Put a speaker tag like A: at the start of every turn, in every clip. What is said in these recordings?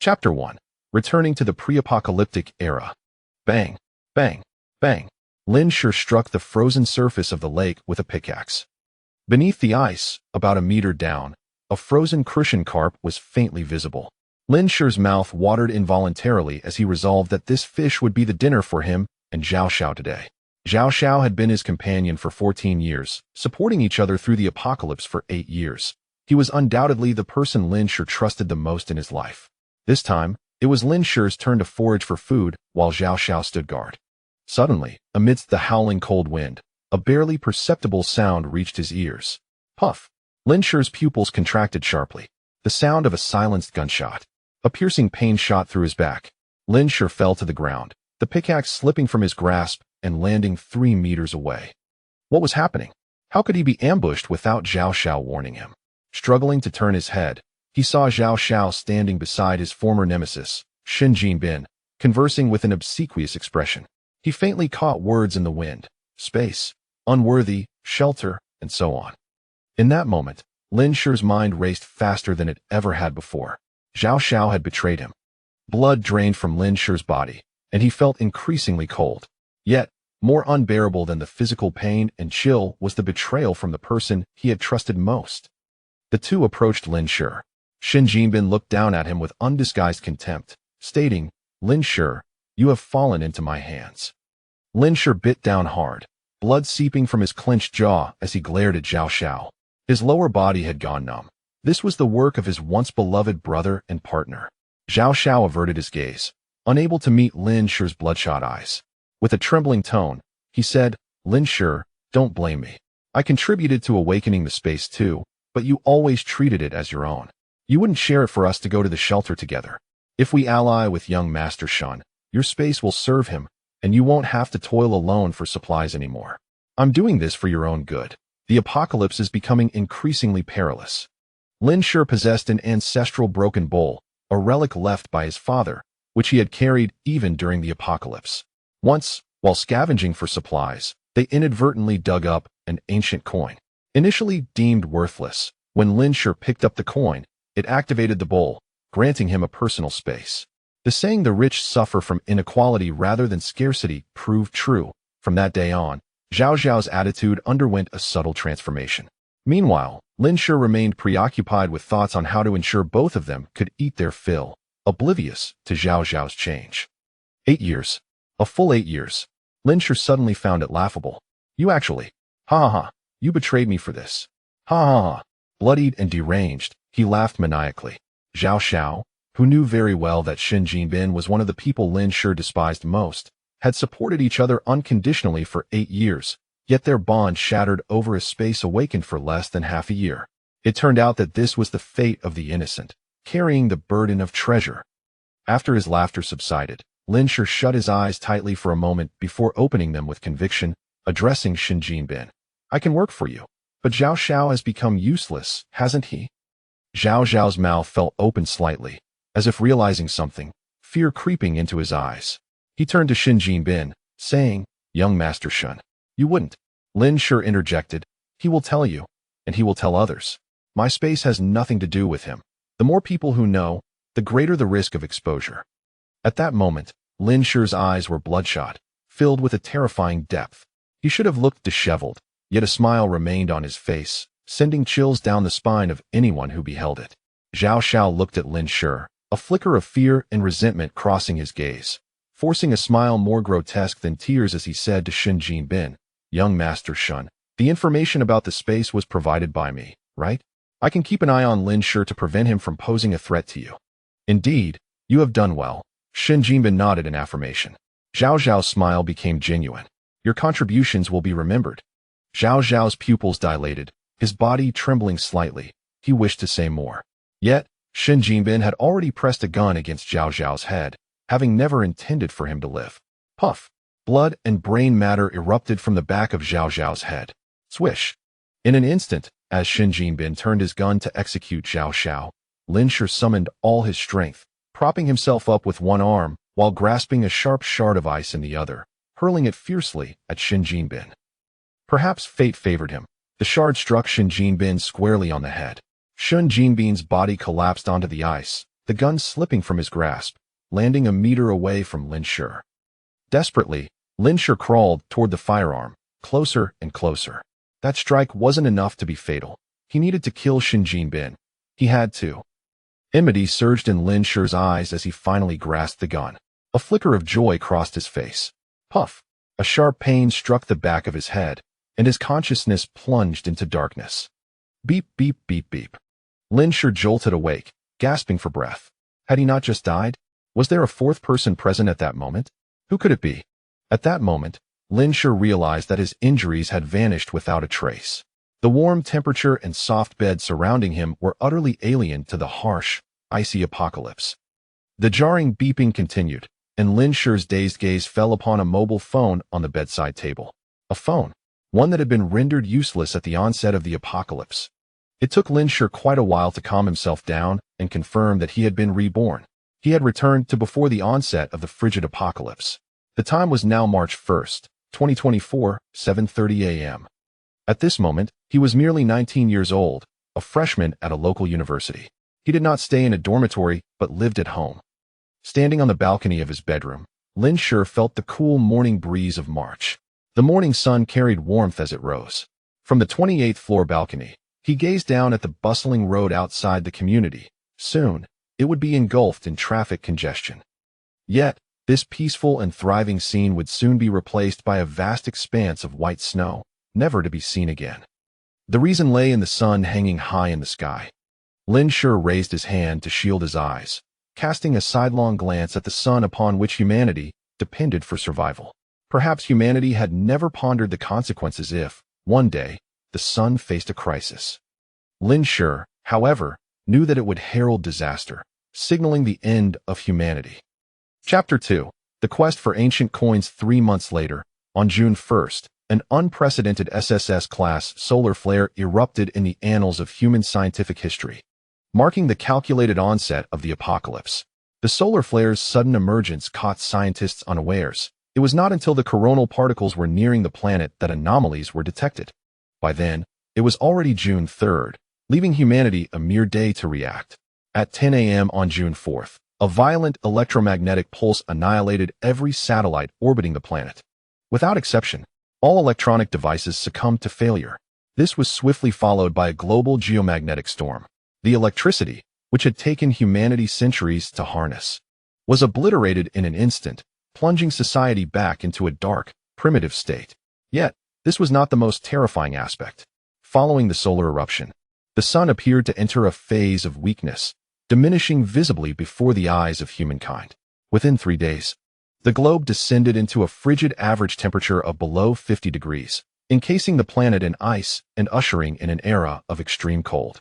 A: Chapter 1. Returning to the pre-apocalyptic era. Bang, bang, bang. Lin Shi struck the frozen surface of the lake with a pickaxe. Beneath the ice, about a meter down, a frozen crucian carp was faintly visible. Lin Shi's mouth watered involuntarily as he resolved that this fish would be the dinner for him and Xiao Xiao today. Xiao Xiao had been his companion for 14 years, supporting each other through the apocalypse for 8 years. He was undoubtedly the person Lin Shi trusted the most in his life. This time, it was Lin Shi's turn to forage for food while Xiao Xiao stood guard. Suddenly, amidst the howling cold wind, a barely perceptible sound reached his ears. Puff! Lin Shi's pupils contracted sharply. The sound of a silenced gunshot. A piercing pain shot through his back. Lin Shi fell to the ground, the pickaxe slipping from his grasp and landing 3 meters away. What was happening? How could he be ambushed without Xiao Xiao warning him? Struggling to turn his head, he saw Xiao Xiao standing beside his former nemesis, Xin Jinbin, conversing with an obsequious expression. He faintly caught words in the wind: space, unworthy, shelter, and so on. In that moment, Lin Shi's mind raced faster than it ever had before. Xiao Xiao had betrayed him. Blood drained from Lin Shi's body, and he felt increasingly cold. Yet, more unbearable than the physical pain and chill was the betrayal from the person he had trusted most. The two approached Lin Shi. Xin Jinbin looked down at him with undisguised contempt, stating, "Lin Shi, you have fallen into my hands." Lin Shi bit down hard, blood seeping from his clenched jaw as he glared at Xiao Xiao. His lower body had gone numb. This was the work of his once beloved brother and partner. Xiao Xiao averted his gaze, unable to meet Lin Shi's bloodshot eyes. With a trembling tone, he said, "Lin Shi, don't blame me. I contributed to awakening the space too, but you always treated it as your own. You wouldn't share it for us to go to the shelter together. If we ally with young Master Shun, your space will serve him, and you won't have to toil alone for supplies anymore. I'm doing this for your own good. The apocalypse is becoming increasingly perilous." Lin Shi possessed an ancestral broken bowl, a relic left by his father, which he had carried even during the apocalypse. Once, while scavenging for supplies, they inadvertently dug up an ancient coin. Initially deemed worthless, when Lin Shi picked up the coin, it activated the bowl, granting him a personal space. The saying "the rich suffer from inequality rather than scarcity" proved true. From that day on, Xiao Xiao's attitude underwent a subtle transformation. Meanwhile, Lin Shi remained preoccupied with thoughts on how to ensure both of them could eat their fill, oblivious to Xiao Xiao's change. 8 years. A full 8 years. Lin Shi suddenly found it laughable. "You actually. Ha ha ha. You betrayed me for this. Ha ha ha." Bloodied and deranged, he laughed maniacally. Xiao Xiao, who knew very well that Xin Jinbin was one of the people Lin Shi despised most, had supported each other unconditionally for 8 years, yet their bond shattered over a space awakened for less than half a year. It turned out that this was the fate of the innocent, carrying the burden of treasure. After his laughter subsided, Lin Shi shut his eyes tightly for a moment before opening them with conviction, addressing Xin Jinbin. "I can work for you, but Xiao Xiao has become useless, hasn't he?" Xiao Xiao's mouth fell open slightly, as if realizing something, fear creeping into his eyes. He turned to Xin Jinbin, saying, "Young Master Shun, you wouldn't." Lin Shi interjected, "He will tell you, and he will tell others. My space has nothing to do with him. The more people who know, the greater the risk of exposure." At that moment, Lin Shi's eyes were bloodshot, filled with a terrifying depth. He should have looked disheveled, yet a smile remained on his face, sending chills down the spine of anyone who beheld it. Xiao Xiao looked at Lin Shi, a flicker of fear and resentment crossing his gaze, forcing a smile more grotesque than tears as he said to Xin Jinbin, "Young Master Shun, the information about the space was provided by me, right? I can keep an eye on Lin Shi to prevent him from posing a threat to you." "Indeed, you have done well." Xin Jinbin nodded in affirmation. Xiao Xiao's smile became genuine. "Your contributions will be remembered." Xiao Xiao's pupils dilated, his body trembling slightly. He wished to say more. Yet, Xin Jinbin had already pressed a gun against Xiao Xiao's head, having never intended for him to live. Puff! Blood and brain matter erupted from the back of Xiao Xiao's head. Swish! In an instant, as Xin Jinbin turned his gun to execute Xiao Xiao, Lin Shi summoned all his strength, propping himself up with one arm while grasping a sharp shard of ice in the other, hurling it fiercely at Xin Jinbin. Perhaps fate favored him. The shard struck Xin Jinbin squarely on the head. Xin Jinbin's body collapsed onto the ice, the gun slipping from his grasp, landing a meter away from Lin Shi. Desperately, Lin Shi crawled toward the firearm, closer and closer. That strike wasn't enough to be fatal. He needed to kill Xin Jinbin. He had to. Enmity surged in Lin Shi's eyes as he finally grasped the gun. A flicker of joy crossed his face. Puff! A sharp pain struck the back of his head, and his consciousness plunged into darkness. Beep, beep, beep, beep. Lin Shi jolted awake, gasping for breath. Had he not just died? Was there a fourth person present at that moment? Who could it be? At that moment, Lin Shi realized that his injuries had vanished without a trace. The warm temperature and soft bed surrounding him were utterly alien to the harsh, icy apocalypse. The jarring beeping continued, and Lin Shi's dazed gaze fell upon a mobile phone on the bedside table. A phone, one that had been rendered useless at the onset of the apocalypse. It took Lin Shi quite a while to calm himself down and confirm that he had been reborn. He had returned to before the onset of the frigid apocalypse. The time was now March 1st, 2024, 7:30 a.m. At this moment, he was merely 19 years old, a freshman at a local university. He did not stay in a dormitory, but lived at home. Standing on the balcony of his bedroom, Lin Shi felt the cool morning breeze of March. The morning sun carried warmth as it rose. From the 28th floor balcony, he gazed down at the bustling road outside the community. Soon, it would be engulfed in traffic congestion. Yet, this peaceful and thriving scene would soon be replaced by a vast expanse of white snow, never to be seen again. The reason lay in the sun hanging high in the sky. Lin Shi raised his hand to shield his eyes, casting a sidelong glance at the sun upon which humanity depended for survival. Perhaps humanity had never pondered the consequences if, one day, the sun faced a crisis. Lin Shi, however, knew that it would herald disaster, signaling the end of humanity. Chapter 2. The Quest for Ancient Coins. 3 months later, on June 1st, an unprecedented SSS-class solar flare erupted in the annals of human scientific history, marking the calculated onset of the apocalypse. The solar flare's sudden emergence caught scientists unawares. It was not until the coronal particles were nearing the planet that anomalies were detected. By then, it was already June 3rd, leaving humanity a mere day to react. At 10 a.m. on June 4th, a violent electromagnetic pulse annihilated every satellite orbiting the planet. Without exception, all electronic devices succumbed to failure. This was swiftly followed by a global geomagnetic storm. The electricity, which had taken humanity centuries to harness, was obliterated in an instant, plunging society back into a dark, primitive state. Yet, this was not the most terrifying aspect. Following the solar eruption, the sun appeared to enter a phase of weakness, diminishing visibly before the eyes of humankind. Within 3 days, the globe descended into a frigid average temperature of below 50 degrees, encasing the planet in ice and ushering in an era of extreme cold.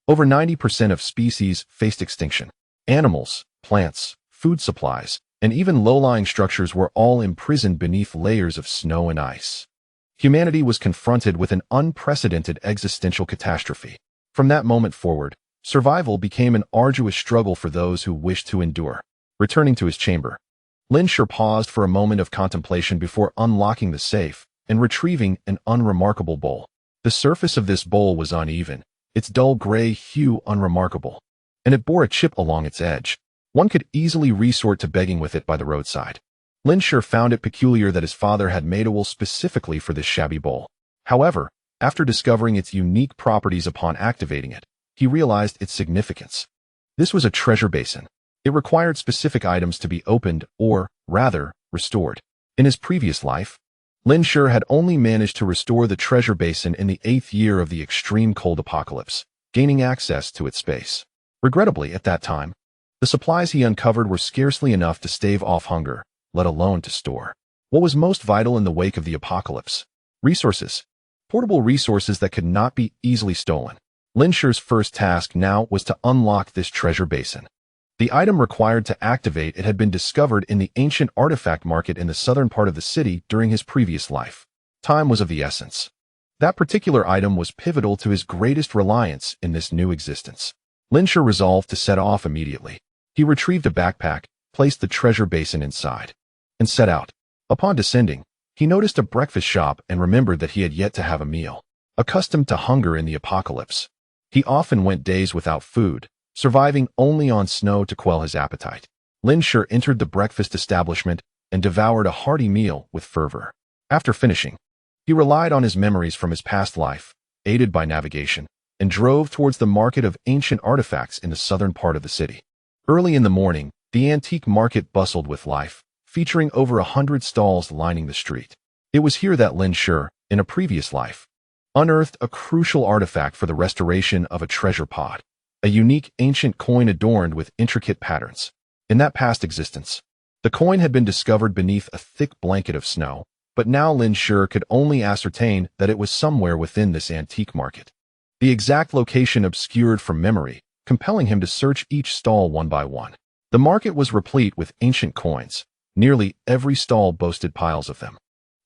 A: Over 90% of species faced extinction. Animals, plants, food supplies, and even low-lying structures were all imprisoned beneath layers of snow and ice. Humanity was confronted with an unprecedented existential catastrophe. From that moment forward, survival became an arduous struggle for those who wished to endure. Returning to his chamber, Lin Shi paused for a moment of contemplation before unlocking the safe and retrieving an unremarkable bowl. The surface of this bowl was uneven, its dull gray hue unremarkable, and it bore a chip along its edge. One could easily resort to begging with it by the roadside. Lin Shi found it peculiar that his father had made a bowl specifically for this shabby bowl. However, after discovering its unique properties upon activating it, he realized its significance. This was a treasure basin. It required specific items to be opened or, rather, restored. In his previous life, Lin Shi had only managed to restore the treasure basin in the 8th year of the extreme cold apocalypse, gaining access to its space. Regrettably, at that time, the supplies he uncovered were scarcely enough to stave off hunger, let alone to store. What was most vital in the wake of the apocalypse? Resources. Portable resources that could not be easily stolen. Lin Shi's first task now was to unlock this treasure basin. The item required to activate it had been discovered in the ancient artifact market in the southern part of the city during his previous life. Time was of the essence. That particular item was pivotal to his greatest reliance in this new existence. Lin Shi resolved to set off immediately. He retrieved a backpack, placed the treasure basin inside, and set out. Upon descending, he noticed a breakfast shop and remembered that he had yet to have a meal. Accustomed to hunger in the apocalypse, he often went days without food, surviving only on snow to quell his appetite. Lin Shi entered the breakfast establishment and devoured a hearty meal with fervor. After finishing, he relied on his memories from his past life, aided by navigation, and drove towards the market of ancient artifacts in the southern part of the city. Early in the morning, the antique market bustled with life, featuring over 100 stalls lining the street. It was here that Lin Shi, in a previous life, unearthed a crucial artifact for the restoration of a treasure pod, a unique ancient coin adorned with intricate patterns. In that past existence, the coin had been discovered beneath a thick blanket of snow, but now Lin Shi could only ascertain that it was somewhere within this antique market. The exact location obscured from memory, compelling him to search each stall one by one. The market was replete with ancient coins. Nearly every stall boasted piles of them,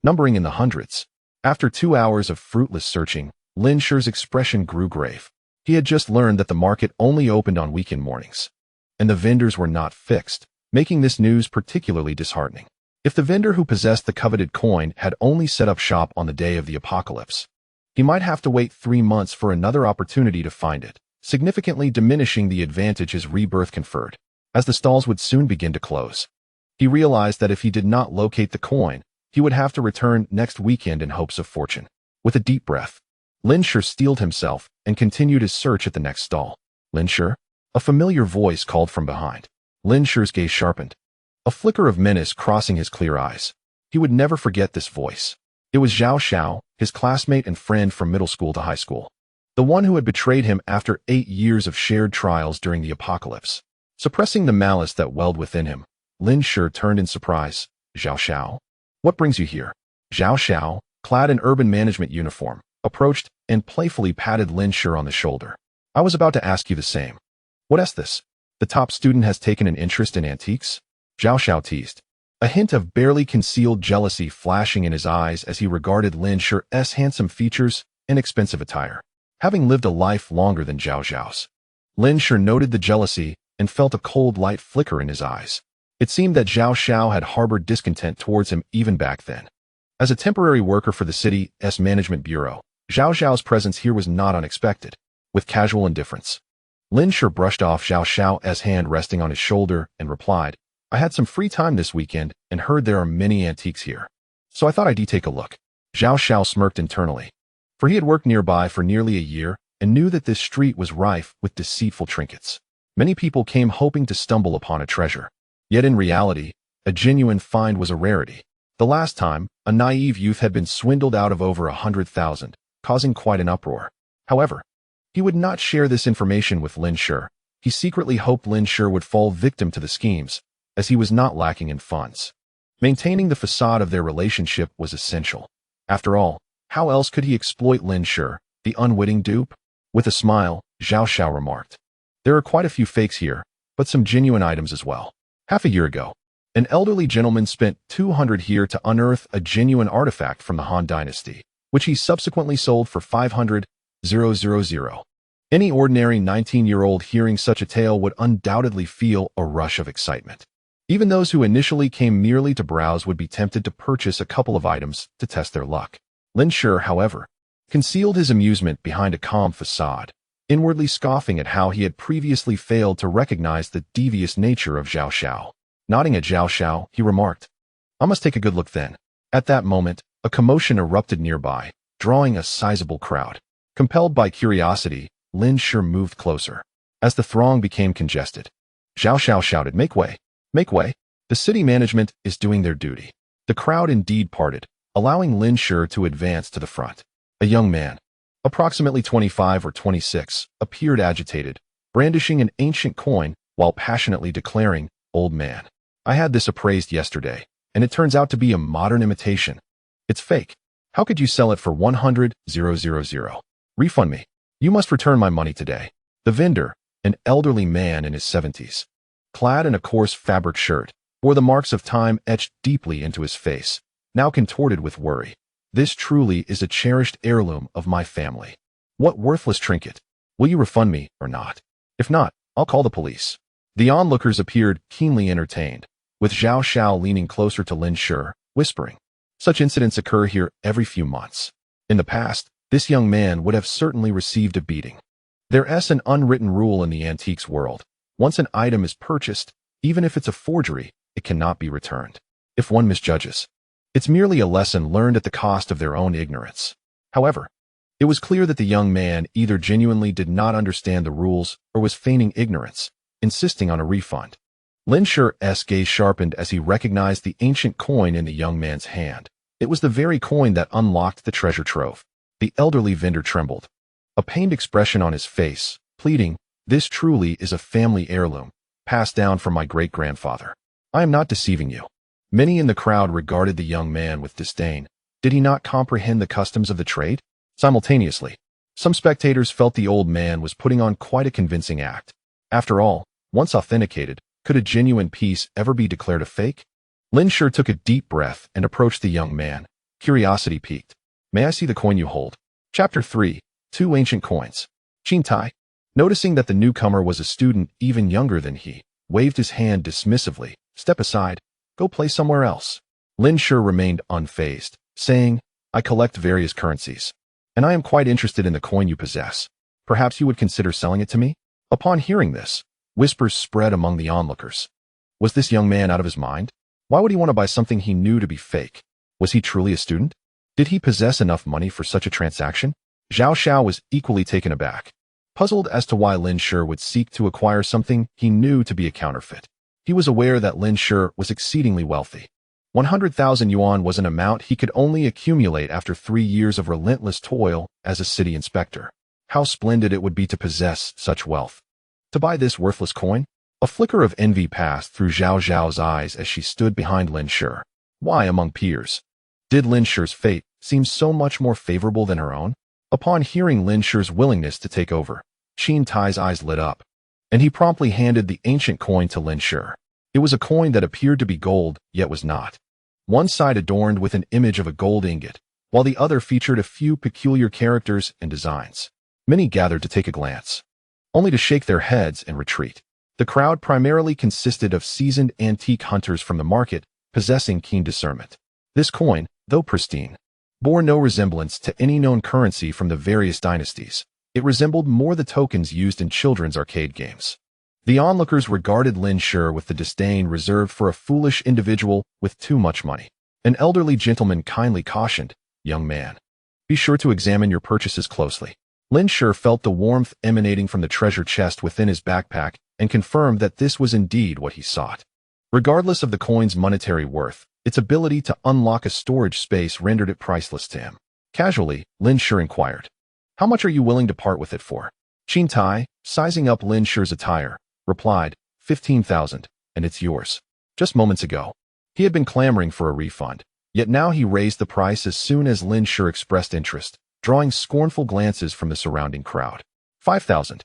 A: numbering in the hundreds. After 2 hours of fruitless searching, Lin Shi's expression grew grave. He had just learned that the market only opened on weekend mornings, and the vendors were not fixed, making this news particularly disheartening. If the vendor who possessed the coveted coin had only set up shop on the day of the apocalypse, he might have to wait 3 months for another opportunity to find it, significantly diminishing the advantage his rebirth conferred, as the stalls would soon begin to close. He realized that if he did not locate the coin, he would have to return next weekend in hopes of fortune. With a deep breath, Lin Shi steeled himself and continued his search at the next stall. Lin Shi? A familiar voice called from behind. Lin Shi's gaze sharpened, a flicker of menace crossing his clear eyes. He would never forget this voice. It was Zhao Xiao, his classmate and friend from middle school to high school, the one who had betrayed him after 8 years of shared trials during the apocalypse. Suppressing the malice that welled within him, Lin Shi turned in surprise. Zhao Xiao? What brings you here? Zhao Xiao, clad in urban management uniform, approached and playfully patted Lin Shi on the shoulder. I was about to ask you the same. What is this? The top student has taken an interest in antiques? Zhao Xiao teased, a hint of barely concealed jealousy flashing in his eyes as he regarded Lin Shi's handsome features and expensive attire. Having lived a life longer than Zhao Xiao's, Lin Shi noted the jealousy and felt a cold light flicker in his eyes. It seemed that Zhao Xiao had harbored discontent towards him even back then. As a temporary worker for the city's management bureau, Zhao Xiao's presence here was not unexpected. With casual indifference, Lin Shi brushed off Zhao Xiao's hand resting on his shoulder and replied, I had some free time this weekend and heard there are many antiques here, so I thought I'd take a look. Zhao Xiao smirked internally, for he had worked nearby for nearly a year and knew that this street was rife with deceitful trinkets. Many people came hoping to stumble upon a treasure. Yet in reality, a genuine find was a rarity. The last time, a naive youth had been swindled out of over 100,000, causing quite an uproar. However, he would not share this information with Lin Shi. He secretly hoped Lin Shi would fall victim to the schemes, as he was not lacking in funds. Maintaining the facade of their relationship was essential. After all, how else could he exploit Lin Shi, the unwitting dupe? With a smile, Zhao Xiao remarked, there are quite a few fakes here, but some genuine items as well. Half a year ago, an elderly gentleman spent 200 here to unearth a genuine artifact from the Han Dynasty, which he subsequently sold for 500,000. Any ordinary 19-year-old hearing such a tale would undoubtedly feel a rush of excitement. Even those who initially came merely to browse would be tempted to purchase a couple of items to test their luck. Lin Shi, however, concealed his amusement behind a calm facade, inwardly scoffing at how he had previously failed to recognize the devious nature of Zhao Xiao. Nodding at Zhao Xiao, he remarked, I must take a good look then. At that moment, a commotion erupted nearby, drawing a sizable crowd. Compelled by curiosity, Lin Shi moved closer. As the throng became congested, Zhao Xiao shouted, Make way! Make way! The city management is doing their duty. The crowd indeed parted, allowing Lin Shi to advance to the front. A young man, approximately 25 or 26, appeared agitated, brandishing an ancient coin while passionately declaring, Old man, I had this appraised yesterday, and it turns out to be a modern imitation. It's fake. How could you sell it for 100,000? Refund me. You must return my money today. The vendor, an elderly man in his 70s, clad in a coarse fabric shirt, bore the marks of time etched deeply into his face, now contorted with worry. This truly is a cherished heirloom of my family. What worthless trinket. Will you refund me or not? If not, I'll call the police. The onlookers appeared keenly entertained, with Zhao Xiao leaning closer to Lin Shi, whispering, Such incidents occur here every few months. In the past, this young man would have certainly received a beating. There's an unwritten rule in the antiques world. Once an item is purchased, even if it's a forgery, it cannot be returned. If one misjudges, it's merely a lesson learned at the cost of their own ignorance. However, it was clear that the young man either genuinely did not understand the rules or was feigning ignorance, insisting on a refund. Lin Shi's gaze sharpened as he recognized the ancient coin in the young man's hand. It was the very coin that unlocked the treasure trove. The elderly vendor trembled, a pained expression on his face, pleading, "This truly is a family heirloom, passed down from my great-grandfather. I am not deceiving you." Many in the crowd regarded the young man with disdain. Did he not comprehend the customs of the trade? Simultaneously, some spectators felt the old man was putting on quite a convincing act. After all, once authenticated, could a genuine piece ever be declared a fake? Lin Shi took a deep breath and approached the young man, curiosity piqued. "May I see the coin you hold?" Chapter 3. 2 Ancient Coins. Qin Tai, noticing that the newcomer was a student even younger than he, waved his hand dismissively. "Step aside. Go play somewhere else." Lin Shi remained unfazed, saying, "I collect various currencies, and I am quite interested in the coin you possess. Perhaps you would consider selling it to me?" Upon hearing this, whispers spread among the onlookers. Was this young man out of his mind? Why would he want to buy something he knew to be fake? Was he truly a student? Did he possess enough money for such a transaction? Zhao Xiao was equally taken aback, puzzled as to why Lin Shi would seek to acquire something he knew to be a counterfeit. He was aware that Lin Shi was exceedingly wealthy. 100,000 yuan was an amount he could only accumulate after 3 years of relentless toil as a city inspector. How splendid it would be to possess such wealth. To buy this worthless coin? A flicker of envy passed through Zhao Xiao's eyes as she stood behind Lin Shi. Why among peers? Did Lin Shi's fate seem so much more favorable than her own? Upon hearing Lin Shi's willingness to take over, Qin Tai's eyes lit up, and he promptly handed the ancient coin to Lin Shi. It was a coin that appeared to be gold, yet was not. One side adorned with an image of a gold ingot, while the other featured a few peculiar characters and designs. Many gathered to take a glance, only to shake their heads and retreat. The crowd primarily consisted of seasoned antique hunters from the market, possessing keen discernment. This coin, though pristine, bore no resemblance to any known currency from the various dynasties. It resembled more the tokens used in children's arcade games. The onlookers regarded Lin Shi with the disdain reserved for a foolish individual with too much money. An elderly gentleman kindly cautioned, "Young man, be sure to examine your purchases closely." Lin Shi felt the warmth emanating from the treasure chest within his backpack and confirmed that this was indeed what he sought. Regardless of the coin's monetary worth, its ability to unlock a storage space rendered it priceless to him. Casually, Lin Shi inquired, "How much are you willing to part with it for?" Qin Tai, sizing up Lin Shi's attire, replied, 15,000, and it's yours. Just moments ago, he had been clamoring for a refund, yet now he raised the price as soon as Lin Shi expressed interest, drawing scornful glances from the surrounding crowd. 5,000.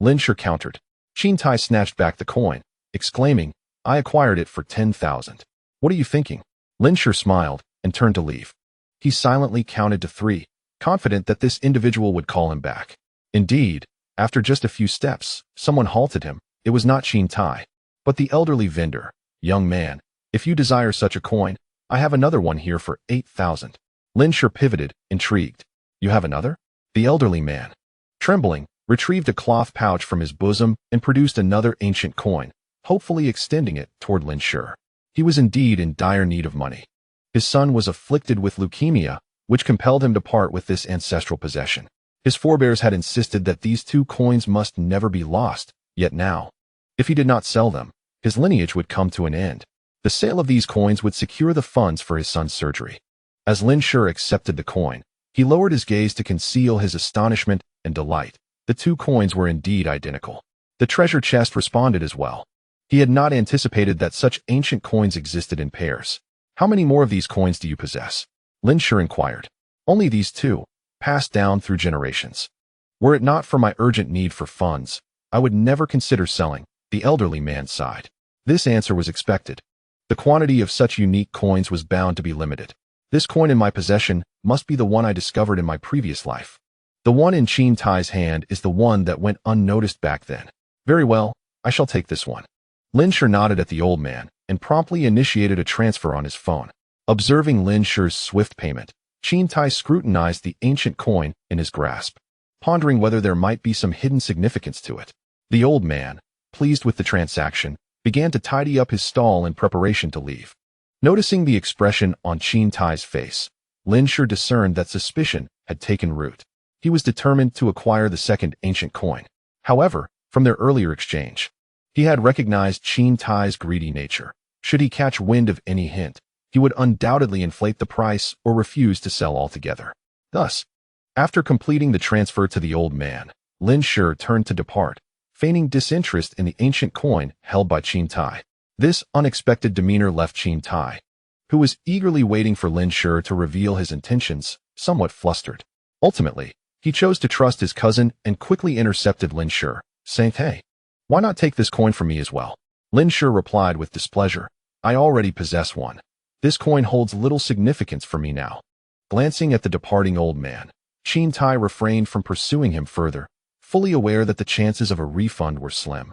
A: Lin Shi countered. Qin Tai snatched back the coin, exclaiming, "I acquired it for 10,000. What are you thinking?" Lin Shi smiled and turned to leave. He silently counted to 3, confident that this individual would call him back. Indeed, after just a few steps, someone halted him. It was not Qin Tai, but the elderly vendor. "Young man, if you desire such a coin, I have another one here for 8,000. Lin Shi pivoted, intrigued. "You have another?" The elderly man, trembling, retrieved a cloth pouch from his bosom and produced another ancient coin, hopefully extending it toward Lin Shi. He was indeed in dire need of money. His son was afflicted with leukemia, which compelled him to part with this ancestral possession. His forebears had insisted that these 2 coins must never be lost, yet now, if he did not sell them, his lineage would come to an end. The sale of these coins would secure the funds for his son's surgery. As Lin Shi accepted the coin, he lowered his gaze to conceal his astonishment and delight. The 2 coins were indeed identical. The treasure chest responded as well. He had not anticipated that such ancient coins existed in pairs. "How many more of these coins do you possess?" Lin Shi inquired. "Only these 2, passed down through generations. Were it not for my urgent need for funds, I would never consider selling," the elderly man sighed. This answer was expected. The quantity of such unique coins was bound to be limited. "This coin in my possession must be the one I discovered in my previous life. The one in Qin Tai's hand is the one that went unnoticed back then." "Very well, I shall take this one." Lin Shi nodded at the old man and promptly initiated a transfer on his phone. Observing Lin Shi's swift payment, Qin Tai scrutinized the ancient coin in his grasp. pondering whether there might be some hidden significance to it. The old man, pleased with the transaction, began to tidy up his stall in preparation to leave. Noticing the expression on Qin Tai's face, Lin Shi discerned that suspicion had taken root. He was determined to acquire the second ancient coin. However, from their earlier exchange, he had recognized Qin Tai's greedy nature. Should he catch wind of any hint, he would undoubtedly inflate the price or refuse to sell altogether. Thus, after completing the transfer to the old man, Lin Shi turned to depart, feigning disinterest in the ancient coin held by Qin Tai. This unexpected demeanor left Qin Tai, who was eagerly waiting for Lin Shi to reveal his intentions, somewhat flustered. Ultimately, he chose to trust his cousin and quickly intercepted Lin Shi, saying, "Hey, why not take this coin from me as well?" Lin Shi replied with displeasure, "I already possess one. This coin holds little significance for me now." Glancing at the departing old man, Qin Tai refrained from pursuing him further, fully aware that the chances of a refund were slim,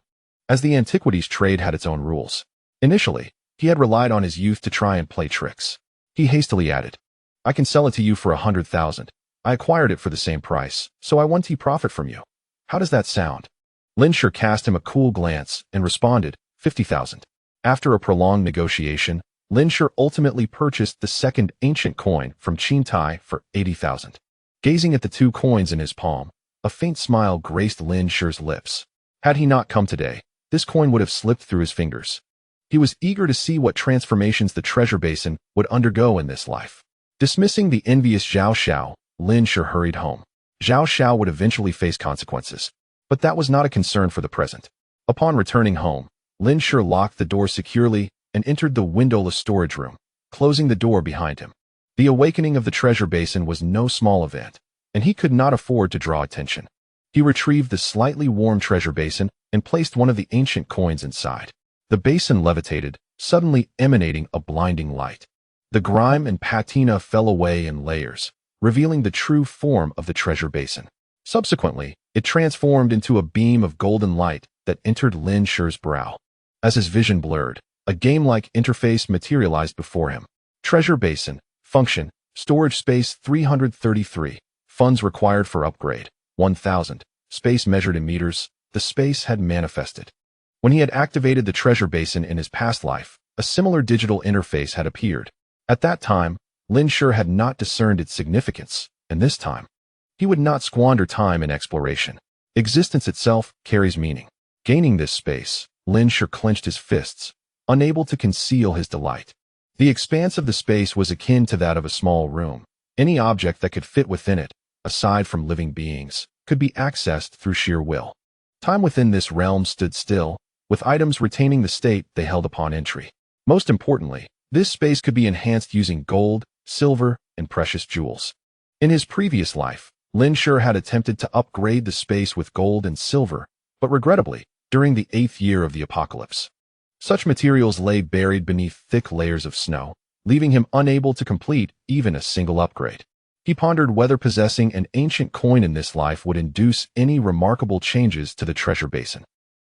A: as the antiquities trade had its own rules. Initially, he had relied on his youth to try and play tricks. He hastily added, "I can sell it to you for 100,000. I acquired it for the same price, so I want to profit from you. How does that sound?" Lin Shi cast him a cool glance and responded, 50,000. After a prolonged negotiation, Lin Shi ultimately purchased the second ancient coin from Qin Tai for 80,000. Gazing at the two coins in his palm, a faint smile graced Lin Shi's lips. Had he not come today, this coin would have slipped through his fingers. He was eager to see what transformations the treasure basin would undergo in this life. Dismissing the envious Zhao Xiao, Lin Shi hurried home. Zhao Xiao would eventually face consequences, but that was not a concern for the present. Upon returning home, Lin Shi locked the door securely and entered the windowless storage room, closing the door behind him. The awakening of the treasure basin was no small event, and he could not afford to draw attention. He retrieved the slightly warm treasure basin and placed one of the ancient coins inside. The basin levitated, suddenly emanating a blinding light. The grime and patina fell away in layers, revealing the true form of the treasure basin. Subsequently, it transformed into a beam of golden light that entered Lin Shi's brow. As his vision blurred, a game-like interface materialized before him. Treasure basin, function, storage space 333, funds required for upgrade, 1,000, space measured in meters. The space had manifested. When he had activated the treasure basin in his past life, a similar digital interface had appeared. At that time, Lin Shi had not discerned its significance, and this time, he would not squander time in exploration. Existence itself carries meaning. Gaining this space, Lin Shi clenched his fists, unable to conceal his delight. The expanse of the space was akin to that of a small room. Any object that could fit within it, aside from living beings, could be accessed through sheer will. Time within this realm stood still, with items retaining the state they held upon entry. Most importantly, this space could be enhanced using gold, silver, and precious jewels. In his previous life, Lin Shi had attempted to upgrade the space with gold and silver, but regrettably, during the 8th year of the apocalypse, such materials lay buried beneath thick layers of snow, leaving him unable to complete even a single upgrade. He pondered whether possessing an ancient coin in this life would induce any remarkable changes to the treasure basin.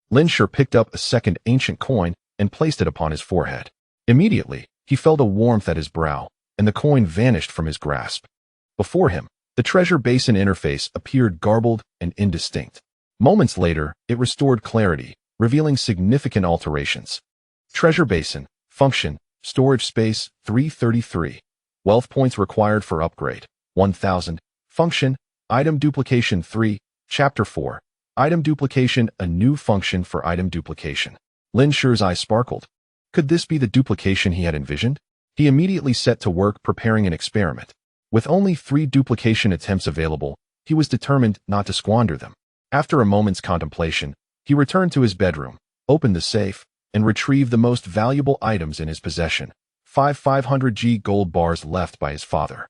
A: Lin Shi picked up a second ancient coin and placed it upon his forehead. Immediately, he felt a warmth at his brow, and the coin vanished from his grasp. Before him, the treasure basin interface appeared garbled and indistinct. Moments later, it restored clarity, revealing significant alterations. Treasure basin, function, storage space 333, wealth points required for upgrade 1,000, function, item duplication 3, chapter 4, item duplication, a new function for item duplication. Lin Shi's eyes sparkled. Could this be the duplication he had envisioned? He immediately set to work preparing an experiment. With only 3 duplication attempts available, he was determined not to squander them. After a moment's contemplation, he returned to his bedroom, opened the safe, and retrieved the most valuable items in his possession, 500G gold bars left by his father.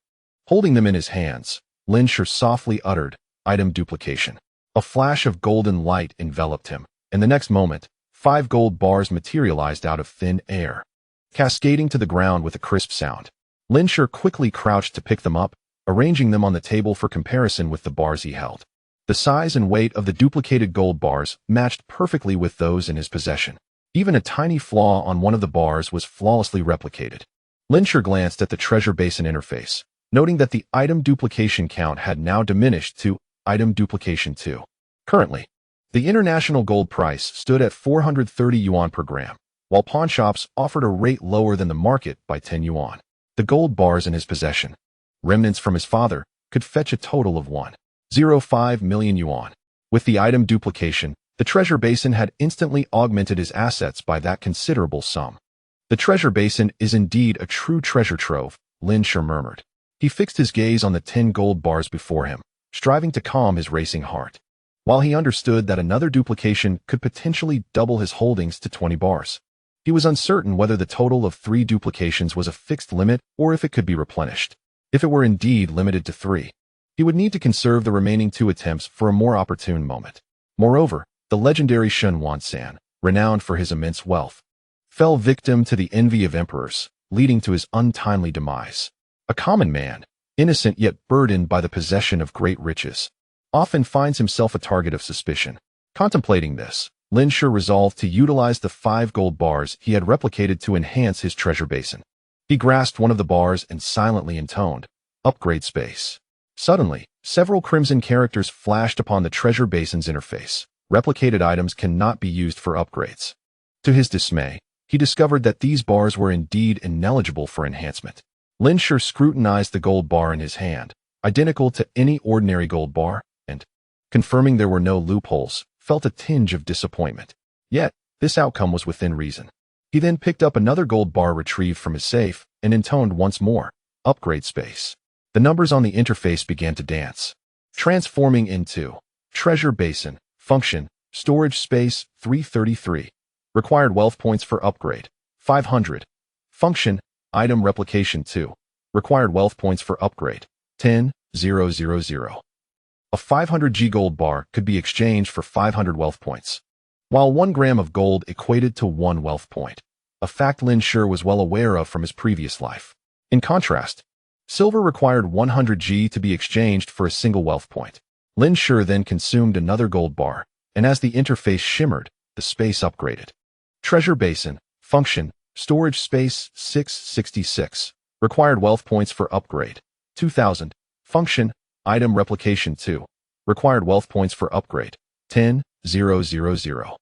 A: Holding them in his hands, Lin Shi softly uttered, "Item duplication." A flash of golden light enveloped him, and the next moment, 5 gold bars materialized out of thin air, cascading to the ground with a crisp sound. Lin Shi quickly crouched to pick them up, arranging them on the table for comparison with the bars he held. The size and weight of the duplicated gold bars matched perfectly with those in his possession. Even a tiny flaw on one of the bars was flawlessly replicated. Lin Shi glanced at the treasure basin interface, noting that the item duplication count had now diminished to item duplication 2. Currently, the international gold price stood at 430 yuan per gram, while pawnshops offered a rate lower than the market by 10 yuan. The gold bars in his possession, remnants from his father, could fetch a total of 1.05 million yuan. With the item duplication, the treasure basin had instantly augmented his assets by that considerable sum. The treasure basin is indeed a true treasure trove, Lin Shi murmured. He fixed his gaze on the 10 gold bars before him, striving to calm his racing heart. While he understood that another duplication could potentially double his holdings to 20 bars, he was uncertain whether the total of 3 duplications was a fixed limit or if it could be replenished. If it were indeed limited to 3, he would need to conserve the remaining 2 attempts for a more opportune moment. Moreover, the legendary Shen Wansan, renowned for his immense wealth, fell victim to the envy of emperors, leading to his untimely demise. A common man, innocent yet burdened by the possession of great riches, often finds himself a target of suspicion. Contemplating this, Lin Shi resolved to utilize the 5 gold bars he had replicated to enhance his treasure basin. He grasped one of the bars and silently intoned, "Upgrade space." Suddenly, several crimson characters flashed upon the treasure basin's interface. Replicated items cannot be used for upgrades. To his dismay, he discovered that these bars were indeed ineligible for enhancement. Lin Shi scrutinized the gold bar in his hand, identical to any ordinary gold bar, and, confirming there were no loopholes, felt a tinge of disappointment. Yet, this outcome was within reason. He then picked up another gold bar retrieved from his safe and intoned once more, "Upgrade space." The numbers on the interface began to dance, transforming into treasure basin, function, storage space 333, required wealth points for upgrade 500, function, item replication 2, required wealth points for upgrade 10,000. A 500G gold bar could be exchanged for 500 wealth points, while 1 gram of gold equated to 1 wealth point, a fact Lin Shi was well aware of from his previous life. In contrast, silver required 100G to be exchanged for a single wealth point. Lin Shi then consumed another gold bar, and as the interface shimmered, the space upgraded. Treasure basin, function, storage space 666, required wealth points for upgrade 2000, function, item replication 2, required wealth points for upgrade 10,000.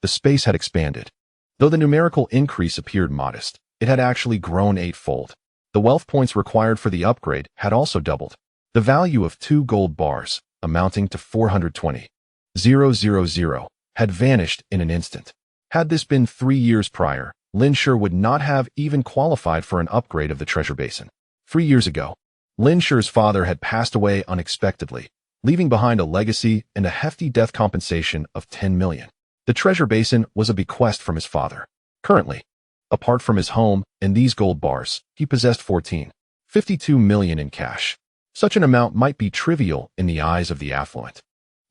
A: The space had expanded. Though the numerical increase appeared modest, it had actually grown 8-fold. The wealth points required for the upgrade had also doubled. The value of 2 gold bars, amounting to 420,000, had vanished in an instant. Had this been 3 years prior, Lin Shi would not have even qualified for an upgrade of the treasure basin. 3 years ago, Lin Shi's father had passed away unexpectedly, leaving behind a legacy and a hefty death compensation of 10 million. The treasure basin was a bequest from his father. Currently, apart from his home and these gold bars, he possessed 52 million in cash. Such an amount might be trivial in the eyes of the affluent.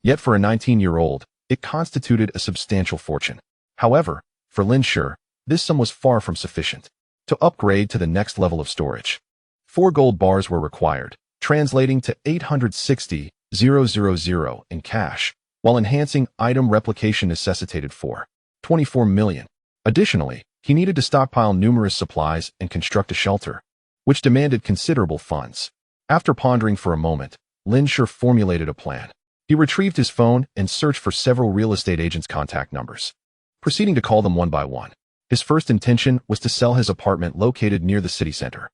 A: Yet for a 19-year-old, it constituted a substantial fortune. However, for Lin Shi, this sum was far from sufficient. To upgrade to the next level of storage, 4 gold bars were required, translating to 860,000 in cash, while enhancing item replication necessitated 24 million. Additionally, he needed to stockpile numerous supplies and construct a shelter, which demanded considerable funds. After pondering for a moment, Lin Shi formulated a plan. He retrieved his phone and searched for several real estate agents' contact numbers, proceeding to call them one by one. His first intention was to sell his apartment located near the city center.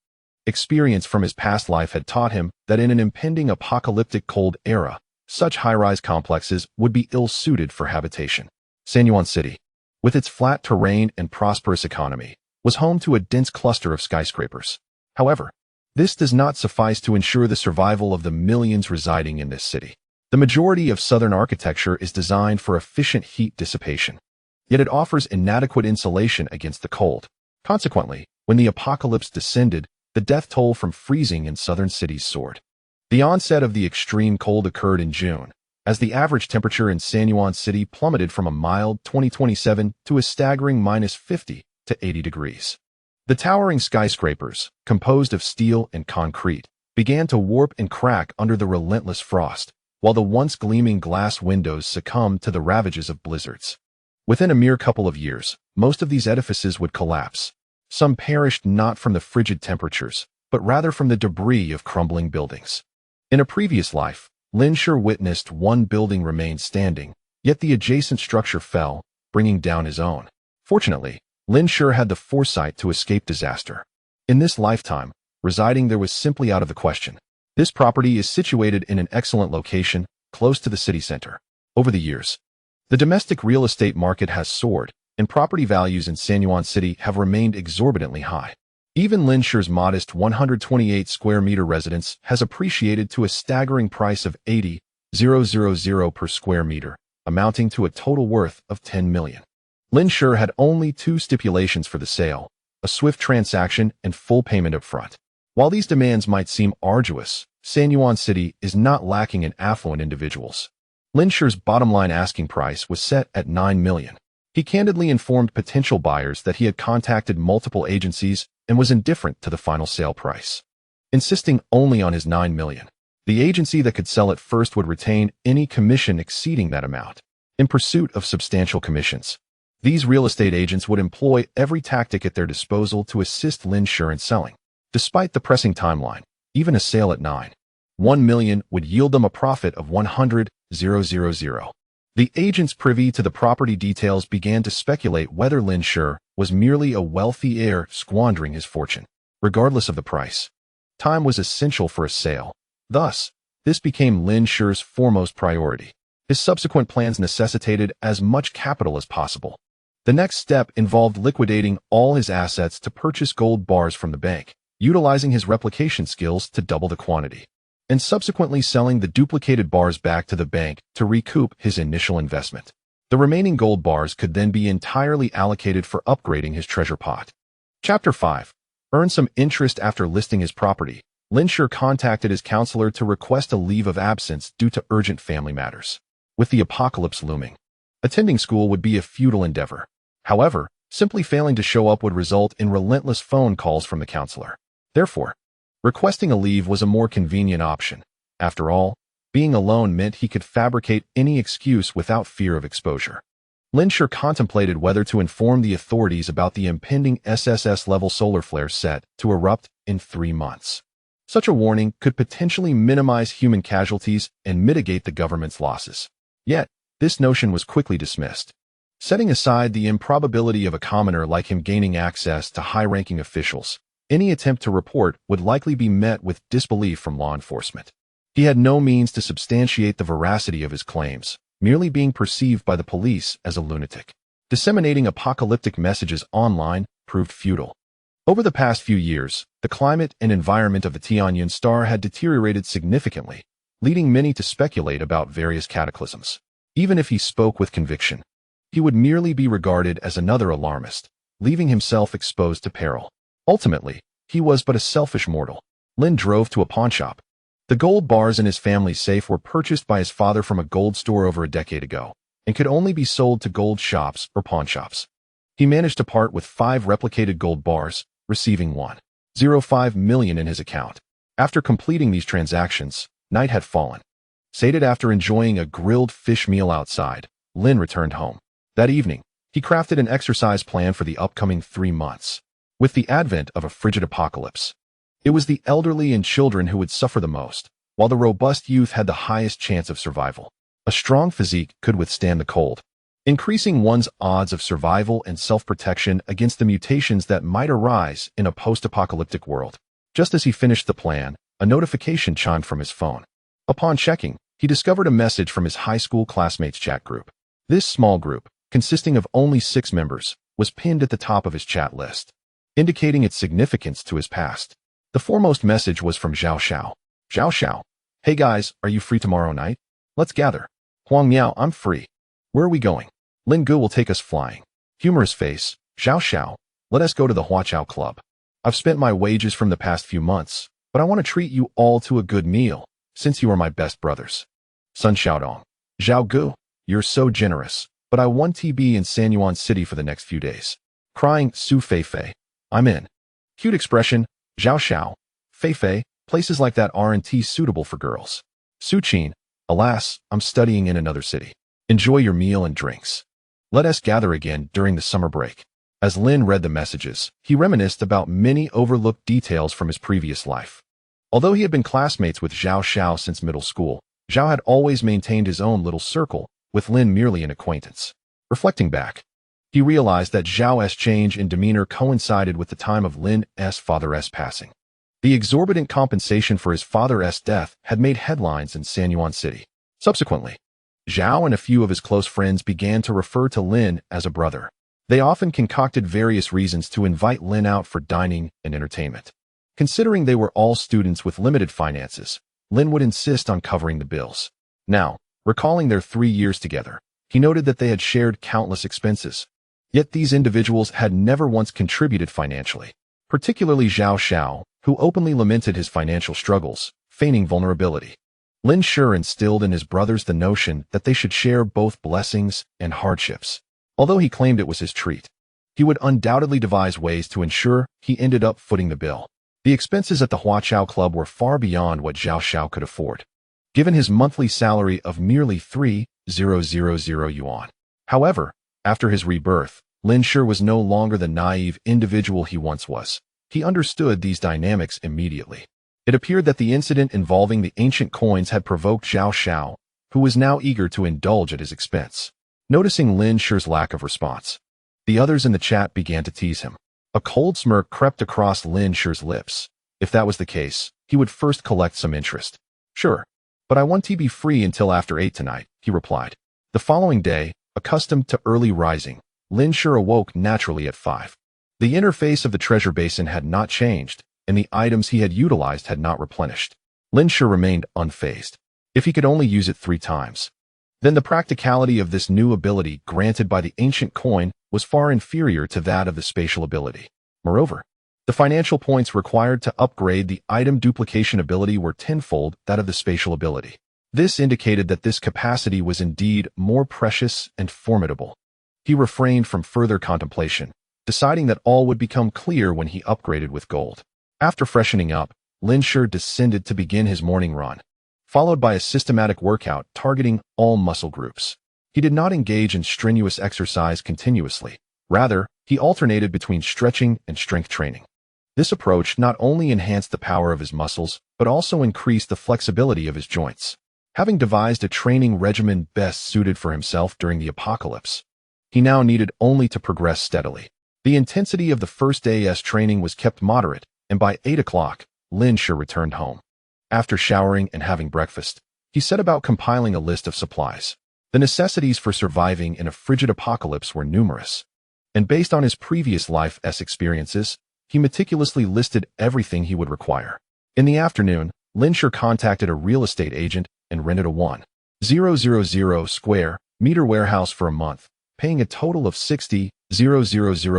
A: Experience from his past life had taught him that in an impending apocalyptic cold era, such high-rise complexes would be ill-suited for habitation. Sanyuan City, with its flat terrain and prosperous economy, was home to a dense cluster of skyscrapers. However, this does not suffice to ensure the survival of the millions residing in this city. The majority of southern architecture is designed for efficient heat dissipation, yet it offers inadequate insulation against the cold. Consequently, when the apocalypse descended, the death toll from freezing in southern cities soared. The onset of the extreme cold occurred in June, as the average temperature in Sanyuan City plummeted from a mild 27 to a staggering -50 to 80 degrees. The towering skyscrapers, composed of steel and concrete, began to warp and crack under the relentless frost, while the once gleaming glass windows succumbed to the ravages of blizzards. Within a mere couple of years, most of these edifices would collapse. Some perished not from the frigid temperatures, but rather from the debris of crumbling buildings. In a previous life, Lin Shi witnessed one building remain standing, yet the adjacent structure fell, bringing down his own. Fortunately, Lin Shi had the foresight to escape disaster. In this lifetime, residing there was simply out of the question. This property is situated in an excellent location, close to the city center. Over the years, the domestic real estate market has soared, and property values in San Juan City have remained exorbitantly high. Even Lin Shi's modest 128 square meter residence has appreciated to a staggering price of $80,000 per square meter, amounting to a total worth of $10 million. Lin Shi had only two stipulations for the sale: a swift transaction and full payment up front. While these demands might seem arduous, San Juan City is not lacking in affluent individuals. Lin Shi's bottom-line asking price was set at $9 million. He candidly informed potential buyers that he had contacted multiple agencies and was indifferent to the final sale price, insisting only on his $9 million. The agency that could sell it first would retain any commission exceeding that amount. In pursuit of substantial commissions, these real estate agents would employ every tactic at their disposal to assist Lin Shi in selling. Despite the pressing timeline, even a sale at $9.1 million would yield them a profit of $100,000. The agents privy to the property details began to speculate whether Lin Shi was merely a wealthy heir squandering his fortune. Regardless of the price, time was essential for a sale. Thus, this became Lin Shi's foremost priority. His subsequent plans necessitated as much capital as possible. The next step involved liquidating all his assets to purchase gold bars from the bank, utilizing his replication skills to double the quantity, and subsequently selling the duplicated bars back to the bank to recoup his initial investment. The remaining gold bars could then be entirely allocated for upgrading his treasure pot. Chapter 5. Earn some interest. After listing his property, Lin Shi contacted his counselor to request a leave of absence due to urgent family matters. With the apocalypse looming, attending school would be a futile endeavor. However, simply failing to show up would result in relentless phone calls from the counselor. Therefore, requesting a leave was a more convenient option. After all, being alone meant he could fabricate any excuse without fear of exposure. Lin Shi contemplated whether to inform the authorities about the impending SSS-level solar flare set to erupt in 3 months. Such a warning could potentially minimize human casualties and mitigate the government's losses. Yet, this notion was quickly dismissed. Setting aside the improbability of a commoner like him gaining access to high-ranking officials, any attempt to report would likely be met with disbelief from law enforcement. He had no means to substantiate the veracity of his claims, merely being perceived by the police as a lunatic. Disseminating apocalyptic messages online proved futile. Over the past few years, the climate and environment of the Tianyang star had deteriorated significantly, leading many to speculate about various cataclysms. Even if he spoke with conviction, he would merely be regarded as another alarmist, leaving himself exposed to peril. Ultimately, he was but a selfish mortal. Lin drove to a pawnshop. The gold bars in his family's safe were purchased by his father from a gold store over a decade ago, and could only be sold to gold shops or pawnshops. He managed to part with 5 replicated gold bars, receiving $1.05 million in his account. After completing these transactions, night had fallen. Sated after enjoying a grilled fish meal outside, Lin returned home. That evening, he crafted an exercise plan for the upcoming 3 months. With the advent of a frigid apocalypse, it was the elderly and children who would suffer the most, while the robust youth had the highest chance of survival. A strong physique could withstand the cold, increasing one's odds of survival and self-protection against the mutations that might arise in a post-apocalyptic world. Just as he finished the plan, a notification chimed from his phone. Upon checking, he discovered a message from his high school classmates' chat group. This small group, consisting of only 6 members, was pinned at the top of his chat list, indicating its significance to his past. The foremost message was from Zhao Xiao. Zhao Xiao. Hey guys, are you free tomorrow night? Let's gather. Huang Miao, I'm free. Where are we going? Lin Gu will take us flying. Humorous face. Zhao Xiao. Let us go to the Huaqiao Club. I've spent my wages from the past few months, but I want to treat you all to a good meal, since you are my best brothers. Sun Xiaodong. Zhao Gu, you're so generous, but I want TB in San Juan City for the next few days. Crying, Su Feifei. I'm in. Cute expression, Zhao Xiao. Feifei, places like that aren't suitable for girls. Su Qin, alas, I'm studying in another city. Enjoy your meal and drinks. Let us gather again during the summer break. As Lin read the messages, he reminisced about many overlooked details from his previous life. Although he had been classmates with Zhao Xiao since middle school, Zhao had always maintained his own little circle, with Lin merely an acquaintance. Reflecting back, he realized that Zhao's change in demeanor coincided with the time of Lin's father's passing. The exorbitant compensation for his father's death had made headlines in Sanyuan City. Subsequently, Zhao and a few of his close friends began to refer to Lin as a brother. They often concocted various reasons to invite Lin out for dining and entertainment. Considering they were all students with limited finances, Lin would insist on covering the bills. Now, recalling their 3 years together, he noted that they had shared countless expenses. Yet these individuals had never once contributed financially, particularly Zhao Xiao, who openly lamented his financial struggles, feigning vulnerability. Lin Shi instilled in his brothers the notion that they should share both blessings and hardships. Although he claimed it was his treat, he would undoubtedly devise ways to ensure he ended up footing the bill. The expenses at the Huaqiao Club were far beyond what Zhao Xiao could afford, given his monthly salary of merely 3,000 yuan. However, after his rebirth, Lin Shi was no longer the naive individual he once was. He understood these dynamics immediately. It appeared that the incident involving the ancient coins had provoked Zhao Xiao, who was now eager to indulge at his expense. Noticing Lin Shi's lack of response, the others in the chat began to tease him. A cold smirk crept across Lin Shi's lips. If that was the case, he would first collect some interest. Sure, but I want to be free until after 8 tonight, he replied. The following day, accustomed to early rising, Lin Shi awoke naturally at 5. The interface of the treasure basin had not changed, and the items he had utilized had not replenished. Lin Shi remained unfazed. If he could only use it 3 times, then the practicality of this new ability granted by the ancient coin was far inferior to that of the spatial ability. Moreover, the financial points required to upgrade the item duplication ability were tenfold that of the spatial ability. This indicated that this capacity was indeed more precious and formidable. He refrained from further contemplation, deciding that all would become clear when he upgraded with gold. After freshening up, Lin Shi descended to begin his morning run, followed by a systematic workout targeting all muscle groups. He did not engage in strenuous exercise continuously. Rather, he alternated between stretching and strength training. This approach not only enhanced the power of his muscles, but also increased the flexibility of his joints. Having devised a training regimen best suited for himself during the apocalypse, he now needed only to progress steadily. The intensity of the first day's training was kept moderate, and by 8 o'clock, Lin Shi returned home. After showering and having breakfast, he set about compiling a list of supplies. The necessities for surviving in a frigid apocalypse were numerous, and based on his previous life's experiences, he meticulously listed everything he would require. In the afternoon, Lin Shi contacted a real estate agent and rented a 1,000 square meter warehouse for a month, paying a total of 60,000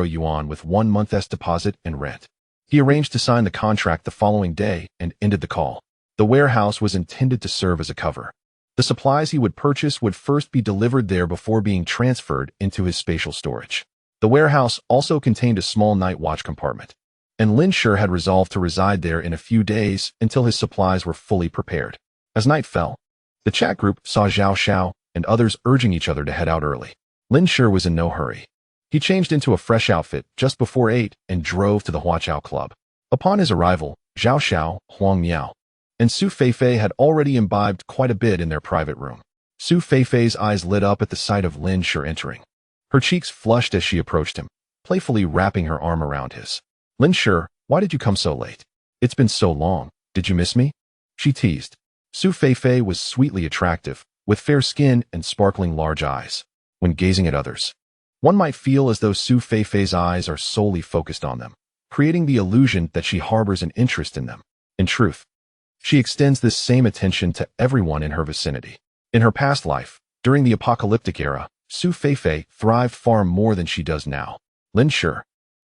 A: yuan with 1 month's deposit and rent. He arranged to sign the contract the following day and ended the call. The warehouse was intended to serve as a cover. The supplies he would purchase would first be delivered there before being transferred into his spatial storage. The warehouse also contained a small night watch compartment, and Lin Shi had resolved to reside there in a few days until his supplies were fully prepared. As night fell, the chat group saw Zhao Xiao and others urging each other to head out early. Lin Shi was in no hurry. He changed into a fresh outfit just before 8 and drove to the Huaqiao Club. Upon his arrival, Zhao Xiao, Huang Miao, and Su Feifei had already imbibed quite a bit in their private room. Su Feifei's eyes lit up at the sight of Lin Shi entering. Her cheeks flushed as she approached him, playfully wrapping her arm around his. Lin Shi, why did you come so late? It's been so long. Did you miss me? She teased. Su Feifei was sweetly attractive, with fair skin and sparkling large eyes. When gazing at others, one might feel as though Su Feifei's eyes are solely focused on them, creating the illusion that she harbors an interest in them. In truth, she extends this same attention to everyone in her vicinity. In her past life, during the apocalyptic era, Su Feifei thrived far more than she does now. Lin Shi,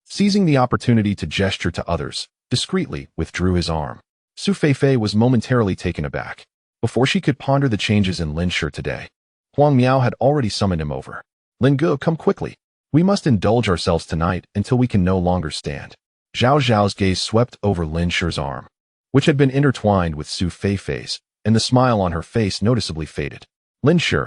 A: seizing the opportunity to gesture to others, discreetly withdrew his arm. Su Feifei was momentarily taken aback. Before she could ponder the changes in Lin Shi today, Huang Miao had already summoned him over. Lin Gu, come quickly. We must indulge ourselves tonight until we can no longer stand. Zhao Zhao's gaze swept over Lin Shi's arm, which had been intertwined with Su Feifei's, and the smile on her face noticeably faded. Lin Shi,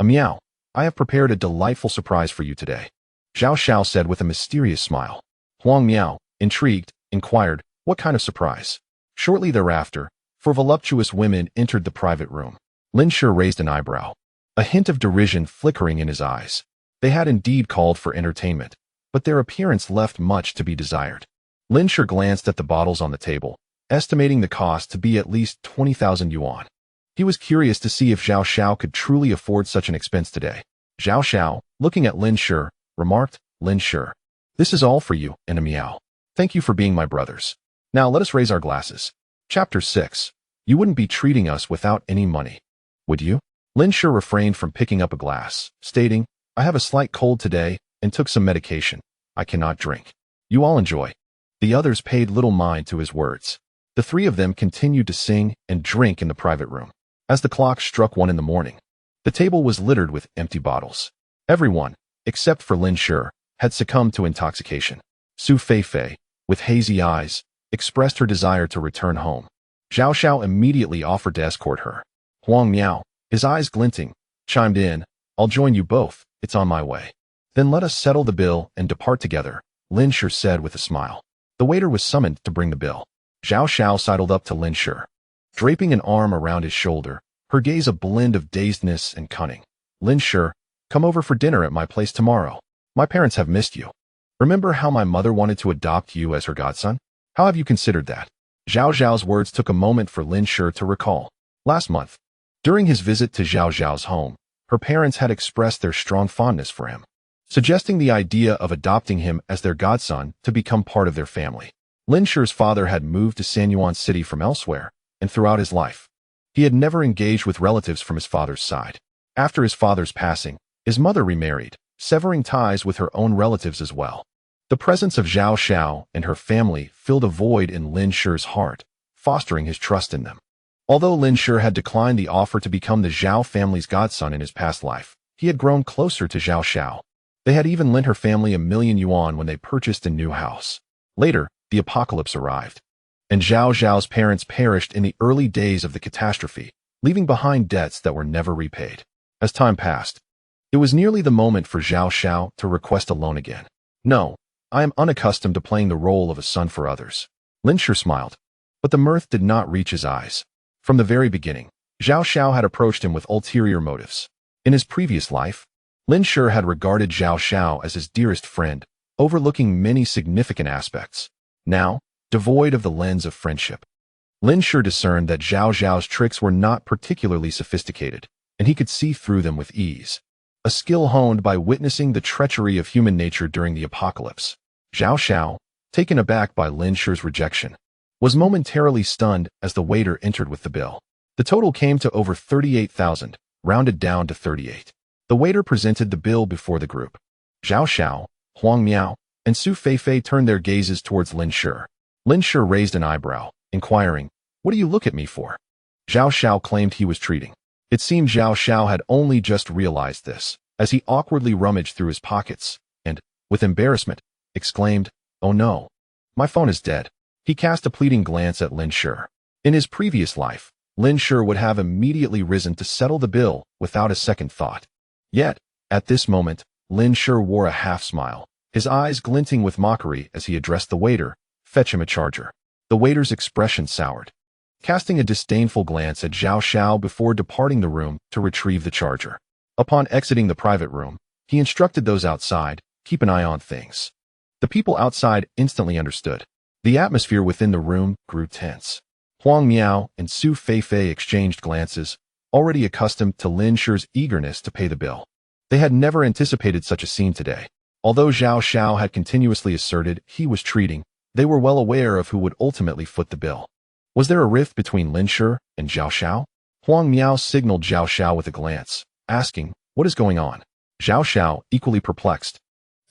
A: Miao, I have prepared a delightful surprise for you today, Zhao Xiao said with a mysterious smile. Huang Miao, intrigued, inquired, what kind of surprise? Shortly thereafter, 4 voluptuous women entered the private room. Lin Shi raised an eyebrow, a hint of derision flickering in his eyes. They had indeed called for entertainment, but their appearance left much to be desired. Lin Shi glanced at the bottles on the table, estimating the cost to be at least 20,000 yuan. He was curious to see if Zhao Xiao could truly afford such an expense today. Zhao Xiao, looking at Lin Shi, remarked, "Lin Shi, this is all for you, and a meow. Thank you for being my brothers. Now let us raise our glasses." Chapter 6. You wouldn't be treating us without any money, would you? Lin Shi refrained from picking up a glass, stating, "I have a slight cold today and took some medication. I cannot drink. You all enjoy." The others paid little mind to his words. The three of them continued to sing and drink in the private room. As the clock struck 1 in the morning, the table was littered with empty bottles. Everyone, except for Lin Shi, had succumbed to intoxication. Su Feifei, with hazy eyes, expressed her desire to return home. Zhao Xiao immediately offered to escort her. Huang Miao, his eyes glinting, chimed in, "I'll join you both, it's on my way." "Then let us settle the bill and depart together," Lin Shi said with a smile. The waiter was summoned to bring the bill. Zhao Xiao sidled up to Lin Shi, draping an arm around his shoulder, her gaze a blend of dazedness and cunning. "Lin Shi, come over for dinner at my place tomorrow. My parents have missed you. Remember how my mother wanted to adopt you as her godson? How have you considered that?" Zhao Zhao's words took a moment for Lin Shi to recall. Last month, during his visit to Zhao Zhao's home, her parents had expressed their strong fondness for him, suggesting the idea of adopting him as their godson to become part of their family. Lin Shi's father had moved to Sanyuan City from elsewhere, and throughout his life, he had never engaged with relatives from his father's side. After his father's passing, his mother remarried, severing ties with her own relatives as well. The presence of Zhao Xiao and her family filled a void in Lin Shi's heart, fostering his trust in them. Although Lin Shi had declined the offer to become the Zhao family's godson in his past life, he had grown closer to Zhao Xiao. They had even lent her family 1,000,000 yuan when they purchased a new house. Later, the apocalypse arrived, and Zhao Zhao's parents perished in the early days of the catastrophe, leaving behind debts that were never repaid. As time passed, it was nearly the moment for Zhao Xiao to request a loan again. "No, I am unaccustomed to playing the role of a son for others." Lin Shi smiled, but the mirth did not reach his eyes. From the very beginning, Zhao Xiao had approached him with ulterior motives. In his previous life, Lin Shi had regarded Zhao Xiao as his dearest friend, overlooking many significant aspects. Now, devoid of the lens of friendship, Lin Shi discerned that Zhao Zhao's tricks were not particularly sophisticated, and he could see through them with ease, a skill honed by witnessing the treachery of human nature during the apocalypse. Zhao Xiao, taken aback by Lin Shi's rejection, was momentarily stunned as the waiter entered with the bill. The total came to over 38,000, rounded down to 38. The waiter presented the bill before the group. Zhao Xiao, Huang Miao, and Su Feifei turned their gazes towards Lin Shi. Lin Shi raised an eyebrow, inquiring, "What do you look at me for?" Zhao Xiao claimed he was treating. It seemed Zhao Xiao had only just realized this, as he awkwardly rummaged through his pockets, and, with embarrassment, exclaimed, "Oh no, my phone is dead." He cast a pleading glance at Lin Shi. In his previous life, Lin Shi would have immediately risen to settle the bill without a second thought. Yet, at this moment, Lin Shi wore a half-smile, his eyes glinting with mockery as he addressed the waiter, "Fetch him a charger." The waiter's expression soured, casting a disdainful glance at Zhao Xiao before departing the room to retrieve the charger. Upon exiting the private room, he instructed those outside, "Keep an eye on things." The people outside instantly understood. The atmosphere within the room grew tense. Huang Miao and Su Feifei exchanged glances, already accustomed to Lin Shi's eagerness to pay the bill. They had never anticipated such a scene today. Although Zhao Xiao had continuously asserted he was treating, they were well aware of who would ultimately foot the bill. Was there a rift between Lin Shi and Zhao Xiao? Huang Miao signaled Zhao Xiao with a glance, asking, "What is going on?" Zhao Xiao, equally perplexed,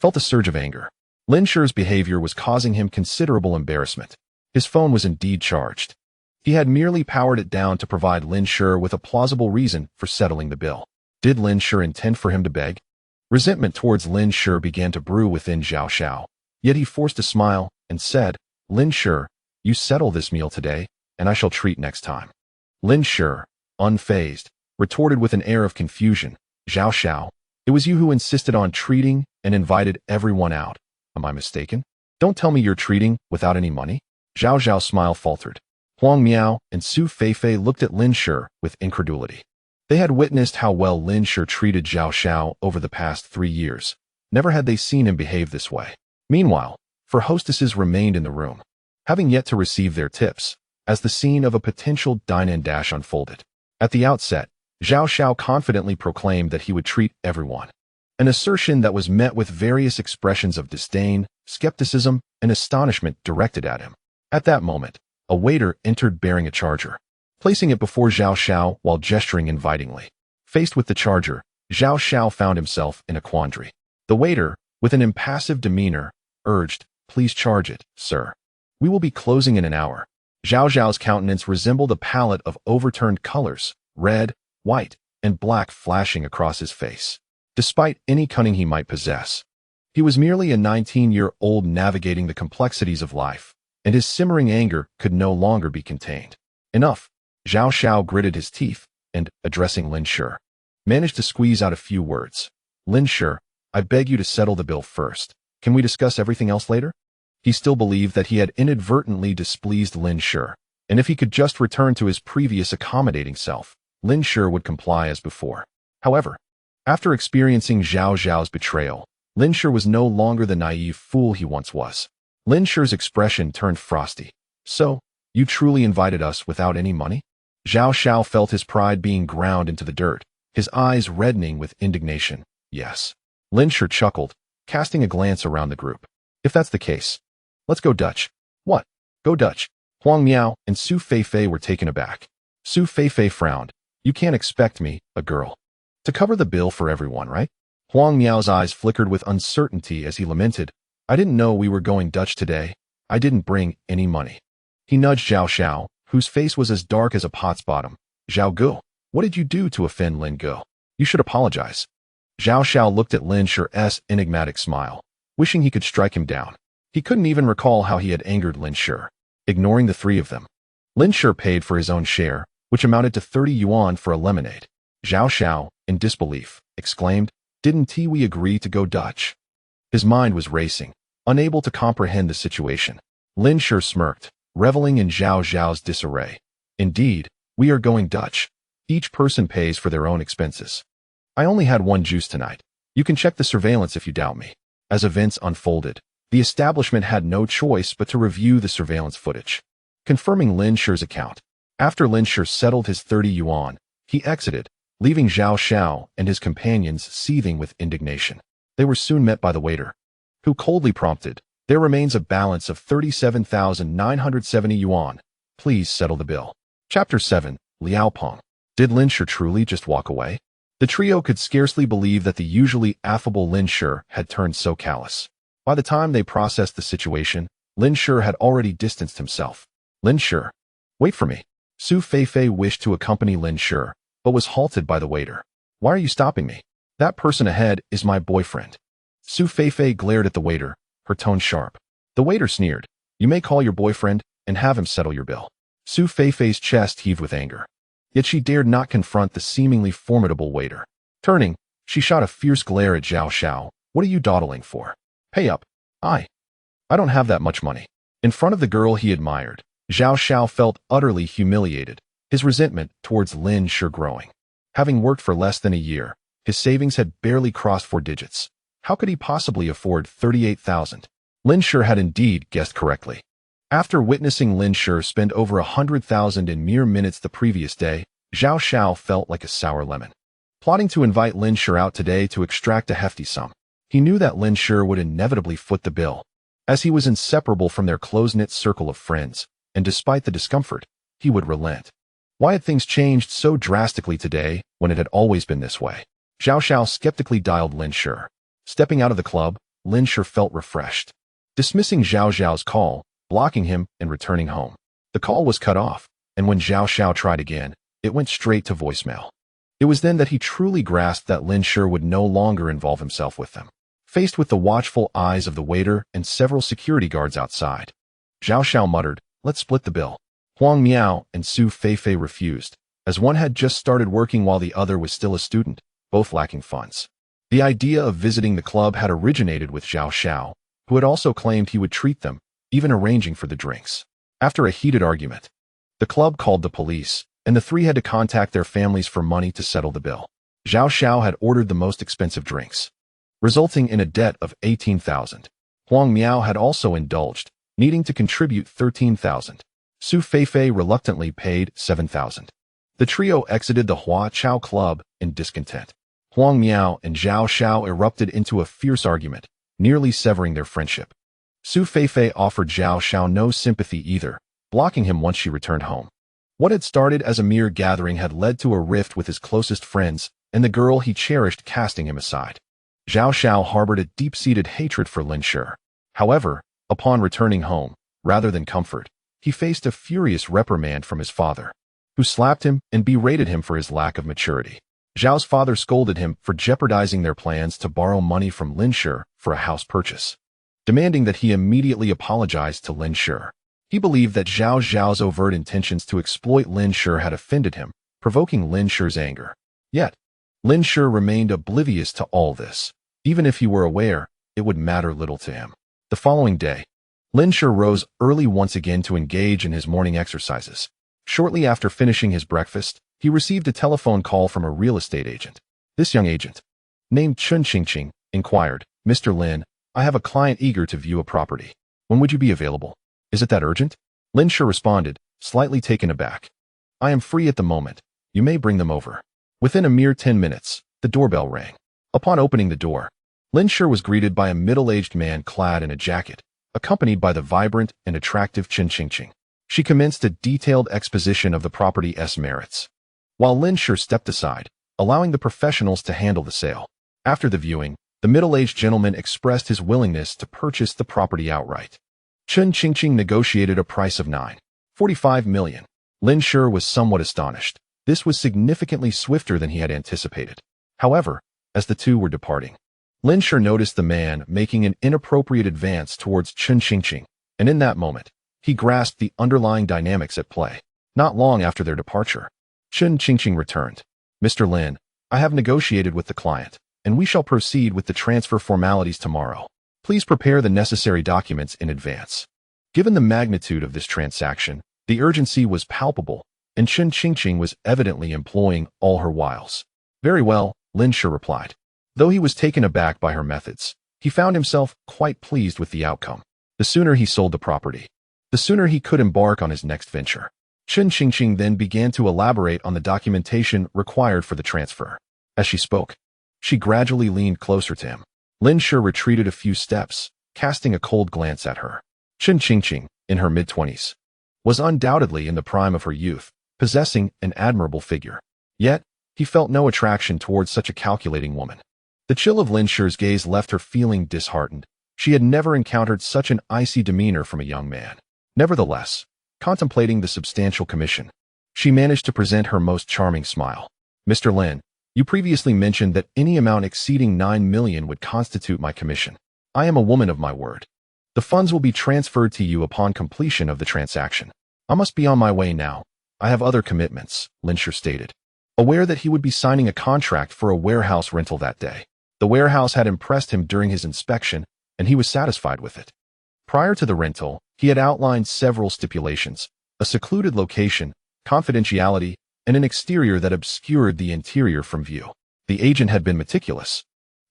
A: felt a surge of anger. Lin Shi's behavior was causing him considerable embarrassment. His phone was indeed charged. He had merely powered it down to provide Lin Shi with a plausible reason for settling the bill. Did Lin Shi intend for him to beg? Resentment towards Lin Shi began to brew within Zhao Xiao, yet he forced a smile and said, "Lin Shi, you settle this meal today, and I shall treat next time." Lin Shi, unfazed, retorted with an air of confusion, "Zhao Xiao, it was you who insisted on treating and invited everyone out. Am I mistaken? Don't tell me you're treating without any money." Zhao Zhao's smile faltered. Huang Miao and Su Feifei looked at Lin Shi with incredulity. They had witnessed how well Lin Shi treated Zhao Xiao over the past 3 years. Never had they seen him behave this way. Meanwhile, four hostesses remained in the room, having yet to receive their tips, as the scene of a potential dine-and-dash unfolded. At the outset, Zhao Xiao confidently proclaimed that he would treat everyone, an assertion that was met with various expressions of disdain, skepticism, and astonishment directed at him. At that moment, a waiter entered bearing a charger, placing it before Zhao Xiao while gesturing invitingly. Faced with the charger, Zhao Xiao found himself in a quandary. The waiter, with an impassive demeanor, urged, "Please charge it, sir. We will be closing in an hour." Zhao Xiao's countenance resembled a palette of overturned colors, red, white, and black flashing across his face. Despite any cunning he might possess, he was merely a 19-year-old navigating the complexities of life, and his simmering anger could no longer be contained. Enough. Zhao Xiao gritted his teeth and, addressing Lin Shi, managed to squeeze out a few words. "Lin Shi, I beg you to settle the bill first. Can we discuss everything else later?" He still believed that he had inadvertently displeased Lin Shi, and if he could just return to his previous accommodating self, Lin Shi would comply as before. However, after experiencing Zhao Xiao's betrayal, Lin Shi was no longer the naive fool he once was. Lin Shi's expression turned frosty. "So, you truly invited us without any money?" Zhao Xiao felt his pride being ground into the dirt, his eyes reddening with indignation. "Yes." Lin Shi chuckled, casting a glance around the group. "If that's the case, let's go Dutch." "What? Go Dutch?" Huang Miao and Su Feifei were taken aback. Su Feifei frowned. "You can't expect me, a girl, to cover the bill for everyone, right?" Huang Miao's eyes flickered with uncertainty as he lamented, "I didn't know we were going Dutch today. I didn't bring any money." He nudged Zhao Xiao, whose face was as dark as a pot's bottom. "Zhao Gu, what did you do to offend Lin Gu? You should apologize." Zhao Xiao looked at Lin Shi's enigmatic smile, wishing he could strike him down. He couldn't even recall how he had angered Lin Shi. Ignoring the three of them, Lin Shi paid for his own share, which amounted to 30 yuan for a lemonade. Zhao Xiao, in disbelief, exclaimed, "Didn't we agree to go Dutch?" His mind was racing, unable to comprehend the situation. Lin Shi smirked, reveling in Zhao Xiao's disarray. "Indeed, we are going Dutch. Each person pays for their own expenses. I only had one juice tonight. You can check the surveillance if you doubt me." As events unfolded, the establishment had no choice but to review the surveillance footage, confirming Lin Shi's account. After Lin Shi settled his 30 yuan, he exited, leaving Zhao Xiao and his companions seething with indignation. They were soon met by the waiter, who coldly prompted, "There remains a balance of 37,970 yuan. Please settle the bill." Chapter 7. Liao Peng. Did Lin Shi truly just walk away? The trio could scarcely believe that the usually affable Lin Shi had turned so callous. By the time they processed the situation, Lin Shi had already distanced himself. "Lin Shi, wait for me." Su Feifei wished to accompany Lin Shi, but was halted by the waiter. "Why are you stopping me? That person ahead is my boyfriend." Su Feifei glared at the waiter, her tone sharp. The waiter sneered, "You may call your boyfriend and have him settle your bill." Su Feifei's chest heaved with anger. Yet she dared not confront the seemingly formidable waiter. Turning, she shot a fierce glare at Zhao Xiao. "What are you dawdling for? Pay up." I don't have that much money." In front of the girl he admired, Zhao Xiao felt utterly humiliated, his resentment towards Lin Shi growing. Having worked for less than a year, his savings had barely crossed 4 digits. How could he possibly afford 38,000? Lin Shi had indeed guessed correctly. After witnessing Lin Shi spend over 100,000 in mere minutes the previous day, Zhao Xiao felt like a sour lemon. Plotting to invite Lin Shi out today to extract a hefty sum, he knew that Lin Shi would inevitably foot the bill, as he was inseparable from their close-knit circle of friends, and despite the discomfort, he would relent. Why had things changed so drastically today when it had always been this way? Zhao Xiao skeptically dialed Lin Shi. Stepping out of the club, Lin Shi felt refreshed. Dismissing Zhao Xiao's call, blocking him, and returning home. The call was cut off, and when Zhao Xiao tried again, it went straight to voicemail. It was then that he truly grasped that Lin Shi would no longer involve himself with them. Faced with the watchful eyes of the waiter and several security guards outside, Zhao Xiao muttered, "Let's split the bill." Huang Miao and Su Feifei refused, as one had just started working while the other was still a student, both lacking funds. The idea of visiting the club had originated with Zhao Xiao, who had also claimed he would treat them, even arranging for the drinks. After a heated argument, the club called the police, and the three had to contact their families for money to settle the bill. Zhao Xiao had ordered the most expensive drinks, resulting in a debt of 18,000. Huang Miao had also indulged, needing to contribute 13,000. Su Feifei reluctantly paid 7,000. The trio exited the Hua Chao Club in discontent. Huang Miao and Zhao Xiao erupted into a fierce argument, nearly severing their friendship. Su Feifei offered Zhao Xiao no sympathy either, blocking him once she returned home. What had started as a mere gathering had led to a rift with his closest friends, and the girl he cherished casting him aside. Zhao Xiao harbored a deep-seated hatred for Lin Shi. However, upon returning home, rather than comfort, he faced a furious reprimand from his father, who slapped him and berated him for his lack of maturity. Zhao's father scolded him for jeopardizing their plans to borrow money from Lin Shi for a house purchase, demanding that he immediately apologize to Lin Shi. He believed that Zhao Zhao's overt intentions to exploit Lin Shi had offended him, provoking Lin Shi's anger. Yet, Lin Shi remained oblivious to all this. Even if he were aware, it would matter little to him. The following day, Lin Shi rose early once again to engage in his morning exercises. Shortly after finishing his breakfast, he received a telephone call from a real estate agent. This young agent, named Chun Qingqing, inquired, "Mr. Lin, I have a client eager to view a property. When would you be available? Is it that urgent?" Lin Shi responded, slightly taken aback. "I am free at the moment. You may bring them over." Within a mere 10 minutes, the doorbell rang. Upon opening the door, Lin Shi was greeted by a middle-aged man clad in a jacket, accompanied by the vibrant and attractive Chun Qingqing. She commenced a detailed exposition of the property's merits, while Lin Shi stepped aside, allowing the professionals to handle the sale. After the viewing, the middle-aged gentleman expressed his willingness to purchase the property outright. Chun Qingqing negotiated a price of 9.45 million. Lin Shi was somewhat astonished. This was significantly swifter than he had anticipated. However, as the two were departing, Lin Shi noticed the man making an inappropriate advance towards Chun Qingqing, and in that moment, he grasped the underlying dynamics at play. Not long after their departure, Chun Qingqing returned. "Mr. Lin, I have negotiated with the client, and we shall proceed with the transfer formalities tomorrow. Please prepare the necessary documents in advance." Given the magnitude of this transaction, the urgency was palpable, and Chun Qingqing was evidently employing all her wiles. "Very well," Lin Shi replied. Though he was taken aback by her methods, he found himself quite pleased with the outcome. The sooner he sold the property, the sooner he could embark on his next venture. Chun Qingqing then began to elaborate on the documentation required for the transfer. As she spoke, she gradually leaned closer to him. Lin Shi retreated a few steps, casting a cold glance at her. Chun Qingqing, in her mid-20s, was undoubtedly in the prime of her youth, possessing an admirable figure. Yet, he felt no attraction towards such a calculating woman. The chill of Lin Shi's gaze left her feeling disheartened. She had never encountered such an icy demeanor from a young man. Nevertheless, contemplating the substantial commission, she managed to present her most charming smile. "Mr. Lin, you previously mentioned that any amount exceeding 9 million would constitute my commission. I am a woman of my word. The funds will be transferred to you upon completion of the transaction. I must be on my way now. I have other commitments," Lin Shi stated, aware that he would be signing a contract for a warehouse rental that day. The warehouse had impressed him during his inspection, and he was satisfied with it. Prior to the rental, he had outlined several stipulations: a secluded location, confidentiality, and an exterior that obscured the interior from view. The agent had been meticulous,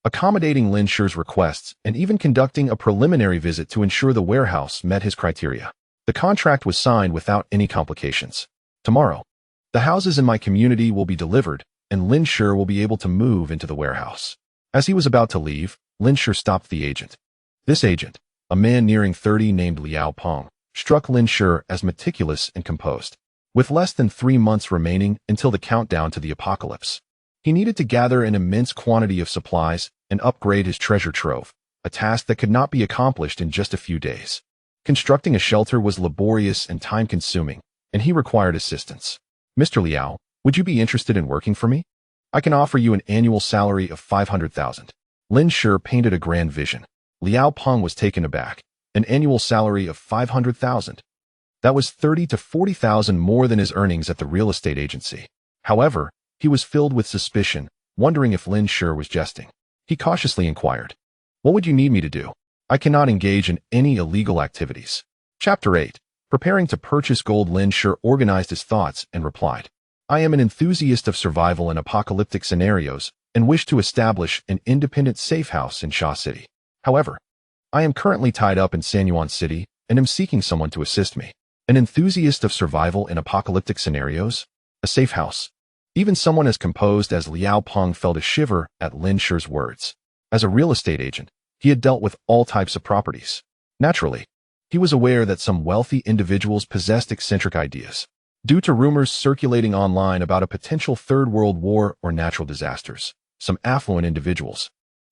A: accommodating Lin Shi's requests and even conducting a preliminary visit to ensure the warehouse met his criteria. The contract was signed without any complications. "Tomorrow, the houses in my community will be delivered, and Lin Shi will be able to move into the warehouse." As he was about to leave, Lin Shi stopped the agent. This agent, a man nearing 30 named Liao Peng, struck Lin Shi as meticulous and composed. With less than 3 months remaining until the countdown to the apocalypse, he needed to gather an immense quantity of supplies and upgrade his treasure trove, a task that could not be accomplished in just a few days. Constructing a shelter was laborious and time-consuming, and he required assistance. "Mr. Liao, would you be interested in working for me? I can offer you an annual salary of 500,000. Lin Shi painted a grand vision. Liao Peng was taken aback. An annual salary of 500,000. That was 30 to 40,000 more than his earnings at the real estate agency. However, he was filled with suspicion, wondering if Lin Shi was jesting. He cautiously inquired, "What would you need me to do? I cannot engage in any illegal activities." Chapter 8. Preparing to purchase gold. Lin Shi organized his thoughts and replied, I am an enthusiast of survival in apocalyptic scenarios and wish to establish an independent safe house in Sha City. However, I am currently tied up in Sanyuan City and am seeking someone to assist me. An enthusiast of survival in apocalyptic scenarios? A safe house? Even someone as composed as Liao Peng felt a shiver at Lin Shi's words. As a real estate agent, he had dealt with all types of properties. Naturally, he was aware that some wealthy individuals possessed eccentric ideas. Due to rumors circulating online about a potential Third World War or natural disasters, some affluent individuals,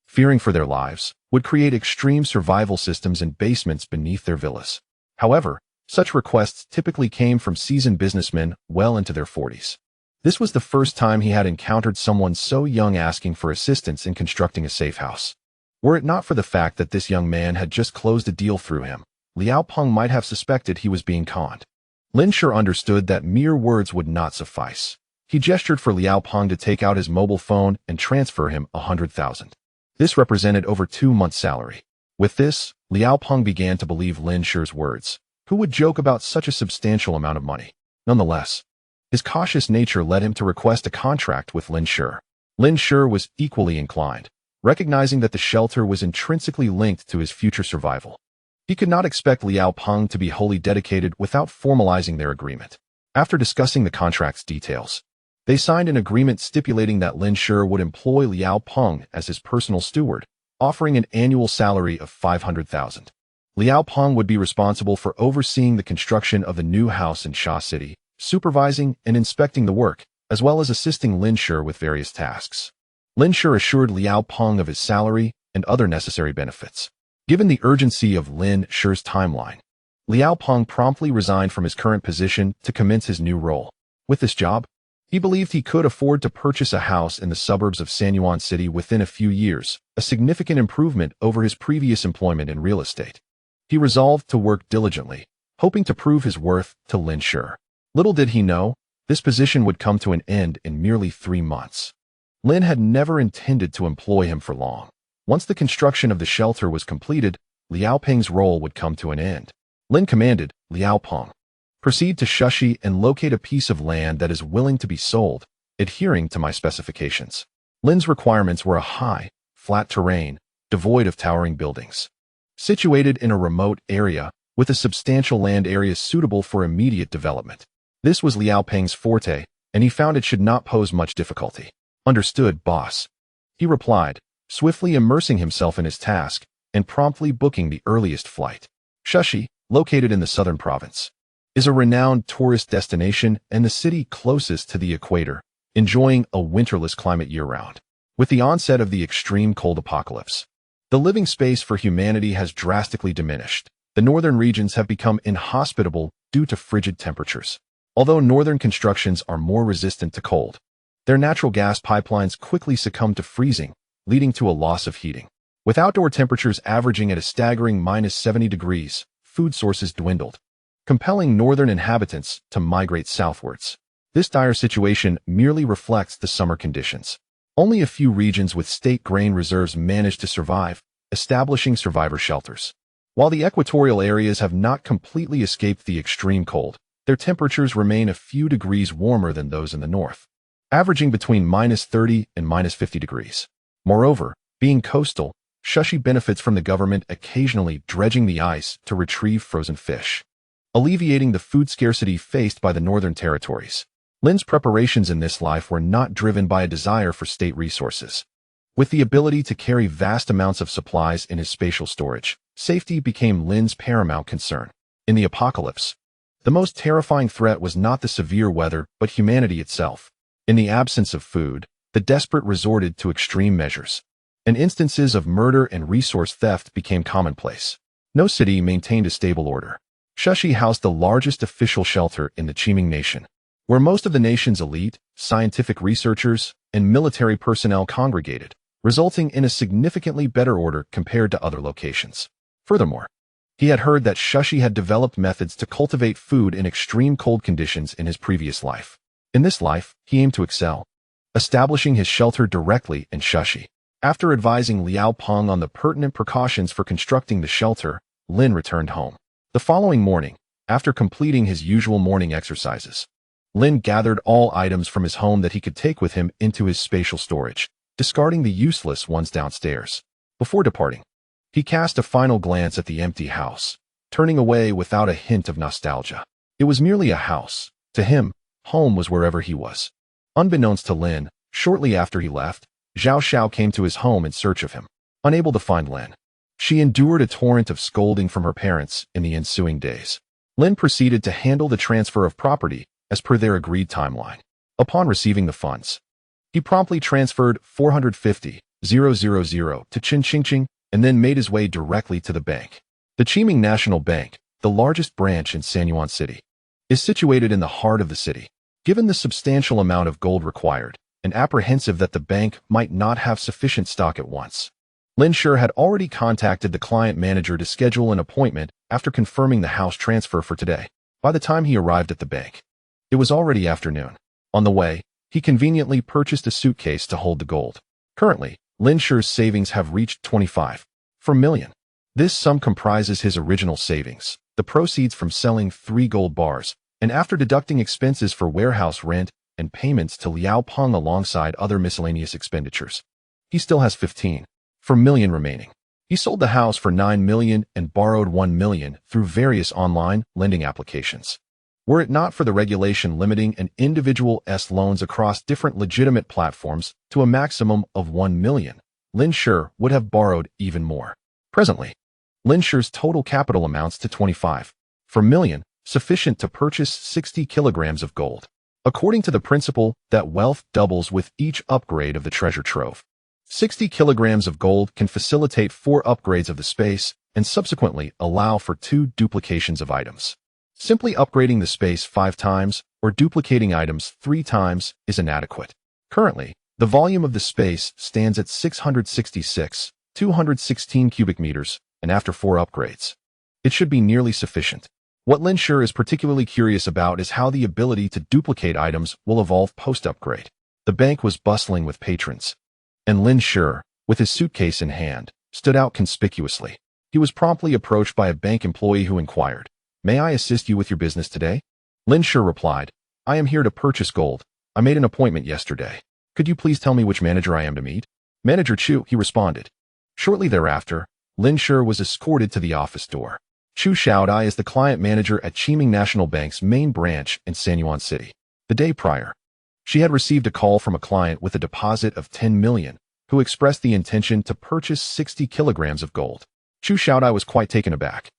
A: fearing for their lives, would create extreme survival systems in basements beneath their villas. However, such requests typically came from seasoned businessmen well into their 40s. This was the first time he had encountered someone so young asking for assistance in constructing a safe house. Were it not for the fact that this young man had just closed a deal through him, Liao Peng might have suspected he was being conned. Lin Shi understood that mere words would not suffice. He gestured for Liao Peng to take out his mobile phone and transfer him 100,000. This represented over 2 months' salary. With this, Liao Peng began to believe Lin Shi's words. Who would joke about such a substantial amount of money? Nonetheless, his cautious nature led him to request a contract with Lin Shi. Lin Shi was equally inclined, recognizing that the shelter was intrinsically linked to his future survival. He could not expect Liao Peng to be wholly dedicated without formalizing their agreement. After discussing the contract's details, they signed an agreement stipulating that Lin Shi would employ Liao Peng as his personal steward, offering an annual salary of 500,000. Liao Peng would be responsible for overseeing the construction of the new house in Sha City, supervising and inspecting the work, as well as assisting Lin Shi with various tasks. Lin Shi assured Liao Peng of his salary and other necessary benefits. Given the urgency of Lin Shi's timeline, Liao Peng promptly resigned from his current position to commence his new role. With this job, he believed he could afford to purchase a house in the suburbs of Sanyuan City within a few years, a significant improvement over his previous employment in real estate. He resolved to work diligently, hoping to prove his worth to Lin Shi. Little did he know, this position would come to an end in merely 3 months. Lin had never intended to employ him for long. Once the construction of the shelter was completed, Liao Peng's role would come to an end. Lin commanded, Liao Peng, proceed to Shushi and locate a piece of land that is willing to be sold, adhering to my specifications. Lin's requirements were a high, flat terrain, devoid of towering buildings. Situated in a remote area, with a substantial land area suitable for immediate development. This was Liao Peng's forte, and he found it should not pose much difficulty. Understood, boss. He replied, swiftly immersing himself in his task and promptly booking the earliest flight. Shushi, located in the southern province, is a renowned tourist destination and the city closest to the equator, enjoying a winterless climate year-round. With the onset of the extreme cold apocalypse, the living space for humanity has drastically diminished. The northern regions have become inhospitable due to frigid temperatures. Although northern constructions are more resistant to cold, their natural gas pipelines quickly succumb to freezing, leading to a loss of heating. With outdoor temperatures averaging at a staggering -70 degrees, food sources dwindled, compelling northern inhabitants to migrate southwards. This dire situation merely reflects the summer conditions. Only a few regions with state grain reserves managed to survive, establishing survivor shelters. While the equatorial areas have not completely escaped the extreme cold, their temperatures remain a few degrees warmer than those in the north, averaging between -30 and -50 degrees. Moreover, being coastal, Shushi benefits from the government occasionally dredging the ice to retrieve frozen fish, alleviating the food scarcity faced by the northern territories. Lin's preparations in this life were not driven by a desire for state resources. With the ability to carry vast amounts of supplies in his spatial storage, safety became Lin's paramount concern. In the apocalypse, the most terrifying threat was not the severe weather, but humanity itself. In the absence of food, the desperate resorted to extreme measures, and instances of murder and resource theft became commonplace. No city maintained a stable order. Shushi housed the largest official shelter in the Qiming nation, where most of the nation's elite, scientific researchers, and military personnel congregated, resulting in a significantly better order compared to other locations. Furthermore, he had heard that Shushi had developed methods to cultivate food in extreme cold conditions in his previous life. In this life, he aimed to excel, establishing his shelter directly in Shushi. After advising Liao Peng on the pertinent precautions for constructing the shelter, Lin returned home. The following morning, after completing his usual morning exercises, Lin gathered all items from his home that he could take with him into his spatial storage, discarding the useless ones downstairs. Before departing, he cast a final glance at the empty house, turning away without a hint of nostalgia. It was merely a house. To him, home was wherever he was. Unbeknownst to Lin, shortly after he left, Zhao Xiao came to his home in search of him. Unable to find Lin, she endured a torrent of scolding from her parents in the ensuing days. Lin proceeded to handle the transfer of property as per their agreed timeline. Upon receiving the funds, he promptly transferred 450,000 to Qingqing and then made his way directly to the bank. The Qiming National Bank, the largest branch in Sanyuan City, is situated in the heart of the city. Given the substantial amount of gold required, and apprehensive that the bank might not have sufficient stock at once, Lin Shi had already contacted the client manager to schedule an appointment after confirming the house transfer for today. By the time he arrived at the bank, it was already afternoon. On the way, he conveniently purchased a suitcase to hold the gold. Currently, Lin Shi's savings have reached 25.4 million. This sum comprises his original savings, the proceeds from selling 3 gold bars, and after deducting expenses for warehouse rent and payments to Liao Peng alongside other miscellaneous expenditures, he still has 15.4 million remaining. He sold the house for 9 million and borrowed 1 million through various online lending applications. Were it not for the regulation limiting an individual's loans across different legitimate platforms to a maximum of 1 million, Lin Shi would have borrowed even more. Presently, Lin Shi's total capital amounts to 25.4 million, sufficient to purchase 60 kilograms of gold. According to the principle that wealth doubles with each upgrade of the treasure trove, 60 kilograms of gold can facilitate 4 upgrades of the space and subsequently allow for 2 duplications of items. Simply upgrading the space 5 times or duplicating items 3 times is inadequate. Currently, the volume of the space stands at 666,216 cubic meters, and after 4 upgrades, it should be nearly sufficient. What Lin Shi is particularly curious about is how the ability to duplicate items will evolve post-upgrade. The bank was bustling with patrons, and Lin Shi, with his suitcase in hand, stood out conspicuously. He was promptly approached by a bank employee who inquired, "May I assist you with your business today?" Lin Shi replied, "I am here to purchase gold. I made an appointment yesterday. Could you please tell me which manager I am to meet?" "Manager Chu," he responded. Shortly thereafter, Lin Shi was escorted to the office door. Chu Xiaodai is the client manager at Qiming National Bank's main branch in Sanyuan City. The day prior, she had received a call from a client with a deposit of 10 million, who expressed the intention to purchase 60 kilograms of gold. Chu Xiaodai was quite taken aback.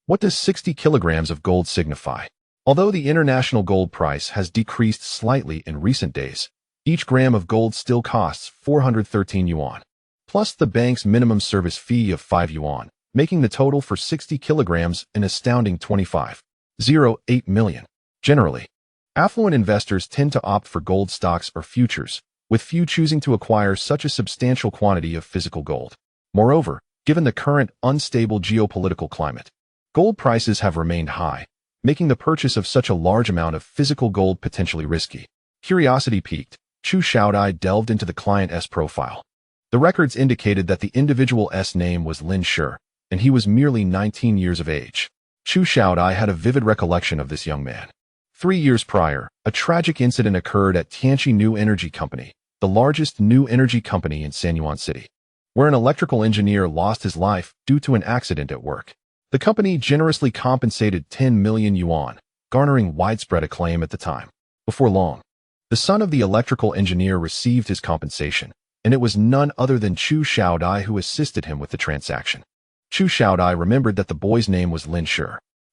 A: What does 60 kilograms of gold signify? Although the international gold price has decreased slightly in recent days, each gram of gold still costs 413 yuan, plus the bank's minimum service fee of 5 yuan, making the total for 60 kilograms an astounding 25.08 million. Generally, affluent investors tend to opt for gold stocks or futures, with few choosing to acquire such a substantial quantity of physical gold. Moreover, given the current unstable geopolitical climate, gold prices have remained high, making the purchase of such a large amount of physical gold potentially risky. Curiosity piqued, Chu Xiaodai delved into the client's profile. The records indicated that the individual's name was Lin Shi, and he was merely 19 years of age. Chu Xiaodai had a vivid recollection of this young man. 3 years prior, a tragic incident occurred at Tianqi New Energy Company, the largest new energy company in Sanyuan City, where an electrical engineer lost his life due to an accident at work. The company generously compensated 10 million yuan, garnering widespread acclaim at the time. Before long, the son of the electrical engineer received his compensation, and it was none other than Chu Xiaodai who assisted him with the transaction. Chu Xiaodai remembered that the boy's name was Lin Shi.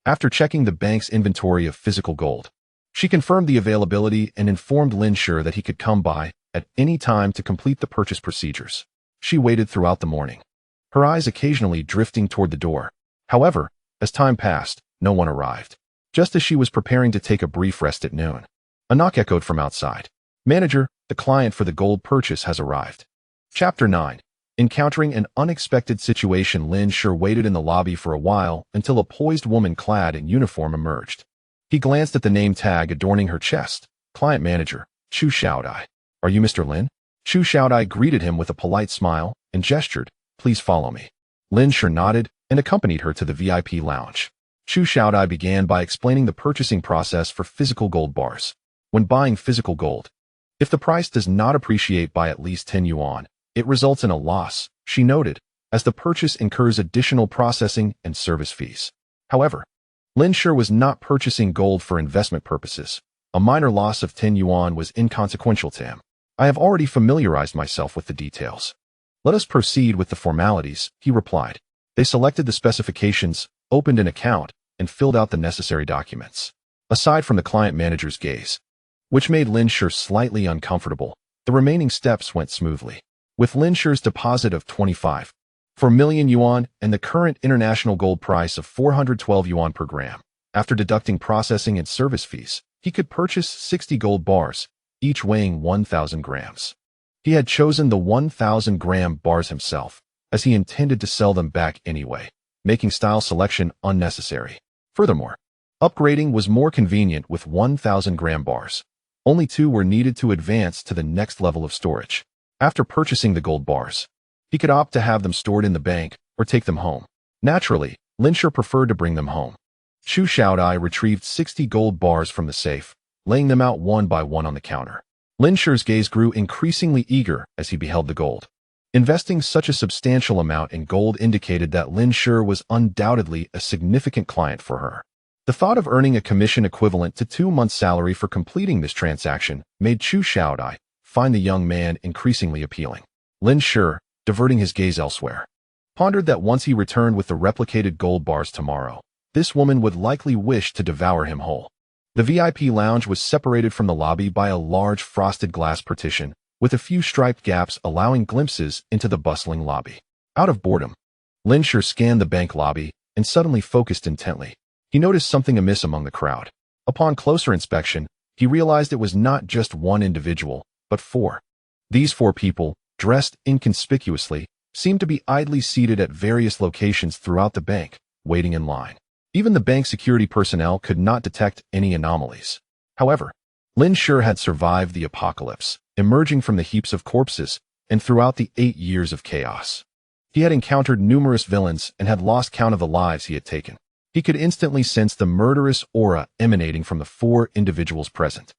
A: After checking the bank's inventory of physical gold, she confirmed the availability and informed Lin Shi that he could come by at any time to complete the purchase procedures. She waited throughout the morning, her eyes occasionally drifting toward the door. However, as time passed, no one arrived. Just as she was preparing to take a brief rest at noon, a knock echoed from outside. "Manager, the client for the gold purchase has arrived." Chapter 9. Encountering an unexpected situation, Lin Shi waited in the lobby for a while until a poised woman clad in uniform emerged. He glanced at the name tag adorning her chest. "Client manager, Chu Xiaodai. Are you Mr. Lin?" Chu Xiaodai greeted him with a polite smile and gestured, "Please follow me." Lin Shi nodded and accompanied her to the VIP lounge. Chu Xiaodai began by explaining the purchasing process for physical gold bars. when buying physical gold. If the price does not appreciate by at least 10 yuan, it results in a loss, she noted, as the purchase incurs additional processing and service fees. However, Lin Shi was not purchasing gold for investment purposes. A minor loss of 10 yuan was inconsequential to him. I have already familiarized myself with the details. Let us proceed with the formalities, he replied. They selected the specifications, opened an account, and filled out the necessary documents. Aside from the client manager's gaze, which made Lin Shi slightly uncomfortable, the remaining steps went smoothly. With Lin Shi's deposit of 24 million yuan and the current international gold price of 412 yuan per gram, after deducting processing and service fees, he could purchase 60 gold bars, each weighing 1,000 grams. He had chosen the 1,000-gram bars himself, as he intended to sell them back anyway, making style selection unnecessary. Furthermore, upgrading was more convenient with 1,000-gram bars. Only 2 were needed to advance to the next level of storage. After purchasing the gold bars, he could opt to have them stored in the bank or take them home. Naturally, Lin Shi preferred to bring them home. Chu Xiaodai retrieved 60 gold bars from the safe, laying them out one by one on the counter. Lin Shi's gaze grew increasingly eager as he beheld the gold. Investing such a substantial amount in gold indicated that Lin Shi was undoubtedly a significant client for her. The thought of earning a commission equivalent to 2 months' salary for completing this transaction made Chu Xiaodai find the young man increasingly appealing. Lin Shi, diverting his gaze elsewhere, pondered that once he returned with the replicated gold bars tomorrow, this woman would likely wish to devour him whole. The VIP lounge was separated from the lobby by a large frosted glass partition, with a few striped gaps allowing glimpses into the bustling lobby. Out of boredom, Lin Shi scanned the bank lobby and suddenly focused intently. He noticed something amiss among the crowd. Upon closer inspection, he realized it was not just one individual, but 4. These 4 people, dressed inconspicuously, seemed to be idly seated at various locations throughout the bank, waiting in line. Even the bank security personnel could not detect any anomalies. However, Lin Shi had survived the apocalypse, emerging from the heaps of corpses, and throughout the 8 years of chaos. He had encountered numerous villains and had lost count of the lives he had taken. He could instantly sense the murderous aura emanating from the 4 individuals present.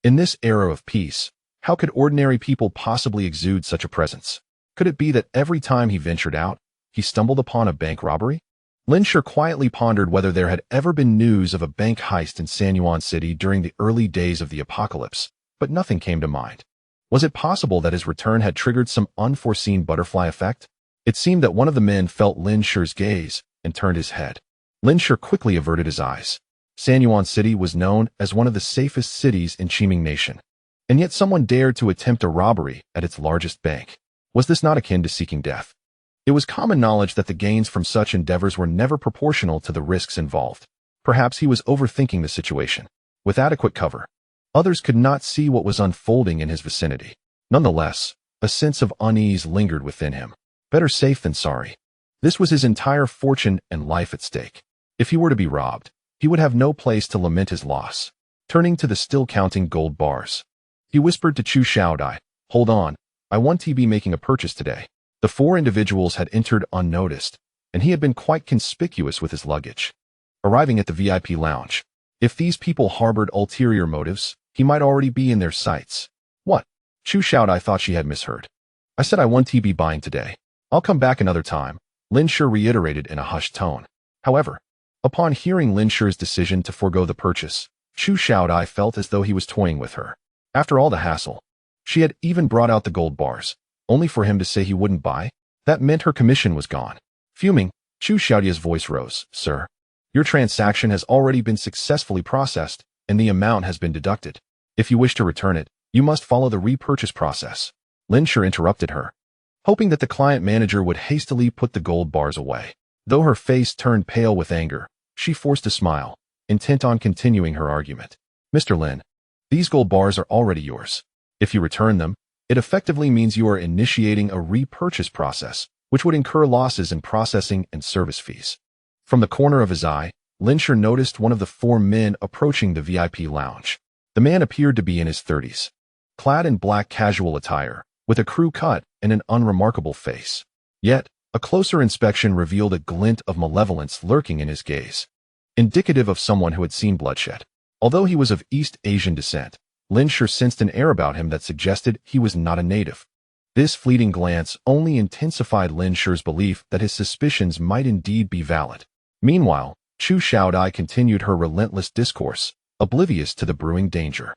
A: In this era of peace, how could ordinary people possibly exude such a presence? Could it be that every time he ventured out, he stumbled upon a bank robbery? Lin Shi quietly pondered whether there had ever been news of a bank heist in Sanyuan City during the early days of the apocalypse, but nothing came to mind. Was it possible that his return had triggered some unforeseen butterfly effect? It seemed that one of the men felt Lin Shi's gaze and turned his head. Lin Shi quickly averted his eyes. Sanyuan City was known as one of the safest cities in Qiming Nation, and yet someone dared to attempt a robbery at its largest bank. Was this not akin to seeking death? It was common knowledge that the gains from such endeavors were never proportional to the risks involved. Perhaps he was overthinking the situation. With adequate cover, others could not see what was unfolding in his vicinity. Nonetheless, a sense of unease lingered within him. Better safe than sorry. This was his entire fortune and life at stake. If he were to be robbed, he would have no place to lament his loss. Turning to the still counting gold bars, he whispered to Chu Xiaodai, "Hold on, I want to be making a purchase today." The 4 individuals had entered unnoticed, and he had been quite conspicuous with his luggage. Arriving at the VIP lounge, if these people harbored ulterior motives, he might already be in their sights. What? Chu Xiaodai thought she had misheard. "I said I want to be buying today. I'll come back another time," Lin Shi reiterated in a hushed tone. However, upon hearing Lin Shi's decision to forego the purchase, Chu Xiaodai felt as though he was toying with her. After all the hassle, she had even brought out the gold bars, only for him to say he wouldn't buy. That meant her commission was gone. Fuming, Chu Xiaodai's voice rose. "Sir, your transaction has already been successfully processed, and the amount has been deducted. If you wish to return it, you must follow the repurchase process." Lin Shi interrupted her, hoping that the client manager would hastily put the gold bars away. Though her face turned pale with anger, she forced a smile, intent on continuing her argument. "Mr. Lin, these gold bars are already yours. If you return them, it effectively means you are initiating a repurchase process, which would incur losses in processing and service fees." From the corner of his eye, Lin Shi noticed one of the 4 men approaching the VIP lounge. The man appeared to be in his 30s, clad in black casual attire, with a crew cut and an unremarkable face. Yet, a closer inspection revealed a glint of malevolence lurking in his gaze, indicative of someone who had seen bloodshed. Although he was of East Asian descent, Lin Shi sensed an air about him that suggested he was not a native. This fleeting glance only intensified Lin Shi's belief that his suspicions might indeed be valid. Meanwhile, Chu Xiaodai continued her relentless discourse, oblivious to the brewing danger.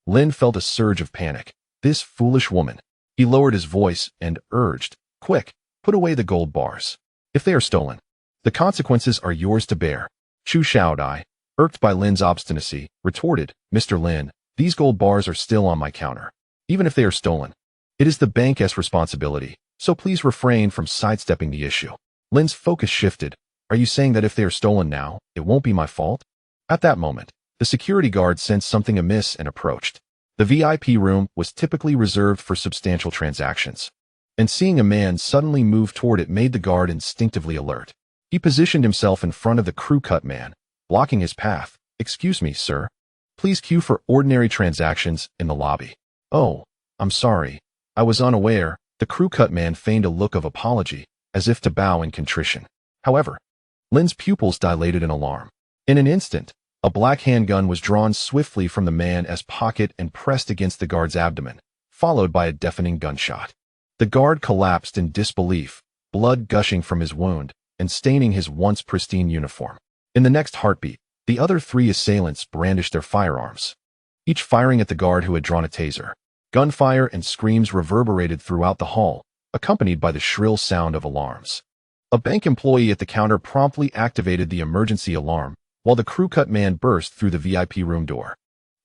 A: Lin felt a surge of panic. This foolish woman. He lowered his voice and urged, "Quick, put away the gold bars. If they are stolen, the consequences are yours to bear." Chu Xiaodai, irked by Lin's obstinacy, retorted, "Mr. Lin, these gold bars are still on my counter. Even if they are stolen, it is the bank's responsibility, so please refrain from sidestepping the issue." Lin's focus shifted. "Are you saying that if they are stolen now, it won't be my fault?" At that moment, the security guard sensed something amiss and approached. The VIP room was typically reserved for substantial transactions, and seeing a man suddenly move toward it made the guard instinctively alert. He positioned himself in front of the crew-cut man, blocking his path. "Excuse me, sir. Please queue for ordinary transactions in the lobby." "Oh, I'm sorry. I was unaware." The crew-cut man feigned a look of apology, as if to bow in contrition. However, Lin's pupils dilated in alarm. In an instant, a black handgun was drawn swiftly from the man's pocket and pressed against the guard's abdomen, followed by a deafening gunshot. The guard collapsed in disbelief, blood gushing from his wound and staining his once pristine uniform. In the next heartbeat, the other three assailants brandished their firearms, each firing at the guard who had drawn a taser. Gunfire and screams reverberated throughout the hall, accompanied by the shrill sound of alarms. A bank employee at the counter promptly activated the emergency alarm, while the crew-cut man burst through the VIP room door.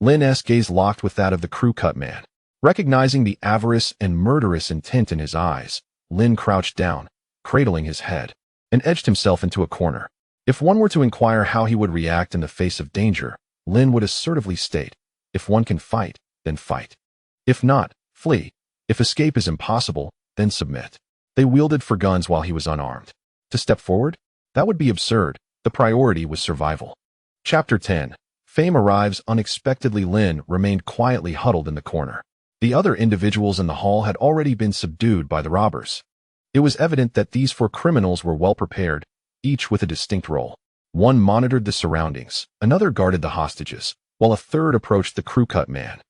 A: Lin's gaze locked with that of the crew-cut man. Recognizing the avarice and murderous intent in his eyes, Lin crouched down, cradling his head, and edged himself into a corner. If one were to inquire how he would react in the face of danger, Lin would assertively state, "If one can fight, then fight. If not, flee. If escape is impossible, then submit." They wielded for guns while he was unarmed. To step forward? That would be absurd. The priority was survival. Chapter 10. Fame arrives unexpectedly. Lin remained quietly huddled in the corner. The other individuals in the hall had already been subdued by the robbers. It was evident that these four criminals were well prepared, each with a distinct role. One monitored the surroundings, another guarded the hostages, while a third approached the crew-cut man.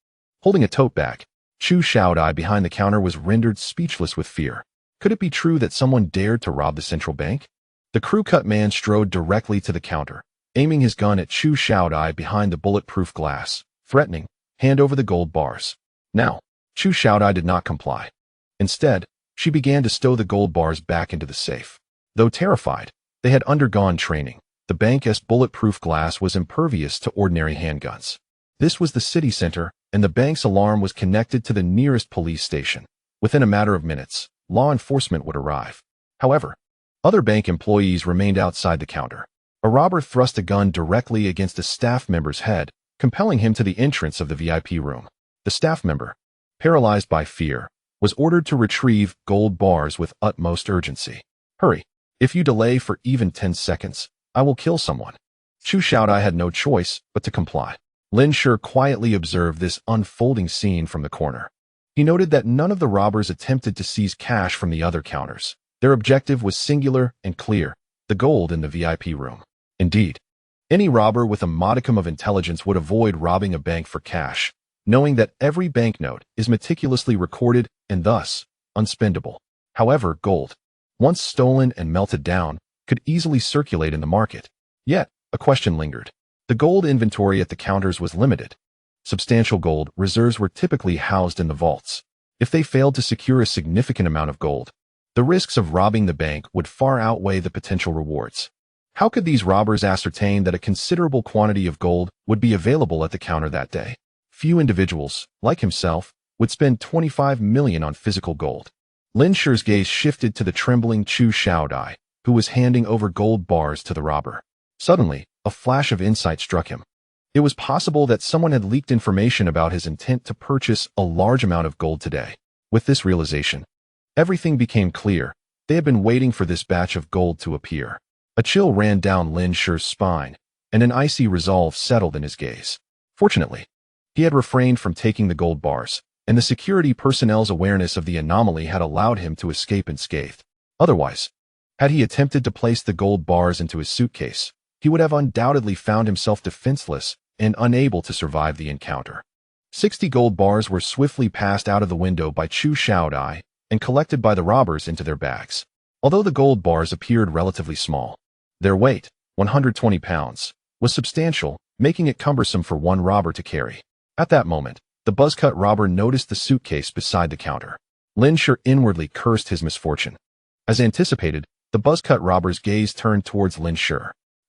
A: Holding a tote bag, Chu Xiaodai behind the counter was rendered speechless with fear. Could it be true that someone dared to rob the central bank? The crew-cut man strode directly to the counter, aiming his gun at Chu Xiaodai behind the bulletproof glass, threatening, "Hand over the gold bars." Now, Chu Xiaodai did not comply. Instead, she began to stow the gold bars back into the safe. Though terrified, they had undergone training. The bank's bulletproof glass was impervious to ordinary handguns. This was the city center, and the bank's alarm was connected to the nearest police station. Within a matter of minutes, law enforcement would arrive. However, other bank employees remained outside the counter. A robber thrust a gun directly against a staff member's head, compelling him to the entrance of the VIP room. The staff member, paralyzed by fear, was ordered to retrieve gold bars with utmost urgency. "Hurry. If you delay for even 10 seconds, I will kill someone." Chu Xiaodai had no choice but to comply. Lin Shi quietly observed this unfolding scene from the corner. He noted that none of the robbers attempted to seize cash from the other counters. Their objective was singular and clear: the gold in the VIP room. Indeed, any robber with a modicum of intelligence would avoid robbing a bank for cash, knowing that every banknote is meticulously recorded and thus unspendable. However, gold, once stolen and melted down, could easily circulate in the market. Yet, a question lingered. The gold inventory at the counters was limited. Substantial gold reserves were typically housed in the vaults. If they failed to secure a significant amount of gold, the risks of robbing the bank would far outweigh the potential rewards. How could these robbers ascertain that a considerable quantity of gold would be available at the counter that day? Few individuals, like himself, would spend 25 million on physical gold. Lin Shi's gaze shifted to the trembling Chu Xiaodai, who was handing over gold bars to the robber. Suddenly, a flash of insight struck him. It was possible that someone had leaked information about his intent to purchase a large amount of gold today. With this realization, everything became clear. They had been waiting for this batch of gold to appear. A chill ran down Lin Shi's spine, and an icy resolve settled in his gaze. Fortunately, he had refrained from taking the gold bars, and the security personnel's awareness of the anomaly had allowed him to escape unscathed. Otherwise, had he attempted to place the gold bars into his suitcase, he would have undoubtedly found himself defenseless and unable to survive the encounter. 60 gold bars were swiftly passed out of the window by Chu Xiaodai and collected by the robbers into their bags. Although the gold bars appeared relatively small, their weight, 120 pounds, was substantial, making it cumbersome for one robber to carry. At that moment, the buzzcut robber noticed the suitcase beside the counter. Lin Shi inwardly cursed his misfortune. As anticipated, the buzzcut robber's gaze turned towards Lin Shi.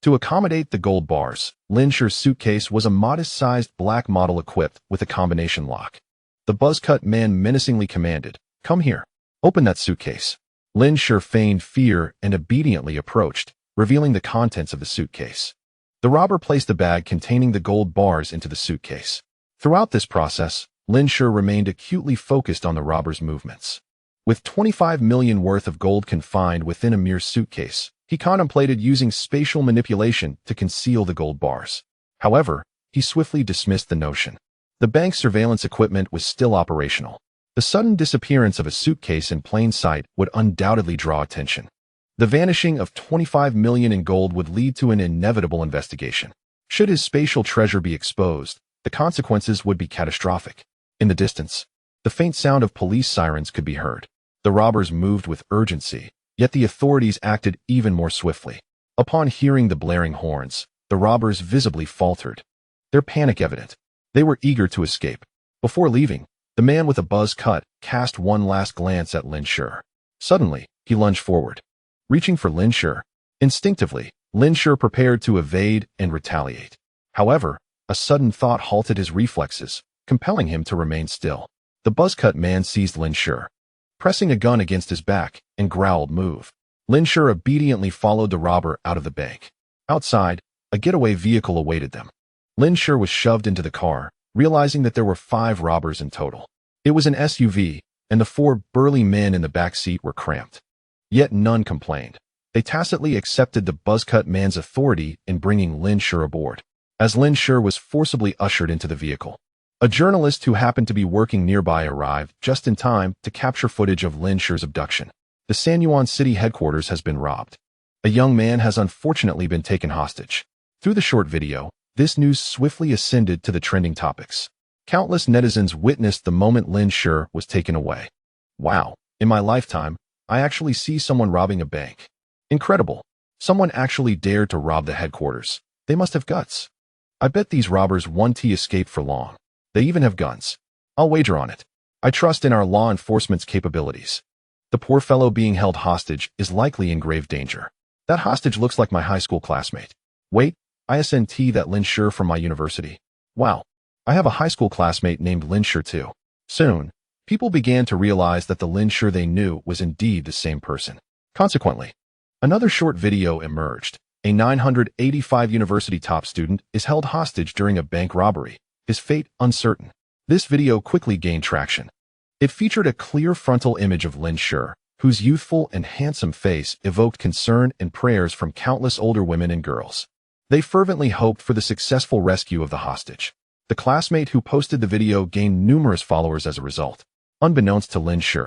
A: To accommodate the gold bars, Lin Shi's suitcase was a modest-sized black model equipped with a combination lock. The buzzcut man menacingly commanded, "Come here. Open that suitcase." Lin Shi feigned fear and obediently approached, revealing the contents of the suitcase. The robber placed the bag containing the gold bars into the suitcase. Throughout this process, Lin Shi remained acutely focused on the robber's movements. With 25 million worth of gold confined within a mere suitcase, he contemplated using spatial manipulation to conceal the gold bars. However, he swiftly dismissed the notion. The bank's surveillance equipment was still operational. The sudden disappearance of a suitcase in plain sight would undoubtedly draw attention. The vanishing of 25 million in gold would lead to an inevitable investigation. Should his spatial treasure be exposed, the consequences would be catastrophic. In the distance, the faint sound of police sirens could be heard. The robbers moved with urgency, yet the authorities acted even more swiftly. Upon hearing the blaring horns, the robbers visibly faltered. Their panic evident. They were eager to escape. Before leaving, the man with a buzz cut cast one last glance at Lin Shi. Suddenly, he lunged forward. Reaching for Lin Shi. Instinctively, Lin Shi prepared to evade and retaliate. However, a sudden thought halted his reflexes, compelling him to remain still. The buzzcut man seized Lin Shi, pressing a gun against his back, and growled, "Move." Lin Shi obediently followed the robber out of the bank. Outside, a getaway vehicle awaited them. Lin Shi was shoved into the car, realizing that there were 5 robbers in total. It was an SUV, and the 4 burly men in the back seat were cramped. Yet none complained. They tacitly accepted the buzzcut man's authority in bringing Lin Shi aboard. As Lin Shi was forcibly ushered into the vehicle, a journalist who happened to be working nearby arrived just in time to capture footage of Lin Shi's abduction. The Sanyuan city headquarters has been robbed. A young man has unfortunately been taken hostage. Through the short video, this news swiftly ascended to the trending topics. Countless netizens witnessed the moment Lin Shi was taken away. Wow, in my lifetime, I actually see someone robbing a bank. Incredible. Someone actually dared to rob the headquarters. They must have guts. I bet these robbers won't escape for long. They even have guns. I'll wager on it. I trust in our law enforcement's capabilities. The poor fellow being held hostage is likely in grave danger. That hostage looks like my high school classmate. Wait, ISNT, that Lin Shi from my university. Wow, I have a high school classmate named Lin Shi too. Soon, people began to realize that the Lin Shi they knew was indeed the same person. Consequently, another short video emerged. A 985 university top student is held hostage during a bank robbery, his fate uncertain. This video quickly gained traction. It featured a clear frontal image of Lin Shi, whose youthful and handsome face evoked concern and prayers from countless older women and girls. They fervently hoped for the successful rescue of the hostage. The classmate who posted the video gained numerous followers as a result. Unbeknownst to Lin Shi,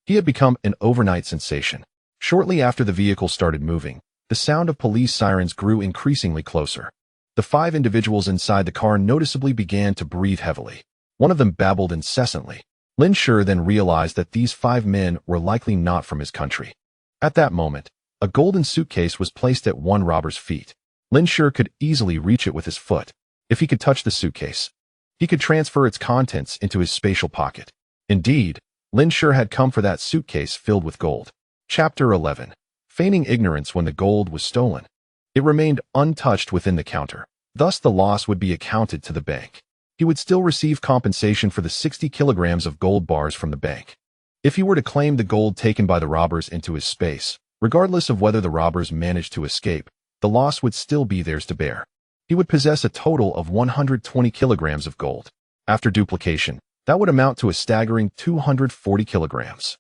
A: he had become an overnight sensation. Shortly after the vehicle started moving, the sound of police sirens grew increasingly closer. The 5 individuals inside the car noticeably began to breathe heavily. One of them babbled incessantly. Lin Shi then realized that these 5 men were likely not from his country. At that moment, a golden suitcase was placed at one robber's feet. Lin Shi could easily reach it with his foot. If he could touch the suitcase, he could transfer its contents into his spatial pocket. Indeed, Lin Shi had come for that suitcase filled with gold. Chapter 11. Feigning ignorance when the gold was stolen. It remained untouched within the counter. Thus the loss would be accounted to the bank. He would still receive compensation for the 60 kilograms of gold bars from the bank. If he were to claim the gold taken by the robbers into his space, regardless of whether the robbers managed to escape, the loss would still be theirs to bear. He would possess a total of 120 kilograms of gold. After duplication, that would amount to a staggering 240 kilograms.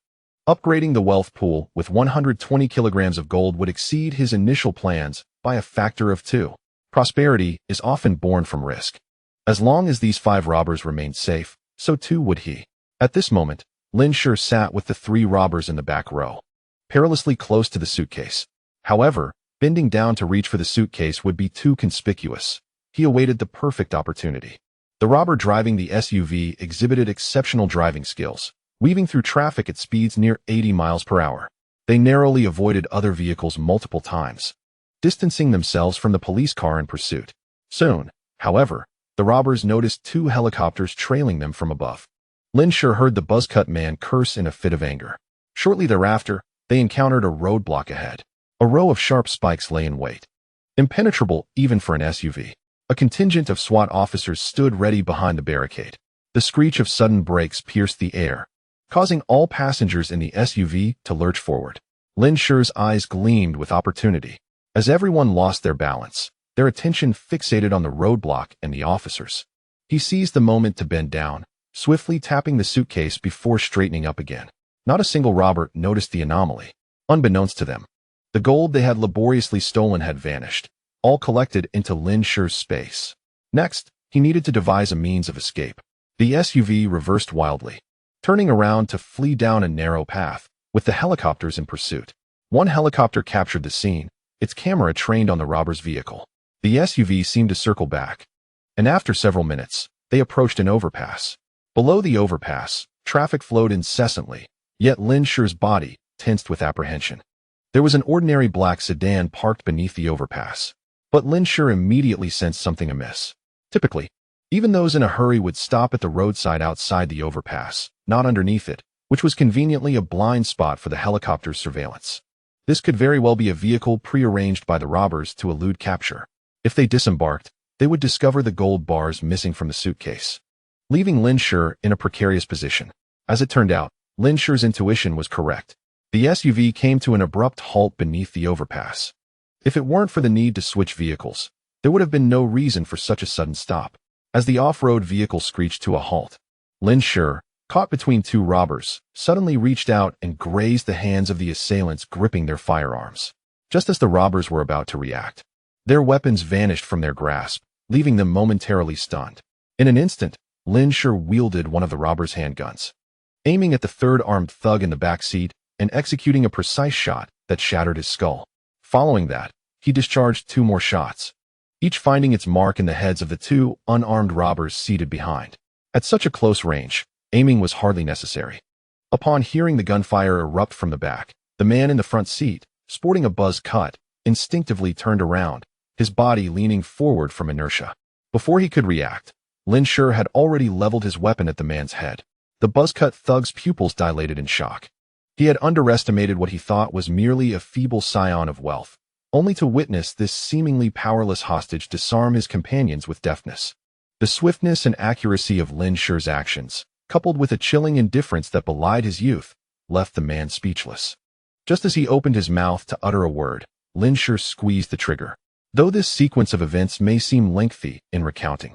A: Upgrading the wealth pool with 120 kilograms of gold would exceed his initial plans by a factor of 2. Prosperity is often born from risk. As long as these 5 robbers remained safe, so too would he. At this moment, Lin Shi sat with the 3 robbers in the back row, perilously close to the suitcase. However, bending down to reach for the suitcase would be too conspicuous. He awaited the perfect opportunity. The robber driving the SUV exhibited exceptional driving skills, weaving through traffic at speeds near 80 miles per hour. They narrowly avoided other vehicles multiple times, distancing themselves from the police car in pursuit. Soon, however, the robbers noticed 2 helicopters trailing them from above. Lin Shi heard the buzzcut man curse in a fit of anger. Shortly thereafter, they encountered a roadblock ahead. A row of sharp spikes lay in wait, impenetrable even for an SUV. A contingent of SWAT officers stood ready behind the barricade. The screech of sudden brakes pierced the air, causing all passengers in the SUV to lurch forward. Lin Shi's eyes gleamed with opportunity. As everyone lost their balance, their attention fixated on the roadblock and the officers. He seized the moment to bend down, swiftly tapping the suitcase before straightening up again. Not a single robber noticed the anomaly. Unbeknownst to them, the gold they had laboriously stolen had vanished, all collected into Lin Shi's space. Next, he needed to devise a means of escape. The SUV reversed wildly, turning around to flee down a narrow path, with the helicopters in pursuit. One helicopter captured the scene, its camera trained on the robber's vehicle. The SUV seemed to circle back, and after several minutes, they approached an overpass. Below the overpass, traffic flowed incessantly, yet Lin Shi's body tensed with apprehension. There was an ordinary black sedan parked beneath the overpass, but Lin Shi immediately sensed something amiss. Typically, even those in a hurry would stop at the roadside outside the overpass, not underneath it, which was conveniently a blind spot for the helicopter's surveillance. This could very well be a vehicle prearranged by the robbers to elude capture. If they disembarked, they would discover the gold bars missing from the suitcase, leaving Lin Shi in a precarious position. As it turned out, Lin Shi's intuition was correct. The SUV came to an abrupt halt beneath the overpass. If it weren't for the need to switch vehicles, there would have been no reason for such a sudden stop. As the off-road vehicle screeched to a halt, Lin Shi, caught between 2 robbers, suddenly reached out and grazed the hands of the assailants gripping their firearms. Just as the robbers were about to react, their weapons vanished from their grasp, leaving them momentarily stunned. In an instant, Lin Shi wielded one of the robbers' handguns, aiming at the third armed thug in the back seat and executing a precise shot that shattered his skull. Following that, he discharged 2 more shots, each finding its mark in the heads of the 2 unarmed robbers seated behind. At such a close range, aiming was hardly necessary. Upon hearing the gunfire erupt from the back, the man in the front seat, sporting a buzz cut, instinctively turned around, his body leaning forward from inertia. Before he could react, Lin Shi had already leveled his weapon at the man's head. The buzzcut thug's pupils dilated in shock. He had underestimated what he thought was merely a feeble scion of wealth, only to witness this seemingly powerless hostage disarm his companions with deftness. The swiftness and accuracy of Lin Shi's actions, coupled with a chilling indifference that belied his youth, left the man speechless. Just as he opened his mouth to utter a word, Lin Shi squeezed the trigger. Though this sequence of events may seem lengthy in recounting,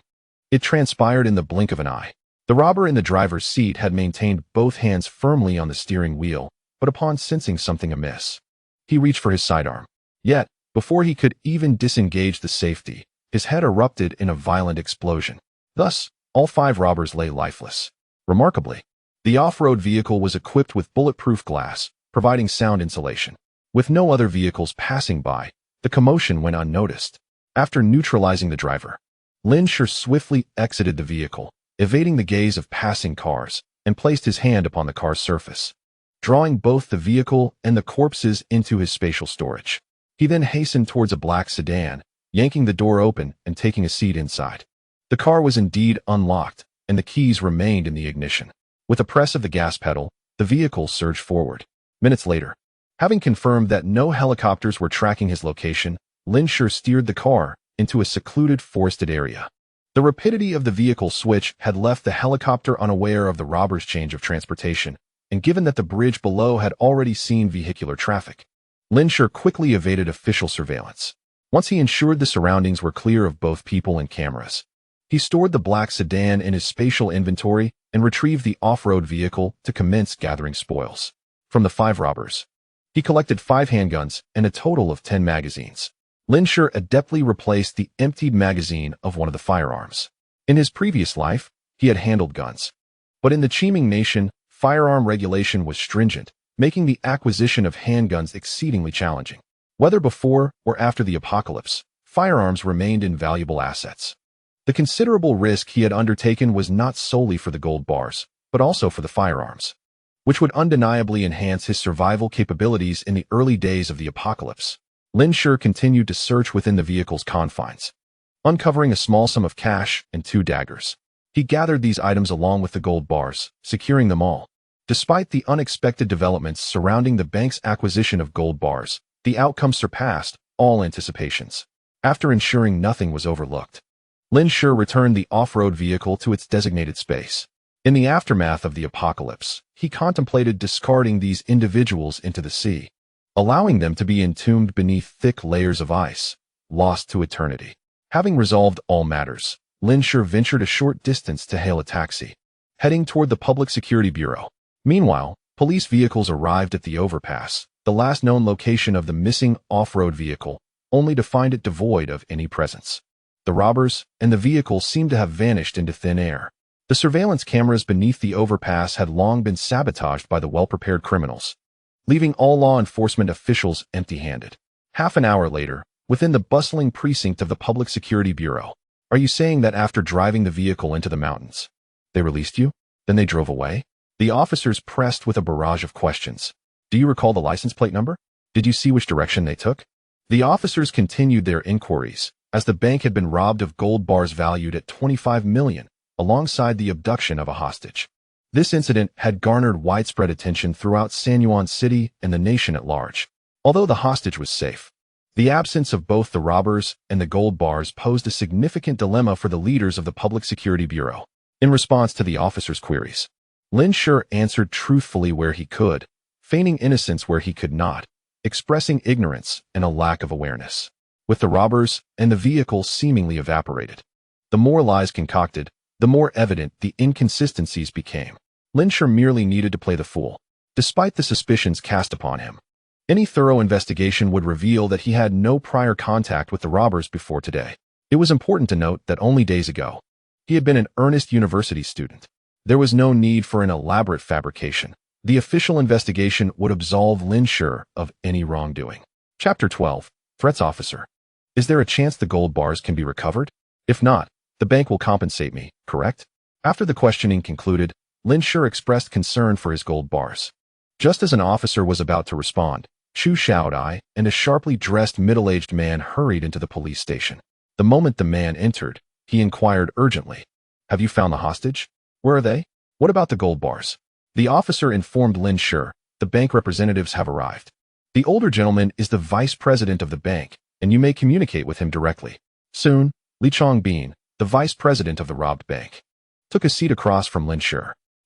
A: it transpired in the blink of an eye. The robber in the driver's seat had maintained both hands firmly on the steering wheel, but upon sensing something amiss, he reached for his sidearm. Yet, before he could even disengage the safety, his head erupted in a violent explosion. Thus, all 5 robbers lay lifeless. Remarkably, the off-road vehicle was equipped with bulletproof glass, providing sound insulation. With no other vehicles passing by, the commotion went unnoticed. After neutralizing the driver, Lin Shi swiftly exited the vehicle, evading the gaze of passing cars, and placed his hand upon the car's surface, drawing both the vehicle and the corpses into his spatial storage. He then hastened towards a black sedan, yanking the door open and taking a seat inside. The car was indeed unlocked, and the keys remained in the ignition. With a press of the gas pedal, the vehicle surged forward. Minutes later, having confirmed that no helicopters were tracking his location, Lin Shi steered the car into a secluded forested area. The rapidity of the vehicle switch had left the helicopter unaware of the robbers' change of transportation, and given that the bridge below had already seen vehicular traffic, Lin Shi quickly evaded official surveillance. Once he ensured the surroundings were clear of both people and cameras, he stored the black sedan in his spatial inventory and retrieved the off-road vehicle to commence gathering spoils. From the 5 robbers, he collected 5 handguns and a total of 10 magazines. Lin Shi adeptly replaced the emptied magazine of one of the firearms. In his previous life, he had handled guns, but in the Qiming nation, firearm regulation was stringent, making the acquisition of handguns exceedingly challenging. Whether before or after the apocalypse, firearms remained invaluable assets. The considerable risk he had undertaken was not solely for the gold bars, but also for the firearms, which would undeniably enhance his survival capabilities in the early days of the apocalypse. Lin Shi continued to search within the vehicle's confines, uncovering a small sum of cash and 2 daggers. He gathered these items along with the gold bars, securing them all. Despite the unexpected developments surrounding the bank's acquisition of gold bars, the outcome surpassed all anticipations. After ensuring nothing was overlooked, Lin Shi returned the off-road vehicle to its designated space. In the aftermath of the apocalypse, he contemplated discarding these individuals into the sea, allowing them to be entombed beneath thick layers of ice, lost to eternity. Having resolved all matters, Lin Shi ventured a short distance to hail a taxi, heading toward the Public Security Bureau. Meanwhile, police vehicles arrived at the overpass, the last known location of the missing off-road vehicle, only to find it devoid of any presence. The robbers and the vehicle seemed to have vanished into thin air. The surveillance cameras beneath the overpass had long been sabotaged by the well-prepared criminals, leaving all law enforcement officials empty-handed. Half an hour later, within the bustling precinct of the Public Security Bureau, are you saying that after driving the vehicle into the mountains, they released you? Then they drove away? The officers pressed with a barrage of questions. Do you recall the license plate number? Did you see which direction they took? The officers continued their inquiries, as the bank had been robbed of gold bars valued at $25 million, alongside the abduction of a hostage. This incident had garnered widespread attention throughout San Juan City and the nation at large. Although the hostage was safe, the absence of both the robbers and the gold bars posed a significant dilemma for the leaders of the Public Security Bureau. In response to the officers' queries, Lin Shi answered truthfully where he could, feigning innocence where he could not, expressing ignorance and a lack of awareness. With the robbers and the vehicle seemingly evaporated, the more lies concocted, the more evident the inconsistencies became. Lin Shi merely needed to play the fool, despite the suspicions cast upon him. Any thorough investigation would reveal that he had no prior contact with the robbers before today. It was important to note that only days ago, he had been an earnest university student. There was no need for an elaborate fabrication. The official investigation would absolve Lin Shi of any wrongdoing. Chapter 12. Threats Officer. Is there a chance the gold bars can be recovered? If not, the bank will compensate me, correct? After the questioning concluded, Lin Shi expressed concern for his gold bars. Just as an officer was about to respond, Chu Xiaodai and a sharply dressed middle-aged man hurried into the police station. The moment the man entered, he inquired urgently, "Have you found the hostage? Where are they? What about the gold bars?" The officer informed Lin Shi, "The bank representatives have arrived. The older gentleman is the vice president of the bank, and you may communicate with him directly." Soon, Li Chongbin, the vice president of the robbed bank, took a seat across from Lin Shi.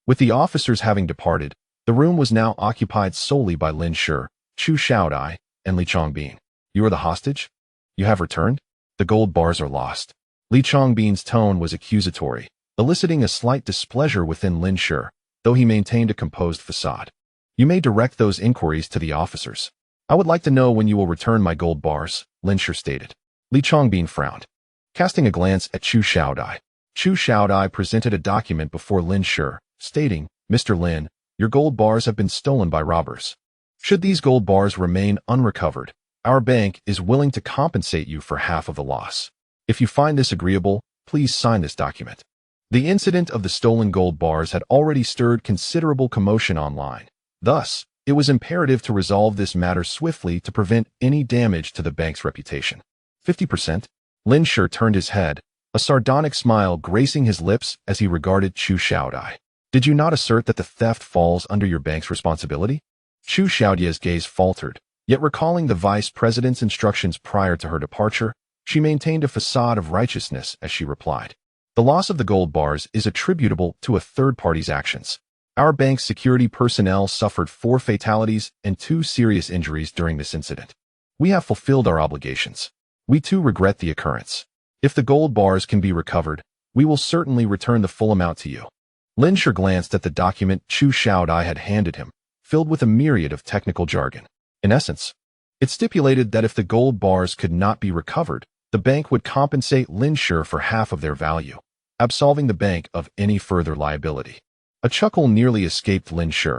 A: With the officers having departed, the room was now occupied solely by Lin Shi, Chu Xiaodai, and Li Chongbin. "You are the hostage? You have returned? The gold bars are lost." Li Chongbin's tone was accusatory, eliciting a slight displeasure within Lin Shi, though he maintained a composed facade. "You may direct those inquiries to the officers. I would like to know when you will return my gold bars," Lin Shi stated. Li Chongbin frowned, casting a glance at Chu Xiaodai. Chu Xiaodai presented a document before Lin Shi, stating, "Mr. Lin, your gold bars have been stolen by robbers. Should these gold bars remain unrecovered, our bank is willing to compensate you for half of the loss. If you find this agreeable, please sign this document." The incident of the stolen gold bars had already stirred considerable commotion online. Thus, it was imperative to resolve this matter swiftly to prevent any damage to the bank's reputation. 50%? Lin Shi turned his head, a sardonic smile gracing his lips as he regarded Chu Xiaodai. "Did you not assert that the theft falls under your bank's responsibility?" Chu Xiaodai's gaze faltered, yet recalling the vice president's instructions prior to her departure, she maintained a facade of righteousness as she replied, "The loss of the gold bars is attributable to a third party's actions. Our bank's security personnel suffered 4 fatalities and 2 serious injuries during this incident. We have fulfilled our obligations. We too regret the occurrence. If the gold bars can be recovered, we will certainly return the full amount to you." Lin Shi glanced at the document Chu Xiaodai had handed him, filled with a myriad of technical jargon. In essence, it stipulated that if the gold bars could not be recovered, the bank would compensate Lin Shi for half of their value, absolving the bank of any further liability. A chuckle nearly escaped Lin Shi.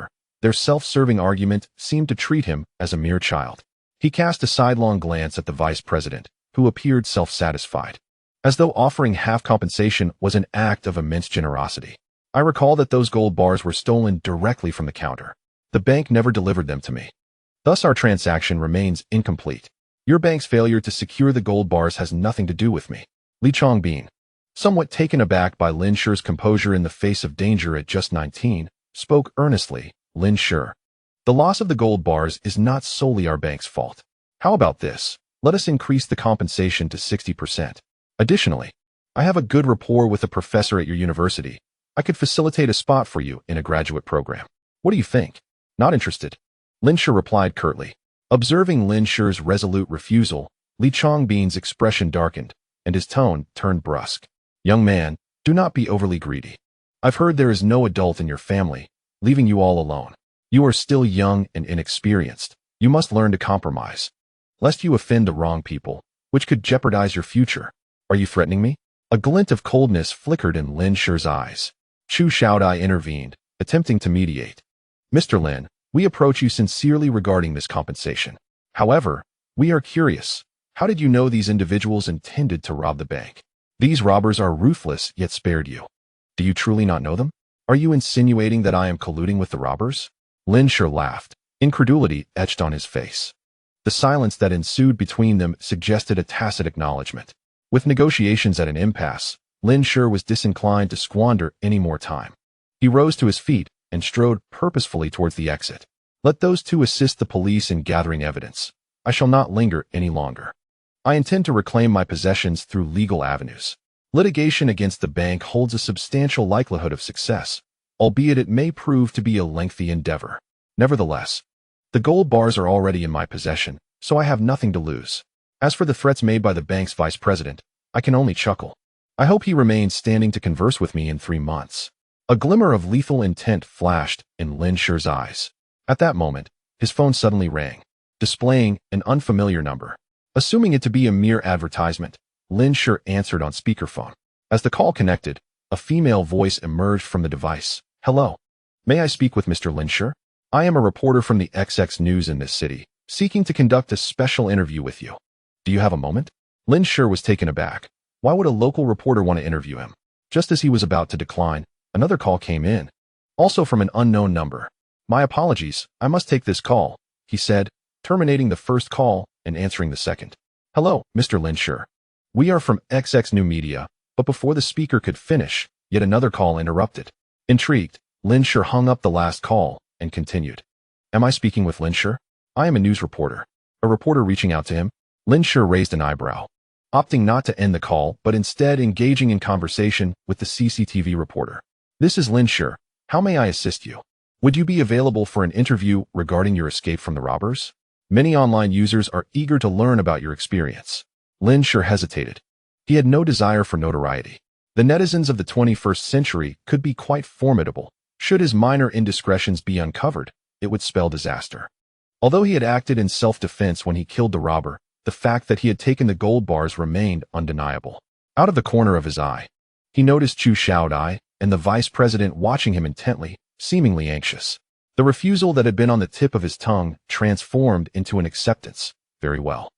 A: Their self-serving argument seemed to treat him as a mere child. He cast a sidelong glance at the vice president, who appeared self-satisfied. as though offering half compensation was an act of immense generosity. I recall that those gold bars were stolen directly from the counter. The bank never delivered them to me. Thus, our transaction remains incomplete. Your bank's failure to secure the gold bars has nothing to do with me. Li Chongbin, somewhat taken aback by Lin Shi's composure in the face of danger at just 19, spoke earnestly. Lin Shi, the loss of the gold bars is not solely our bank's fault. How about this? Let us increase the compensation to 60%. Additionally, I have a good rapport with a professor at your university. I could facilitate a spot for you in a graduate program. What do you think? Not interested. Lin Shi replied curtly. Observing Lin Shi's resolute refusal, Li Chongbin's expression darkened, and his tone turned brusque. Young man, do not be overly greedy. I've heard there is no adult in your family, leaving you all alone. You are still young and inexperienced. You must learn to compromise, lest you offend the wrong people, which could jeopardize your future. Are you threatening me? A glint of coldness flickered in Lin Shi's eyes. Chu Xiaodai intervened, attempting to mediate. Mr. Lin, we approach you sincerely regarding this compensation. However, we are curious. How did you know these individuals intended to rob the bank? These robbers are ruthless yet spared you. Do you truly not know them? Are you insinuating that I am colluding with the robbers? Lin Shi laughed, incredulity etched on his face. The silence that ensued between them suggested a tacit acknowledgement. With negotiations at an impasse, Lin Shi was disinclined to squander any more time. He rose to his feet and strode purposefully towards the exit. Let those two assist the police in gathering evidence. I shall not linger any longer. I intend to reclaim my possessions through legal avenues. Litigation against the bank holds a substantial likelihood of success, albeit it may prove to be a lengthy endeavor. Nevertheless, the gold bars are already in my possession, so I have nothing to lose. As for the threats made by the bank's vice president, I can only chuckle. I hope he remains standing to converse with me in 3 months. A glimmer of lethal intent flashed in Lin Shi's eyes. At that moment, his phone suddenly rang, displaying an unfamiliar number. Assuming it to be a mere advertisement, Lin Shi answered on speakerphone. As the call connected, a female voice emerged from the device. Hello. May I speak with Mr. Lin Shi? I am a reporter from the XX News in this city, seeking to conduct a special interview with you. Do you have a moment? Lin Shi was taken aback. Why would a local reporter want to interview him? Just as he was about to decline, another call came in, also from an unknown number. My apologies, I must take this call, he said, terminating the first call and answering the second. Hello, Mr. Lin Shi. We are from XX New Media, but before the speaker could finish, yet another call interrupted. Intrigued, Lin Shi hung up the last call and continued. Am I speaking with Lin Shi? I am a news reporter. A reporter reaching out to him? Lin Shi raised an eyebrow, opting not to end the call, but instead engaging in conversation with the CCTV reporter. This is Lin Shi. How may I assist you? Would you be available for an interview regarding your escape from the robbers? Many online users are eager to learn about your experience. Lin Shi hesitated. He had no desire for notoriety. The netizens of the 21st century could be quite formidable. Should his minor indiscretions be uncovered, it would spell disaster. Although he had acted in self-defense when he killed the robber, the fact that he had taken the gold bars remained undeniable. Out of the corner of his eye, he noticed Chu Xiaodai and the vice president watching him intently, seemingly anxious. The refusal that had been on the tip of his tongue transformed into an acceptance. Very well.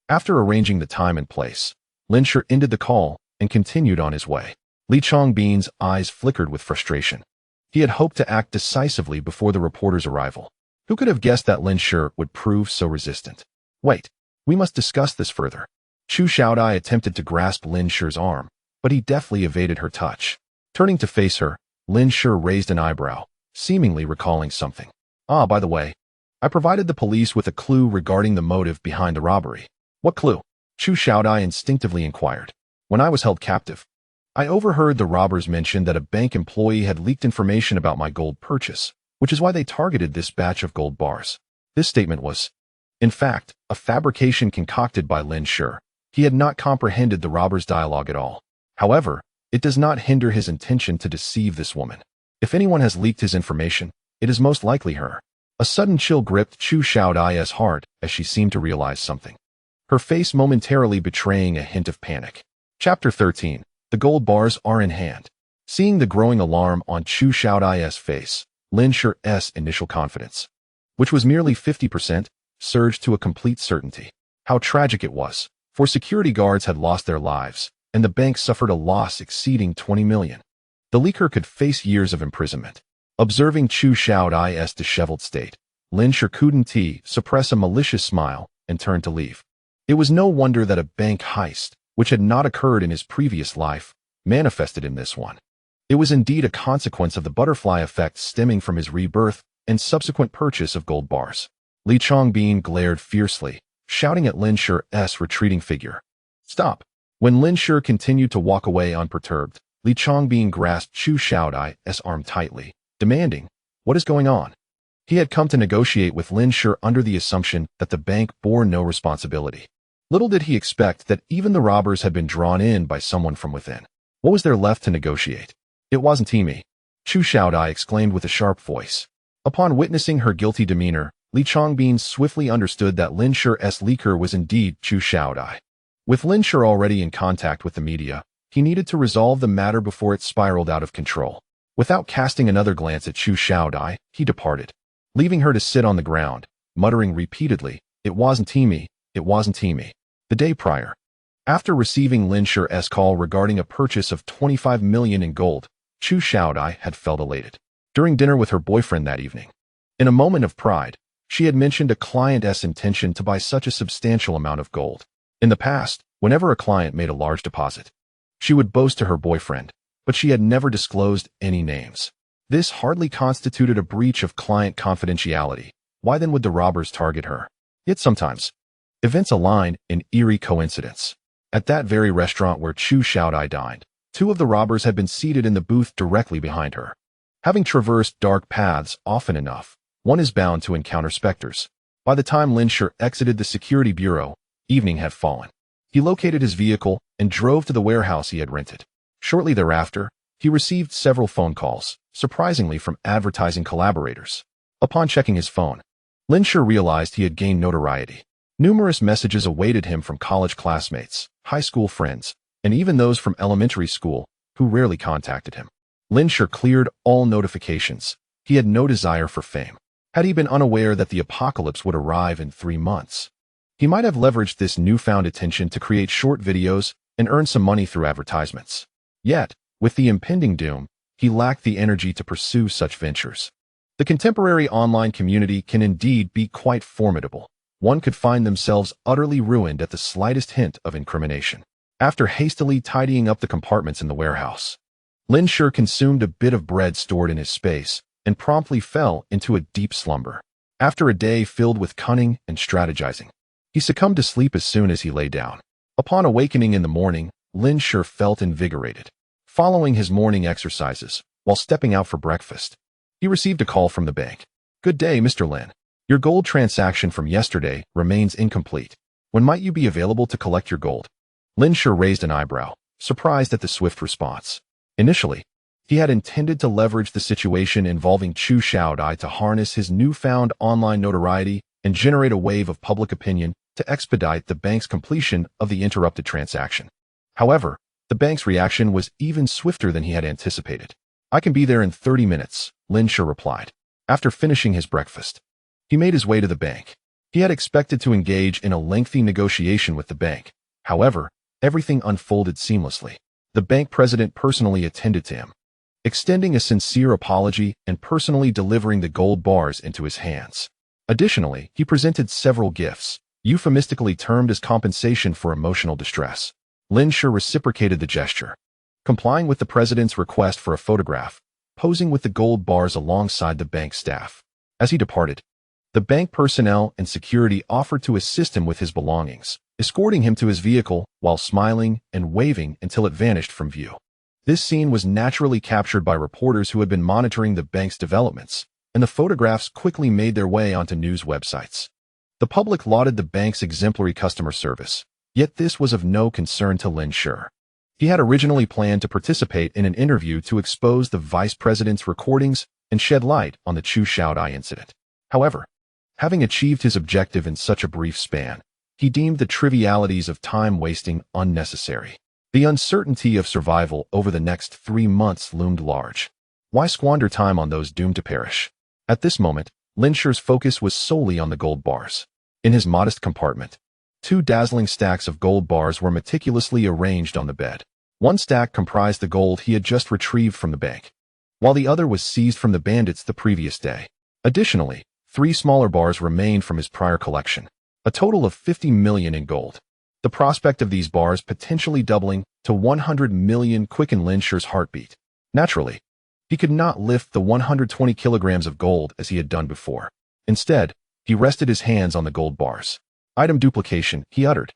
A: After arranging the time and place, Lin Shi ended the call and continued on his way. Li Chongbin's eyes flickered with frustration. He had hoped to act decisively before the reporter's arrival. Who could have guessed that Lin Shi would prove so resistant? Wait, we must discuss this further. Chu Xiaodai attempted to grasp Lin Shi's arm, but he deftly evaded her touch. Turning to face her, Lin Shi raised an eyebrow, seemingly recalling something. Ah, by the way, I provided the police with a clue regarding the motive behind the robbery. What clue? Chu Xiaodai instinctively inquired. When I was held captive, I overheard the robbers mention that a bank employee had leaked information about my gold purchase, which is why they targeted this batch of gold bars. This statement was, in fact, a fabrication concocted by Lin Shi. He had not comprehended the robbers' dialogue at all. However, it does not hinder his intention to deceive this woman. If anyone has leaked his information, it is most likely her. A sudden chill gripped Chu Xiaodai's heart as she seemed to realize something, her face momentarily betraying a hint of panic. Chapter 13. The gold bars are in hand. Seeing the growing alarm on Chu Xiaodai's face, Lin Shi's initial confidence, which was merely 50%, surged to a complete certainty. How tragic it was, for security guards had lost their lives, and the bank suffered a loss exceeding 20 million. The leaker could face years of imprisonment. Observing Chu Xiaodai's disheveled state, Lin Shi couldn't suppress a malicious smile and turned to leave. It was no wonder that a bank heist, which had not occurred in his previous life, manifested in this one. It was indeed a consequence of the butterfly effect stemming from his rebirth and subsequent purchase of gold bars. Li Chongbin glared fiercely, shouting at Lin Shi's retreating figure. "Stop!" When Lin Shi continued to walk away unperturbed, Li Chongbin grasped Chu Xiaodai's arm tightly, demanding, "What is going on?" He had come to negotiate with Lin Shi under the assumption that the bank bore no responsibility. Little did he expect that even the robbers had been drawn in by someone from within. What was there left to negotiate? "It wasn't me," Chu Xiaodai exclaimed with a sharp voice. Upon witnessing her guilty demeanor, Li Chongbin swiftly understood that Lin Shi's leaker was indeed Chu Xiaodai. With Lin Shi already in contact with the media, he needed to resolve the matter before it spiraled out of control. Without casting another glance at Chu Xiaodai, he departed, leaving her to sit on the ground, muttering repeatedly, "It wasn't me, it wasn't me." The day prior, after receiving Lin Shi's call regarding a purchase of 25 million in gold, Chu Xiaodai had felt elated. During dinner with her boyfriend that evening, in a moment of pride, she had mentioned a client's intention to buy such a substantial amount of gold. In the past, whenever a client made a large deposit, she would boast to her boyfriend, but she had never disclosed any names. This hardly constituted a breach of client confidentiality. Why then would the robbers target her? Yet sometimes, events align in eerie coincidence. At that very restaurant where Chu Xiaodai dined, two of the robbers had been seated in the booth directly behind her. Having traversed dark paths often enough, one is bound to encounter specters. By the time Lin Shi exited the security bureau, evening had fallen. He located his vehicle and drove to the warehouse he had rented. Shortly thereafter, he received several phone calls, surprisingly from advertising collaborators. Upon checking his phone, Lin Shi realized he had gained notoriety. Numerous messages awaited him from college classmates, high school friends, and even those from elementary school, who rarely contacted him. Lin Shi cleared all notifications. He had no desire for fame. Had he been unaware that the apocalypse would arrive in 3 months, he might have leveraged this newfound attention to create short videos and earn some money through advertisements. Yet, with the impending doom, he lacked the energy to pursue such ventures. The contemporary online community can indeed be quite formidable. One could find themselves utterly ruined at the slightest hint of incrimination. After hastily tidying up the compartments in the warehouse, Lin Shi consumed a bit of bread stored in his space and promptly fell into a deep slumber. After a day filled with cunning and strategizing, he succumbed to sleep as soon as he lay down. Upon awakening in the morning, Lin Shi felt invigorated. Following his morning exercises, while stepping out for breakfast, he received a call from the bank. "Good day, Mr. Lin. Your gold transaction from yesterday remains incomplete. When might you be available to collect your gold?" Lin Shi raised an eyebrow, surprised at the swift response. Initially, he had intended to leverage the situation involving Chu Xiaodai to harness his newfound online notoriety and generate a wave of public opinion to expedite the bank's completion of the interrupted transaction. However, the bank's reaction was even swifter than he had anticipated. "I can be there in 30 minutes, Lin Shi replied. After finishing his breakfast, he made his way to the bank. He had expected to engage in a lengthy negotiation with the bank. However, everything unfolded seamlessly. The bank president personally attended to him, extending a sincere apology and personally delivering the gold bars into his hands. Additionally, he presented several gifts, euphemistically termed as compensation for emotional distress. Lin Shi reciprocated the gesture, complying with the president's request for a photograph, posing with the gold bars alongside the bank staff. As he departed, the bank personnel and security offered to assist him with his belongings, escorting him to his vehicle while smiling and waving until it vanished from view. This scene was naturally captured by reporters who had been monitoring the bank's developments, and the photographs quickly made their way onto news websites. The public lauded the bank's exemplary customer service, yet this was of no concern to Lin Shi. He had originally planned to participate in an interview to expose the vice president's recordings and shed light on the Chu Xiaodai incident. However, having achieved his objective in such a brief span, he deemed the trivialities of time wasting unnecessary. The uncertainty of survival over the next 3 months loomed large. Why squander time on those doomed to perish? At this moment, Lin Shi's focus was solely on the gold bars. In his modest compartment, Two dazzling stacks of gold bars were meticulously arranged on the bed. One stack comprised the gold he had just retrieved from the bank, while the other was seized from the bandits the previous day. Additionally, 3 smaller bars remained from his prior collection, a total of 50 million in gold. The prospect of these bars potentially doubling to 100 million quickened Lin Shi's heartbeat. Naturally, he could not lift the 120 kilograms of gold as he had done before. Instead, he rested his hands on the gold bars. Item duplication, he uttered.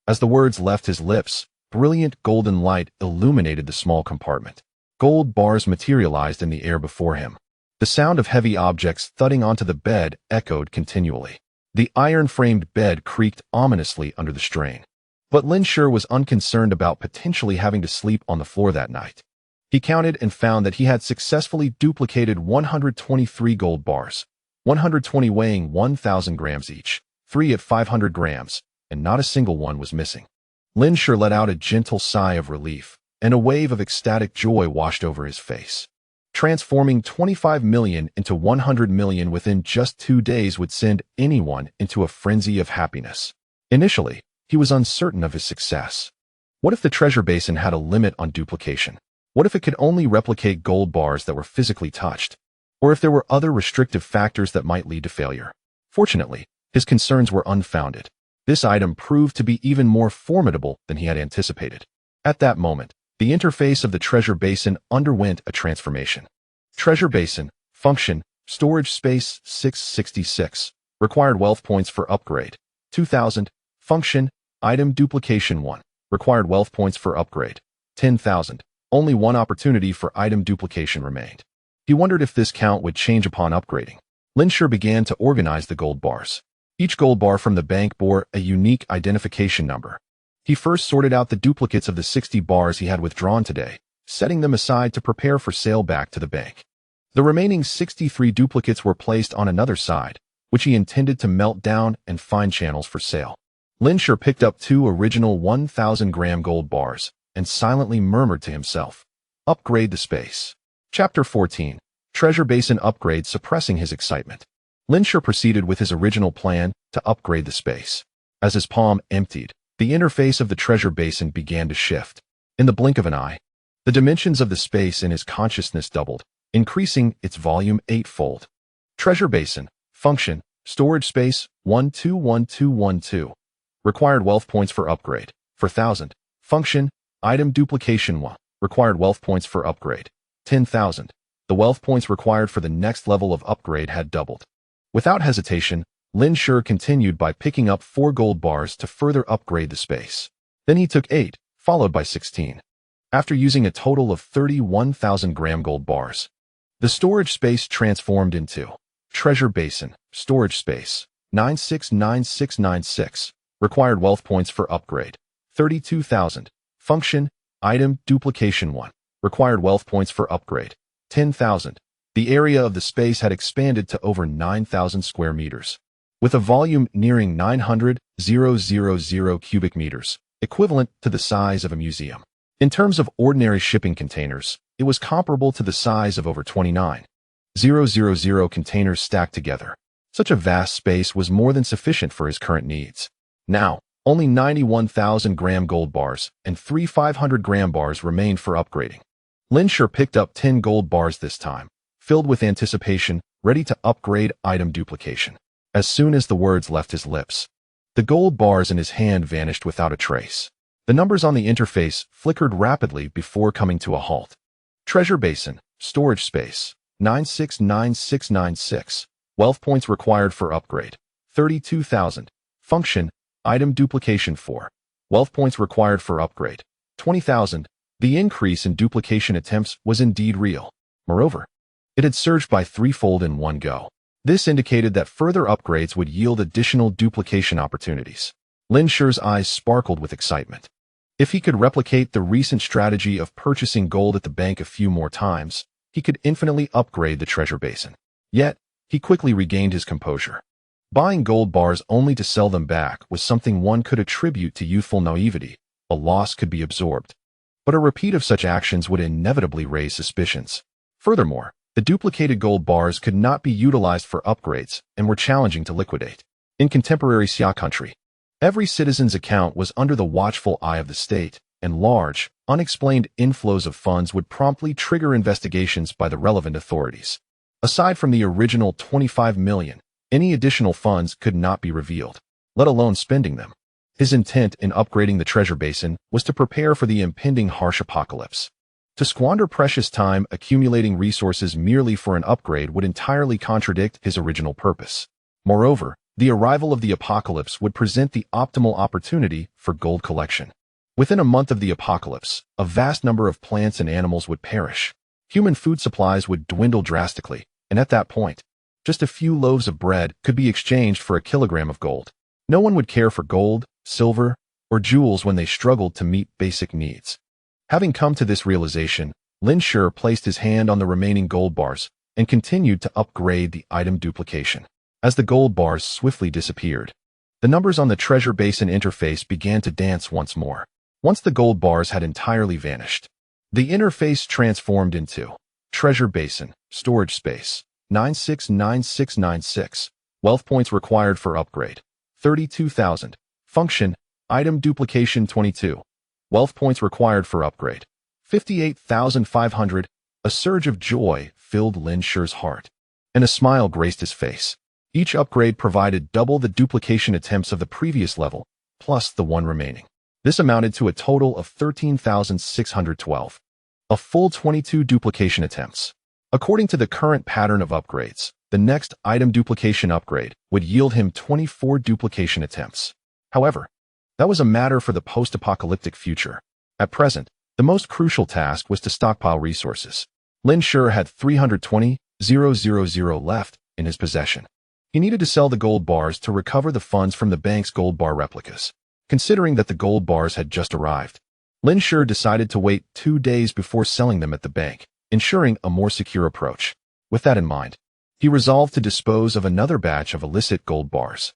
A: As the words left his lips, brilliant golden light illuminated the small compartment. Gold bars materialized in the air before him. The sound of heavy objects thudding onto the bed echoed continually. The iron-framed bed creaked ominously under the strain. But Lin Shi was unconcerned about potentially having to sleep on the floor that night. He counted and found that he had successfully duplicated 123 gold bars, 120 weighing 1,000 grams each, 3 at 500 grams, and not a single one was missing. Lin Shi let out a gentle sigh of relief, and a wave of ecstatic joy washed over his face. Transforming 25 million into 100 million within just 2 days would send anyone into a frenzy of happiness. Initially, he was uncertain of his success. What if the treasure basin had a limit on duplication? What if it could only replicate gold bars that were physically touched? Or if there were other restrictive factors that might lead to failure? Fortunately, his concerns were unfounded. This item proved to be even more formidable than he had anticipated. At that moment, the interface of the treasure basin underwent a transformation. Treasure basin, function, storage space 666, required wealth points for upgrade, 2,000, function, item duplication 1, required wealth points for upgrade, 10,000. Only one opportunity for item duplication remained. He wondered if this count would change upon upgrading. Lin Shi began to organize the gold bars. Each gold bar from the bank bore a unique identification number. He first sorted out the duplicates of the 60 bars he had withdrawn today, setting them aside to prepare for sale back to the bank. The remaining 63 duplicates were placed on another side, which he intended to melt down and find channels for sale. Lin Shi picked up 2 original 1,000-gram gold bars and silently murmured to himself, "Upgrade the space." Chapter 14. Treasure Basin Upgrade. Suppressing his excitement, Lin Shi proceeded with his original plan to upgrade the space. As his palm emptied, the interface of the treasure basin began to shift. In the blink of an eye, the dimensions of the space in his consciousness doubled, increasing its volume 8-fold. Treasure basin, function, storage space 121212. Required wealth points for upgrade, 4,000. Function, item duplication 1. Required wealth points for upgrade, 10,000. The wealth points required for the next level of upgrade had doubled. Without hesitation, Lin Shi continued by picking up 4 gold bars to further upgrade the space. Then he took 8, followed by 16. After using a total of 31,000-gram gold bars, the storage space transformed into treasure basin, storage space, 969696. Required wealth points for upgrade, 32,000. Function, item duplication 1. Required wealth points for upgrade, 10,000. The area of the space had expanded to over 9,000 square meters, with a volume nearing 900,000 cubic meters, equivalent to the size of a museum. In terms of ordinary shipping containers, it was comparable to the size of over 29,000 containers stacked together. Such a vast space was more than sufficient for his current needs. Now, only 91,000-gram gold bars and 3 500-gram bars remained for upgrading. Lin Shi picked up 10 gold bars this time, filled with anticipation, ready to upgrade item duplication. As soon as the words left his lips, the gold bars in his hand vanished without a trace. The numbers on the interface flickered rapidly before coming to a halt. Treasure basin, storage space, 969696. Wealth points required for upgrade, 32,000. Function, item duplication 4. Wealth points required for upgrade, 20,000. The increase in duplication attempts was indeed real. Moreover, it had surged by 3-fold in one go. This indicated that further upgrades would yield additional duplication opportunities. Lin Shi's eyes sparkled with excitement. If he could replicate the recent strategy of purchasing gold at the bank a few more times, he could infinitely upgrade the treasure basin. Yet, he quickly regained his composure. Buying gold bars only to sell them back was something one could attribute to youthful naivety. A loss could be absorbed. But a repeat of such actions would inevitably raise suspicions. Furthermore, the duplicated gold bars could not be utilized for upgrades and were challenging to liquidate. In contemporary Xia country, Every citizen's account was under the watchful eye of the state, and large, unexplained inflows of funds would promptly trigger investigations by the relevant authorities. Aside from the original 25 million, any additional funds could not be revealed, let alone spending them. His intent in upgrading the treasure basin was to prepare for the impending harsh apocalypse. To squander precious time accumulating resources merely for an upgrade would entirely contradict his original purpose. Moreover, the arrival of the apocalypse would present the optimal opportunity for gold collection. Within a month of the apocalypse, a vast number of plants and animals would perish. Human food supplies would dwindle drastically, and at that point, just a few loaves of bread could be exchanged for a kilogram of gold. No one would care for gold, silver, or jewels when they struggled to meet basic needs. Having come to this realization, Lin Shi placed his hand on the remaining gold bars and continued to upgrade the item duplication. As the gold bars swiftly disappeared, the numbers on the treasure basin interface began to dance once more. Once the gold bars had entirely vanished, the interface transformed into treasure basin, storage space, 969696, wealth points required for upgrade, 32,000, function, item duplication 22, wealth points required for upgrade, 58,500. A surge of joy filled Lin Shi's heart, and a smile graced his face. Each upgrade provided double the duplication attempts of the previous level, plus the one remaining. This amounted to a total of 13,612. A full 22 duplication attempts. According to the current pattern of upgrades, the next item duplication upgrade would yield him 24 duplication attempts. However, that was a matter for the post-apocalyptic future. At present, the most crucial task was to stockpile resources. Lin Shi had 320,000 left in his possession. He needed to sell the gold bars to recover the funds from the bank's gold bar replicas. Considering that the gold bars had just arrived, Lin Shi decided to wait 2 days before selling them at the bank, ensuring a more secure approach. With that in mind, he resolved to dispose of another batch of illicit gold bars.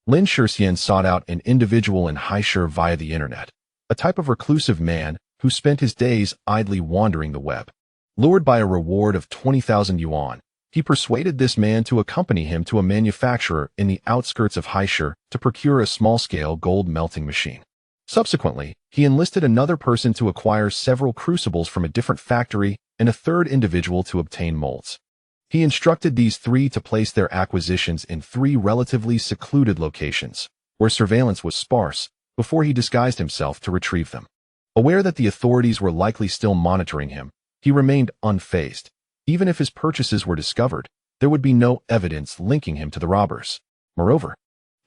A: Lin Shi sought out an individual in Haishur via the internet, a type of reclusive man who spent his days idly wandering the web. Lured by a reward of 20,000 yuan, he persuaded this man to accompany him to a manufacturer in the outskirts of Haishur to procure a small-scale gold melting machine. Subsequently, he enlisted another person to acquire several crucibles from a different factory and a third individual to obtain molds. He instructed these three to place their acquisitions in 3 relatively secluded locations, where surveillance was sparse, before he disguised himself to retrieve them. Aware that the authorities were likely still monitoring him, he remained unfazed. Even if his purchases were discovered, there would be no evidence linking him to the robbers. Moreover,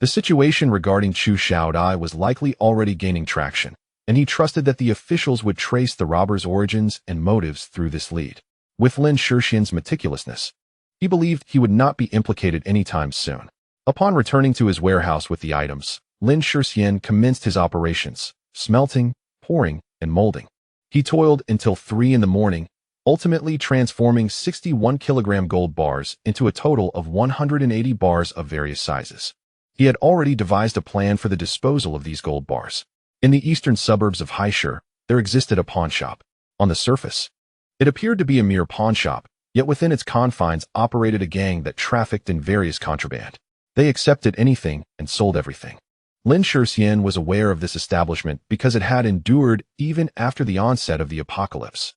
A: the situation regarding Chu Xiaodai was likely already gaining traction, and he trusted that the officials would trace the robbers' origins and motives through this lead. With Lin Shi's meticulousness, he believed he would not be implicated anytime soon. Upon returning to his warehouse with the items, Lin Shi commenced his operations, smelting, pouring, and molding. He toiled until 3 in the morning, ultimately transforming 61 kilogram gold bars into a total of 180 bars of various sizes. He had already devised a plan for the disposal of these gold bars. In the eastern suburbs of Haishur, there existed a pawnshop. On the surface, it appeared to be a mere pawnshop, yet within its confines operated a gang that trafficked in various contraband. They accepted anything and sold everything. Lin Shi was aware of this establishment because it had endured even after the onset of the apocalypse.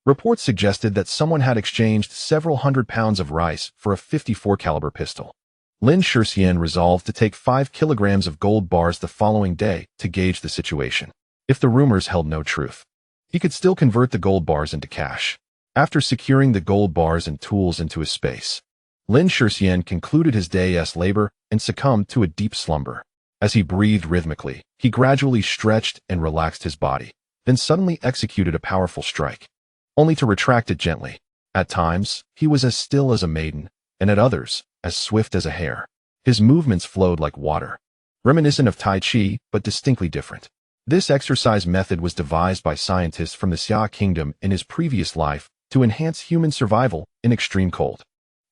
A: Reports suggested that someone had exchanged several hundred pounds of rice for a 54 caliber pistol. Lin Shi resolved to take 5 kilograms of gold bars the following day to gauge the situation. If the rumors held no truth, he could still convert the gold bars into cash. After securing the gold bars and tools into his space, Lin Shi concluded his day's labor and succumbed to a deep slumber. As he breathed rhythmically, he gradually stretched and relaxed his body, then suddenly executed a powerful strike, only to retract it gently. At times, he was as still as a maiden, and at others, as swift as a hare. His movements flowed like water, reminiscent of Tai Chi, but distinctly different. This exercise method was devised by scientists from the Xia Kingdom in his previous life to enhance human survival in extreme cold.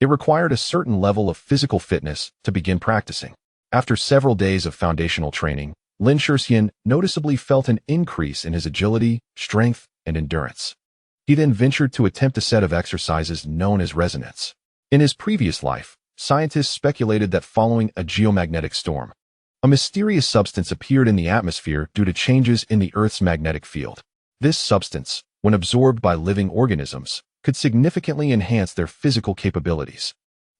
A: It required a certain level of physical fitness to begin practicing. After several days of foundational training, Lin Shi noticeably felt an increase in his agility, strength, and endurance. He then ventured to attempt a set of exercises known as resonance. In his previous life, scientists speculated that following a geomagnetic storm, A mysterious substance appeared in the atmosphere due to changes in the Earth's magnetic field. This substance, when absorbed by living organisms, could significantly enhance their physical capabilities.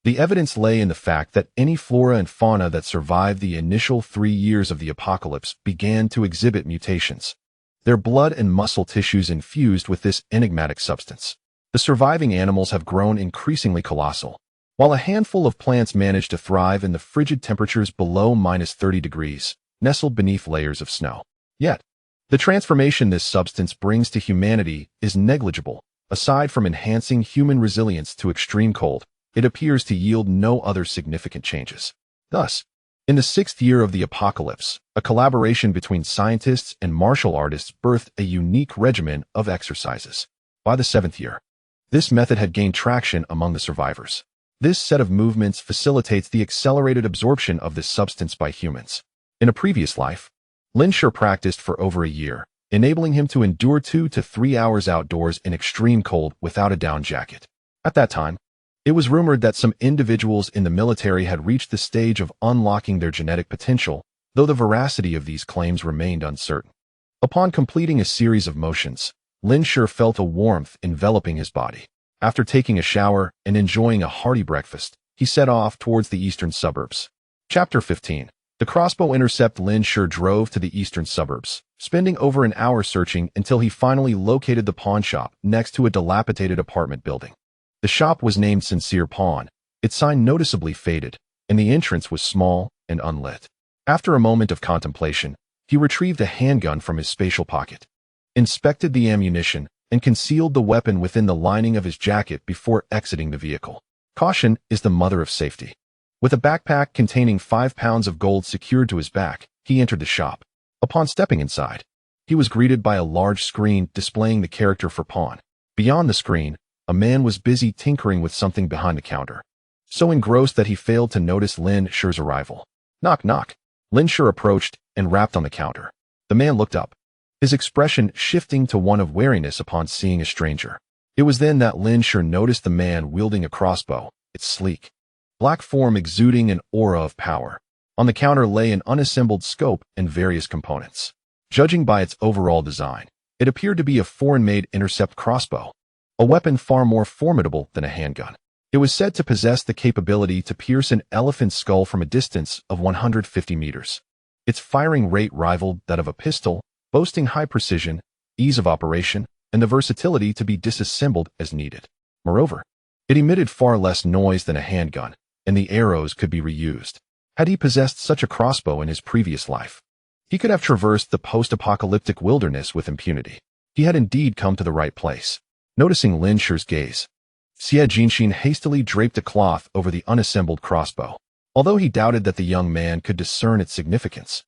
A: The evidence lay in the fact that any flora and fauna that survived the initial 3 years of the apocalypse began to exhibit mutations. Their blood and muscle tissues infused with this enigmatic substance. The surviving animals have grown increasingly colossal, while a handful of plants managed to thrive in the frigid temperatures below -30 degrees, nestled beneath layers of snow. Yet, the transformation this substance brings to humanity is negligible. Aside from enhancing human resilience to extreme cold, it appears to yield no other significant changes. Thus, in the 6th year of the apocalypse, a collaboration between scientists and martial artists birthed a unique regimen of exercises. By the 7th year, this method had gained traction among the survivors. This set of movements facilitates the accelerated absorption of this substance by humans. In a previous life, Lin Shi practiced for over a year, enabling him to endure 2 to 3 hours outdoors in extreme cold without a down jacket. At that time, it was rumored that some individuals in the military had reached the stage of unlocking their genetic potential, though the veracity of these claims remained uncertain. Upon completing a series of motions, Lin Shi felt a warmth enveloping his body. After taking a shower and enjoying a hearty breakfast, he set off towards the eastern suburbs. Chapter 15. The crossbow intercept. Lin Shi drove to the eastern suburbs, spending over an hour searching until he finally located the pawn shop next to a dilapidated apartment building. The shop was named Sincere Pawn, its sign noticeably faded, and the entrance was small and unlit. After a moment of contemplation, he retrieved a handgun from his spatial pocket, inspected the ammunition, and concealed the weapon within the lining of his jacket before exiting the vehicle. Caution is the mother of safety. With a backpack containing 5 pounds of gold secured to his back, he entered the shop. Upon stepping inside, he was greeted by a large screen displaying the character for pawn. Beyond the screen, a man was busy tinkering with something behind the counter, so engrossed that he failed to notice Lin Shi's arrival. Knock, knock. Lin Shi approached and rapped on the counter. The man looked up, his expression shifting to one of wariness upon seeing a stranger. It was then that Lin Shi noticed the man wielding a crossbow, its sleek, black form exuding an aura of power. On the counter lay an unassembled scope and various components. Judging by its overall design, it appeared to be a foreign-made intercept crossbow, a weapon far more formidable than a handgun. It was said to possess the capability to pierce an elephant's skull from a distance of 150 meters. Its firing rate rivaled that of a pistol, boasting high precision, ease of operation, and the versatility to be disassembled as needed. Moreover, it emitted far less noise than a handgun, and the arrows could be reused. Had he possessed such a crossbow in his previous life, he could have traversed the post-apocalyptic wilderness with impunity. He had indeed come to the right place. Noticing Lin Shi's gaze, Xie Jinxin hastily draped a cloth over the unassembled crossbow. Although he doubted that the young man could discern its significance,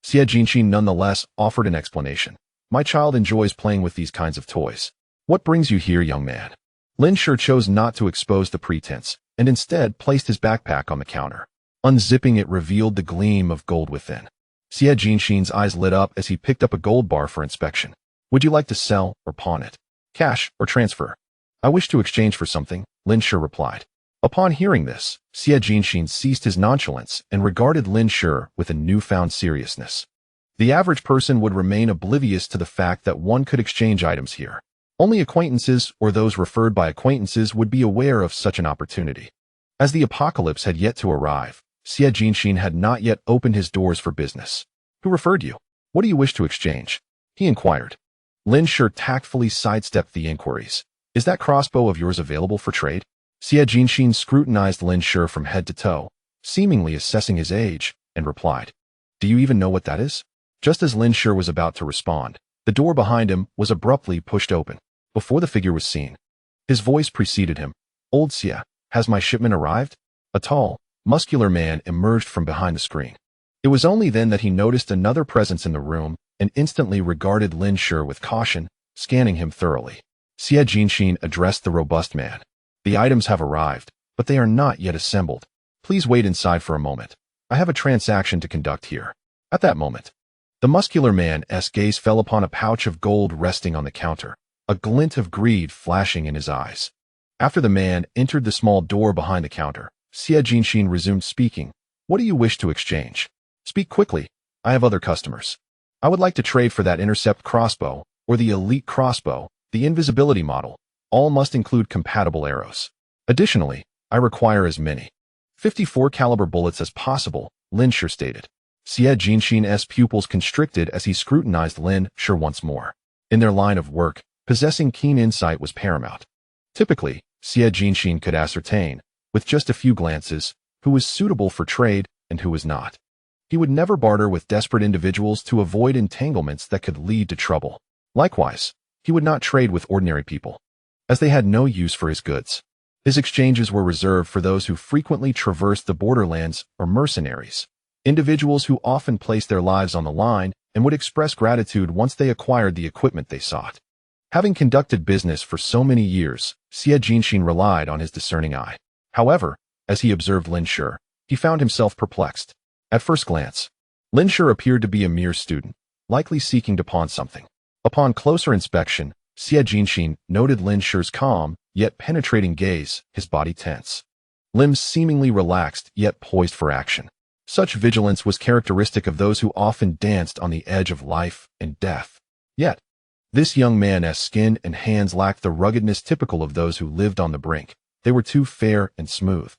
A: Xie Jinxin nonetheless offered an explanation. My child enjoys playing with these kinds of toys. What brings you here, young man? Lin Shi chose not to expose the pretense, and instead placed his backpack on the counter. Unzipping it revealed the gleam of gold within. Xie Jinxin's eyes lit up as he picked up a gold bar for inspection. Would you like to sell or pawn it? Cash or transfer? I wish to exchange for something, Lin Shi replied. Upon hearing this, Xie Jinxin ceased his nonchalance and regarded Lin Shi with a newfound seriousness. The average person would remain oblivious to the fact that one could exchange items here. Only acquaintances or those referred by acquaintances would be aware of such an opportunity. As the apocalypse had yet to arrive, Xie Jinxin had not yet opened his doors for business. Who referred you? What do you wish to exchange? He inquired. Lin Shi tactfully sidestepped the inquiries. Is that crossbow of yours available for trade? Xie Jinxin scrutinized Lin Shi from head to toe, seemingly assessing his age, and replied, Do you even know what that is? Just as Lin Shi was about to respond, the door behind him was abruptly pushed open. Before the figure was seen, his voice preceded him. Old Xie, has my shipment arrived? A tall, muscular man emerged from behind the screen. It was only then that he noticed another presence in the room and instantly regarded Lin Shi with caution, scanning him thoroughly. Xie Jinxin addressed the robust man. The items have arrived, but they are not yet assembled. Please wait inside for a moment. I have a transaction to conduct here. At that moment, the muscular man's gaze fell upon a pouch of gold resting on the counter, a glint of greed flashing in his eyes. After the man entered the small door behind the counter, Xie Jinxin resumed speaking. What do you wish to exchange? Speak quickly. I have other customers. I would like to trade for that intercept crossbow, or the elite crossbow, the invisibility model. All must include compatible arrows. Additionally, I require as many 54 caliber bullets as possible, Lin Shi stated. Xie Jinshin's pupils constricted as he scrutinized Lin Shi once more. In their line of work, possessing keen insight was paramount. Typically, Xie Jinshin could ascertain, with just a few glances, who was suitable for trade and who was not. He would never barter with desperate individuals to avoid entanglements that could lead to trouble. Likewise, he would not trade with ordinary people, as they had no use for his goods. His exchanges were reserved for those who frequently traversed the borderlands or mercenaries, individuals who often placed their lives on the line and would express gratitude once they acquired the equipment they sought. Having conducted business for so many years, Xie Jinshin relied on his discerning eye. However, as he observed Lin Shi, he found himself perplexed. At first glance, Lin Shi appeared to be a mere student, likely seeking to pawn something. Upon closer inspection, Xie Jinshin noted Lin Shi's calm, yet penetrating gaze, his body tense. Limbs seemingly relaxed, yet poised for action. Such vigilance was characteristic of those who often danced on the edge of life and death. Yet, this young man's skin and hands lacked the ruggedness typical of those who lived on the brink. They were too fair and smooth,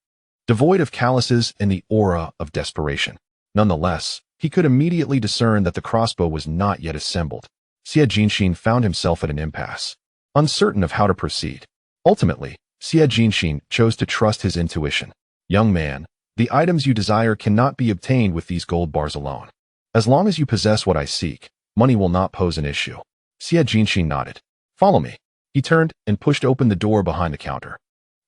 A: devoid of calluses and the aura of desperation. Nonetheless, he could immediately discern that the crossbow was not yet assembled. Xie Jinshin found himself at an impasse, uncertain of how to proceed. Ultimately, Xie Jinshin chose to trust his intuition. Young man, the items you desire cannot be obtained with these gold bars alone. As long as you possess what I seek, money will not pose an issue. Xie Jinshin nodded. Follow me. He turned and pushed open the door behind the counter.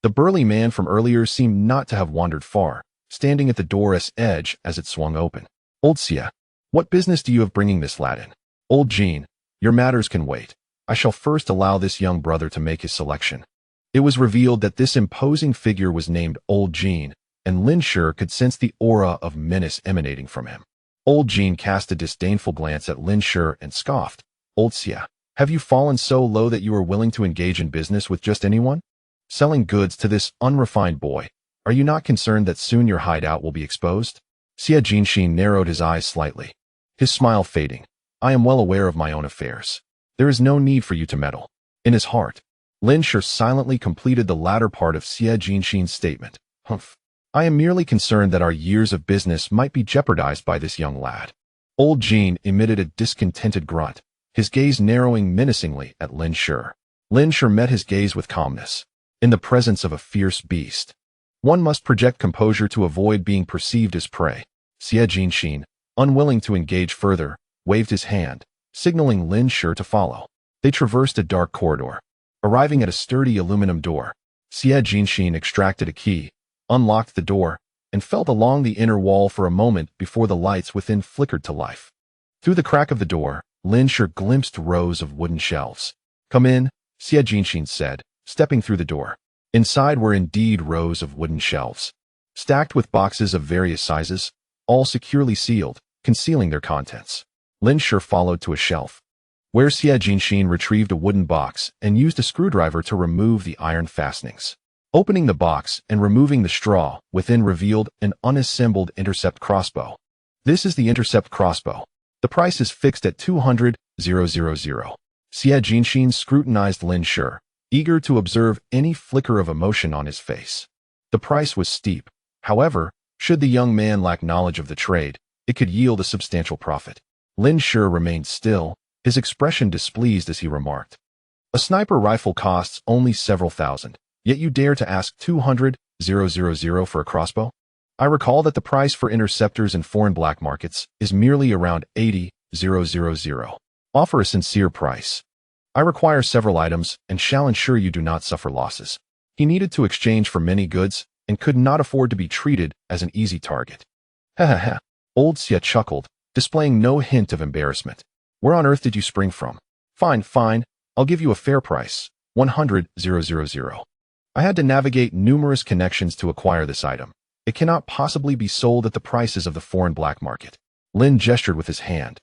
A: The burly man from earlier seemed not to have wandered far, standing at the door's edge as it swung open. Old Xie, what business do you have bringing this lad in? Old Jin, your matters can wait. I shall first allow this young brother to make his selection. It was revealed that this imposing figure was named Old Jin, and Lin Shi could sense the aura of menace emanating from him. Old Jin cast a disdainful glance at Lin Shi and scoffed. Old Xie, have you fallen so low that you are willing to engage in business with just anyone? Selling goods to this unrefined boy, are you not concerned that soon your hideout will be exposed? Xie Jinshin narrowed his eyes slightly, his smile fading. I am well aware of my own affairs. There is no need for you to meddle. In his heart, Lin Shi silently completed the latter part of Xie Jinshin's statement. Humph. I am merely concerned that our years of business might be jeopardized by this young lad. Old Jin emitted a discontented grunt, his gaze narrowing menacingly at Lin Shi. Lin Shi met his gaze with calmness. In the presence of a fierce beast, one must project composure to avoid being perceived as prey. Xie Jinshin, unwilling to engage further, waved his hand, signaling Lin Shi to follow. They traversed a dark corridor, arriving at a sturdy aluminum door. Xie Jinshin extracted a key, unlocked the door, and felt along the inner wall for a moment before the lights within flickered to life. Through the crack of the door, Lin Shi glimpsed rows of wooden shelves. Come in, Xie Jinshin said, stepping through the door. Inside were indeed rows of wooden shelves, stacked with boxes of various sizes, all securely sealed, concealing their contents. Lin Shi followed to a shelf, where Xie Jinshin retrieved a wooden box and used a screwdriver to remove the iron fastenings. Opening the box and removing the straw, within revealed an unassembled intercept crossbow. This is the intercept crossbow. The price is fixed at 200,000. Xie Jinshin scrutinized Lin Shi, eager to observe any flicker of emotion on his face. The price was steep. However, should the young man lack knowledge of the trade, it could yield a substantial profit. Lin Shi remained still, his expression displeased as he remarked. A sniper rifle costs only several thousand, yet you dare to ask 200,000 for a crossbow? I recall that the price for interceptors in foreign black markets is merely around 80,000. Offer a sincere price. I require several items and shall ensure you do not suffer losses. He needed to exchange for many goods and could not afford to be treated as an easy target. Ha ha ha. Old Xie chuckled, displaying no hint of embarrassment. Where on earth did you spring from? Fine, fine. I'll give you a fair price. 100,000. I had to navigate numerous connections to acquire this item. It cannot possibly be sold at the prices of the foreign black market. Lin gestured with his hand,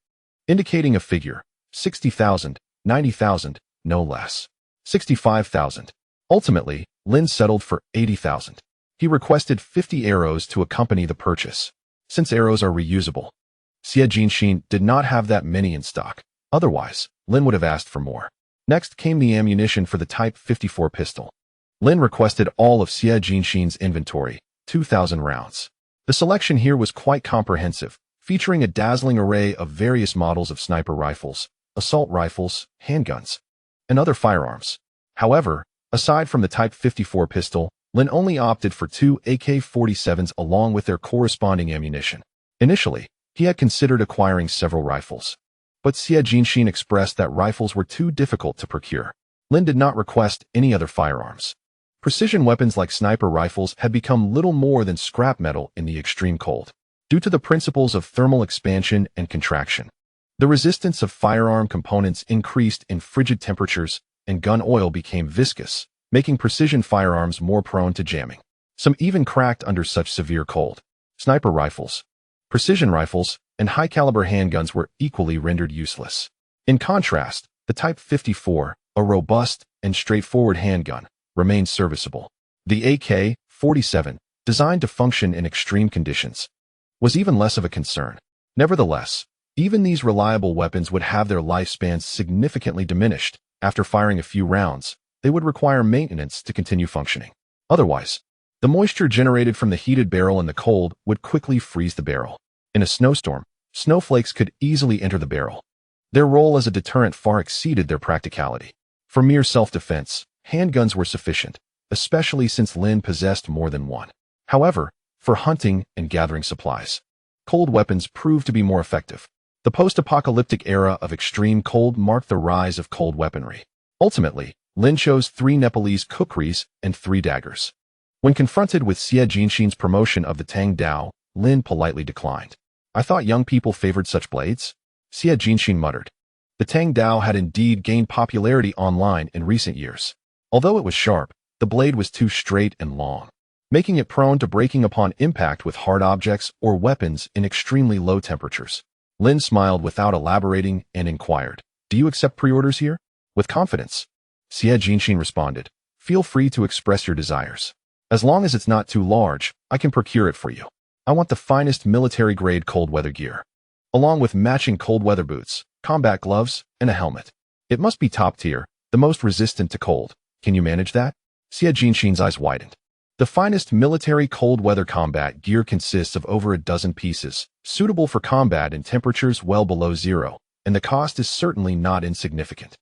A: indicating a figure. 60,000, 90,000, no less. 65,000. Ultimately, Lin settled for 80,000. He requested 50 arrows to accompany the purchase. Since arrows are reusable, Xie Jinxin did not have that many in stock. Otherwise, Lin would have asked for more. Next came the ammunition for the Type 54 pistol. Lin requested all of Xie Jinxin's inventory, 2,000 rounds. The selection here was quite comprehensive, featuring a dazzling array of various models of sniper rifles, assault rifles, handguns, and other firearms. However, aside from the Type 54 pistol, Lin only opted for 2 AK-47s along with their corresponding ammunition. Initially, he had considered acquiring several rifles, but Xie Jinxin expressed that rifles were too difficult to procure. Lin did not request any other firearms. Precision weapons like sniper rifles had become little more than scrap metal in the extreme cold, due to the principles of thermal expansion and contraction. The resistance of firearm components increased in frigid temperatures, and gun oil became viscous, making precision firearms more prone to jamming. Some even cracked under such severe cold. Sniper rifles, precision rifles, and high-caliber handguns were equally rendered useless. In contrast, the Type 54, a robust and straightforward handgun, remained serviceable. The AK-47, designed to function in extreme conditions, was even less of a concern. Nevertheless, even these reliable weapons would have their lifespans significantly diminished. After firing a few rounds, they would require maintenance to continue functioning. Otherwise, the moisture generated from the heated barrel in the cold would quickly freeze the barrel. In a snowstorm, snowflakes could easily enter the barrel. Their role as a deterrent far exceeded their practicality. For mere self-defense, handguns were sufficient, especially since Lin possessed more than one. However, for hunting and gathering supplies, cold weapons proved to be more effective. The post-apocalyptic era of extreme cold marked the rise of cold weaponry. Ultimately, Lin chose 3 Nepalese kukris and 3 daggers. When confronted with Xie Jinxin's promotion of the Tang Dao, Lin politely declined. "I thought young people favored such blades?" Xie Jinxin muttered. The Tang Dao had indeed gained popularity online in recent years. Although it was sharp, the blade was too straight and long, making it prone to breaking upon impact with hard objects or weapons in extremely low temperatures. Lin smiled without elaborating and inquired, "Do you accept pre-orders here?" With confidence, Xie Jinxin responded, "Feel free to express your desires. As long as it's not too large, I can procure it for you. I want the finest military-grade cold-weather gear, along with matching cold-weather boots, combat gloves, and a helmet. It must be top-tier, the most resistant to cold. Can you manage that?" Xie Jinxin's eyes widened. The finest military cold-weather combat gear consists of over a dozen pieces, suitable for combat in temperatures well below zero, and the cost is certainly not insignificant.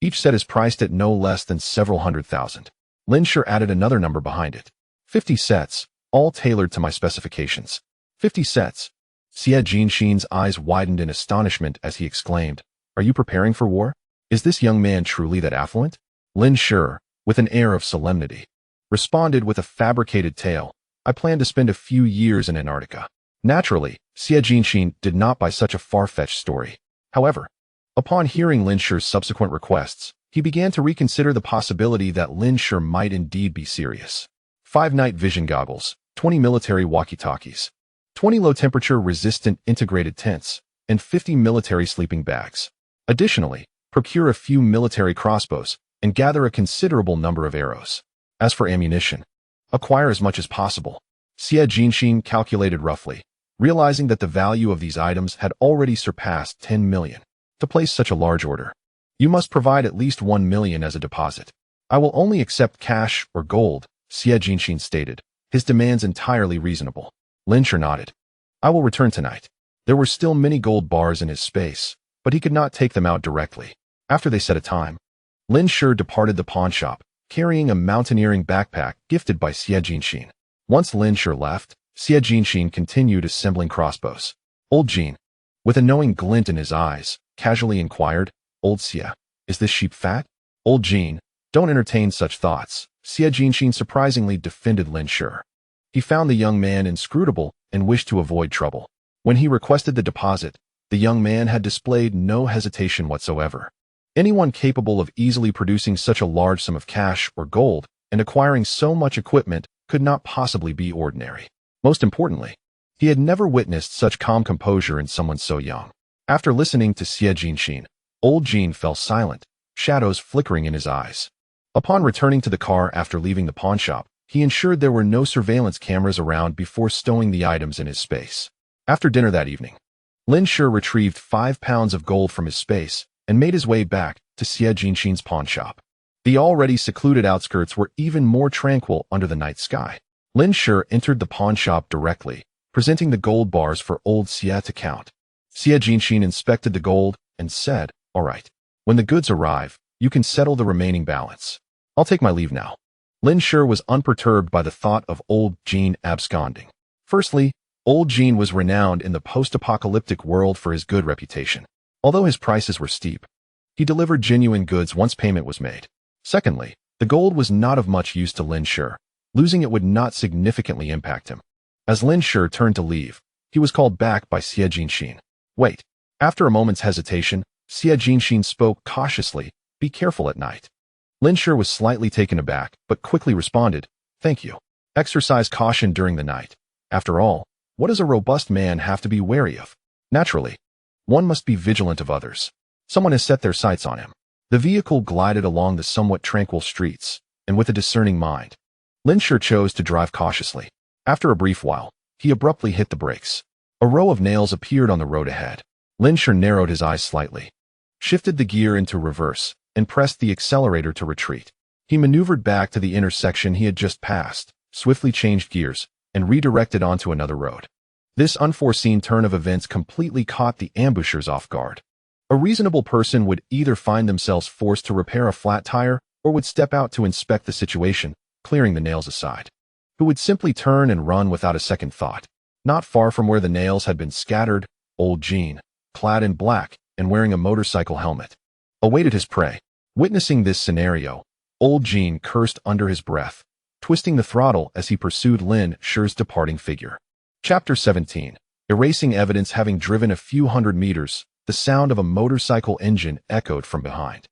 A: Each set is priced at no less than several $100,000. Lin Shi added another number behind it. 50 sets, all tailored to my specifications. 50 sets. Xie Jinxin's eyes widened in astonishment as he exclaimed, "Are you preparing for war? Is this young man truly that affluent?" Lin Shi, with an air of solemnity, responded with a fabricated tale, "I plan to spend a few years in Antarctica." Naturally, Xie Jinxin did not buy such a far-fetched story. However, upon hearing Lin Shi's subsequent requests, he began to reconsider the possibility that Lin Shi might indeed be serious. 5 night vision goggles, 20 military walkie-talkies, 20 low-temperature resistant integrated tents, and 50 military sleeping bags. Additionally, procure a few military crossbows and gather a considerable number of arrows. As for ammunition, acquire as much as possible. Xie Jinxin calculated roughly, realizing that the value of these items had already surpassed 10 million. To place such a large order, you must provide at least 1 million as a deposit. "I will only accept cash or gold," Xie Jinxin stated, his demands entirely reasonable. Lin Shi nodded. "I will return tonight." There were still many gold bars in his space, but he could not take them out directly. After they set a time, Lin Shi departed the pawnshop, carrying a mountaineering backpack gifted by Xie Jinxin. Once Lin Shi left, Xie Jinxin continued assembling crossbows. Old Jin, with a knowing glint in his eyes, casually inquired, "Old Xie, is this sheep fat?" "Old Jin, don't entertain such thoughts." Xie Jinxin surprisingly defended Lin Shi. He found the young man inscrutable and wished to avoid trouble. When he requested the deposit, the young man had displayed no hesitation whatsoever. Anyone capable of easily producing such a large sum of cash or gold and acquiring so much equipment could not possibly be ordinary. Most importantly, he had never witnessed such calm composure in someone so young. After listening to Xie Jinxin, Old Jin fell silent, shadows flickering in his eyes. Upon returning to the car after leaving the pawnshop, he ensured there were no surveillance cameras around before stowing the items in his space. After dinner that evening, Lin Shi retrieved 5 pounds of gold from his space and made his way back to Xie Jinxin's pawn shop. The already secluded outskirts were even more tranquil under the night sky. Lin Shi entered the pawn shop directly, presenting the gold bars for old Xie to count. Xie Jinxin inspected the gold and said, "All right. When the goods arrive, you can settle the remaining balance. I'll take my leave now." Lin Shi was unperturbed by the thought of old Jin absconding. Firstly, old Jin was renowned in the post-apocalyptic world for his good reputation. Although his prices were steep, he delivered genuine goods once payment was made. Secondly, the gold was not of much use to Lin Shi. Losing it would not significantly impact him. As Lin Shi turned to leave, he was called back by Xie Jinxin. "Wait." After a moment's hesitation, Xie Jinxin spoke cautiously, "Be careful at night." Lin Shi was slightly taken aback, but quickly responded, "Thank you. Exercise caution during the night. After all, what does a robust man have to be wary of? Naturally, one must be vigilant of others. Someone has set their sights on him." The vehicle glided along the somewhat tranquil streets, and with a discerning mind, Lin Shi chose to drive cautiously. After a brief while, he abruptly hit the brakes. A row of nails appeared on the road ahead. Lin Shi narrowed his eyes slightly, shifted the gear into reverse, and pressed the accelerator to retreat. He maneuvered back to the intersection he had just passed, swiftly changed gears, and redirected onto another road. This unforeseen turn of events completely caught the ambushers off guard. A reasonable person would either find themselves forced to repair a flat tire or would step out to inspect the situation, clearing the nails aside. Who would simply turn and run without a second thought. Not far from where the nails had been scattered, old Jin, clad in black and wearing a motorcycle helmet, awaited his prey. Witnessing this scenario, old Jin cursed under his breath, twisting the throttle as he pursued Lin Shi's departing figure. Chapter 17. Erasing evidence. Having driven a few hundred meters, the sound of a motorcycle engine echoed from behind.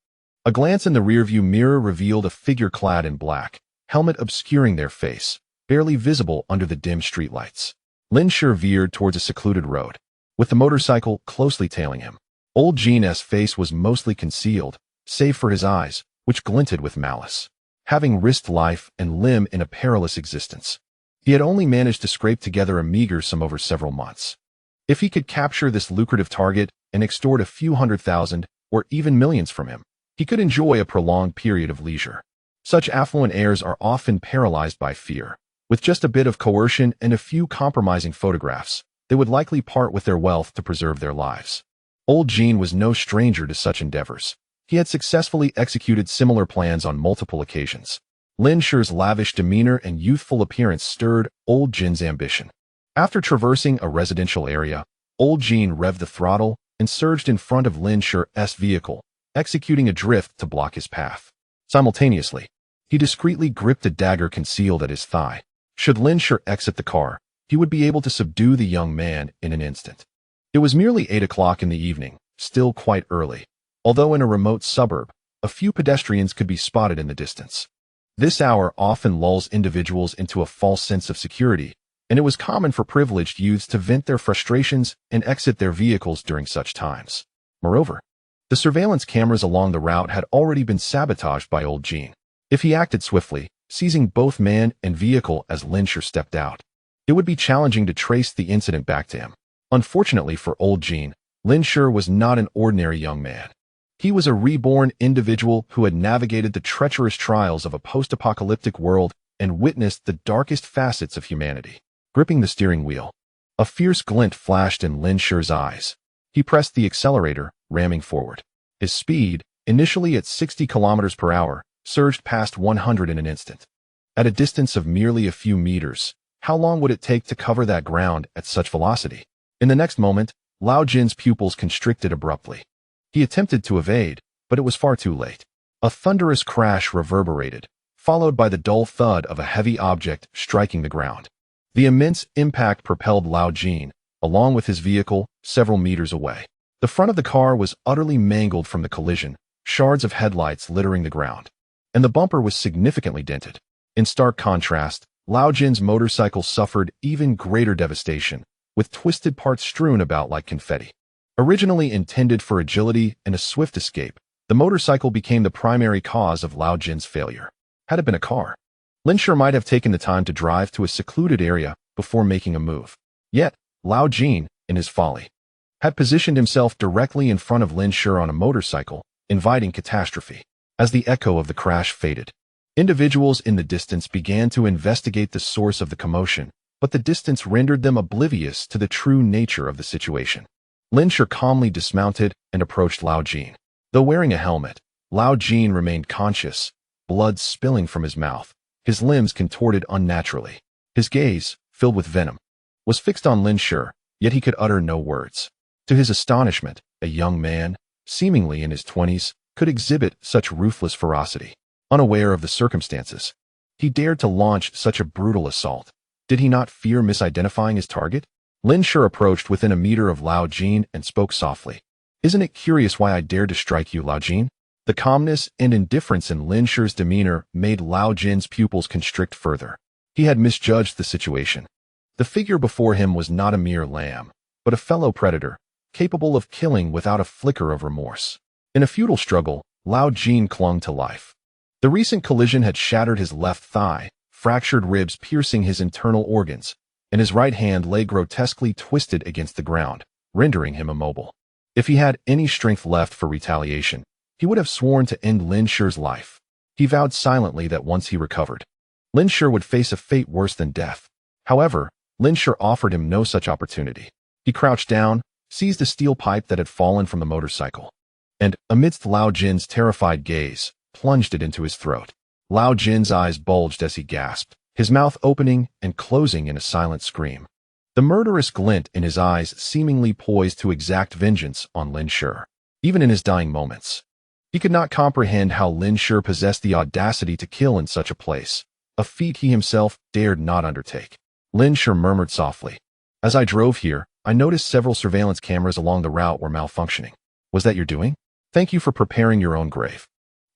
A: A glance in the rearview mirror revealed a figure clad in black, helmet obscuring their face, barely visible under the dim streetlights. Lin Shi veered towards a secluded road, with the motorcycle closely tailing him. Old Jin's face was mostly concealed, save for his eyes, which glinted with malice. Having risked life and limb in a perilous existence, he had only managed to scrape together a meager sum over several months. If he could capture this lucrative target and extort a few $100,000 or even millions from him, he could enjoy a prolonged period of leisure. Such affluent heirs are often paralyzed by fear. With just a bit of coercion and a few compromising photographs, they would likely part with their wealth to preserve their lives. Old Jin was no stranger to such endeavors. He had successfully executed similar plans on multiple occasions. Lin Shi's lavish demeanor and youthful appearance stirred old Jin's ambition. After traversing a residential area, old Jin revved the throttle and surged in front of Lin Shi's vehicle, executing a drift to block his path. Simultaneously, he discreetly gripped a dagger concealed at his thigh. Should Lin Shi exit the car, he would be able to subdue the young man in an instant. It was merely 8 o'clock in the evening, still quite early. Although in a remote suburb, a few pedestrians could be spotted in the distance. This hour often lulls individuals into a false sense of security, and it was common for privileged youths to vent their frustrations and exit their vehicles during such times. Moreover, the surveillance cameras along the route had already been sabotaged by old Jin. If he acted swiftly, seizing both man and vehicle as Lin Shi stepped out, it would be challenging to trace the incident back to him. Unfortunately for old Jin, Lin Shi was not an ordinary young man. He was a reborn individual who had navigated the treacherous trials of a post-apocalyptic world and witnessed the darkest facets of humanity. Gripping the steering wheel, a fierce glint flashed in Lin Shi's eyes. He pressed the accelerator, ramming forward. His speed, initially at 60 kilometers per hour, surged past 100 in an instant. At a distance of merely a few meters, how long would it take to cover that ground at such velocity? In the next moment, Lao Jin's pupils constricted abruptly. He attempted to evade, but it was far too late. A thunderous crash reverberated, followed by the dull thud of a heavy object striking the ground. The immense impact propelled Lao Jin, along with his vehicle, several meters away. The front of the car was utterly mangled from the collision, shards of headlights littering the ground, and the bumper was significantly dented. In stark contrast, Lao Jin's motorcycle suffered even greater devastation, with twisted parts strewn about like confetti. Originally intended for agility and a swift escape, the motorcycle became the primary cause of Lao Jin's failure. Had it been a car, Lin Shi might have taken the time to drive to a secluded area before making a move. Yet, Lao Jin, in his folly, had positioned himself directly in front of Lin Shi on a motorcycle, inviting catastrophe. As the echo of the crash faded, individuals in the distance began to investigate the source of the commotion, but the distance rendered them oblivious to the true nature of the situation. Lin Shi calmly dismounted and approached Lao Jin. Though wearing a helmet, Lao Jin remained conscious, blood spilling from his mouth, his limbs contorted unnaturally. His gaze, filled with venom, was fixed on Lin Shi, yet he could utter no words. To his astonishment, a young man, seemingly in his 20s, could exhibit such ruthless ferocity. Unaware of the circumstances, he dared to launch such a brutal assault. Did he not fear misidentifying his target? Lin Shi approached within a meter of Lao Jin and spoke softly. "Isn't it curious why I dared to strike you, Lao Jin?" The calmness and indifference in Lin Shi's demeanor made Lao Jin's pupils constrict further. He had misjudged the situation. The figure before him was not a mere lamb, but a fellow predator, capable of killing without a flicker of remorse. In a futile struggle, Lao Jin clung to life. The recent collision had shattered his left thigh, fractured ribs piercing his internal organs, and his right hand lay grotesquely twisted against the ground, rendering him immobile. If he had any strength left for retaliation, he would have sworn to end Lin Shi's life. He vowed silently that once he recovered, Lin Shi would face a fate worse than death. However, Lin Shi offered him no such opportunity. He crouched down, seized a steel pipe that had fallen from the motorcycle, and, amidst Lao Jin's terrified gaze, plunged it into his throat. Lao Jin's eyes bulged as he gasped, his mouth opening and closing in a silent scream. The murderous glint in his eyes seemingly poised to exact vengeance on Lin Shi. Even in his dying moments, he could not comprehend how Lin Shi possessed the audacity to kill in such a place, a feat he himself dared not undertake. Lin Shi murmured softly, "As I drove here, I noticed several surveillance cameras along the route were malfunctioning. Was that your doing? Thank you for preparing your own grave."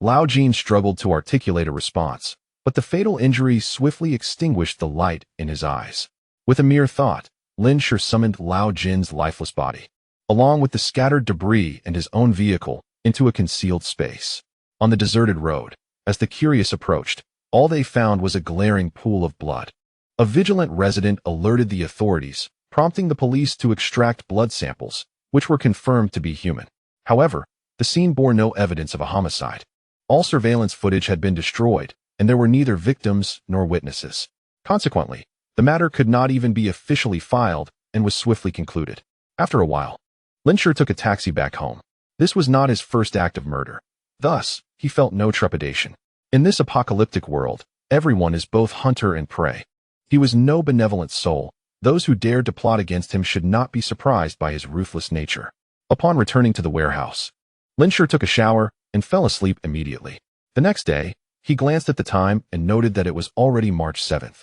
A: Lao Jin struggled to articulate a response, but the fatal injury swiftly extinguished the light in his eyes. With a mere thought, Lin Shi summoned Lao Jin's lifeless body, along with the scattered debris and his own vehicle, into a concealed space. On the deserted road, as the curious approached, all they found was a glaring pool of blood. A vigilant resident alerted the authorities, prompting the police to extract blood samples, which were confirmed to be human. However, the scene bore no evidence of a homicide. All surveillance footage had been destroyed, and there were neither victims nor witnesses. Consequently, the matter could not even be officially filed and was swiftly concluded. After a while, Lin Shi took a taxi back home. This was not his first act of murder. Thus, he felt no trepidation. In this apocalyptic world, everyone is both hunter and prey. He was no benevolent soul. Those who dared to plot against him should not be surprised by his ruthless nature. Upon returning to the warehouse, Lin Shi took a shower and fell asleep immediately. The next day, he glanced at the time and noted that it was already March 7th,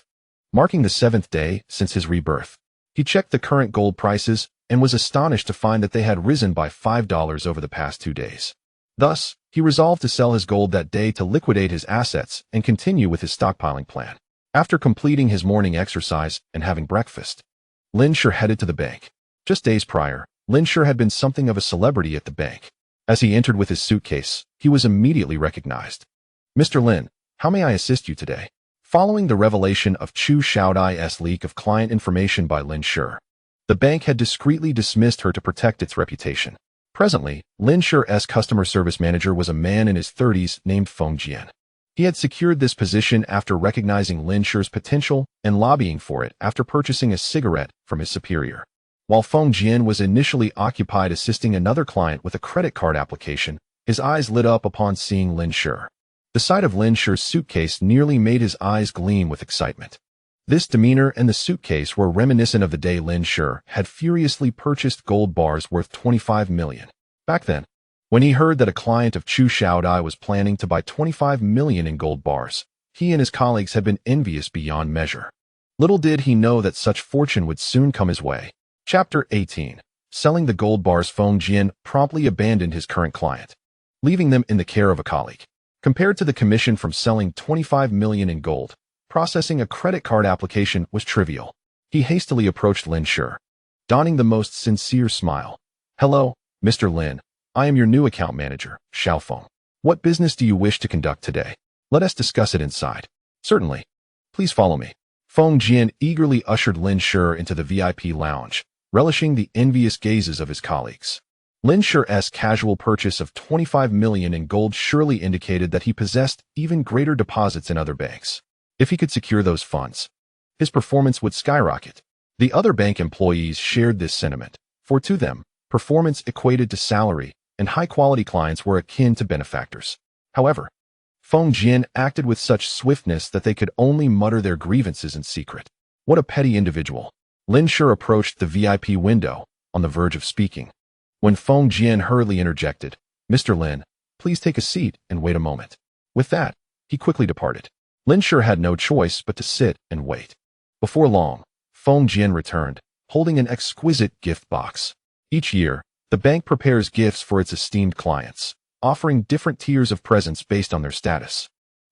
A: marking the 7th day since his rebirth. He checked the current gold prices and was astonished to find that they had risen by $5 over the past 2 days. Thus, he resolved to sell his gold that day to liquidate his assets and continue with his stockpiling plan. After completing his morning exercise and having breakfast, Lin Shi headed to the bank. Just days prior, Lin Shi had been something of a celebrity at the bank. As he entered with his suitcase, he was immediately recognized. "Mr. Lin, how may I assist you today?" Following the revelation of Chu Xiaodai's leak of client information by Lin Shi, the bank had discreetly dismissed her to protect its reputation. Presently, Lin Shi's customer service manager was a man in his 30s named Feng Jian. He had secured this position after recognizing Lin Shi's potential and lobbying for it after purchasing a cigarette from his superior. While Feng Jian was initially occupied assisting another client with a credit card application, his eyes lit up upon seeing Lin Shi. The sight of Lin Shi's suitcase nearly made his eyes gleam with excitement. This demeanor and the suitcase were reminiscent of the day Lin Shi had furiously purchased gold bars worth 25 million. Back then, when he heard that a client of Chu Xiaodai was planning to buy 25 million in gold bars, he and his colleagues had been envious beyond measure. Little did he know that such fortune would soon come his way. Chapter 18. Selling the gold bars. Feng Jian promptly abandoned his current client, leaving them in the care of a colleague. Compared to the commission from selling 25 million in gold, processing a credit card application was trivial. He hastily approached Lin Shi, donning the most sincere smile. "Hello, Mr. Lin. I am your new account manager, Xiaofeng. What business do you wish to conduct today? Let us discuss it inside." "Certainly. Please follow me." Feng Jian eagerly ushered Lin Shi into the VIP lounge, relishing the envious gazes of his colleagues. Lin Shi's casual purchase of $25 million in gold surely indicated that he possessed even greater deposits in other banks. If he could secure those funds, his performance would skyrocket. The other bank employees shared this sentiment, for to them, performance equated to salary, and high-quality clients were akin to benefactors. However, Feng Jian acted with such swiftness that they could only mutter their grievances in secret. What a petty individual. Lin Shi approached the VIP window, on the verge of speaking, when Feng Jian hurriedly interjected, "Mr. Lin, please take a seat and wait a moment." With that, he quickly departed. Lin Shi had no choice but to sit and wait. Before long, Feng Jian returned, holding an exquisite gift box. Each year, the bank prepares gifts for its esteemed clients, offering different tiers of presents based on their status.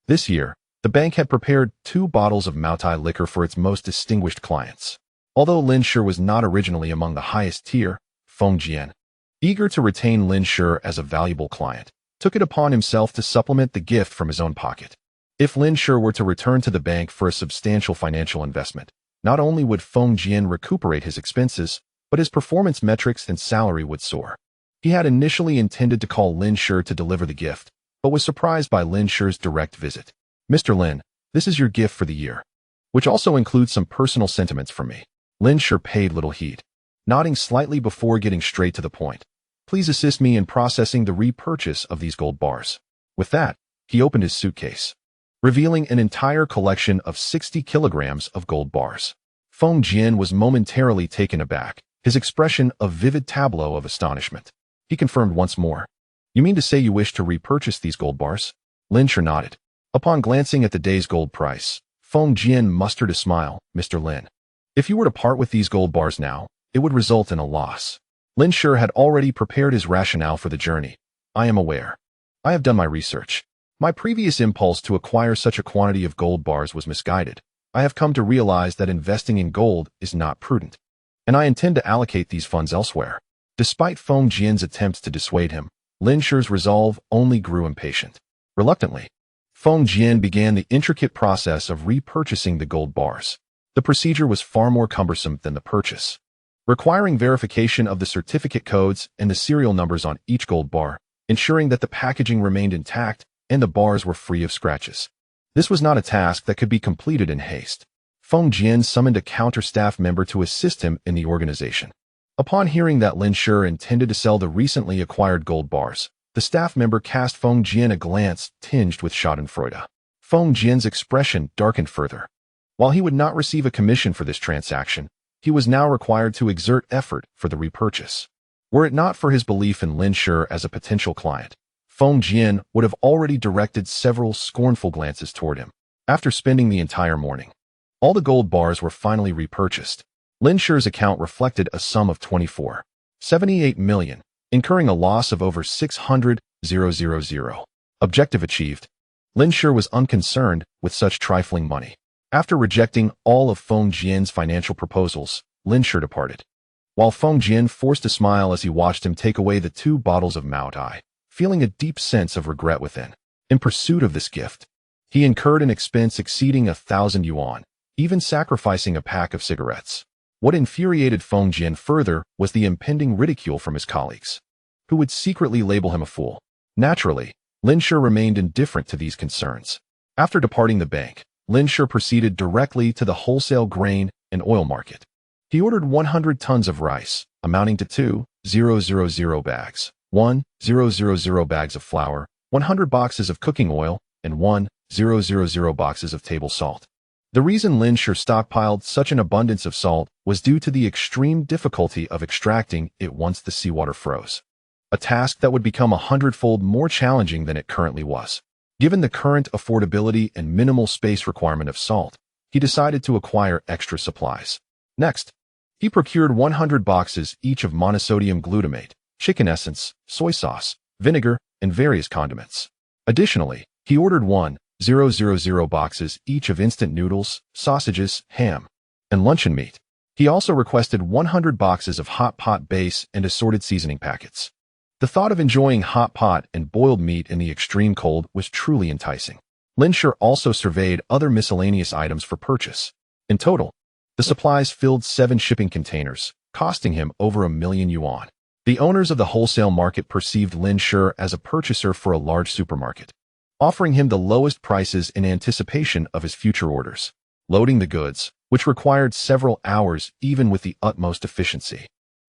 A: This year, the bank had prepared 2 bottles of Maotai liquor for its most distinguished clients. Although Lin Shi was not originally among the highest tier, Feng Jian, eager to retain Lin Shi as a valuable client, took it upon himself to supplement the gift from his own pocket. If Lin Shi were to return to the bank for a substantial financial investment, not only would Feng Jian recuperate his expenses, but his performance metrics and salary would soar. He had initially intended to call Lin Shi to deliver the gift, but was surprised by Lin Shi's direct visit. "Mr. Lin, this is your gift for the year, which also includes some personal sentiments from me." Lin Shi paid little heed, nodding slightly before getting straight to the point. "Please assist me in processing the repurchase of these gold bars." With that, he opened his suitcase, revealing an entire collection of 60 kilograms of gold bars. Feng Jian was momentarily taken aback, his expression a vivid tableau of astonishment. He confirmed once more, "You mean to say you wish to repurchase these gold bars?" Lin Shi nodded. Upon glancing at the day's gold price, Feng Jian mustered a smile. "Mr. Lin, if you were to part with these gold bars now, it would result in a loss." Lin Shi had already prepared his rationale for the journey. "I am aware. I have done my research. My previous impulse to acquire such a quantity of gold bars was misguided. I have come to realize that investing in gold is not prudent, and I intend to allocate these funds elsewhere." Despite Feng Jian's attempts to dissuade him, Lin Shi's resolve only grew impatient. Reluctantly, Feng Jian began the intricate process of repurchasing the gold bars. The procedure was far more cumbersome than the purchase, requiring verification of the certificate codes and the serial numbers on each gold bar, ensuring that the packaging remained intact and the bars were free of scratches. This was not a task that could be completed in haste. Feng Jian summoned a counter-staff member to assist him in the organization. Upon hearing that Lin Shi intended to sell the recently acquired gold bars, the staff member cast Feng Jian a glance tinged with schadenfreude. Feng Jian's expression darkened further. While he would not receive a commission for this transaction, he was now required to exert effort for the repurchase. Were it not for his belief in Lin Shi as a potential client, Feng Jian would have already directed several scornful glances toward him. After spending the entire morning, all the gold bars were finally repurchased. Lin Shi's account reflected a sum of 24.78 million, incurring a loss of over 600,000. Objective achieved. Lin Shi was unconcerned with such trifling money. After rejecting all of Feng Jian's financial proposals, Lin Shi departed, while Feng Jian forced a smile as he watched him take away the 2 bottles of Maotai, feeling a deep sense of regret within. In pursuit of this gift, he incurred an expense exceeding 1,000 yuan, even sacrificing a pack of cigarettes. What infuriated Feng Jian further was the impending ridicule from his colleagues, who would secretly label him a fool. Naturally, Lin Shi remained indifferent to these concerns. After departing the bank, Lin Shi proceeded directly to the wholesale grain and oil market. He ordered 100 tons of rice, amounting to 2,000 bags, 1,000 bags of flour, 100 boxes of cooking oil, and 1,000 boxes of table salt. The reason Lin Shi stockpiled such an abundance of salt was due to the extreme difficulty of extracting it once the seawater froze, a task that would become 100-fold more challenging than it currently was. Given the current affordability and minimal space requirement of salt, he decided to acquire extra supplies. Next, he procured 100 boxes each of monosodium glutamate, chicken essence, soy sauce, vinegar, and various condiments. Additionally, he ordered 1,000 boxes each of instant noodles, sausages, ham, and luncheon meat. He also requested 100 boxes of hot pot base and assorted seasoning packets. The thought of enjoying hot pot and boiled meat in the extreme cold was truly enticing. Lin Shi also surveyed other miscellaneous items for purchase. In total, the supplies filled 7 shipping containers, costing him over 1,000,000 yuan. The owners of the wholesale market perceived Lin Shi as a purchaser for a large supermarket, offering him the lowest prices in anticipation of his future orders. Loading the goods, which required several hours even with the utmost efficiency,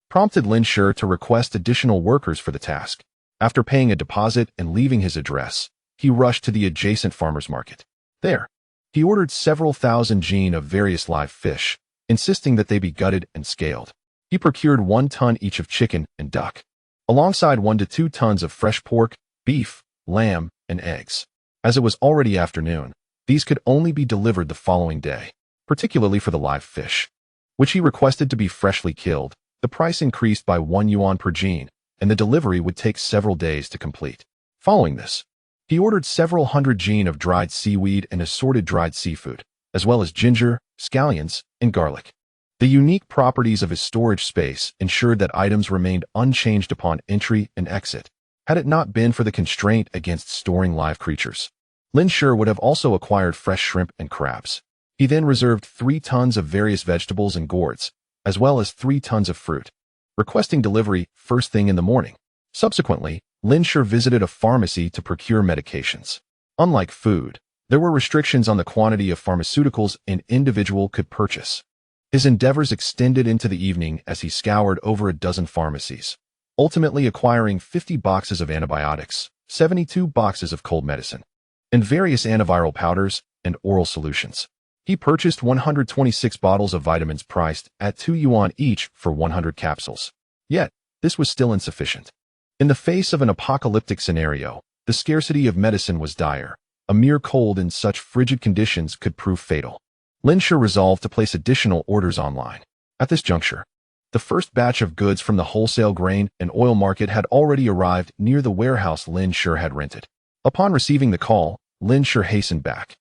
A: prompted Lin Shi to request additional workers for the task. After paying a deposit and leaving his address, he rushed to the adjacent farmer's market. There, he ordered several thousand jin of various live fish, insisting that they be gutted and scaled. He procured 1 ton each of chicken and duck, alongside 1 to 2 tons of fresh pork, beef, lamb, and eggs. As it was already afternoon, these could only be delivered the following day, particularly for the live fish, which he requested to be freshly killed. The price increased by 1 yuan per jin, and the delivery would take several days to complete. Following this, he ordered several hundred jin of dried seaweed and assorted dried seafood, as well as ginger, scallions, and garlic. The unique properties of his storage space ensured that items remained unchanged upon entry and exit. Had it not been for the constraint against storing live creatures, Lin Shi would have also acquired fresh shrimp and crabs. He then reserved 3 tons of various vegetables and gourds, as well as 3 tons of fruit, requesting delivery first thing in the morning. Subsequently, Lin Shi visited a pharmacy to procure medications. Unlike food, there were restrictions on the quantity of pharmaceuticals an individual could purchase. His endeavors extended into the evening as he scoured over a dozen pharmacies, ultimately acquiring 50 boxes of antibiotics, 72 boxes of cold medicine, and various antiviral powders and oral solutions. He purchased 126 bottles of vitamins priced at 2 yuan each for 100 capsules. Yet, this was still insufficient. In the face of an apocalyptic scenario, the scarcity of medicine was dire. A mere cold in such frigid conditions could prove fatal. Lin Shi resolved to place additional orders online. At this juncture, the first batch of goods from the wholesale grain and oil market had already arrived near the warehouse Lin Shi had rented. Upon receiving the call, Lin Shi hastened back,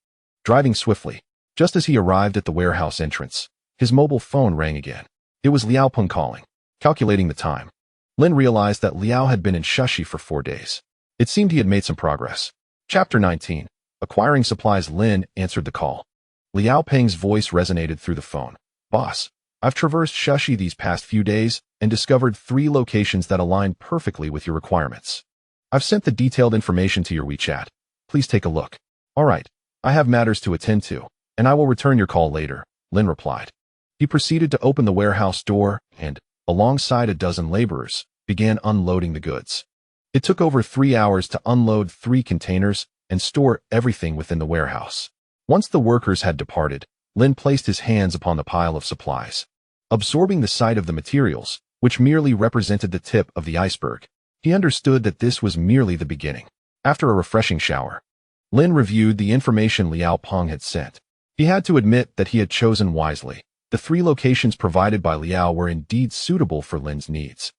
A: driving swiftly. Just as he arrived at the warehouse entrance, his mobile phone rang again. It was Liao Peng calling. Calculating the time, Lin realized that Liao had been in Shashi for 4 days. It seemed he had made some progress. Chapter 19. Acquiring supplies. Lin answered the call. Liao Peng's voice resonated through the phone. Boss, I've traversed Shashi these past few days and discovered 3 locations that align perfectly with your requirements. I've sent the detailed information to your WeChat. Please take a look. All right, I have matters to attend to, and I will return your call later, Lin replied. He proceeded to open the warehouse door and, alongside a dozen laborers, began unloading the goods. It took over 3 hours to unload 3 containers and store everything within the warehouse. Once the workers had departed, Lin placed his hands upon the pile of supplies. Absorbing the sight of the materials, which merely represented the tip of the iceberg, he understood that this was merely the beginning. After a refreshing shower, Lin reviewed the information Liao Peng had sent. He had to admit that he had chosen wisely. The 3 locations provided by Liao were indeed suitable for Lin's needs.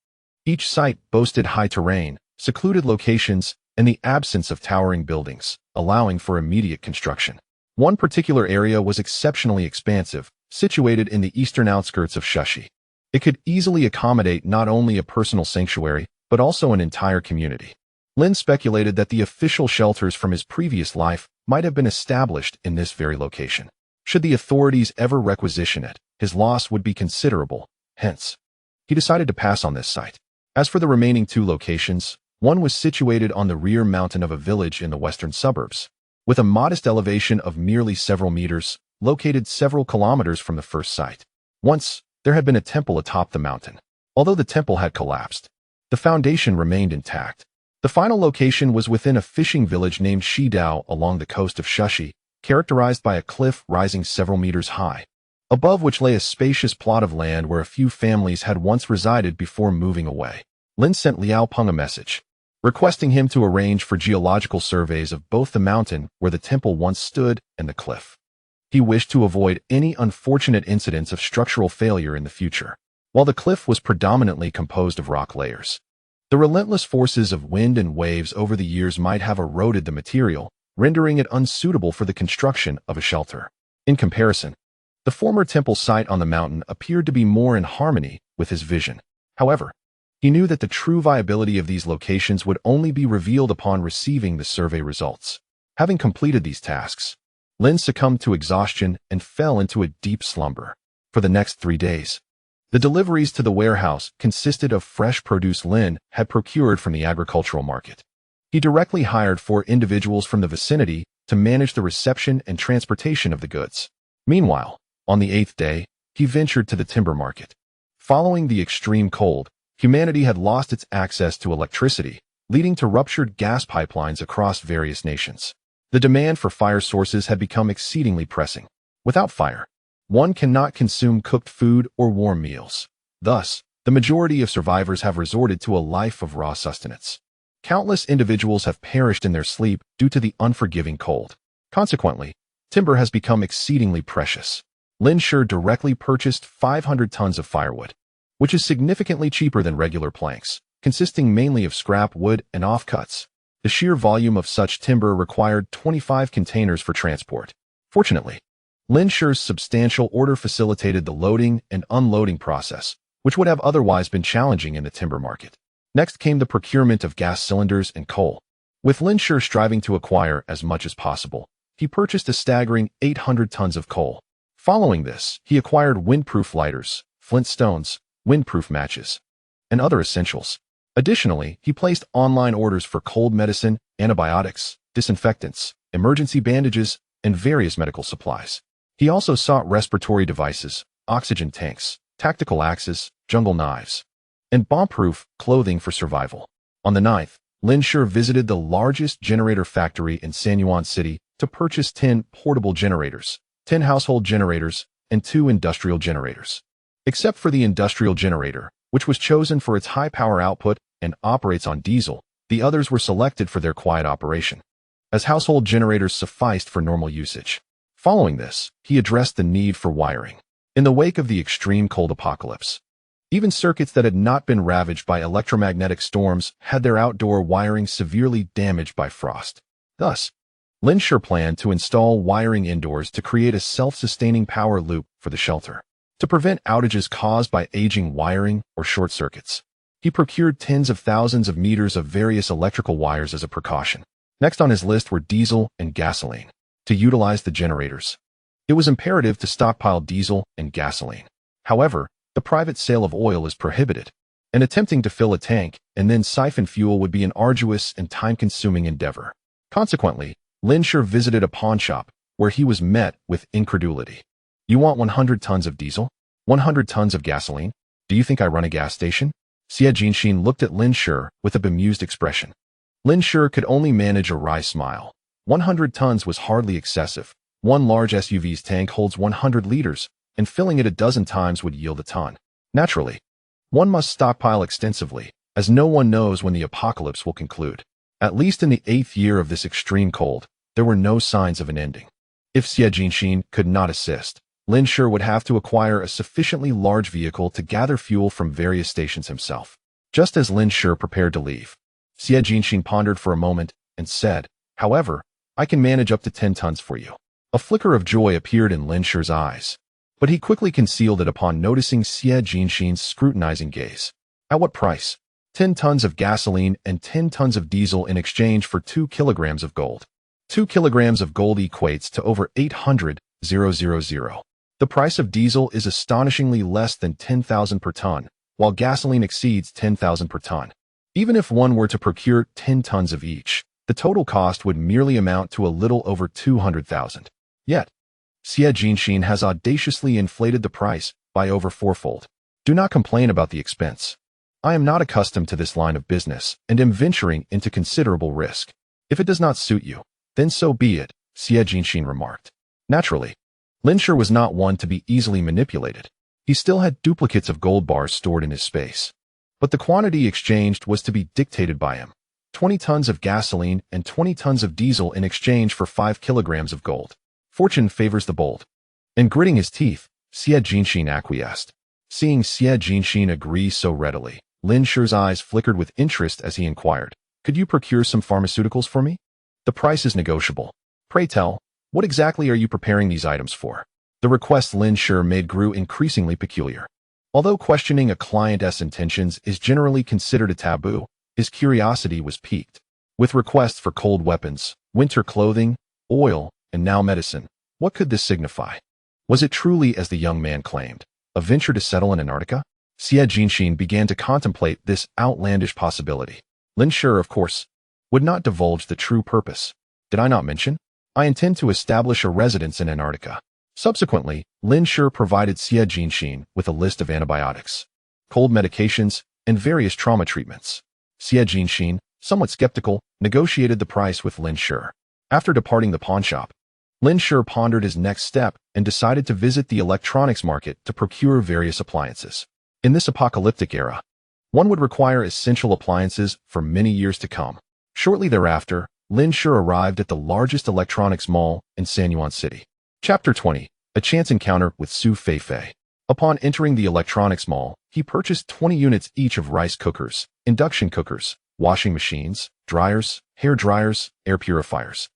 A: Each site boasted high terrain, secluded locations, and the absence of towering buildings, allowing for immediate construction. One particular area was exceptionally expansive, situated in the eastern outskirts of Shashi. It could easily accommodate not only a personal sanctuary, but also an entire community. Lin speculated that the official shelters from his previous life might have been established in this very location. Should the authorities ever requisition it, his loss would be considerable. Hence, he decided to pass on this site. As for the remaining 2 locations, one was situated on the rear mountain of a village in the western suburbs, with a modest elevation of merely several meters, located several kilometers from the first site. Once, there had been a temple atop the mountain. Although the temple had collapsed, the foundation remained intact. The final location was within a fishing village named Shidao along the coast of Shashi, characterized by a cliff rising several meters high, above which lay a spacious plot of land where a few families had once resided before moving away. Lin sent Liao Peng a message, requesting him to arrange for geological surveys of both the mountain where the temple once stood and the cliff. He wished to avoid any unfortunate incidents of structural failure in the future. While the cliff was predominantly composed of rock layers, the relentless forces of wind and waves over the years might have eroded the material, rendering it unsuitable for the construction of a shelter. In comparison, the former temple site on the mountain appeared to be more in harmony with his vision. However, he knew that the true viability of these locations would only be revealed upon receiving the survey results. Having completed these tasks, Lin succumbed to exhaustion and fell into a deep slumber. For the next 3 days, The deliveries to the warehouse consisted of fresh produce Lin had procured from the agricultural market. He directly hired 4 individuals from the vicinity to manage the reception and transportation of the goods. Meanwhile, on the 8th day, he ventured to the timber market. Following the extreme cold, humanity had lost its access to electricity, leading to ruptured gas pipelines across various nations. The demand for fire sources had become exceedingly pressing. Without fire, one cannot consume cooked food or warm meals. Thus, the majority of survivors have resorted to a life of raw sustenance. Countless individuals have perished in their sleep due to the unforgiving cold. Consequently, timber has become exceedingly precious. Lin Shi directly purchased 500 tons of firewood, which is significantly cheaper than regular planks, consisting mainly of scrap wood and offcuts. The sheer volume of such timber required 25 containers for transport. Fortunately, Lin Shi's substantial order facilitated the loading and unloading process, which would have otherwise been challenging in the timber market. Next came the procurement of gas cylinders and coal. With Lin Shi striving to acquire as much as possible, he purchased a staggering 800 tons of coal. Following this, he acquired windproof lighters, flint stones, windproof matches, and other essentials. Additionally, he placed online orders for cold medicine, antibiotics, disinfectants, emergency bandages, and various medical supplies. He also sought respiratory devices, oxygen tanks, tactical axes, jungle knives, and bomb-proof clothing for survival. On the 9th, Lin Shi visited the largest generator factory in Sanyuan City to purchase 10 portable generators, 10 household generators, and 2 industrial generators. Except for the industrial generator, which was chosen for its high power output and operates on diesel, the others were selected for their quiet operation, as household generators sufficed for normal usage. Following this, he addressed the need for wiring. In the wake of the extreme cold apocalypse, even circuits that had not been ravaged by electromagnetic storms had their outdoor wiring severely damaged by frost. Thus, Lin Shi planned to install wiring indoors to create a self-sustaining power loop for the shelter. To prevent outages caused by aging wiring or short circuits, he procured tens of thousands of meters of various electrical wires as a precaution. Next on his list were diesel and gasoline. To utilize the generators, it was imperative to stockpile diesel and gasoline. However, the private sale of oil is prohibited, and attempting to fill a tank and then siphon fuel would be an arduous and time-consuming endeavor. Consequently, Lin Shi visited a pawn shop, where he was met with incredulity. "You want 100 tons of diesel? 100 tons of gasoline? Do you think I run a gas station?" Xie Jinxin looked at Lin Shi with a bemused expression. Lin Shi could only manage a wry smile. 100 tons was hardly excessive. One large SUV's tank holds 100 liters, and filling it a dozen times would yield a ton. Naturally, one must stockpile extensively, as no one knows when the apocalypse will conclude. At least in the 8th year of this extreme cold, there were no signs of an ending. If Xie Jinxin could not assist, Lin Shi would have to acquire a sufficiently large vehicle to gather fuel from various stations himself. Just as Lin Shi prepared to leave, Xie Jinxin pondered for a moment and said, "However, I can manage up to 10 tons for you." A flicker of joy appeared in Lin Shi's eyes, but he quickly concealed it upon noticing Xie Jinxin's scrutinizing gaze. "At what price?" 10 tons of gasoline and 10 tons of diesel in exchange for 2 kilograms of gold. 2 kilograms of gold equates to over 800,000. The price of diesel is astonishingly less than 10,000 per ton, while gasoline exceeds 10,000 per ton. Even if one were to procure 10 tons of each, the total cost would merely amount to a little over 200,000. Yet, Xie Jinxin has audaciously inflated the price by over 4-fold. Do not complain about the expense. I am not accustomed to this line of business and am venturing into considerable risk. If it does not suit you, then so be it, Xie Jinxin remarked. Naturally, Lin Shi was not one to be easily manipulated. He still had duplicates of gold bars stored in his space. But the quantity exchanged was to be dictated by him. 20 tons of gasoline and 20 tons of diesel in exchange for 5 kilograms of gold. Fortune favors the bold. And gritting his teeth, Xie Jinxin acquiesced. Seeing Xie Jinxin agree so readily, Lin Shi's eyes flickered with interest as he inquired, "Could you procure some pharmaceuticals for me? The price is negotiable. Pray tell, what exactly are you preparing these items for?" The request Lin Shi made grew increasingly peculiar. Although questioning a client's intentions is generally considered a taboo, his curiosity was piqued. With requests for cold weapons, winter clothing, oil, and now medicine, what could this signify? Was it truly as the young man claimed? A venture to settle in Antarctica? Xie Jinxin began to contemplate this outlandish possibility. Lin Shi, of course, would not divulge the true purpose. Did I not mention? I intend to establish a residence in Antarctica. Subsequently, Lin Shi provided Xie Jinxin with a list of antibiotics, cold medications, and various trauma treatments. Xie Jinxin, somewhat skeptical, negotiated the price with Lin Shi. After departing the pawnshop, Lin Shi pondered his next step and decided to visit the electronics market to procure various appliances. In this apocalyptic era, one would require essential appliances for many years to come. Shortly thereafter, Lin Shi arrived at the largest electronics mall in Sanyuan City. Chapter 20. A chance encounter with Su Feifei. Upon entering the electronics mall, he purchased 20 units each of rice cookers, induction cookers, washing machines, dryers, hair dryers, air purifiers,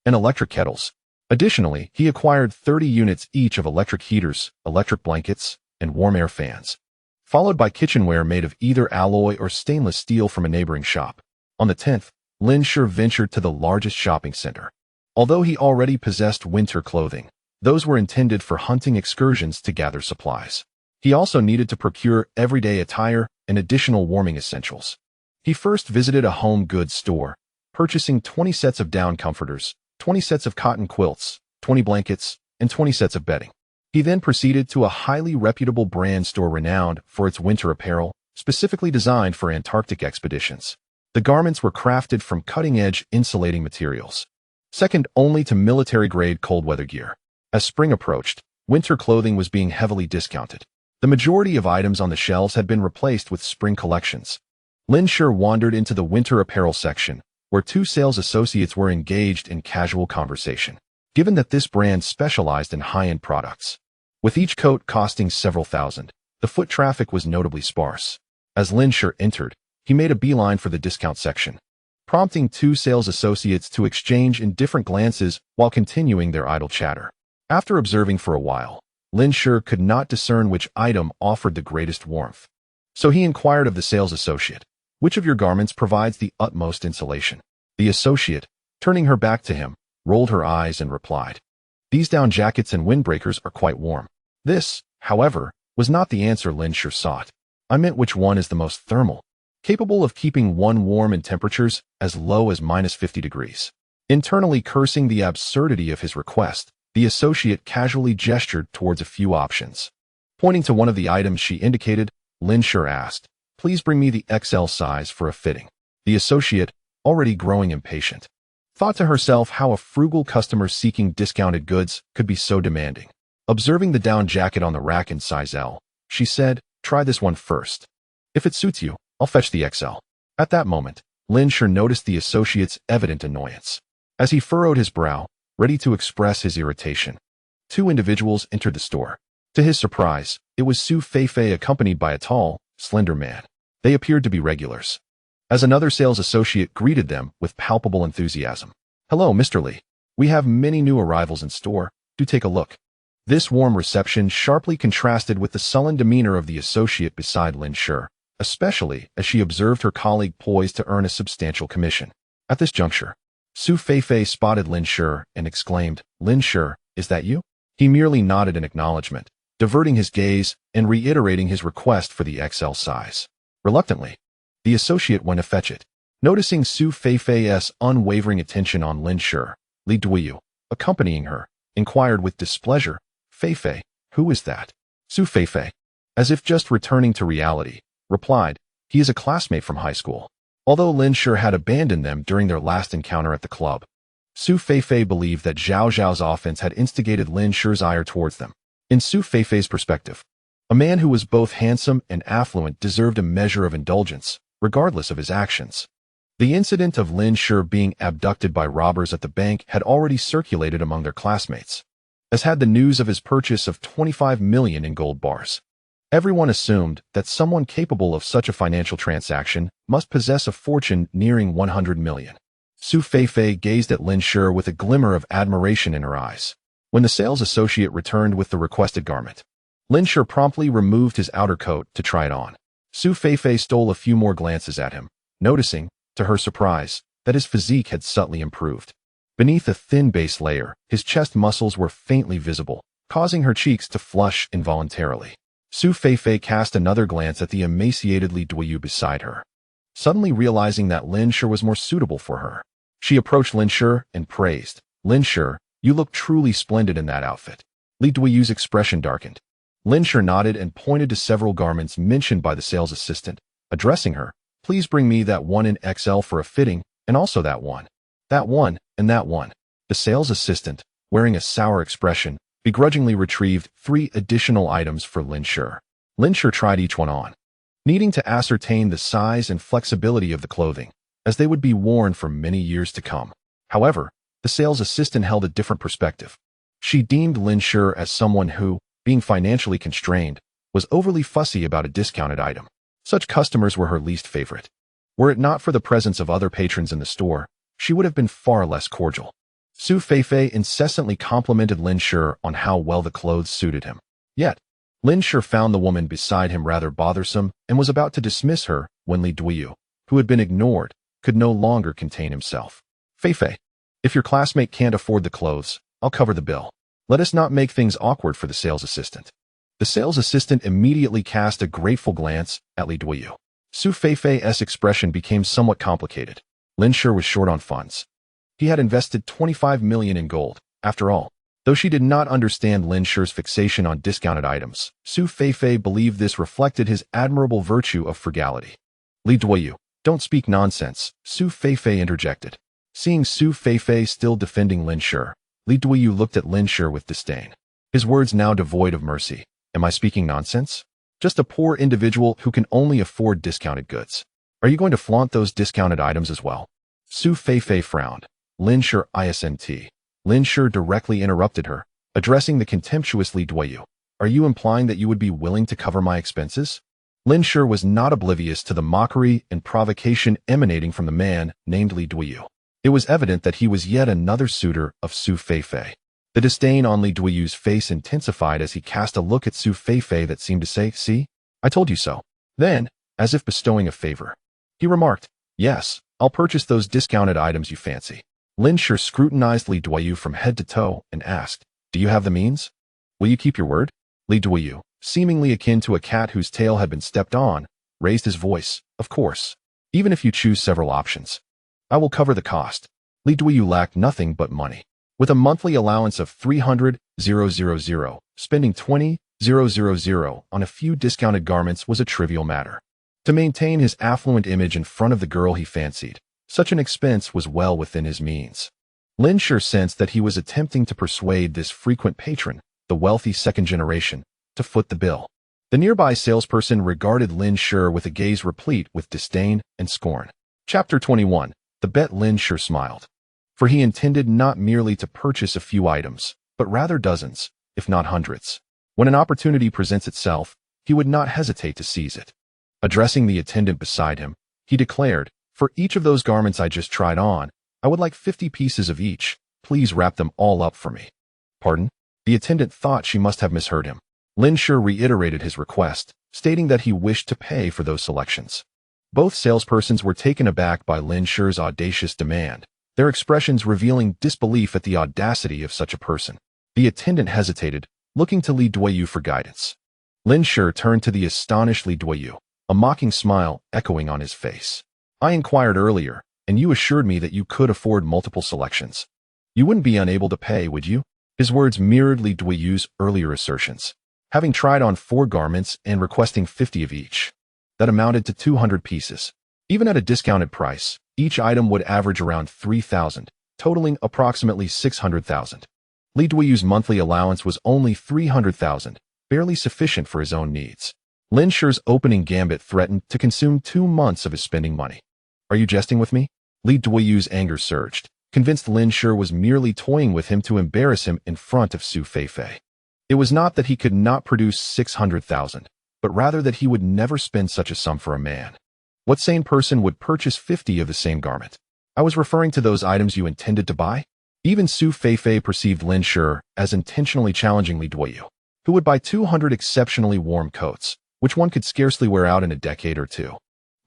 A: and electric kettles. Additionally, he acquired 30 units each of electric heaters, electric blankets, and warm air fans, followed by kitchenware made of either alloy or stainless steel from a neighboring shop. On the 10th, Lin Shi ventured to the largest shopping center. Although he already possessed winter clothing, those were intended for hunting excursions to gather supplies. He also needed to procure everyday attire and additional warming essentials. He first visited a home goods store, purchasing 20 sets of down comforters, 20 sets of cotton quilts, 20 blankets, and 20 sets of bedding. He then proceeded to a highly reputable brand store renowned for its winter apparel, specifically designed for Antarctic expeditions. The garments were crafted from cutting-edge insulating materials, second only to military-grade cold-weather gear. As spring approached, winter clothing was being heavily discounted. The majority of items on the shelves had been replaced with spring collections. Lin Shi wandered into the winter apparel section, where two sales associates were engaged in casual conversation. Given that this brand specialized in high-end products, with each coat costing several thousand, the foot traffic was notably sparse. As Lin Shi entered, he made a beeline for the discount section, prompting two sales associates to exchange indifferent glances while continuing their idle chatter. After observing for a while, Lin Shi could not discern which item offered the greatest warmth. So he inquired of the sales associate, "Which of your garments provides the utmost insulation?" The associate, turning her back to him, rolled her eyes and replied, "These down jackets and windbreakers are quite warm." This, however, was not the answer Lin Shi sought. "I meant which one is the most thermal, capable of keeping one warm in temperatures as low as -50 degrees. Internally cursing the absurdity of his request, the associate casually gestured towards a few options. Pointing to one of the items she indicated, Lin Shi asked, "Please bring me the XL size for a fitting." The associate, already growing impatient, thought to herself how a frugal customer seeking discounted goods could be so demanding. Observing the down jacket on the rack in size L, she said, "Try this one first. If it suits you, I'll fetch the XL." At that moment, Lin Shi noticed the associate's evident annoyance. As he furrowed his brow, ready to express his irritation, two individuals entered the store. To his surprise, it was Su Feifei accompanied by a tall, slender man. They appeared to be regulars, as another sales associate greeted them with palpable enthusiasm. "Hello, Mr. Li. We have many new arrivals in store. Do take a look." This warm reception sharply contrasted with the sullen demeanor of the associate beside Lin Shi, especially as she observed her colleague poised to earn a substantial commission. At this juncture, Su Feifei spotted Lin Shi and exclaimed, "Lin Shi, is that you?" He merely nodded in acknowledgement, diverting his gaze and reiterating his request for the XL size. Reluctantly, the associate went to fetch it. Noticing Su Feifei's unwavering attention on Lin Shi, Li Duiyu, accompanying her, inquired with displeasure, "Feifei, who is that?" Su Feifei, as if just returning to reality, replied, "He is a classmate from high school." Although Lin Shi had abandoned them during their last encounter at the club, Su Feifei believed that Zhao Zhao's offense had instigated Lin Shi's ire towards them. In Su Feifei's perspective, a man who was both handsome and affluent deserved a measure of indulgence, regardless of his actions. The incident of Lin Shi being abducted by robbers at the bank had already circulated among their classmates, as had the news of his purchase of 25 million in gold bars. Everyone assumed that someone capable of such a financial transaction must possess a fortune nearing 100 million. Su Feifei gazed at Lin Shi with a glimmer of admiration in her eyes. When the sales associate returned with the requested garment, Lin Shi promptly removed his outer coat to try it on. Su Feifei stole a few more glances at him, noticing, to her surprise, that his physique had subtly improved. Beneath a thin base layer, his chest muscles were faintly visible, causing her cheeks to flush involuntarily. Su Feifei cast another glance at the emaciated Li Duyu beside her, suddenly realizing that Lin Shi was more suitable for her. She approached Lin Shi and praised, "Lin Shi, you look truly splendid in that outfit." Li Duyu's expression darkened. Lin Shi nodded and pointed to several garments mentioned by the sales assistant, addressing her. "Please bring me that one in XL for a fitting, and also that one, and that one." The sales assistant, wearing a sour expression, begrudgingly retrieved 3 additional items for Lin Shi. Lin Shi tried each one on, needing to ascertain the size and flexibility of the clothing, as they would be worn for many years to come. However, the sales assistant held a different perspective. She deemed Lin Shi as someone who, being financially constrained, was overly fussy about a discounted item. Such customers were her least favorite. Were it not for the presence of other patrons in the store, she would have been far less cordial. Su Feifei incessantly complimented Lin Shi on how well the clothes suited him. Yet, Lin Shi found the woman beside him rather bothersome and was about to dismiss her when Li Duyu, who had been ignored, could no longer contain himself. "Feifei, if your classmate can't afford the clothes, I'll cover the bill. Let us not make things awkward for the sales assistant." The sales assistant immediately cast a grateful glance at Li Duyu. Su Feifei's expression became somewhat complicated. Lin Shi was short on funds. He had invested 25 million in gold. After all, though she did not understand Lin Shi's fixation on discounted items, Su Feifei believed this reflected his admirable virtue of frugality. "Li Duyu, don't speak nonsense," Su Feifei interjected. Seeing Su Feifei still defending Lin Shi, Li Duyu looked at Lin Shi with disdain, his words now devoid of mercy. "Am I speaking nonsense? Just a poor individual who can only afford discounted goods. Are you going to flaunt those discounted items as well?" Su Feifei frowned. "Lin Shi isn't." Lin Shi directly interrupted her, addressing the contemptuous Li Duyu. "Are you implying that you would be willing to cover my expenses?" Lin Shi was not oblivious to the mockery and provocation emanating from the man named Li Duyu. It was evident that he was yet another suitor of Su Feifei. The disdain on Li Duyu's face intensified as he cast a look at Su Feifei that seemed to say, "See? I told you so." Then, as if bestowing a favor, he remarked, "Yes, I'll purchase those discounted items you fancy." Lin Shi scrutinized Li Duyu from head to toe and asked, "Do you have the means? Will you keep your word?" Li Duyu, seemingly akin to a cat whose tail had been stepped on, raised his voice, "Of course. Even if you choose several options, I will cover the cost." Li Duyu lacked nothing but money. With a monthly allowance of 300,000, spending 20,000 on a few discounted garments was a trivial matter. To maintain his affluent image in front of the girl he fancied, such an expense was well within his means. Lin Shi sensed that he was attempting to persuade this frequent patron, the wealthy second generation, to foot the bill. The nearby salesperson regarded Lin Shi with a gaze replete with disdain and scorn. Chapter 21. The Bet. Lin Shi smiled, for he intended not merely to purchase a few items, but rather dozens, if not hundreds. When an opportunity presents itself, he would not hesitate to seize it. Addressing the attendant beside him, he declared, "For each of those garments I just tried on, I would like 50 pieces of each. Please wrap them all up for me." "Pardon?" The attendant thought she must have misheard him. Lin Shi reiterated his request, stating that he wished to pay for those selections. Both salespersons were taken aback by Lin Shi's audacious demand, their expressions revealing disbelief at the audacity of such a person. The attendant hesitated, looking to Li Duyu for guidance. Lin Shi turned to the astonished Li Duyu, a mocking smile echoing on his face. "I inquired earlier, and you assured me that you could afford multiple selections. You wouldn't be unable to pay, would you?" His words mirrored Li Duyu's earlier assertions. Having tried on 4 garments and requesting 50 of each, that amounted to 200 pieces. Even at a discounted price, each item would average around 3,000, totaling approximately 600,000. Li Duyu's monthly allowance was only 300,000, barely sufficient for his own needs. Lin Shi's opening gambit threatened to consume 2 months of his spending money. "Are you jesting with me?" Li Duyu's anger surged, convinced Lin Shi was merely toying with him to embarrass him in front of Su Feifei. It was not that he could not produce 600,000, but rather that he would never spend such a sum for a man. What sane person would purchase 50 of the same garment? "I was referring to those items you intended to buy." Even Su Feifei perceived Lin Shi as intentionally challenging Li Duyu, who would buy 200 exceptionally warm coats, which one could scarcely wear out in a decade or two.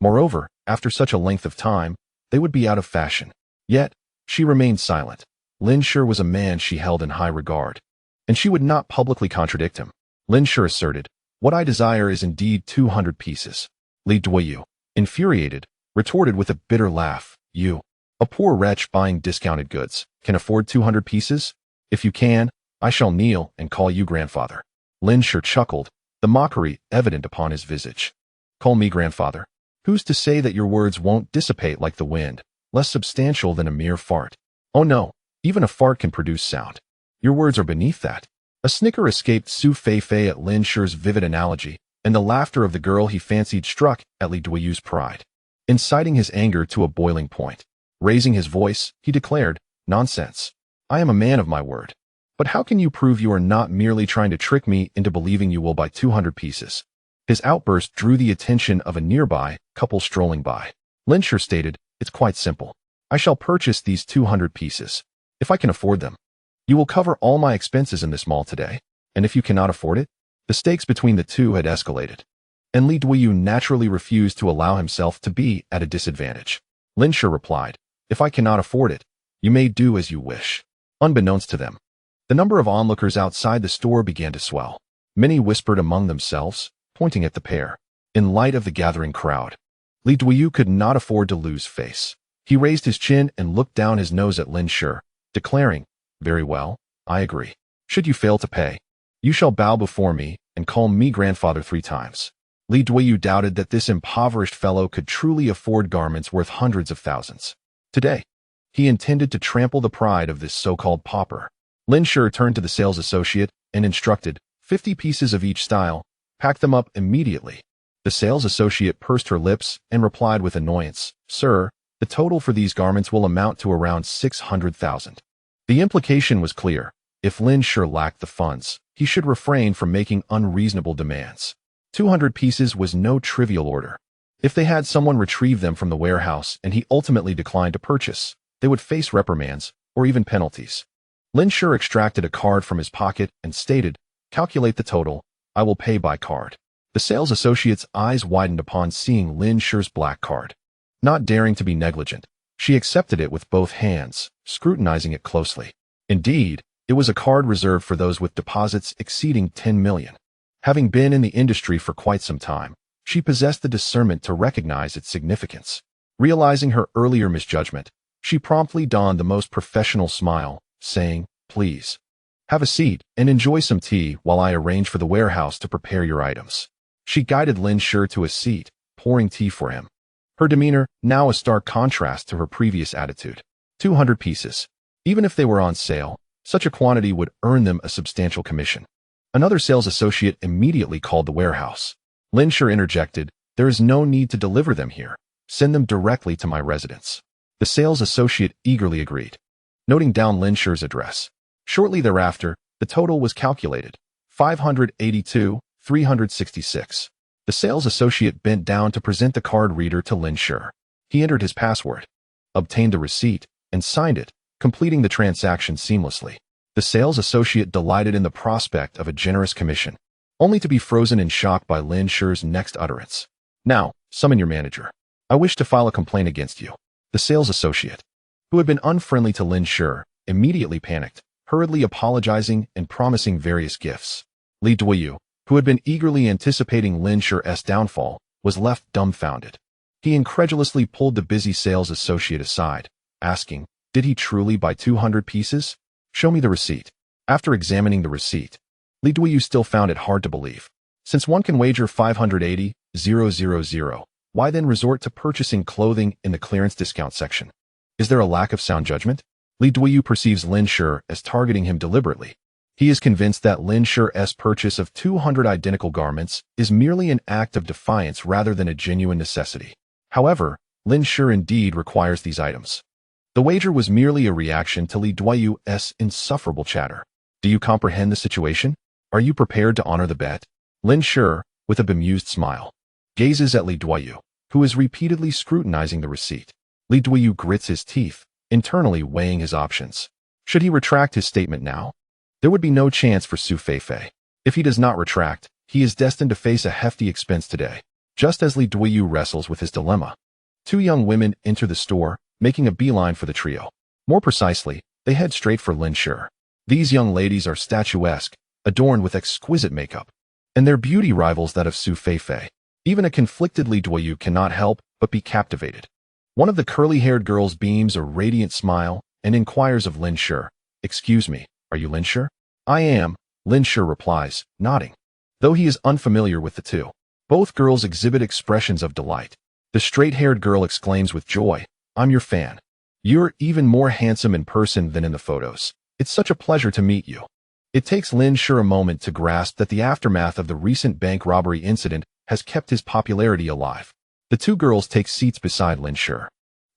A: Moreover, after such a length of time, they would be out of fashion. Yet, she remained silent. Lin Shi was a man she held in high regard, and she would not publicly contradict him. Lin Shi asserted, What I desire is indeed 200 pieces. Li Duoyu, infuriated, retorted with a bitter laugh. You, a poor wretch buying discounted goods, can afford 200 pieces? If you can, I shall kneel and call you grandfather. Lin Shi chuckled, the mockery evident upon his visage. Call me grandfather. Who's to say that your words won't dissipate like the wind, less substantial than a mere fart? Oh no, even a fart can produce sound. Your words are beneath that. A snicker escaped Su Feifei at Lin Shi's vivid analogy, and the laughter of the girl he fancied struck at Li Duoyu's pride, inciting his anger to a boiling point. Raising his voice, he declared, Nonsense. I am a man of my word. But how can you prove you are not merely trying to trick me into believing you will buy 200 pieces? His outburst drew the attention of a nearby couple strolling by. Lin Shi stated, It's quite simple. I shall purchase these 200 pieces, if I can afford them. You will cover all my expenses in this mall today, and if you cannot afford it? The stakes between the two had escalated, and Li Duoyu naturally refused to allow himself to be at a disadvantage. Lin Shi replied, If I cannot afford it, you may do as you wish. Unbeknownst to them, the number of onlookers outside the store began to swell. Many whispered among themselves, pointing at the pair. In light of the gathering crowd, Li Duoyu could not afford to lose face. He raised his chin and looked down his nose at Lin Shi, declaring, Very well, I agree. Should you fail to pay, you shall bow before me and call me grandfather 3 times. Li Duoyu doubted that this impoverished fellow could truly afford garments worth hundreds of thousands. Today, he intended to trample the pride of this so-called pauper. Lin Shi turned to the sales associate and instructed, 50 pieces of each style, pack them up immediately. The sales associate pursed her lips and replied with annoyance, Sir, the total for these garments will amount to around 600,000. The implication was clear. If Lin Shi lacked the funds, he should refrain from making unreasonable demands. 200 pieces was no trivial order. If they had someone retrieve them from the warehouse and he ultimately declined to purchase, they would face reprimands or even penalties. Lin Shi extracted a card from his pocket and stated, Calculate the total, I will pay by card. The sales associate's eyes widened upon seeing Lin Shi's black card. Not daring to be negligent, she accepted it with both hands, scrutinizing it closely. Indeed, it was a card reserved for those with deposits exceeding 10 million. Having been in the industry for quite some time, she possessed the discernment to recognize its significance. Realizing her earlier misjudgment, she promptly donned the most professional smile, saying, Please, have a seat and enjoy some tea while I arrange for the warehouse to prepare your items. She guided Lin Shi to a seat, pouring tea for him. Her demeanor now a stark contrast to her previous attitude. 200 pieces. Even if they were on sale, such a quantity would earn them a substantial commission. Another sales associate immediately called the warehouse. Lin Shi interjected, There is no need to deliver them here. Send them directly to my residence. The sales associate eagerly agreed, noting down Lin Shi's address. Shortly thereafter, the total was calculated, 582,366. The sales associate bent down to present the card reader to Lin Shi. He entered his password, obtained the receipt, and signed it, completing the transaction seamlessly. The sales associate delighted in the prospect of a generous commission, only to be frozen in shock by Lin Shi's next utterance. Now, summon your manager. I wish to file a complaint against you. The sales associate, who had been unfriendly to Lin Shi, immediately panicked, hurriedly apologizing and promising various gifts. Li Duoyu, who had been eagerly anticipating Lin Shi's downfall, was left dumbfounded. He incredulously pulled the busy sales associate aside, asking, Did he truly buy 200 pieces? Show me the receipt. After examining the receipt, Li Duoyu still found it hard to believe. Since one can wager 580,000, why then resort to purchasing clothing in the clearance discount section? Is there a lack of sound judgment? Li Duoyu perceives Lin Shi as targeting him deliberately. He is convinced that Lin Shi's purchase of 200 identical garments is merely an act of defiance rather than a genuine necessity. However, Lin Shi indeed requires these items. The wager was merely a reaction to Li Duoyu's insufferable chatter. Do you comprehend the situation? Are you prepared to honor the bet? Lin Shi, with a bemused smile, gazes at Li Duoyu, who is repeatedly scrutinizing the receipt. Li Duoyu grits his teeth, internally weighing his options. Should he retract his statement now? There would be no chance for Su Feifei. If he does not retract, he is destined to face a hefty expense today. Just as Li Duoyu wrestles with his dilemma, 2 young women enter the store, making a beeline for the trio. More precisely, they head straight for Lin Shi. These young ladies are statuesque, adorned with exquisite makeup. and their beauty rivals that of Su Feifei. Even a conflicted Li Duoyu cannot help but be captivated. One of the curly-haired girls beams a radiant smile and inquires of Lin Shi. "Excuse me, are you Lin Shi?" "I am," Lin Shi replies, nodding. Though he is unfamiliar with the two, both girls exhibit expressions of delight. The straight-haired girl exclaims with joy, "I'm your fan. You're even more handsome in person than in the photos. It's such a pleasure to meet you." It takes Lin Shi a moment to grasp that the aftermath of the recent bank robbery incident has kept his popularity alive. The two girls take seats beside Lin Shi,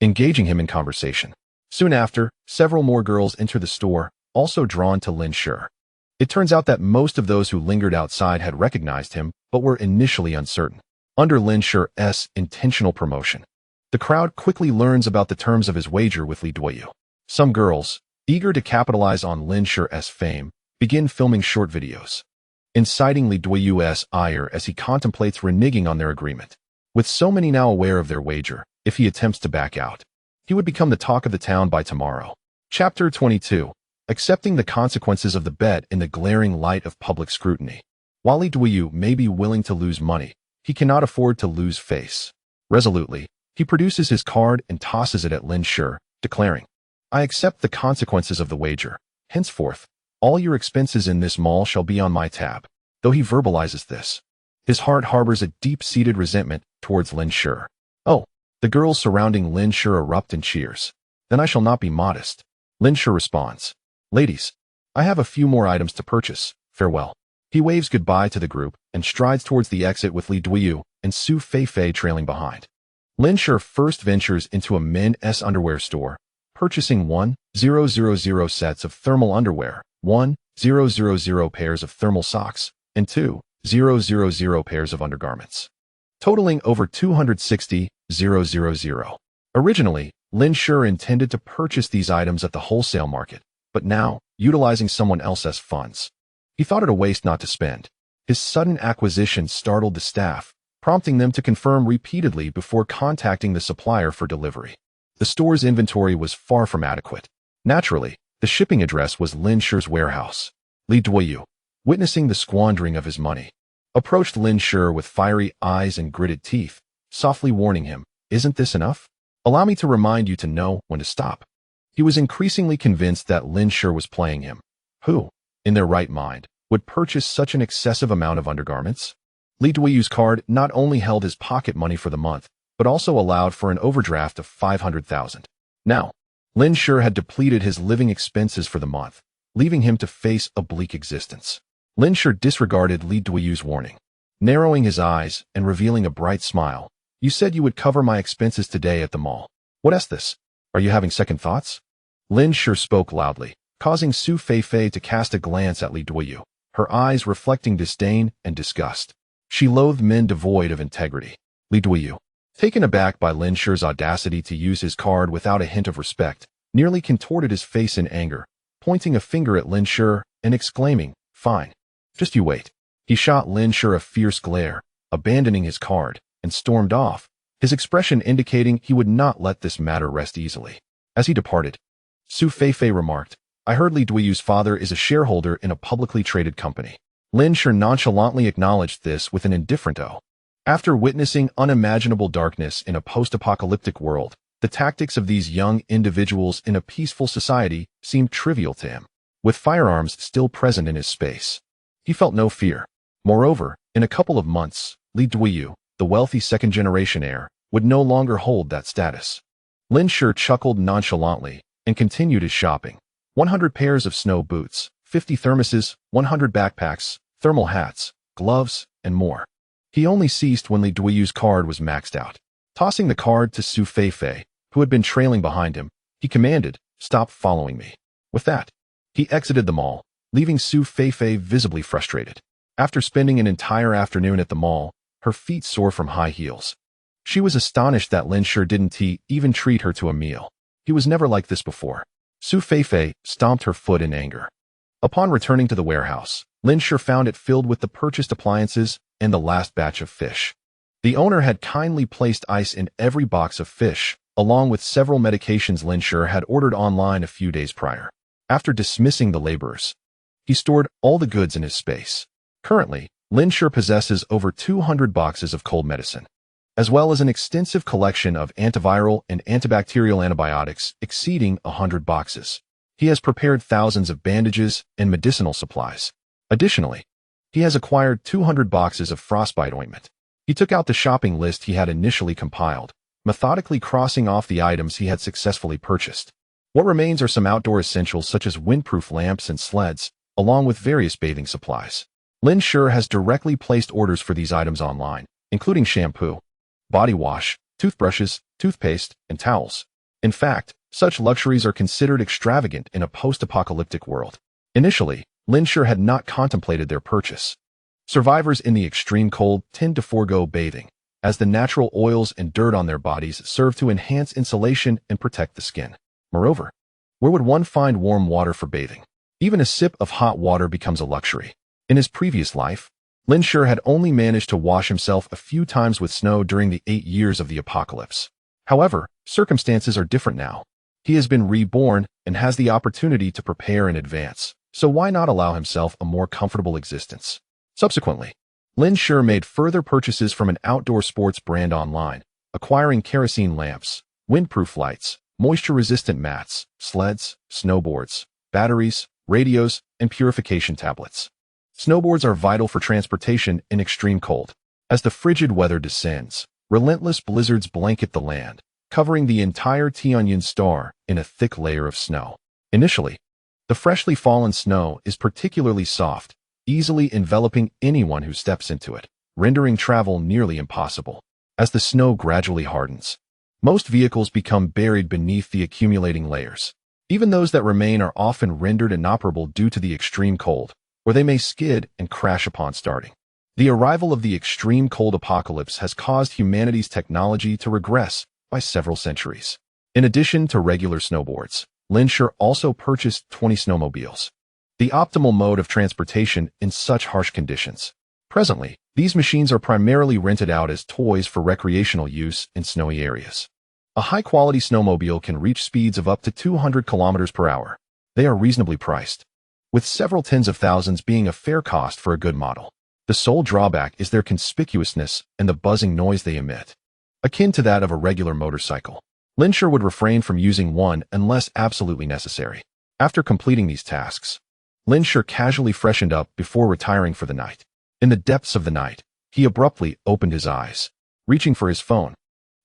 A: engaging him in conversation. Soon after, several more girls enter the store, also drawn to Lin Shi. It turns out that most of those who lingered outside had recognized him, but were initially uncertain. Under Lin Shi's intentional promotion, the crowd quickly learns about the terms of his wager with Li Duoyu. Some girls, eager to capitalize on Lin Shi's fame, begin filming short videos, inciting Li Duoyu's ire as he contemplates reneging on their agreement. With so many now aware of their wager, if he attempts to back out, he would become the talk of the town by tomorrow. Chapter 22. Accepting the consequences of the bet in the glaring light of public scrutiny. While Li Duoyu may be willing to lose money, he cannot afford to lose face. Resolutely, he produces his card and tosses it at Lin Shi, declaring, "I accept the consequences of the wager. Henceforth, all your expenses in this mall shall be on my tab." Though he verbalizes this, his heart harbors a deep-seated resentment towards Lin Shi. "Oh," the girls surrounding Lin Shi erupt in cheers. "Then I shall not be modest." Lin Shi responds, "Ladies, I have a few more items to purchase. Farewell." He waves goodbye to the group and strides towards the exit with Li Duoyu and Su Feifei trailing behind. Lin Shi first ventures into a men's underwear store, purchasing 1,000 sets of thermal underwear, 1,000 pairs of thermal socks, and 2,000 pairs of undergarments, totaling over 260,000. Originally, Lin Shi intended to purchase these items at the wholesale market, but now, utilizing someone else's funds, he thought it a waste not to spend. His sudden acquisition startled the staff, prompting them to confirm repeatedly before contacting the supplier for delivery. The store's inventory was far from adequate. Naturally, the shipping address was Lin Shi's warehouse. Li Duoyu, witnessing the squandering of his money, approached Lin Shi with fiery eyes and gritted teeth, softly warning him, "Isn't this enough? Allow me to remind you to know when to stop." He was increasingly convinced that Lin Shi was playing him. Who, in their right mind, would purchase such an excessive amount of undergarments? Li Duoyu's card not only held his pocket money for the month, but also allowed for an overdraft of 500,000. Now, Lin Shi had depleted his living expenses for the month, leaving him to face a bleak existence. Lin Shi disregarded Li Duoyu's warning, narrowing his eyes and revealing a bright smile. "You said you would cover my expenses today at the mall. What is this? Are you having second thoughts?" Lin Shi spoke loudly, causing Su Feifei to cast a glance at Li Duoyu, her eyes reflecting disdain and disgust. She loathed men devoid of integrity. Li Duoyu, taken aback by Lin Shi's audacity to use his card without a hint of respect, nearly contorted his face in anger, pointing a finger at Lin Shi and exclaiming, "Fine. Just you wait." He shot Lin Shi a fierce glare, abandoning his card, and stormed off, his expression indicating he would not let this matter rest easily. As he departed, Su Feifei remarked, "I heard Li Duoyu's father is a shareholder in a publicly traded company." Lin Shi nonchalantly acknowledged this with an indifferent "oh." After witnessing unimaginable darkness in a post-apocalyptic world, the tactics of these young individuals in a peaceful society seemed trivial to him. With firearms still present in his space, he felt no fear. Moreover, in a couple of months, Li Duoyu, the wealthy second-generation heir, would no longer hold that status. Lin Shi chuckled nonchalantly and continued his shopping. 100 pairs of snow boots, 50 thermoses, 100 backpacks, thermal hats, gloves, and more. He only ceased when Li Duoyu's card was maxed out. Tossing the card to Su Feifei, who had been trailing behind him, he commanded, "Stop following me." With that, he exited the mall, leaving Su Feifei visibly frustrated. After spending an entire afternoon at the mall, her feet sore from high heels, she was astonished that Lin Shi didn't even treat her to a meal. He was never like this before. Su Feifei stomped her foot in anger. Upon returning to the warehouse, Lin Shi found it filled with the purchased appliances and the last batch of fish. The owner had kindly placed ice in every box of fish, along with several medications Lin Shi had ordered online a few days prior. After dismissing the laborers, he stored all the goods in his space. Currently, Lin Shi possesses over 200 boxes of cold medicine, as well as an extensive collection of antiviral and antibacterial antibiotics exceeding 100 boxes. He has prepared thousands of bandages and medicinal supplies. Additionally, he has acquired 200 boxes of frostbite ointment. He took out the shopping list he had initially compiled, methodically crossing off the items he had successfully purchased. What remains are some outdoor essentials such as windproof lamps and sleds, along with various bathing supplies. Lin Shi has directly placed orders for these items online, including shampoo, body wash, toothbrushes, toothpaste, and towels. In fact, such luxuries are considered extravagant in a post-apocalyptic world. Initially, Lin Shi had not contemplated their purchase. Survivors in the extreme cold tend to forego bathing, as the natural oils and dirt on their bodies serve to enhance insulation and protect the skin. Moreover, where would one find warm water for bathing? Even a sip of hot water becomes a luxury. In his previous life, Lin Shi had only managed to wash himself a few times with snow during the 8 years of the apocalypse. However, circumstances are different now. He has been reborn and has the opportunity to prepare in advance, so why not allow himself a more comfortable existence? Subsequently, Lin Shi made further purchases from an outdoor sports brand online, acquiring kerosene lamps, windproof lights, moisture-resistant mats, sleds, snowboards, batteries, radios, and purification tablets. Snowboards are vital for transportation in extreme cold. As the frigid weather descends, relentless blizzards blanket the land, covering the entire Tianjin star in a thick layer of snow. Initially, the freshly fallen snow is particularly soft, easily enveloping anyone who steps into it, rendering travel nearly impossible. As the snow gradually hardens, most vehicles become buried beneath the accumulating layers. Even those that remain are often rendered inoperable due to the extreme cold, or they may skid and crash upon starting. The arrival of the extreme cold apocalypse has caused humanity's technology to regress by several centuries. In addition to regular snowboards, Lin Shi also purchased 20 snowmobiles, the optimal mode of transportation in such harsh conditions. Presently, these machines are primarily rented out as toys for recreational use in snowy areas. A high-quality snowmobile can reach speeds of up to 200 kilometers per hour. They are reasonably priced, with several tens of thousands being a fair cost for a good model. The sole drawback is their conspicuousness and the buzzing noise they emit, akin to that of a regular motorcycle. Lin Shi would refrain from using one unless absolutely necessary. After completing these tasks, Lin Shi casually freshened up before retiring for the night. In the depths of the night, he abruptly opened his eyes, reaching for his phone.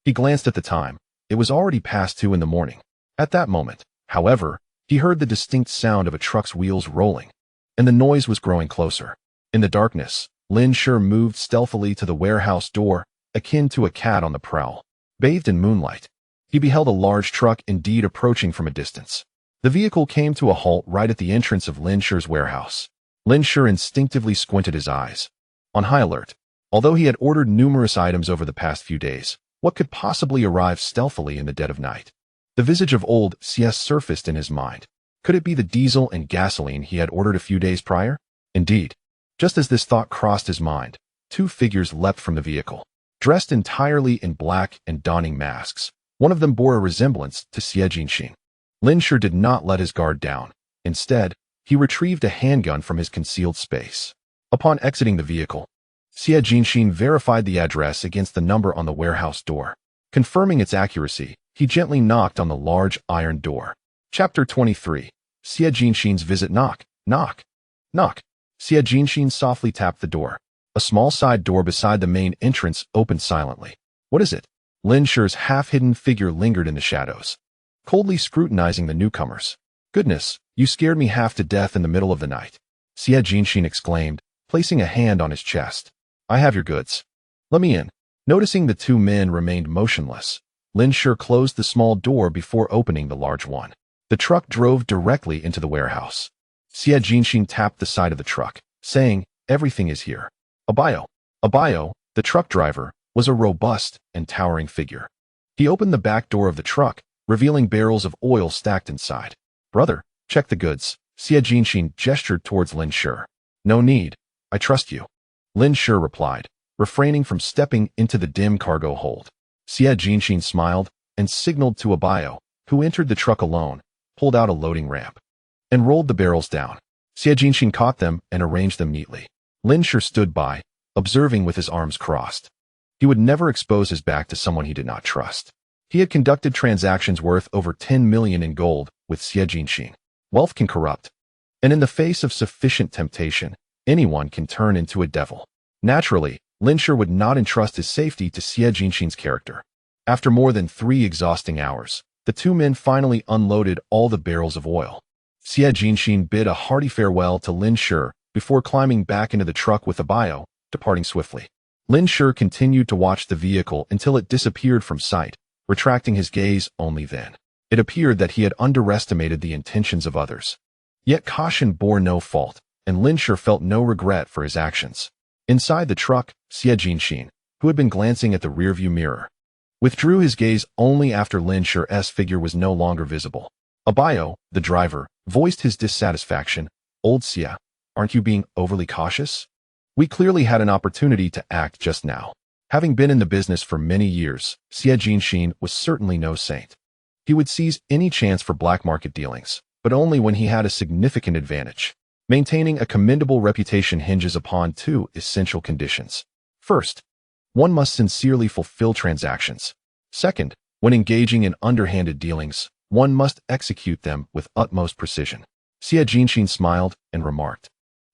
A: He glanced at the time. It was already past 2 in the morning. At that moment, however, he heard the distinct sound of a truck's wheels rolling, and the noise was growing closer. In the darkness, Lin Shi moved stealthily to the warehouse door, akin to a cat on the prowl. Bathed in moonlight, he beheld a large truck indeed approaching from a distance. The vehicle came to a halt right at the entrance of Lin Shi's warehouse. Lin Shi instinctively squinted his eyes, on high alert. Although he had ordered numerous items over the past few days, what could possibly arrive stealthily in the dead of night? The visage of old CS surfaced in his mind. Could it be the diesel and gasoline he had ordered a few days prior? Indeed, just as this thought crossed his mind, 2 figures leapt from the vehicle, dressed entirely in black and donning masks. One of them bore a resemblance to Xie Jinxin. Lin Shi did not let his guard down. Instead, he retrieved a handgun from his concealed space. Upon exiting the vehicle, Xie Jinxin verified the address against the number on the warehouse door. Confirming its accuracy, he gently knocked on the large iron door. Chapter 23. Xie Jinxin's visit. Knock, knock, knock. Xie Jinxin softly tapped the door. A small side door beside the main entrance opened silently. What is it? Lin Shi's half-hidden figure lingered in the shadows, coldly scrutinizing the newcomers. Goodness, you scared me half to death in the middle of the night, Xie Jinxin exclaimed, placing a hand on his chest. I have your goods. Let me in. Noticing the 2 men remained motionless, Lin Shi closed the small door before opening the large one. The truck drove directly into the warehouse. Xie Jinxin tapped the side of the truck, saying, everything is here. Abayo, the truck driver, was a robust and towering figure. He opened the back door of the truck, revealing barrels of oil stacked inside. Brother, check the goods. Xie Jinxin gestured towards Lin Shi. No need. I trust you. Lin Shi replied, refraining from stepping into the dim cargo hold. Xie Jinxin smiled and signaled to Abayo, who entered the truck alone, pulled out a loading ramp, and rolled the barrels down. Xie Jinxin caught them and arranged them neatly. Lin Shi stood by, observing with his arms crossed. He would never expose his back to someone he did not trust. He had conducted transactions worth over 10 million in gold with Xie Jinxin. Wealth can corrupt, and in the face of sufficient temptation, anyone can turn into a devil. Naturally, Lin Shi would not entrust his safety to Xie Jinxin's character. After more than 3 exhausting hours, the two men finally unloaded all the barrels of oil. Xie Jinxin bid a hearty farewell to Lin Shi before climbing back into the truck with the bio, departing swiftly. Lin Shi continued to watch the vehicle until it disappeared from sight, retracting his gaze only then. It appeared that he had underestimated the intentions of others. Yet caution bore no fault, and Lin Shi felt no regret for his actions. Inside the truck, Xie Jinxin, who had been glancing at the rearview mirror, withdrew his gaze only after Lin Shi's figure was no longer visible. Abayo, the driver, voiced his dissatisfaction. "Old Xie, aren't you being overly cautious? We clearly had an opportunity to act just now." Having been in the business for many years, Xie Jinxin was certainly no saint. He would seize any chance for black market dealings, but only when he had a significant advantage. Maintaining a commendable reputation hinges upon 2 essential conditions. First, one must sincerely fulfill transactions. Second, when engaging in underhanded dealings, one must execute them with utmost precision. Xie Jinxin smiled and remarked,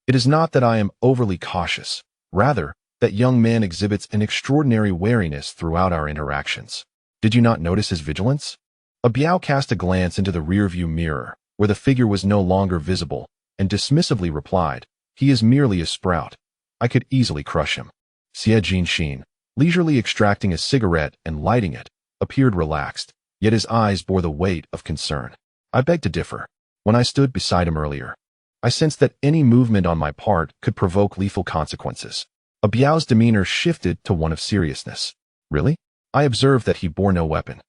A: "It is not that I am overly cautious. Rather, that young man exhibits an extraordinary wariness throughout our interactions. Did you not notice his vigilance?" Abiao cast a glance into the rearview mirror, where the figure was no longer visible, and dismissively replied, "He is merely a sprout. I could easily crush him." Xie Jinxin, leisurely extracting a cigarette and lighting it, appeared relaxed, yet his eyes bore the weight of concern. "I beg to differ. When I stood beside him earlier, I sensed that any movement on my part could provoke lethal consequences." Abiao's demeanor shifted to one of seriousness. "Really? I observed that he bore no weapon.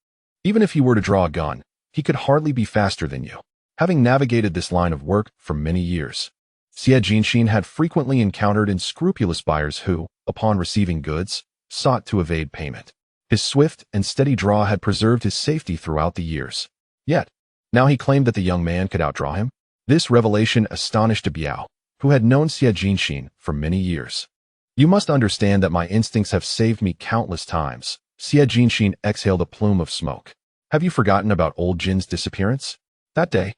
A: Even if he were to draw a gun, he could hardly be faster than you." Having navigated this line of work for many years, Xie Jinxin had frequently encountered unscrupulous buyers who, upon receiving goods, sought to evade payment. His swift and steady draw had preserved his safety throughout the years. Yet, now he claimed that the young man could outdraw him. This revelation astonished Abiao, who had known Xie Jinxin for many years. "You must understand that my instincts have saved me countless times." Xie Jinxin exhaled a plume of smoke. "Have you forgotten about old Jin's disappearance? That day,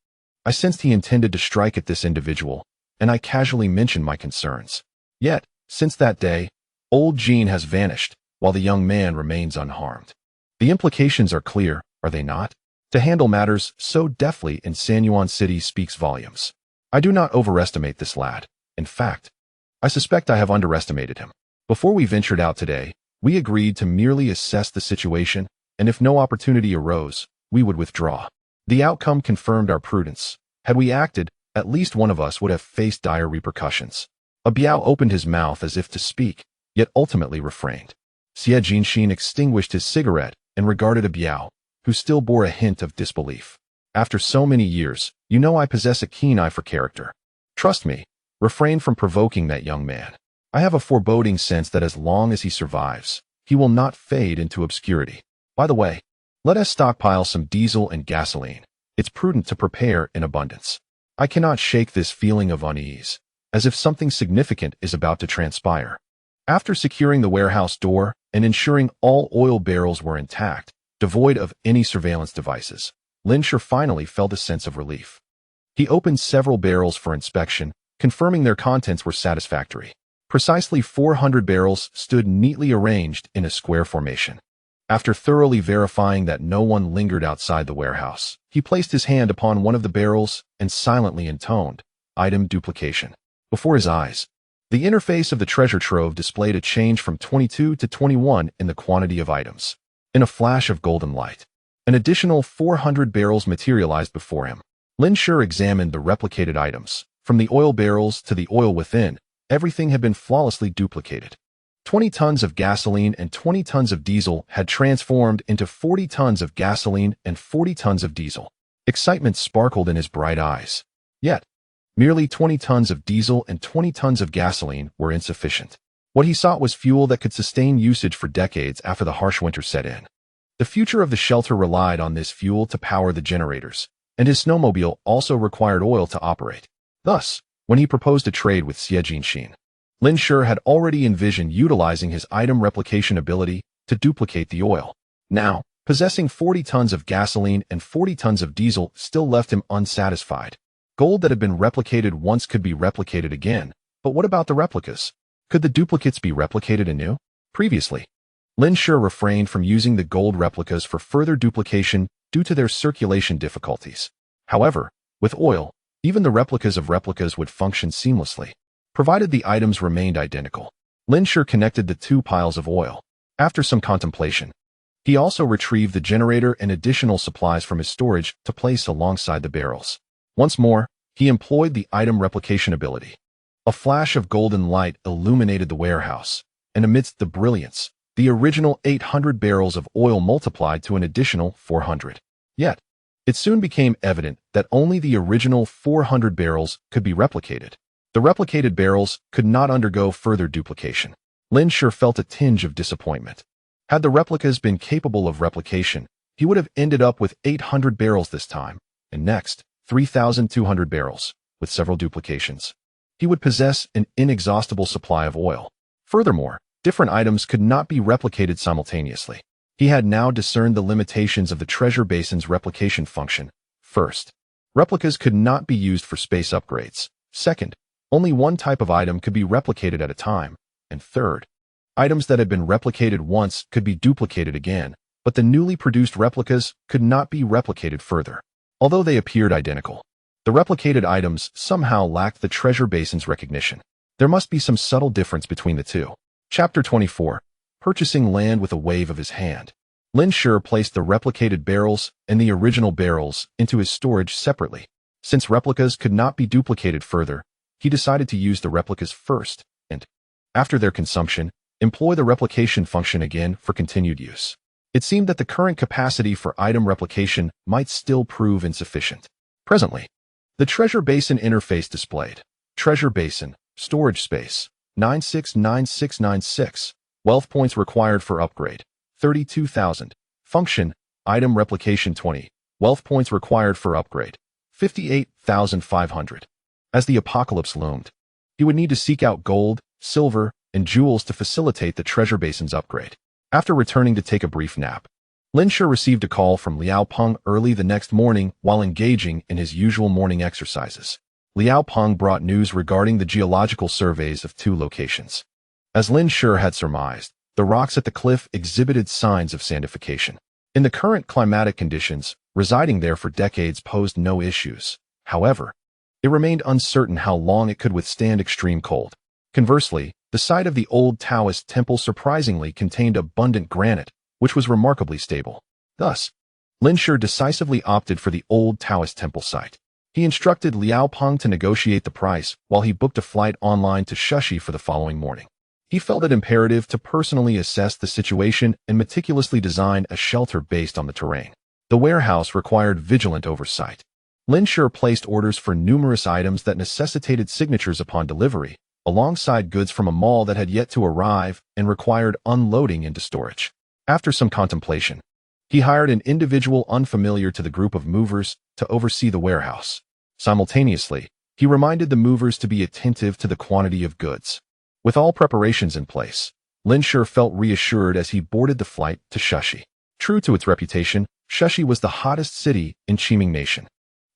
A: I sensed he intended to strike at this individual, and I casually mentioned my concerns. Yet, since that day, old Jin has vanished, while the young man remains unharmed. The implications are clear, are they not? To handle matters so deftly in Sanyuan City speaks volumes. I do not overestimate this lad. In fact, I suspect I have underestimated him. Before we ventured out today, we agreed to merely assess the situation, and if no opportunity arose, we would withdraw. The outcome confirmed our prudence. Had we acted, at least one of us would have faced dire repercussions." Abiao opened his mouth as if to speak, yet ultimately refrained. Xie Jinxin extinguished his cigarette and regarded Abiao, who still bore a hint of disbelief. "After so many years, you know I possess a keen eye for character. Trust me, refrain from provoking that young man. I have a foreboding sense that as long as he survives, he will not fade into obscurity. By the way, let us stockpile some diesel and gasoline. It's prudent to prepare in abundance. I cannot shake this feeling of unease, as if something significant is about to transpire." After securing the warehouse door and ensuring all oil barrels were intact, devoid of any surveillance devices, Lin Shi finally felt a sense of relief. He opened several barrels for inspection, confirming their contents were satisfactory. Precisely 400 barrels stood neatly arranged in a square formation. After thoroughly verifying that no one lingered outside the warehouse, he placed his hand upon one of the barrels and silently intoned, "Item duplication." Before his eyes, the interface of the treasure trove displayed a change from 22 to 21 in the quantity of items. In a flash of golden light, an additional 400 barrels materialized before him. Lin Shi examined the replicated items. From the oil barrels to the oil within, everything had been flawlessly duplicated. 20 tons of gasoline and 20 tons of diesel had transformed into 40 tons of gasoline and 40 tons of diesel. Excitement sparkled in his bright eyes. Yet, merely 20 tons of diesel and 20 tons of gasoline were insufficient. What he sought was fuel that could sustain usage for decades after the harsh winter set in. The future of the shelter relied on this fuel to power the generators, and his snowmobile also required oil to operate. Thus, when he proposed a trade with Xie Jinxin, Lin Shi had already envisioned utilizing his item replication ability to duplicate the oil. Now, possessing 40 tons of gasoline and 40 tons of diesel still left him unsatisfied. Gold that had been replicated once could be replicated again, but what about the replicas? Could the duplicates be replicated anew? Previously, Lin Shi refrained from using the gold replicas for further duplication due to their circulation difficulties. However, with oil, even the replicas of replicas would function seamlessly, provided the items remained identical. Lin Shi connected the two piles of oil. After some contemplation, he also retrieved the generator and additional supplies from his storage to place alongside the barrels. Once more, he employed the item replication ability. A flash of golden light illuminated the warehouse, and amidst the brilliance, the original 800 barrels of oil multiplied to an additional 400. Yet, it soon became evident that only the original 400 barrels could be replicated. The replicated barrels could not undergo further duplication. Lin Shi felt a tinge of disappointment. Had the replicas been capable of replication, he would have ended up with 800 barrels this time, and next, 3,200 barrels, with several duplications. He would possess an inexhaustible supply of oil. Furthermore, different items could not be replicated simultaneously. He had now discerned the limitations of the treasure basin's replication function. First, replicas could not be used for space upgrades. Second, only one type of item could be replicated at a time. And third, items that had been replicated once could be duplicated again, but the newly produced replicas could not be replicated further. Although they appeared identical, the replicated items somehow lacked the treasure basin's recognition. There must be some subtle difference between the two. Chapter 24. Purchasing land with a wave of his hand. Lin Shi placed the replicated barrels and the original barrels into his storage separately. Since replicas could not be duplicated further, he decided to use the replicas first, and, after their consumption, employ the replication function again for continued use. It seemed that the current capacity for item replication might still prove insufficient. Presently, the treasure basin interface displayed. Treasure basin, storage space, 969696. Wealth points required for upgrade, 32,000. Function, item replication 20. Wealth points required for upgrade, 58,500. As the apocalypse loomed, he would need to seek out gold, silver, and jewels to facilitate the treasure basin's upgrade. After returning to take a brief nap, Lin Shi received a call from Liao Peng early the next morning while engaging in his usual morning exercises. Liao Peng brought news regarding the geological surveys of two locations. As Lin Shi had surmised, the rocks at the cliff exhibited signs of sandification. In the current climatic conditions, residing there for decades posed no issues. However, it remained uncertain how long it could withstand extreme cold. Conversely, the site of the old Taoist temple surprisingly contained abundant granite, which was remarkably stable. Thus, Lin Shi decisively opted for the old Taoist temple site. He instructed Liao Peng to negotiate the price while he booked a flight online to Shushi for the following morning. He felt it imperative to personally assess the situation and meticulously design a shelter based on the terrain. The warehouse required vigilant oversight. Lin Shi placed orders for numerous items that necessitated signatures upon delivery, alongside goods from a mall that had yet to arrive and required unloading into storage. After some contemplation, he hired an individual unfamiliar to the group of movers to oversee the warehouse. Simultaneously, he reminded the movers to be attentive to the quantity of goods. With all preparations in place, Lin Shi felt reassured as he boarded the flight to Shushi. True to its reputation, Shushi was the hottest city in Qiming Nation.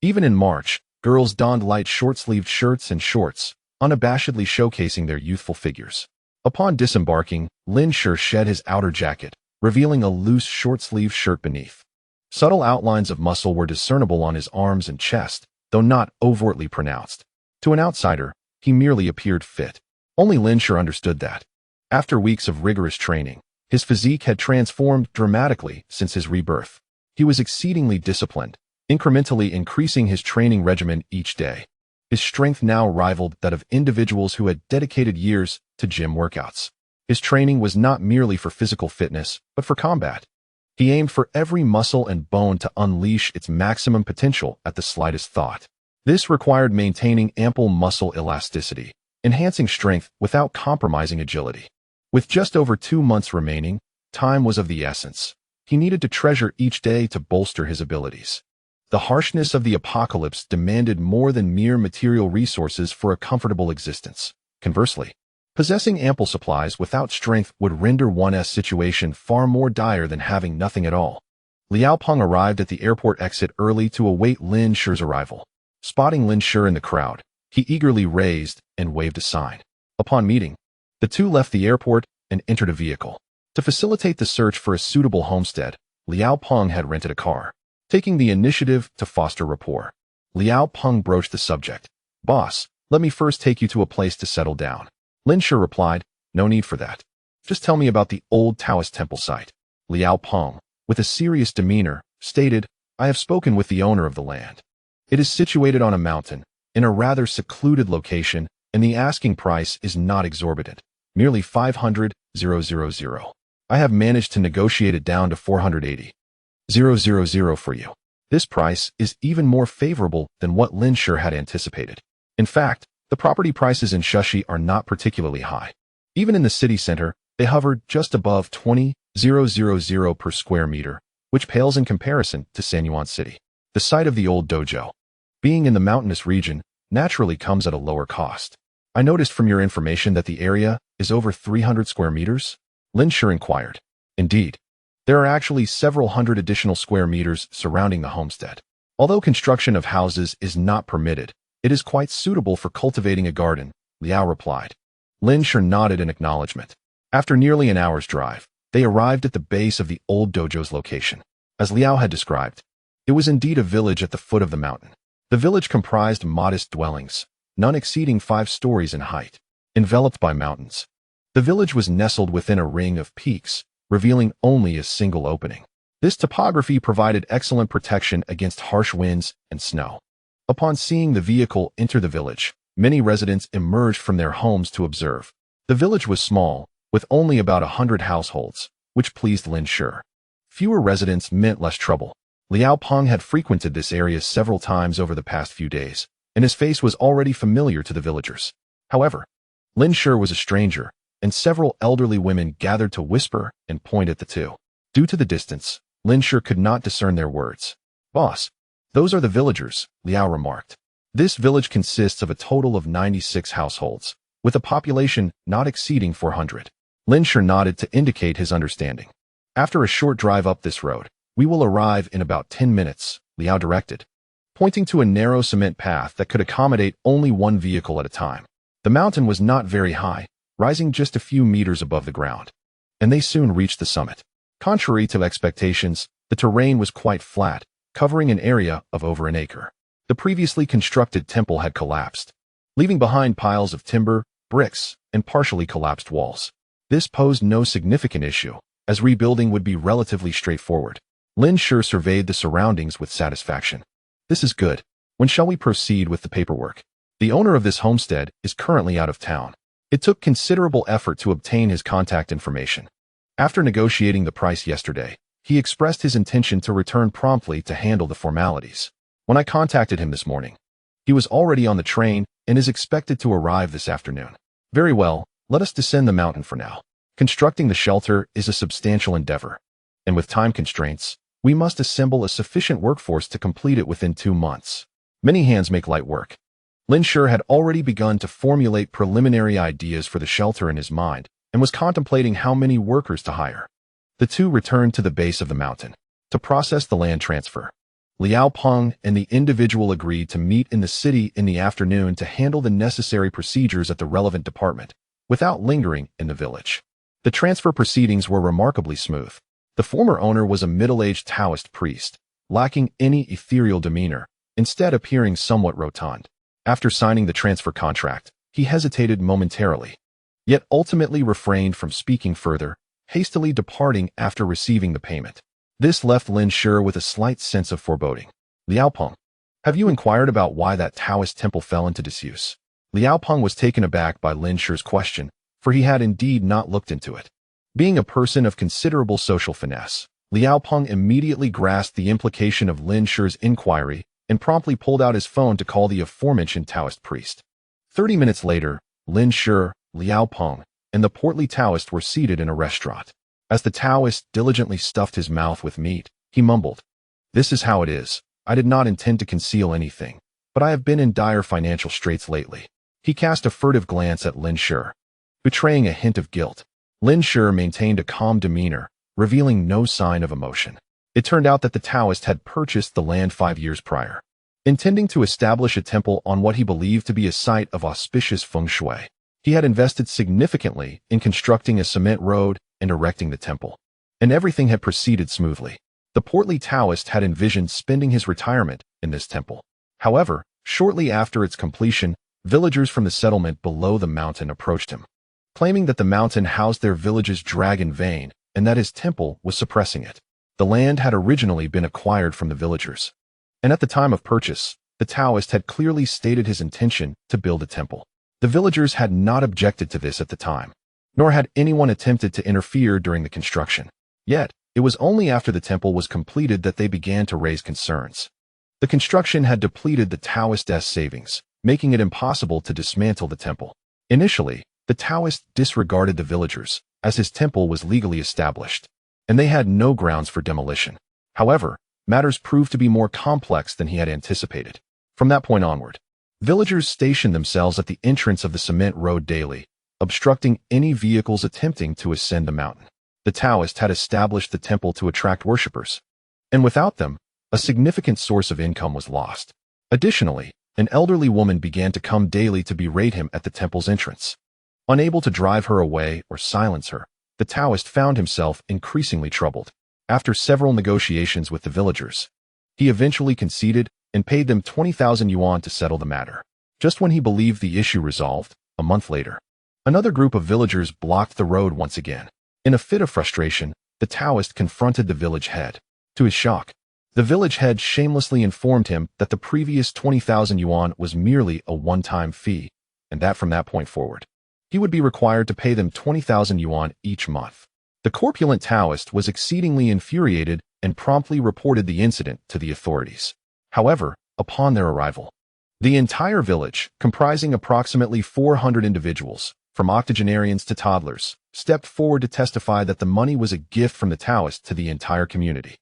A: Even in March, girls donned light short-sleeved shirts and shorts, unabashedly showcasing their youthful figures. Upon disembarking, Lin Shi shed his outer jacket, revealing a loose short-sleeved shirt beneath. Subtle outlines of muscle were discernible on his arms and chest, though not overtly pronounced. To an outsider, he merely appeared fit. Only Lin Shi understood that. After weeks of rigorous training, his physique had transformed dramatically since his rebirth. He was exceedingly disciplined, incrementally increasing his training regimen each day. His strength now rivaled that of individuals who had dedicated years to gym workouts. His training was not merely for physical fitness, but for combat. He aimed for every muscle and bone to unleash its maximum potential at the slightest thought. This required maintaining ample muscle elasticity, enhancing strength without compromising agility. With just over 2 months remaining, time was of the essence. He needed to treasure each day to bolster his abilities. The harshness of the apocalypse demanded more than mere material resources for a comfortable existence. Conversely, Possessing ample supplies without strength would render one's situation far more dire than having nothing at all. Liao Peng arrived at the airport exit early to await Lin Shi's arrival. Spotting Lin Shi in the crowd, he eagerly raised and waved a sign. Upon meeting, the two left the airport and entered a vehicle. To facilitate the search for a suitable homestead, Liao Peng had rented a car. Taking the initiative to foster rapport, Liao Peng broached the subject. "Boss, let me first take you to a place to settle down." Lin Shi replied, "No need for that. Just tell me about the old Taoist temple site." Liao Peng, with a serious demeanor, stated, "I have spoken with the owner of the land. It is situated on a mountain, in a rather secluded location, and the asking price is not exorbitant, merely 500,000. I have managed to negotiate it down to 480,000 for you. This price is even more favorable than what Lin Shi had anticipated. In fact, the property prices in Shushi are not particularly high. Even in the city center, they hovered just above 20,000 per square meter, which pales in comparison to Sanyuan City. The site of the old dojo, being in the mountainous region, naturally comes at a lower cost. I noticed from your information that the area is over 300 square meters? Lin Shi inquired. Indeed. There are actually several hundred additional square meters surrounding the homestead. Although construction of houses is not permitted, it is quite suitable for cultivating a garden, Liao replied. Lin Shi nodded in acknowledgement. After nearly an hour's drive, they arrived at the base of the old dojo's location. As Liao had described, it was indeed a village at the foot of the mountain. The village comprised modest dwellings, none exceeding 5 stories in height, enveloped by mountains. The village was nestled within a ring of peaks, revealing only a single opening. This topography provided excellent protection against harsh winds and snow. Upon seeing the vehicle enter the village, many residents emerged from their homes to observe. The village was small, with only about 100 households, which pleased Lin Shi. Fewer residents meant less trouble. Liao Peng had frequented this area several times over the past few days, and his face was already familiar to the villagers. However, Lin Shi was a stranger, and several elderly women gathered to whisper and point at the two. Due to the distance, Lin Shi could not discern their words. "Boss, those are the villagers," Liao remarked. This village consists of a total of 96 households, with a population not exceeding 400. Lin Shi nodded to indicate his understanding. "After a short drive up this road, we will arrive in about 10 minutes, Liao directed, pointing to a narrow cement path that could accommodate only one vehicle at a time. The mountain was not very high, rising just a few meters above the ground, and they soon reached the summit. Contrary to expectations, the terrain was quite flat, covering an area of over an acre. The previously constructed temple had collapsed, leaving behind piles of timber, bricks, and partially collapsed walls. This posed no significant issue, as rebuilding would be relatively straightforward. Lin Shi surveyed the surroundings with satisfaction. "This is good. When shall we proceed with the paperwork? The owner of this homestead is currently out of town. It took considerable effort to obtain his contact information. After negotiating the price yesterday, he expressed his intention to return promptly to handle the formalities. When I contacted him this morning, he was already on the train and is expected to arrive this afternoon." "Very well, let us descend the mountain for now. Constructing the shelter is a substantial endeavor, and with time constraints, we must assemble a sufficient workforce to complete it within 2 months. Many hands make light work." Lin Shi had already begun to formulate preliminary ideas for the shelter in his mind and was contemplating how many workers to hire. The two returned to the base of the mountain to process the land transfer. Liao Peng and the individual agreed to meet in the city in the afternoon to handle the necessary procedures at the relevant department, without lingering in the village. The transfer proceedings were remarkably smooth. The former owner was a middle-aged Taoist priest, lacking any ethereal demeanor, instead appearing somewhat rotund. After signing the transfer contract, he hesitated momentarily, yet ultimately refrained from speaking further, hastily departing after receiving the payment. This left Lin Shi with a slight sense of foreboding. "Liao Peng, have you inquired about why that Taoist temple fell into disuse?" Liao Peng was taken aback by Lin Shi's question, for he had indeed not looked into it. Being a person of considerable social finesse, Liao Peng immediately grasped the implication of Lin Shi's inquiry and promptly pulled out his phone to call the aforementioned Taoist priest. 30 minutes later, Lin Shi, Liao Peng, and the portly Taoist were seated in a restaurant. As the Taoist diligently stuffed his mouth with meat, he mumbled, "This is how it is. I did not intend to conceal anything, but I have been in dire financial straits lately." He cast a furtive glance at Lin Shi. betraying a hint of guilt. Lin Shi maintained a calm demeanor, revealing no sign of emotion. It turned out that the Taoist had purchased the land 5 years prior, intending to establish a temple on what he believed to be a site of auspicious feng shui. He had invested significantly in constructing a cement road and erecting the temple, and everything had proceeded smoothly. The portly Taoist had envisioned spending his retirement in this temple. However, shortly after its completion, villagers from the settlement below the mountain approached him, claiming that the mountain housed their village's dragon vein and that his temple was suppressing it. The land had originally been acquired from the villagers, and at the time of purchase, the Taoist had clearly stated his intention to build a temple. The villagers had not objected to this at the time, nor had anyone attempted to interfere during the construction. Yet, it was only after the temple was completed that they began to raise concerns. The construction had depleted the Taoist's savings, making it impossible to dismantle the temple. Initially, the Taoist disregarded the villagers, as his temple was legally established, and they had no grounds for demolition. However, matters proved to be more complex than he had anticipated. From that point onward, villagers stationed themselves at the entrance of the cement road daily, obstructing any vehicles attempting to ascend the mountain. The Taoist had established the temple to attract worshippers, and without them, a significant source of income was lost. Additionally, an elderly woman began to come daily to berate him at the temple's entrance. Unable to drive her away or silence her, the Taoist found himself increasingly troubled. After several negotiations with the villagers, he eventually conceded and paid them 20,000 yuan to settle the matter. Just when he believed the issue resolved, a month later, another group of villagers blocked the road once again. In a fit of frustration, the Taoist confronted the village head. To his shock, the village head shamelessly informed him that the previous 20,000 yuan was merely a one-time fee, and that from that point forward, he would be required to pay them 20,000 yuan each month. The corpulent Taoist was exceedingly infuriated and promptly reported the incident to the authorities. However, upon their arrival, the entire village, comprising approximately 400 individuals, from octogenarians to toddlers, stepped forward to testify that the money was a gift from the Taoist to the entire community.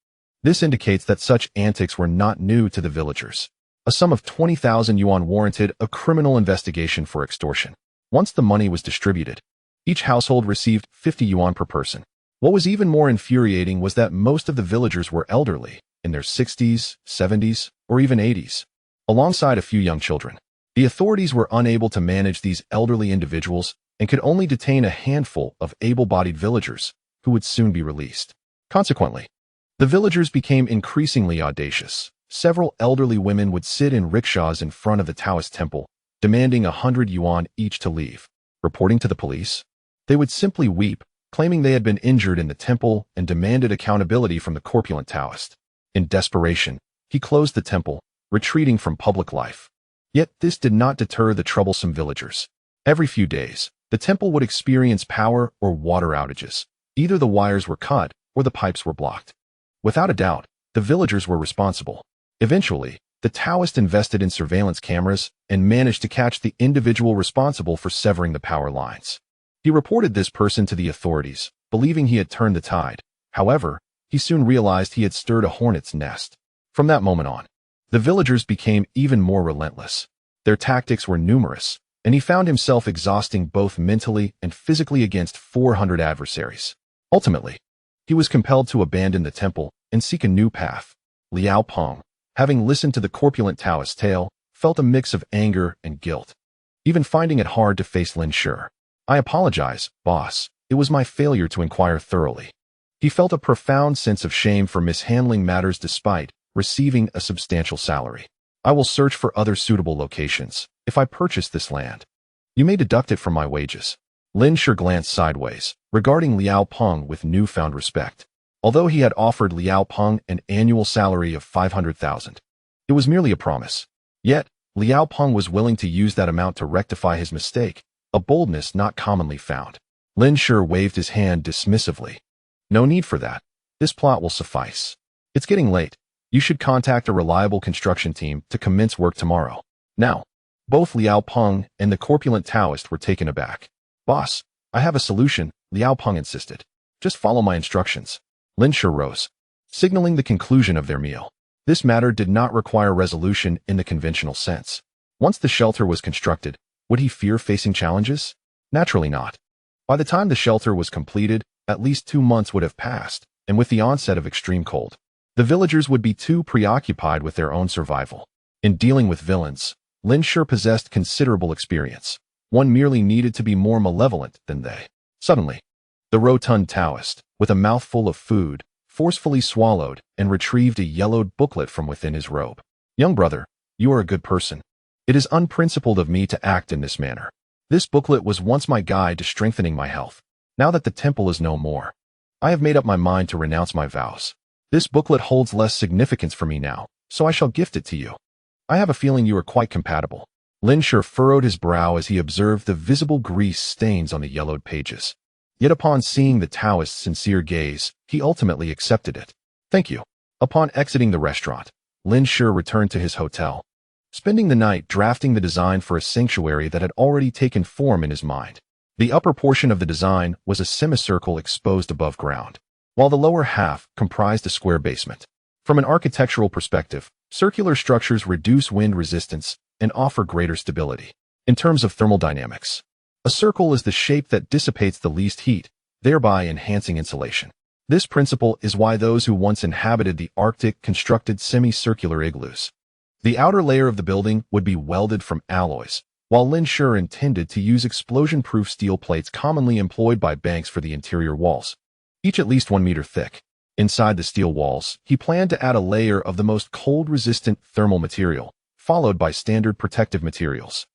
A: This indicates that such antics were not new to the villagers. A sum of 20,000 yuan warranted a criminal investigation for extortion. Once the money was distributed, each household received 50 yuan per person. What was even more infuriating was that most of the villagers were elderly, in their 60s, 70s, or even 80s, alongside a few young children. The authorities were unable to manage these elderly individuals and could only detain a handful of able-bodied villagers who would soon be released. Consequently, the villagers became increasingly audacious. Several elderly women would sit in rickshaws in front of the Taoist temple, demanding 100 yuan each to leave. Reporting to the police, they would simply weep, claiming they had been injured in the temple and demanded accountability from the corpulent Taoist. In desperation, he closed the temple, retreating from public life. Yet this did not deter the troublesome villagers. Every few days, the temple would experience power or water outages. Either the wires were cut or the pipes were blocked. Without a doubt, the villagers were responsible. Eventually, the Taoist invested in surveillance cameras and managed to catch the individual responsible for severing the power lines. He reported this person to the authorities, believing he had turned the tide. However, he soon realized he had stirred a hornet's nest. From that moment on, the villagers became even more relentless. Their tactics were numerous, and he found himself exhausting both mentally and physically against 400 adversaries. Ultimately, he was compelled to abandon the temple and seek a new path. Liao Peng, having listened to the corpulent Taoist's tale, felt a mix of anger and guilt, even finding it hard to face Lin Shi. "I apologize, boss. It was my failure to inquire thoroughly." He felt a profound sense of shame for mishandling matters despite receiving a substantial salary. "I will search for other suitable locations. If I purchase this land, you may deduct it from my wages." Lin Shi glanced sideways, regarding Liao Peng with newfound respect. Although he had offered Liao Peng an annual salary of 500,000, it was merely a promise. Yet, Liao Peng was willing to use that amount to rectify his mistake, a boldness not commonly found. Lin Shi waved his hand dismissively. "No need for that. This plot will suffice. It's getting late. You should contact a reliable construction team to commence work tomorrow." Now, both Liao Peng and the corpulent Taoist were taken aback. "Boss, I have a solution," Liao Peng insisted. "Just follow my instructions." Lin Shi rose, signaling the conclusion of their meal. This matter did not require resolution in the conventional sense. Once the shelter was constructed, would he fear facing challenges? Naturally not. By the time the shelter was completed, at least 2 months would have passed, and with the onset of extreme cold, the villagers would be too preoccupied with their own survival. In dealing with villains, Lin Shi possessed considerable experience. One merely needed to be more malevolent than they. Suddenly, the rotund Taoist, with a mouthful of food, forcefully swallowed and retrieved a yellowed booklet from within his robe. Young brother, you are a good person. It is unprincipled of me to act in this manner. This booklet was once my guide to strengthening my health. Now that the temple is no more, I have made up my mind to renounce my vows. This booklet holds less significance for me now, so I shall gift it to you. I have a feeling you are quite compatible. Lin Shi furrowed his brow as he observed the visible grease stains on the yellowed pages. Yet upon seeing the Taoist's sincere gaze, he ultimately accepted it. Thank you. Upon exiting the restaurant, Lin Shi returned to his hotel, spending the night drafting the design for a sanctuary that had already taken form in his mind. The upper portion of the design was a semicircle exposed above ground, while the lower half comprised a square basement. From an architectural perspective, circular structures reduce wind resistance and offer greater stability. In terms of thermodynamics, a circle is the shape that dissipates the least heat, thereby enhancing insulation. This principle is why those who once inhabited the Arctic constructed semicircular igloos. The outer layer of the building would be welded from alloys, while Lin Shi intended to use explosion-proof steel plates commonly employed by banks for the interior walls, each at least 1 meter thick. Inside the steel walls, he planned to add a layer of the most cold-resistant thermal material, followed by standard protective materials.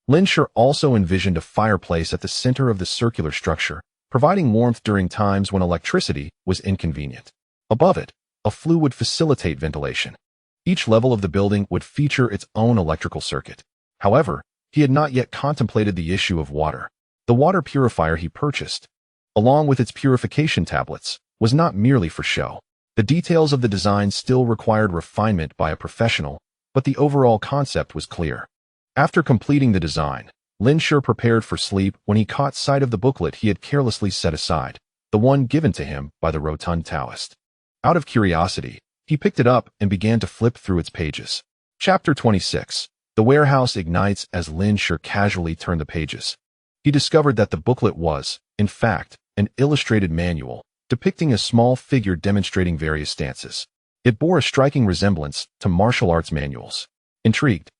A: Lin Shi also envisioned a fireplace at the center of the circular structure, providing warmth during times when electricity was inconvenient. Above it, a flue would facilitate ventilation. Each level of the building would feature its own electrical circuit. However, he had not yet contemplated the issue of water. The water purifier he purchased, along with its purification tablets, was not merely for show. The details of the design still required refinement by a professional, but the overall concept was clear. After completing the design, Lin Shi prepared for sleep when he caught sight of the booklet he had carelessly set aside, the one given to him by the rotund Taoist. Out of curiosity, he picked it up and began to flip through its pages. Chapter 26. The warehouse ignites. As Lin Shi casually turned the pages, he discovered that the booklet was, in fact, an illustrated manual, depicting a small figure demonstrating various stances. It bore a striking resemblance to martial arts manuals. Intrigued,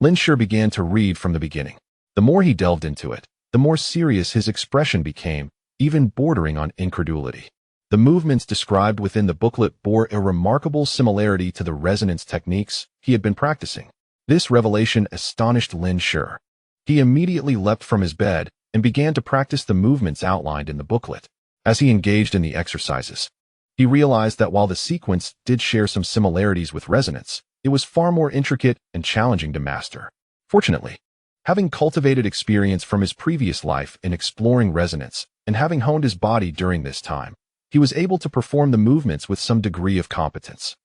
A: Lin Shi began to read from the beginning. The more he delved into it, the more serious his expression became, even bordering on incredulity. The movements described within the booklet bore a remarkable similarity to the resonance techniques he had been practicing. This revelation astonished Lin Shi. He immediately leapt from his bed and began to practice the movements outlined in the booklet. As he engaged in the exercises, he realized that while the sequence did share some similarities with resonance, it was far more intricate and challenging to master. Fortunately, having cultivated experience from his previous life in exploring resonance and having honed his body during this time, he was able to perform the movements with some degree of competence.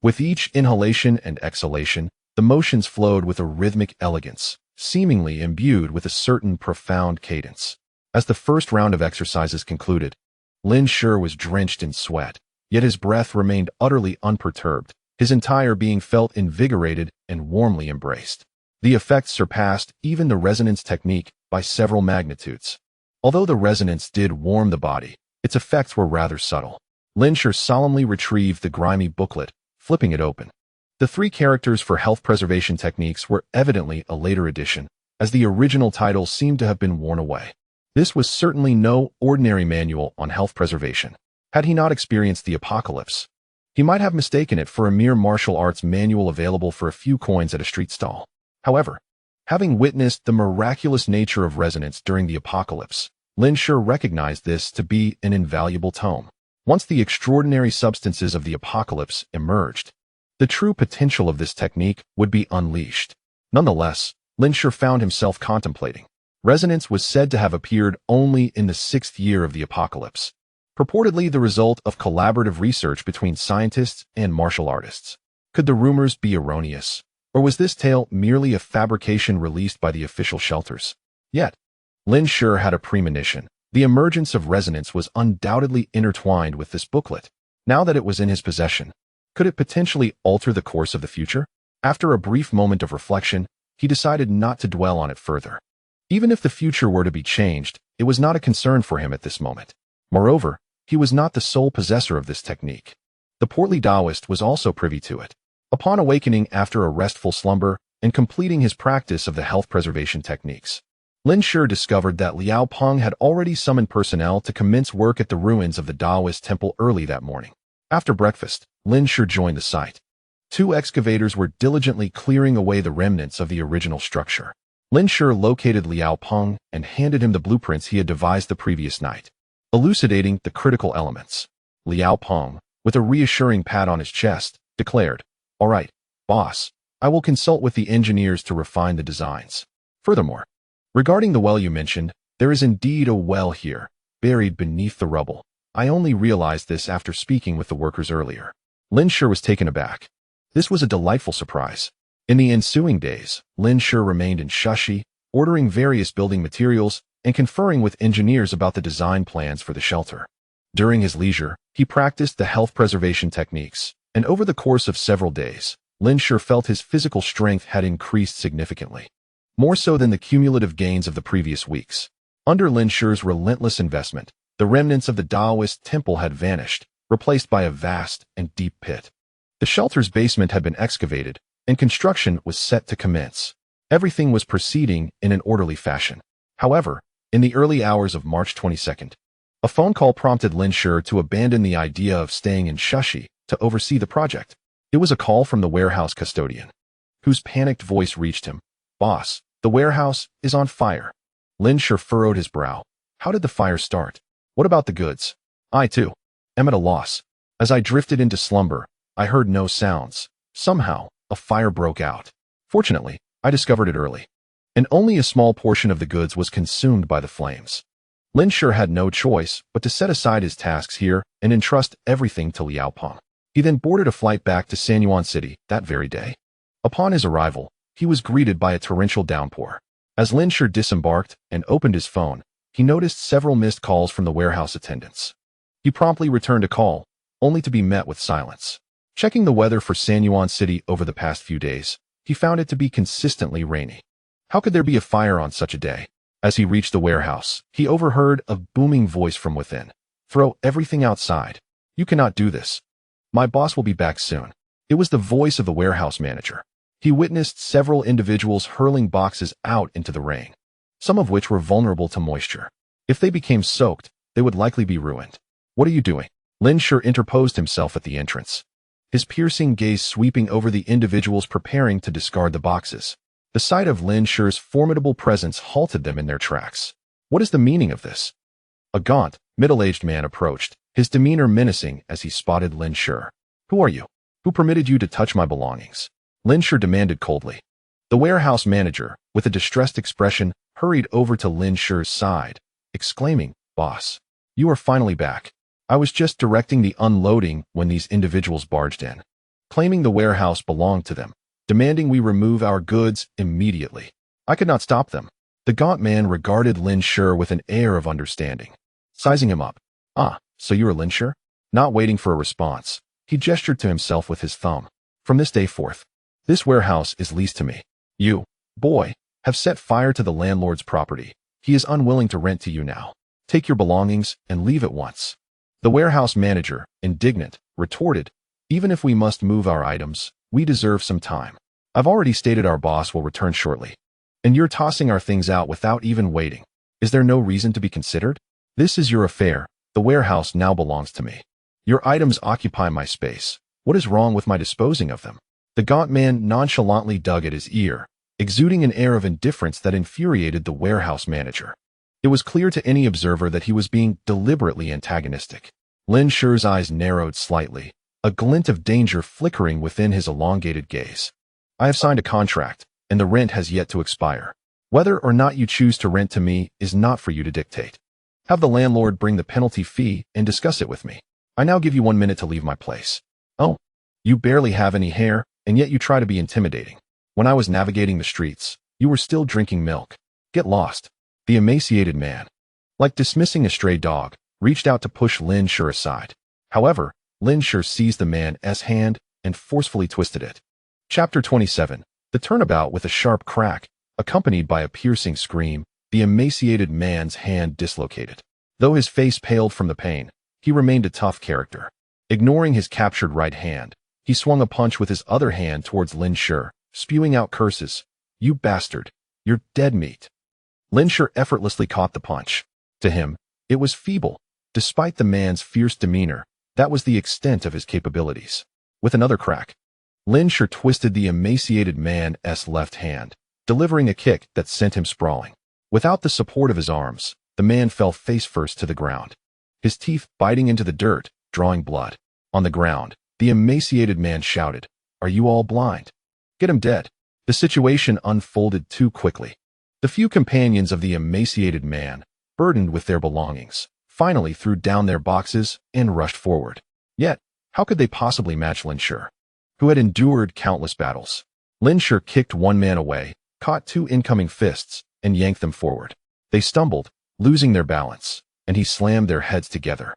A: With each inhalation and exhalation, the motions flowed with a rhythmic elegance, seemingly imbued with a certain profound cadence. As the first round of exercises concluded, Lin Shi was drenched in sweat, yet his breath remained utterly unperturbed. His entire being felt invigorated and warmly embraced. The effect surpassed even the resonance technique by several magnitudes. Although the resonance did warm the body, its effects were rather subtle. Lin Shi solemnly retrieved the grimy booklet, flipping it open. The 3 characters for health preservation techniques were evidently a later addition, as the original title seemed to have been worn away. This was certainly no ordinary manual on health preservation. Had he not experienced the apocalypse, he might have mistaken it for a mere martial arts manual available for a few coins at a street stall. However, having witnessed the miraculous nature of resonance during the apocalypse, Lin Shi recognized this to be an invaluable tome. Once the extraordinary substances of the apocalypse emerged, the true potential of this technique would be unleashed. Nonetheless, Lin Shi found himself contemplating. Resonance was said to have appeared only in the 6th year of the apocalypse, purportedly the result of collaborative research between scientists and martial artists. Could the rumors be erroneous, or was this tale merely a fabrication released by the official shelters? Yet, Lin Shi had a premonition. The emergence of resonance was undoubtedly intertwined with this booklet. Now that it was in his possession, could it potentially alter the course of the future? After a brief moment of reflection, he decided not to dwell on it further. Even if the future were to be changed, it was not a concern for him at this moment. Moreover, he was not the sole possessor of this technique. The portly Taoist was also privy to it. Upon awakening after a restful slumber and completing his practice of the health preservation techniques, Lin Shi discovered that Liao Peng had already summoned personnel to commence work at the ruins of the Taoist temple early that morning. After breakfast, Lin Shi joined the site. 2 excavators were diligently clearing away the remnants of the original structure. Lin Shi located Liao Peng and handed him the blueprints he had devised the previous night, elucidating the critical elements. Liao Peng, with a reassuring pat on his chest, declared, "All right, boss, I will consult with the engineers to refine the designs. Furthermore, regarding the well you mentioned, there is indeed a well here, buried beneath the rubble. I only realized this after speaking with the workers earlier." Lin Shi was taken aback. This was a delightful surprise. In the ensuing days, Lin Shi remained in Shushi, ordering various building materials and conferring with engineers about the design plans for the shelter. During his leisure, he practiced the health preservation techniques, and over the course of several days, Lin Shi felt his physical strength had increased significantly, more so than the cumulative gains of the previous weeks. Under Lin Shi's relentless investment, the remnants of the Taoist temple had vanished, replaced by a vast and deep pit. The shelter's basement had been excavated, and construction was set to commence. Everything was proceeding in an orderly fashion. However, in the early hours of March 22nd, a phone call prompted Lin Shi to abandon the idea of staying in Shushi to oversee the project. It was a call from the warehouse custodian, whose panicked voice reached him. "Boss, the warehouse is on fire." Lin Shi furrowed his brow. "How did the fire start? What about the goods?" "I, too, am at a loss. As I drifted into slumber, I heard no sounds. Somehow, a fire broke out. Fortunately, I discovered it early, and only a small portion of the goods was consumed by the flames." Lin Shi had no choice but to set aside his tasks here and entrust everything to Liao Peng. He then boarded a flight back to Sanyuan City that very day. Upon his arrival, he was greeted by a torrential downpour. As Lin Shi disembarked and opened his phone, he noticed several missed calls from the warehouse attendants. He promptly returned a call, only to be met with silence. Checking the weather for Sanyuan City over the past few days, he found it to be consistently rainy. How could there be a fire on such a day? As he reached the warehouse, he overheard a booming voice from within. "Throw everything outside. You cannot do this. My boss will be back soon." It was the voice of the warehouse manager. He witnessed several individuals hurling boxes out into the rain, some of which were vulnerable to moisture. If they became soaked, they would likely be ruined. "What are you doing?" Lin Shi interposed himself at the entrance, his piercing gaze sweeping over the individuals preparing to discard the boxes. The sight of Lin Shi's formidable presence halted them in their tracks. "What is the meaning of this?" A gaunt, middle-aged man approached, his demeanor menacing as he spotted Lin Shi. "Who are you? Who permitted you to touch my belongings?" Lin Shi demanded coldly. The warehouse manager, with a distressed expression, hurried over to Lin Shi's side, exclaiming, "Boss, you are finally back. I was just directing the unloading when these individuals barged in, claiming the warehouse belonged to them, demanding we remove our goods immediately. I could not stop them." The gaunt man regarded Lin Shi with an air of understanding, sizing him up. "Ah, so you are Lin Shi?" Not waiting for a response, he gestured to himself with his thumb. "From this day forth, this warehouse is leased to me. You, boy, have set fire to the landlord's property. He is unwilling to rent to you now. Take your belongings and leave at once." The warehouse manager, indignant, retorted, "Even if we must move our items, we deserve some time. I've already stated our boss will return shortly, and you're tossing our things out without even waiting. Is there no reason to be considered? This is your affair. The warehouse now belongs to me. Your items occupy my space. What is wrong with my disposing of them?" The gaunt man nonchalantly dug at his ear, exuding an air of indifference that infuriated the warehouse manager. It was clear to any observer that he was being deliberately antagonistic. Lin Shi's eyes narrowed slightly, a glint of danger flickering within his elongated gaze. "I have signed a contract, and the rent has yet to expire. Whether or not you choose to rent to me is not for you to dictate. Have the landlord bring the penalty fee and discuss it with me. I now give you 1 minute to leave my place." "Oh, you barely have any hair, and yet you try to be intimidating. When I was navigating the streets, you were still drinking milk. Get lost." The emaciated man, like dismissing a stray dog, reached out to push Lin Shi aside. However, Lin Shi seized the man's hand and forcefully twisted it. Chapter 27. The turnabout with a sharp crack, accompanied by a piercing scream, the emaciated man's hand dislocated. Though his face paled from the pain, he remained a tough character. Ignoring his captured right hand, he swung a punch with his other hand towards Lin Shi, spewing out curses. "You bastard! You're dead meat." Lin Shi effortlessly caught the punch. To him, it was feeble. Despite the man's fierce demeanor, that was the extent of his capabilities. With another crack, Lin Shi twisted the emaciated man's left hand, delivering a kick that sent him sprawling. Without the support of his arms, the man fell face first to the ground, his teeth biting into the dirt, drawing blood. On the ground, the emaciated man shouted, "Are you all blind? Get him dead." The situation unfolded too quickly. The few companions of the emaciated man, burdened with their belongings, finally threw down their boxes and rushed forward. Yet, how could they possibly match Lin Shi, who had endured countless battles? Lin Shi kicked one man away, caught two incoming fists, and yanked them forward. They stumbled, losing their balance, and he slammed their heads together,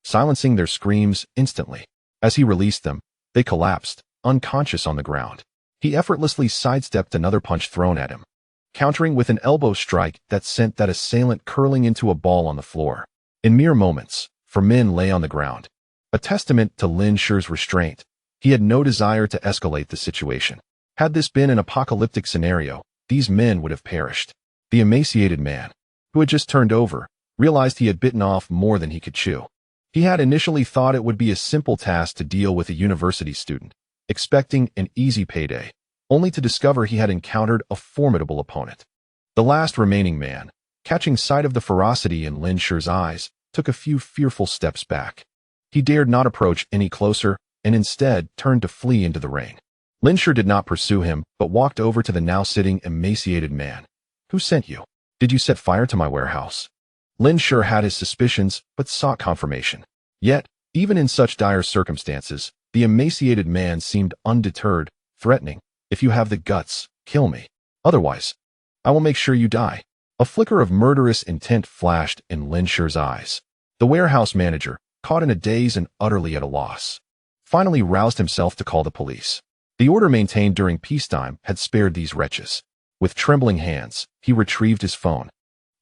A: silencing their screams instantly. As he released them, they collapsed, unconscious on the ground. He effortlessly sidestepped another punch thrown at him, countering with an elbow strike that sent that assailant curling into a ball on the floor. In mere moments, 4 men lay on the ground. A testament to Lin Shi's restraint, he had no desire to escalate the situation. Had this been an apocalyptic scenario, these men would have perished. The emaciated man, who had just turned over, realized he had bitten off more than he could chew. He had initially thought it would be a simple task to deal with a university student, expecting an easy payday, only to discover he had encountered a formidable opponent. The last remaining man, catching sight of the ferocity in Lin Shi's eyes, took a few fearful steps back. He dared not approach any closer and instead turned to flee into the rain. Lin Shi did not pursue him, but walked over to the now sitting emaciated man. "Who sent you? Did you set fire to my warehouse?" Lin Shi had his suspicions, but sought confirmation. Yet, even in such dire circumstances, the emaciated man seemed undeterred, threatening, "If you have the guts, kill me. Otherwise, I will make sure you die." A flicker of murderous intent flashed in Lin Shi's eyes. The warehouse manager, caught in a daze and utterly at a loss, finally roused himself to call the police. The order maintained during peacetime had spared these wretches. With trembling hands, he retrieved his phone,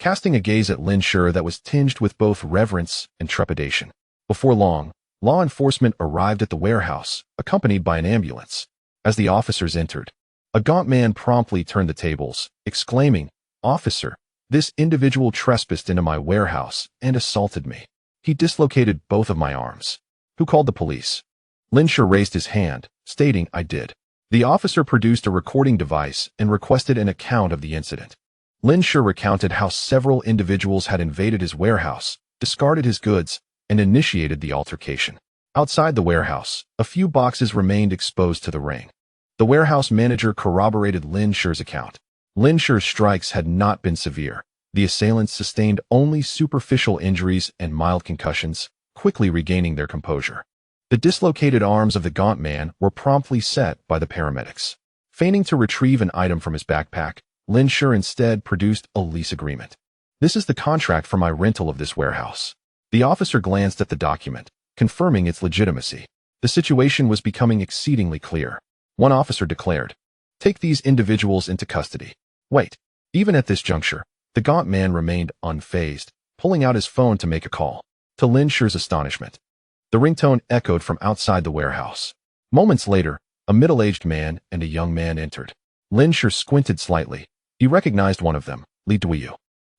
A: casting a gaze at Lin Shi that was tinged with both reverence and trepidation. Before long, law enforcement arrived at the warehouse, accompanied by an ambulance. As the officers entered, a gaunt man promptly turned the tables, exclaiming, "Officer, this individual trespassed into my warehouse and assaulted me. He dislocated both of my arms." "Who called the police?" Lin Shi raised his hand, stating, "I did." The officer produced a recording device and requested an account of the incident. Lin Shi recounted how several individuals had invaded his warehouse, discarded his goods, and initiated the altercation. Outside the warehouse, a few boxes remained exposed to the rain. The warehouse manager corroborated Lin Shi's account. Lin Shi's strikes had not been severe. The assailants sustained only superficial injuries and mild concussions, quickly regaining their composure. The dislocated arms of the gaunt man were promptly set by the paramedics. Feigning to retrieve an item from his backpack, Lin Shi instead produced a lease agreement. "This is the contract for my rental of this warehouse." The officer glanced at the document, confirming its legitimacy. The situation was becoming exceedingly clear. One officer declared, "Take these individuals into custody." Wait. Even at this juncture, the gaunt man remained unfazed, pulling out his phone to make a call. To Lin Shi's astonishment, the ringtone echoed from outside the warehouse. Moments later, a middle-aged man and a young man entered. Lin Shi squinted slightly. He recognized one of them, Li Duyu.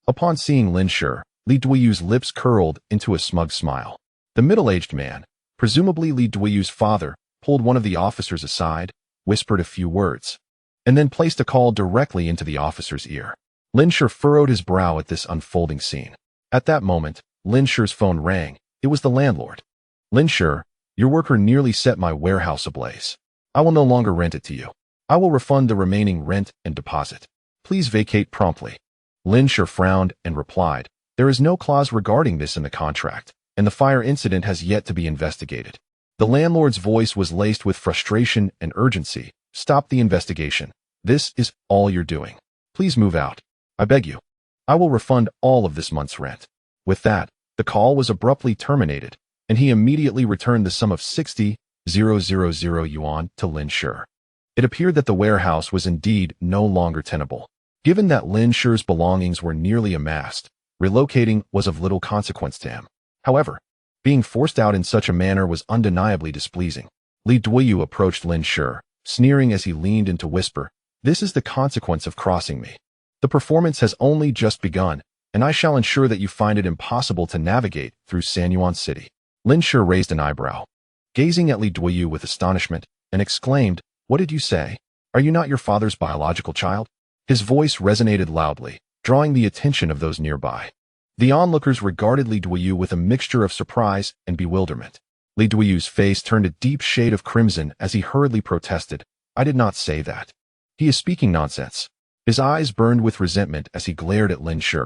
A: Upon seeing Lin Shi, Li Duyu's lips curled into a smug smile. The middle-aged man, presumably Li Duyu's father, pulled one of the officers aside, whispered a few words, and then placed a call directly into the officer's ear. Lin Shi furrowed his brow at this unfolding scene. At that moment, Lin Shi's phone rang. It was the landlord. "Lin Shi, your worker nearly set my warehouse ablaze. I will no longer rent it to you. I will refund the remaining rent and deposit. Please vacate promptly." Lin Shi frowned and replied, "There is no clause regarding this in the contract, and the fire incident has yet to be investigated." The landlord's voice was laced with frustration and urgency. "Stop the investigation. This is all you're doing. Please move out. I beg you. I will refund all of this month's rent." With that, the call was abruptly terminated, and he immediately returned the sum of 60,000 yuan to Lin Shi. It appeared that the warehouse was indeed no longer tenable. Given that Lin Shi's belongings were nearly amassed, relocating was of little consequence to him. However, being forced out in such a manner was undeniably displeasing. Li Duoyu approached Lin Shi, sneering as he leaned in to whisper, "This is the consequence of crossing me. The performance has only just begun, and I shall ensure that you find it impossible to navigate through Sanyuan City." Lin Shi raised an eyebrow, gazing at Li Duoyu with astonishment, and exclaimed, "What did you say? Are you not your father's biological child?" His voice resonated loudly, drawing the attention of those nearby. The onlookers regarded Li Duoyu with a mixture of surprise and bewilderment. Li Duoyu's face turned a deep shade of crimson as he hurriedly protested, "I did not say that. He is speaking nonsense." His eyes burned with resentment as he glared at Lin Shi,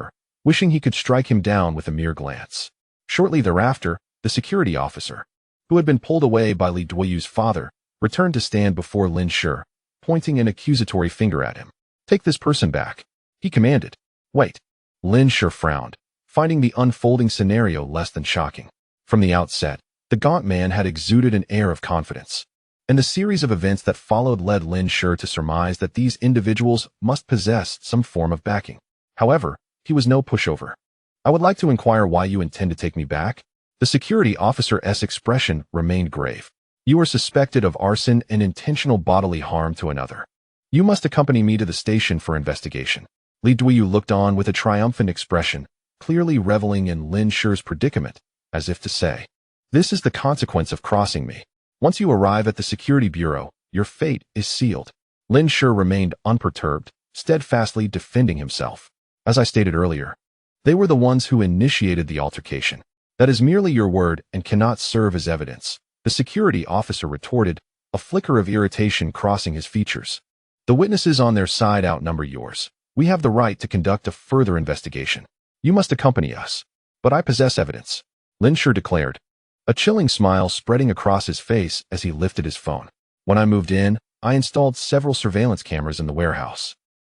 A: wishing he could strike him down with a mere glance. Shortly thereafter, the security officer, who had been pulled away by Li Duoyu's father, returned to stand before Lin Shi, pointing an accusatory finger at him. "Take this person back," he commanded. "Wait." Lin Shi frowned, finding the unfolding scenario less than shocking. From the outset, the gaunt man had exuded an air of confidence, and the series of events that followed led Lin Shi to surmise that these individuals must possess some form of backing. However, he was no pushover. "I would like to inquire why you intend to take me back." The security officer's expression remained grave. "You are suspected of arson and intentional bodily harm to another. You must accompany me to the station for investigation." Li Duoyu looked on with a triumphant expression, clearly reveling in Lin Shi's predicament, as if to say, "This is the consequence of crossing me. Once you arrive at the security bureau, your fate is sealed." Lin Shi remained unperturbed, steadfastly defending himself. "As I stated earlier, they were the ones who initiated the altercation. That is merely your word and cannot serve as evidence," the security officer retorted, a flicker of irritation crossing his features. "The witnesses on their side outnumber yours. We have the right to conduct a further investigation. You must accompany us." "But I possess evidence," Lin Shi declared, a chilling smile spreading across his face as he lifted his phone. "When I moved in, I installed several surveillance cameras in the warehouse.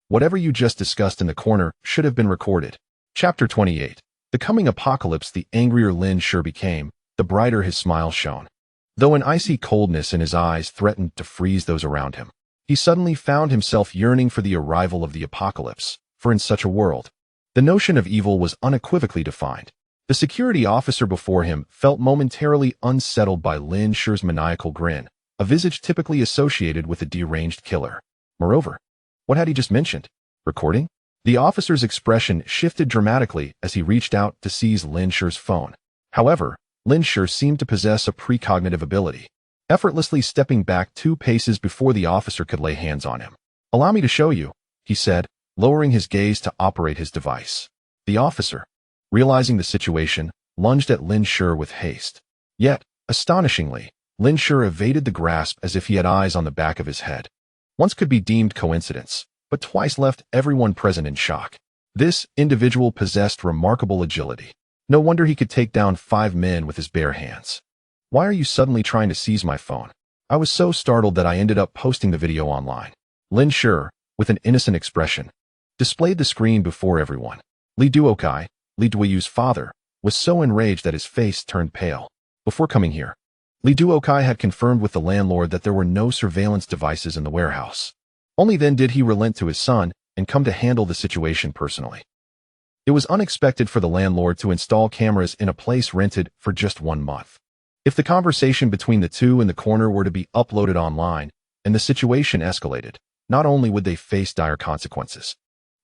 A: Whatever you just discussed in the corner should have been recorded." Chapter 28. The coming apocalypse. The angrier Lin Shi became, the brighter his smile shone. Though an icy coldness in his eyes threatened to freeze those around him, he suddenly found himself yearning for the arrival of the apocalypse, for in such a world, the notion of evil was unequivocally defined. The security officer before him felt momentarily unsettled by Lin Shi's maniacal grin, a visage typically associated with a deranged killer. Moreover, what had he just mentioned? Recording? The officer's expression shifted dramatically as he reached out to seize Lin Shi's phone. However, Lin Shi seemed to possess a precognitive ability, effortlessly stepping back 2 paces before the officer could lay hands on him. "Allow me to show you," he said, lowering his gaze to operate his device. The officer, realizing the situation, lunged at Lin Shi with haste. Yet, astonishingly, Lin Shi evaded the grasp as if he had eyes on the back of his head. Once could be deemed coincidence, but twice left everyone present in shock. This individual possessed remarkable agility. No wonder he could take down 5 men with his bare hands. "Why are you suddenly trying to seize my phone?" I was so startled that I ended up posting the video online. Lin Shi, with an innocent expression, displayed the screen before everyone. Li Duokai, Li Duoyu's father, was so enraged that his face turned pale. Before coming here, Li Duokai had confirmed with the landlord that there were no surveillance devices in the warehouse. Only then did he relent to his son and come to handle the situation personally. It was unexpected for the landlord to install cameras in a place rented for just 1 month. If the conversation between the two in the corner were to be uploaded online and the situation escalated, not only would they face dire consequences,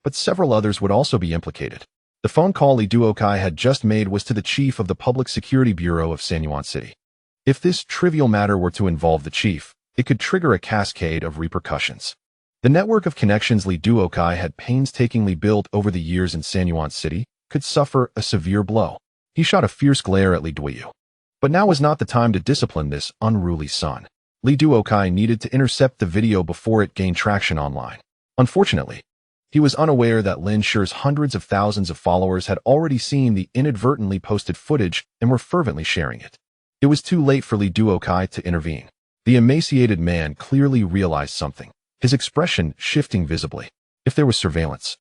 A: but several others would also be implicated. The phone call Li Duokai had just made was to the chief of the Public Security Bureau of Sanyuan City. If this trivial matter were to involve the chief, it could trigger a cascade of repercussions. The network of connections Li Duokai had painstakingly built over the years in Sanyuan City could suffer a severe blow. He shot a fierce glare at Li Duoyu. But now was not the time to discipline this unruly son. Li Duokai needed to intercept the video before it gained traction online. Unfortunately, he was unaware that Lin Shi's hundreds of thousands of followers had already seen the inadvertently posted footage and were fervently sharing it. It was too late for Li Duokai to intervene. The emaciated man clearly realized something, his expression shifting visibly. If there was surveillance,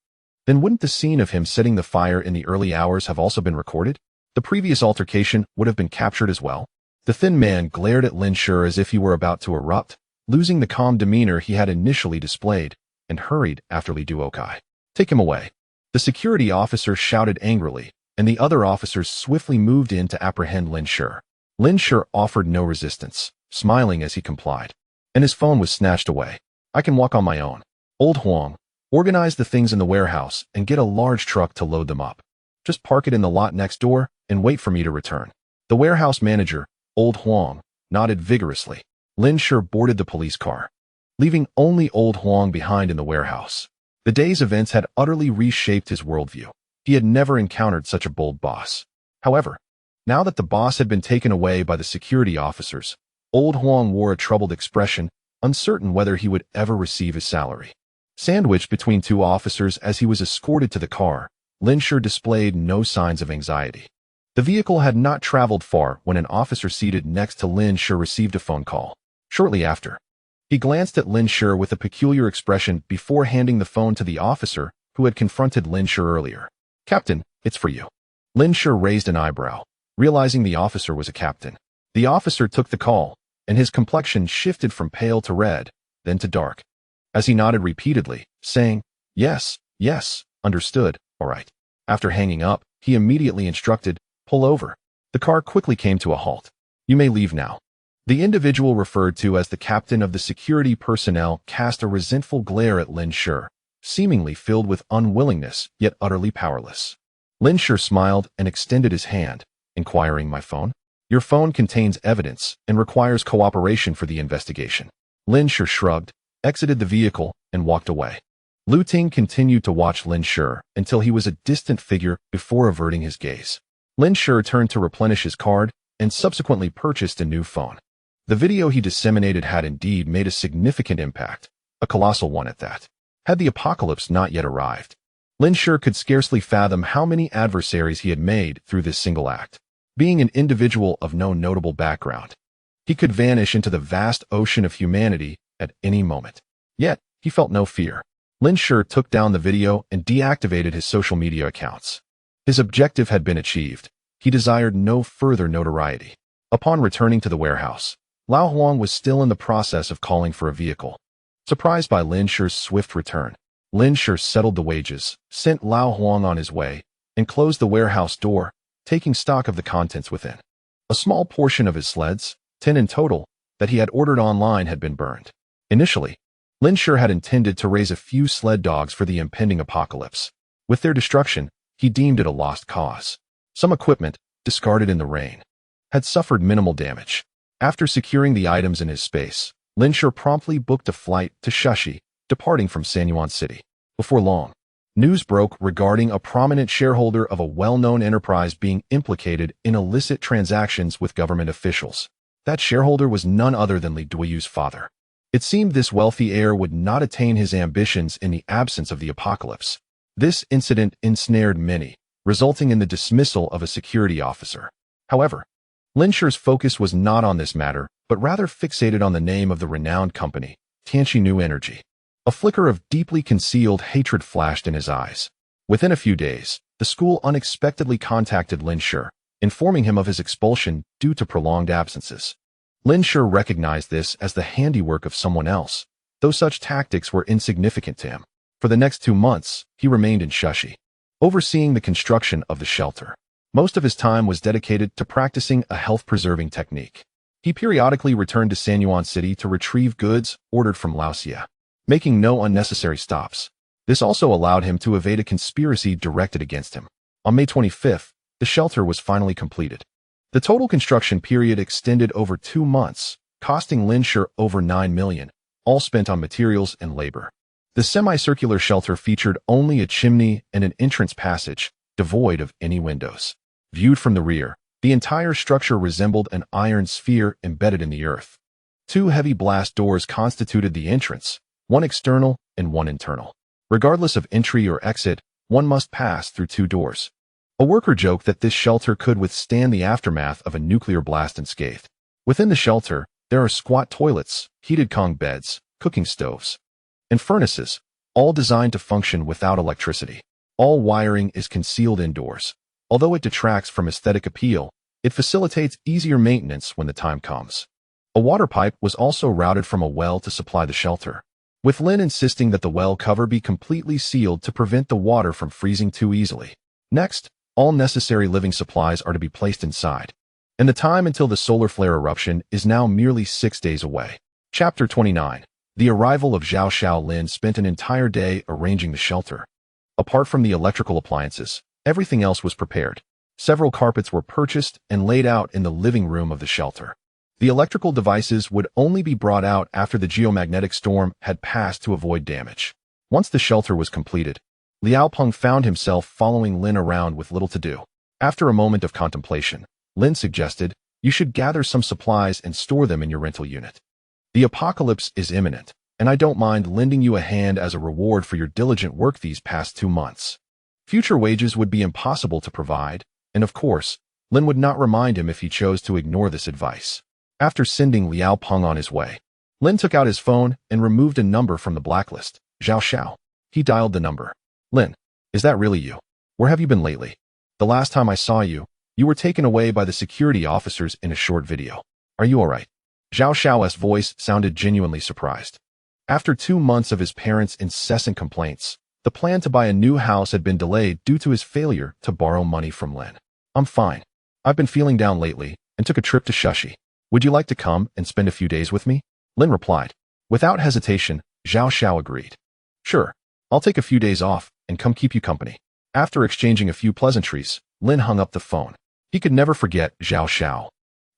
A: then wouldn't the scene of him setting the fire in the early hours have also been recorded? The previous altercation would have been captured as well. The thin man glared at Lin Shi as if he were about to erupt, losing the calm demeanor he had initially displayed, and hurried after Li Duokai. Take him away. The security officer shouted angrily, and the other officers swiftly moved in to apprehend Lin Shi. Lin Shi offered no resistance, smiling as he complied. And his phone was snatched away. I can walk on my own. Old Huang, organize the things in the warehouse and get a large truck to load them up. Just park it in the lot next door and wait for me to return. The warehouse manager, Old Huang, nodded vigorously. Lin Shi boarded the police car, leaving only Old Huang behind in the warehouse. The day's events had utterly reshaped his worldview. He had never encountered such a bold boss. However, now that the boss had been taken away by the security officers, Old Huang wore a troubled expression, uncertain whether he would ever receive his salary. Sandwiched between two officers as he was escorted to the car, Lin Shi displayed no signs of anxiety. The vehicle had not traveled far when an officer seated next to Lin Shi received a phone call. Shortly after, he glanced at Lin Shi with a peculiar expression before handing the phone to the officer who had confronted Lin Shi earlier. Captain, it's for you. Lin Shi raised an eyebrow, realizing the officer was a captain. The officer took the call, and his complexion shifted from pale to red, then to dark, as he nodded repeatedly, saying, Yes, understood, all right. After hanging up, he immediately instructed, pull over. The car quickly came to a halt. You may leave now. The individual referred to as the captain of the security personnel cast a resentful glare at Lin Shi, seemingly filled with unwillingness, yet utterly powerless. Lin Shi smiled and extended his hand, inquiring, my phone? Your phone contains evidence and requires cooperation for the investigation. Lin Shi shrugged, exited the vehicle, and walked away. Lu Ting continued to watch Lin Shi until he was a distant figure before averting his gaze. Lin Shi turned to replenish his card and subsequently purchased a new phone. The video he disseminated had indeed made a significant impact, a colossal one at that. Had the apocalypse not yet arrived, Lin Shi could scarcely fathom how many adversaries he had made through this single act. Being an individual of no notable background, he could vanish into the vast ocean of humanity at any moment. Yet, he felt no fear. Lin Shi took down the video and deactivated his social media accounts. His objective had been achieved. He desired no further notoriety. Upon returning to the warehouse, Lao Huang was still in the process of calling for a vehicle. Surprised by Lin Shi's swift return, Lin Shi settled the wages, sent Lao Huang on his way, and closed the warehouse door, taking stock of the contents within. A small portion of his sleds, 10 in total, that he had ordered online had been burned. Initially, Lin Shi had intended to raise a few sled dogs for the impending apocalypse. With their destruction, he deemed it a lost cause. Some equipment, discarded in the rain, had suffered minimal damage. After securing the items in his space, Lin Shi promptly booked a flight to Shashi, departing from Sanyuan City. Before long, news broke regarding a prominent shareholder of a well-known enterprise being implicated in illicit transactions with government officials. That shareholder was none other than Li Duiyu's father. It seemed this wealthy heir would not attain his ambitions in the absence of the apocalypse. This incident ensnared many, resulting in the dismissal of a security officer. However, Lin Shi's focus was not on this matter, but rather fixated on the name of the renowned company, Tianqi New Energy. A flicker of deeply concealed hatred flashed in his eyes. Within a few days, the school unexpectedly contacted Lin Shi, informing him of his expulsion due to prolonged absences. Lin Shi recognized this as the handiwork of someone else, though such tactics were insignificant to him. For the next 2 months, he remained in Shashi, overseeing the construction of the shelter. Most of his time was dedicated to practicing a health-preserving technique. He periodically returned to Sanyuan City to retrieve goods ordered from Laosia, making no unnecessary stops. This also allowed him to evade a conspiracy directed against him. On May 25th, the shelter was finally completed. The total construction period extended over 2 months, costing Lin Shi over 9 million, all spent on materials and labor. The semicircular shelter featured only a chimney and an entrance passage, devoid of any windows. Viewed from the rear, the entire structure resembled an iron sphere embedded in the earth. 2 heavy blast doors constituted the entrance, one external and one internal. Regardless of entry or exit, one must pass through 2 doors. A worker joked that this shelter could withstand the aftermath of a nuclear blast unscathed. Within the shelter, there are squat toilets, heated Kong beds, cooking stoves, and furnaces, all designed to function without electricity. All wiring is concealed indoors. Although it detracts from aesthetic appeal, it facilitates easier maintenance when the time comes. A water pipe was also routed from a well to supply the shelter. with Lin insisting that the well cover be completely sealed to prevent the water from freezing too easily. Next, all necessary living supplies are to be placed inside, and the time until the solar flare eruption is now merely 6 days away. Chapter 29. The arrival of Zhao Xiao. Lin spent an entire day arranging the shelter. Apart from the electrical appliances, everything else was prepared. Several carpets were purchased and laid out in the living room of the shelter. The electrical devices would only be brought out after the geomagnetic storm had passed to avoid damage. Once the shelter was completed, Liao Peng found himself following Lin around with little to do. After a moment of contemplation, Lin suggested, "You should gather some supplies and store them in your rental unit. The apocalypse is imminent, and I don't mind lending you a hand as a reward for your diligent work these past 2 months." Future wages would be impossible to provide, and of course, Lin would not remind him if he chose to ignore this advice. After sending Liao Peng on his way, Lin took out his phone and removed a number from the blacklist. Zhao Xiao. He dialed the number. "Lin, is that really you? Where have you been lately? The last time I saw you, you were taken away by the security officers in a short video. Are you all right?" Zhao Xiao's voice sounded genuinely surprised. After 2 months of his parents' incessant complaints, the plan to buy a new house had been delayed due to his failure to borrow money from Lin. "I'm fine. I've been feeling down lately and took a trip to Shushi. Would you like to come and spend a few days with me?" Lin replied. Without hesitation, Zhao Xiao agreed. "Sure, I'll take a few days off and come keep you company." After exchanging a few pleasantries, Lin hung up the phone. He could never forget Zhao Xiao,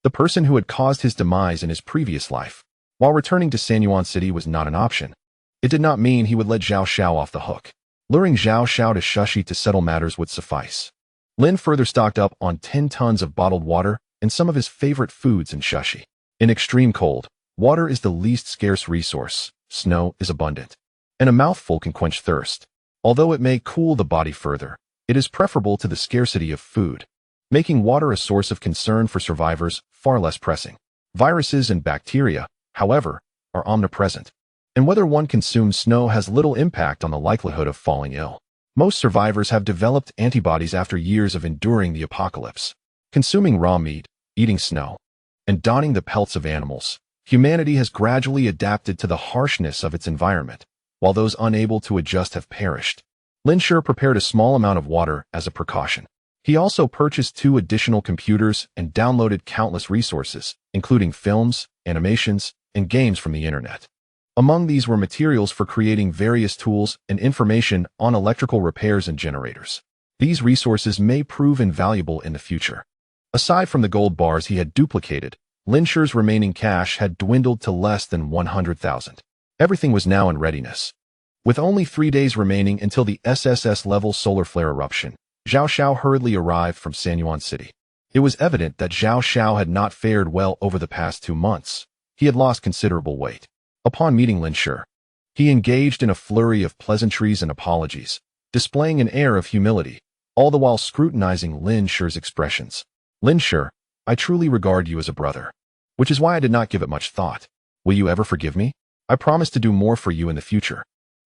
A: the person who had caused his demise in his previous life. While returning to Sanyuan City was not an option, it did not mean he would let Zhao Xiao off the hook. Luring Zhao Xiao to Shushi to settle matters would suffice. Lin further stocked up on 10 tons of bottled water and some of his favorite foods in Shushi. In extreme cold, water is the least scarce resource, snow is abundant, and a mouthful can quench thirst. Although it may cool the body further, it is preferable to the scarcity of food, making water a source of concern for survivors far less pressing. Viruses and bacteria, however, are omnipresent, and whether one consumes snow has little impact on the likelihood of falling ill. Most survivors have developed antibodies after years of enduring the apocalypse. Consuming raw meat, eating snow, and donning the pelts of animals, humanity has gradually adapted to the harshness of its environment, while those unable to adjust have perished. Lin Shi prepared a small amount of water as a precaution. He also purchased 2 additional computers and downloaded countless resources, including films, animations, and games from the internet. Among these were materials for creating various tools and information on electrical repairs and generators. These resources may prove invaluable in the future. Aside from the gold bars he had duplicated, Lin Shi's remaining cash had dwindled to less than 100,000. Everything was now in readiness. With only 3 days remaining until the SSS-level solar flare eruption, Zhao Xiao hurriedly arrived from Sanyuan City. It was evident that Zhao Xiao had not fared well over the past 2 months. He had lost considerable weight. Upon meeting Lin Shi, he engaged in a flurry of pleasantries and apologies, displaying an air of humility, all the while scrutinizing Lin Shi's expressions. "Lin Shi, I truly regard you as a brother, which is why I did not give it much thought. Will you ever forgive me? I promise to do more for you in the future."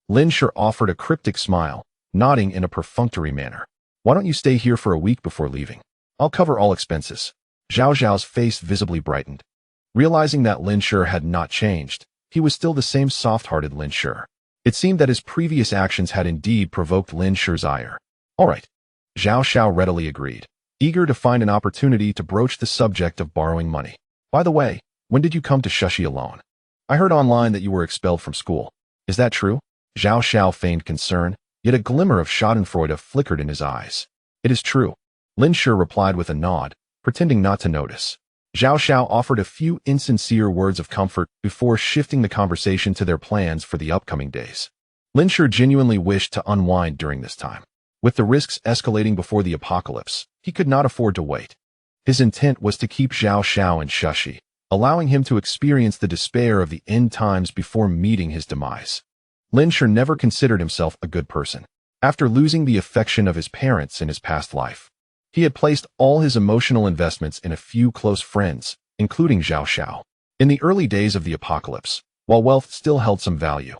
A: Lin Shi offered a cryptic smile, nodding in a perfunctory manner. "Why don't you stay here for a week before leaving? I'll cover all expenses." Zhao Zhao's face visibly brightened. Realizing that Lin Shi had not changed, he was still the same soft-hearted Lin Shi. It seemed that his previous actions had indeed provoked Lin Shi's ire. "All right." Zhao Xiao readily agreed, eager to find an opportunity to broach the subject of borrowing money. "By the way, when did you come to Shushi alone? I heard online that you were expelled from school. Is that true?" Zhao Xiao feigned concern, yet a glimmer of schadenfreude flickered in his eyes. "It is true," Lin Shi replied with a nod, pretending not to notice. Zhao Xiao offered a few insincere words of comfort before shifting the conversation to their plans for the upcoming days. Lin Shi genuinely wished to unwind during this time. With the risks escalating before the apocalypse, he could not afford to wait. His intent was to keep Zhao Xiao in Shushi, allowing him to experience the despair of the end times before meeting his demise. Lin Shi never considered himself a good person. After losing the affection of his parents in his past life, he had placed all his emotional investments in a few close friends, including Zhao Xiao. In the early days of the apocalypse, while wealth still held some value,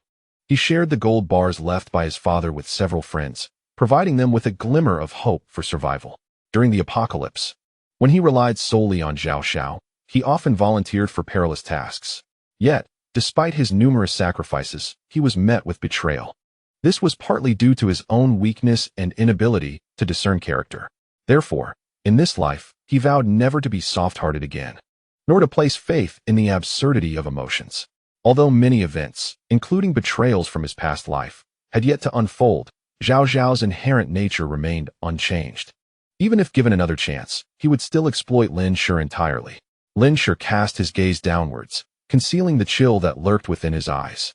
A: he shared the gold bars left by his father with several friends, providing them with a glimmer of hope for survival. During the apocalypse, when he relied solely on Zhao Xiao, he often volunteered for perilous tasks. Yet, Despite his numerous sacrifices, he was met with betrayal. This was partly due to his own weakness and inability to discern character. Therefore, in this life, he vowed never to be soft-hearted again, nor to place faith in the absurdity of emotions. Although many events, including betrayals from his past life, had yet to unfold, Zhao Zhao's inherent nature remained unchanged. Even if given another chance, he would still exploit Lin Shi entirely. Lin Shi cast his gaze downwards, concealing the chill that lurked within his eyes.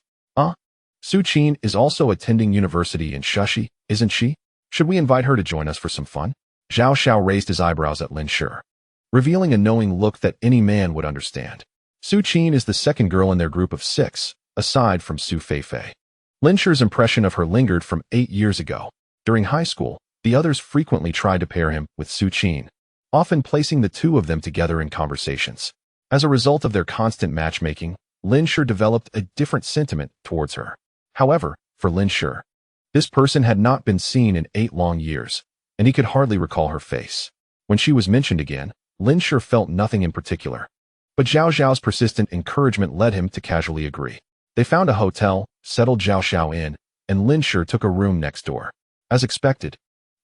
A: Su Qin is also attending university in Shushi, isn't she? Should we invite her to join us for some fun? Zhao Xiao raised his eyebrows at Lin Shi, revealing a knowing look that any man would understand. Su Qin is the second girl in their group of 6, aside from Su Feifei. Lin Shi's impression of her lingered from 8 years ago. During high school, the others frequently tried to pair him with Su Qin, often placing the two of them together in conversations. As a result of their constant matchmaking, Lin Shi developed a different sentiment towards her. However, for Lin Shi, this person had not been seen in 8 long years, and he could hardly recall her face. When she was mentioned again, Lin Shi felt nothing in particular. But Zhao Zhao's persistent encouragement led him to casually agree. They found a hotel, settled Zhao Xiao in, and Lin Shi took a room next door. As expected,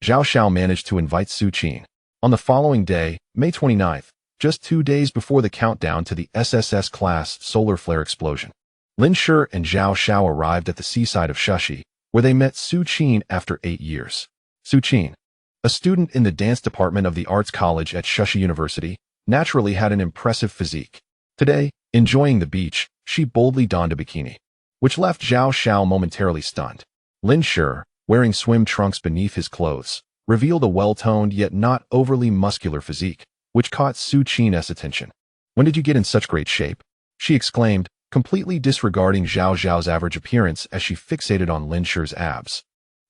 A: Zhao Xiao managed to invite Su Qin. On the following day, May 29th, just 2 days before the countdown to the SSS-class solar flare explosion, Lin Shi and Zhao Xiao arrived at the seaside of Shushi, where they met Su Qin after 8 years. Su Qin, a student in the dance department of the Arts College at Shushi University, naturally had an impressive physique. Today, enjoying the beach, she boldly donned a bikini, which left Zhao Xiao momentarily stunned. Lin Shi, wearing swim trunks beneath his clothes, revealed a well-toned yet not overly muscular physique, which caught Su Qin's attention. "When did you get in such great shape?" she exclaimed, completely disregarding Zhao Zhao's average appearance as she fixated on Lin Shi's abs.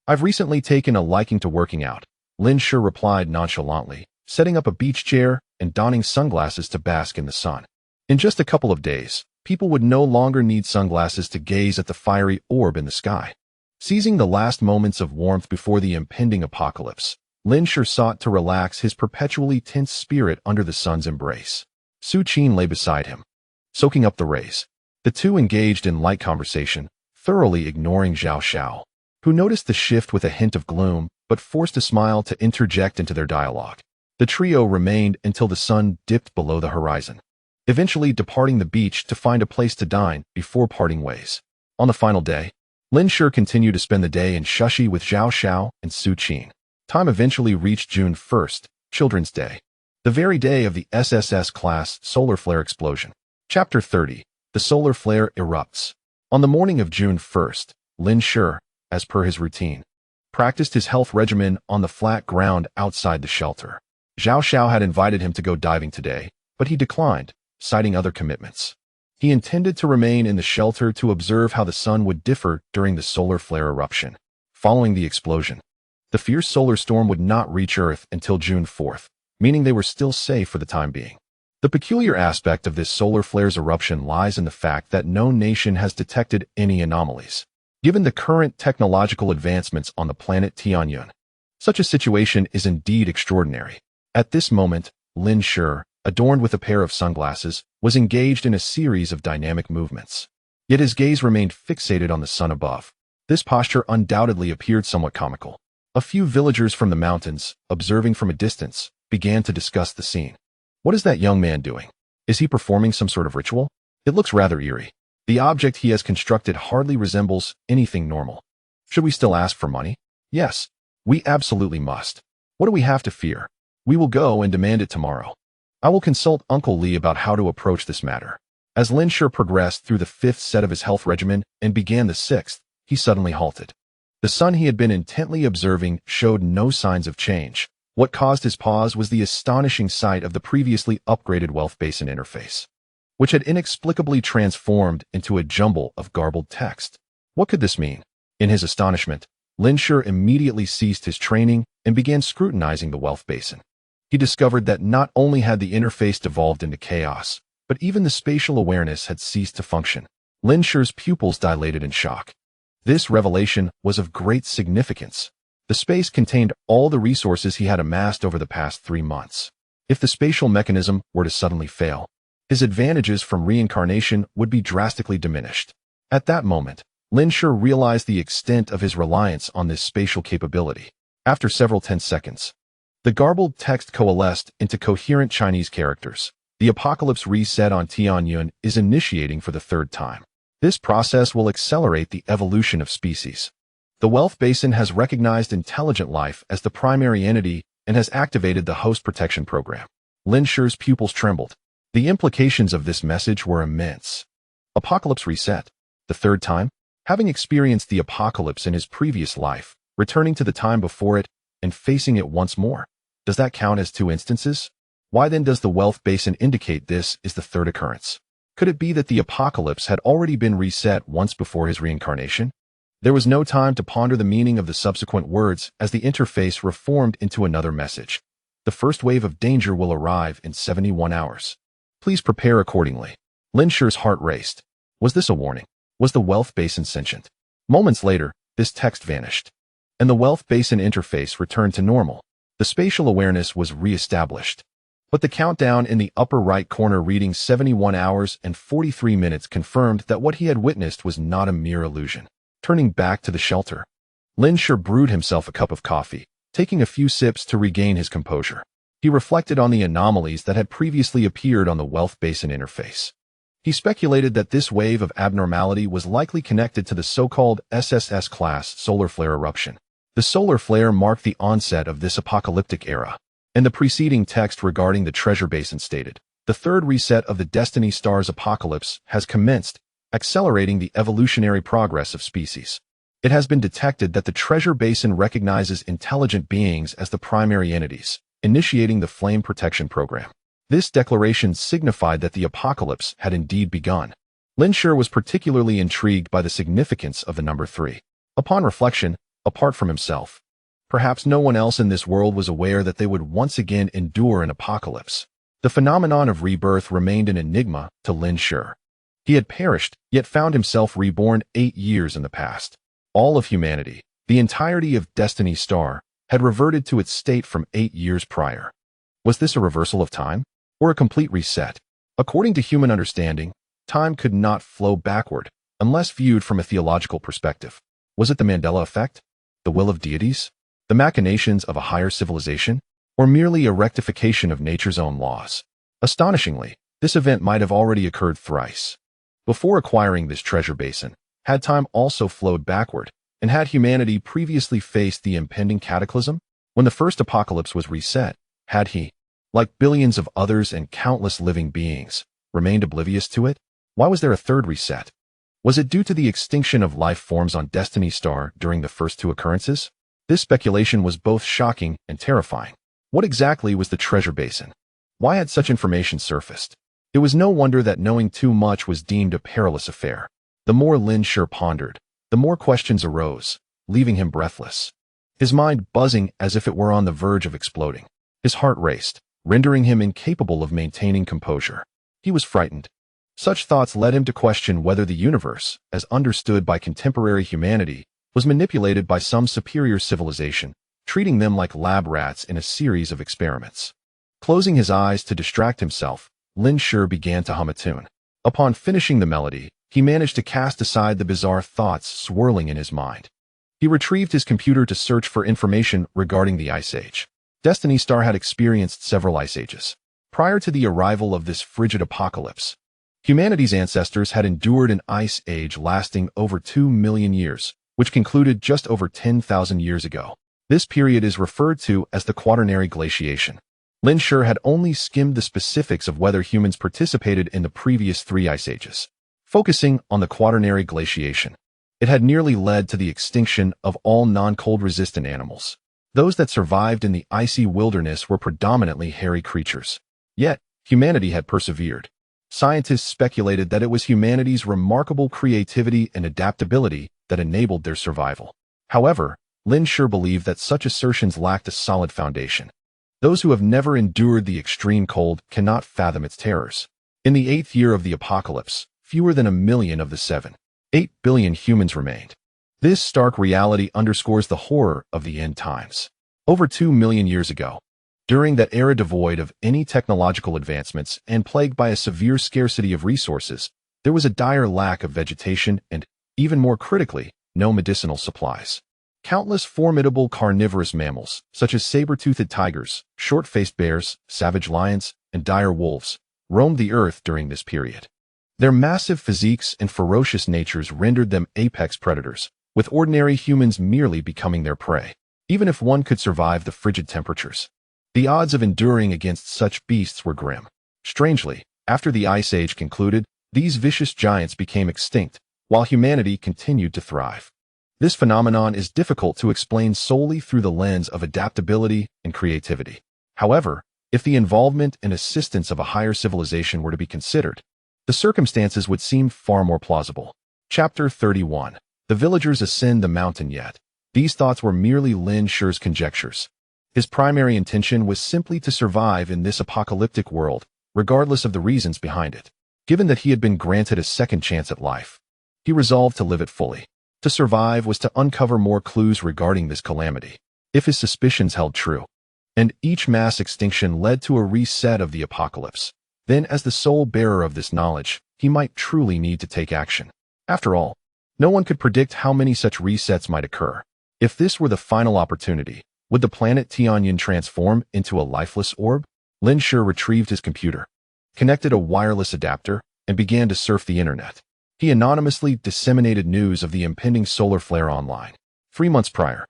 A: "I've recently taken a liking to working out," Lin Shi replied nonchalantly, setting up a beach chair and donning sunglasses to bask in the sun. In just a couple of days, people would no longer need sunglasses to gaze at the fiery orb in the sky. Seizing the last moments of warmth before the impending apocalypse, Lin Shi sought to relax his perpetually tense spirit under the sun's embrace. Su Qin lay beside him, soaking up the rays. The two engaged in light conversation, thoroughly ignoring Zhao Xiao, who noticed the shift with a hint of gloom, but forced a smile to interject into their dialogue. The trio remained until the sun dipped below the horizon, eventually departing the beach to find a place to dine before parting ways. On the final day, Lin Shi continued to spend the day in Shushi with Zhao Xiao and Su Qin. Time eventually reached June 1st, Children's Day, the very day of the SSS-class solar flare explosion. Chapter 30. The solar flare erupts. On the morning of June 1st, Lin Shi, as per his routine, practiced his health regimen on the flat ground outside the shelter. Zhao Xiao had invited him to go diving today, but he declined, citing other commitments. He intended to remain in the shelter to observe how the sun would differ during the solar flare eruption. Following the explosion, the fierce solar storm would not reach Earth until June 4th, meaning they were still safe for the time being. The peculiar aspect of this solar flare's eruption lies in the fact that no nation has detected any anomalies. Given the current technological advancements on the planet Tianyun, such a situation is indeed extraordinary. At this moment, Lin Shi, adorned with a pair of sunglasses, was engaged in a series of dynamic movements. Yet his gaze remained fixated on the sun above. This posture undoubtedly appeared somewhat comical. A few villagers from the mountains, observing from a distance, began to discuss the scene. "What is that young man doing? Is he performing some sort of ritual? It looks rather eerie. The object he has constructed hardly resembles anything normal. Should we still ask for money?" "Yes, we absolutely must. What do we have to fear? We will go and demand it tomorrow. I will consult Uncle Li about how to approach this matter." As Lin Shi progressed through the 5th set of his health regimen and began the 6th, he suddenly halted. The sun he had been intently observing showed no signs of change. What caused his pause was the astonishing sight of the previously upgraded wealth basin interface, which had inexplicably transformed into a jumble of garbled text. What could this mean? In his astonishment, Lin Shi immediately ceased his training and began scrutinizing the wealth basin. He discovered that not only had the interface devolved into chaos, but even the spatial awareness had ceased to function. Lin Shi's pupils dilated in shock. This revelation was of great significance. The space contained all the resources he had amassed over the past 3 months. If the spatial mechanism were to suddenly fail, his advantages from reincarnation would be drastically diminished. At that moment, Lin Shi realized the extent of his reliance on this spatial capability. After several tense seconds, the garbled text coalesced into coherent Chinese characters. The apocalypse reset on Tianyun is initiating for the third time. This process will accelerate the evolution of species. The wealth basin has recognized intelligent life as the primary entity and has activated the host protection program. Lin Shi's pupils trembled. The implications of this message were immense. Apocalypse reset. The third time? Having experienced the apocalypse in his previous life, returning to the time before it, and facing it once more. Does that count as two instances? Why then does the wealth basin indicate this is the third occurrence? Could it be that the apocalypse had already been reset once before his reincarnation? There was no time to ponder the meaning of the subsequent words as the interface reformed into another message. The first wave of danger will arrive in 71 hours. Please prepare accordingly. Lin Shi's heart raced. Was this a warning? Was the wealth basin sentient? Moments later, this text vanished, and the wealth basin interface returned to normal. The spatial awareness was re-established. But the countdown in the upper right corner reading 71 hours and 43 minutes confirmed that what he had witnessed was not a mere illusion. Turning back to the shelter, Lin Shi brewed himself a cup of coffee, taking a few sips to regain his composure. He reflected on the anomalies that had previously appeared on the wealth basin interface. He speculated that this wave of abnormality was likely connected to the so-called SSS-class solar flare eruption. The solar flare marked the onset of this apocalyptic era, and the preceding text regarding the treasure basin stated, "The third reset of the Destiny Star's apocalypse has commenced, accelerating the evolutionary progress of species. It has been detected that the treasure basin recognizes intelligent beings as the primary entities, initiating the flame protection program." This declaration signified that the apocalypse had indeed begun. Lin Shi was particularly intrigued by the significance of the number 3. Upon reflection, apart from himself, perhaps no one else in this world was aware that they would once again endure an apocalypse. The phenomenon of rebirth remained an enigma to Lin Shi. He had perished, yet found himself reborn 8 years in the past. All of humanity, the entirety of Destiny Star, had reverted to its state from 8 years prior. Was this a reversal of time? Or a complete reset? According to human understanding, time could not flow backward, unless viewed from a theological perspective. Was it the Mandela effect? The will of deities? The machinations of a higher civilization? Or merely a rectification of nature's own laws? Astonishingly, this event might have already occurred thrice. Before acquiring this treasure basin, had time also flowed backward, and had humanity previously faced the impending cataclysm? When the first apocalypse was reset, had he, like billions of others and countless living beings, remained oblivious to it? Why was there a third reset? Was it due to the extinction of life forms on Destiny Star during the first 2 occurrences? This speculation was both shocking and terrifying. What exactly was the treasure basin? Why had such information surfaced? It was no wonder that knowing too much was deemed a perilous affair. The more Lin Shi pondered, the more questions arose, leaving him breathless. His mind buzzing as if it were on the verge of exploding. His heart raced, rendering him incapable of maintaining composure. He was frightened. Such thoughts led him to question whether the universe, as understood by contemporary humanity, was manipulated by some superior civilization, treating them like lab rats in a series of experiments. Closing his eyes to distract himself, Lin Shi began to hum a tune. Upon finishing the melody, he managed to cast aside the bizarre thoughts swirling in his mind. He retrieved his computer to search for information regarding the Ice Age. Destiny Star had experienced several ice ages. Prior to the arrival of this frigid apocalypse, humanity's ancestors had endured an ice age lasting over 2 million years, which concluded just over 10,000 years ago. This period is referred to as the Quaternary Glaciation. Lin Shi had only skimmed the specifics of whether humans participated in the previous 3 ice ages. Focusing on the Quaternary Glaciation, it had nearly led to the extinction of all non-cold resistant animals. Those that survived in the icy wilderness were predominantly hairy creatures. Yet, humanity had persevered. Scientists speculated that it was humanity's remarkable creativity and adaptability that enabled their survival. However, Lin Shi believed that such assertions lacked a solid foundation. Those who have never endured the extreme cold cannot fathom its terrors. In the 8th year of the apocalypse, fewer than 1 million of the 7.8 billion humans remained. This stark reality underscores the horror of the end times. Over 2 million years ago, During that era devoid of any technological advancements and plagued by a severe scarcity of resources, there was a dire lack of vegetation and, even more critically, no medicinal supplies. Countless formidable carnivorous mammals, such as saber-toothed tigers, short-faced bears, savage lions, and dire wolves, roamed the earth during this period. Their massive physiques and ferocious natures rendered them apex predators, with ordinary humans merely becoming their prey. Even if one could survive the frigid temperatures, the odds of enduring against such beasts were grim. Strangely, after the Ice Age concluded, these vicious giants became extinct, while humanity continued to thrive. This phenomenon is difficult to explain solely through the lens of adaptability and creativity. However, if the involvement and assistance of a higher civilization were to be considered, the circumstances would seem far more plausible. Chapter 31. The villagers ascend the mountain yet. These thoughts were merely Lin Shi's conjectures. His primary intention was simply to survive in this apocalyptic world, regardless of the reasons behind it. Given that he had been granted a second chance at life, he resolved to live it fully. To survive was to uncover more clues regarding this calamity, if his suspicions held true. And each mass extinction led to a reset of the apocalypse. Then, as the sole bearer of this knowledge, he might truly need to take action. After all, no one could predict how many such resets might occur. If this were the final opportunity, would the planet Tianyin transform into a lifeless orb? Lin Shi retrieved his computer, connected a wireless adapter, and began to surf the internet. He anonymously disseminated news of the impending solar flare online. 3 months prior,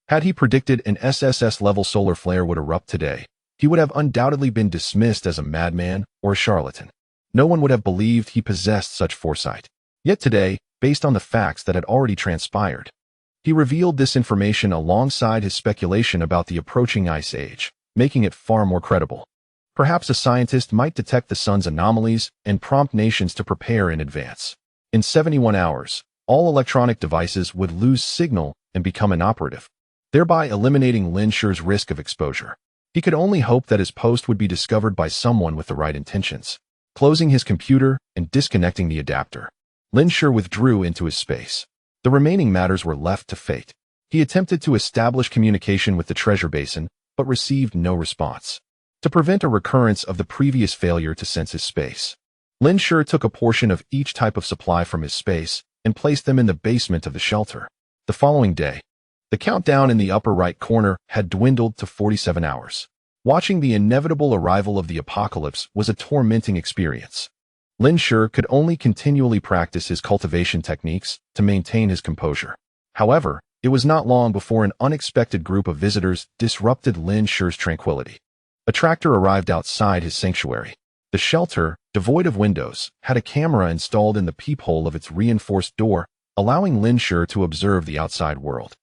A: had he predicted an SSS-level solar flare would erupt today, he would have undoubtedly been dismissed as a madman or a charlatan. No one would have believed he possessed such foresight. Yet today, based on the facts that had already transpired, he revealed this information alongside his speculation about the approaching Ice Age, making it far more credible. Perhaps a scientist might detect the sun's anomalies and prompt nations to prepare in advance. In 71 hours, all electronic devices would lose signal and become inoperative, thereby eliminating Lin Shi's risk of exposure. He could only hope that his post would be discovered by someone with the right intentions. Closing his computer and disconnecting the adapter, Lin Shi withdrew into his space. The remaining matters were left to fate. He attempted to establish communication with the treasure basin, but received no response. To prevent a recurrence of the previous failure to sense his space, Lin Shi took a portion of each type of supply from his space and placed them in the basement of the shelter. The following day, the countdown in the upper right corner had dwindled to 47 hours. Watching the inevitable arrival of the apocalypse was a tormenting experience. Lin Shi could only continually practice his cultivation techniques to maintain his composure. However, it was not long before an unexpected group of visitors disrupted Lin Shi's tranquility. A tractor arrived outside his sanctuary. The shelter, devoid of windows, had a camera installed in the peephole of its reinforced door, allowing Lin Shi to observe the outside world.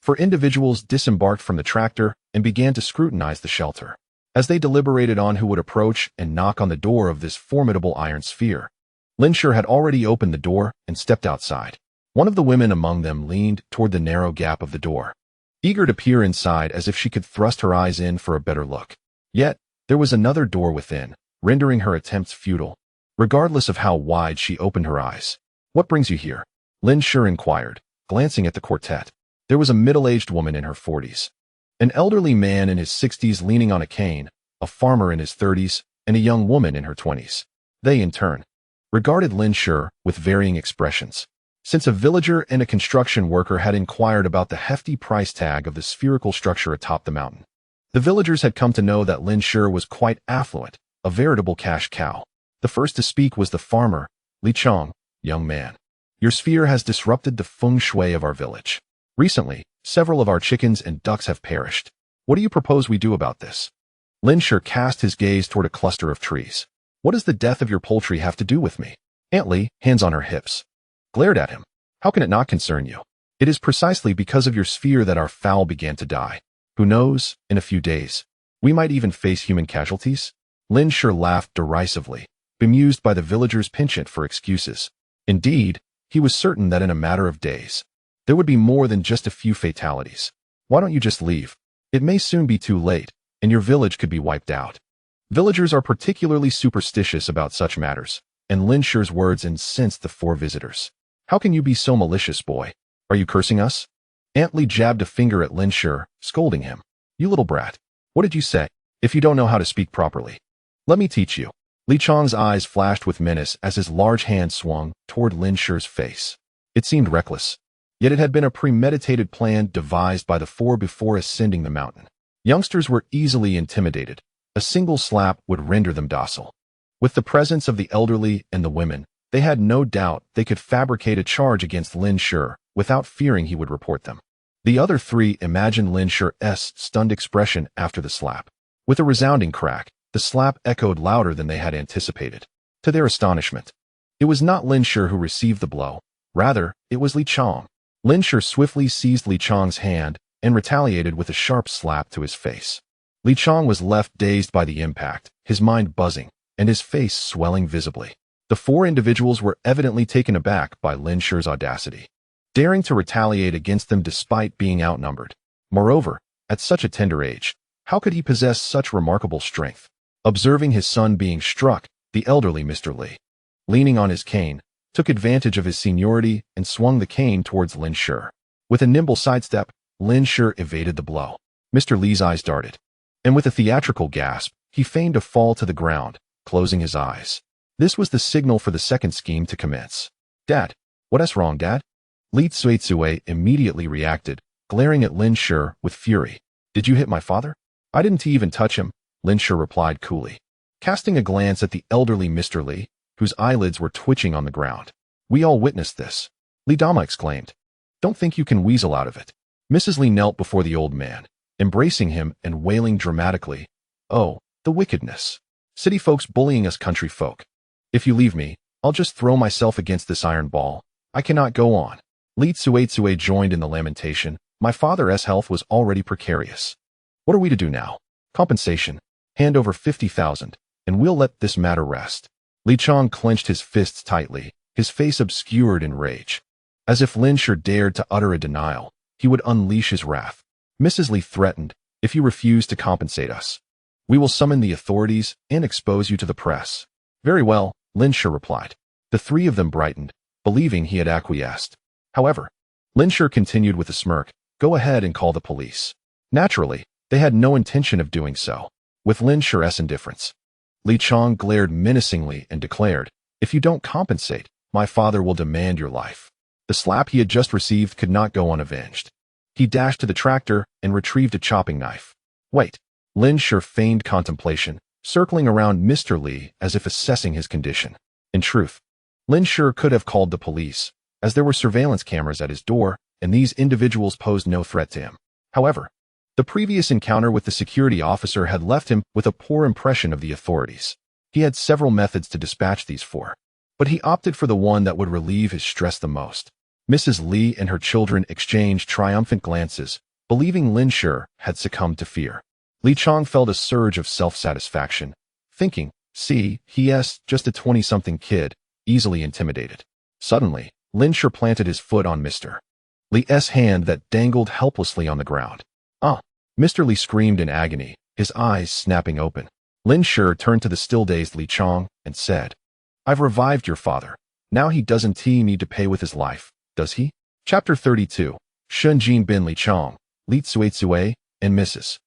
A: 4 individuals disembarked from the tractor and began to scrutinize the shelter. As they deliberated on who would approach and knock on the door of this formidable iron sphere, Lin Shi had already opened the door and stepped outside. One of the women among them leaned toward the narrow gap of the door, eager to peer inside as if she could thrust her eyes in for a better look. Yet, there was another door within, rendering her attempts futile. Regardless of how wide she opened her eyes. "What brings you here?" Lin Shi inquired, glancing at the quartet. There was a middle-aged woman in her 40s, an elderly man in his 60s leaning on a cane, a farmer in his 30s, and a young woman in her 20s. They, in turn, regarded Lin Shi with varying expressions. Since a villager and a construction worker had inquired about the hefty price tag of the spherical structure atop the mountain, the villagers had come to know that Lin Shi was quite affluent, a veritable cash cow. The first to speak was the farmer, Li Chong. "Young man, your sphere has disrupted the feng shui of our village. Recently, several of our chickens and ducks have perished. What do you propose we do about this?" Lin Shi cast his gaze toward a cluster of trees. "What does the death of your poultry have to do with me?" Aunt Li, hands on her hips, glared at him. "How can it not concern you? It is precisely because of your sphere that our fowl began to die. Who knows, in a few days, we might even face human casualties?" Lin Shi laughed derisively, bemused by the villagers' penchant for excuses. Indeed, he was certain that in a matter of days, there would be more than just a few fatalities. "Why don't you just leave? It may soon be too late, and your village could be wiped out." Villagers are particularly superstitious about such matters, and Lin Shi's words incensed the 4 visitors. "How can you be so malicious, boy? Are you cursing us?" Aunt Li jabbed a finger at Lin Shi, scolding him. "You little brat. What did you say?" if you don't know how to speak properly. Let me teach you. Li Chang's eyes flashed with menace as his large hand swung toward Lin Shi's face. It seemed reckless, yet it had been a premeditated plan devised by the four before ascending the mountain. Youngsters were easily intimidated. A single slap would render them docile. With the presence of the elderly and the women, they had no doubt they could fabricate a charge against Lin Shi without fearing he would report them. The other three imagined Lin Shi's stunned expression after the slap. With a resounding crack, the slap echoed louder than they had anticipated. To their astonishment, it was not Lin Shi who received the blow. Rather, it was Li Chang. Lin Shi swiftly seized Li Chang's hand and retaliated with a sharp slap to his face. Li Chang was left dazed by the impact, his mind buzzing, and his face swelling visibly. The four individuals were evidently taken aback by Lin Shi's audacity, daring to retaliate against them despite being outnumbered. Moreover, at such a tender age, how could he possess such remarkable strength? Observing his son being struck, the elderly Mr. Li, leaning on his cane, took advantage of his seniority and swung the cane towards Lin Shi. With a nimble sidestep, Lin Shi evaded the blow. Mr. Li's eyes darted, and with a theatrical gasp, he feigned to fall to the ground, closing his eyes. This was the signal for the second scheme to commence. Dad, what's wrong, Dad? Li Tsuitsue immediately reacted, glaring at Lin Shi with fury. Did you hit my father? I didn't even touch him, Lin Shi replied coolly, casting a glance at the elderly Mr. Li, whose eyelids were twitching on the ground. We all witnessed this, Li Dama exclaimed. Don't think you can weasel out of it. Mrs. Li knelt before the old man, embracing him and wailing dramatically. Oh, the wickedness. City folks bullying us country folk. If you leave me, I'll just throw myself against this iron ball. I cannot go on. Li Tsuitsue joined in the lamentation. My father's health was already precarious. What are we to do now? Compensation. Hand over 50,000, and we'll let this matter rest. Li Chang clenched his fists tightly, his face obscured in rage. As if Lin Shi dared to utter a denial, he would unleash his wrath. Mrs. Li threatened, if you refuse to compensate us, we will summon the authorities and expose you to the press. Very well, Lin Shi replied. The three of them brightened, believing he had acquiesced. However, Lin Shi continued with a smirk, go ahead and call the police. Naturally, they had no intention of doing so. With Lin Shi's indifference, Li Chang glared menacingly and declared, if you don't compensate, my father will demand your life. The slap he had just received could not go unavenged. He dashed to the tractor and retrieved a chopping knife. Wait. Lin Shi feigned contemplation, circling around Mr. Li as if assessing his condition. In truth, Lin Shi could have called the police, as there were surveillance cameras at his door, and these individuals posed no threat to him. However, the previous encounter with the security officer had left him with a poor impression of the authorities. He had several methods to dispatch these four, but he opted for the one that would relieve his stress the most. Mrs. Li and her children exchanged triumphant glances, believing Lin Shi had succumbed to fear. Li Chang felt a surge of self-satisfaction, thinking, see, he's just a 20-something kid, easily intimidated. Suddenly, Lin Shi planted his foot on Mr. Li's hand that dangled helplessly on the ground. Ah! Mr. Li screamed in agony, his eyes snapping open. Lin Shi turned to the still-dazed Li Chang and said, I've revived your father. Now he doesn't need to pay with his life, does he? Chapter 32. Shunjin bin Li Chang, Li Tsuitsue, and Mrs.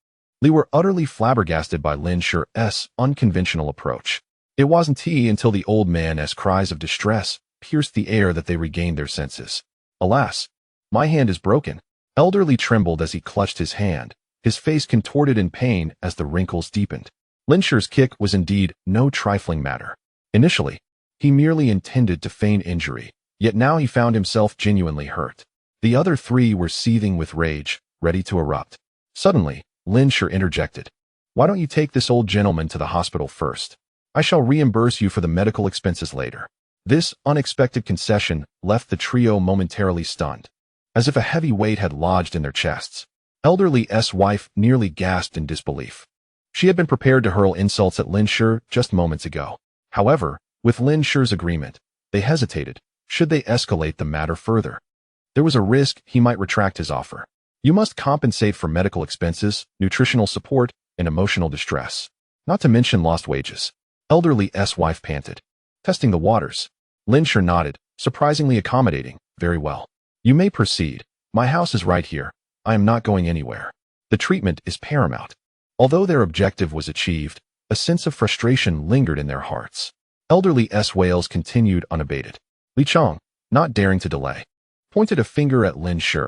A: Li were utterly flabbergasted by Lin Shi's unconventional approach. It wasn't until the old man's cries of distress pierced the air that they regained their senses. Alas, my hand is broken. Elderly trembled as he clutched his hand, his face contorted in pain as the wrinkles deepened. Lin Shi's kick was indeed no trifling matter. Initially, he merely intended to feign injury, yet now he found himself genuinely hurt. The other three were seething with rage, ready to erupt. Suddenly, Lin Shi interjected. Why don't you take this old gentleman to the hospital first? I shall reimburse you for the medical expenses later. This unexpected concession left the trio momentarily stunned, as if a heavy weight had lodged in their chests. Elderly S. wife nearly gasped in disbelief. She had been prepared to hurl insults at Lin Shi just moments ago. However, with Lin Shi's agreement, they hesitated. Should they escalate the matter further? There was a risk he might retract his offer. You must compensate for medical expenses, nutritional support, and emotional distress, not to mention lost wages. Elderly S. wife panted. Testing the waters. Lin Shi nodded, surprisingly accommodating. Very well. You may proceed. My house is right here. I am not going anywhere. The treatment is paramount. Although their objective was achieved, a sense of frustration lingered in their hearts. Elderly wails continued unabated. Li Chong, not daring to delay, pointed a finger at Lin Shi.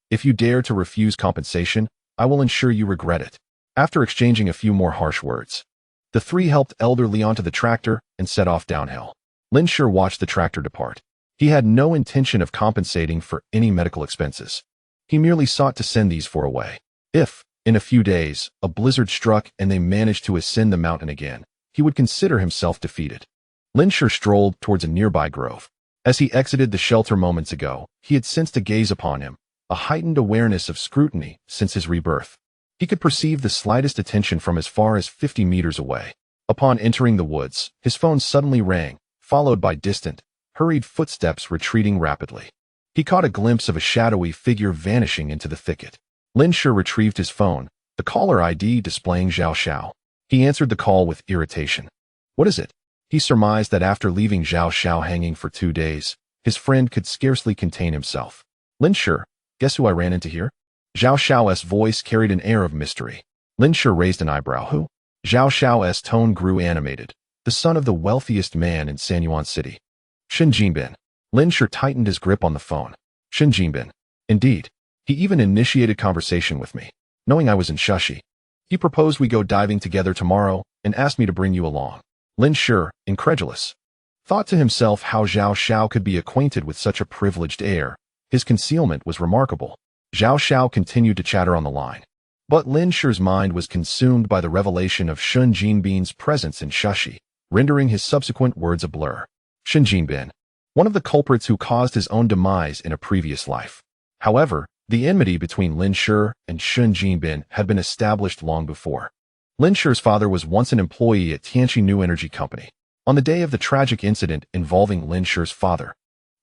A: If you dare to refuse compensation, I will ensure you regret it. After exchanging a few more harsh words, the three helped Elder Li onto the tractor and set off downhill. Lin Shi watched the tractor depart. He had no intention of compensating for any medical expenses. He merely sought to send these four away. If, in a few days, a blizzard struck and they managed to ascend the mountain again, he would consider himself defeated. Lin Shi strolled towards a nearby grove. As he exited the shelter moments ago, he had sensed a gaze upon him, a heightened awareness of scrutiny since his rebirth. He could perceive the slightest attention from as far as 50 meters away. Upon entering the woods, his phone suddenly rang, followed by distant, hurried footsteps retreating rapidly. He caught a glimpse of a shadowy figure vanishing into the thicket. Lin Shi retrieved his phone, the caller ID displaying Zhao Xiao. He answered the call with irritation. What is it? He surmised that after leaving Zhao Xiao hanging for 2 days, his friend could scarcely contain himself. Lin Shi, guess who I ran into here? Zhao Xiao's voice carried an air of mystery. Lin Shi raised an eyebrow. Who? Zhao Xiao's tone grew animated. The son of the wealthiest man in Sanyuan City. Shen Jinbin. Lin Shi tightened his grip on the phone. Shen Jinbin. Indeed. He even initiated conversation with me, knowing I was in Shushi. He proposed we go diving together tomorrow and asked me to bring you along. Lin Shi, incredulous, thought to himself how Zhao Xiao could be acquainted with such a privileged heir. His concealment was remarkable. Zhao Xiao continued to chatter on the line. But Lin Shi's mind was consumed by the revelation of Shen Jinbin's presence in Shushi, rendering his subsequent words a blur. Shen Jinbin, one of the culprits who caused his own demise in a previous life. However, the enmity between Lin Shi and Shen Jinbin had been established long before. Lin Shi's father was once an employee at Tianqi New Energy Company. On the day of the tragic incident involving Lin Shi's father,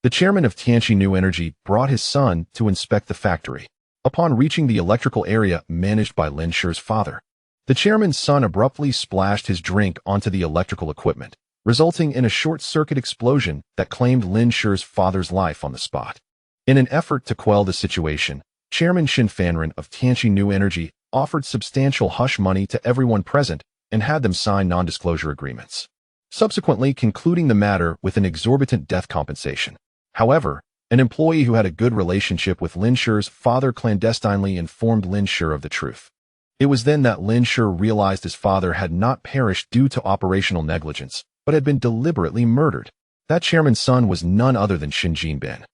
A: the chairman of Tianqi New Energy brought his son to inspect the factory. Upon reaching the electrical area managed by Lin Shi's father, the chairman's son abruptly splashed his drink onto the electrical equipment, resulting in a short-circuit explosion that claimed Lin Shi's father's life on the spot. In an effort to quell the situation, Chairman Xin Fanren of Tianqi New Energy offered substantial hush money to everyone present and had them sign non-disclosure agreements, subsequently concluding the matter with an exorbitant death compensation. However, an employee who had a good relationship with Lin Shi's father clandestinely informed Lin Shi of the truth. It was then that Lin Shi realized his father had not perished due to operational negligence, but had been deliberately murdered. That chairman's son was none other than Shen Jinbin.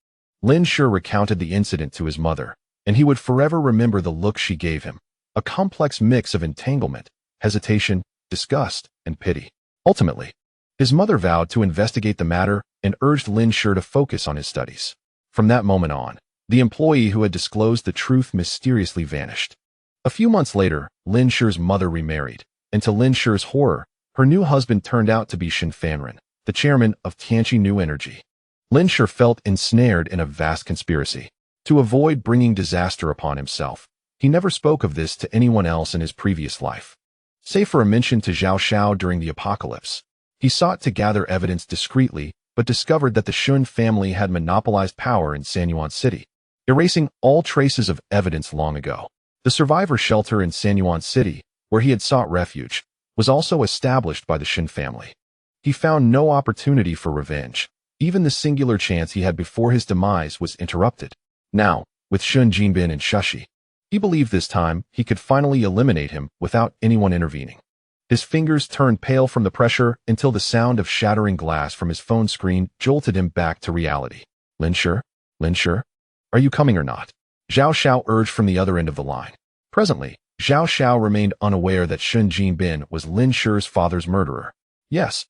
A: Lin Shi recounted the incident to his mother, and he would forever remember the look she gave him, a complex mix of entanglement, hesitation, disgust, and pity. Ultimately, his mother vowed to investigate the matter and urged Lin Shi to focus on his studies. From that moment on, the employee who had disclosed the truth mysteriously vanished. A few months later, Lin Shi's mother remarried, and to Lin Shi's horror, her new husband turned out to be Xin Fanren, the chairman of Tianqi New Energy. Lin Shi felt ensnared in a vast conspiracy. To avoid bringing disaster upon himself, he never spoke of this to anyone else in his previous life. Save for a mention to Zhao Xiao during the apocalypse, he sought to gather evidence discreetly, but discovered that the Shun family had monopolized power in Sanyuan City, erasing all traces of evidence long ago. The survivor shelter in Sanyuan City, where he had sought refuge, was also established by the Shin family. He found no opportunity for revenge. Even the singular chance he had before his demise was interrupted. Now, with Shen Jinbin in Shushi, he believed this time he could finally eliminate him without anyone intervening. His fingers turned pale from the pressure until the sound of shattering glass from his phone screen jolted him back to reality. Lin Shi? Lin Shi? Are you coming or not? Zhao Xiao urged from the other end of the line. Presently, Zhao Xiao remained unaware that Shen Jinbin was Lin Shi's father's murderer. Yes,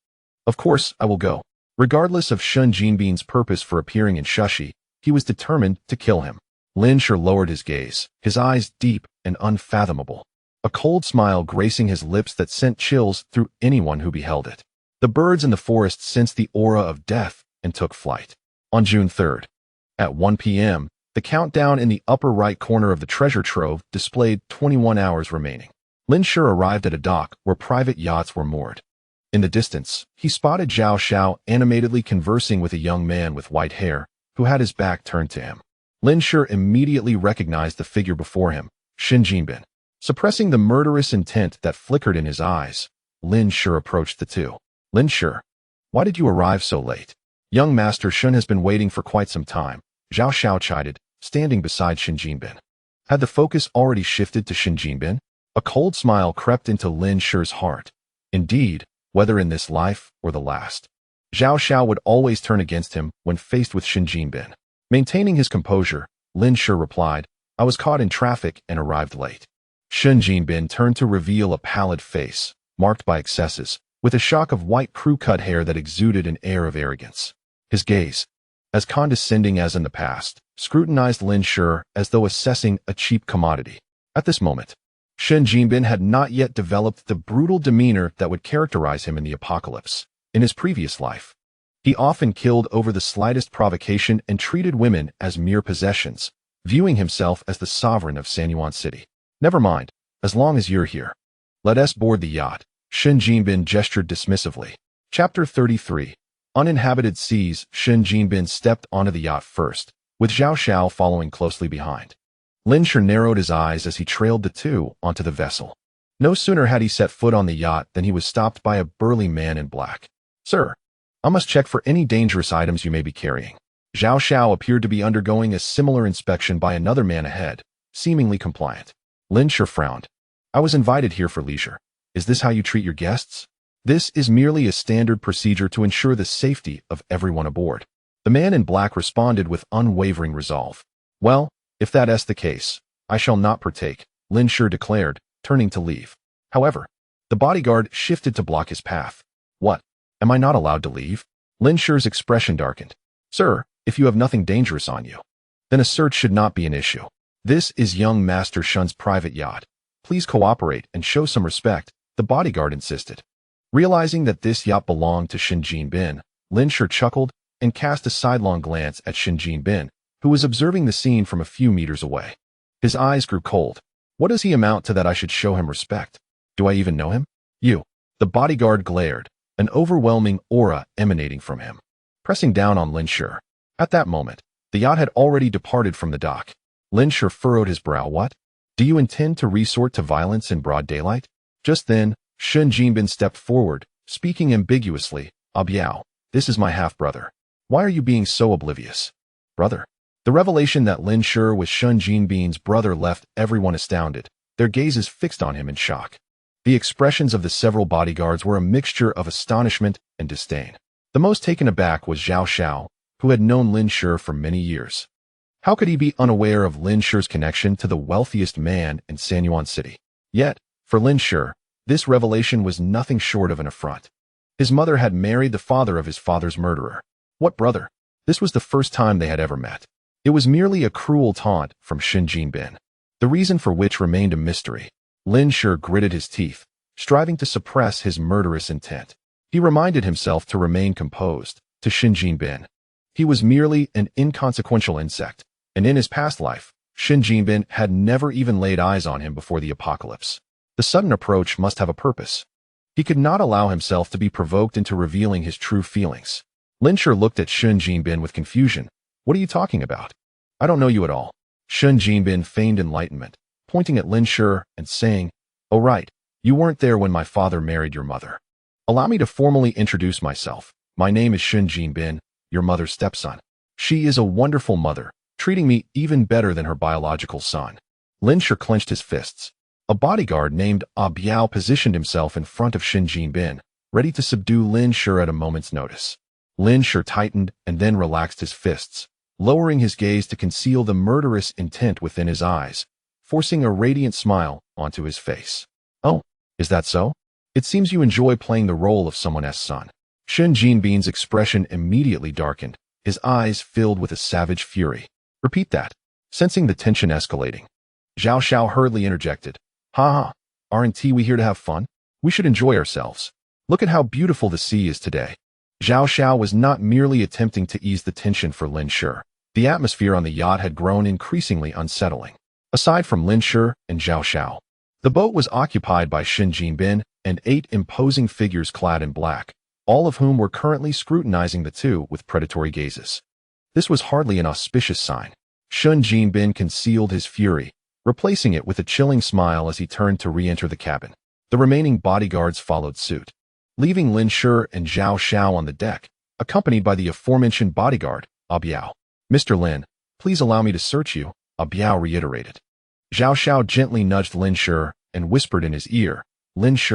A: of course I will go. Regardless of Shen Jinbin's purpose for appearing in Shushi, he was determined to kill him. Lin Shi lowered his gaze, his eyes deep and unfathomable, a cold smile gracing his lips that sent chills through anyone who beheld it. The birds in the forest sensed the aura of death and took flight. On June 3rd, at 1 p.m., the countdown in the upper right corner of the treasure trove displayed 21 hours remaining. Lin Shi arrived at a dock where private yachts were moored. In the distance, he spotted Zhao Xiao animatedly conversing with a young man with white hair who had his back turned to him. Lin Shi immediately recognized the figure before him, Shen Jinbin. Suppressing the murderous intent that flickered in his eyes, Lin Shi approached the two. Lin Shi, why did you arrive so late? Young Master Shun has been waiting for quite some time, Zhao Xiao chided, standing beside Shen Jinbin. Had the focus already shifted to Shen Jinbin? A cold smile crept into Lin Shi's heart. Indeed, whether in this life or the last, Zhao Xiao would always turn against him when faced with Shen Jinbin. Maintaining his composure, Lin Shi replied, I was caught in traffic and arrived late. Shen Jinbin turned to reveal a pallid face, marked by excesses, with a shock of white crew-cut hair that exuded an air of arrogance. His gaze, as condescending as in the past, scrutinized Lin Shi as though assessing a cheap commodity. At this moment, Shen Jinbin had not yet developed the brutal demeanor that would characterize him in the apocalypse. In his previous life, he often killed over the slightest provocation and treated women as mere possessions, viewing himself as the sovereign of Sanyuan City. Never mind, as long as you're here. Let us board the yacht, Shen Jinbin gestured dismissively. Chapter 33. Uninhabited Seas. Shen Jinbin stepped onto the yacht first, with Zhao Xiao following closely behind. Lin Shi narrowed his eyes as he trailed the two onto the vessel. No sooner had he set foot on the yacht than he was stopped by a burly man in black. Sir, I must check for any dangerous items you may be carrying. Zhao Xiao appeared to be undergoing a similar inspection by another man ahead, seemingly compliant. Lin Shi frowned. I was invited here for leisure. Is this how you treat your guests? This is merely a standard procedure to ensure the safety of everyone aboard. The man in black responded with unwavering resolve. Well, if that is the case, I shall not partake, Lin Shi declared, turning to leave. However, the bodyguard shifted to block his path. What? Am I not allowed to leave? Lin Shi's expression darkened. Sir, if you have nothing dangerous on you, then a search should not be an issue. This is young Master Shun's private yacht. Please cooperate and show some respect, the bodyguard insisted. Realizing that this yacht belonged to Shen Jinbin, Lin Shi chuckled and cast a sidelong glance at Shen Jinbin, who was observing the scene from a few meters away. His eyes grew cold. What does he amount to that I should show him respect? Do I even know him? You. The bodyguard glared, an overwhelming aura emanating from him, pressing down on Lin Shi. At that moment, the yacht had already departed from the dock. Lin Shi furrowed his brow. What? Do you intend to resort to violence in broad daylight? Just then, Shen Jinbin stepped forward, speaking ambiguously. Biao, this is my half-brother. Why are you being so oblivious? Brother? The revelation that Lin Shi was Shen Jinbin's brother left everyone astounded, their gazes fixed on him in shock. The expressions of the several bodyguards were a mixture of astonishment and disdain. The most taken aback was Zhao Xiao, who had known Lin Shi for many years. How could he be unaware of Lin Shi's connection to the wealthiest man in Sanyuan City? Yet, for Lin Shi, this revelation was nothing short of an affront. His mother had married the father of his father's murderer. What brother? This was the first time they had ever met. It was merely a cruel taunt from Shen Jinbin, the reason for which remained a mystery. Lin Shi gritted his teeth, striving to suppress his murderous intent. He reminded himself to remain composed. To Shen Jinbin, he was merely an inconsequential insect, and in his past life, Shen Jinbin had never even laid eyes on him before the apocalypse. The sudden approach must have a purpose. He could not allow himself to be provoked into revealing his true feelings. Lin Shi looked at Shen Jinbin with confusion. What are you talking about? I don't know you at all. Shen Jinbin feigned enlightenment, pointing at Lin Shi and saying, Oh right, you weren't there when my father married your mother. Allow me to formally introduce myself. My name is Shen Jinbin, your mother's stepson. She is a wonderful mother, treating me even better than her biological son. Lin Shi clenched his fists. A bodyguard named Biao positioned himself in front of Shen Jinbin, ready to subdue Lin Shi at a moment's notice. Lin Shi tightened and then relaxed his fists, lowering his gaze to conceal the murderous intent within his eyes, forcing a radiant smile onto his face. Oh, is that so? It seems you enjoy playing the role of someone's son. Shen Jinbin's expression immediately darkened, his eyes filled with a savage fury. Repeat that. Sensing the tension escalating, Zhao Xiao hurriedly interjected. Ha ha, aren't we here to have fun? We should enjoy ourselves. Look at how beautiful the sea is today. Zhao Xiao was not merely attempting to ease the tension for Lin Shi. The atmosphere on the yacht had grown increasingly unsettling. Aside from Lin Shi and Zhao Xiao, the boat was occupied by Shen Jinbin and 8 imposing figures clad in black, all of whom were currently scrutinizing the two with predatory gazes. This was hardly an auspicious sign. Shen Jinbin concealed his fury, replacing it with a chilling smile as he turned to re-enter the cabin. The remaining bodyguards followed suit, leaving Lin Shi and Zhao Xiao on the deck, accompanied by the aforementioned bodyguard, Biao. "Mr. Lin, please allow me to search you," Biao reiterated. Zhao Xiao gently nudged Lin Shi and whispered in his ear, "Lin Shi,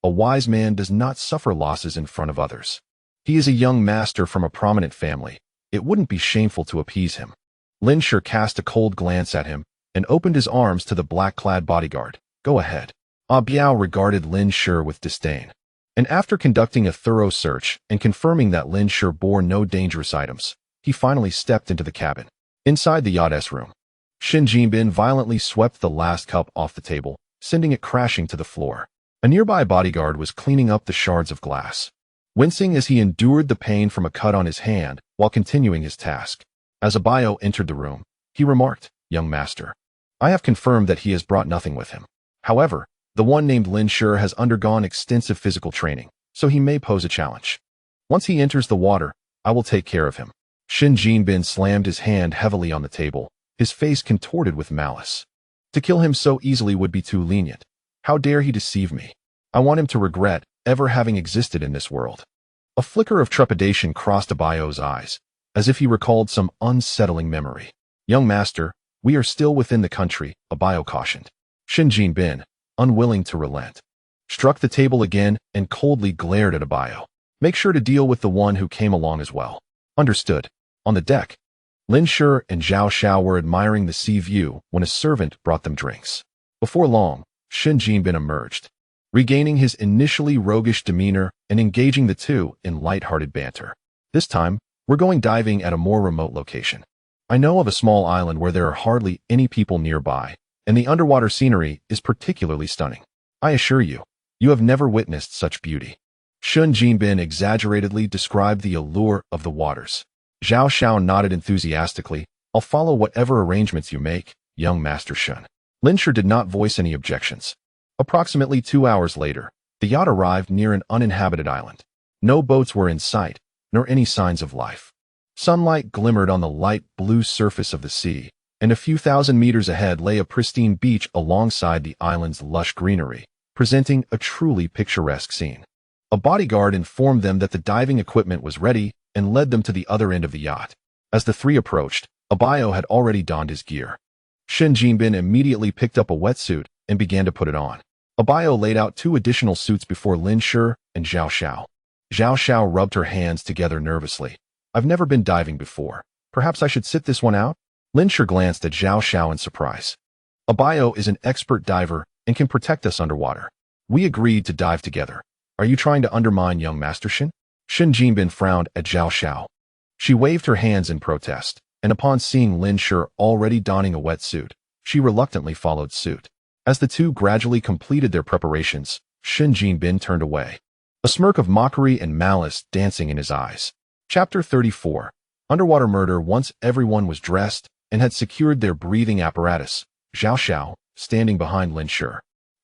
A: a wise man does not suffer losses in front of others. He is a young master from a prominent family. It wouldn't be shameful to appease him." Lin Shi cast a cold glance at him and opened his arms to the black-clad bodyguard. "Go ahead." Biao regarded Lin Shi with disdain, and after conducting a thorough search and confirming that Lin Shi bore no dangerous items, he finally stepped into the cabin. Inside the yacht's room, Shin Jinbin violently swept the last cup off the table, sending it crashing to the floor. A nearby bodyguard was cleaning up the shards of glass, wincing as he endured the pain from a cut on his hand while continuing his task. As Biao entered the room, he remarked, "Young master, I have confirmed that he has brought nothing with him. However, the one named Lin Shi has undergone extensive physical training, so he may pose a challenge. Once he enters the water, I will take care of him." Shin Jinbin slammed his hand heavily on the table, his face contorted with malice. To kill him so easily would be too lenient. How dare he deceive me? I want him to regret ever having existed in this world. A flicker of trepidation crossed Biao's eyes, as if he recalled some unsettling memory. "Young master, we are still within the country," Biao cautioned. Shin Jinbin, unwilling to relent, struck the table again and coldly glared at Biao. "Make sure to deal with the one who came along as well." "Understood." On the deck, Lin Shi and Zhao Xiao were admiring the sea view when a servant brought them drinks. Before long, Shin Jinbin emerged, regaining his initially roguish demeanor and engaging the two in light-hearted banter. "This time, we're going diving at a more remote location. I know of a small island where there are hardly any people nearby, and the underwater scenery is particularly stunning. I assure you, you have never witnessed such beauty." Shin Jinbin exaggeratedly described the allure of the waters. Zhao Xiao nodded enthusiastically. "I'll follow whatever arrangements you make, young Master Shin." Lin Shi did not voice any objections. Approximately 2 hours later, the yacht arrived near an uninhabited island. No boats were in sight, nor any signs of life. Sunlight glimmered on the light blue surface of the sea, and a few thousand meters ahead lay a pristine beach alongside the island's lush greenery, presenting a truly picturesque scene. A bodyguard informed them that the diving equipment was ready and led them to the other end of the yacht. As the three approached, Biao had already donned his gear. Shin Jinbin immediately picked up a wetsuit and began to put it on. Biao laid out 2 additional suits before Lin Shi and Zhao Xiao. Zhao Xiao rubbed her hands together nervously. "I've never been diving before. Perhaps I should sit this one out?" Lin Shi glanced at Zhao Xiao in surprise. "Biao is an expert diver and can protect us underwater. We agreed to dive together. Are you trying to undermine young Master Shin?" Shin Jinbin frowned at Zhao Xiao. She waved her hands in protest, and upon seeing Lin Shi already donning a wetsuit, she reluctantly followed suit. As the two gradually completed their preparations, Shin Jinbin turned away, a smirk of mockery and malice dancing in his eyes. Chapter 34. Underwater Murder. Once everyone was dressed and had secured their breathing apparatus, Zhao Xiao, standing behind Lin Shi,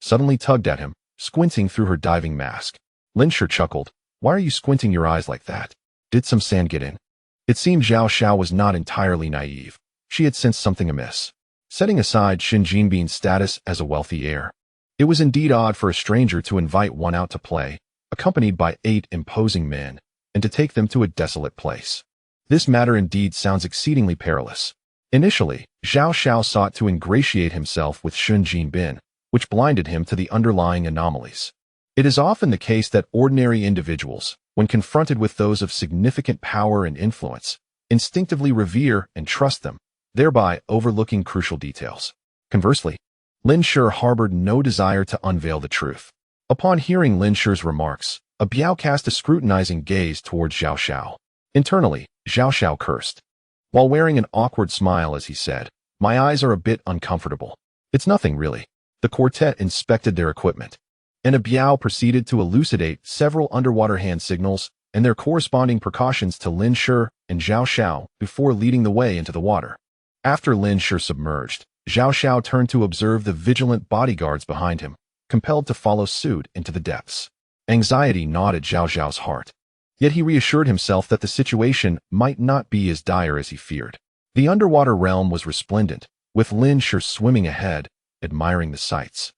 A: suddenly tugged at him, squinting through her diving mask. Lin Shi chuckled. "Why are you squinting your eyes like that? Did some sand get in?" It seemed Zhao Xiao was not entirely naive. She had sensed something amiss. Setting aside Shin Jinbin's status as a wealthy heir, it was indeed odd for a stranger to invite one out to play, accompanied by 8 imposing men, and to take them to a desolate place. This matter indeed sounds exceedingly perilous. Initially, Zhao Xiao sought to ingratiate himself with Shin Jinbin, which blinded him to the underlying anomalies. It is often the case that ordinary individuals, when confronted with those of significant power and influence, instinctively revere and trust them, thereby overlooking crucial details. Conversely, Lin Shi harbored no desire to unveil the truth. Upon hearing Lin Shi's remarks, Biao cast a scrutinizing gaze towards Zhao Xiao. Internally, Zhao Xiao cursed, while wearing an awkward smile as he said, "My eyes are a bit uncomfortable." "It's nothing really." The quartet inspected their equipment, and Biao proceeded to elucidate several underwater hand signals and their corresponding precautions to Lin Shi and Zhao Xiao before leading the way into the water. After Lin Shi submerged, Zhao Xiao turned to observe the vigilant bodyguards behind him, compelled to follow suit into the depths. Anxiety gnawed at Zhao Xiao's heart. Yet he reassured himself that the situation might not be as dire as he feared. The underwater realm was resplendent, with Lin Shi swimming ahead, admiring the sights.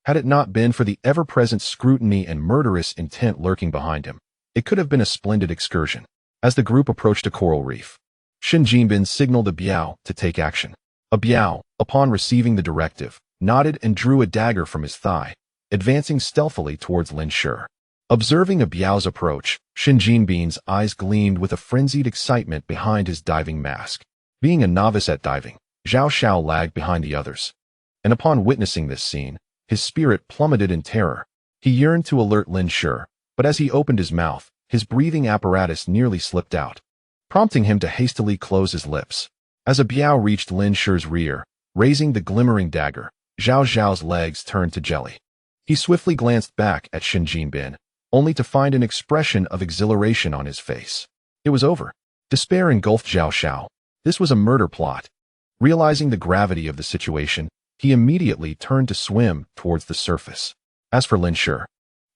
A: Had it not been for the ever-present scrutiny and murderous intent lurking behind him, it could have been a splendid excursion. As the group approached a coral reef, Shen Jinbin signaled a Biao to take action. A Biao, upon receiving the directive, nodded and drew a dagger from his thigh, advancing stealthily towards Lin Shi. Observing a Biao's approach, Shen Jinbin's eyes gleamed with a frenzied excitement behind his diving mask. Being a novice at diving, Zhao Xiao lagged behind the others. And upon witnessing this scene, his spirit plummeted in terror. He yearned to alert Lin Shi, but as he opened his mouth, his breathing apparatus nearly slipped out, prompting him to hastily close his lips. As a Biao reached Lin Shi's rear, raising the glimmering dagger, Zhao Xiao's legs turned to jelly. He swiftly glanced back at Shen Jinbin, only to find an expression of exhilaration on his face. It was over. Despair engulfed Zhao Xiao. This was a murder plot. Realizing the gravity of the situation, he immediately turned to swim towards the surface. As for Lin Shi,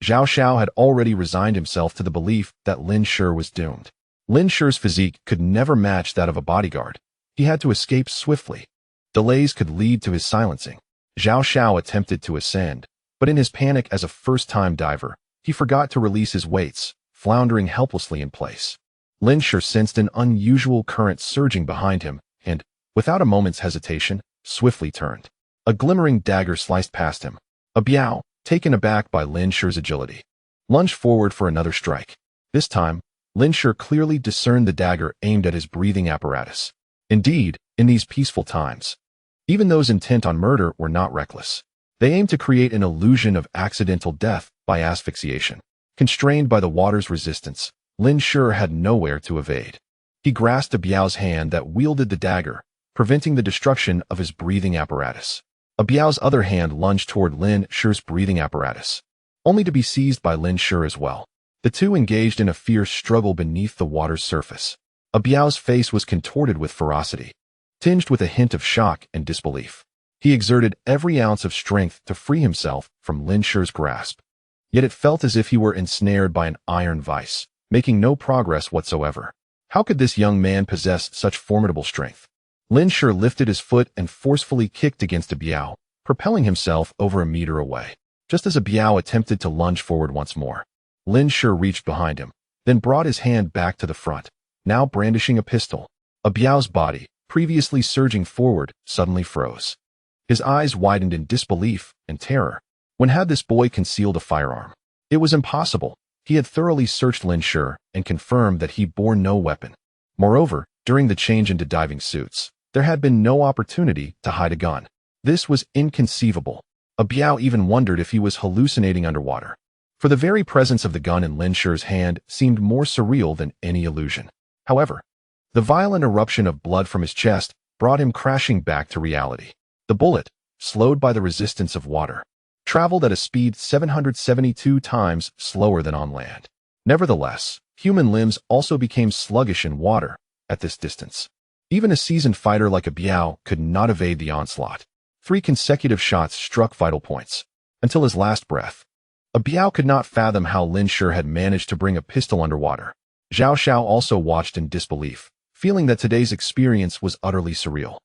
A: Zhao Xiao had already resigned himself to the belief that Lin Shi was doomed. Lin Shi's physique could never match that of a bodyguard. He had to escape swiftly. Delays could lead to his silencing. Zhao Xiao attempted to ascend, but in his panic as a first-time diver, he forgot to release his weights, floundering helplessly in place. Lin Shi sensed an unusual current surging behind him and, without a moment's hesitation, swiftly turned. A glimmering dagger sliced past him. A Biao, taken aback by Lin Shi's agility, lunged forward for another strike. This time, Lin Shi clearly discerned the dagger aimed at his breathing apparatus. Indeed, in these peaceful times, even those intent on murder were not reckless. They aimed to create an illusion of accidental death by asphyxiation. Constrained by the water's resistance, Lin Shi had nowhere to evade. He grasped a Biao's hand that wielded the dagger, preventing the destruction of his breathing apparatus. A Biao's other hand lunged toward Lin Shi's breathing apparatus, only to be seized by Lin Shi as well. The two engaged in a fierce struggle beneath the water's surface. A Biao's face was contorted with ferocity, tinged with a hint of shock and disbelief. He exerted every ounce of strength to free himself from Lin Shi's grasp. Yet it felt as if he were ensnared by an iron vice, making no progress whatsoever. How could this young man possess such formidable strength? Lin Shi lifted his foot and forcefully kicked against a Biao, propelling himself over a meter away. Just as a Biao attempted to lunge forward once more, Lin Shi reached behind him, then brought his hand back to the front, now brandishing a pistol. A Biao's body, previously surging forward, suddenly froze. His eyes widened in disbelief and terror. When had this boy concealed a firearm? It was impossible. He had thoroughly searched Lin Shi and confirmed that he bore no weapon. Moreover, during the change into diving suits, there had been no opportunity to hide a gun. This was inconceivable. A Biao even wondered if he was hallucinating underwater, for the very presence of the gun in Lin Shi's hand seemed more surreal than any illusion. However, the violent eruption of blood from his chest brought him crashing back to reality. The bullet, slowed by the resistance of water, traveled at a speed 772 times slower than on land. Nevertheless, human limbs also became sluggish in water at this distance. Even a seasoned fighter like a Biao could not evade the onslaught. 3 consecutive shots struck vital points, until his last breath. A Biao could not fathom how Lin Shi had managed to bring a pistol underwater. Zhao Xiao also watched in disbelief, feeling that today's experience was utterly surreal.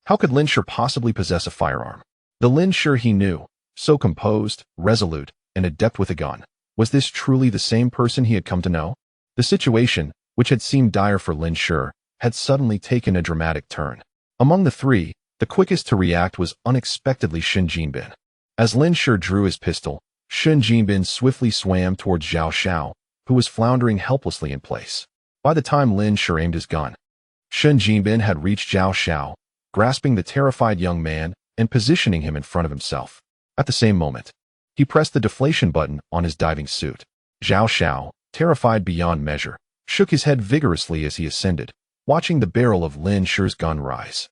A: How could Lin Shi possibly possess a firearm? The Lin Shi he knew, so composed, resolute, and adept with a gun, was this truly the same person he had come to know? The situation, which had seemed dire for Lin Shi, had suddenly taken a dramatic turn. Among the 3, the quickest to react was unexpectedly Shen Jinbin. As Lin Shi drew his pistol, Shen Jinbin swiftly swam towards Zhao Xiao, who was floundering helplessly in place. By the time Lin Shi aimed his gun, Shen Jinbin had reached Zhao Xiao, grasping the terrified young man and positioning him in front of himself. At the same moment, he pressed the deflation button on his diving suit. Zhao Xiao, terrified beyond measure, shook his head vigorously as he ascended, watching the barrel of Lin Shi's gun rise.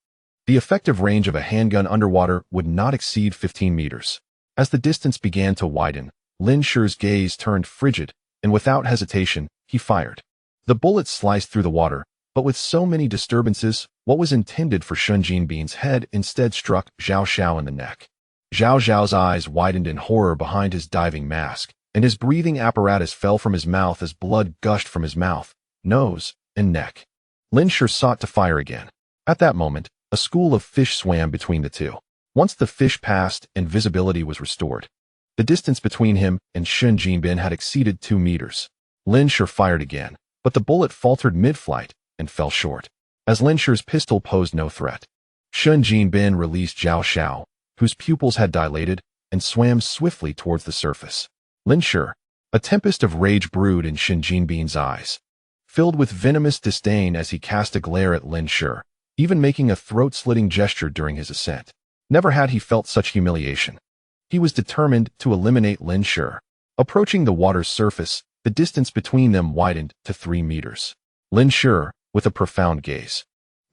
A: The effective range of a handgun underwater would not exceed 15 meters. As the distance began to widen, Lin Shi's gaze turned frigid, and without hesitation, he fired. The bullet sliced through the water, but with so many disturbances, what was intended for Shen Jinbin's head instead struck Zhao Xiao in the neck. Zhao Xiao's eyes widened in horror behind his diving mask, and his breathing apparatus fell from his mouth as blood gushed from his mouth, nose, and neck. Lin Shi sought to fire again. At that moment, A school of fish swam between the two. Once the fish passed and visibility was restored, the distance between him and Shun Jinbin had exceeded 2 meters. Lin Shi fired again, but the bullet faltered mid-flight and fell short. As Lin Shi's pistol posed no threat, Shun Jinbin released Zhao Xiao, whose pupils had dilated, and swam swiftly towards the surface. Lin Shi, a tempest of rage brewed in Shun Jinbin's eyes, filled with venomous disdain as he cast a glare at Lin Shi, even making a throat-slitting gesture during his ascent. Never had he felt such humiliation. He was determined to eliminate Lin Shi. Approaching the water's surface, the distance between them widened to 3 meters. Lin Shi, with a profound gaze,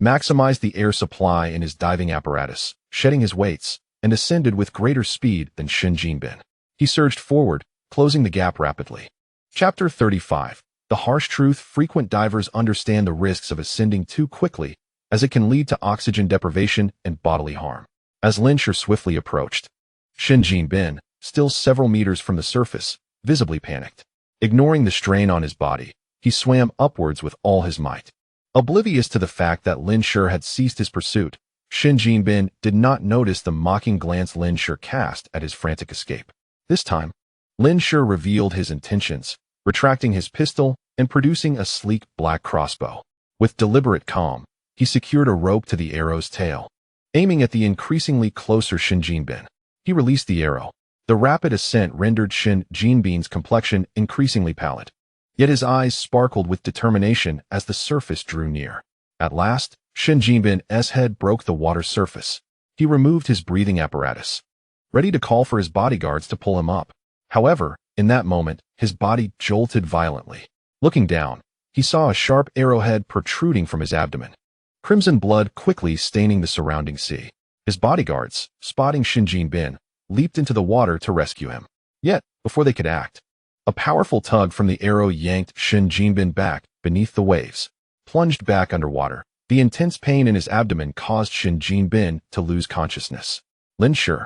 A: maximized the air supply in his diving apparatus, shedding his weights, and ascended with greater speed than Shun Jinbin. He surged forward, closing the gap rapidly. Chapter 35. The harsh truth: frequent divers understand the risks of ascending too quickly, as it can lead to oxygen deprivation and bodily harm. As Lin Shi swiftly approached, Shun Jinbin, still several meters from the surface, visibly panicked. Ignoring the strain on his body, he swam upwards with all his might. Oblivious to the fact that Lin Shi had ceased his pursuit, Shun Jinbin did not notice the mocking glance Lin Shi cast at his frantic escape. This time, Lin Shi revealed his intentions, retracting his pistol and producing a sleek black crossbow. With deliberate calm, he secured a rope to the arrow's tail. Aiming at the increasingly closer Shun Jinbin, he released the arrow. The rapid ascent rendered Shun Jinbin's complexion increasingly pallid. Yet his eyes sparkled with determination as the surface drew near. At last, Shun Jinbin's head broke the water's surface. He removed his breathing apparatus, ready to call for his bodyguards to pull him up. However, in that moment, his body jolted violently. Looking down, he saw a sharp arrowhead protruding from his abdomen, crimson blood quickly staining the surrounding sea. His bodyguards, spotting Shun Jinbin, leaped into the water to rescue him. Yet, before they could act, a powerful tug from the arrow yanked Shun Jinbin back beneath the waves. Plunged back underwater, the intense pain in his abdomen caused Shun Jinbin to lose consciousness. Lin Shi,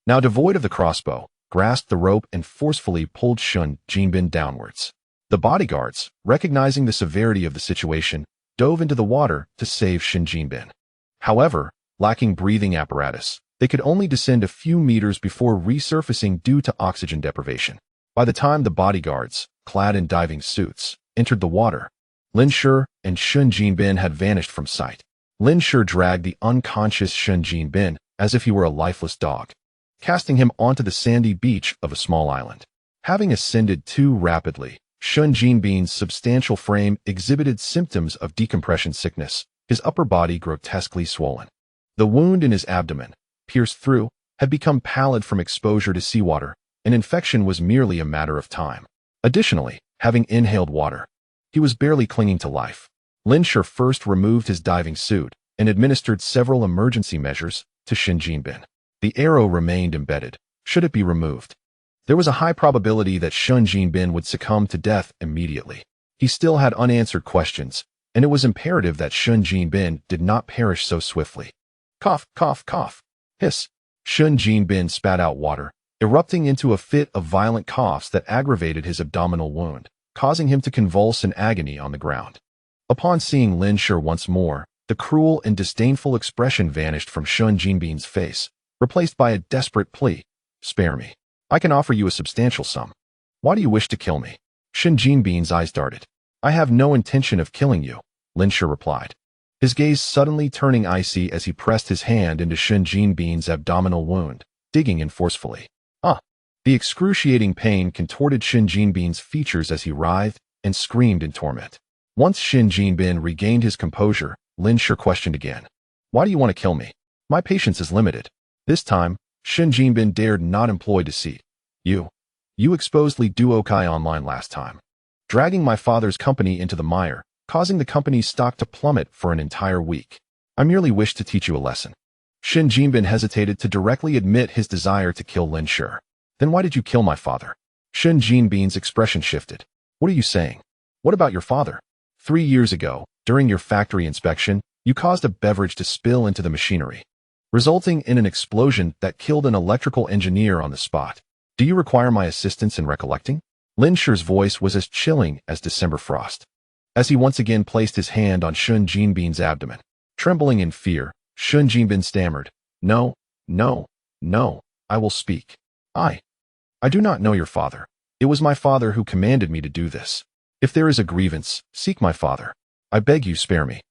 A: now devoid of the crossbow, grasped the rope and forcefully pulled Shun Jinbin downwards. The bodyguards, recognizing the severity of the situation, dove into the water to save Shun Jinbin. However, lacking breathing apparatus, they could only descend a few meters before resurfacing due to oxygen deprivation. By the time the bodyguards, clad in diving suits, entered the water, Lin Shi and Shun Jinbin had vanished from sight. Lin Shi dragged the unconscious Shun Jinbin as if he were a lifeless dog, casting him onto the sandy beach of a small island. Having ascended too rapidly, Shun Jinbin's substantial frame exhibited symptoms of decompression sickness, his upper body grotesquely swollen. The wound in his abdomen, pierced through, had become pallid from exposure to seawater. An infection was merely a matter of time. Additionally, having inhaled water, he was barely clinging to life. Lin Shi first removed his diving suit and administered several emergency measures to Shun Jinbin. The arrow remained embedded. Should it be removed, there was a high probability that Shun Jinbin would succumb to death immediately. He still had unanswered questions, and it was imperative that Shun Jinbin did not perish so swiftly. Cough, cough, cough. Hiss. Shun Jinbin spat out water, erupting into a fit of violent coughs that aggravated his abdominal wound, causing him to convulse in agony on the ground. Upon seeing Lin Shi once more, the cruel and disdainful expression vanished from Shun Jinbin's face, replaced by a desperate plea. Spare me. I can offer you a substantial sum. Why do you wish to kill me? Shun Jinbin's eyes darted. I have no intention of killing you, Lin Shi replied, his gaze suddenly turning icy as he pressed his hand into Shun Jinbin's abdominal wound, digging in forcefully. The excruciating pain contorted Shun Jinbin's features as he writhed and screamed in torment. Once Shun Jinbin regained his composure, Lin Shi questioned again. Why do you want to kill me? My patience is limited. This time, Shun Jinbin dared not employ deceit. You exposed Li Duokai online last time, dragging my father's company into the mire, causing the company's stock to plummet for an entire week. I merely wish to teach you a lesson. Shun Jinbin hesitated to directly admit his desire to kill Lin Shi. Then why did you kill my father? Shun Jinbin's expression shifted. What are you saying? What about your father? 3 years ago, during your factory inspection, you caused a beverage to spill into the machinery, resulting in an explosion that killed an electrical engineer on the spot. Do you require my assistance in recollecting? Lin Shi's voice was as chilling as December frost. As he once again placed his hand on Shun Jinbin's abdomen, trembling in fear, Shun Jinbin stammered. No, no, no, I will speak. I do not know your father. It was my father who commanded me to do this. If there is a grievance, seek my father. I beg you, spare me.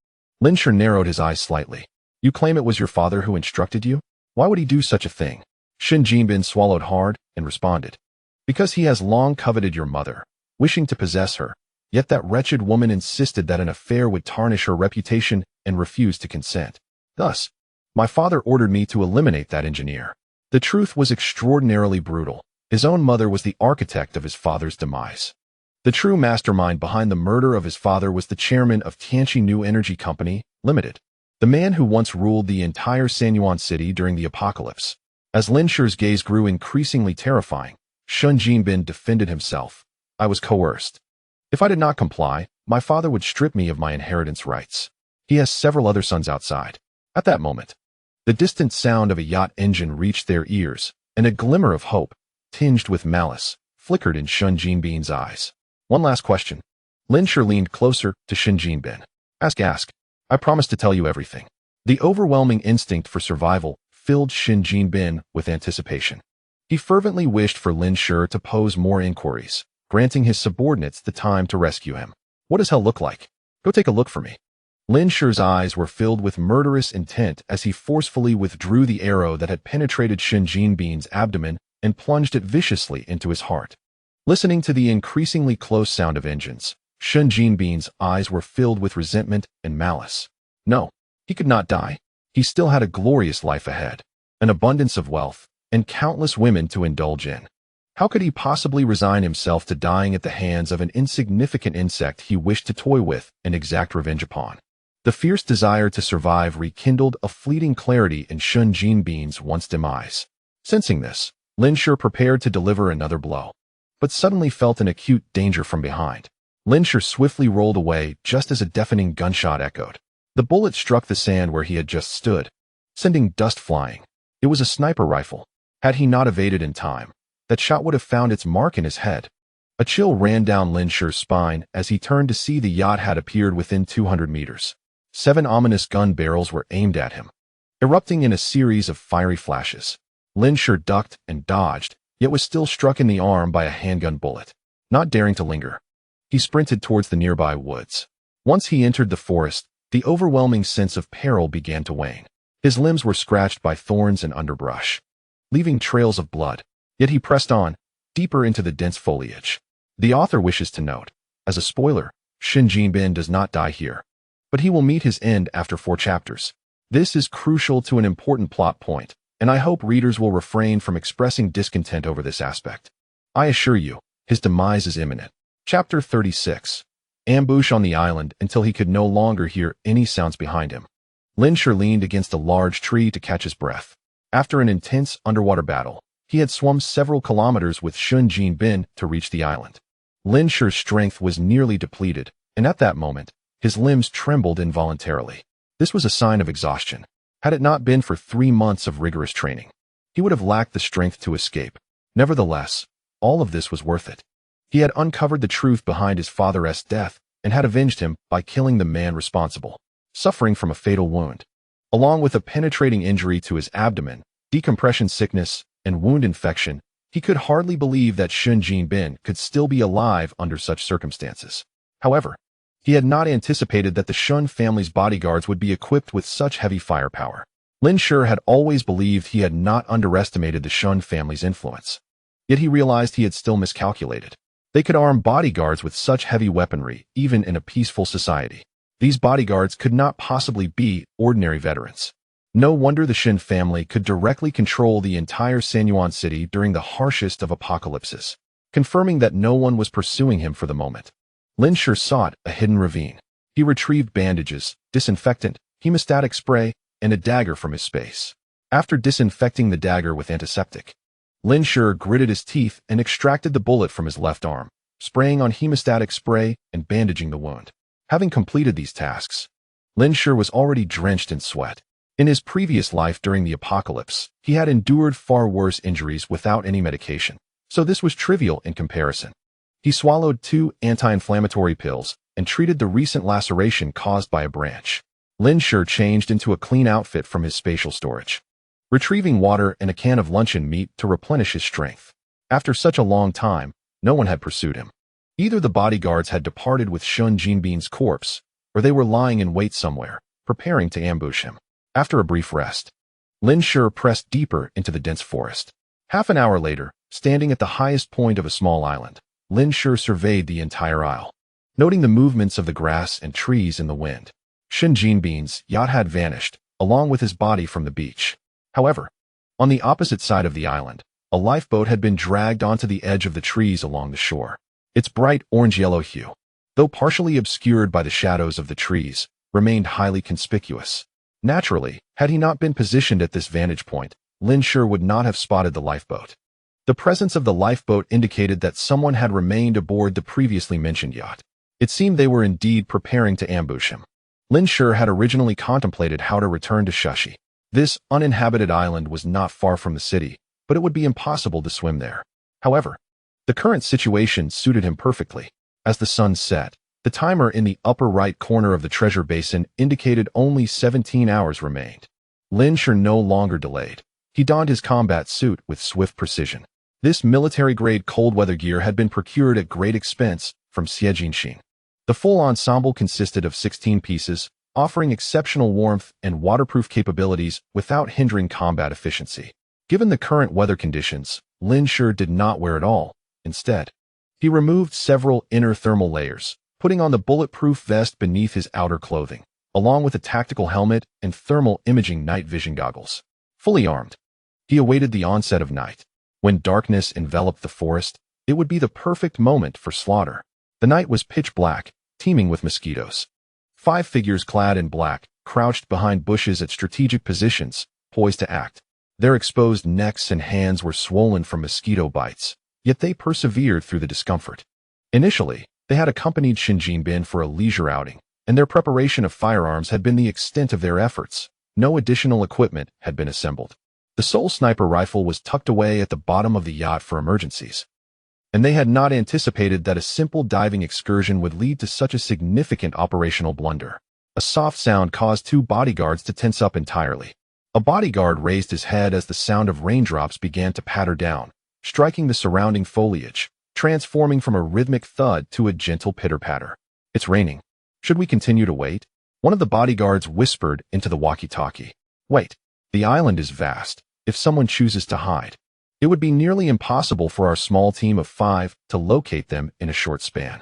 A: Lin Shi narrowed his eyes slightly. You claim it was your father who instructed you? Why would he do such a thing? Shun Jinbin swallowed hard and responded. Because he has long coveted your mother, wishing to possess her. Yet that wretched woman insisted that an affair would tarnish her reputation and refused to consent. Thus, my father ordered me to eliminate that engineer. The truth was extraordinarily brutal. His own mother was the architect of his father's demise. The true mastermind behind the murder of his father was the chairman of Tianqi New Energy Company, Limited, the man who once ruled the entire Sanyuan city during the apocalypse. As Lin Shi's gaze grew increasingly terrifying, Shun Jinbin defended himself. I was coerced. If I did not comply, my father would strip me of my inheritance rights. He has several other sons outside. At that moment, the distant sound of a yacht engine reached their ears, and a glimmer of hope, tinged with malice, flickered in Shun Jinbin's eyes. One last question. Lin Shi leaned closer to Shun Jinbin. Ask. I promise to tell you everything. The overwhelming instinct for survival filled Shun Jinbin with anticipation. He fervently wished for Lin Shi to pose more inquiries, granting his subordinates the time to rescue him. What does hell look like? Go take a look for me. Lin Shi's eyes were filled with murderous intent as he forcefully withdrew the arrow that had penetrated Shun Jinbin's abdomen and plunged it viciously into his heart. Listening to the increasingly close sound of engines, Shun Jinbin's eyes were filled with resentment and malice. No, he could not die. He still had a glorious life ahead, an abundance of wealth, and countless women to indulge in. How could he possibly resign himself to dying at the hands of an insignificant insect he wished to toy with and exact revenge upon? The fierce desire to survive rekindled a fleeting clarity in Shun Jinbin's once demise. Sensing this, Lin Shi prepared to deliver another blow, but suddenly felt an acute danger from behind. Lin Shi swiftly rolled away just as a deafening gunshot echoed. The bullet struck the sand where he had just stood, sending dust flying. It was a sniper rifle. Had he not evaded in time, that shot would have found its mark in his head. A chill ran down Lin Shi's spine as he turned to see the yacht had appeared within 200 meters. 7 ominous gun barrels were aimed at him, erupting in a series of fiery flashes. Lin Shi ducked and dodged, yet was still struck in the arm by a handgun bullet. Not daring to linger, he sprinted towards the nearby woods. Once he entered the forest, the overwhelming sense of peril began to wane. His limbs were scratched by thorns and underbrush, leaving trails of blood. Yet he pressed on, deeper into the dense foliage. The author wishes to note, as a spoiler, Shun Jinbin does not die here, but he will meet his end after 4 chapters. This is crucial to an important plot point, and I hope readers will refrain from expressing discontent over this aspect. I assure you, his demise is imminent. Chapter 36. Ambush on the island until he could no longer hear any sounds behind him. Lin Shi leaned against a large tree to catch his breath. After an intense underwater battle, he had swum several kilometers with Shun Jinbin to reach the island. Lin Shi's strength was nearly depleted, and at that moment, his limbs trembled involuntarily. This was a sign of exhaustion. Had it not been for 3 months of rigorous training, he would have lacked the strength to escape. Nevertheless, all of this was worth it. He had uncovered the truth behind his father's death and had avenged him by killing the man responsible, suffering from a fatal wound. Along with a penetrating injury to his abdomen, decompression sickness, and wound infection, he could hardly believe that Shun Jinbin could still be alive under such circumstances. However, he had not anticipated that the Shun family's bodyguards would be equipped with such heavy firepower. Lin Shi had always believed he had not underestimated the Shun family's influence. Yet he realized he had still miscalculated. They could arm bodyguards with such heavy weaponry, even in a peaceful society. These bodyguards could not possibly be ordinary veterans. No wonder the Shin family could directly control the entire Sanyuan city during the harshest of apocalypses, confirming that no one was pursuing him for the moment. Lin Shi sought a hidden ravine. He retrieved bandages, disinfectant, hemostatic spray, and a dagger from his space. After disinfecting the dagger with antiseptic, Lin Shi gritted his teeth and extracted the bullet from his left arm, spraying on hemostatic spray and bandaging the wound. Having completed these tasks, Lin Shi was already drenched in sweat. In his previous life during the apocalypse, he had endured far worse injuries without any medication, so this was trivial in comparison. He swallowed 2 anti-inflammatory pills and treated the recent laceration caused by a branch. Lin Shi changed into a clean outfit from his spatial storage, retrieving water and a can of luncheon meat to replenish his strength. After such a long time, no one had pursued him. Either the bodyguards had departed with Shun Jinbin's corpse, or they were lying in wait somewhere, preparing to ambush him. After a brief rest, Lin Shi pressed deeper into the dense forest. Half an hour later, standing at the highest point of a small island, Lin Shi surveyed the entire isle, noting the movements of the grass and trees in the wind. Shun Jinbin's yacht had vanished, along with his body from the beach. However, on the opposite side of the island, a lifeboat had been dragged onto the edge of the trees along the shore. Its bright orange-yellow hue, though partially obscured by the shadows of the trees, remained highly conspicuous. Naturally, had he not been positioned at this vantage point, Lin Shi would not have spotted the lifeboat. The presence of the lifeboat indicated that someone had remained aboard the previously mentioned yacht. It seemed they were indeed preparing to ambush him. Lin Shi had originally contemplated how to return to Shushi. This uninhabited island was not far from the city, but it would be impossible to swim there. However, the current situation suited him perfectly. As the sun set, the timer in the upper right corner of the treasure basin indicated only 17 hours remained. Lin Shi no longer delayed. He donned his combat suit with swift precision. This military-grade cold-weather gear had been procured at great expense from Xiejinxin. The full ensemble consisted of 16 pieces, offering exceptional warmth and waterproof capabilities without hindering combat efficiency. Given the current weather conditions, Lin Shi did not wear it all. Instead, he removed several inner thermal layers, putting on the bulletproof vest beneath his outer clothing, along with a tactical helmet and thermal imaging night vision goggles. Fully armed, he awaited the onset of night. When darkness enveloped the forest, it would be the perfect moment for slaughter. The night was pitch black, teeming with mosquitoes. 5 figures clad in black crouched behind bushes at strategic positions, poised to act. Their exposed necks and hands were swollen from mosquito bites, yet they persevered through the discomfort. Initially, they had accompanied Shun Jinbin for a leisure outing, and their preparation of firearms had been the extent of their efforts. No additional equipment had been assembled. The sole sniper rifle was tucked away at the bottom of the yacht for emergencies, and they had not anticipated that a simple diving excursion would lead to such a significant operational blunder. A soft sound caused 2 bodyguards to tense up entirely. A bodyguard raised his head as the sound of raindrops began to patter down, striking the surrounding foliage, transforming from a rhythmic thud to a gentle pitter-patter. "It's raining. Should we continue to wait?" One of the bodyguards whispered into the walkie-talkie. "Wait. The island is vast. If someone chooses to hide, it would be nearly impossible for our small team of 5 to locate them in a short span.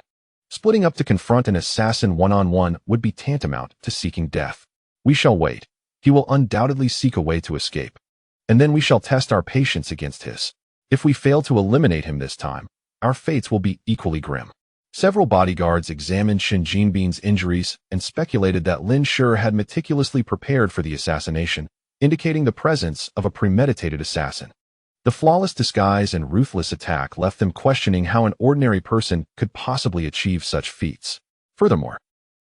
A: Splitting up to confront an assassin one-on-one would be tantamount to seeking death. We shall wait. He will undoubtedly seek a way to escape, and then we shall test our patience against his. If we fail to eliminate him this time, our fates will be equally grim." Several bodyguards examined Shun Jinbin's injuries and speculated that Lin Shi had meticulously prepared for the assassination, indicating the presence of a premeditated assassin. The flawless disguise and ruthless attack left them questioning how an ordinary person could possibly achieve such feats. Furthermore,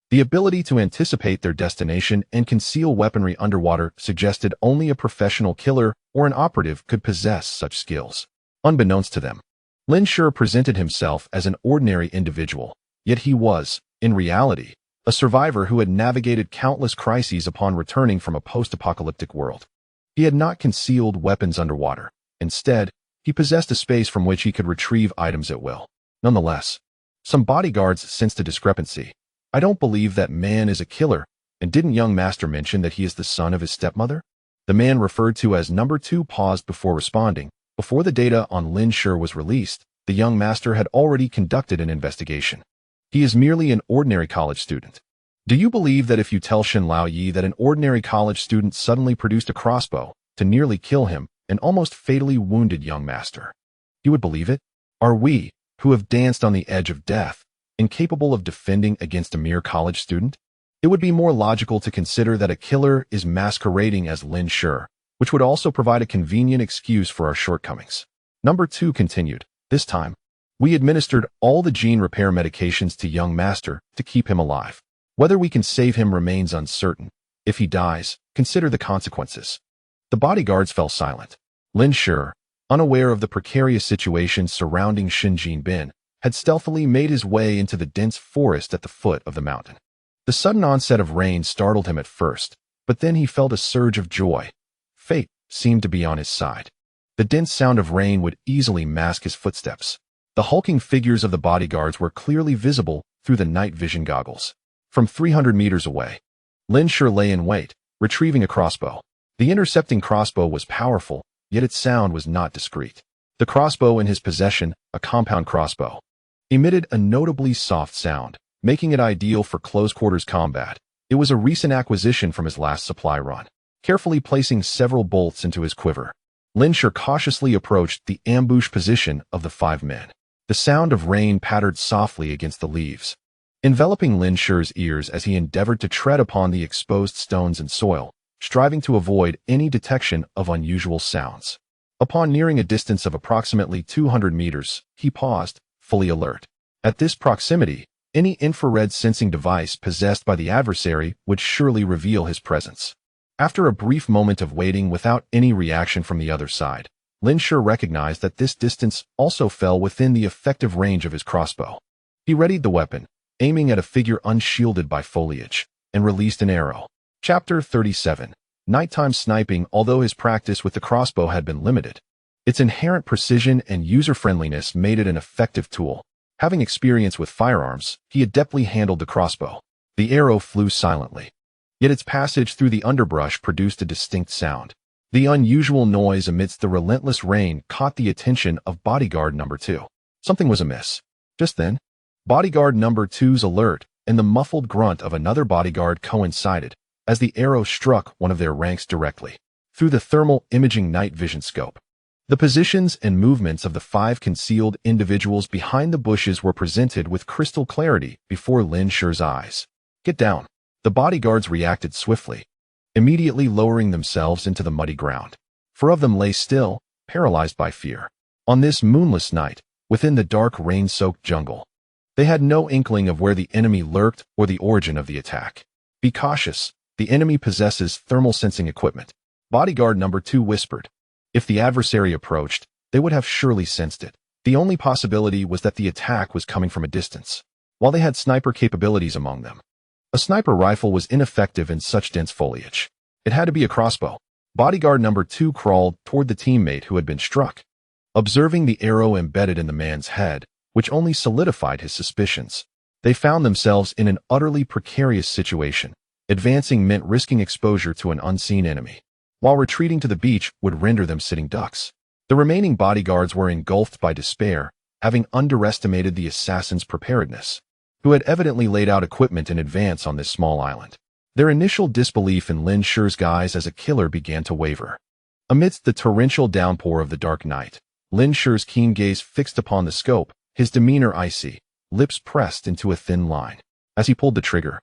A: the ability to anticipate their destination and conceal weaponry underwater suggested only a professional killer or an operative could possess such skills. Unbeknownst to them, Lin Shi presented himself as an ordinary individual, yet he was, in reality, a survivor who had navigated countless crises upon returning from a post-apocalyptic world. He had not concealed weapons underwater. Instead, he possessed a space from which he could retrieve items at will. Nonetheless, some bodyguards sensed a discrepancy. "I don't believe that man is a killer, and didn't young master mention that he is the son of his stepmother?" The man referred to as number 2 paused before responding. Before the data on Lin Shi was released, the young master had already conducted an investigation. "He is merely an ordinary college student. Do you believe that if you tell Shen Laoyi that an ordinary college student suddenly produced a crossbow to nearly kill him and almost fatally wounded young master, you would believe it? Are we, who have danced on the edge of death, incapable of defending against a mere college student? It would be more logical to consider that a killer is masquerading as Lin Shi, which would also provide a convenient excuse for our shortcomings." Number 2 continued. "This time, we administered all the gene repair medications to young master to keep him alive. Whether we can save him remains uncertain. If he dies, consider the consequences." The bodyguards fell silent. Lin Shi, unaware of the precarious situation surrounding Shun Jinbin, had stealthily made his way into the dense forest at the foot of the mountain. The sudden onset of rain startled him at first, but then he felt a surge of joy. Fate seemed to be on his side. The dense sound of rain would easily mask his footsteps. The hulking figures of the bodyguards were clearly visible through the night vision goggles. From 300 meters away, Lin Shi lay in wait, retrieving a crossbow. The intercepting crossbow was powerful, yet its sound was not discreet. The crossbow in his possession, a compound crossbow, emitted a notably soft sound, making it ideal for close-quarters combat. It was a recent acquisition from his last supply run. Carefully placing several bolts into his quiver, Lin Shi cautiously approached the ambush position of the 5 men. The sound of rain pattered softly against the leaves, enveloping Lin Shi's ears as he endeavored to tread upon the exposed stones and soil, striving to avoid any detection of unusual sounds. Upon nearing a distance of approximately 200 meters, he paused, fully alert. At this proximity, any infrared sensing device possessed by the adversary would surely reveal his presence. After a brief moment of waiting without any reaction from the other side, Lin Shi recognized that this distance also fell within the effective range of his crossbow. He readied the weapon, aiming at a figure unshielded by foliage, and released an arrow. Chapter 37. Nighttime sniping. Although his practice with the crossbow had been limited, its inherent precision and user-friendliness made it an effective tool. Having experience with firearms, he adeptly handled the crossbow. The arrow flew silently, yet its passage through the underbrush produced a distinct sound. The unusual noise amidst the relentless rain caught the attention of bodyguard number 2. Something was amiss. Just then, bodyguard number 2's alert and the muffled grunt of another bodyguard coincided as the arrow struck one of their ranks directly through the thermal imaging night vision scope. The positions and movements of the 5 concealed individuals behind the bushes were presented with crystal clarity before Lin Shi's eyes. Get down. The bodyguards reacted swiftly, immediately lowering themselves into the muddy ground. 4 of them lay still, paralyzed by fear. On this moonless night, within the dark rain-soaked jungle, they had no inkling of where the enemy lurked or the origin of the attack. Be cautious. The enemy possesses thermal sensing equipment, bodyguard number 2 whispered. If the adversary approached, they would have surely sensed it. The only possibility was that the attack was coming from a distance. While they had sniper capabilities among them, a sniper rifle was ineffective in such dense foliage. It had to be a crossbow. Bodyguard number 2 crawled toward the teammate who had been struck, observing the arrow embedded in the man's head, which only solidified his suspicions. They found themselves in an utterly precarious situation. Advancing meant risking exposure to an unseen enemy, while retreating to the beach would render them sitting ducks. The remaining bodyguards were engulfed by despair, having underestimated the assassin's preparedness, who had evidently laid out equipment in advance on this small island. Their initial disbelief in Lin Shi's guise as a killer began to waver. Amidst the torrential downpour of the dark night, Lin Shi's keen gaze fixed upon the scope, his demeanor icy, lips pressed into a thin line. As he pulled the trigger,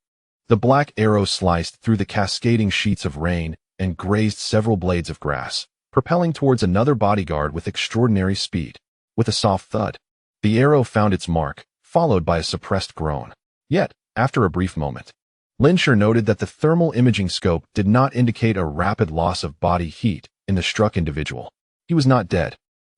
A: the black arrow sliced through the cascading sheets of rain and grazed several blades of grass, propelling towards another bodyguard with extraordinary speed. With a soft thud, the arrow found its mark, followed by a suppressed groan. Yet, after a brief moment, Lin Shi noted that the thermal imaging scope did not indicate a rapid loss of body heat in the struck individual. He was not dead.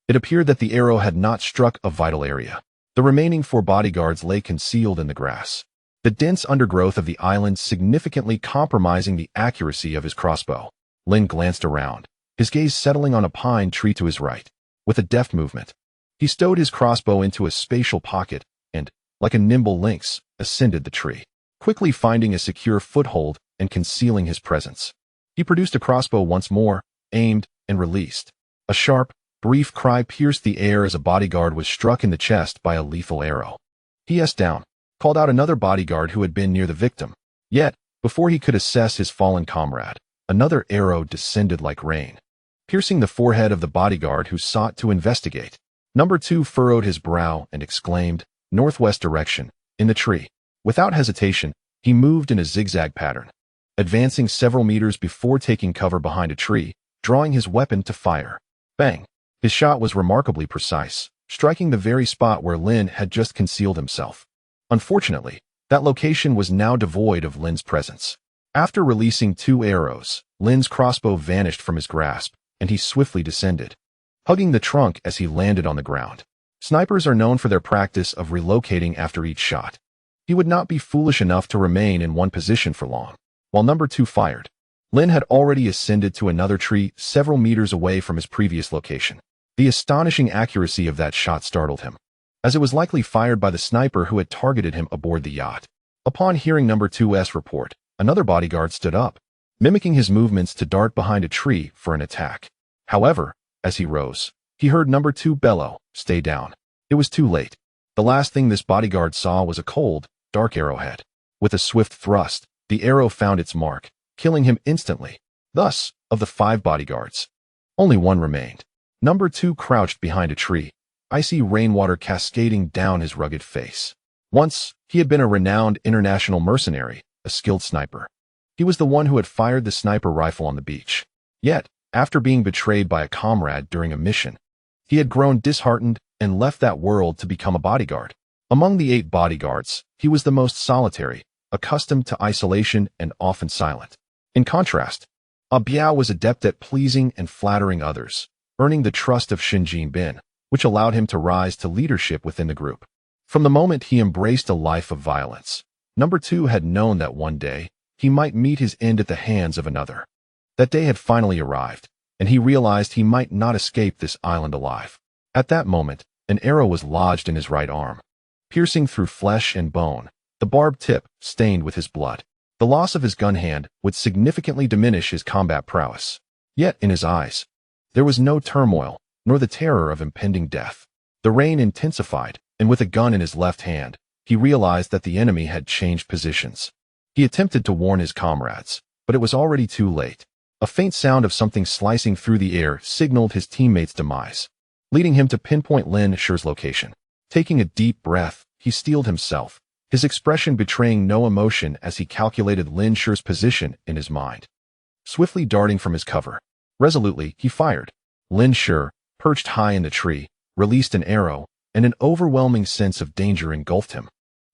A: It appeared that the arrow had not struck a vital area. The remaining 4 bodyguards lay concealed in the grass, the dense undergrowth of the island significantly compromising the accuracy of his crossbow. Lin glanced around, his gaze settling on a pine tree to his right. With a deft movement, he stowed his crossbow into a spatial pocket and, like a nimble lynx, ascended the tree, quickly finding a secure foothold and concealing his presence. He produced a crossbow once more, aimed, and released. A sharp, brief cry pierced the air as a bodyguard was struck in the chest by a lethal arrow. He S down, called out another bodyguard who had been near the victim. Yet, before he could assess his fallen comrade, another arrow descended like rain, piercing the forehead of the bodyguard who sought to investigate. Number 2 furrowed his brow and exclaimed, "Northwest direction, in the tree." Without hesitation, he moved in a zigzag pattern, advancing several meters before taking cover behind a tree, drawing his weapon to fire. Bang! His shot was remarkably precise, striking the very spot where Lin had just concealed himself. Unfortunately, that location was now devoid of Lin's presence. After releasing 2 arrows, Lin's crossbow vanished from his grasp, and he swiftly descended, hugging the trunk as he landed on the ground. Snipers are known for their practice of relocating after each shot. He would not be foolish enough to remain in one position for long. While number 2 fired, Lin had already ascended to another tree several meters away from his previous location. The astonishing accuracy of that shot startled him, as it was likely fired by the sniper who had targeted him aboard the yacht. Upon hearing number 2's report, another bodyguard stood up, mimicking his movements to dart behind a tree for an attack. However, as he rose, he heard number 2 bellow, "Stay down." It was too late. The last thing this bodyguard saw was a cold, dark arrowhead. With a swift thrust, the arrow found its mark, killing him instantly. Thus, of the 5 bodyguards, only one remained. Number 2 crouched behind a tree, icy rainwater cascading down his rugged face. Once, he had been a renowned international mercenary, a skilled sniper. He was the one who had fired the sniper rifle on the beach. Yet, after being betrayed by a comrade during a mission, he had grown disheartened and left that world to become a bodyguard. Among the 8 bodyguards, he was the most solitary, accustomed to isolation and often silent. In contrast, Biao was adept at pleasing and flattering others, earning the trust of Xinjin Bin, which allowed him to rise to leadership within the group. From the moment he embraced a life of violence, number 2 had known that one day he might meet his end at the hands of another. That day had finally arrived, and he realized he might not escape this island alive. At that moment, an arrow was lodged in his right arm, piercing through flesh and bone, the barbed tip stained with his blood. The loss of his gun hand would significantly diminish his combat prowess. Yet in his eyes, there was no turmoil, nor the terror of impending death. The rain intensified, and with a gun in his left hand, he realized that the enemy had changed positions. He attempted to warn his comrades, but it was already too late. A faint sound of something slicing through the air signaled his teammate's demise, leading him to pinpoint Lin Shi's location. Taking a deep breath, he steeled himself, his expression betraying no emotion as he calculated Lin Shi's position in his mind. Swiftly darting from his cover, resolutely he fired. Lin Shi, perched high in the tree, released an arrow, and an overwhelming sense of danger engulfed him.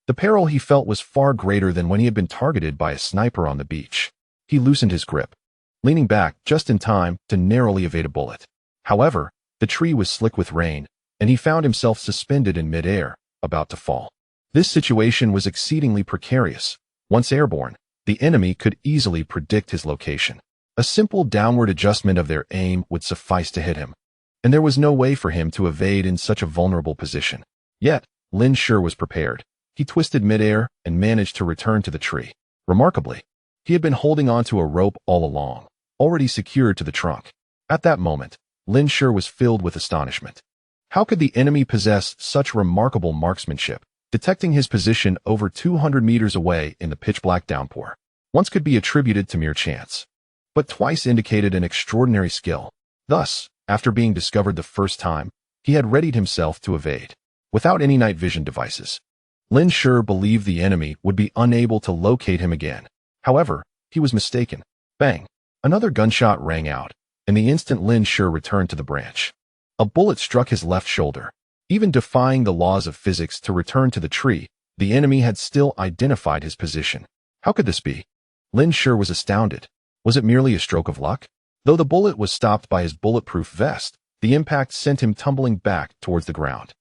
A: The peril he felt was far greater than when he had been targeted by a sniper on the beach. He loosened his grip, leaning back just in time to narrowly evade a bullet. However, the tree was slick with rain, and he found himself suspended in midair, about to fall. This situation was exceedingly precarious. Once airborne, the enemy could easily predict his location. A simple downward adjustment of their aim would suffice to hit him, and there was no way for him to evade in such a vulnerable position. Yet, Lin Shi was prepared. He twisted midair and managed to return to the tree. Remarkably, he had been holding onto a rope all along, already secured to the trunk. At that moment, Lin Shi was filled with astonishment. How could the enemy possess such remarkable marksmanship? Detecting his position over 200 meters away in the pitch-black downpour once could be attributed to mere chance, but twice indicated an extraordinary skill. Thus, after being discovered the first time, he had readied himself to evade. Without any night vision devices, Lin Shi believed the enemy would be unable to locate him again. However, he was mistaken. Bang! Another gunshot rang out, and the instant Lin Shi returned to the branch, a bullet struck his left shoulder. Even defying the laws of physics to return to the tree, the enemy had still identified his position. How could this be? Lin Shi was astounded. Was it merely a stroke of luck? Though the bullet was stopped by his bulletproof vest, the impact sent him tumbling back towards the ground.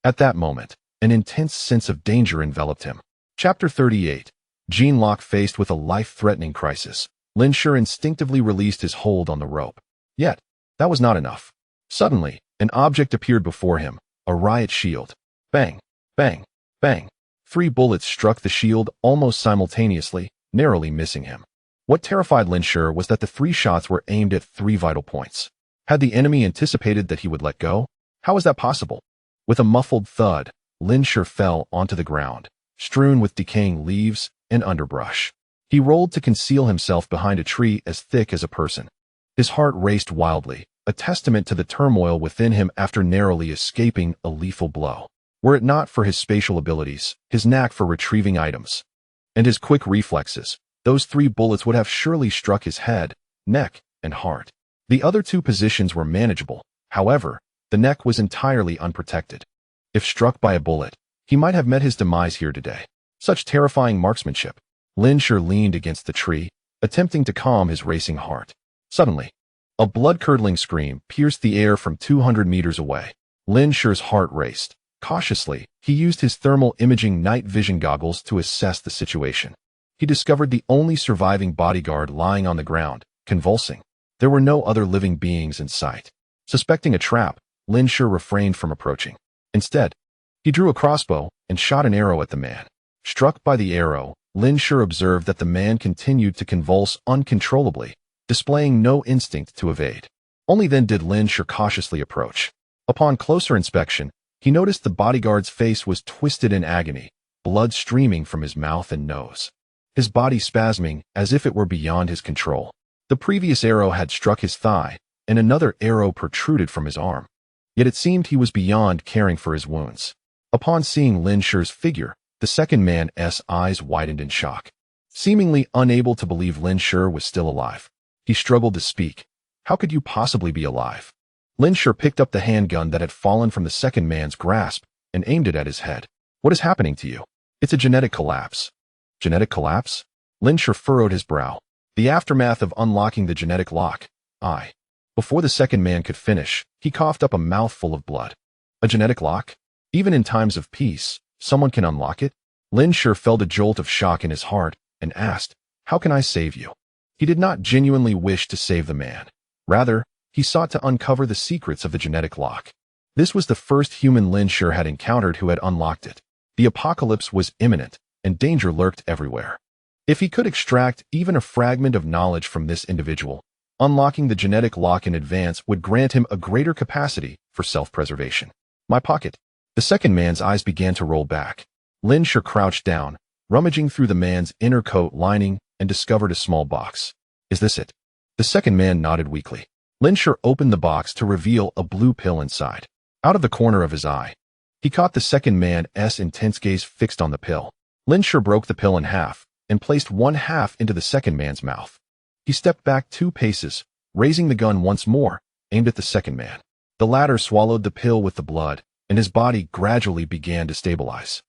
A: At that moment, an intense sense of danger enveloped him. Chapter 38. Jean Locke faced with a life-threatening crisis. Lin Shi instinctively released his hold on the rope. Yet, that was not enough. Suddenly, an object appeared before him, a riot shield. Bang, bang, bang. 3 bullets struck the shield almost simultaneously, narrowly missing him. What terrified Lin Shi was that the 3 shots were aimed at 3 vital points. Had the enemy anticipated that he would let go? How was that possible? With a muffled thud, Lin Shi fell onto the ground, strewn with decaying leaves and underbrush. He rolled to conceal himself behind a tree as thick as a person. His heart raced wildly, a testament to the turmoil within him after narrowly escaping a lethal blow. Were it not for his spatial abilities, his knack for retrieving items, and his quick reflexes, those 3 bullets would have surely struck his head, neck, and heart. The other 2 positions were manageable. However, the neck was entirely unprotected. If struck by a bullet, he might have met his demise here today. Such terrifying marksmanship. Lin Shi leaned against the tree, attempting to calm his racing heart. Suddenly, a blood-curdling scream pierced the air from 200 meters away. Lin Shi's heart raced, Cautiously, he used his thermal imaging night vision goggles to assess the situation. He discovered the only surviving bodyguard lying on the ground, convulsing. There were no other living beings in sight. Suspecting a trap, Lin Shi refrained from approaching. Instead, he drew a crossbow and shot an arrow at the man. Struck by the arrow, Lin Shi observed that the man continued to convulse uncontrollably, displaying no instinct to evade. Only then did Lin Shi cautiously approach. Upon closer inspection, he noticed the bodyguard's face was twisted in agony, blood streaming from his mouth and nose. His body spasming as if it were beyond his control. The previous arrow had struck his thigh, and another arrow protruded from his arm. Yet it seemed he was beyond caring for his wounds. Upon seeing Lin Shi's figure, the second man's eyes widened in shock. Seemingly unable to believe Lin Shi was still alive, he struggled to speak. How could you possibly be alive? Lin Shi picked up the handgun that had fallen from the second man's grasp and aimed it at his head. What is happening to you? It's a genetic collapse. Genetic collapse? Lin Shi furrowed his brow. The aftermath of unlocking the genetic lock. Before the second man could finish, he coughed up a mouthful of blood. A genetic lock? Even in times of peace, someone can unlock it? Lin Shi felt a jolt of shock in his heart and asked, "How can I save you?" He did not genuinely wish to save the man. Rather, he sought to uncover the secrets of the genetic lock. This was the first human Lin Shi had encountered who had unlocked it. The apocalypse was imminent, and danger lurked everywhere. If he could extract even a fragment of knowledge from this individual, unlocking the genetic lock in advance would grant him a greater capacity for self-preservation. My pocket. The second man's eyes began to roll back. Lin Shi crouched down, rummaging through the man's inner coat lining and discovered a small box. Is this it? The second man nodded weakly. Lin Shi opened the box to reveal a blue pill inside. Out of the corner of his eye, he caught the second man's intense gaze fixed on the pill. Lin Shi broke the pill in half and placed one half into the second man's mouth. He stepped back 2 paces, raising the gun once more, aimed at the second man. The latter swallowed the pill with the blood, and his body gradually began to stabilize.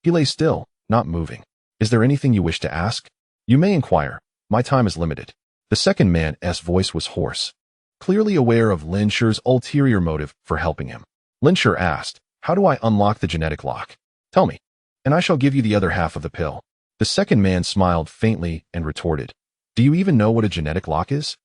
A: He lay still, not moving. Is there anything you wish to ask? You may inquire. My time is limited. The second man's voice was hoarse, clearly aware of Lin Shi's ulterior motive for helping him. Lin Shi asked, "How do I unlock the genetic lock? Tell me, and I shall give you the other half of the pill." The second man smiled faintly and retorted, "Do you even know what a genetic lock is?"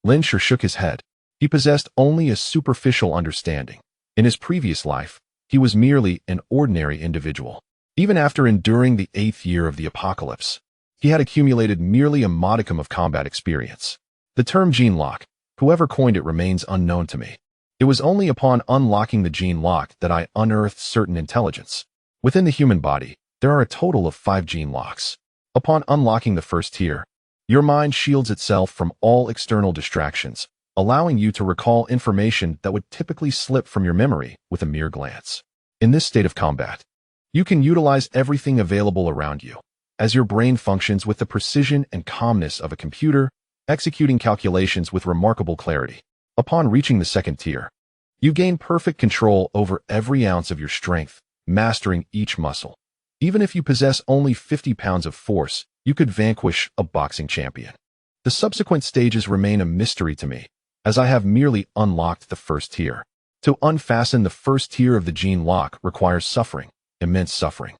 A: Lin Shi shook his head. He possessed only a superficial understanding. In his previous life, he was merely an ordinary individual. Even after enduring the 8th year of the apocalypse, he had accumulated merely a modicum of combat experience. The term gene lock, whoever coined it remains unknown to me. It was only upon unlocking the gene lock that I unearthed certain intelligence. Within the human body, there are a total of 5 gene locks. Upon unlocking the first tier, your mind shields itself from all external distractions, allowing you to recall information that would typically slip from your memory with a mere glance. In this state of combat, you can utilize everything available around you, as your brain functions with the precision and calmness of a computer, executing calculations with remarkable clarity. Upon reaching the second tier, you gain perfect control over every ounce of your strength, mastering each muscle. Even if you possess only 50 pounds of force, you could vanquish a boxing champion. The subsequent stages remain a mystery to me, as I have merely unlocked the first tier. To unfasten the first tier of the gene lock requires suffering, immense suffering.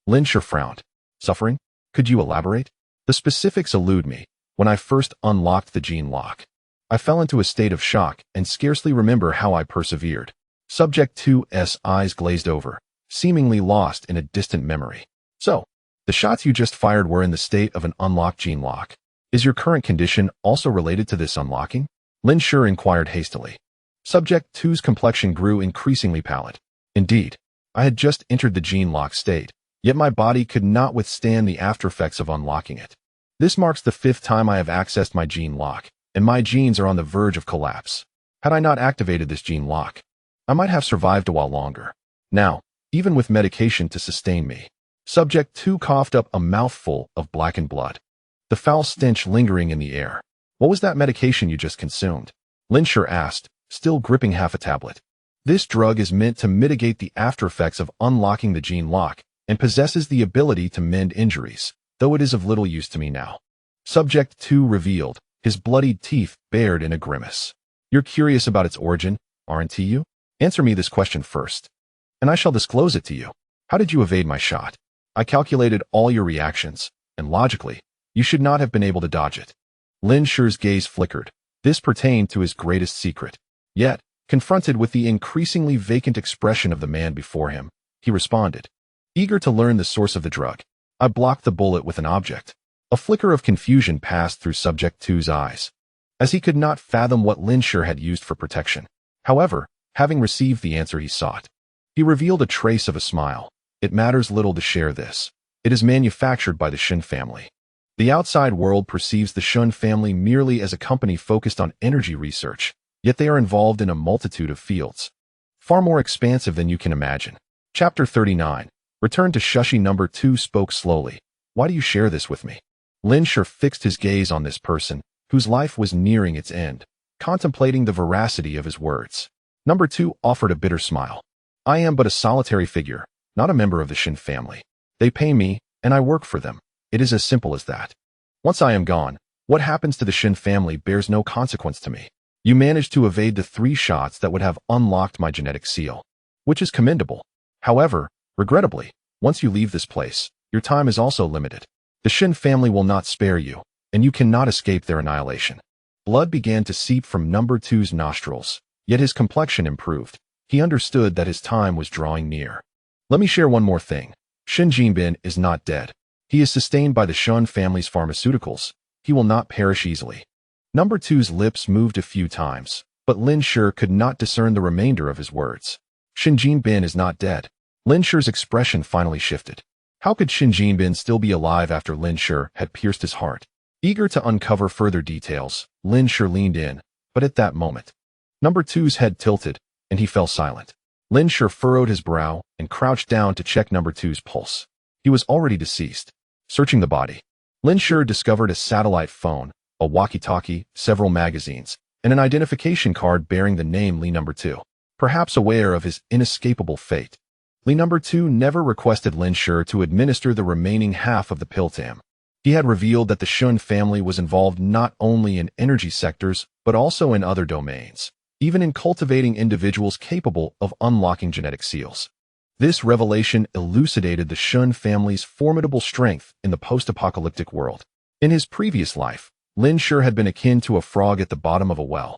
A: Lin Shi frowned. Suffering? Could you elaborate? The specifics elude me. When I first unlocked the gene lock, I fell into a state of shock and scarcely remember how I persevered. Subject 2's eyes glazed over, seemingly lost in a distant memory. So, the shots you just fired were in the state of an unlocked gene lock. Is your current condition also related to this unlocking? Lin Shi inquired hastily. Subject 2's complexion grew increasingly pallid. Indeed, I had just entered the gene lock state, yet my body could not withstand the aftereffects of unlocking it. This marks the 5th time I have accessed my gene lock, and my genes are on the verge of collapse. Had I not activated this gene lock, I might have survived a while longer. Now, even with medication to sustain me, Subject 2 coughed up a mouthful of blackened blood, the foul stench lingering in the air. What was that medication you just consumed? Lin Shi asked, still gripping half a tablet. This drug is meant to mitigate the aftereffects of unlocking the gene lock and possesses the ability to mend injuries, though it is of little use to me now. Subject 2 revealed, his bloodied teeth bared in a grimace. You're curious about its origin, aren't you? Answer me this question first. and I shall disclose it to you. How did you evade my shot? I calculated all your reactions, and logically, you should not have been able to dodge it. Lin Shi's gaze flickered. This pertained to his greatest secret. Yet, confronted with the increasingly vacant expression of the man before him, he responded, eager to learn the source of the drug. I blocked the bullet with an object. A flicker of confusion passed through Subject 2's eyes, as he could not fathom what Lin Shi had used for protection. However, having received the answer he sought, he revealed a trace of a smile. It matters little to share this. It is manufactured by the Shin family. The outside world perceives the Shin family merely as a company focused on energy research, yet they are involved in a multitude of fields, far more expansive than you can imagine. Chapter 39. Return to Shushi. Number 2 spoke slowly. Why do you share this with me? Lin Shi fixed his gaze on this person, whose life was nearing its end, contemplating the veracity of his words. Number 2 offered a bitter smile. I am but a solitary figure, not a member of the Shin family. They pay me, and I work for them. It is as simple as that. Once I am gone, what happens to the Shin family bears no consequence to me. You managed to evade the 3 shots that would have unlocked my genetic seal, which is commendable. However, regrettably, once you leave this place, your time is also limited. The Shin family will not spare you, and you cannot escape their annihilation. Blood began to seep from Number 2's nostrils, yet his complexion improved. He understood that his time was drawing near. Let me share one more thing. Shin Jinbin is not dead. He is sustained by the Shin family's pharmaceuticals. He will not perish easily. Number 2's lips moved a few times, but Lin Shi could not discern the remainder of his words. Shin Jinbin is not dead. Lin Shi's expression finally shifted. How could Shin Jinbin still be alive after Lin Shi had pierced his heart? Eager to uncover further details, Lin Shi leaned in, but at that moment, Number 2's head tilted, and he fell silent. Lin Shi furrowed his brow and crouched down to check Number 2's pulse. He was already deceased. Searching the body, Lin Shi discovered a satellite phone, a walkie-talkie, several magazines, and an identification card bearing the name Li Number 2. Perhaps aware of his inescapable fate, Li Number 2 never requested Lin Shi to administer the remaining half of the pill to him. He had revealed that the Shin family was involved not only in energy sectors, but also in other domains, even in cultivating individuals capable of unlocking genetic seals. This revelation elucidated the Shin family's formidable strength in the post-apocalyptic world. In his previous life, Lin Shi had been akin to a frog at the bottom of a well,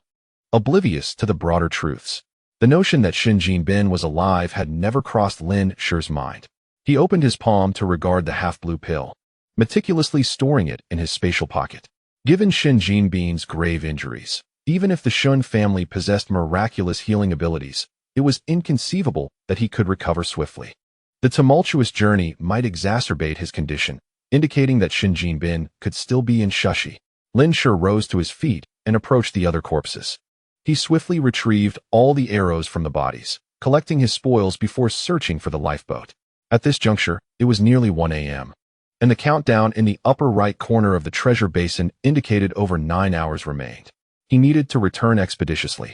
A: oblivious to the broader truths. The notion that Shin Jinbin was alive had never crossed Lin Shi's mind. He opened his palm to regard the half-blue pill, meticulously storing it in his spatial pocket. Given Shin Jinbin's grave injuries, even if the Shin family possessed miraculous healing abilities, it was inconceivable that he could recover swiftly. The tumultuous journey might exacerbate his condition, indicating that Shin Jinbin could still be in Shushi. Lin Shi rose to his feet and approached the other corpses. He swiftly retrieved all the arrows from the bodies, collecting his spoils before searching for the lifeboat. At this juncture, it was nearly 1 a.m., and the countdown in the upper right corner of the treasure basin indicated over 9 hours remained. He needed to return expeditiously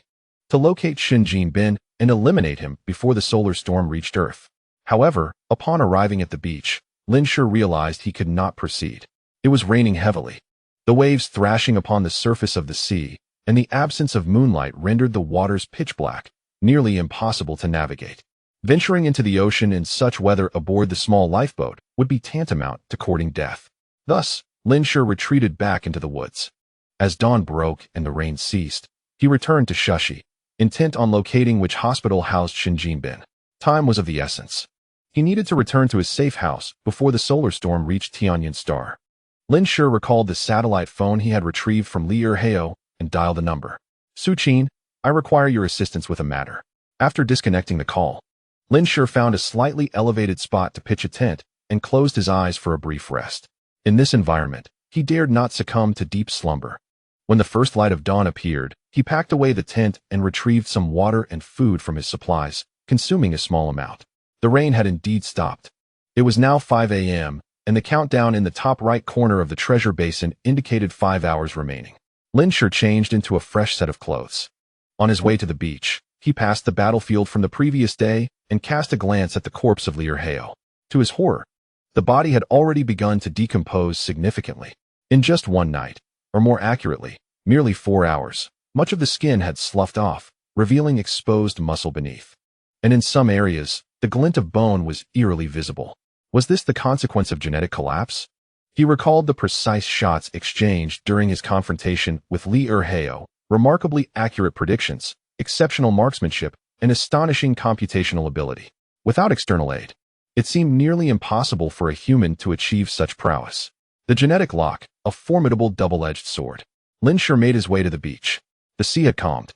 A: to locate Shin Jinbin and eliminate him before the solar storm reached Earth. However, upon arriving at the beach, Lin Shi realized he could not proceed. It was raining heavily. The waves thrashing upon the surface of the sea and the absence of moonlight rendered the waters pitch black, nearly impossible to navigate. Venturing into the ocean in such weather aboard the small lifeboat would be tantamount to courting death. Thus, Lin Shi retreated back into the woods. As dawn broke and the rain ceased, he returned to Shushi, intent on locating which hospital housed Shin Jinbin. Time was of the essence. He needed to return to his safe house before the solar storm reached Tianyan Star. Lin Shi recalled the satellite phone he had retrieved from Li Erheo and dialed the number. Su-Chin, I require your assistance with a matter. After disconnecting the call, Lin Shi found a slightly elevated spot to pitch a tent and closed his eyes for a brief rest. In this environment, he dared not succumb to deep slumber. When the first light of dawn appeared, he packed away the tent and retrieved some water and food from his supplies, consuming a small amount. The rain had indeed stopped. It was now 5 a.m., and the countdown in the top right corner of the treasure basin indicated 5 hours remaining. Lin Shi changed into a fresh set of clothes. On his way to the beach, he passed the battlefield from the previous day and cast a glance at the corpse of Li Erheo. To his horror, the body had already begun to decompose significantly. In just one night, or more accurately, merely 4 hours, much of the skin had sloughed off, revealing exposed muscle beneath. And in some areas, The glint of bone was eerily visible. Was this the consequence of genetic collapse? He recalled the precise shots exchanged during his confrontation with Li Erheo, remarkably accurate predictions, exceptional marksmanship, and astonishing computational ability. Without external aid, it seemed nearly impossible for a human to achieve such prowess. The genetic lock, a formidable double-edged sword. Lin Shi made his way to the beach. The sea had calmed,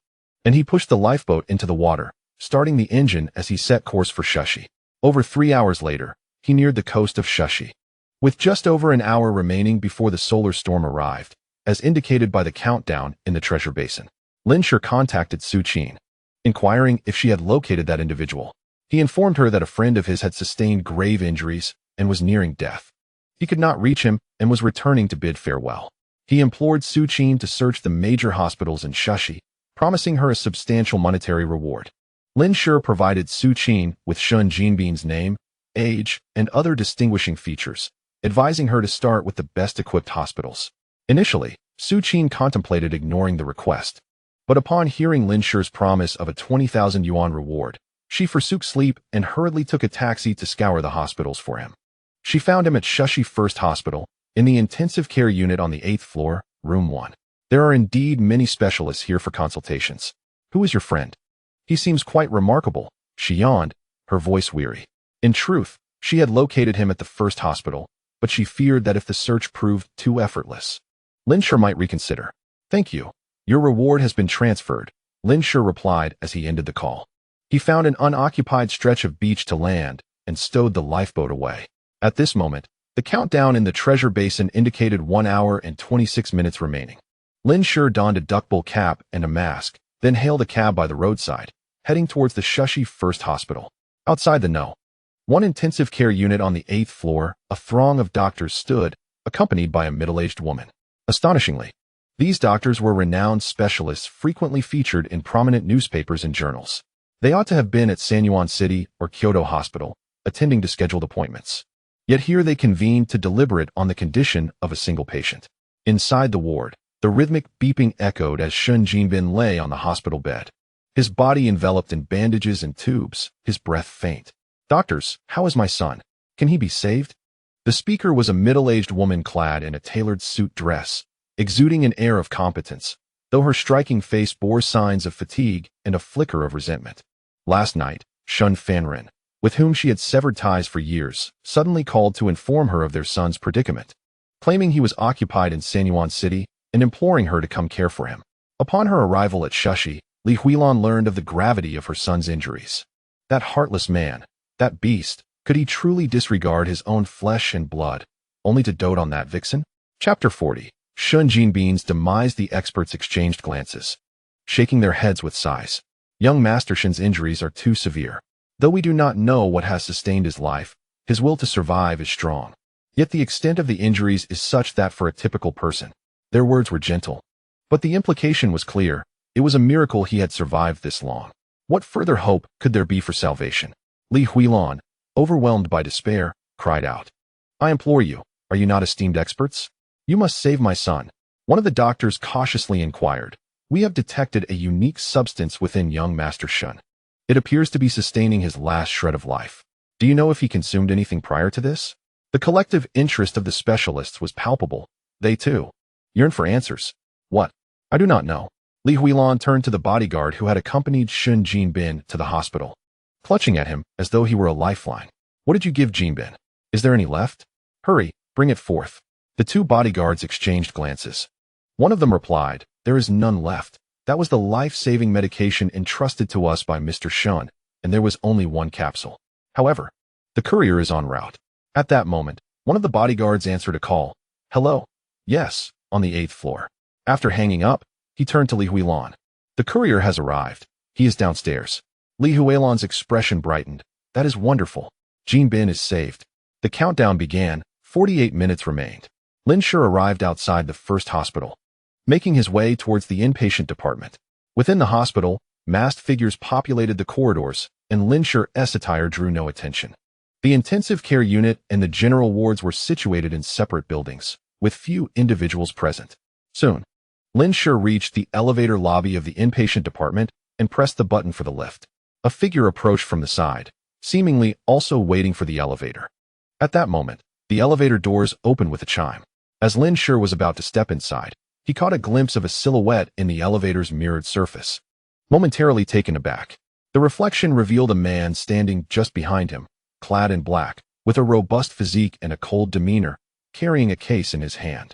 A: and he pushed the lifeboat into the water, starting the engine as he set course for Shushi. Over 3 hours later, he neared the coast of Shushi. With just over an hour remaining before the solar storm arrived, as indicated by the countdown in the treasure basin, Lin Shi contacted Su Qin, inquiring if she had located that individual. He informed her that a friend of his had sustained grave injuries and was nearing death. He could not reach him and was returning to bid farewell. He implored Su Qin to search the major hospitals in Shushi, promising her a substantial monetary reward. Lin Shi provided Su Qin with Shun Jinbin's name, age, and other distinguishing features, advising her to start with the best-equipped hospitals. Initially, Su Qin contemplated ignoring the request, but upon hearing Lin Shi's promise of a 20,000 yuan reward, she forsook sleep and hurriedly took a taxi to scour the hospitals for him. She found him at Shushi First Hospital, in the intensive care unit on the 8th floor, room 1. There are indeed many specialists here for consultations. Who is your friend? He seems quite remarkable, she yawned, her voice weary. In truth, she had located him at the first hospital, but she feared that if the search proved too effortless, Lin Shi might reconsider. Thank you. Your reward has been transferred, Lin Shi replied as he ended the call. He found an unoccupied stretch of beach to land and stowed the lifeboat away. At this moment, the countdown in the treasure basin indicated 1 hour and 26 minutes remaining. Lin Shi donned a duckbill cap and a mask, then hailed a cab by the roadside, heading towards the Shushi First Hospital. Outside the No. 1 intensive care unit on the 8th floor, a throng of doctors stood, accompanied by a middle-aged woman. Astonishingly, these doctors were renowned specialists frequently featured in prominent newspapers and journals. They ought to have been at Sanyuan City or Kyoto Hospital, attending to scheduled appointments. Yet here they convened to deliberate on the condition of a single patient. Inside the ward, the rhythmic beeping echoed as Shun Jinbin lay on the hospital bed. His body enveloped in bandages and tubes, his breath faint. Doctors, how is my son? Can he be saved? The speaker was a middle-aged woman clad in a tailored suit dress, exuding an air of competence, though her striking face bore signs of fatigue and a flicker of resentment. Last night, Shun Fanrin, with whom she had severed ties for years, suddenly called to inform her of their son's predicament, claiming he was occupied in Sanyuan City and imploring her to come care for him. Upon her arrival at Shushi, Li Huilan learned of the gravity of her son's injuries. That heartless man, that beast, could he truly disregard his own flesh and blood, only to dote on that vixen? Chapter 40. Shun Jinbin's demise. The experts exchanged glances, shaking their heads with sighs. Young Master Shen's injuries are too severe. Though we do not know what has sustained his life, his will to survive is strong. Yet the extent of the injuries is such that for a typical person, their words were gentle. But the implication was clear. It was a miracle he had survived this long. What further hope could there be for salvation? Li Huilan, overwhelmed by despair, cried out. I implore you, are you not esteemed experts? You must save my son. One of the doctors cautiously inquired. We have detected a unique substance within young Master Shun. It appears to be sustaining his last shred of life. Do you know if he consumed anything prior to this? The collective interest of the specialists was palpable. They, too, yearned for answers. What? I do not know. Li Huilan turned to the bodyguard who had accompanied Shun Jinbin to the hospital, clutching at him as though he were a lifeline. What did you give Jinbin? Is there any left? Hurry, bring it forth. The two bodyguards exchanged glances. One of them replied, there is none left. That was the life-saving medication entrusted to us by Mr. Shun, and there was only one capsule. However, the courier is en route. At that moment, one of the bodyguards answered a call. Hello? Yes, on the 8th floor. After hanging up, he turned to Li Huilan. The courier has arrived. He is downstairs. Li Huilan's expression brightened. That is wonderful. Jinbin is saved. The countdown began. 48 minutes remained. Lin Shi arrived outside the first hospital, making his way towards the inpatient department. Within the hospital, masked figures populated the corridors, and Lin Shi's attire drew no attention. The intensive care unit and the general wards were situated in separate buildings, with few individuals present. Soon, Lin Shi reached the elevator lobby of the inpatient department and pressed the button for the lift. A figure approached from the side, seemingly also waiting for the elevator. At that moment, the elevator doors opened with a chime. As Lin Shi was about to step inside, he caught a glimpse of a silhouette in the elevator's mirrored surface. Momentarily taken aback, the reflection revealed a man standing just behind him, clad in black, with a robust physique and a cold demeanor, carrying a case in his hand.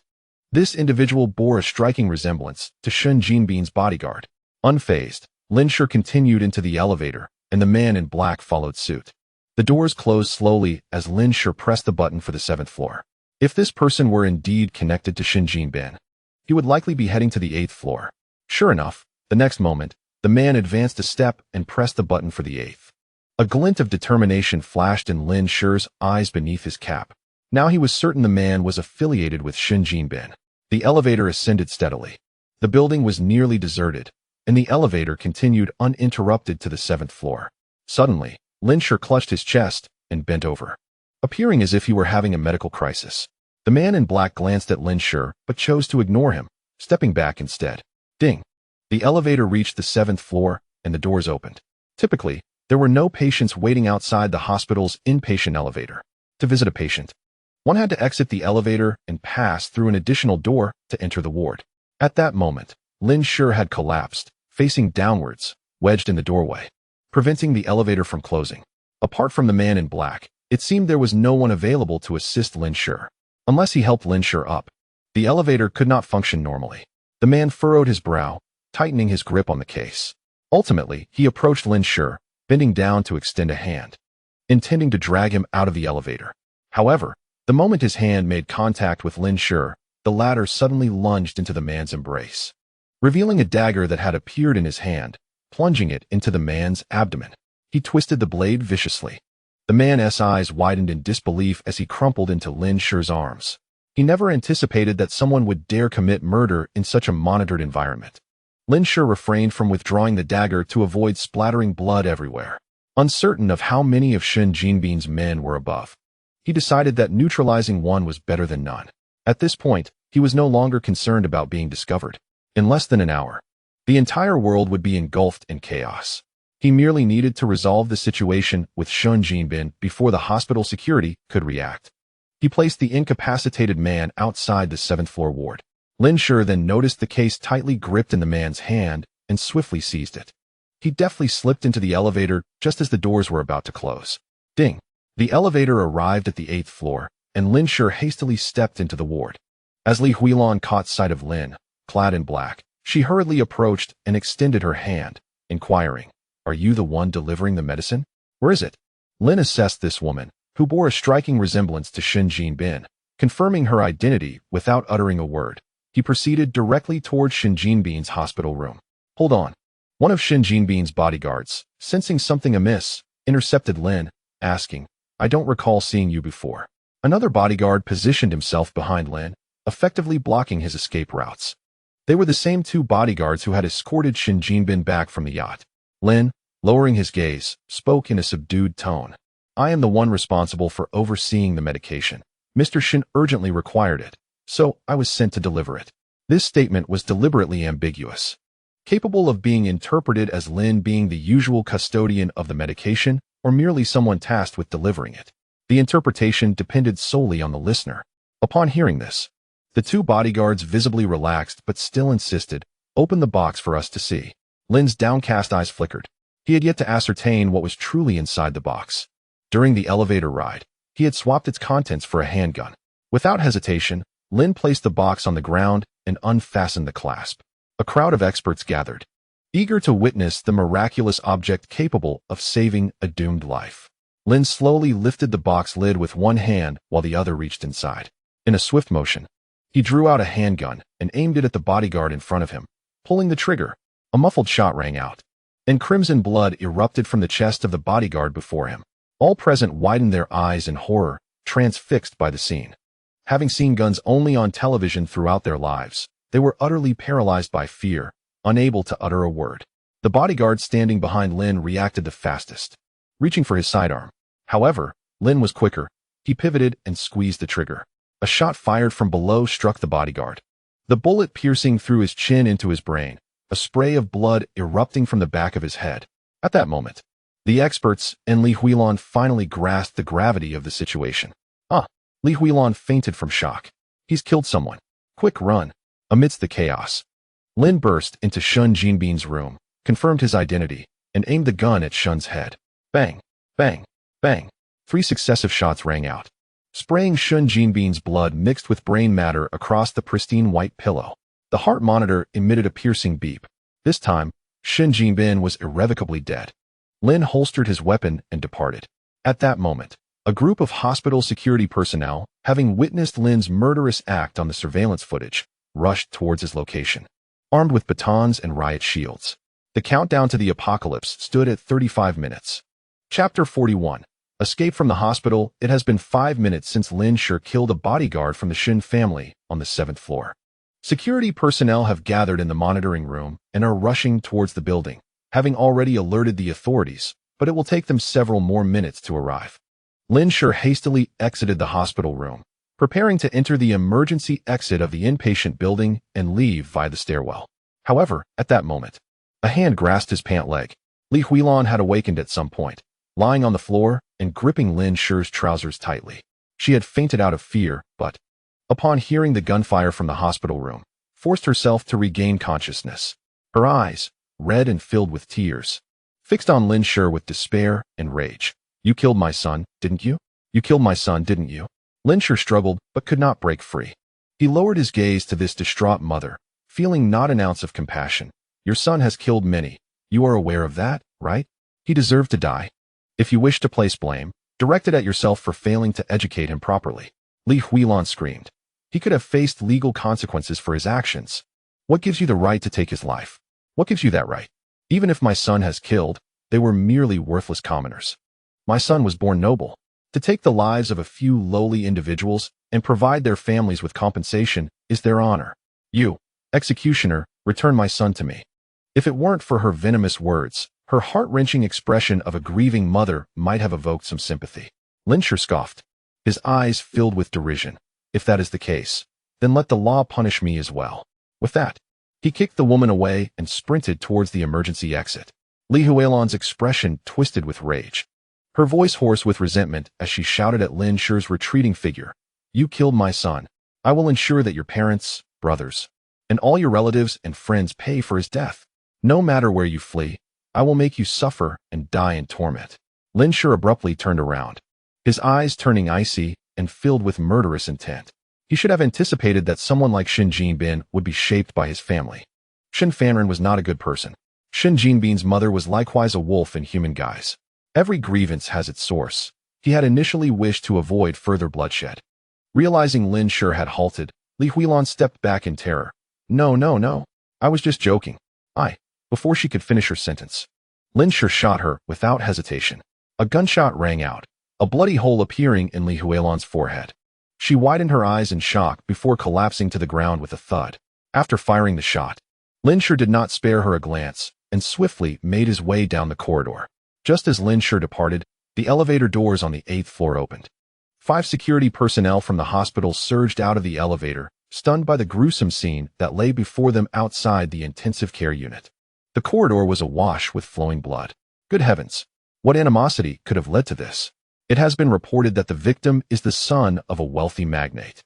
A: This individual bore a striking resemblance to Shen Jinbin's bodyguard. Unfazed, Lin Shi continued into the elevator, and the man in black followed suit. The doors closed slowly as Lin Shi pressed the button for the 7th floor. If this person were indeed connected to Shen Jinbin, he would likely be heading to the 8th floor. Sure enough, the next moment, the man advanced a step and pressed the button for the 8th. A glint of determination flashed in Lin Shi's eyes beneath his cap. Now he was certain the man was affiliated with Shen Jinbin. The elevator ascended steadily. The building was nearly deserted, and the elevator continued uninterrupted to the 7th floor. Suddenly, Lin Shi clutched his chest and bent over, appearing as if he were having a medical crisis. The man in black glanced at Lin Shi, but chose to ignore him, stepping back instead. Ding! The elevator reached the 7th floor, and the doors opened. Typically, there were no patients waiting outside the hospital's inpatient elevator. To visit a patient, one had to exit the elevator and pass through an additional door to enter the ward. At that moment, Lin Shi had collapsed, facing downwards, wedged in the doorway, preventing the elevator from closing. Apart from the man in black, it seemed there was no one available to assist Lin Shi. Unless he helped Lin Shi up, the elevator could not function normally. The man furrowed his brow, tightening his grip on the case. Ultimately, he approached Lin Shi, bending down to extend a hand, intending to drag him out of the elevator. However, the moment his hand made contact with Lin Shi, the latter suddenly lunged into the man's embrace, revealing a dagger that had appeared in his hand, plunging it into the man's abdomen. He twisted the blade viciously. The man's eyes widened in disbelief as he crumpled into Lin Shi's arms. He never anticipated that someone would dare commit murder in such a monitored environment. Lin Shi refrained from withdrawing the dagger to avoid splattering blood everywhere. Uncertain of how many of Shen Jinbin's men were above, he decided that neutralizing one was better than none. At this point, he was no longer concerned about being discovered. In less than an hour, the entire world would be engulfed in chaos. He merely needed to resolve the situation with Shen Jinbin before the hospital security could react. He placed the incapacitated man outside the 7th floor ward. Lin Shi then noticed the case tightly gripped in the man's hand and swiftly seized it. He deftly slipped into the elevator just as the doors were about to close. Ding! The elevator arrived at the 8th floor, and Lin Shi hastily stepped into the ward. As Li Huilan caught sight of Lin, clad in black, she hurriedly approached and extended her hand, inquiring, "Are you the one delivering the medicine? Where is it?" Lin assessed this woman, who bore a striking resemblance to Shen Jinbin, confirming her identity without uttering a word. He proceeded directly towards Shen Jinbin's hospital room. "Hold on." One of Shen Jinbin's bodyguards, sensing something amiss, intercepted Lin, asking, "I don't recall seeing you before." Another bodyguard positioned himself behind Lin, effectively blocking his escape routes. They were the same two bodyguards who had escorted Shen Jinbin back from the yacht. Lin, lowering his gaze, spoke in a subdued tone. "I am the one responsible for overseeing the medication. Mr. Shen urgently required it, so I was sent to deliver it." This statement was deliberately ambiguous, capable of being interpreted as Lin being the usual custodian of the medication or merely someone tasked with delivering it. The interpretation depended solely on the listener. Upon hearing this, the two bodyguards visibly relaxed but still insisted, "Open the box for us to see." Lin's downcast eyes flickered. He had yet to ascertain what was truly inside the box. During the elevator ride, he had swapped its contents for a handgun. Without hesitation, Lin placed the box on the ground and unfastened the clasp. A crowd of experts gathered, eager to witness the miraculous object capable of saving a doomed life. Lin slowly lifted the box lid with one hand while the other reached inside. In a swift motion, he drew out a handgun and aimed it at the bodyguard in front of him. Pulling the trigger, a muffled shot rang out, and crimson blood erupted from the chest of the bodyguard before him. All present widened their eyes in horror, transfixed by the scene. Having seen guns only on television throughout their lives, they were utterly paralyzed by fear, unable to utter a word. The bodyguard standing behind Lin reacted the fastest, reaching for his sidearm. However, Lin was quicker. He pivoted and squeezed the trigger. A shot fired from below struck the bodyguard, the bullet piercing through his chin into his brain, a spray of blood erupting from the back of his head. At that moment, The experts and Li Huilan finally grasped the gravity of the situation. Li Huilan fainted from shock. He's killed someone. Quick run. Amidst the chaos, Lin burst into Shun Jinbin's room, confirmed his identity, and aimed the gun at Shun's head. Bang, bang, bang. 3 successive shots rang out, spraying Shun Jinbin's blood mixed with brain matter across the pristine white pillow. The heart monitor emitted a piercing beep. This time, Shun Jinbin was irrevocably dead. Lin holstered his weapon and departed. At that moment, a group of hospital security personnel, having witnessed Lin's murderous act on the surveillance footage, rushed towards his location, armed with batons and riot shields. The countdown to the apocalypse stood at 35 minutes. Chapter 41. Escape from the hospital. It has been 5 minutes since Lin Shi killed a bodyguard from the Shin family on the 7th floor. Security personnel have gathered in the monitoring room and are rushing towards the building, having already alerted the authorities, but it will take them several more minutes to arrive. Lin Shi hastily exited the hospital room, preparing to enter the emergency exit of the inpatient building and leave via the stairwell. However, at that moment, a hand grasped his pant leg. Li Huilan had awakened at some point, lying on the floor and gripping Lin Shi's trousers tightly. She had fainted out of fear, but, upon hearing the gunfire from the hospital room, forced herself to regain consciousness. Her eyes, red and filled with tears, fixed on Lin Shi with despair and rage. You killed my son, didn't you? You killed my son, didn't you? Lin Shi struggled, but could not break free. He lowered his gaze to this distraught mother, feeling not an ounce of compassion. Your son has killed many. You are aware of that, right? He deserved to die. If you wish to place blame, direct it at yourself for failing to educate him properly. Li Huilan screamed. He could have faced legal consequences for his actions. What gives you the right to take his life? What gives you that right? Even if my son has killed, they were merely worthless commoners. My son was born noble. To take the lives of a few lowly individuals and provide their families with compensation is their honor. You, executioner, return my son to me. If it weren't for her venomous words, her heart-wrenching expression of a grieving mother might have evoked some sympathy. Lin Shi scoffed, his eyes filled with derision. If that is the case, then let the law punish me as well. With that, he kicked the woman away and sprinted towards the emergency exit. Li Huilan's expression twisted with rage, her voice hoarse with resentment as she shouted at Lin Shi's retreating figure. You killed my son. I will ensure that your parents, brothers, and all your relatives and friends pay for his death. No matter where you flee, I will make you suffer and die in torment. Lin Shi abruptly turned around, his eyes turning icy and filled with murderous intent. He should have anticipated that someone like Shun Jinbin would be shaped by his family. Shun Fanren was not a good person. Shun Jinbin's mother was likewise a wolf in human guise. Every grievance has its source. He had initially wished to avoid further bloodshed. Realizing Lin Shi had halted, Li Huilan stepped back in terror. No. I was just joking. Before she could finish her sentence, Lin Shi shot her without hesitation. A gunshot rang out, a bloody hole appearing in Li Huilan's forehead. She widened her eyes in shock before collapsing to the ground with a thud. After firing the shot, Lin Shi did not spare her a glance and swiftly made his way down the corridor. Just as Lin Shi departed, the elevator doors on the 8th floor opened. 5 security personnel from the hospital surged out of the elevator, stunned by the gruesome scene that lay before them outside the intensive care unit. The corridor was awash with flowing blood. Good heavens! What animosity could have led to this? It has been reported that the victim is the son of a wealthy magnate.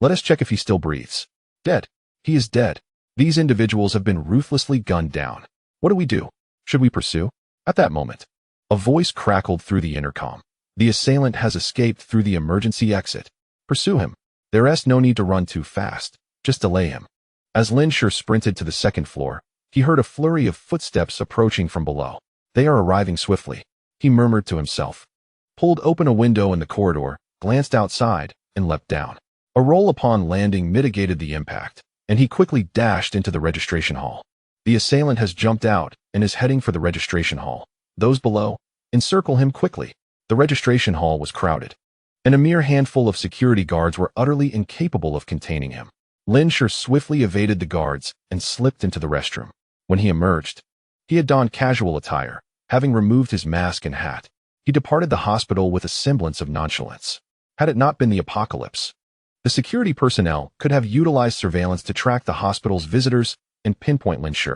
A: Let us check if he still breathes. Dead. He is dead. These individuals have been ruthlessly gunned down. What do we do? Should we pursue? At that moment, a voice crackled through the intercom. The assailant has escaped through the emergency exit. Pursue him. There is no need to run too fast. Just delay him. As Lin Shi sprinted to the 2nd floor, he heard a flurry of footsteps approaching from below. They are arriving swiftly, he murmured to himself. Pulled open a window in the corridor, glanced outside, and leapt down. A roll upon landing mitigated the impact, and he quickly dashed into the registration hall. The assailant has jumped out and is heading for the registration hall. Those below, encircle him quickly. The registration hall was crowded, and a mere handful of security guards were utterly incapable of containing him. Lin Shi swiftly evaded the guards and slipped into the restroom. When he emerged, he had donned casual attire, having removed his mask and hat. He departed the hospital with a semblance of nonchalance. Had it not been the apocalypse, the security personnel could have utilized surveillance to track the hospital's visitors and pinpoint Lin Shi.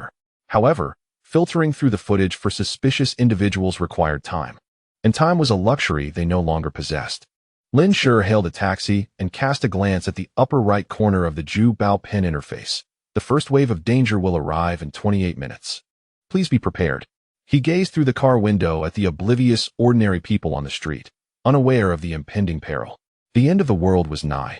A: However, filtering through the footage for suspicious individuals required time. And time was a luxury they no longer possessed. Lin Shi hailed a taxi and cast a glance at the upper right corner of the Ju Bao pin interface. The first wave of danger will arrive in 28 minutes. Please be prepared. He gazed through the car window at the oblivious, ordinary people on the street, unaware of the impending peril. The end of the world was nigh.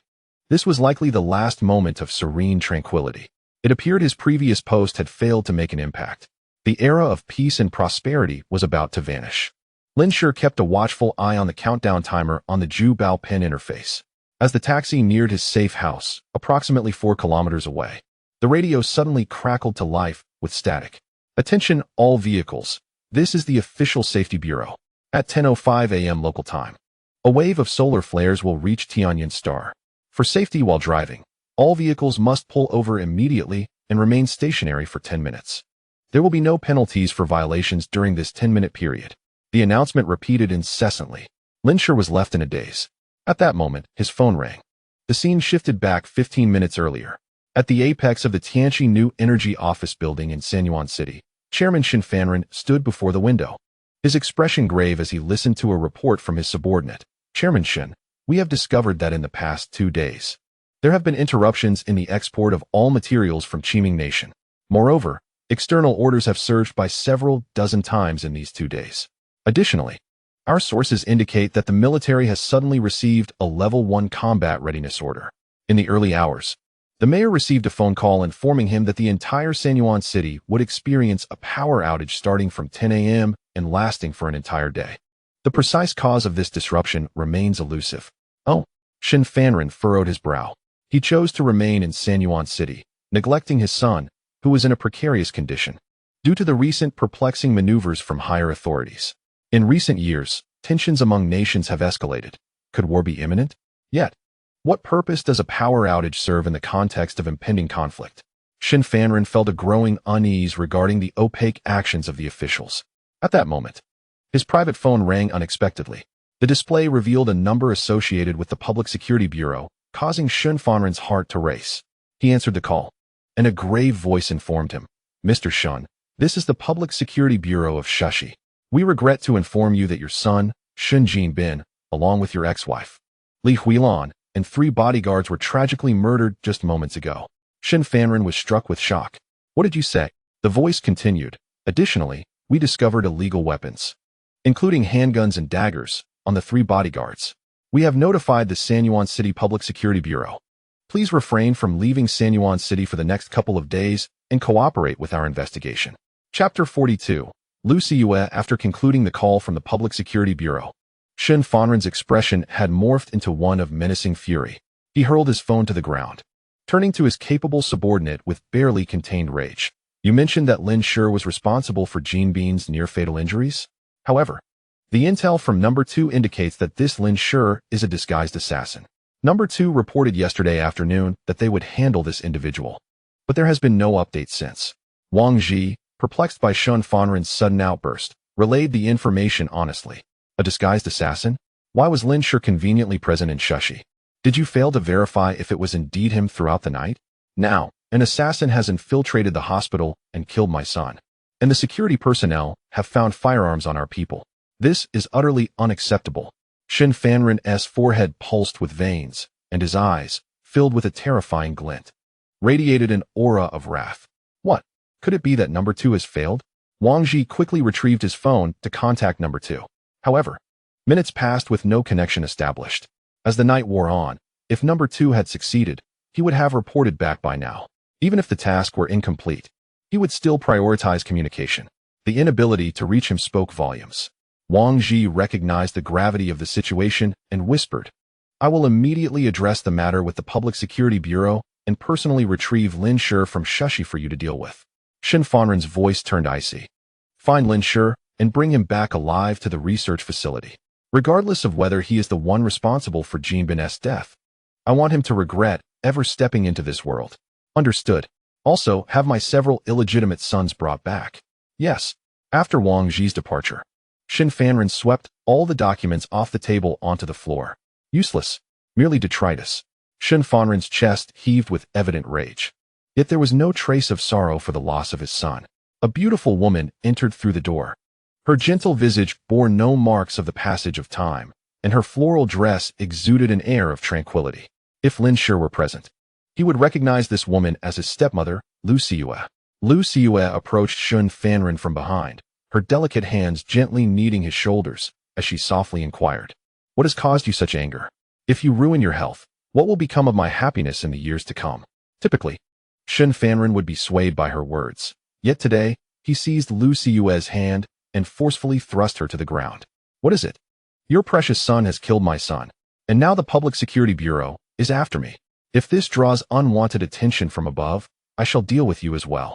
A: This was likely the last moment of serene tranquility. It appeared his previous post had failed to make an impact. The era of peace and prosperity was about to vanish. Lin Shi kept a watchful eye on the countdown timer on the Ju Bao pin interface. As the taxi neared his safe house, approximately 4 kilometers away, the radio suddenly crackled to life with static. Attention, all vehicles. This is the official safety bureau. At 10:05 a.m. local time, a wave of solar flares will reach Tianjin Star. For safety while driving, all vehicles must pull over immediately and remain stationary for 10 minutes. There will be no penalties for violations during this 10-minute period. The announcement repeated incessantly. Lin Shi was left in a daze. At that moment, his phone rang. The scene shifted back 15 minutes earlier. At the apex of the Tianqi New Energy office building in Sanyuan City, Chairman Xin Fanren stood before the window. His expression grave as he listened to a report from his subordinate. Chairman Xin, we have discovered that in the past 2 days, there have been interruptions in the export of all materials from Qiming Nation. Moreover, external orders have surged by several dozen times in these 2 days. Additionally, our sources indicate that the military has suddenly received a Level 1 combat readiness order. In the early hours, the mayor received a phone call informing him that the entire Sanyuan city would experience a power outage starting from 10 a.m. and lasting for an entire day. The precise cause of this disruption remains elusive. Oh, Xin Fanren furrowed his brow. He chose to remain in Sanyuan City, neglecting his son, who was in a precarious condition, due to the recent perplexing maneuvers from higher authorities. In recent years, tensions among nations have escalated. Could war be imminent? Yet, what purpose does a power outage serve in the context of impending conflict? Xin Fanren felt a growing unease regarding the opaque actions of the officials. At that moment, his private phone rang unexpectedly. The display revealed a number associated with the Public Security Bureau, causing Xin Fanren's heart to race. He answered the call, and a grave voice informed him, Mr. Shun, this is the Public Security Bureau of Shashi. We regret to inform you that your son, Shun Jinbin, along with your ex-wife, Li Huilan, and 3 bodyguards were tragically murdered just moments ago. Xin Fanren was struck with shock. What did you say? The voice continued. Additionally, we discovered illegal weapons, including handguns and daggers, on the 3 bodyguards. We have notified the Sanyuan City Public Security Bureau. Please refrain from leaving Sanyuan City for the next couple of days and cooperate with our investigation. Chapter 42. Lu Xiyue. After concluding the call from the Public Security Bureau, Xin Fanren's expression had morphed into one of menacing fury. He hurled his phone to the ground, turning to his capable subordinate with barely contained rage. You mentioned that Lin Shi was responsible for Jinbin's near-fatal injuries? However, the intel from Number 2 indicates that this Lin Shi is a disguised assassin. Number 2 reported yesterday afternoon that they would handle this individual, but there has been no update since. Wang Ji, perplexed by Xin Fanren's sudden outburst, relayed the information honestly. A disguised assassin? Why was Lin Shi conveniently present in Shashi? Did you fail to verify if it was indeed him throughout the night? Now, an assassin has infiltrated the hospital and killed my son, and the security personnel have found firearms on our people. This is utterly unacceptable. Xin Fanren's forehead pulsed with veins, and his eyes, filled with a terrifying glint, radiated an aura of wrath. What? Could it be that Number 2 has failed? Wang Ji quickly retrieved his phone to contact Number 2. However, minutes passed with no connection established. As the night wore on, if Number 2 had succeeded, he would have reported back by now. Even if the task were incomplete, he would still prioritize communication. The inability to reach him spoke volumes. Wang Ji recognized the gravity of the situation and whispered, I will immediately address the matter with the Public Security Bureau and personally retrieve Lin Shi from Shashi for you to deal with. Xin Fanren's voice turned icy. Find Lin Shi and bring him back alive to the research facility. Regardless of whether he is the one responsible for Jinbin's death, I want him to regret ever stepping into this world. Understood. Also, have my several illegitimate sons brought back. Yes. After Wang Ji's departure, Xin Fanren swept all the documents off the table onto the floor. Useless. Merely detritus. Xin Fanren's chest heaved with evident rage. Yet there was no trace of sorrow for the loss of his son. A beautiful woman entered through the door. Her gentle visage bore no marks of the passage of time, and her floral dress exuded an air of tranquility. If Lin Shi were present, he would recognize this woman as his stepmother, Lu Xiyue. Lu Xiyue approached Shun Fanren from behind, her delicate hands gently kneading his shoulders, as she softly inquired, "What has caused you such anger? If you ruin your health, what will become of my happiness in the years to come?" Typically, Shun Fanren would be swayed by her words, yet today, he seized Lu Xiyue's hand and forcefully thrust her to the ground. "What is it? Your precious son has killed my son, and now the Public Security Bureau is after me. If this draws unwanted attention from above, I shall deal with you as well."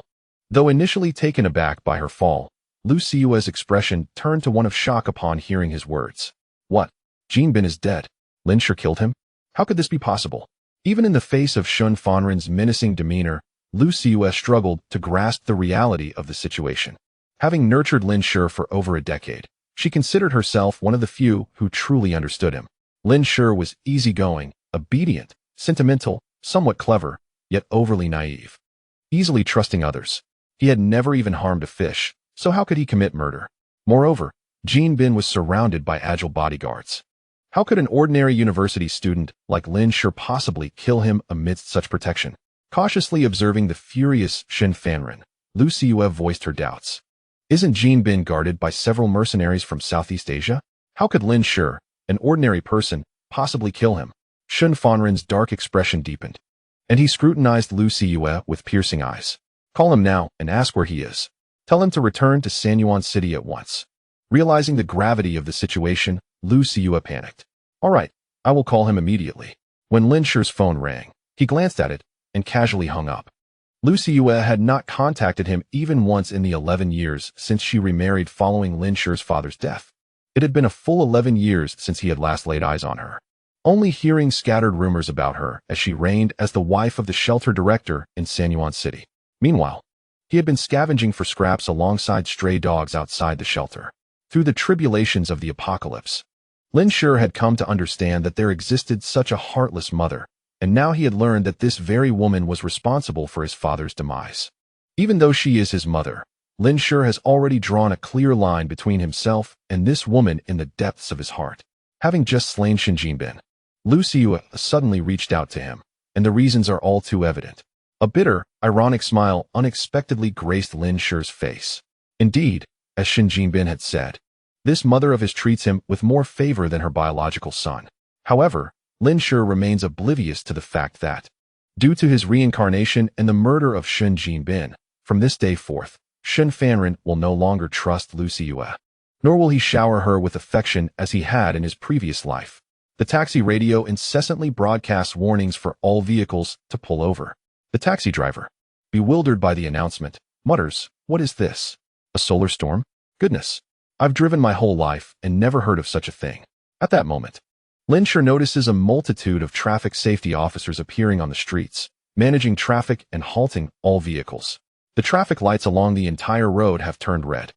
A: Though initially taken aback by her fall, Lu Xiyue's expression turned to one of shock upon hearing his words. "What? Jin Bin is dead? Lin Shi killed him? How could this be possible?" Even in the face of Shun Fanren's menacing demeanor, Lu Xiyue struggled to grasp the reality of the situation. Having nurtured Lin Shi for over a decade, she considered herself one of the few who truly understood him. Lin Shi was easygoing, obedient, sentimental, somewhat clever, yet overly naive. Easily trusting others. He had never even harmed a fish, so how could he commit murder? Moreover, Jin Bin was surrounded by agile bodyguards. How could an ordinary university student like Lin Shi possibly kill him amidst such protection? Cautiously observing the furious Shun Fanren, Lu Xiyue voiced her doubts. Isn't Jin Bin guarded by several mercenaries from Southeast Asia? How could Lin Shi, an ordinary person, possibly kill him? Shun Fanren's dark expression deepened, and he scrutinized Lu Xiyue with piercing eyes. "Call him now and ask where he is. Tell him to return to Sanyuan City at once." Realizing the gravity of the situation, Lu Xiyue panicked. "All right, I will call him immediately." When Lin Shi's phone rang, he glanced at it and casually hung up. Lu Xiyue had not contacted him even once in the 11 years since she remarried following Lin Shi's father's death. It had been a full 11 years since he had last laid eyes on her. Only hearing scattered rumors about her as she reigned as the wife of the shelter director in Sanyuan City. Meanwhile, he had been scavenging for scraps alongside stray dogs outside the shelter. Through the tribulations of the apocalypse, Lin Shi had come to understand that there existed such a heartless mother, and now he had learned that this very woman was responsible for his father's demise. Even though she is his mother, Lin Shi has already drawn a clear line between himself and this woman in the depths of his heart. Having just slain Jin Bin, Lu Xiyue suddenly reached out to him, and the reasons are all too evident. A bitter, ironic smile unexpectedly graced Lin Shi's face. Indeed, as Jin Bin had said, this mother of his treats him with more favor than her biological son. However, Lin Shi remains oblivious to the fact that, due to his reincarnation and the murder of Jin Bin, from this day forth, Shun Fanren will no longer trust Lu Xiyue. Nor will he shower her with affection as he had in his previous life. The taxi radio incessantly broadcasts warnings for all vehicles to pull over. The taxi driver, bewildered by the announcement, mutters, "What is this? A solar storm? Goodness. I've driven my whole life and never heard of such a thing." At that moment, Lin Shi notices a multitude of traffic safety officers appearing on the streets, managing traffic and halting all vehicles. The traffic lights along the entire road have turned red.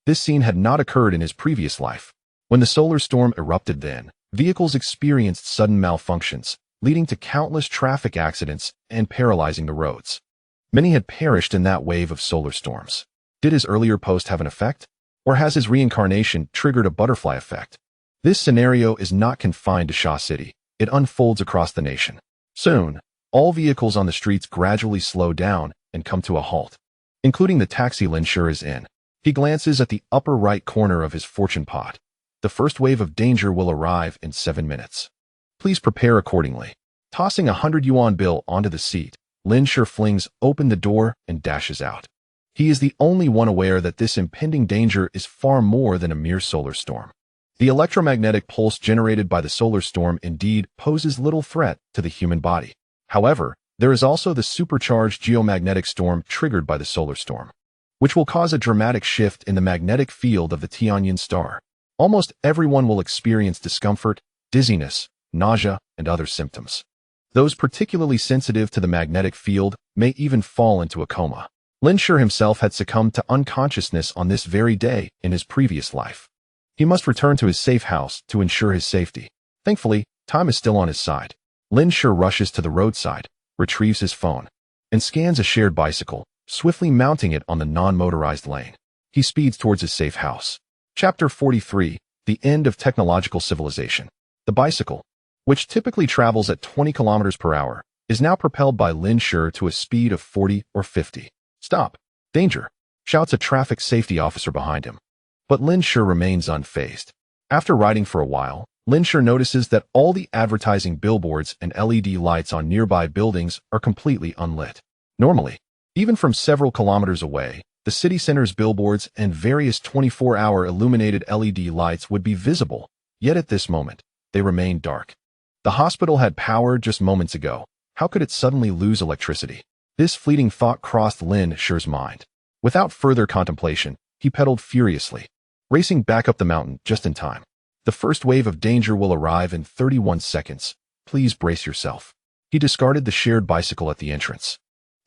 A: This scene had not occurred in his previous life. When the solar storm erupted then, vehicles experienced sudden malfunctions, leading to countless traffic accidents and paralyzing the roads. Many had perished in that wave of solar storms. Did his earlier post have an effect? Or has his reincarnation triggered a butterfly effect? This scenario is not confined to Sha City. It unfolds across the nation. Soon, all vehicles on the streets gradually slow down and come to a halt, including the taxi Lin Shi is in. He glances at the upper right corner of his fortune pot. The first wave of danger will arrive in 7 minutes. Please prepare accordingly. Tossing a 100 yuan bill onto the seat, Lin Shi flings open the door and dashes out. He is the only one aware that this impending danger is far more than a mere solar storm. The electromagnetic pulse generated by the solar storm indeed poses little threat to the human body. However, there is also the supercharged geomagnetic storm triggered by the solar storm, which will cause a dramatic shift in the magnetic field of the Tianyin star. Almost everyone will experience discomfort, dizziness, nausea, and other symptoms. Those particularly sensitive to the magnetic field may even fall into a coma. Lin Shi himself had succumbed to unconsciousness on this very day in his previous life. He must return to his safe house to ensure his safety. Thankfully, time is still on his side. Lin Shi rushes to the roadside, retrieves his phone, and scans a shared bicycle, swiftly mounting it on the non-motorized lane. He speeds towards his safe house. Chapter 43. The End of Technological Civilization. The bicycle, which typically travels at 20 kilometers per hour, is now propelled by Lin Shi to a speed of 40 or 50. "Stop! Danger!" shouts a traffic safety officer behind him. But Lin Shi remains unfazed. After riding for a while, Lin Shi notices that all the advertising billboards and LED lights on nearby buildings are completely unlit. Normally, even from several kilometers away, the city center's billboards and various 24-hour illuminated LED lights would be visible, yet at this moment, they remain dark. The hospital had power just moments ago. How could it suddenly lose electricity? This fleeting thought crossed Lin Shi's mind. Without further contemplation, he pedaled furiously, racing back up the mountain just in time. "The first wave of danger will arrive in 31 seconds. Please brace yourself." He discarded the shared bicycle at the entrance,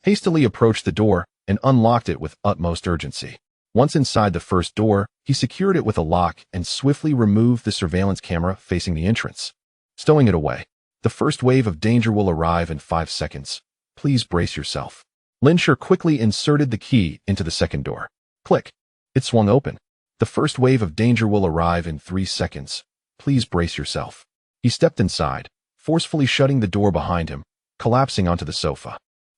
A: hastily approached the door, and unlocked it with utmost urgency. Once inside the first door, he secured it with a lock and swiftly removed the surveillance camera facing the entrance, stowing it away. "The first wave of danger will arrive in 5 seconds. Please brace yourself." Lin Shi quickly inserted the key into the second door. Click. It swung open. "The first wave of danger will arrive in 3 seconds. Please brace yourself." He stepped inside, forcefully shutting the door behind him, collapsing onto the sofa.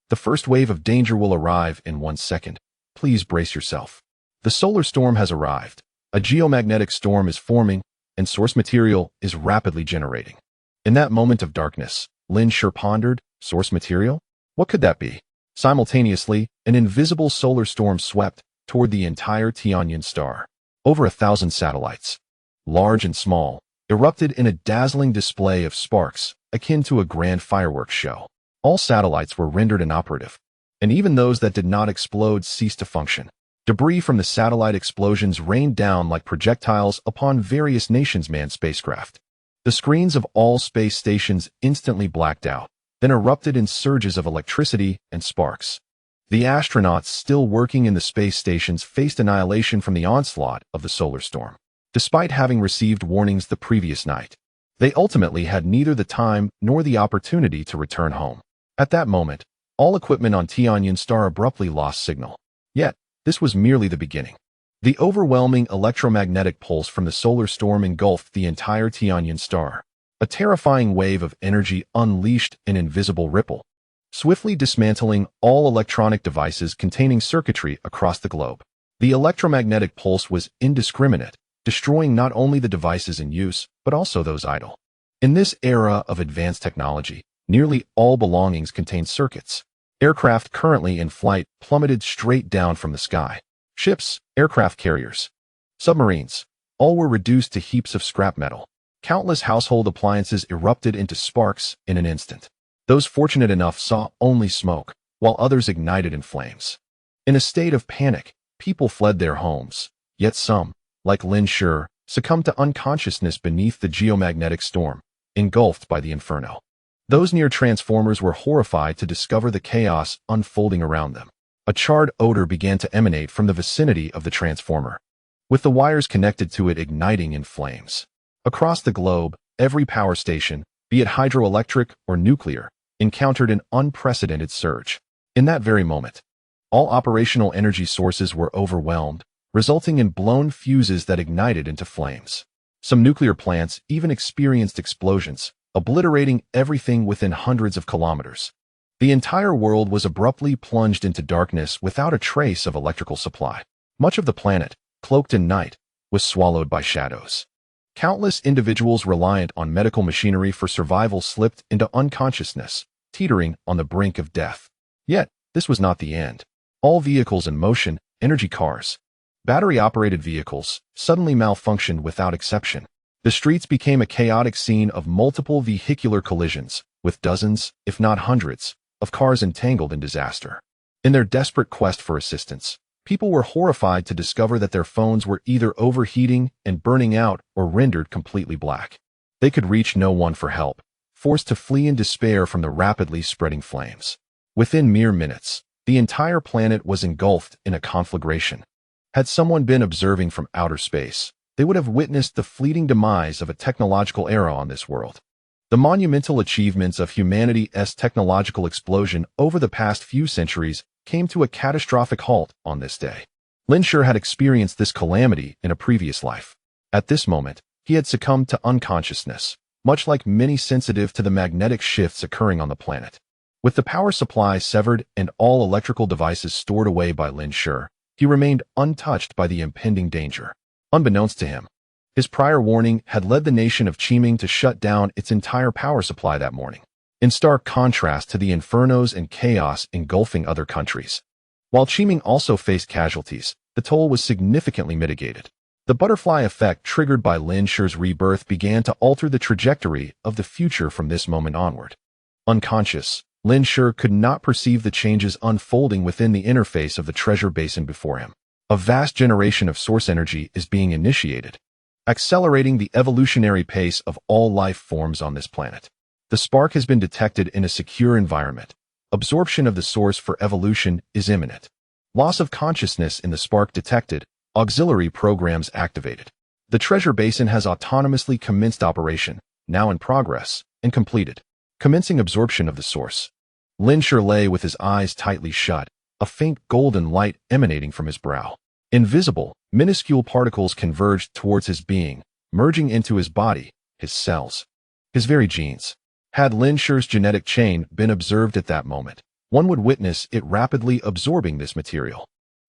A: "The first wave of danger will arrive in 1 second. Please brace yourself." The solar storm has arrived. A geomagnetic storm is forming, and source material is rapidly generating. In that moment of darkness, Lin Shi pondered, source material? What could that be? Simultaneously, an invisible solar storm swept toward the entire Tianyan star. Over 1,000 satellites, large and small, erupted in a dazzling display of sparks, akin to a grand fireworks show. All satellites were rendered inoperative, and even those that did not explode ceased to function. Debris from the satellite explosions rained down like projectiles upon various nations' manned spacecraft. The screens of all space stations instantly blacked out, then erupted in surges of electricity and sparks. The astronauts still working in the space stations faced annihilation from the onslaught of the solar storm. Despite having received warnings the previous night, they ultimately had neither the time nor the opportunity to return home. At that moment, all equipment on Tianyan star abruptly lost signal. Yet, this was merely the beginning. The overwhelming electromagnetic pulse from the solar storm engulfed the entire Tianyan star. A terrifying wave of energy unleashed an invisible ripple, swiftly dismantling all electronic devices containing circuitry across the globe. The electromagnetic pulse was indiscriminate, destroying not only the devices in use, but also those idle. In this era of advanced technology, nearly all belongings contain circuits. Aircraft currently in flight plummeted straight down from the sky. Ships, aircraft carriers, submarines, all were reduced to heaps of scrap metal. Countless household appliances erupted into sparks in an instant. Those fortunate enough saw only smoke, while others ignited in flames. In a state of panic, people fled their homes, yet some, like Lin Shi, succumbed to unconsciousness beneath the geomagnetic storm, engulfed by the inferno. Those near transformers were horrified to discover the chaos unfolding around them. A charred odor began to emanate from the vicinity of the transformer, with the wires connected to it igniting in flames. Across the globe, every power station, be it hydroelectric or nuclear, encountered an unprecedented surge. In that very moment, all operational energy sources were overwhelmed, resulting in blown fuses that ignited into flames. Some nuclear plants even experienced explosions, obliterating everything within hundreds of kilometers. The entire world was abruptly plunged into darkness without a trace of electrical supply. Much of the planet, cloaked in night, was swallowed by shadows. Countless individuals reliant on medical machinery for survival slipped into unconsciousness, teetering on the brink of death. Yet, this was not the end. All vehicles in motion, energy cars, battery-operated vehicles, suddenly malfunctioned without exception. The streets became a chaotic scene of multiple vehicular collisions, with dozens, if not hundreds, of cars entangled in disaster. In their desperate quest for assistance, people were horrified to discover that their phones were either overheating and burning out or rendered completely black. They could reach no one for help, forced to flee in despair from the rapidly spreading flames. Within mere minutes, the entire planet was engulfed in a conflagration. Had someone been observing from outer space, they would have witnessed the fleeting demise of a technological era on this world. The monumental achievements of humanity's technological explosion over the past few centuries came to a catastrophic halt on this day. Lin Shi had experienced this calamity in a previous life. At this moment, he had succumbed to unconsciousness, much like many sensitive to the magnetic shifts occurring on the planet. With the power supply severed and all electrical devices stored away by Lin Shi, he remained untouched by the impending danger. Unbeknownst to him, his prior warning had led the nation of Qiming to shut down its entire power supply that morning, in stark contrast to the infernos and chaos engulfing other countries. While Qiming also faced casualties, the toll was significantly mitigated. The butterfly effect triggered by Lin Shi's rebirth began to alter the trajectory of the future from this moment onward. Unconscious, Lin Shi could not perceive the changes unfolding within the interface of the treasure basin before him. A vast generation of source energy is being initiated, accelerating the evolutionary pace of all life forms on this planet. The spark has been detected in a secure environment. Absorption of the source for evolution is imminent. Loss of consciousness in the spark detected. Auxiliary programs activated. The treasure basin has autonomously commenced operation, now in progress, and completed. Commencing absorption of the source. Lin Shi lay with his eyes tightly shut, a faint golden light emanating from his brow. Invisible, minuscule particles converged towards his being, merging into his body, his cells, his very genes. Had Lin Shi's genetic chain been observed at that moment, one would witness it rapidly absorbing this material.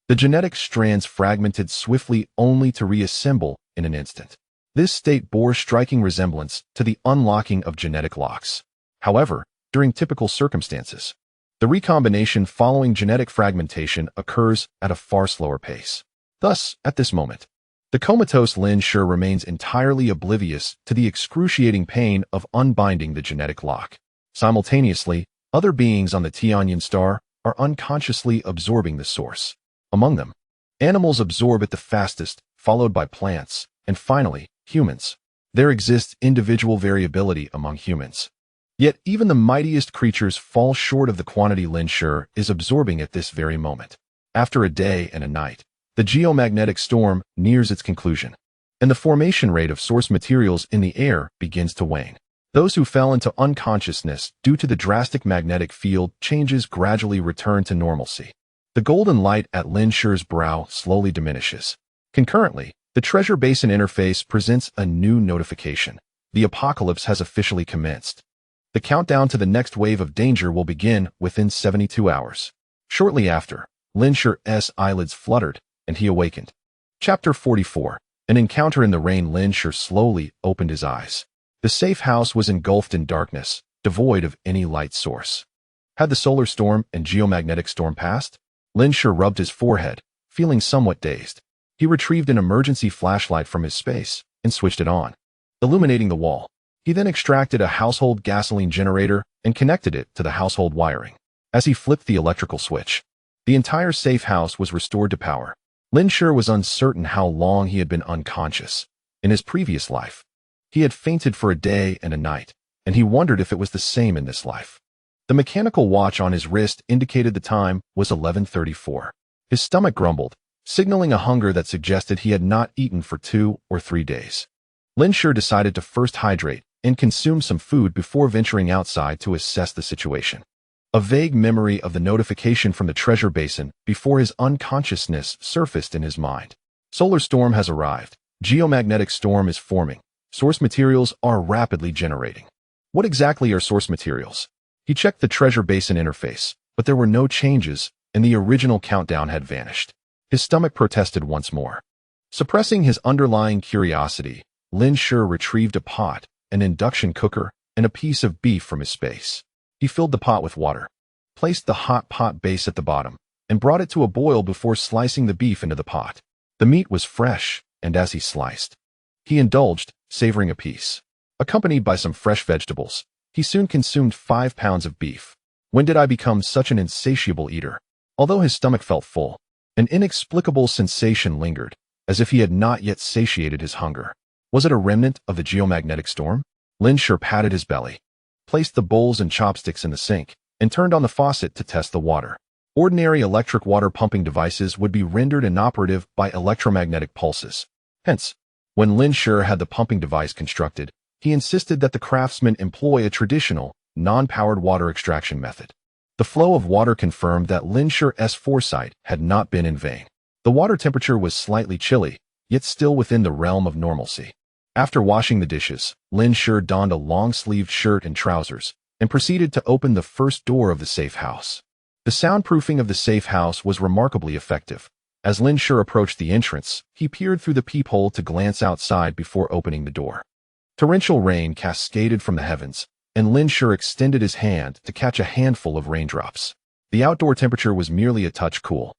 A: The genetic strands fragmented swiftly only to reassemble in an instant. This state bore striking resemblance to the unlocking of genetic locks. However, during typical circumstances, the recombination following genetic fragmentation occurs at a far slower pace. Thus, at this moment, the comatose Lin Shi remains entirely oblivious to the excruciating pain of unbinding the genetic lock. Simultaneously, other beings on the Tianyan star are unconsciously absorbing the source. Among them, animals absorb it the fastest, followed by plants, and finally, humans. There exists individual variability among humans. Yet even the mightiest creatures fall short of the quantity Lin Shi is absorbing at this very moment. After a day and a night, the geomagnetic storm nears its conclusion, and the formation rate of source materials in the air begins to wane. Those who fell into unconsciousness due to the drastic magnetic field changes gradually return to normalcy. The golden light at Lin Shi's brow slowly diminishes. Concurrently, the treasure basin interface presents a new notification. The apocalypse has officially commenced. The countdown to the next wave of danger will begin within 72 hours. Shortly after, Lin Shi's eyelids fluttered, and he awakened. Chapter 44. An encounter in the rain. Lin Shi slowly opened his eyes. The safe house was engulfed in darkness, devoid of any light source. Had the solar storm and geomagnetic storm passed? Lin Shi rubbed his forehead, feeling somewhat dazed. He retrieved an emergency flashlight from his space and switched it on, illuminating the wall. He then extracted a household gasoline generator and connected it to the household wiring. As he flipped the electrical switch, the entire safe house was restored to power. Lin Shi was uncertain how long he had been unconscious. In his previous life, he had fainted for a day and a night, and he wondered if it was the same in this life. The mechanical watch on his wrist indicated the time was 11:34. His stomach grumbled, signaling a hunger that suggested he had not eaten for 2 or 3 days. Lin Shi decided to first hydrate and consume some food before venturing outside to assess the situation. A vague memory of the notification from the treasure basin before his unconsciousness surfaced in his mind. Solar storm has arrived. Geomagnetic storm is forming. Source materials are rapidly generating. What exactly are source materials? He checked the treasure basin interface, but there were no changes, and the original countdown had vanished. His stomach protested once more. Suppressing his underlying curiosity, Lin Shi retrieved a pot, an induction cooker, and a piece of beef from his space. He filled the pot with water, placed the hot pot base at the bottom, and brought it to a boil before slicing the beef into the pot. The meat was fresh, and as he sliced, he indulged, savoring a piece. Accompanied by some fresh vegetables, he soon consumed 5 pounds of beef. When did I become such an insatiable eater? Although his stomach felt full, an inexplicable sensation lingered, as if he had not yet satiated his hunger. Was it a remnant of the geomagnetic storm? Lin Shi patted his belly, placed the bowls and chopsticks in the sink, and turned on the faucet to test the water. Ordinary electric water pumping devices would be rendered inoperative by electromagnetic pulses. Hence, when Lin Shi had the pumping device constructed, he insisted that the craftsman employ a traditional, non-powered water extraction method. The flow of water confirmed that Lin Shi's foresight had not been in vain. The water temperature was slightly chilly, yet still within the realm of normalcy. After washing the dishes, Lin Shi donned a long-sleeved shirt and trousers and proceeded to open the first door of the safe house. The soundproofing of the safe house was remarkably effective. As Lin Shi approached the entrance, he peered through the peephole to glance outside before opening the door. Torrential rain cascaded from the heavens, and Lin Shi extended his hand to catch a handful of raindrops. The outdoor temperature was merely a touch cool,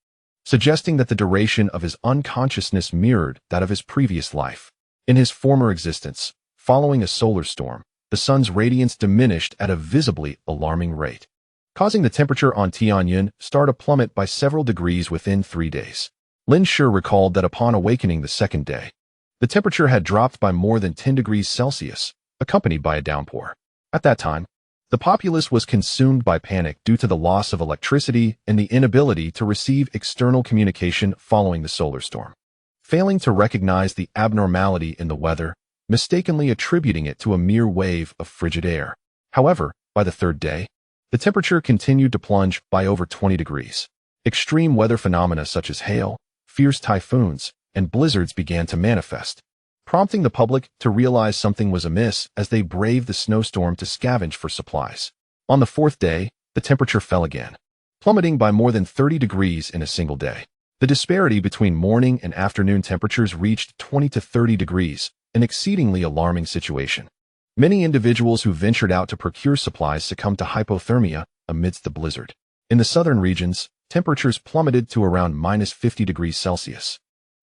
A: suggesting that the duration of his unconsciousness mirrored that of his previous life. In his former existence, following a solar storm, the sun's radiance diminished at a visibly alarming rate, causing the temperature on Tianyun start to plummet by several degrees within 3 days. Lin Shi recalled that upon awakening the second day, the temperature had dropped by more than 10 degrees Celsius, accompanied by a downpour. At that time, the populace was consumed by panic due to the loss of electricity and the inability to receive external communication following the solar storm. Failing to recognize the abnormality in the weather, mistakenly attributing it to a mere wave of frigid air. However, by the third day, the temperature continued to plunge by over 20 degrees. Extreme weather phenomena such as hail, fierce typhoons, and blizzards began to manifest, prompting the public to realize something was amiss as they braved the snowstorm to scavenge for supplies. On the fourth day, the temperature fell again, plummeting by more than 30 degrees in a single day. The disparity between morning and afternoon temperatures reached 20 to 30 degrees, an exceedingly alarming situation. Many individuals who ventured out to procure supplies succumbed to hypothermia amidst the blizzard. In the southern regions, temperatures plummeted to around -50 degrees Celsius,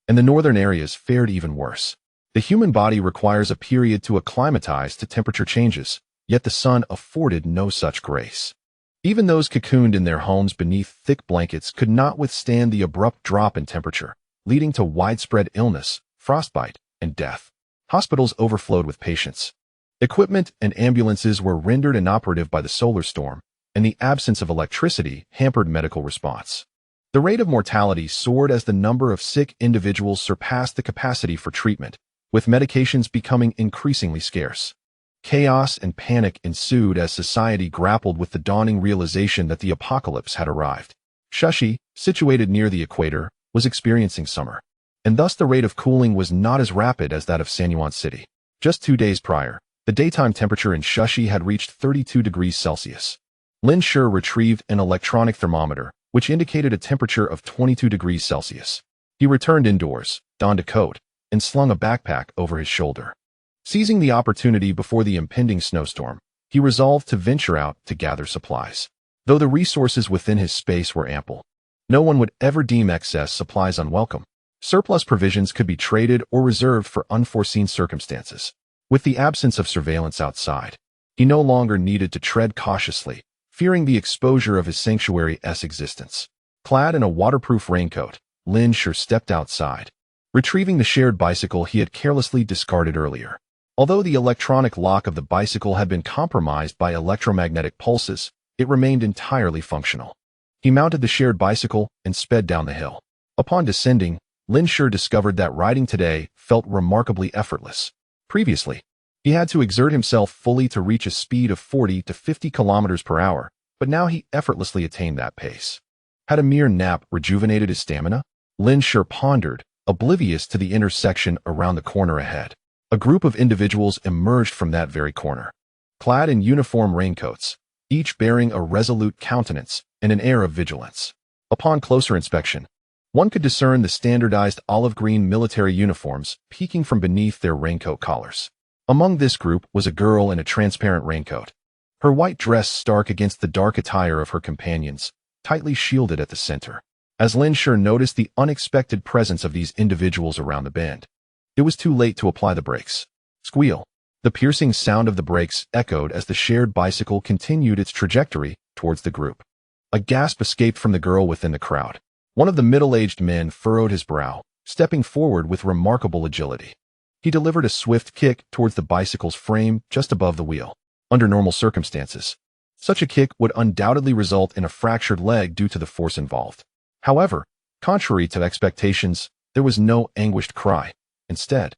A: and the northern areas fared even worse. The human body requires a period to acclimatize to temperature changes, yet the sun afforded no such grace. Even those cocooned in their homes beneath thick blankets could not withstand the abrupt drop in temperature, leading to widespread illness, frostbite, and death. Hospitals overflowed with patients. Equipment and ambulances were rendered inoperative by the solar storm, and the absence of electricity hampered medical response. The rate of mortality soared as the number of sick individuals surpassed the capacity for treatment, with medications becoming increasingly scarce. Chaos and panic ensued as society grappled with the dawning realization that the apocalypse had arrived. Shushi, situated near the equator, was experiencing summer, and thus the rate of cooling was not as rapid as that of Sanyuan City. Just 2 days prior, the daytime temperature in Shushi had reached 32 degrees Celsius. Lin Shi retrieved an electronic thermometer, which indicated a temperature of 22 degrees Celsius. He returned indoors, donned a coat, and slung a backpack over his shoulder. Seizing the opportunity before the impending snowstorm, he resolved to venture out to gather supplies. Though the resources within his space were ample, no one would ever deem excess supplies unwelcome. Surplus provisions could be traded or reserved for unforeseen circumstances. With the absence of surveillance outside, he no longer needed to tread cautiously, fearing the exposure of his sanctuary's existence. Clad in a waterproof raincoat, Lin Shi stepped outside, retrieving the shared bicycle he had carelessly discarded earlier. Although the electronic lock of the bicycle had been compromised by electromagnetic pulses, it remained entirely functional. He mounted the shared bicycle and sped down the hill. Upon descending, Lin Shi discovered that riding today felt remarkably effortless. Previously, he had to exert himself fully to reach a speed of 40 to 50 kilometers per hour, but now he effortlessly attained that pace. Had a mere nap rejuvenated his stamina? Lin Shi pondered, oblivious to the intersection around the corner ahead. A group of individuals emerged from that very corner, clad in uniform raincoats, each bearing a resolute countenance and an air of vigilance. Upon closer inspection, one could discern the standardized olive-green military uniforms peeking from beneath their raincoat collars. Among this group was a girl in a transparent raincoat, her white dress stark against the dark attire of her companions, tightly shielded at the center. As Lin Shi noticed the unexpected presence of these individuals around the bend, it was too late to apply the brakes. Squeal. The piercing sound of the brakes echoed as the shared bicycle continued its trajectory towards the group. A gasp escaped from the girl within the crowd. One of the middle-aged men furrowed his brow, stepping forward with remarkable agility. He delivered a swift kick towards the bicycle's frame just above the wheel. Under normal circumstances, such a kick would undoubtedly result in a fractured leg due to the force involved. However, contrary to expectations, there was no anguished cry. Instead,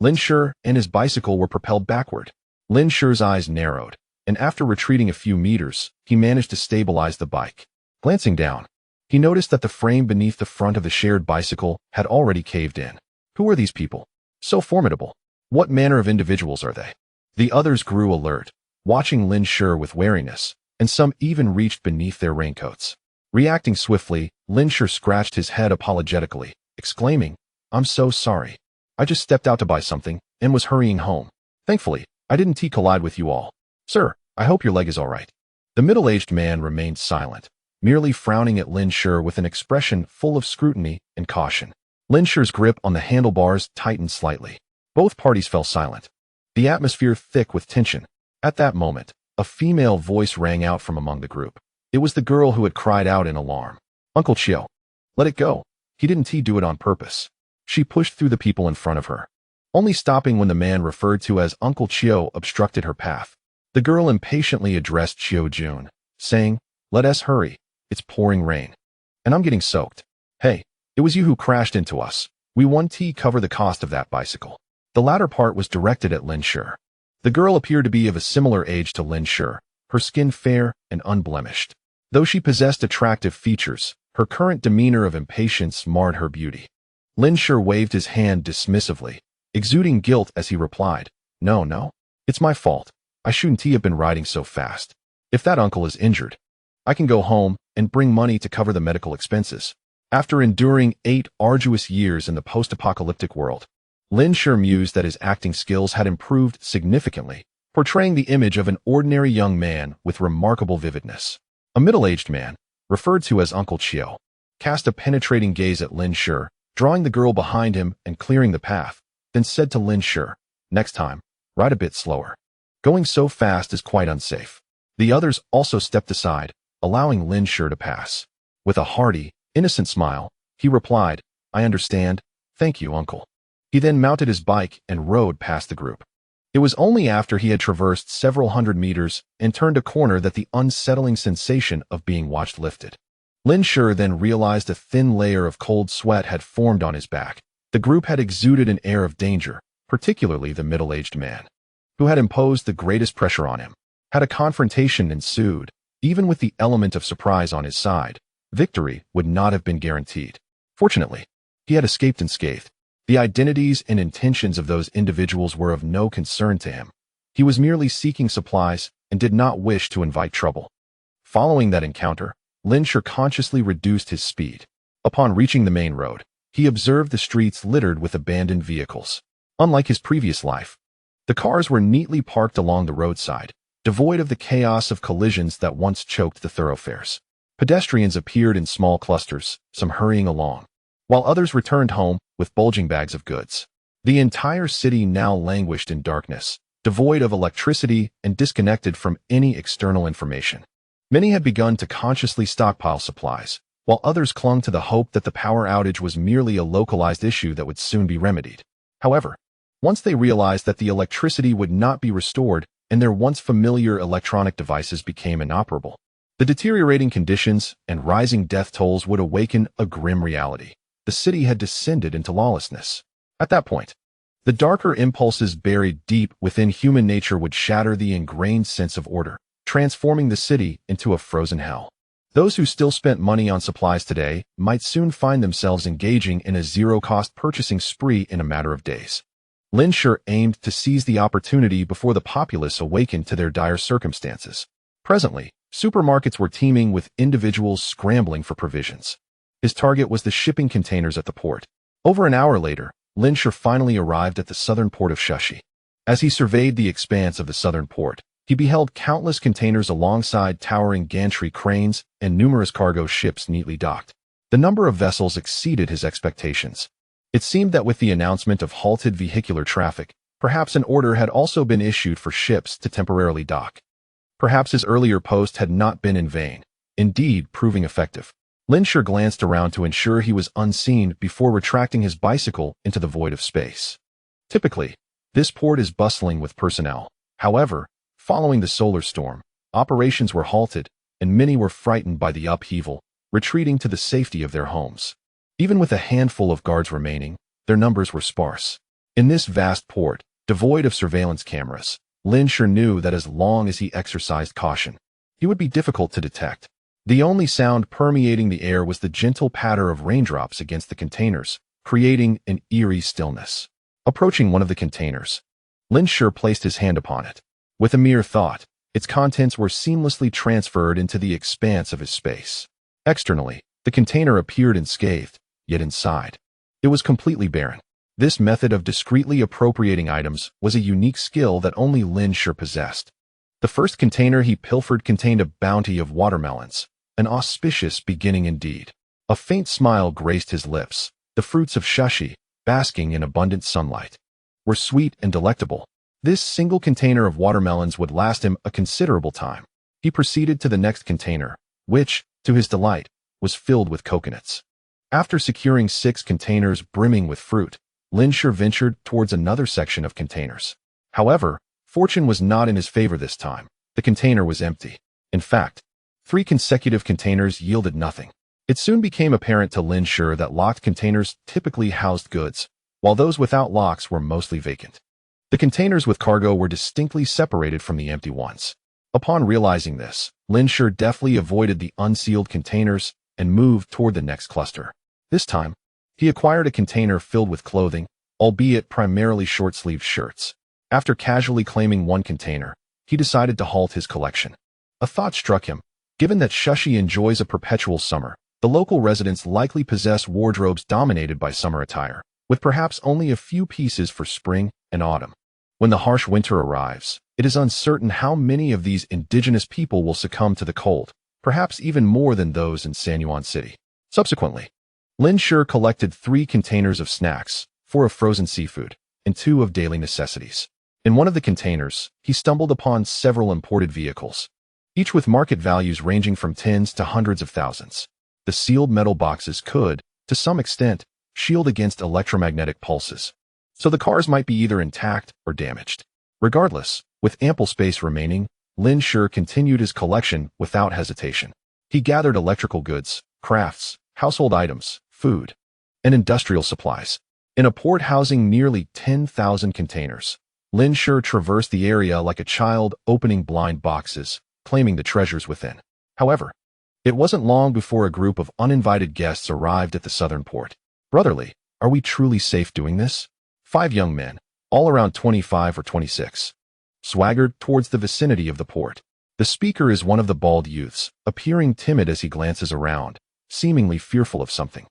A: Lin Shi and his bicycle were propelled backward. Lin Shi's eyes narrowed, and after retreating a few meters, he managed to stabilize the bike. Glancing down, he noticed that the frame beneath the front of the shared bicycle had already caved in. Who are these people? So formidable. What manner of individuals are they? The others grew alert, watching Lin Shi with wariness, and some even reached beneath their raincoats. Reacting swiftly, Lin Shi scratched his head apologetically, exclaiming, "I'm so sorry. I just stepped out to buy something and was hurrying home. Thankfully, I didn't collide with you all. Sir, I hope your leg is all right." The middle-aged man remained silent, merely frowning at Lin Shi with an expression full of scrutiny and caution. Lin Shi's grip on the handlebars tightened slightly. Both parties fell silent, the atmosphere thick with tension. At that moment, a female voice rang out from among the group. It was the girl who had cried out in alarm. "Uncle Chiu, let it go. He didn't do it on purpose." She pushed through the people in front of her, only stopping when the man referred to as Uncle Chiu obstructed her path. The girl impatiently addressed Chiu Jun, saying, "Let us hurry. It's pouring rain. And I'm getting soaked. Hey, it was you who crashed into us. We want to cover the cost of that bicycle." The latter part was directed at Lin Shi. The girl appeared to be of a similar age to Lin Shi, her skin fair and unblemished. Though she possessed attractive features, her current demeanor of impatience marred her beauty. Lin Shi waved his hand dismissively, exuding guilt as he replied, No, it's my fault. I shouldn't have been riding so fast. If that uncle is injured, I can go home and bring money to cover the medical expenses." After enduring 8 arduous years in the post-apocalyptic world, Lin Shi mused that his acting skills had improved significantly, portraying the image of an ordinary young man with remarkable vividness. A middle-aged man, referred to as Uncle Chiu, cast a penetrating gaze at Lin Shi, drawing the girl behind him and clearing the path, then said to Lin Shi, "Next time, ride a bit slower. Going so fast is quite unsafe." The others also stepped aside, allowing Lin Shi to pass. With a hearty, innocent smile, he replied, "I understand. Thank you, uncle." He then mounted his bike and rode past the group. It was only after he had traversed several hundred meters and turned a corner that the unsettling sensation of being watched lifted. Lin Shi then realized a thin layer of cold sweat had formed on his back. The group had exuded an air of danger, particularly the middle-aged man, who had imposed the greatest pressure on him. Had a confrontation ensued, even with the element of surprise on his side, victory would not have been guaranteed. Fortunately, he had escaped unscathed. The identities and intentions of those individuals were of no concern to him. He was merely seeking supplies and did not wish to invite trouble. Following that encounter, Lin Shi consciously reduced his speed. Upon reaching the main road, he observed the streets littered with abandoned vehicles. Unlike his previous life, the cars were neatly parked along the roadside, devoid of the chaos of collisions that once choked the thoroughfares. Pedestrians appeared in small clusters, some hurrying along, while others returned home with bulging bags of goods. The entire city now languished in darkness, devoid of electricity and disconnected from any external information. Many had begun to consciously stockpile supplies, while others clung to the hope that the power outage was merely a localized issue that would soon be remedied. However, once they realized that the electricity would not be restored and their once familiar electronic devices became inoperable, the deteriorating conditions and rising death tolls would awaken a grim reality. The city had descended into lawlessness. At that point, the darker impulses buried deep within human nature would shatter the ingrained sense of order, transforming the city into a frozen hell. Those who still spent money on supplies today might soon find themselves engaging in a zero-cost purchasing spree in a matter of days. Lin Shi aimed to seize the opportunity before the populace awakened to their dire circumstances. Presently, supermarkets were teeming with individuals scrambling for provisions. His target was the shipping containers at the port. Over an hour later, Lin Shi finally arrived at the southern port of Shushi. As he surveyed the expanse of the southern port, he beheld countless containers alongside towering gantry cranes and numerous cargo ships neatly docked. The number of vessels exceeded his expectations. It seemed that with the announcement of halted vehicular traffic, perhaps an order had also been issued for ships to temporarily dock. Perhaps his earlier post had not been in vain, indeed proving effective. Lin Shi glanced around to ensure he was unseen before retracting his bicycle into the void of space. Typically, this port is bustling with personnel. However, following the solar storm, operations were halted, and many were frightened by the upheaval, retreating to the safety of their homes. Even with a handful of guards remaining, their numbers were sparse. In this vast port, devoid of surveillance cameras, Lin Shi knew that as long as he exercised caution, he would be difficult to detect. The only sound permeating the air was the gentle patter of raindrops against the containers, creating an eerie stillness. Approaching one of the containers, Lin Shi placed his hand upon it. With a mere thought, its contents were seamlessly transferred into the expanse of his space. Externally, the container appeared unscathed, yet inside, it was completely barren. This method of discreetly appropriating items was a unique skill that only Lin Shi possessed. The first container he pilfered contained a bounty of watermelons, an auspicious beginning indeed. A faint smile graced his lips. The fruits of Shi, basking in abundant sunlight, were sweet and delectable. This single container of watermelons would last him a considerable time. He proceeded to the next container, which, to his delight, was filled with coconuts. After securing 6 containers brimming with fruit, Lin Shi ventured towards another section of containers. However, fortune was not in his favor this time. The container was empty. In fact, 3 consecutive containers yielded nothing. It soon became apparent to Lin Shi that locked containers typically housed goods, while those without locks were mostly vacant. The containers with cargo were distinctly separated from the empty ones. Upon realizing this, Lin Shi deftly avoided the unsealed containers and moved toward the next cluster. This time, he acquired a container filled with clothing, albeit primarily short-sleeved shirts. After casually claiming one container, he decided to halt his collection. A thought struck him. Given that Shi enjoys a perpetual summer, the local residents likely possess wardrobes dominated by summer attire, with perhaps only a few pieces for spring and autumn. When the harsh winter arrives, it is uncertain how many of these indigenous people will succumb to the cold, perhaps even more than those in Sanyuan City. Subsequently, Lin Shi collected 3 containers of snacks, 4 of frozen seafood, and 2 of daily necessities. In one of the containers, he stumbled upon several imported vehicles, each with market values ranging from tens to hundreds of thousands. The sealed metal boxes could, to some extent, shield against electromagnetic pulses, so the cars might be either intact or damaged. Regardless, with ample space remaining, Lin Shi continued his collection without hesitation. He gathered electrical goods, crafts, household items, food, and industrial supplies. In a port housing nearly 10,000 containers, Lin Shi traversed the area like a child opening blind boxes, claiming the treasures within. However, it wasn't long before a group of uninvited guests arrived at the southern port. Brotherly, are we truly safe doing this? 5 young men, all around 25 or 26, swaggered towards the vicinity of the port. The speaker is one of the bald youths, appearing timid as he glances around, seemingly fearful of something.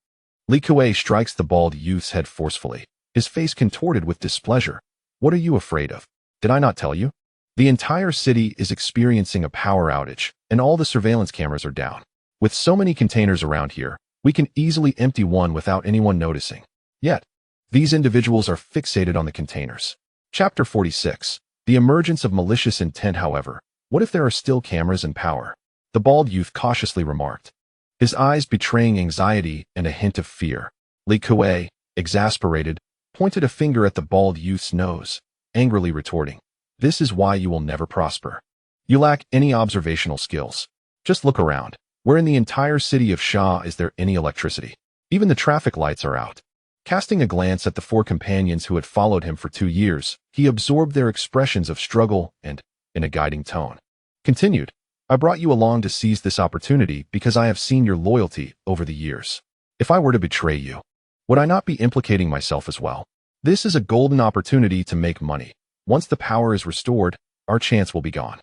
A: Li Kuei strikes the bald youth's head forcefully, his face contorted with displeasure. What are you afraid of? Did I not tell you? The entire city is experiencing a power outage, and all the surveillance cameras are down. With so many containers around here, we can easily empty one without anyone noticing. Yet, these individuals are fixated on the containers. Chapter 46. The emergence of malicious intent. However, what if there are still cameras and power? The bald youth cautiously remarked, his eyes betraying anxiety and a hint of fear. Li Kuei, exasperated, pointed a finger at the bald youth's nose, angrily retorting, "This is why you will never prosper. You lack any observational skills. Just look around. Where in the entire city of Sha is there any electricity? Even the traffic lights are out." Casting a glance at the 4 companions who had followed him for 2 years, he absorbed their expressions of struggle and, in a guiding tone, continued, "I brought you along to seize this opportunity because I have seen your loyalty over the years. If I were to betray you, would I not be implicating myself as well? This is a golden opportunity to make money. Once the power is restored, our chance will be gone.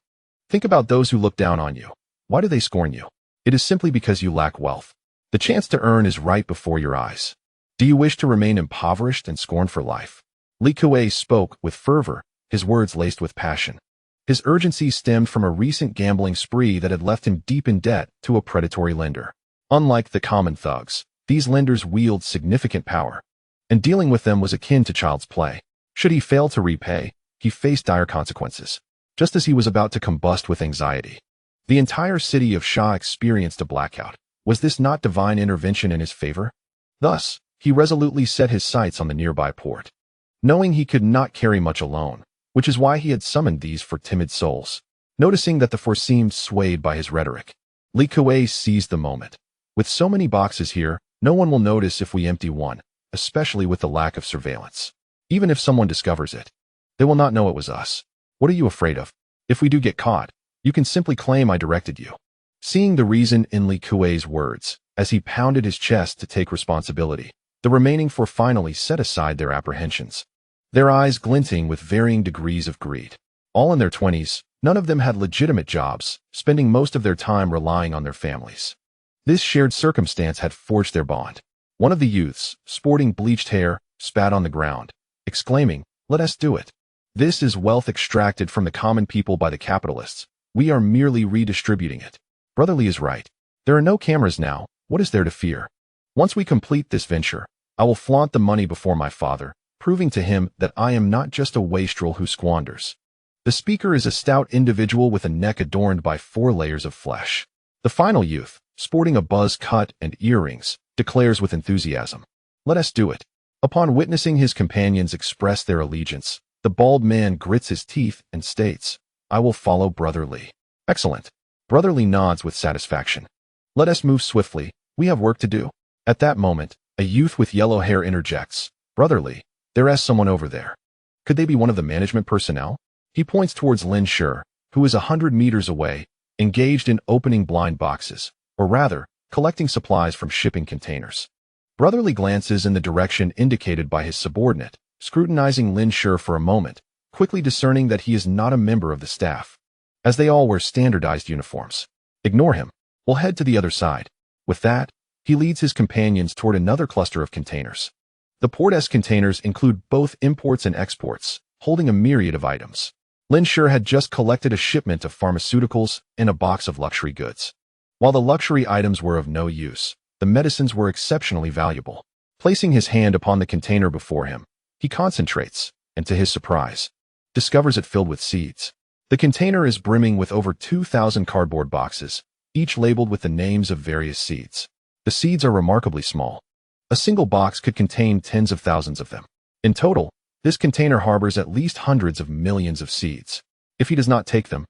A: Think about those who look down on you. Why do they scorn you? It is simply because you lack wealth. The chance to earn is right before your eyes. Do you wish to remain impoverished and scorned for life?" Li Kuei spoke with fervor, his words laced with passion. His urgency stemmed from a recent gambling spree that had left him deep in debt to a predatory lender. Unlike the common thugs, these lenders wield significant power, and dealing with them was akin to child's play. Should he fail to repay, he faced dire consequences. Just as he was about to combust with anxiety, the entire city of Sha experienced a blackout. Was this not divine intervention in his favor? Thus, he resolutely set his sights on the nearby port, knowing he could not carry much alone, which is why he had summoned these 4 timid souls. Noticing that the 4 seemed swayed by his rhetoric, Li Kuei seized the moment. With so many boxes here, no one will notice if we empty one, especially with the lack of surveillance. Even if someone discovers it, they will not know it was us. What are you afraid of? If we do get caught, you can simply claim I directed you. Seeing the reason in Li Kuei's words, as he pounded his chest to take responsibility, the remaining four finally set aside their apprehensions, their eyes glinting with varying degrees of greed. All in their 20s, none of them had legitimate jobs, spending most of their time relying on their families. This shared circumstance had forged their bond. One of the youths, sporting bleached hair, spat on the ground, exclaiming, "Let us do it. This is wealth extracted from the common people by the capitalists. We are merely redistributing it." Brotherly is right. There are no cameras now. What is there to fear? Once we complete this venture, I will flaunt the money before my father, proving to him that I am not just a wastrel who squanders. The speaker is a stout individual with a neck adorned by 4 layers of flesh. The final youth, sporting a buzz cut and earrings, declares with enthusiasm, "Let us do it." Upon witnessing his companions express their allegiance, the bald man grits his teeth and states, "I will follow Brother Li." "Excellent." Brother Li nods with satisfaction. "Let us move swiftly. We have work to do." At that moment, a youth with yellow hair interjects, "Brother Li, there is someone over there. Could they be one of the management personnel?" He points towards Lin Shi, who is 100 meters away, engaged in opening blind boxes, or rather, collecting supplies from shipping containers. Brotherly glances in the direction indicated by his subordinate, scrutinizing Lin Shi for a moment, quickly discerning that he is not a member of the staff, as they all wear standardized uniforms. "Ignore him. We'll head to the other side." With that, he leads his companions toward another cluster of containers. The Port-S containers include both imports and exports, holding a myriad of items. Lin Shi had just collected a shipment of pharmaceuticals and a box of luxury goods. While the luxury items were of no use, the medicines were exceptionally valuable. Placing his hand upon the container before him, he concentrates, and to his surprise, discovers it filled with seeds. The container is brimming with over 2,000 cardboard boxes, each labeled with the names of various seeds. The seeds are remarkably small. A single box could contain tens of thousands of them. In total, this container harbors at least hundreds of millions of seeds. If he does not take them,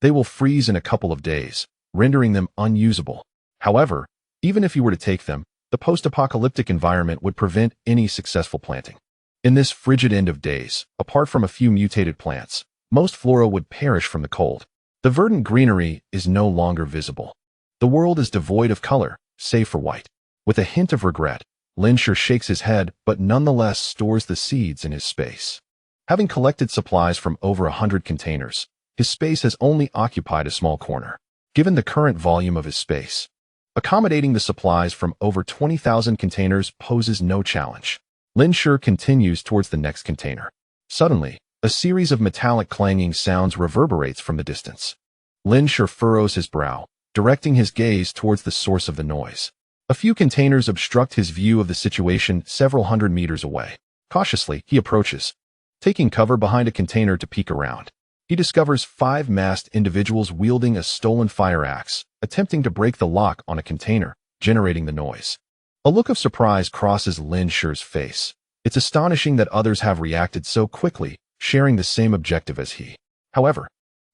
A: they will freeze in a couple of days, rendering them unusable. However, even if he were to take them, the post-apocalyptic environment would prevent any successful planting. In this frigid end of days, apart from a few mutated plants, most flora would perish from the cold. The verdant greenery is no longer visible. The world is devoid of color, save for white. With a hint of regret, Lin Shi shakes his head but nonetheless stores the seeds in his space. Having collected supplies from over 100 containers, his space has only occupied a small corner. Given the current volume of his space, accommodating the supplies from over 20,000 containers poses no challenge. Lin Shi continues towards the next container. Suddenly, a series of metallic clanging sounds reverberates from the distance. Lin Shi furrows his brow, directing his gaze towards the source of the noise. A few containers obstruct his view of the situation several hundred meters away. Cautiously, he approaches, taking cover behind a container to peek around. He discovers 5 masked individuals wielding a stolen fire axe, attempting to break the lock on a container, generating the noise. A look of surprise crosses Lin Shi's face. It's astonishing that others have reacted so quickly, sharing the same objective as he. However,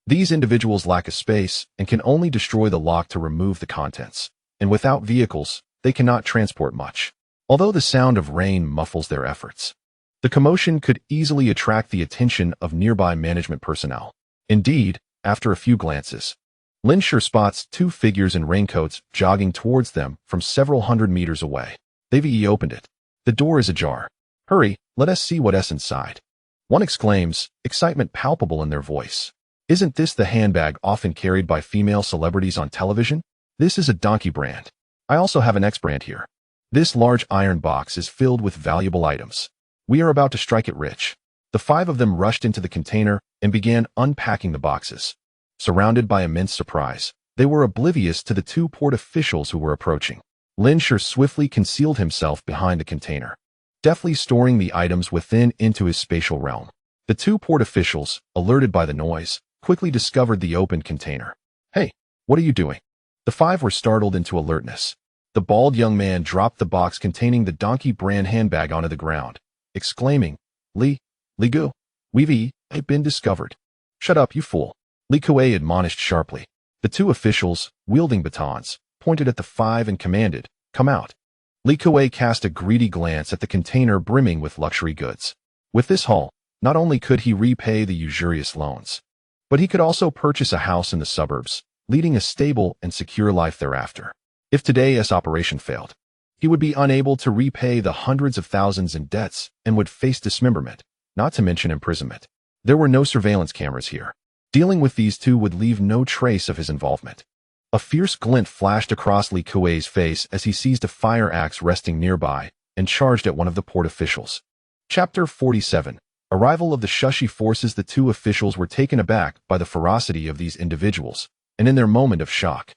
A: these individuals lack a space and can only destroy the lock to remove the contents. And without vehicles, they cannot transport much. Although the sound of rain muffles their efforts, the commotion could easily attract the attention of nearby management personnel. Indeed, after a few glances, Lin Shi spots 2 figures in raincoats jogging towards them from several hundred meters away. They've opened it. The door is ajar. "Hurry, let us see what's inside." One exclaims, excitement palpable in their voice. "Isn't this the handbag often carried by female celebrities on television? This is a donkey brand. I also have an X brand here. This large iron box is filled with valuable items. We are about to strike it rich." The 5 of them rushed into the container and began unpacking the boxes. Surrounded by immense surprise, they were oblivious to the 2 port officials who were approaching. Lin Shi swiftly concealed himself behind the container, deftly storing the items within into his spatial realm. The 2 port officials, alerted by the noise, quickly discovered the open container. "Hey, what are you doing?" The 5 were startled into alertness. The bald young man dropped the box containing the donkey brand handbag onto the ground, exclaiming, Li Gu, we've been discovered." "Shut up, you fool," Li Kuei admonished sharply. The 2 officials, wielding batons, pointed at the 5 and commanded, "Come out." Li Kuei cast a greedy glance at the container brimming with luxury goods. With this haul, Not only could he repay the usurious loans, but he could also purchase a house in the suburbs, leading a stable and secure life thereafter. If today's operation failed, he would be unable to repay the hundreds of thousands in debts and would face dismemberment, not to mention imprisonment. There were no surveillance cameras here. Dealing with these two would leave no trace of his involvement. A fierce glint flashed across Li Kuei's face as he seized a fire axe resting nearby and charged at one of the port officials. Chapter 47. Arrival of the Shushi forces. The two officials were taken aback by the ferocity of these individuals, and in their moment of shock,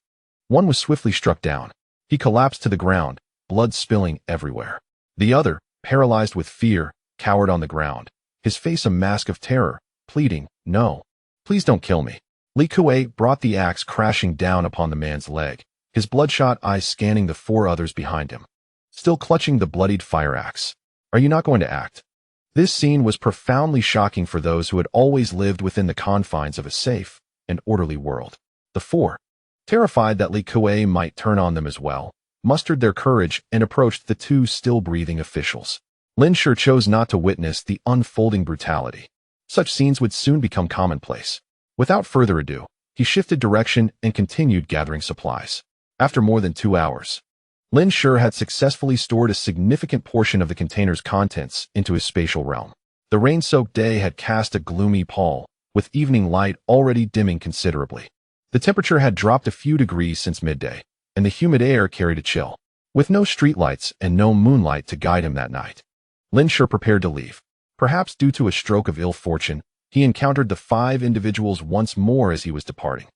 A: one was swiftly struck down. He collapsed to the ground, blood spilling everywhere. The other, paralyzed with fear, cowered on the ground, his face a mask of terror, pleading, "No, please don't kill me." Li Kuei brought the axe crashing down upon the man's leg, his bloodshot eyes scanning the four others behind him, still clutching the bloodied fire axe. "Are you not going to act?" This scene was profoundly shocking for those who had always lived within the confines of a safe and orderly world. The four, terrified that Li Kuei might turn on them as well, mustered their courage and approached the two still breathing officials. Lin Shi chose not to witness the unfolding brutality. Such scenes would soon become commonplace. Without further ado, he shifted direction and continued gathering supplies. After more than 2 hours, Lin Shi had successfully stored a significant portion of the container's contents into his spatial realm. The rain-soaked day had cast a gloomy pall, with evening light already dimming considerably. The temperature had dropped a few degrees since midday, and the humid air carried a chill. With no streetlights and no moonlight to guide him that night, Lin Shi prepared to leave. Perhaps due to a stroke of ill fortune, he encountered the 5 individuals once more as he was departing.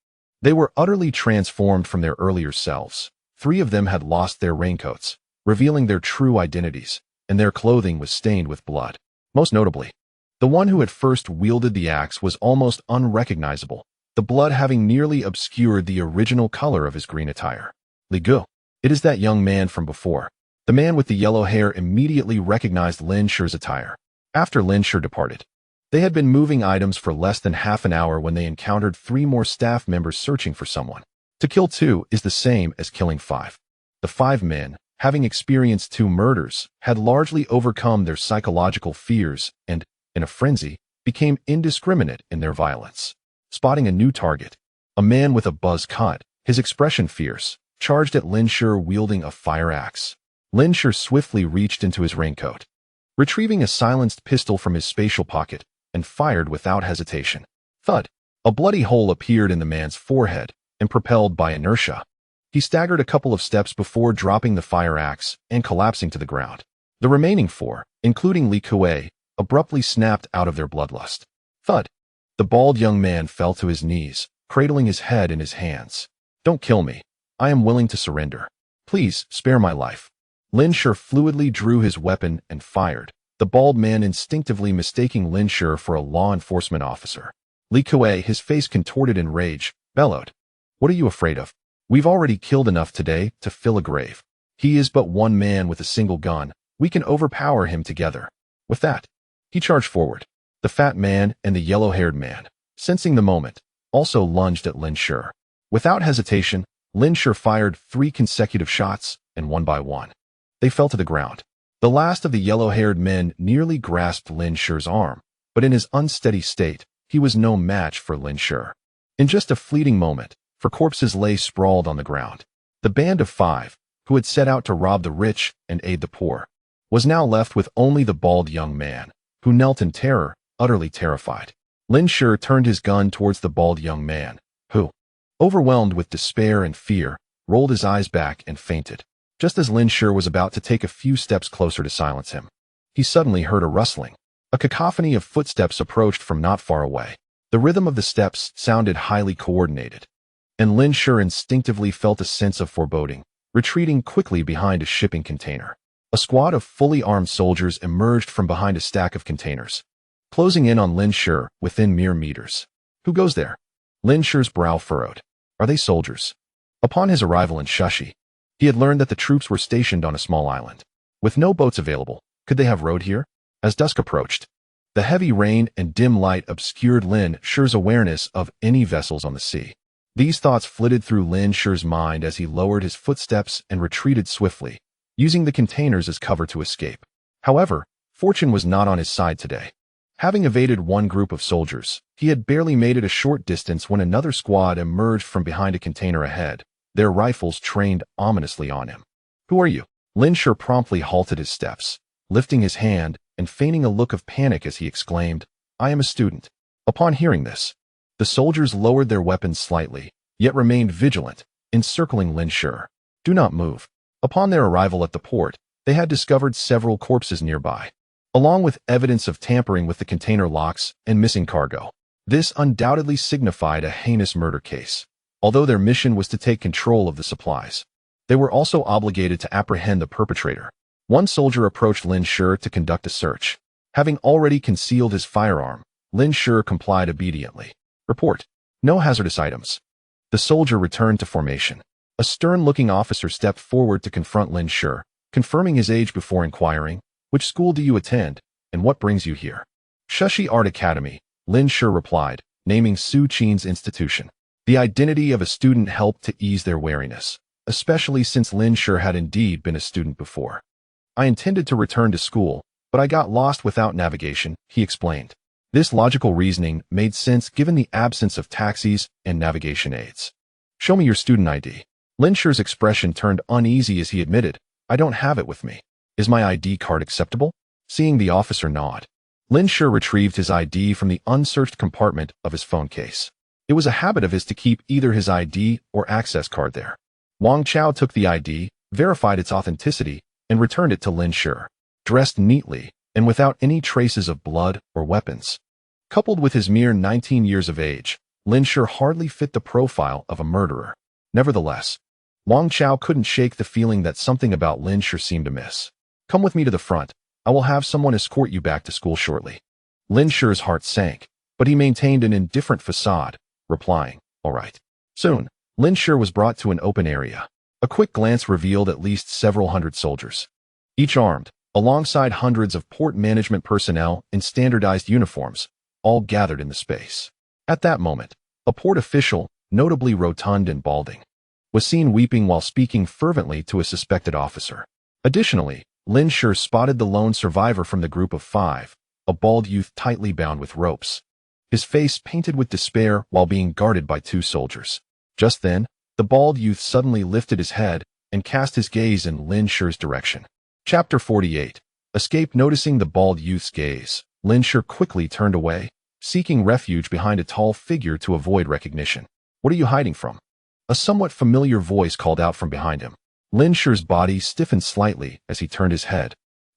A: They were utterly transformed from their earlier selves. 3 of them had lost their raincoats, revealing their true identities, and their clothing was stained with blood. Most notably, the one who had first wielded the axe was almost unrecognizable, the blood having nearly obscured the original color of his green attire. "Li Gu, it is that young man from before." The man with the yellow hair immediately recognized Lin Shi's attire. After Lin Shi departed, they had been moving items for less than half an hour when they encountered 3 more staff members searching for someone. To kill 2 is the same as killing 5. The 5 men, having experienced 2 murders, had largely overcome their psychological fears and, in a frenzy, became indiscriminate in their violence. Spotting a new target, a man with a buzz cut, his expression fierce, charged at Lin Shi wielding a fire axe. Lin Shi swiftly reached into his raincoat, retrieving a silenced pistol from his spatial pocket, and fired without hesitation. Thud! A bloody hole appeared in the man's forehead, and propelled by inertia, he staggered a couple of steps before dropping the fire axe and collapsing to the ground. The remaining 4, including Li Kuei, abruptly snapped out of their bloodlust. Thud! The bald young man fell to his knees, cradling his head in his hands. "Don't kill me. I am willing to surrender. Please, spare my life." Lin Shi fluidly drew his weapon and fired, the bald man instinctively mistaking Lin Shi for a law enforcement officer. Li Kuei, his face contorted in rage, bellowed, "What are you afraid of? We've already killed enough today to fill a grave. He is but one man with a single gun. We can overpower him together." With that, he charged forward. The fat man and the yellow-haired man, sensing the moment, also lunged at Lin Shi. Without hesitation, Lin Shi fired 3 consecutive shots, and one by one, they fell to the ground. The last of the yellow-haired men nearly grasped Lin Shi's arm, but in his unsteady state, he was no match for Lin Shi. In just a fleeting moment, 4 corpses lay sprawled on the ground. The band of 5, who had set out to rob the rich and aid the poor, was now left with only the bald young man, who knelt in terror, utterly terrified. Lin Shi turned his gun towards the bald young man, who, overwhelmed with despair and fear, rolled his eyes back and fainted. Just as Lin Shi was about to take a few steps closer to silence him, he suddenly heard a rustling. A cacophony of footsteps approached from not far away. The rhythm of the steps sounded highly coordinated, and Lin Shi instinctively felt a sense of foreboding, retreating quickly behind a shipping container. A squad of fully armed soldiers emerged from behind a stack of containers, closing in on Lin Shi within mere meters. "Who goes there?" Lin Shi's brow furrowed. "Are they soldiers?" Upon his arrival in Shushi, he had learned that the troops were stationed on a small island. With no boats available, could they have rowed here? As dusk approached, the heavy rain and dim light obscured Lin Shi's awareness of any vessels on the sea. These thoughts flitted through Lin Shi's mind as he lowered his footsteps and retreated swiftly, using the containers as cover to escape. However, fortune was not on his side today. Having evaded one group of soldiers, he had barely made it a short distance when another squad emerged from behind a container ahead, their rifles trained ominously on him. "Who are you?" Lin Shi promptly halted his steps, lifting his hand and feigning a look of panic as he exclaimed, "I am a student." Upon hearing this, the soldiers lowered their weapons slightly, yet remained vigilant, encircling Lin Shi. "Do not move." Upon their arrival at the port, they had discovered several corpses nearby, along with evidence of tampering with the container locks and missing cargo. This undoubtedly signified a heinous murder case. Although their mission was to take control of the supplies, they were also obligated to apprehend the perpetrator. One soldier approached Lin Shi to conduct a search. Having already concealed his firearm, Lin Shi complied obediently. "Report. No hazardous items." The soldier returned to formation. A stern-looking officer stepped forward to confront Lin Shi, confirming his age before inquiring, "Which school do you attend, and what brings you here?" "Shushi Art Academy," Lin Shi replied, naming Su Qin's institution. The identity of a student helped to ease their wariness, especially since Lin Shi had indeed been a student before. "I intended to return to school, but I got lost without navigation," he explained. This logical reasoning made sense given the absence of taxis and navigation aids. "Show me your student ID." Lin Shi's expression turned uneasy as he admitted, "I don't have it with me. Is my ID card acceptable?" Seeing the officer nod, Lin Shi retrieved his ID from the unsearched compartment of his phone case. It was a habit of his to keep either his ID or access card there. Wang Chao took the ID, verified its authenticity, and returned it to Lin Shi, dressed neatly and without any traces of blood or weapons. Coupled with his mere 19 years of age, Lin Shi hardly fit the profile of a murderer. Nevertheless, Wang Chao couldn't shake the feeling that something about Lin Shi seemed amiss. "Come with me to the front. I will have someone escort you back to school shortly." Lin Shi's heart sank, but he maintained an indifferent facade, replying, "All right." Soon, Lin Shi was brought to an open area. A quick glance revealed at least several hundred soldiers, each armed, alongside hundreds of port management personnel in standardized uniforms, all gathered in the space. At that moment, a port official, notably rotund and balding, was seen weeping while speaking fervently to a suspected officer. Additionally, Lin Shi spotted the lone survivor from the group of 5, a bald youth tightly bound with ropes, his face painted with despair while being guarded by 2 soldiers. Just then, the bald youth suddenly lifted his head and cast his gaze in Lin Shi's direction. Chapter 48. Escape. Noticing the bald youth's gaze, Lin Shi quickly turned away, seeking refuge behind a tall figure to avoid recognition. "What are you hiding from?" A somewhat familiar voice called out from behind him. Lin Shi's body stiffened slightly as he turned his head,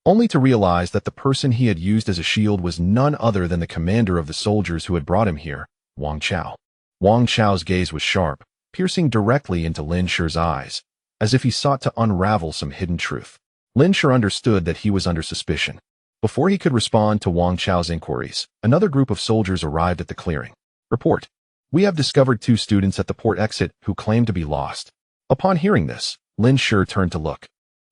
A: only to realize that the person he had used as a shield was none other than the commander of the soldiers who had brought him here, Wang Chao. Wang Chao's gaze was sharp, piercing directly into Lin Shi's eyes, as if he sought to unravel some hidden truth. Lin Shi understood that he was under suspicion. Before he could respond to Wang Chao's inquiries, another group of soldiers arrived at the clearing. "Report. We have discovered 2 students at the port exit who claim to be lost." Upon hearing this, Lin Shi turned to look.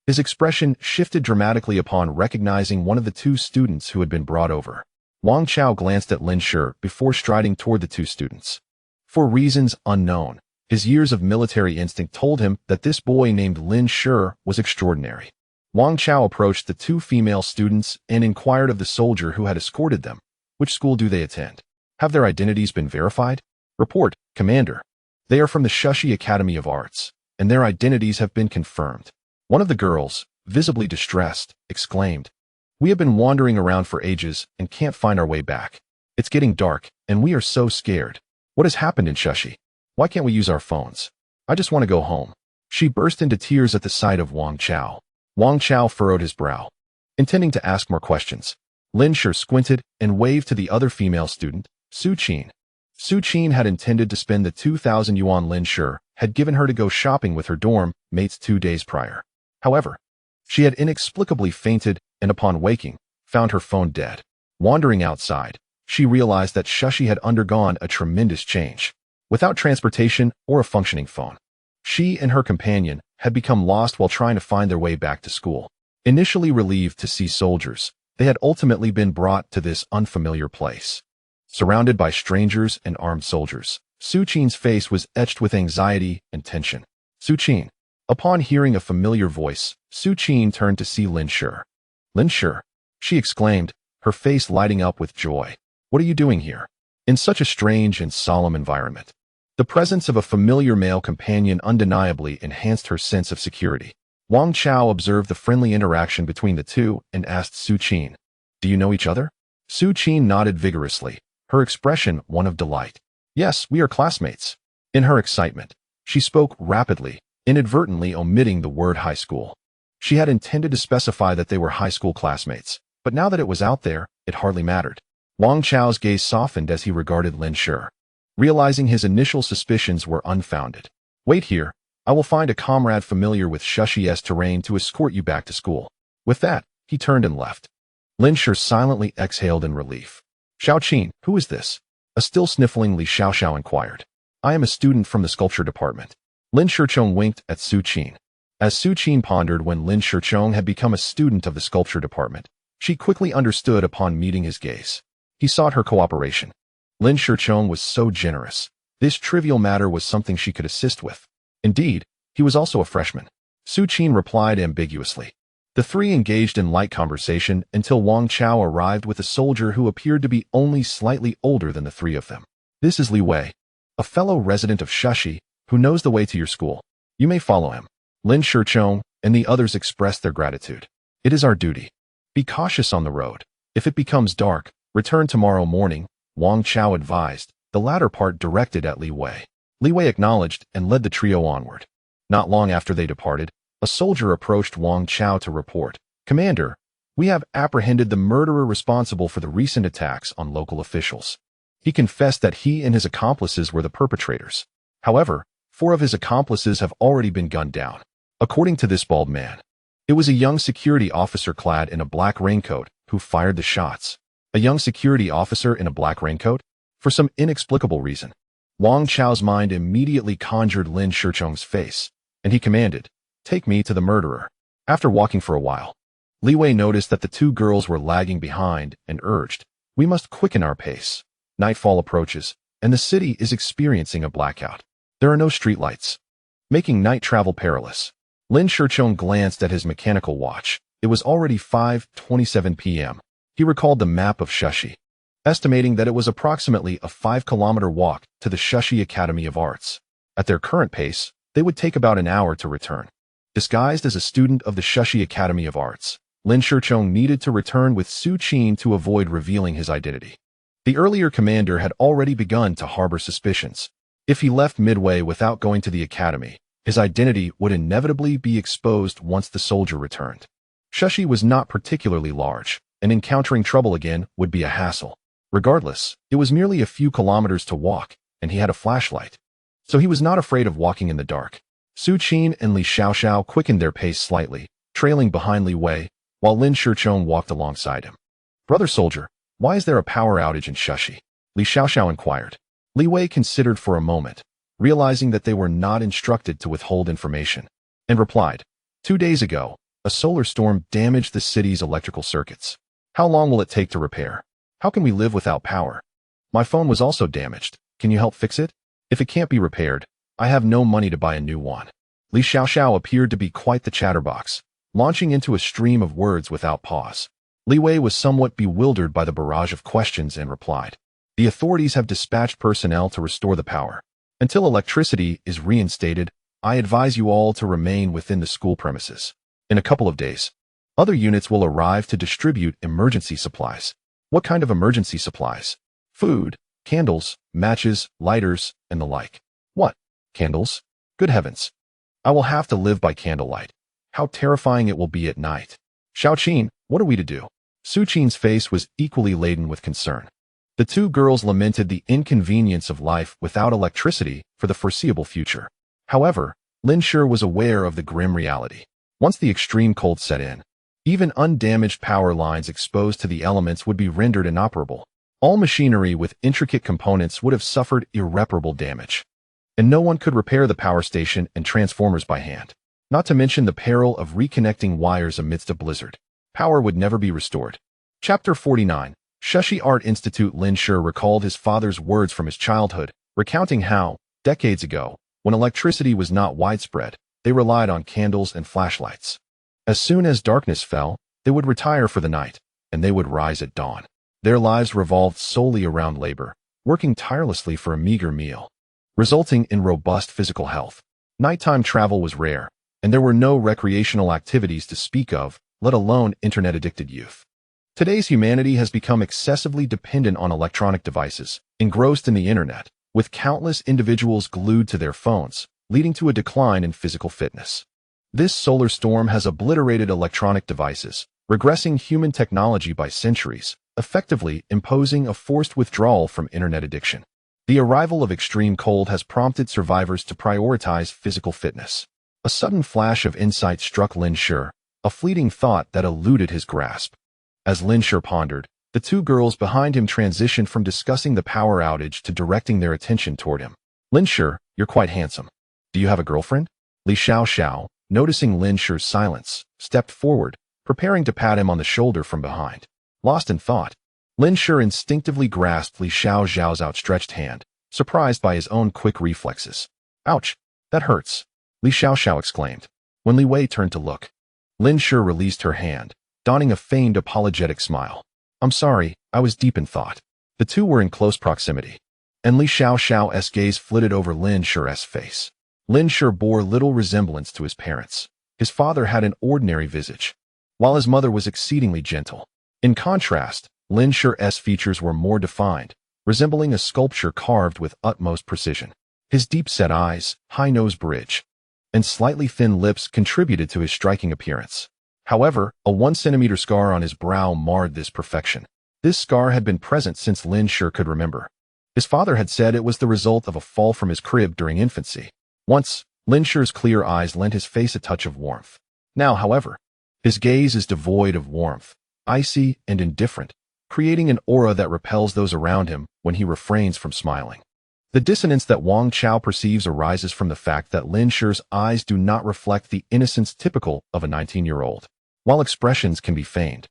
A: His expression shifted dramatically upon recognizing one of the 2 students who had been brought over. Wang Chao glanced at Lin Shi before striding toward the 2 students. For reasons unknown, his years of military instinct told him that this boy named Lin Shi was extraordinary. Wang Chao approached the 2 female students and inquired of the soldier who had escorted them, "Which school do they attend? Have their identities been verified?" "Report, Commander. They are from the Shushi Academy of Arts, and their identities have been confirmed." One of the girls, visibly distressed, exclaimed, "We have been wandering around for ages and can't find our way back. It's getting dark, and we are so scared. What has happened in Shushi? Why can't we use our phones? I just want to go home." She burst into tears at the sight of Wang Chao. Wang Chao furrowed his brow, intending to ask more questions. Lin Shi squinted and waved to the other female student, Su Qin. Su Qin had intended to spend the 2,000 yuan Lin Shi had given her to go shopping with her dorm mates 2 days prior. However, she had inexplicably fainted and upon waking, found her phone dead. Wandering outside, she realized that Shushi had undergone a tremendous change. Without transportation or a functioning phone, she and her companion had become lost while trying to find their way back to school. Initially relieved to see soldiers, they had ultimately been brought to this unfamiliar place. Surrounded by strangers and armed soldiers, Su Qin's face was etched with anxiety and tension. "Su Qin." Upon hearing a familiar voice, Su Qin turned to see Lin Shi. "Lin Shi," she exclaimed, her face lighting up with joy. What are you doing here? In such a strange and solemn environment. The presence of a familiar male companion undeniably enhanced her sense of security. Wang Chao observed the friendly interaction between the two and asked Su Qin, "Do you know each other?" Su Qin nodded vigorously, her expression one of delight. "Yes, we are classmates." In her excitement, she spoke rapidly, inadvertently omitting the word high school. She had intended to specify that they were high school classmates, but now that it was out there, it hardly mattered. Wang Chao's gaze softened as he regarded Lin Shi, realizing his initial suspicions were unfounded. "Wait here. I will find a comrade familiar with Shushi's terrain to escort you back to school." With that, he turned and left. Lin Shi silently exhaled in relief. "Xiao Qin, who is this?" A still sniffling Li Xiaoxiao inquired. "I am a student from the sculpture department." Lin Shichong winked at Su Qin. As Su Qin pondered when Lin Shichong had become a student of the sculpture department, she quickly understood upon meeting his gaze. He sought her cooperation. Lin Shichong was so generous. This trivial matter was something she could assist with. Indeed, he was also a freshman. Su Qin replied ambiguously. The three engaged in light conversation until Wang Chao arrived with a soldier who appeared to be only slightly older than the three of them. "This is Li Wei, a fellow resident of Shushi, who knows the way to your school. You may follow him." Lin Shichong and the others expressed their gratitude. "It is our duty. Be cautious on the road. If it becomes dark, return tomorrow morning," Wang Chao advised, the latter part directed at Li Wei. Li Wei acknowledged and led the trio onward. Not long after they departed, a soldier approached Wang Chao to report, "Commander, we have apprehended the murderer responsible for the recent attacks on local officials." He confessed that he and his accomplices were the perpetrators. However, 4 of his accomplices have already been gunned down. According to this bald man, it was a young security officer clad in a black raincoat who fired the shots. A young security officer in a black raincoat? For some inexplicable reason, Wang Chao's mind immediately conjured Lin Shichong's face, and he commanded, "Take me to the murderer." After walking for a while, Li Wei noticed that the 2 girls were lagging behind and urged, "We must quicken our pace. Nightfall approaches, and the city is experiencing a blackout. There are no streetlights, making night travel perilous." Lin Shichong glanced at his mechanical watch. It was already 5:27 p.m. He recalled the map of Shushi, estimating that it was approximately a 5-kilometer walk to the Shushi Academy of Arts. At their current pace, they would take about an hour to return. Disguised as a student of the Shushi Academy of Arts, Lin Shichong needed to return with Su Qin to avoid revealing his identity. The earlier commander had already begun to harbor suspicions. If he left midway without going to the academy, his identity would inevitably be exposed once the soldier returned. Shushi was not particularly large, and encountering trouble again would be a hassle. Regardless, it was merely a few kilometers to walk, and he had a flashlight. So he was not afraid of walking in the dark. Su Qin and Li Xiaoxiao quickened their pace slightly, trailing behind Li Wei, while Lin Shichong walked alongside him. "Brother soldier, why is there a power outage in Shushi?" Li Xiaoxiao inquired. Li Wei considered for a moment, realizing that they were not instructed to withhold information, and replied, 2 days ago, a solar storm damaged the city's electrical circuits. How long will it take to repair? How can we live without power? My phone was also damaged. Can you help fix it? If it can't be repaired, I have no money to buy a new one." Li Xiaoxiao appeared to be quite the chatterbox, launching into a stream of words without pause. Li Wei was somewhat bewildered by the barrage of questions and replied, "The authorities have dispatched personnel to restore the power. Until electricity is reinstated, I advise you all to remain within the school premises. In a couple of days, other units will arrive to distribute emergency supplies." "What kind of emergency supplies?" "Food, candles, matches, lighters, and the like." "What? Candles? Good heavens. I will have to live by candlelight. How terrifying it will be at night." "Xiao Qin, what are we to do?" Su Qin's face was equally laden with concern. The 2 girls lamented the inconvenience of life without electricity for the foreseeable future. However, Lin Shi was aware of the grim reality. Once the extreme cold set in, even undamaged power lines exposed to the elements would be rendered inoperable. All machinery with intricate components would have suffered irreparable damage. And no one could repair the power station and transformers by hand. Not to mention the peril of reconnecting wires amidst a blizzard. Power would never be restored. Chapter 49. Shushi Art Institute. Lin Shi recalled his father's words from his childhood, recounting how, decades ago, when electricity was not widespread, they relied on candles and flashlights. As soon as darkness fell, they would retire for the night, and they would rise at dawn. Their lives revolved solely around labor, working tirelessly for a meager meal, resulting in robust physical health. Nighttime travel was rare, and there were no recreational activities to speak of, let alone internet-addicted youth. Today's humanity has become excessively dependent on electronic devices, engrossed in the internet, with countless individuals glued to their phones, leading to a decline in physical fitness. This solar storm has obliterated electronic devices, regressing human technology by centuries, effectively imposing a forced withdrawal from internet addiction. The arrival of extreme cold has prompted survivors to prioritize physical fitness. A sudden flash of insight struck Lin Shi, a fleeting thought that eluded his grasp. As Lin Shi pondered, the two girls behind him transitioned from discussing the power outage to directing their attention toward him. Lin Shi, you're quite handsome. Do you have a girlfriend? Li Xiao, noticing Lin Shi's silence, stepped forward, preparing to pat him on the shoulder from behind. Lost in thought, Lin Shi instinctively grasped Li Xiao's outstretched hand, surprised by his own quick reflexes. Ouch, that hurts, Li Xiao exclaimed. When Li Wei turned to look, Lin Shi released her hand, donning a feigned apologetic smile. I'm sorry, I was deep in thought. The two were in close proximity, and Li Xiao's gaze flitted over Lin Shi's face. Lin Shi bore little resemblance to his parents. His father had an ordinary visage, while his mother was exceedingly gentle. In contrast, Lin Shi's features were more defined, resembling a sculpture carved with utmost precision. His deep-set eyes, high nose bridge, and slightly thin lips contributed to his striking appearance. However, a 1-centimeter scar on his brow marred this perfection. This scar had been present since Lin Shi could remember. His father had said it was the result of a fall from his crib during infancy. Once, Lin Shi's clear eyes lent his face a touch of warmth. Now, however, his gaze is devoid of warmth, icy and indifferent, creating an aura that repels those around him when he refrains from smiling. The dissonance that Wang Chao perceives arises from the fact that Lin Shi's eyes do not reflect the innocence typical of a 19-year-old. While expressions can be feigned,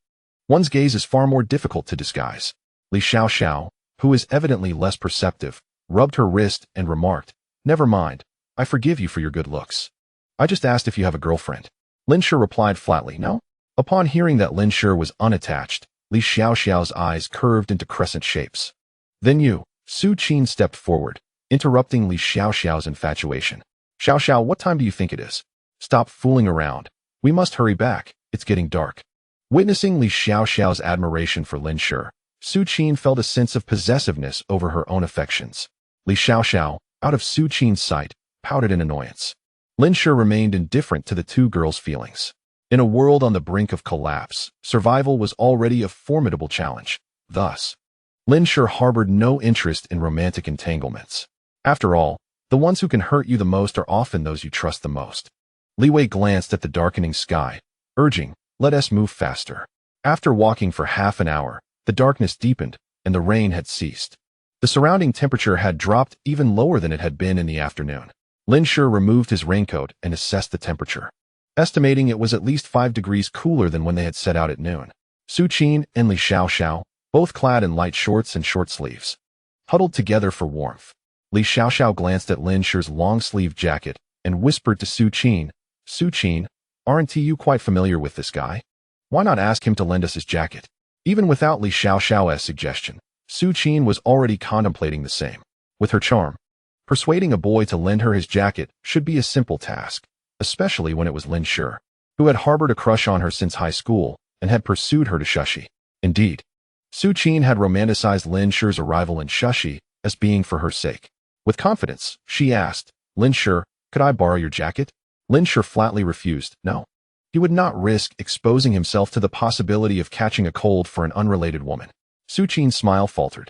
A: one's gaze is far more difficult to disguise. Li Xiao, who is evidently less perceptive, rubbed her wrist and remarked, "Never mind, I forgive you for your good looks. I just asked if you have a girlfriend." Lin Shi replied flatly, "No." Upon hearing that Lin Shi was unattached, Li Xiao's eyes curved into crescent shapes. "Then you," Su Qin stepped forward, interrupting Li Xiao's infatuation. "Xiao, what time do you think it is? Stop fooling around. We must hurry back, it's getting dark." Witnessing Li Xiao's admiration for Lin Shi, Su Qin felt a sense of possessiveness over her own affections. Li Xiao, out of Su Qin's sight, pouted in annoyance. Lin Shi remained indifferent to the two girls' feelings. In a world on the brink of collapse, survival was already a formidable challenge. Thus, Lin Shi harbored no interest in romantic entanglements. After all, the ones who can hurt you the most are often those you trust the most. Li Wei glanced at the darkening sky, urging, "Let us move faster." After walking for half an hour, the darkness deepened, and the rain had ceased. The surrounding temperature had dropped even lower than it had been in the afternoon. Lin Shi removed his raincoat and assessed the temperature, estimating it was at least 5 degrees cooler than when they had set out at noon. Su Qin and Li Xiao, both clad in light shorts and short sleeves, huddled together for warmth. Li Xiao glanced at Lin Shi's long-sleeved jacket and whispered to Su Qin, "Su Qin, aren't you quite familiar with this guy? Why not ask him to lend us his jacket?" Even without Li Xiao's suggestion, Su Qin was already contemplating the same. With her charm, persuading a boy to lend her his jacket should be a simple task, especially when it was Lin Shi, who had harbored a crush on her since high school and had pursued her to Shushi. Indeed, Su Qin had romanticized Lin Shi's arrival in Shushi as being for her sake. With confidence, she asked, "Lin Shi, could I borrow your jacket?" Lin Shi flatly refused. No. He would not risk exposing himself to the possibility of catching a cold for an unrelated woman. Su Qin's smile faltered.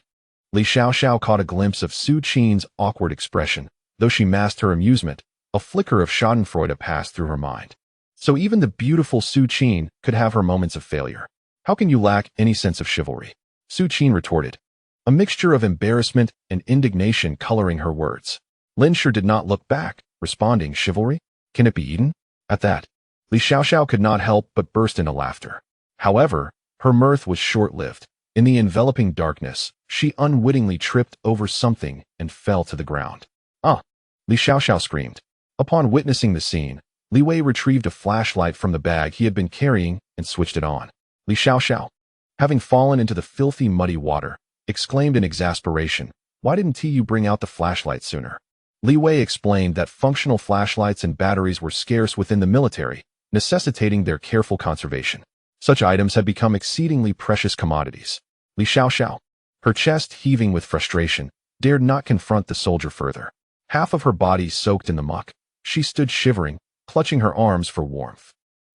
A: Li Xiao caught a glimpse of Su Qin's awkward expression. Though she masked her amusement, a flicker of schadenfreude passed through her mind. So even the beautiful Su Qin could have her moments of failure. "How can you lack any sense of chivalry?" Su Qin retorted, a mixture of embarrassment and indignation coloring her words. Lin Shi did not look back, responding, "Chivalry? Can it be eaten?" At that, Li Xiao could not help but burst into laughter. However, her mirth was short-lived. In the enveloping darkness, she unwittingly tripped over something and fell to the ground. "Ah!" Li Xiao screamed. Upon witnessing the scene, Li Wei retrieved a flashlight from the bag he had been carrying and switched it on. Li Xiao, having fallen into the filthy, muddy water, exclaimed in exasperation, "Why didn't you bring out the flashlight sooner?" Li Wei explained that functional flashlights and batteries were scarce within the military, necessitating their careful conservation. Such items had become exceedingly precious commodities. Li Xiaoxiao, her chest heaving with frustration, dared not confront the soldier further. Half of her body soaked in the muck, she stood shivering, clutching her arms for warmth.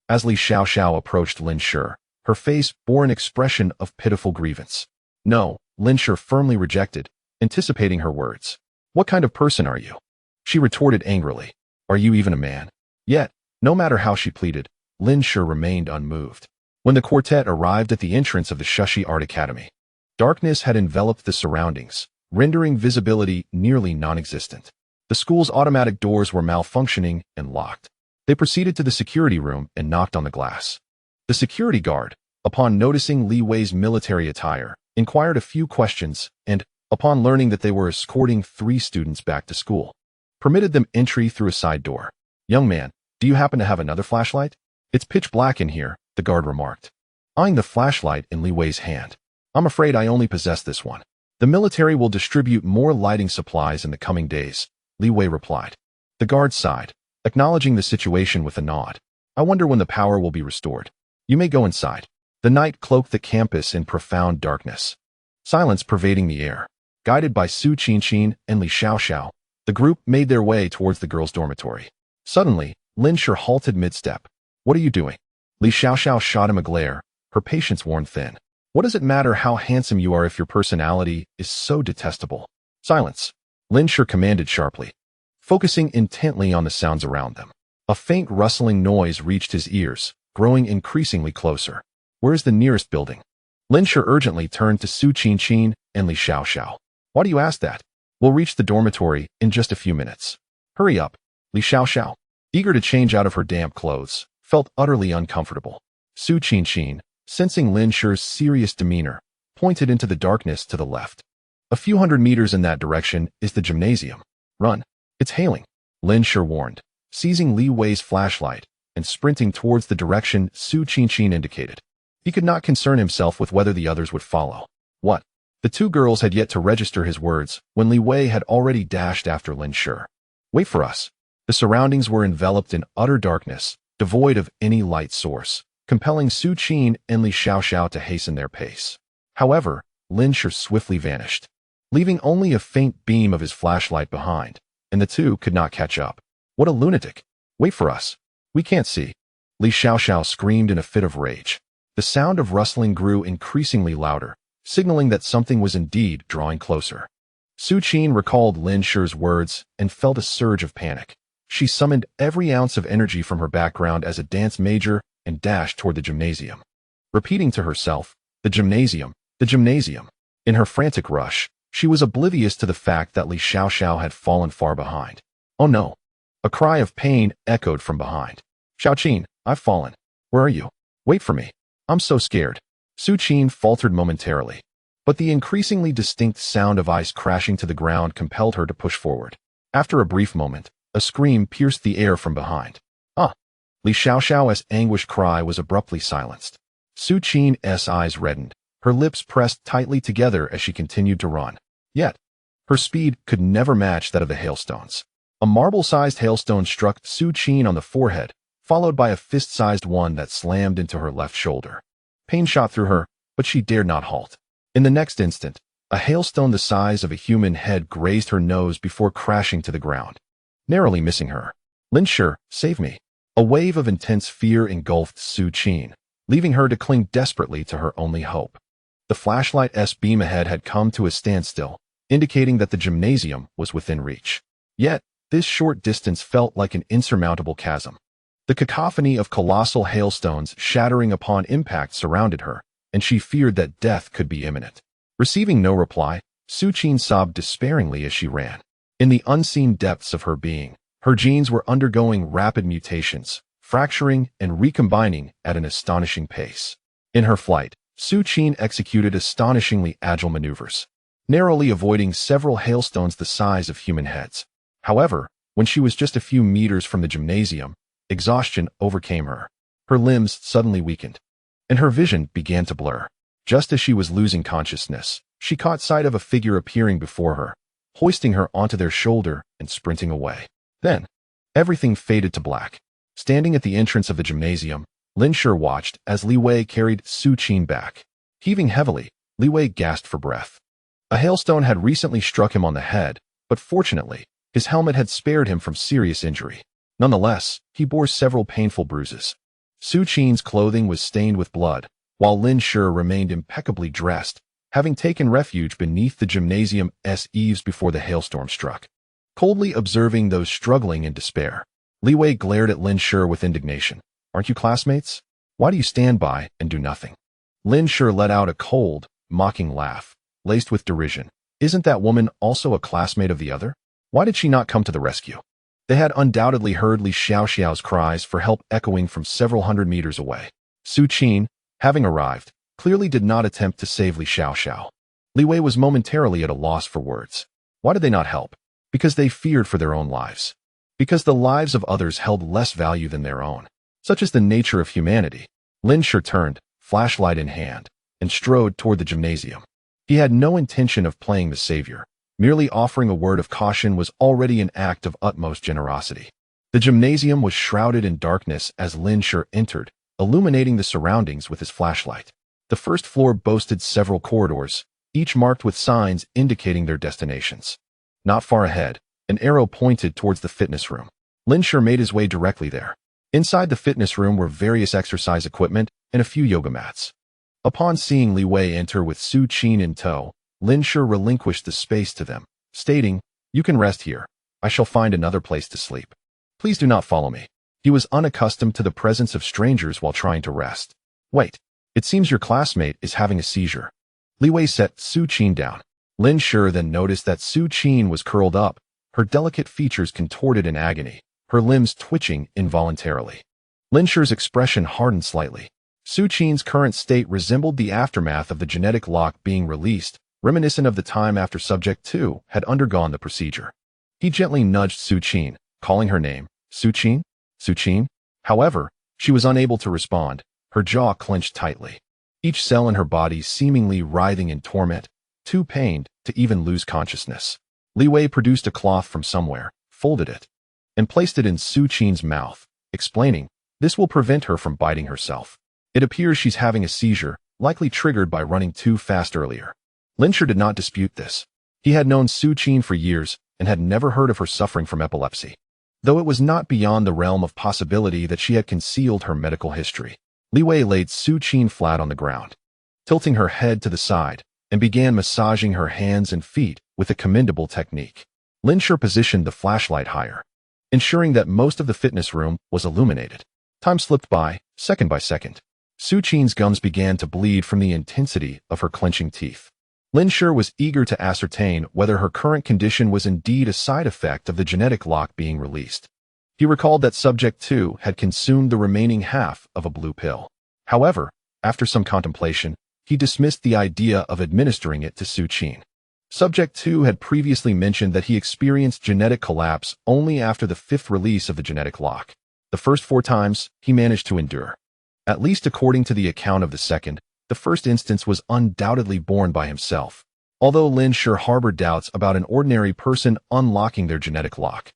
A: As Li Xiaoxiao approached Lin Shi, her face bore an expression of pitiful grievance. "No," Lin Shi firmly rejected, anticipating her words. "What kind of person are you?" She retorted angrily. "Are you even a man?" Yet, no matter how she pleaded, Lin Shi remained unmoved. When the quartet arrived at the entrance of the Shushi Art Academy, darkness had enveloped the surroundings, rendering visibility nearly non-existent. The school's automatic doors were malfunctioning and locked. They proceeded to the security room and knocked on the glass. The security guard, upon noticing Li Wei's military attire, inquired a few questions and, upon learning that they were escorting 3 students back to school, permitted them entry through a side door. "Young man, do you happen to have another flashlight?" "It's pitch black in here," the guard remarked, eyeing the flashlight in Li Wei's hand. "I'm afraid I only possess this one. The military will distribute more lighting supplies in the coming days," Li Wei replied. The guard sighed, acknowledging the situation with a nod. "I wonder when the power will be restored. You may go inside." The night cloaked the campus in profound darkness, silence pervading the air. Guided by Su Qinqin and Li Xiaoxiao, the group made their way towards the girls' dormitory. Suddenly, Lin Shi halted mid-step. "What are you doing?" Li Xiaoxiao shot him a glare, her patience worn thin. "What does it matter how handsome you are if your personality is so detestable?" "Silence," Lin Shi commanded sharply, focusing intently on the sounds around them. A faint rustling noise reached his ears, growing increasingly closer. "Where is the nearest building?" Lin Shi urgently turned to Su Qinqin and Li Xiaoxiao. "Why do you ask that? We'll reach the dormitory in just a few minutes." "Hurry up." Li Xiaoxiao, eager to change out of her damp clothes, felt utterly uncomfortable. Su Qinqin, sensing Lin Shi's serious demeanor, pointed into the darkness to the left. "A few hundred meters in that direction is the gymnasium. Run. It's hailing," Lin Shi warned, seizing Li Wei's flashlight and sprinting towards the direction Su Qinqin indicated. He could not concern himself with whether the others would follow. What? The 2 girls had yet to register his words when Li Wei had already dashed after Lin Shi. "Wait for us." The surroundings were enveloped in utter darkness, devoid of any light source, compelling Su Qin and Li Xiaoxiao to hasten their pace. However, Lin Shi swiftly vanished, leaving only a faint beam of his flashlight behind, and the 2 could not catch up. "What a lunatic! Wait for us. We can't see." Li Xiaoxiao screamed in a fit of rage. The sound of rustling grew increasingly louder, signaling that something was indeed drawing closer. Su Qin recalled Lin Shi's words and felt a surge of panic. She summoned every ounce of energy from her background as a dance major and dashed toward the gymnasium, repeating to herself, "The gymnasium, the gymnasium." In her frantic rush, she was oblivious to the fact that Li Xiaoxiao had fallen far behind. "Oh no!" A cry of pain echoed from behind. "Xiaoqin, I've fallen. Where are you? Wait for me. I'm so scared." Su Qin faltered momentarily, but the increasingly distinct sound of ice crashing to the ground compelled her to push forward. After a brief moment, a scream pierced the air from behind. "Ah!" Li Xiaoxiao's anguished cry was abruptly silenced. Su Qin's eyes reddened, her lips pressed tightly together as she continued to run. Yet, her speed could never match that of the hailstones. A marble-sized hailstone struck Su Qin on the forehead, followed by a fist-sized one that slammed into her left shoulder. Pain shot through her, but she dared not halt. In the next instant, a hailstone the size of a human head grazed her nose before crashing to the ground, narrowly missing her. "Lin Shi, save me." A wave of intense fear engulfed Su Qin, leaving her to cling desperately to her only hope. The flashlight's beam ahead had come to a standstill, indicating that the gymnasium was within reach. Yet, this short distance felt like an insurmountable chasm. The cacophony of colossal hailstones shattering upon impact surrounded her, and she feared that death could be imminent. Receiving no reply, Su Qin sobbed despairingly as she ran. In the unseen depths of her being, her genes were undergoing rapid mutations, fracturing and recombining at an astonishing pace. In her flight, Su Qin executed astonishingly agile maneuvers, narrowly avoiding several hailstones the size of human heads. However, when she was just a few meters from the gymnasium, exhaustion overcame her. Her limbs suddenly weakened, and her vision began to blur. Just as she was losing consciousness, she caught sight of a figure appearing before her, hoisting her onto their shoulder and sprinting away. Then, everything faded to black. Standing at the entrance of the gymnasium, Lin Shi watched as Li Wei carried Su Qin back. Heaving heavily, Li Wei gasped for breath. A hailstone had recently struck him on the head, but fortunately, his helmet had spared him from serious injury. Nonetheless, he bore several painful bruises. Su Qin's clothing was stained with blood, while Lin Shi remained impeccably dressed, having taken refuge beneath the gymnasium's eaves before the hailstorm struck. Coldly observing those struggling in despair, Li Wei glared at Lin Shi with indignation. "Aren't you classmates? Why do you stand by and do nothing?" Lin Shi let out a cold, mocking laugh, laced with derision. "Isn't that woman also a classmate of the other? Why did she not come to the rescue?" They had undoubtedly heard Li Xiaoxiao's cries for help echoing from several hundred meters away. Su Qin, having arrived, clearly did not attempt to save Li Xiaoxiao. Li Wei was momentarily at a loss for words. Why did they not help? Because they feared for their own lives. Because the lives of others held less value than their own. Such is the nature of humanity. Lin Shi turned, flashlight in hand, and strode toward the gymnasium. He had no intention of playing the savior. Merely offering a word of caution was already an act of utmost generosity. The gymnasium was shrouded in darkness as Lin Shi entered, illuminating the surroundings with his flashlight. The first floor boasted several corridors, each marked with signs indicating their destinations. Not far ahead, an arrow pointed towards the fitness room. Lin Shi made his way directly there. Inside the fitness room were various exercise equipment and a few yoga mats. Upon seeing Li Wei enter with Su Qin in tow, Lin Shi relinquished the space to them, stating, "You can rest here. I shall find another place to sleep. Please do not follow me." He was unaccustomed to the presence of strangers while trying to rest. "Wait, it seems your classmate is having a seizure." Li Wei set Su Qin down. Lin Shi then noticed that Su Qin was curled up, her delicate features contorted in agony, her limbs twitching involuntarily. Lin Shi's expression hardened slightly. Su Qin's current state resembled the aftermath of the genetic lock being released, reminiscent of the time after Subject 2 had undergone the procedure. He gently nudged Su Qin, calling her name, "Su Qin? Su Qin?" However, she was unable to respond, her jaw clenched tightly. Each cell in her body seemingly writhing in torment, too pained to even lose consciousness. Li Wei produced a cloth from somewhere, folded it, and placed it in Su Qin's mouth, explaining, "This will prevent her from biting herself. It appears she's having a seizure, likely triggered by running too fast earlier." Lin Shi did not dispute this. He had known Su Qin for years and had never heard of her suffering from epilepsy, though it was not beyond the realm of possibility that she had concealed her medical history. Li Wei laid Su Qin flat on the ground, tilting her head to the side, and began massaging her hands and feet with a commendable technique. Lin Shi positioned the flashlight higher, ensuring that most of the fitness room was illuminated. Time slipped by, second by second. Su Qin's gums began to bleed from the intensity of her clenching teeth. Lin Shi was eager to ascertain whether her current condition was indeed a side effect of the genetic lock being released. He recalled that Subject 2 had consumed the remaining half of a blue pill. However, after some contemplation, he dismissed the idea of administering it to Su Qin. Subject 2 had previously mentioned that he experienced genetic collapse only after the fifth release of the genetic lock. The first 4 times, he managed to endure. At least according to the account of the second, the first instance was undoubtedly borne by himself, although Lin Shi harbored doubts about an ordinary person unlocking their genetic lock.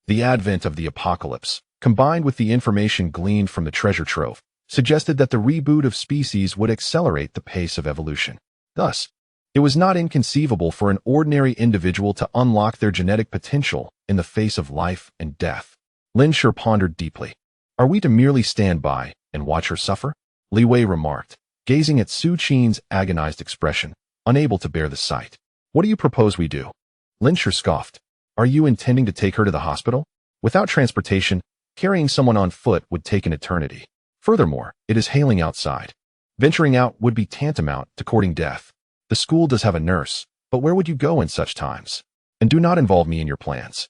A: The advent of the apocalypse, combined with the information gleaned from the treasure trove, suggested that the reboot of species would accelerate the pace of evolution. Thus, it was not inconceivable for an ordinary individual to unlock their genetic potential in the face of life and death. Lin Shi pondered deeply. "Are we to merely stand by and watch her suffer?" Li Wei remarked, gazing at Su Qin's agonized expression, unable to bear the sight. "What do you propose we do?" Lin Shi scoffed. "Are you intending to take her to the hospital? Without transportation, carrying someone on foot would take an eternity. Furthermore, it is hailing outside. Venturing out would be tantamount to courting death. The school does have a nurse, but where would you go in such times? And do not involve me in your plans."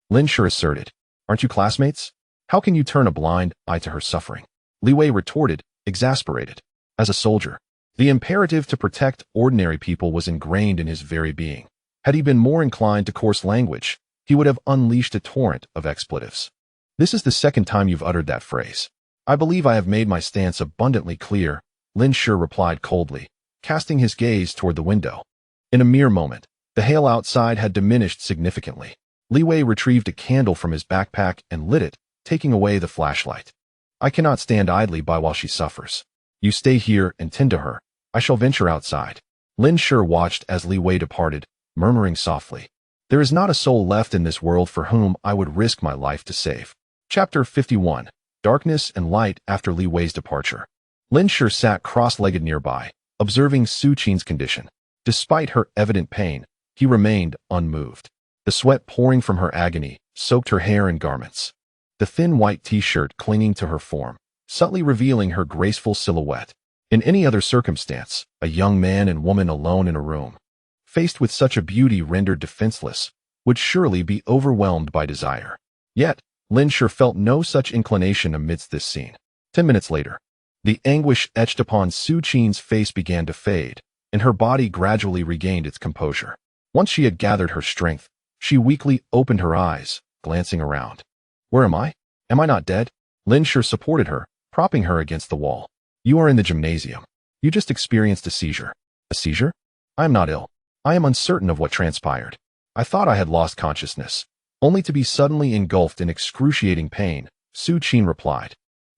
A: Lin Shi asserted. "Aren't you classmates? How can you turn a blind eye to her suffering?" Li Wei retorted, exasperated. As a soldier, the imperative to protect ordinary people was ingrained in his very being. Had he been more inclined to coarse language, he would have unleashed a torrent of expletives. "This is the second time you've uttered that phrase. I believe I have made my stance abundantly clear," Lin Shi replied coldly, casting his gaze toward the window. In a mere moment, the hail outside had diminished significantly. Li Wei retrieved a candle from his backpack and lit it, taking away the flashlight. I cannot stand idly by while she suffers. You stay here and tend to her. I shall venture outside. Lin Shi watched as Li Wei departed, murmuring softly, "There is not a soul left in this world for whom I would risk my life to save." Chapter 51. Darkness and Light after Li Wei's departure. Lin Shi sat cross-legged nearby, observing Su Qin's condition. Despite her evident pain, he remained unmoved. The sweat pouring from her agony soaked her hair and garments. The thin white t-shirt clinging to her form, subtly revealing her graceful silhouette. In any other circumstance, a young man and woman alone in a room, faced with such a beauty rendered defenseless, would surely be overwhelmed by desire. Yet, Lin Shi felt no such inclination amidst this scene. 10 minutes later, the anguish etched upon Su Qin's face began to fade, and her body gradually regained its composure. Once she had gathered her strength, she weakly opened her eyes, glancing around. "Where am I? Am I not dead?" Lin Shi supported her, propping her against the wall. "You are in the gymnasium. You just experienced a seizure." "A seizure? I am not ill. I am uncertain of what transpired. I thought I had lost consciousness, only to be suddenly engulfed in excruciating pain," Su Qin replied,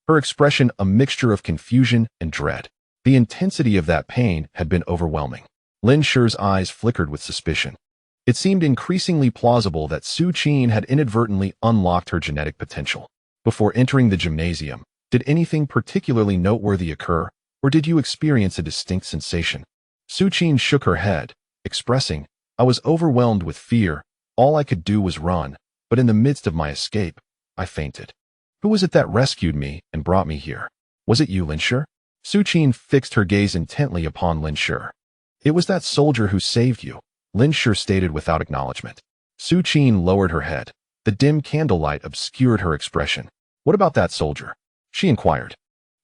A: her expression a mixture of confusion and dread. The intensity of that pain had been overwhelming. Lin Shi's eyes flickered with suspicion. It seemed increasingly plausible that Su Qin had inadvertently unlocked her genetic potential. "Before entering the gymnasium, did anything particularly noteworthy occur, or did you experience a distinct sensation?" Su Qin shook her head, expressing, "I was overwhelmed with fear. All I could do was run, but in the midst of my escape, I fainted." "Who was it that rescued me and brought me here? Was it you, Lin Shi?" Su Qin fixed her gaze intently upon Lin Shi. "It was that soldier who saved you," Lin Shi stated without acknowledgement. Su Qin lowered her head. The dim candlelight obscured her expression. "What about that soldier?" she inquired.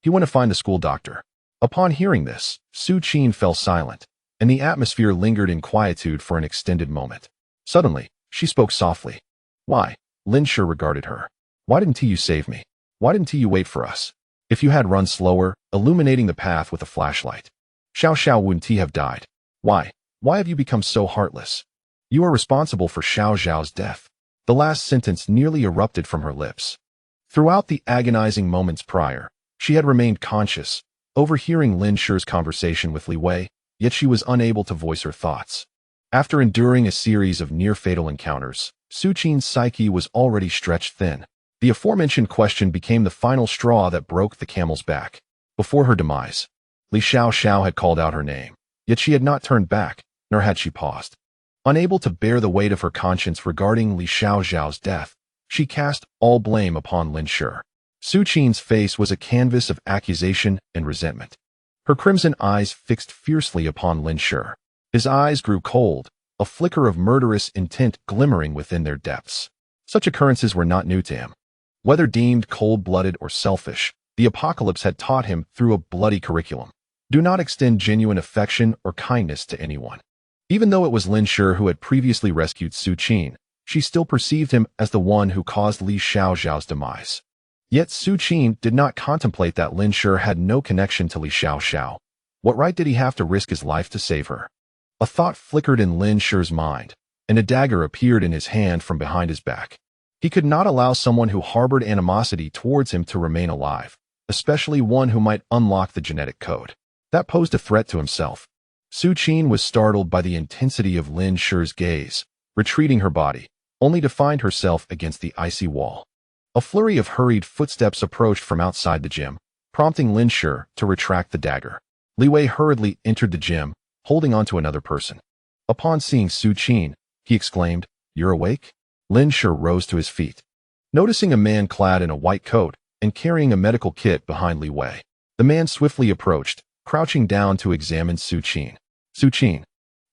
A: "He went to find the school doctor." Upon hearing this, Su Qin fell silent, and the atmosphere lingered in quietude for an extended moment. Suddenly, she spoke softly. "Why?" Lin Shi regarded her. "Why didn't you save me? Why didn't you wait for us? If you had run slower, illuminating the path with a flashlight, Xiao wouldn't have died. Why? Why have you become so heartless? You are responsible for Xiao's death." The last sentence nearly erupted from her lips. Throughout the agonizing moments prior, she had remained conscious, overhearing Lin Shi's conversation with Li Wei, yet she was unable to voice her thoughts. After enduring a series of near-fatal encounters, Su Qin's psyche was already stretched thin. The aforementioned question became the final straw that broke the camel's back. Before her demise, Li Xiao had called out her name, yet she had not turned back, nor had she paused. Unable to bear the weight of her conscience regarding Li Xiao's death, she cast all blame upon Lin Shi. Su Qin's face was a canvas of accusation and resentment. Her crimson eyes fixed fiercely upon Lin Shi. His eyes grew cold, a flicker of murderous intent glimmering within their depths. Such occurrences were not new to him. Whether deemed cold-blooded or selfish, the apocalypse had taught him through a bloody curriculum. Do not extend genuine affection or kindness to anyone. Even though it was Lin Shi who had previously rescued Su Qin, she still perceived him as the one who caused Li Xiao's demise. Yet Su Qin did not contemplate that Lin Shi had no connection to Li Xiao. What right did he have to risk his life to save her? A thought flickered in Lin Shi's mind, and a dagger appeared in his hand from behind his back. He could not allow someone who harbored animosity towards him to remain alive, especially one who might unlock the genetic code. That posed a threat to himself. Su Qin was startled by the intensity of Lin Shi's gaze, retreating her body, only to find herself against the icy wall. A flurry of hurried footsteps approached from outside the gym, prompting Lin Shi to retract the dagger. Li Wei hurriedly entered the gym, holding onto another person. Upon seeing Su Qin, he exclaimed, "You're awake?" Lin Shi rose to his feet. Noticing a man clad in a white coat and carrying a medical kit behind Li Wei, the man swiftly approached, crouching down to examine Su Qin. "Su Qin,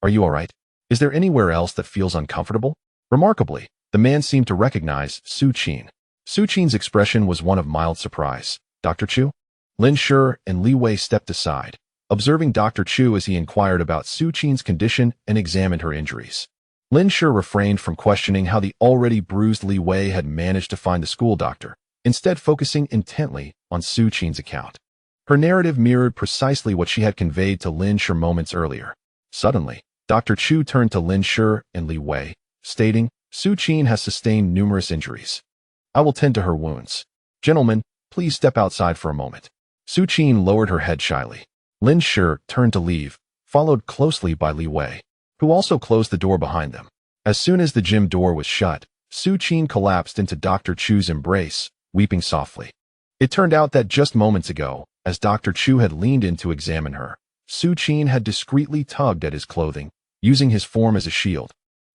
A: are you all right? Is there anywhere else that feels uncomfortable?" Remarkably, the man seemed to recognize Su Qin. Su Qin's expression was one of mild surprise. "Dr. Chu?" Lin Shi and Li Wei stepped aside, observing Dr. Chu as he inquired about Su Qin's condition and examined her injuries. Lin Shi refrained from questioning how the already bruised Li Wei had managed to find the school doctor, instead focusing intently on Su Qin's account. Her narrative mirrored precisely what she had conveyed to Lin Shi moments earlier. Suddenly, Dr. Chu turned to Lin Shi and Li Wei, stating, Su Qin has sustained numerous injuries. I will tend to her wounds. Gentlemen, please step outside for a moment. Su Qin lowered her head shyly. Lin Shi turned to leave, followed closely by Li Wei, who also closed the door behind them. As soon as the gym door was shut, Su Qin collapsed into Dr. Chu's embrace, weeping softly. It turned out that just moments ago, as Dr. Chu had leaned in to examine her, Su Qin had discreetly tugged at his clothing, using his form as a shield,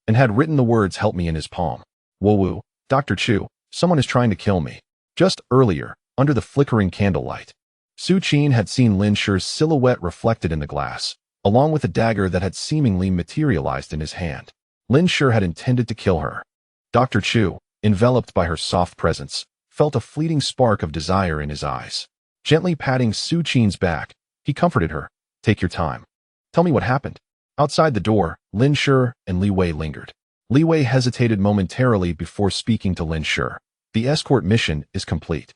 A: and had written the words "Help me" in his palm. Woo, Dr. Chu, someone is trying to kill me. Just earlier, under the flickering candlelight, Su Qin had seen Lin Shi's silhouette reflected in the glass, along with a dagger that had seemingly materialized in his hand. Lin Shi had intended to kill her. Dr. Chu, enveloped by her soft presence, felt a fleeting spark of desire in his eyes. Gently patting Su Qin's back, he comforted her. Take your time. Tell me what happened. Outside the door, Lin Shi and Li Wei lingered. Li Wei hesitated momentarily before speaking to Lin Shi. The escort mission is complete.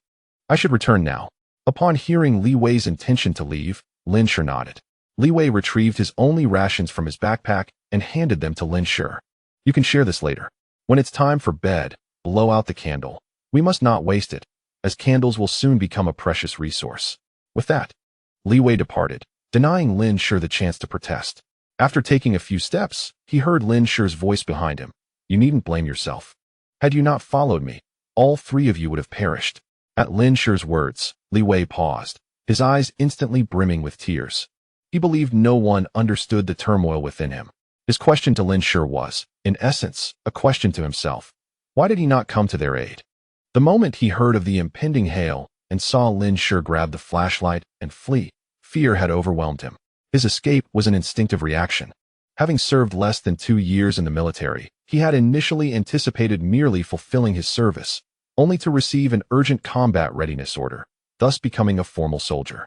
A: I should return now. Upon hearing Li Wei's intention to leave, Lin Shi nodded. Li Wei retrieved his only rations from his backpack and handed them to Lin Shi. You can share this later. When it's time for bed, blow out the candle. We must not waste it, as candles will soon become a precious resource. With that, Li Wei departed, denying Lin Shi the chance to protest. After taking a few steps, he heard Lin Shi's voice behind him. You needn't blame yourself. Had you not followed me, all three of you would have perished. At Lin Shi's words, Li Wei paused, his eyes instantly brimming with tears. He believed no one understood the turmoil within him. His question to Lin Shi was, in essence, a question to himself. Why did he not come to their aid? The moment he heard of the impending hail and saw Lin Shi grab the flashlight and flee, fear had overwhelmed him. His escape was an instinctive reaction. Having served less than 2 years in the military, he had initially anticipated merely fulfilling his service, only to receive an urgent combat readiness order, thus becoming a formal soldier.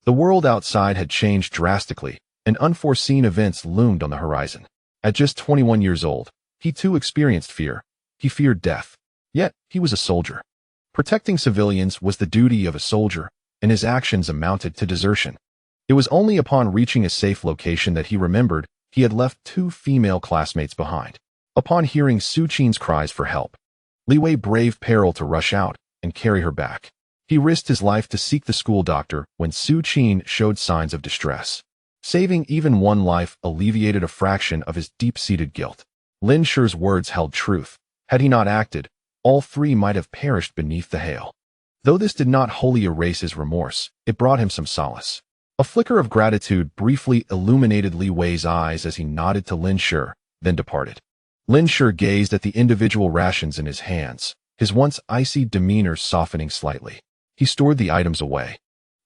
A: The world outside had changed drastically, and unforeseen events loomed on the horizon. At just 21 years old, he too experienced fear. He feared death. Yet, he was a soldier. Protecting civilians was the duty of a soldier, and his actions amounted to desertion. It was only upon reaching a safe location that he remembered he had left 2 female classmates behind. Upon hearing Su Qin's cries for help, Li Wei braved peril to rush out and carry her back. He risked his life to seek the school doctor when Su Qin showed signs of distress. Saving even one life alleviated a fraction of his deep-seated guilt. Lin Shi's words held truth. Had he not acted, all 3 might have perished beneath the hail. Though this did not wholly erase his remorse, it brought him some solace. A flicker of gratitude briefly illuminated Li Wei's eyes as he nodded to Lin Shi, then departed. Lin Shi gazed at the individual rations in his hands, his once icy demeanor softening slightly. He stored the items away.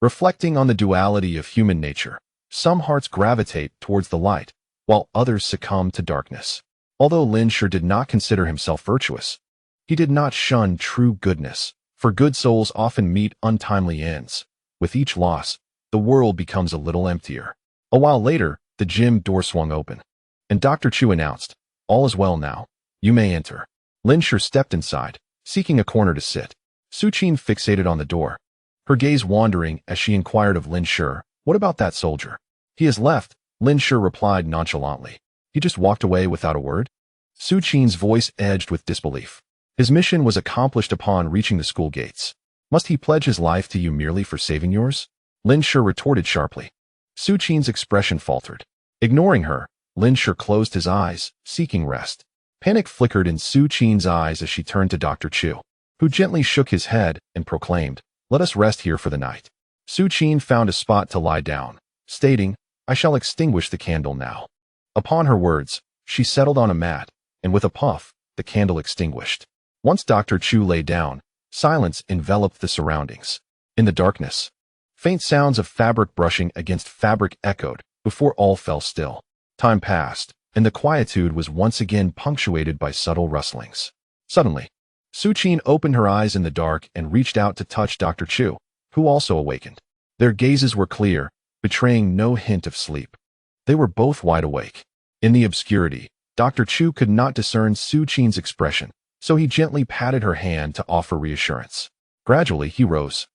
A: Reflecting on the duality of human nature, some hearts gravitate towards the light, while others succumb to darkness. Although Lin Shi did not consider himself virtuous, he did not shun true goodness, for good souls often meet untimely ends. With each loss, the world becomes a little emptier. A while later, the gym door swung open, and Dr. Chu announced, all is well now. You may enter. Lin Shi stepped inside, seeking a corner to sit. Su Qin fixated on the door, her gaze wandering as she inquired of Lin Shi, what about that soldier? He has left, Lin Shi replied nonchalantly. He just walked away without a word? Su Qin's voice edged with disbelief. His mission was accomplished upon reaching the school gates. Must he pledge his life to you merely for saving yours? Lin Shi retorted sharply. Su Qin's expression faltered. Ignoring her, Lin Shi closed his eyes, seeking rest. Panic flickered in Su Qin's eyes as she turned to Dr. Chu, who gently shook his head and proclaimed, let us rest here for the night. Su Qin found a spot to lie down, stating, I shall extinguish the candle now. Upon her words, she settled on a mat, and with a puff, the candle extinguished. Once Dr. Chu lay down, silence enveloped the surroundings. In the darkness, faint sounds of fabric brushing against fabric echoed before all fell still. Time passed, and the quietude was once again punctuated by subtle rustlings. Suddenly, Su Qin opened her eyes in the dark and reached out to touch Dr. Chu, who also awakened. Their gazes were clear, betraying no hint of sleep. They were both wide awake. In the obscurity, Dr. Chu could not discern Su Qin's expression, so he gently patted her hand to offer reassurance. Gradually, he rose.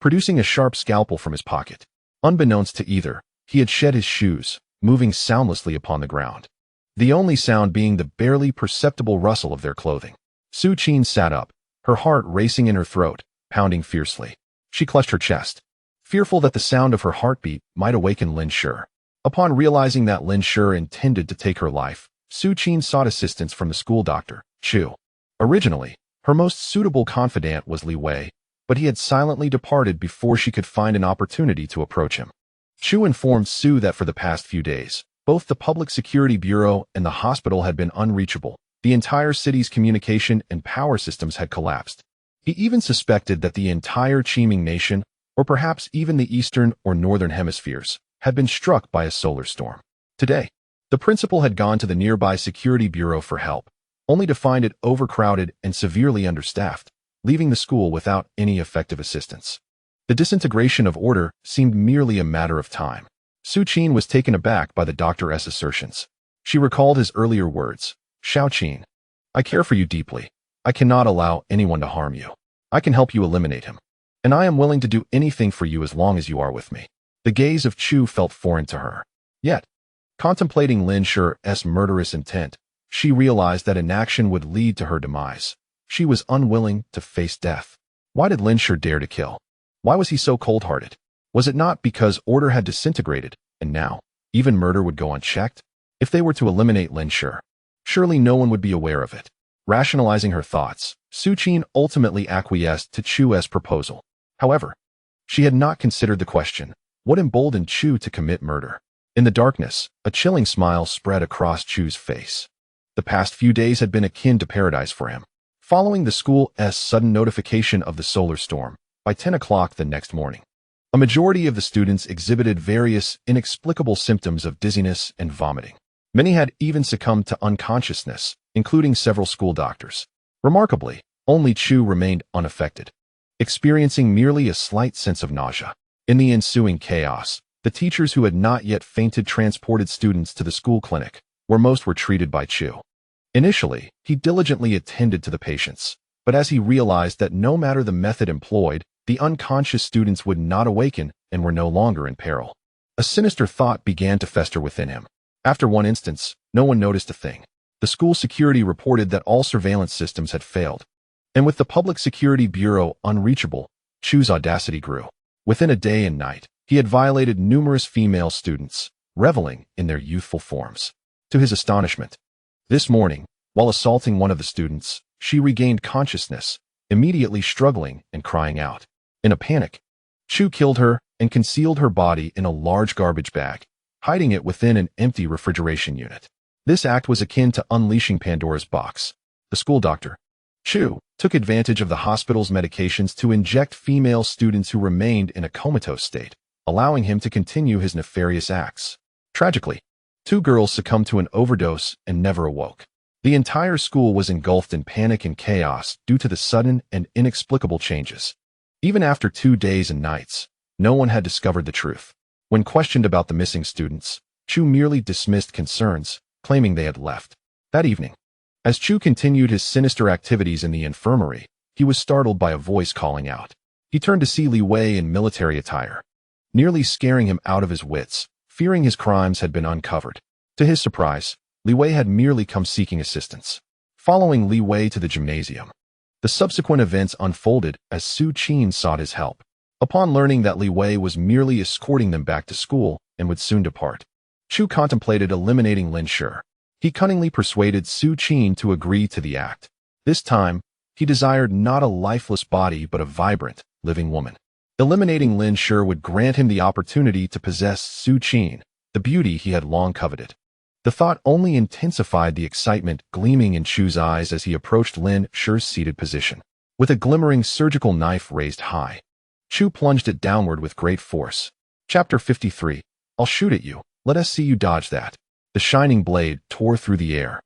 A: producing a sharp scalpel from his pocket. Unbeknownst to either, he had shed his shoes, moving soundlessly upon the ground, the only sound being the barely perceptible rustle of their clothing. Su Qin sat up, her heart racing in her throat, pounding fiercely. She clutched her chest, fearful that the sound of her heartbeat might awaken Lin Shi. Upon realizing that Lin Shi intended to take her life, Su Qin sought assistance from the school doctor, Chu. Originally, her most suitable confidant was Li Wei, but he had silently departed before she could find an opportunity to approach him. Chu informed Su that for the past few days, both the Public Security Bureau and the hospital had been unreachable. The entire city's communication and power systems had collapsed. He even suspected that the entire Qiming nation, or perhaps even the eastern or northern hemispheres, had been struck by a solar storm. Today, the principal had gone to the nearby Security Bureau for help, only to find it overcrowded and severely understaffed, leaving the school without any effective assistance. The disintegration of order seemed merely a matter of time. Su Qin was taken aback by the doctor's assertions. She recalled his earlier words. Xiao Qin, I care for you deeply. I cannot allow anyone to harm you. I can help you eliminate him. And I am willing to do anything for you as long as you are with me. The gaze of Chu felt foreign to her. Yet, contemplating Lin Shi's murderous intent, she realized that inaction would lead to her demise. She was unwilling to face death. Why did Lin Shi dare to kill? Why was he so cold-hearted? Was it not because order had disintegrated, and now, even murder would go unchecked? If they were to eliminate Lin Shi, surely no one would be aware of it. Rationalizing her thoughts, Su Qin ultimately acquiesced to Chu's proposal. However, she had not considered the question, what emboldened Chu to commit murder? In the darkness, a chilling smile spread across Chu's face. The past few days had been akin to paradise for him. Following the school's sudden notification of the solar storm, by 10 o'clock the next morning, a majority of the students exhibited various inexplicable symptoms of dizziness and vomiting. Many had even succumbed to unconsciousness, including several school doctors. Remarkably, only Chu remained unaffected, experiencing merely a slight sense of nausea. In the ensuing chaos, the teachers who had not yet fainted transported students to the school clinic, where most were treated by Chu. Initially, he diligently attended to the patients, but as he realized that no matter the method employed, the unconscious students would not awaken and were no longer in peril, a sinister thought began to fester within him. After one instance, no one noticed a thing. The school security reported that all surveillance systems had failed, and with the Public Security Bureau unreachable, Chu's audacity grew. Within a day and night, he had violated numerous female students, reveling in their youthful forms. To his astonishment, this morning, while assaulting one of the students, she regained consciousness, immediately struggling and crying out. In a panic, Chu killed her and concealed her body in a large garbage bag, hiding it within an empty refrigeration unit. This act was akin to unleashing Pandora's box. The school doctor, Chu, took advantage of the hospital's medications to inject female students who remained in a comatose state, allowing him to continue his nefarious acts. Tragically, 2 girls succumbed to an overdose and never awoke. The entire school was engulfed in panic and chaos due to the sudden and inexplicable changes. Even after 2 days and nights, no one had discovered the truth. When questioned about the missing students, Chu merely dismissed concerns, claiming they had left. That evening, as Chu continued his sinister activities in the infirmary, he was startled by a voice calling out. He turned to see Li Wei in military attire, nearly scaring him out of his wits, fearing his crimes had been uncovered. To his surprise, Li Wei had merely come seeking assistance. Following Li Wei to the gymnasium, the subsequent events unfolded as Su Qin sought his help. Upon learning that Li Wei was merely escorting them back to school and would soon depart, Chu contemplated eliminating Lin Shi. He cunningly persuaded Su Qin to agree to the act. This time, he desired not a lifeless body but a vibrant, living woman. Eliminating Lin Shi would grant him the opportunity to possess Su Qin, the beauty he had long coveted. The thought only intensified the excitement gleaming in Chu's eyes as he approached Lin Shi's seated position. With a glimmering surgical knife raised high, Chu plunged it downward with great force. Chapter 53. I'll shoot at you. Let us see you dodge that. The shining blade tore through the air,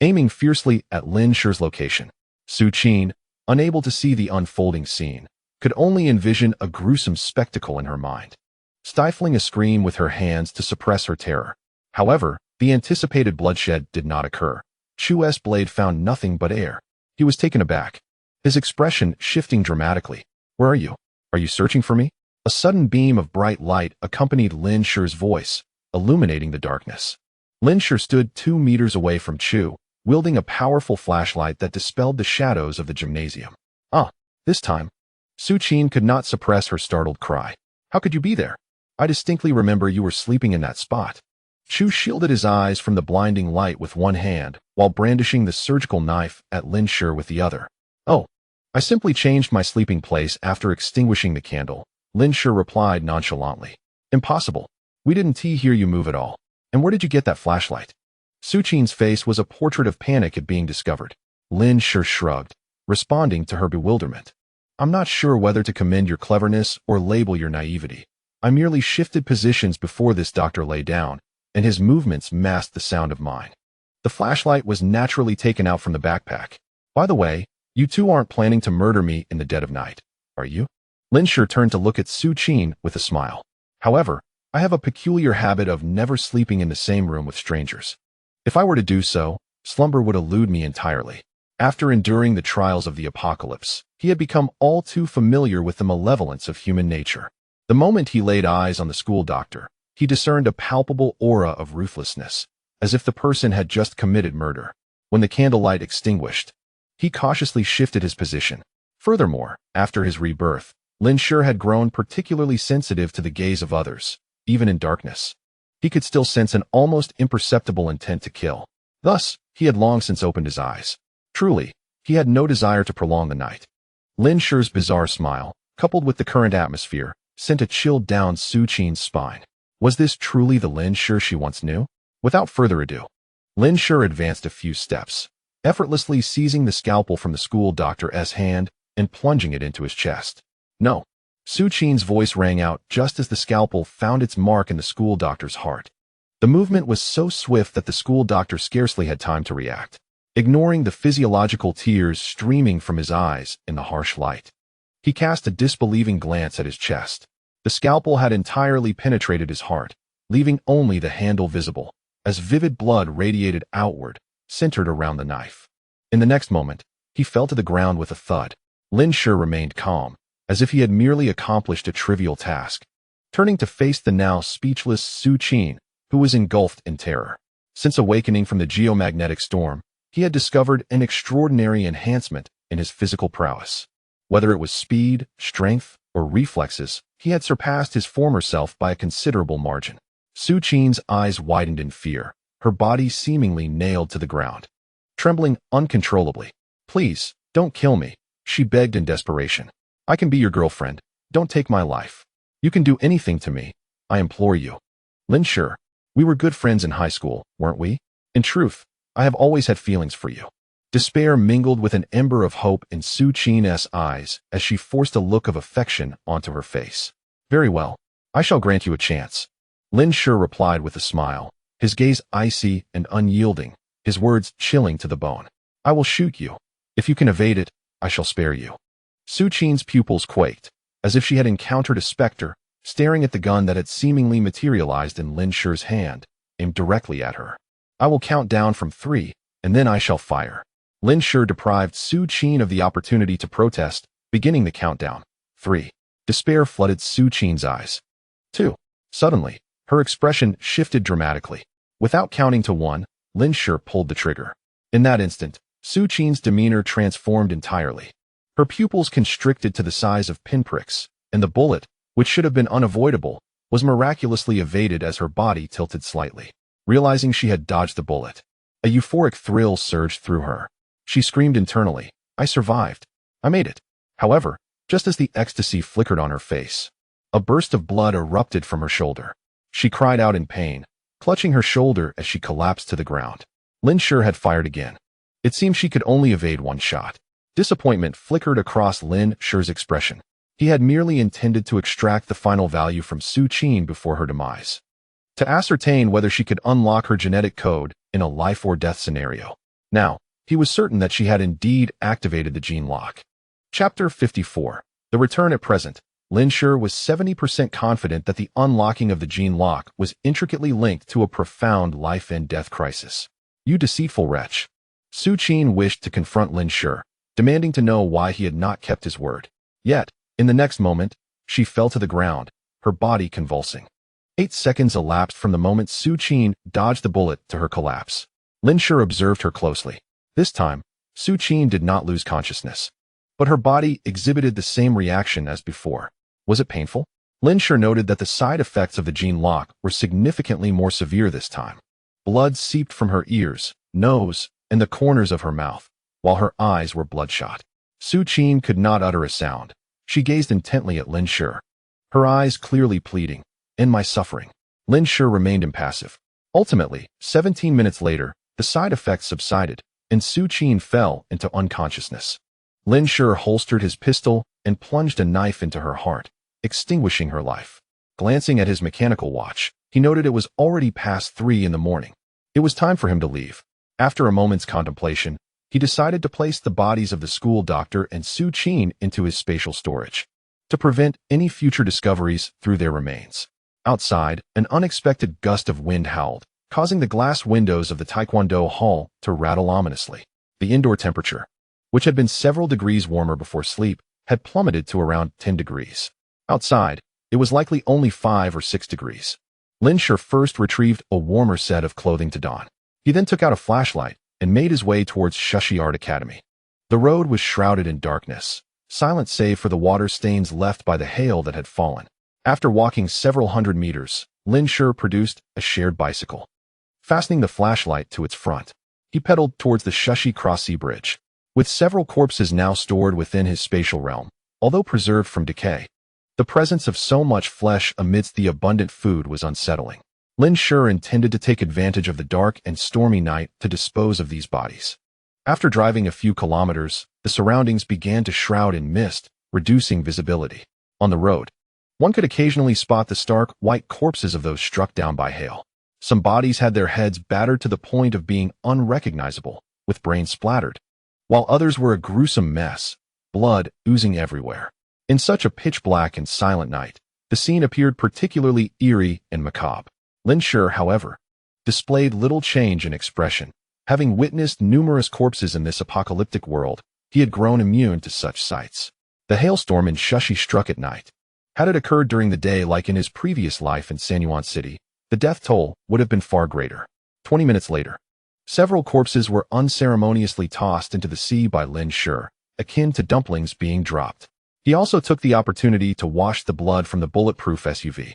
A: aiming fiercely at Lin Shi's location. Su Qin, unable to see the unfolding scene, could only envision a gruesome spectacle in her mind, stifling a scream with her hands to suppress her terror. However, the anticipated bloodshed did not occur. Chu's blade found nothing but air. He was taken aback, his expression shifting dramatically. Where are you? Are you searching for me? A sudden beam of bright light accompanied Lin Shi's voice, illuminating the darkness. Lin Shi stood 2 meters away from Chu, wielding a powerful flashlight that dispelled the shadows of the gymnasium. This time, Su Qin could not suppress her startled cry. How could you be there? I distinctly remember you were sleeping in that spot. Chu shielded his eyes from the blinding light with one hand, while brandishing the surgical knife at Lin Shi with the other. Oh, I simply changed my sleeping place after extinguishing the candle, Lin Shi replied nonchalantly. Impossible. We didn't hear you move at all. And where did you get that flashlight? Su Qin's face was a portrait of panic at being discovered. Lin Shi shrugged, responding to her bewilderment. I'm not sure whether to commend your cleverness or label your naivety. I merely shifted positions before this doctor lay down, and his movements masked the sound of mine. The flashlight was naturally taken out from the backpack. By the way, you two aren't planning to murder me in the dead of night, are you? Lin Shi turned to look at Su Qin with a smile. However, I have a peculiar habit of never sleeping in the same room with strangers. If I were to do so, slumber would elude me entirely. After enduring the trials of the apocalypse, he had become all too familiar with the malevolence of human nature. The moment he laid eyes on the school doctor, he discerned a palpable aura of ruthlessness, as if the person had just committed murder. When the candlelight extinguished, he cautiously shifted his position. Furthermore, after his rebirth, Lin Shi had grown particularly sensitive to the gaze of others, even in darkness. He could still sense an almost imperceptible intent to kill. Thus, he had long since opened his eyes. Truly, he had no desire to prolong the night. Lin Shi's bizarre smile, coupled with the current atmosphere, sent a chill down Su Qin's spine. Was this truly the Lin Shi she once knew? Without further ado, Lin Shi advanced a few steps, effortlessly seizing the scalpel from the school doctor's hand and plunging it into his chest. No. Su Qin's voice rang out just as the scalpel found its mark in the school doctor's heart. The movement was so swift that the school doctor scarcely had time to react, ignoring the physiological tears streaming from his eyes in the harsh light. He cast a disbelieving glance at his chest. The scalpel had entirely penetrated his heart, leaving only the handle visible, as vivid blood radiated outward, centered around the knife. In the next moment, he fell to the ground with a thud. Lin Shi remained calm, as if he had merely accomplished a trivial task, turning to face the now speechless Su Qin, who was engulfed in terror. Since awakening from the geomagnetic storm, he had discovered an extraordinary enhancement in his physical prowess. Whether it was speed, strength, or reflexes, he had surpassed his former self by a considerable margin. Su Qin's eyes widened in fear, her body seemingly nailed to the ground. Trembling uncontrollably, "Please, don't kill me," she begged in desperation. "I can be your girlfriend. Don't take my life. You can do anything to me. I implore you." Lin Shi, we were good friends in high school, weren't we? In truth, I have always had feelings for you. Despair mingled with an ember of hope in Su Qin's eyes as she forced a look of affection onto her face. "Very well. I shall grant you a chance," Lin Shi replied with a smile, his gaze icy and unyielding, his words chilling to the bone. "I will shoot you. If you can evade it, I shall spare you." Su Qin's pupils quaked, as if she had encountered a specter, staring at the gun that had seemingly materialized in Lin Shi's hand, aimed directly at her. "I will count down from 3, and then I shall fire." Lin Shi deprived Su Qin of the opportunity to protest, beginning the countdown. 3. Despair flooded Su Qin's eyes. 2. Suddenly, her expression shifted dramatically. Without counting to 1, Lin Shi pulled the trigger. In that instant, Su Qin's demeanor transformed entirely. Her pupils constricted to the size of pinpricks, and the bullet, which should have been unavoidable, was miraculously evaded as her body tilted slightly. Realizing she had dodged the bullet, a euphoric thrill surged through her. She screamed internally, "I survived. I made it." However, just as the ecstasy flickered on her face, a burst of blood erupted from her shoulder. She cried out in pain, clutching her shoulder as she collapsed to the ground. Lin Shi had fired again. It seemed she could only evade one shot. Disappointment flickered across Lin Shi's expression. He had merely intended to extract the final value from Su Qin before her demise, to ascertain whether she could unlock her genetic code in a life-or-death scenario. Now, he was certain that she had indeed activated the gene lock. Chapter 54. The Return. At present, Lin Shi was 70% confident that the unlocking of the gene lock was intricately linked to a profound life-and-death crisis. "You deceitful wretch." Su Qin wished to confront Lin Shi, demanding to know why he had not kept his word. Yet, in the next moment, She fell to the ground, her body convulsing. 8 seconds elapsed from the moment Su Qin dodged the bullet to her collapse. Lin Shi observed her closely. This time, Su Qin did not lose consciousness. But her body exhibited the same reaction as before. Was it painful? Lin Shi noted that the side effects of the gene lock were significantly more severe this time. Blood seeped from her ears, nose, and the corners of her mouth, while her eyes were bloodshot. Su Qin could not utter a sound. She gazed intently at Lin Shi, her eyes clearly pleading, "End my suffering." Lin Shi remained impassive. Ultimately, 17 minutes later, the side effects subsided, and Su Qin fell into unconsciousness. Lin Shi holstered his pistol and plunged a knife into her heart, extinguishing her life. Glancing at his mechanical watch, he noted it was already past 3 in the morning. It was time for him to leave. After a moment's contemplation, he decided to place the bodies of the school doctor and Su Qin into his spatial storage, to prevent any future discoveries through their remains. Outside, an unexpected gust of wind howled, causing the glass windows of the Taekwondo hall to rattle ominously. The indoor temperature, which had been several degrees warmer before sleep, had plummeted to around 10 degrees. Outside, it was likely only 5 or 6 degrees. Lin Shi first retrieved a warmer set of clothing to don. He then took out a flashlight and made his way towards Shushi Art Academy. The road was shrouded in darkness, silent save for the water stains left by the hail that had fallen. After walking several hundred meters, Lin Shi produced a shared bicycle. Fastening the flashlight to its front, he pedaled towards the Shushi Crossy Bridge. With several corpses now stored within his spatial realm, although preserved from decay, the presence of so much flesh amidst the abundant food was unsettling. Lin Shi intended to take advantage of the dark and stormy night to dispose of these bodies. After driving a few kilometers, the surroundings began to shroud in mist, reducing visibility. On the road, one could occasionally spot the stark, white corpses of those struck down by hail. Some bodies had their heads battered to the point of being unrecognizable, with brains splattered, while others were a gruesome mess, blood oozing everywhere. In such a pitch-black and silent night, the scene appeared particularly eerie and macabre. Lin Shi, however, displayed little change in expression. Having witnessed numerous corpses in this apocalyptic world, he had grown immune to such sights. The hailstorm in Shushi struck at night. Had it occurred during the day like in his previous life in Sanyuan City, the death toll would have been far greater. 20 minutes later, several corpses were unceremoniously tossed into the sea by Lin Shi, akin to dumplings being dropped. He also took the opportunity to wash the blood from the bulletproof SUV.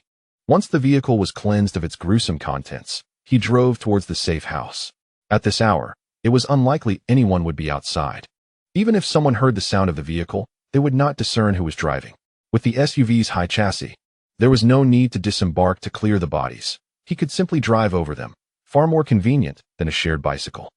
A: Once the vehicle was cleansed of its gruesome contents, he drove towards the safe house. At this hour, it was unlikely anyone would be outside. Even if someone heard the sound of the vehicle, they would not discern who was driving. With the SUV's high chassis, there was no need to disembark to clear the bodies. He could simply drive over them, far more convenient than a shared bicycle.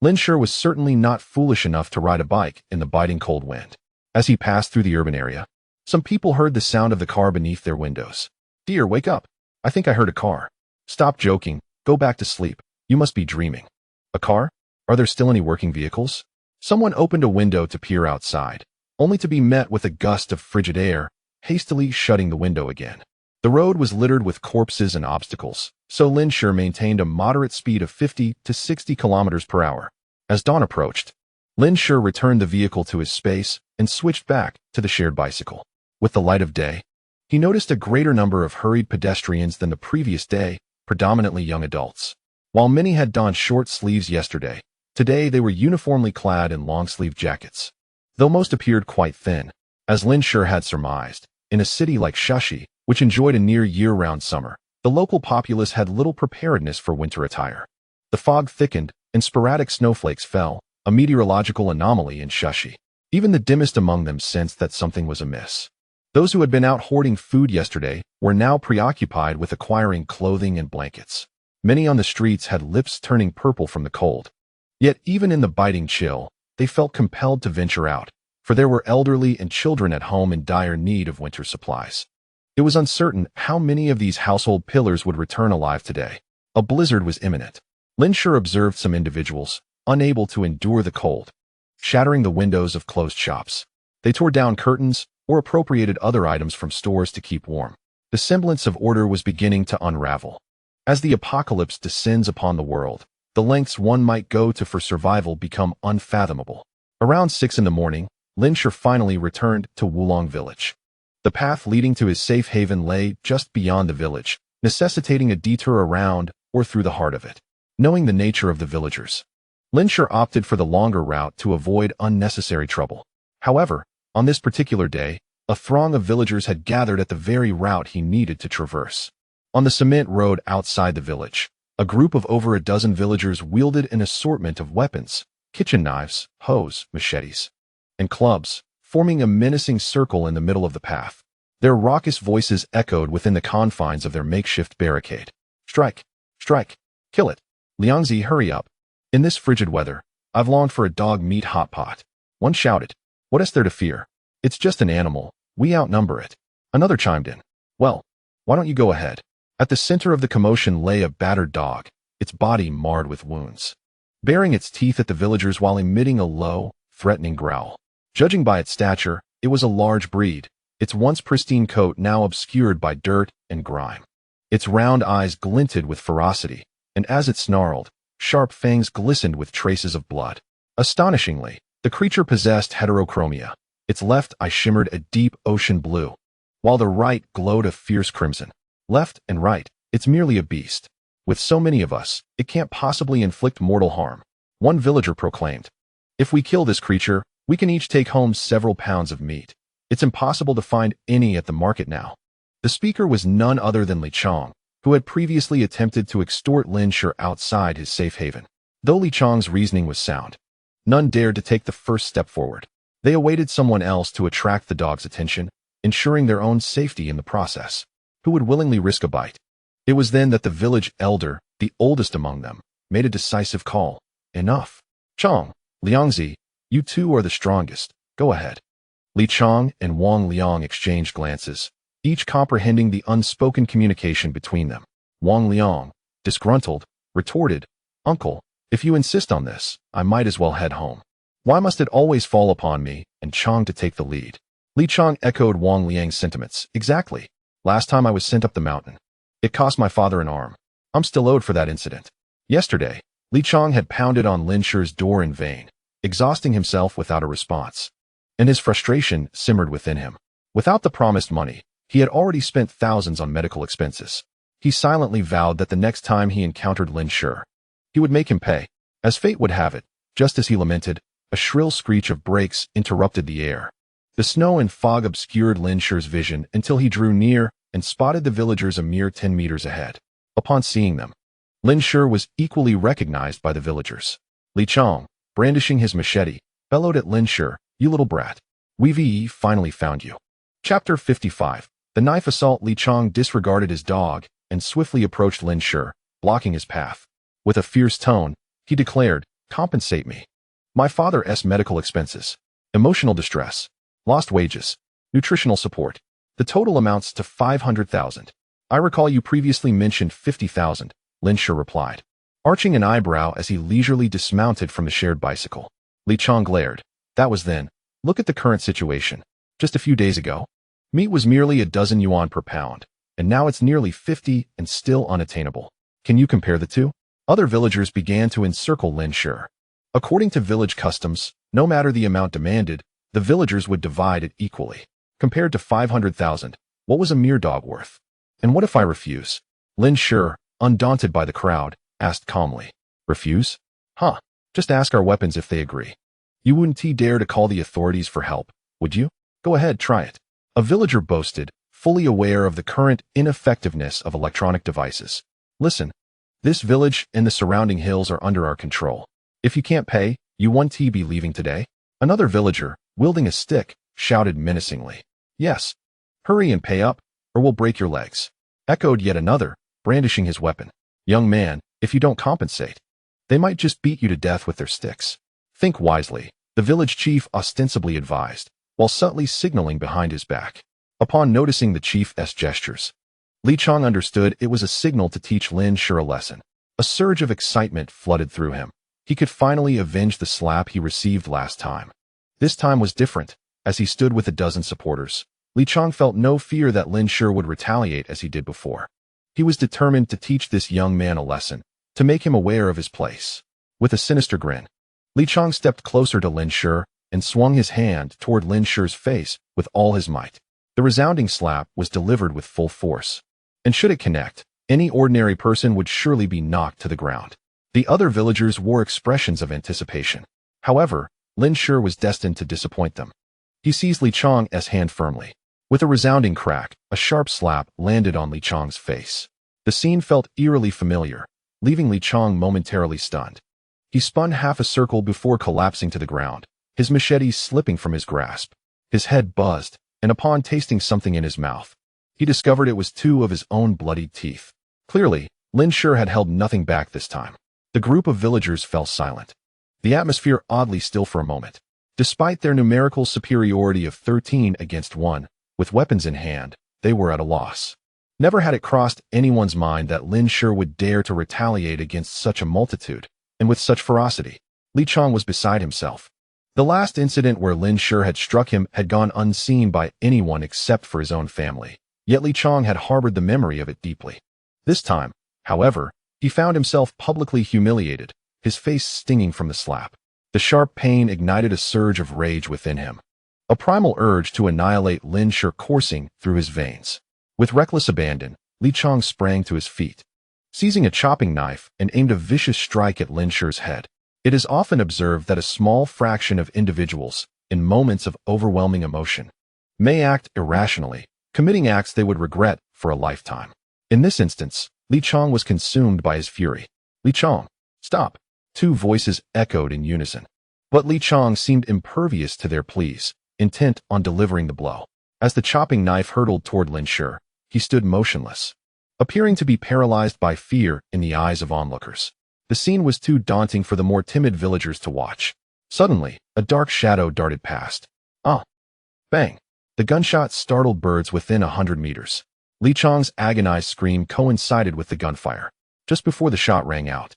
A: Lin Shi was certainly not foolish enough to ride a bike in the biting cold wind. As he passed through the urban area, some people heard the sound of the car beneath their windows. "Dear, wake up. I think I heard a car." "Stop joking. Go back to sleep. You must be dreaming." "A car? Are there still any working vehicles?" Someone opened a window to peer outside, only to be met with a gust of frigid air, hastily shutting the window again. The road was littered with corpses and obstacles, so Lin Shi maintained a moderate speed of 50 to 60 kilometers per hour. As dawn approached, Lin Shi returned the vehicle to his space and switched back to the shared bicycle. With the light of day, he noticed a greater number of hurried pedestrians than the previous day, predominantly young adults. While many had donned short sleeves yesterday, today they were uniformly clad in long-sleeved jackets. Though most appeared quite thin, as Lin Shi had surmised, in a city like Shushi, which enjoyed a near year-round summer, the local populace had little preparedness for winter attire. The fog thickened, and sporadic snowflakes fell, a meteorological anomaly in Shushi. Even the dimmest among them sensed that something was amiss. Those who had been out hoarding food yesterday were now preoccupied with acquiring clothing and blankets. Many on the streets had lips turning purple from the cold. Yet even in the biting chill, they felt compelled to venture out, for there were elderly and children at home in dire need of winter supplies. It was uncertain how many of these household pillars would return alive today. A blizzard was imminent. Lin Shi observed some individuals, unable to endure the cold, shattering the windows of closed shops. They tore down curtains or appropriated other items from stores to keep warm. The semblance of order was beginning to unravel. As the apocalypse descends upon the world, the lengths one might go to for survival become unfathomable. Around 6 in the morning, Lin Shi finally returned to Wulong village. The path leading to his safe haven lay just beyond the village, necessitating a detour around or through the heart of it. Knowing the nature of the villagers, Lin Shi opted for the longer route to avoid unnecessary trouble. However, on this particular day, a throng of villagers had gathered at the very route he needed to traverse. On the cement road outside the village, a group of over a dozen villagers wielded an assortment of weapons, kitchen knives, hoes, machetes, and clubs, forming a menacing circle in the middle of the path. Their raucous voices echoed within the confines of their makeshift barricade. Strike! Strike! Kill it! Liangzi, hurry up! In this frigid weather, I've longed for a dog meat hot pot. One shouted. What is there to fear? It's just an animal. We outnumber it. Another chimed in. Well, why don't you go ahead? At the center of the commotion lay a battered dog, its body marred with wounds, baring its teeth at the villagers while emitting a low, threatening growl. Judging by its stature, it was a large breed, its once pristine coat now obscured by dirt and grime. Its round eyes glinted with ferocity, and as it snarled, sharp fangs glistened with traces of blood. Astonishingly, the creature possessed heterochromia. Its left eye shimmered a deep ocean blue, while the right glowed a fierce crimson. Left and right, it's merely a beast. With so many of us, it can't possibly inflict mortal harm. One villager proclaimed. If we kill this creature, we can each take home several pounds of meat. It's impossible to find any at the market now. The speaker was none other than Li Chong, who had previously attempted to extort Lin Shi outside his safe haven. Though Li Chong's reasoning was sound, none dared to take the first step forward. They awaited someone else to attract the dog's attention, ensuring their own safety in the process. Who would willingly risk a bite? It was then that the village elder, the oldest among them, made a decisive call. Enough. Chong, Liangzi, you two are the strongest. Go ahead. Li Chong and Wang Liang exchanged glances, each comprehending the unspoken communication between them. Wang Liang, disgruntled, retorted, Uncle, if you insist on this, I might as well head home. Why must it always fall upon me and Chong to take the lead? Li Chong echoed Wang Liang's sentiments. Exactly. Last time I was sent up the mountain, it cost my father an arm. I'm still owed for that incident. Yesterday, Li Chong had pounded on Lin Shi's door in vain, exhausting himself without a response. And his frustration simmered within him. Without the promised money, he had already spent thousands on medical expenses. He silently vowed that the next time he encountered Lin Shi, he would make him pay. As fate would have it, just as he lamented, a shrill screech of brakes interrupted the air. The snow and fog obscured Lin Shi's vision until he drew near and spotted the villagers a mere 10 meters ahead. Upon seeing them, Lin Shi was equally recognized by the villagers. Li Chong, brandishing his machete, bellowed at Lin Shi, You little brat. We've finally found you. Chapter 55. The knife assault. Li Chong disregarded his dog and swiftly approached Lin Shi, blocking his path. With a fierce tone, he declared, Compensate me. My father's medical expenses, emotional distress, lost wages, nutritional support. The total amounts to 500,000. I recall you previously mentioned 50,000, Lin Shi replied, arching an eyebrow as he leisurely dismounted from the shared bicycle. Li Chong glared. That was then. Look at the current situation. Just a few days ago, meat was merely a dozen yuan per pound, and now it's nearly 50 and still unattainable. Can you compare the two? Other villagers began to encircle Lin Shi. According to village customs, no matter the amount demanded, the villagers would divide it equally. Compared to 500,000, what was a mere dog worth? And what if I refuse? Lin Shi, undaunted by the crowd, asked calmly. Refuse? Huh. Just ask our weapons if they agree. You wouldn't dare to call the authorities for help, would you? Go ahead, try it. A villager boasted, fully aware of the current ineffectiveness of electronic devices. Listen, this village and the surrounding hills are under our control. If you can't pay, you won't be leaving today. Another villager, wielding a stick, shouted menacingly. Yes. Hurry and pay up, or we'll break your legs. Echoed yet another, brandishing his weapon. Young man, if you don't compensate, they might just beat you to death with their sticks. Think wisely, the village chief ostensibly advised, while subtly signaling behind his back. Upon noticing the chief's gestures, Li Chong understood it was a signal to teach Lin Shi a lesson. A surge of excitement flooded through him. He could finally avenge the slap he received last time. This time was different. As he stood with a dozen supporters, Li Chong felt no fear that Lin Shi would retaliate as he did before. He was determined to teach this young man a lesson, to make him aware of his place. With a sinister grin, Li Chong stepped closer to Lin Shi and swung his hand toward Lin Shi's face with all his might. The resounding slap was delivered with full force. And should it connect, any ordinary person would surely be knocked to the ground. The other villagers wore expressions of anticipation. However, Lin Shi was destined to disappoint them. He seized Li Chang's hand firmly. With a resounding crack, a sharp slap landed on Li Chang's face. The scene felt eerily familiar, leaving Li Chang momentarily stunned. He spun half a circle before collapsing to the ground, his machete slipping from his grasp. His head buzzed, and upon tasting something in his mouth, he discovered it was two of his own bloodied teeth. Clearly, Lin Shi had held nothing back this time. The group of villagers fell silent. The atmosphere oddly still for a moment. Despite their numerical superiority of 13 against 1, with weapons in hand, they were at a loss. Never had it crossed anyone's mind that Lin Shi would dare to retaliate against such a multitude, and with such ferocity. Li Chang was beside himself. The last incident where Lin Shi had struck him had gone unseen by anyone except for his own family, yet Li Chang had harbored the memory of it deeply. This time, however, he found himself publicly humiliated, his face stinging from the slap. The sharp pain ignited a surge of rage within him. A primal urge to annihilate Lin Shi coursing through his veins. With reckless abandon, Li Chang sprang to his feet. Seizing a chopping knife and aimed a vicious strike at Lin Shi's head. It is often observed that a small fraction of individuals, in moments of overwhelming emotion, may act irrationally, committing acts they would regret for a lifetime. In this instance, Li Chang was consumed by his fury. Li Chang, stop! Two voices echoed in unison. But Li Chang seemed impervious to their pleas, intent on delivering the blow. As the chopping knife hurtled toward Lin Shi, he stood motionless, appearing to be paralyzed by fear in the eyes of onlookers. The scene was too daunting for the more timid villagers to watch. Suddenly, a dark shadow darted past. Ah! Bang! The gunshot startled birds within 100 meters. Li Chang's agonized scream coincided with the gunfire. Just before the shot rang out,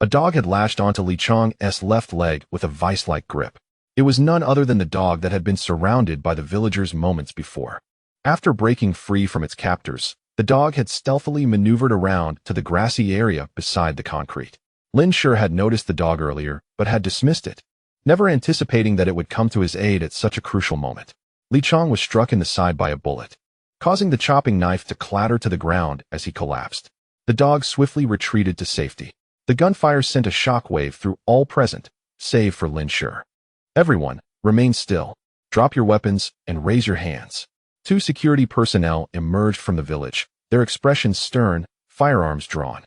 A: a dog had lashed onto Li Chang's left leg with a vice-like grip. It was none other than the dog that had been surrounded by the villagers moments before. After breaking free from its captors, the dog had stealthily maneuvered around to the grassy area beside the concrete. Lin Shi had noticed the dog earlier, but had dismissed it, never anticipating that it would come to his aid at such a crucial moment. Li Chang was struck in the side by a bullet, causing the chopping knife to clatter to the ground as he collapsed. The dog swiftly retreated to safety. The gunfire sent a shockwave through all present, save for Lin Shi. Everyone, remain still, drop your weapons, and raise your hands. Two security personnel emerged from the village, their expressions stern, firearms drawn.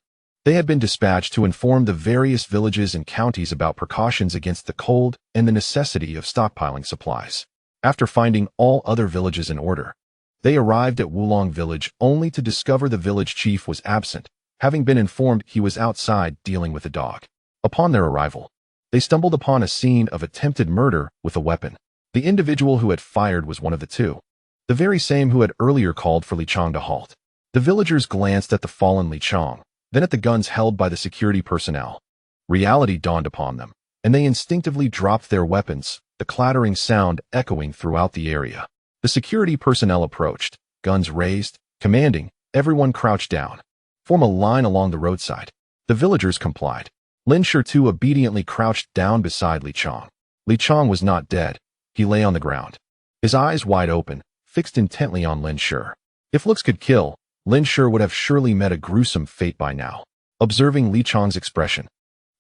A: They had been dispatched to inform the various villages and counties about precautions against the cold and the necessity of stockpiling supplies. After finding all other villages in order, they arrived at Wulong village only to discover the village chief was absent, having been informed he was outside dealing with a dog. Upon their arrival, they stumbled upon a scene of attempted murder with a weapon. The individual who had fired was one of the two, the very same who had earlier called for Li Chang to halt. The villagers glanced at the fallen Li Chang, then at the guns held by the security personnel. Reality dawned upon them, and they instinctively dropped their weapons, the clattering sound echoing throughout the area. The security personnel approached, guns raised, commanding, everyone crouched down. Form a line along the roadside. The villagers complied. Lin Shi too obediently crouched down beside Li Chang. Li Chang was not dead. He lay on the ground, his eyes wide open, fixed intently on Lin Shi. If looks could kill, Lin Shi would have surely met a gruesome fate by now. Observing Li Chang's expression,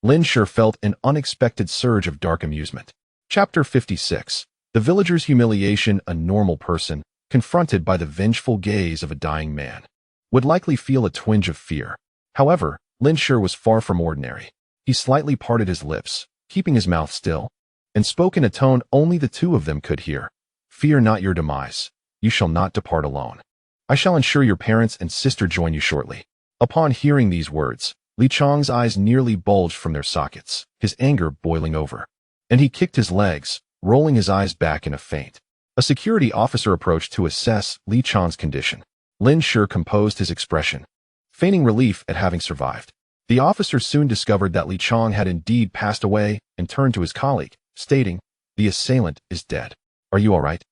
A: Lin Shi felt an unexpected surge of dark amusement. Chapter 56. The villager's humiliation. A normal person, confronted by the vengeful gaze of a dying man, would likely feel a twinge of fear. However, Lin Shi was far from ordinary. He slightly parted his lips, keeping his mouth still, and spoke in a tone only the two of them could hear. Fear not your demise. You shall not depart alone. I shall ensure your parents and sister join you shortly. Upon hearing these words, Li Chang's eyes nearly bulged from their sockets, his anger boiling over. And he kicked his legs, rolling his eyes back in a faint. A security officer approached to assess Li Chang's condition. Lin Shi composed his expression, feigning relief at having survived. The officer soon discovered that Li Chang had indeed passed away and turned to his colleague, stating, "The assailant is dead. Are you all right?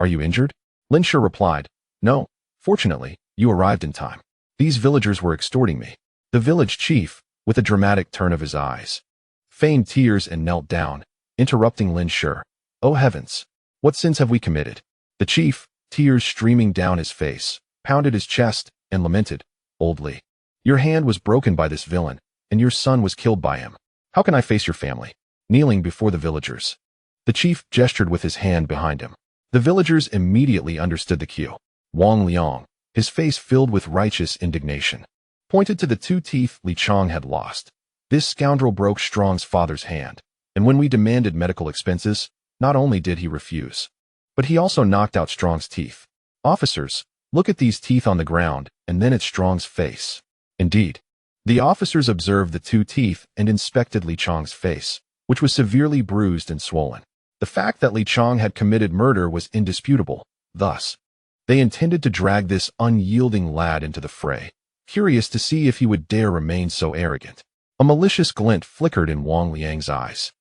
A: Are you injured?" Lin Shi replied, "No, fortunately, you arrived in time. These villagers were extorting me." The village chief, with a dramatic turn of his eyes, feigned tears and knelt down, interrupting Lin Shi. "Oh heavens! What sins have we committed?" The chief, tears streaming down his face, pounded his chest, and lamented, "Old Li, your hand was broken by this villain, and your son was killed by him. How can I face your family?" Kneeling before the villagers, the chief gestured with his hand behind him. The villagers immediately understood the cue. Wang Liang, his face filled with righteous indignation, pointed to the 2 teeth Li Chang had lost. "This scoundrel broke Strong's father's hand, and when we demanded medical expenses, not only did he refuse, but he also knocked out Strong's teeth. Officers, look at these teeth on the ground, and then at Strong's face." Indeed, the officers observed the 2 teeth and inspected Li Chang's face, which was severely bruised and swollen. The fact that Li Chang had committed murder was indisputable. Thus, they intended to drag this unyielding lad into the fray, curious to see if he would dare remain so arrogant. A malicious glint flickered in Wang Liang's eyes.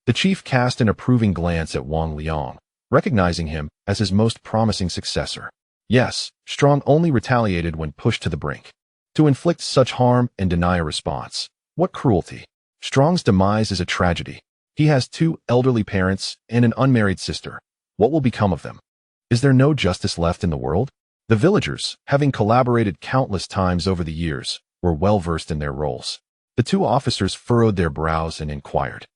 A: The chief cast an approving glance at Wang Liang, recognizing him as his most promising successor. Yes, Strong only retaliated when pushed to the brink. To inflict such harm and deny a response. What cruelty! Strong's demise is a tragedy. He has 2 elderly parents and an unmarried sister. What will become of them? Is there no justice left in the world? The villagers, having collaborated countless times over the years, were well versed in their roles. The 2 officers furrowed their brows and inquired,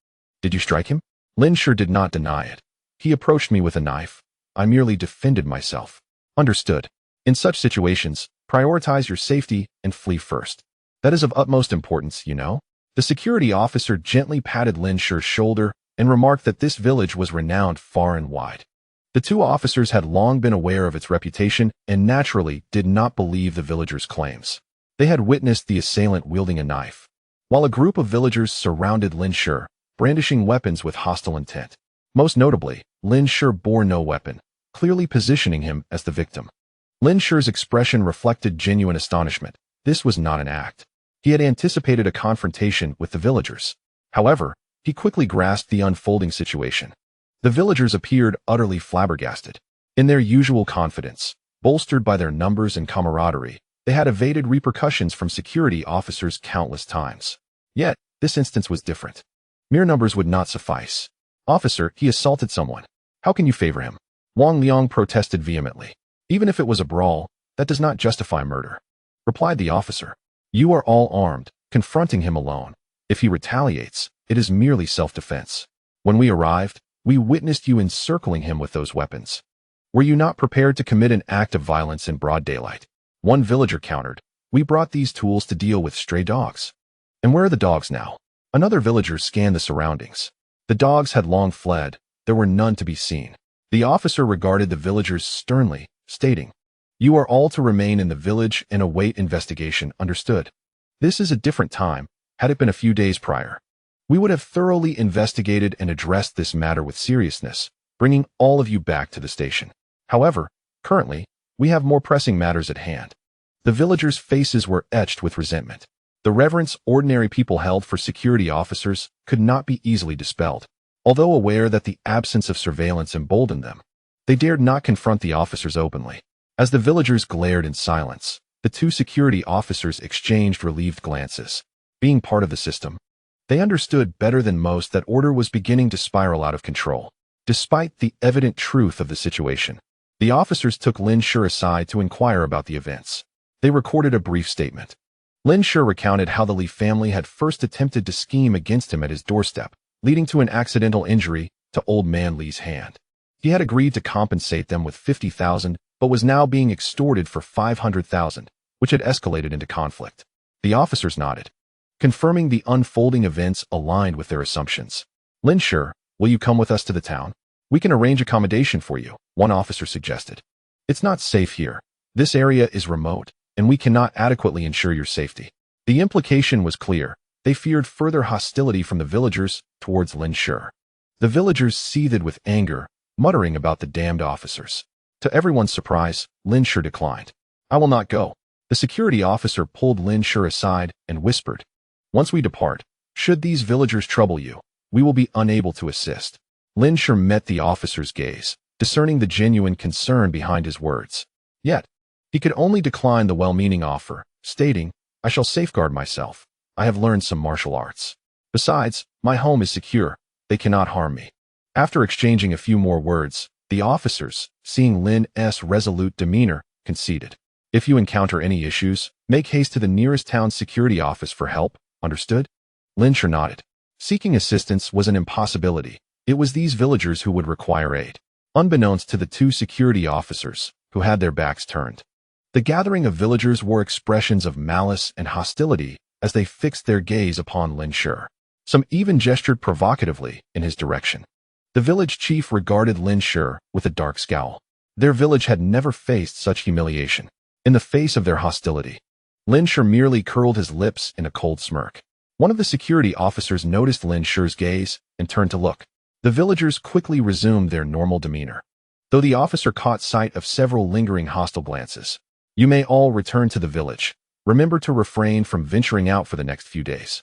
A: "Did you strike him?" Lin Shi did not deny it. "He approached me with a knife. I merely defended myself." Understood. In such situations, prioritize your safety and flee first. That is of utmost importance, you know. The security officer gently patted Lin Shi's shoulder and remarked that this village was renowned far and wide. The 2 officers had long been aware of its reputation and naturally did not believe the villagers' claims. They had witnessed the assailant wielding a knife, while a group of villagers surrounded Lin Shi, brandishing weapons with hostile intent. Most notably, Lin Shi bore no weapon, clearly positioning him as the victim. Lin Shi's expression reflected genuine astonishment. This was not an act. He had anticipated a confrontation with the villagers. However, he quickly grasped the unfolding situation. The villagers appeared utterly flabbergasted. In their usual confidence, bolstered by their numbers and camaraderie, they had evaded repercussions from security officers countless times. Yet, this instance was different. Mere numbers would not suffice. "Officer, he assaulted someone. How can you favor him?" Wang Liang protested vehemently. "Even if it was a brawl, that does not justify murder," replied the officer. "You are all armed, confronting him alone. If he retaliates, it is merely self-defense. When we arrived, we witnessed you encircling him with those weapons. Were you not prepared to commit an act of violence in broad daylight?" One villager countered, "We brought these tools to deal with stray dogs." "And where are the dogs now?" Another villager scanned the surroundings. The dogs had long fled. There were none to be seen. The officer regarded the villagers sternly, stating, "You are all to remain in the village and await investigation, understood? This is a different time. Had it been a few days prior, we would have thoroughly investigated and addressed this matter with seriousness, bringing all of you back to the station. However, currently, we have more pressing matters at hand." The villagers' faces were etched with resentment. The reverence ordinary people held for security officers could not be easily dispelled. Although aware that the absence of surveillance emboldened them, they dared not confront the officers openly. As the villagers glared in silence, the 2 security officers exchanged relieved glances. Being part of the system, they understood better than most that order was beginning to spiral out of control. Despite the evident truth of the situation, the officers took Lin Shi aside to inquire about the events. They recorded a brief statement. Lin Shi recounted how the Li family had first attempted to scheme against him at his doorstep, leading to an accidental injury to old man Li's hand. He had agreed to compensate them with 50,000, but was now being extorted for 500,000, which had escalated into conflict. The officers nodded, confirming the unfolding events aligned with their assumptions. "Lin Shi, will you come with us to the town? We can arrange accommodation for you," one officer suggested. "It's not safe here. This area is remote, and we cannot adequately ensure your safety." The implication was clear. They feared further hostility from the villagers towards Lin Shi. The villagers seethed with anger, muttering about the damned officers. To everyone's surprise, Lin Shi declined. "I will not go." The security officer pulled Lin Shi aside and whispered, "Once we depart, should these villagers trouble you, we will be unable to assist." Lin Shi met the officer's gaze, discerning the genuine concern behind his words. Yet, he could only decline the well-meaning offer, stating, "I shall safeguard myself. I have learned some martial arts. Besides, my home is secure. They cannot harm me." After exchanging a few more words, The officers, seeing Lin's resolute demeanor, conceded. If you encounter any issues, make haste to the nearest town security office for help, understood? Lin Shi nodded. Seeking assistance was an impossibility. It was these villagers who would require aid. Unbeknownst to the two security officers, who had their backs turned. The gathering of villagers wore expressions of malice and hostility as they fixed their gaze upon Lin Shi. Some even gestured provocatively in his direction. The village chief regarded Lin Shi with a dark scowl. Their village had never faced such humiliation. In the face of their hostility, Lin Shi merely curled his lips in a cold smirk. One of the security officers noticed Lin Shi's gaze and turned to look. The villagers quickly resumed their normal demeanor, though the officer caught sight of several lingering hostile glances. You may all return to the village. Remember to refrain from venturing out for the next few days.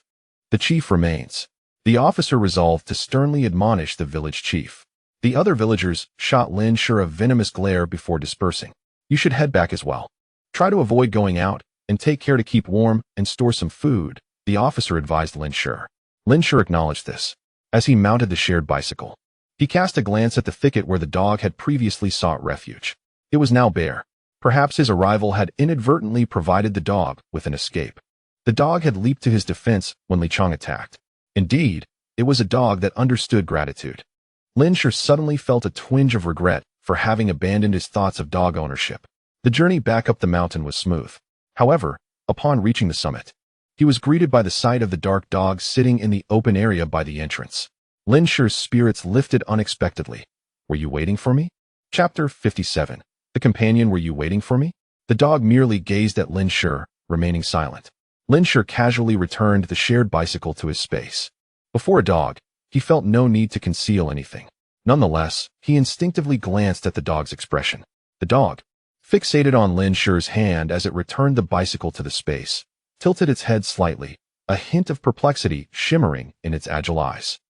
A: The chief remains. The officer resolved to sternly admonish the village chief. The other villagers shot Lin Shi a venomous glare before dispersing. You should head back as well. Try to avoid going out and take care to keep warm and store some food, the officer advised Lin Shi. Lin Shi acknowledged this. As he mounted the shared bicycle, he cast a glance at the thicket where the dog had previously sought refuge. It was now bare. Perhaps his arrival had inadvertently provided the dog with an escape. The dog had leaped to his defense when Li Chang attacked. Indeed, it was a dog that understood gratitude. Lin Shi suddenly felt a twinge of regret for having abandoned his thoughts of dog ownership. The journey back up the mountain was smooth. However, upon reaching the summit, he was greeted by the sight of the dark dog sitting in the open area by the entrance. Lin Shi's spirits lifted unexpectedly. Were you waiting for me? Chapter 57. The companion, were you waiting for me? The dog merely gazed at Lin Shi, remaining silent. Lin Shi casually returned the shared bicycle to his space. Before a dog, he felt no need to conceal anything. Nonetheless, he instinctively glanced at the dog's expression. The dog, fixated on Lin Shi's hand as it returned the bicycle to the space, tilted its head slightly, a hint of perplexity shimmering in its agile eyes.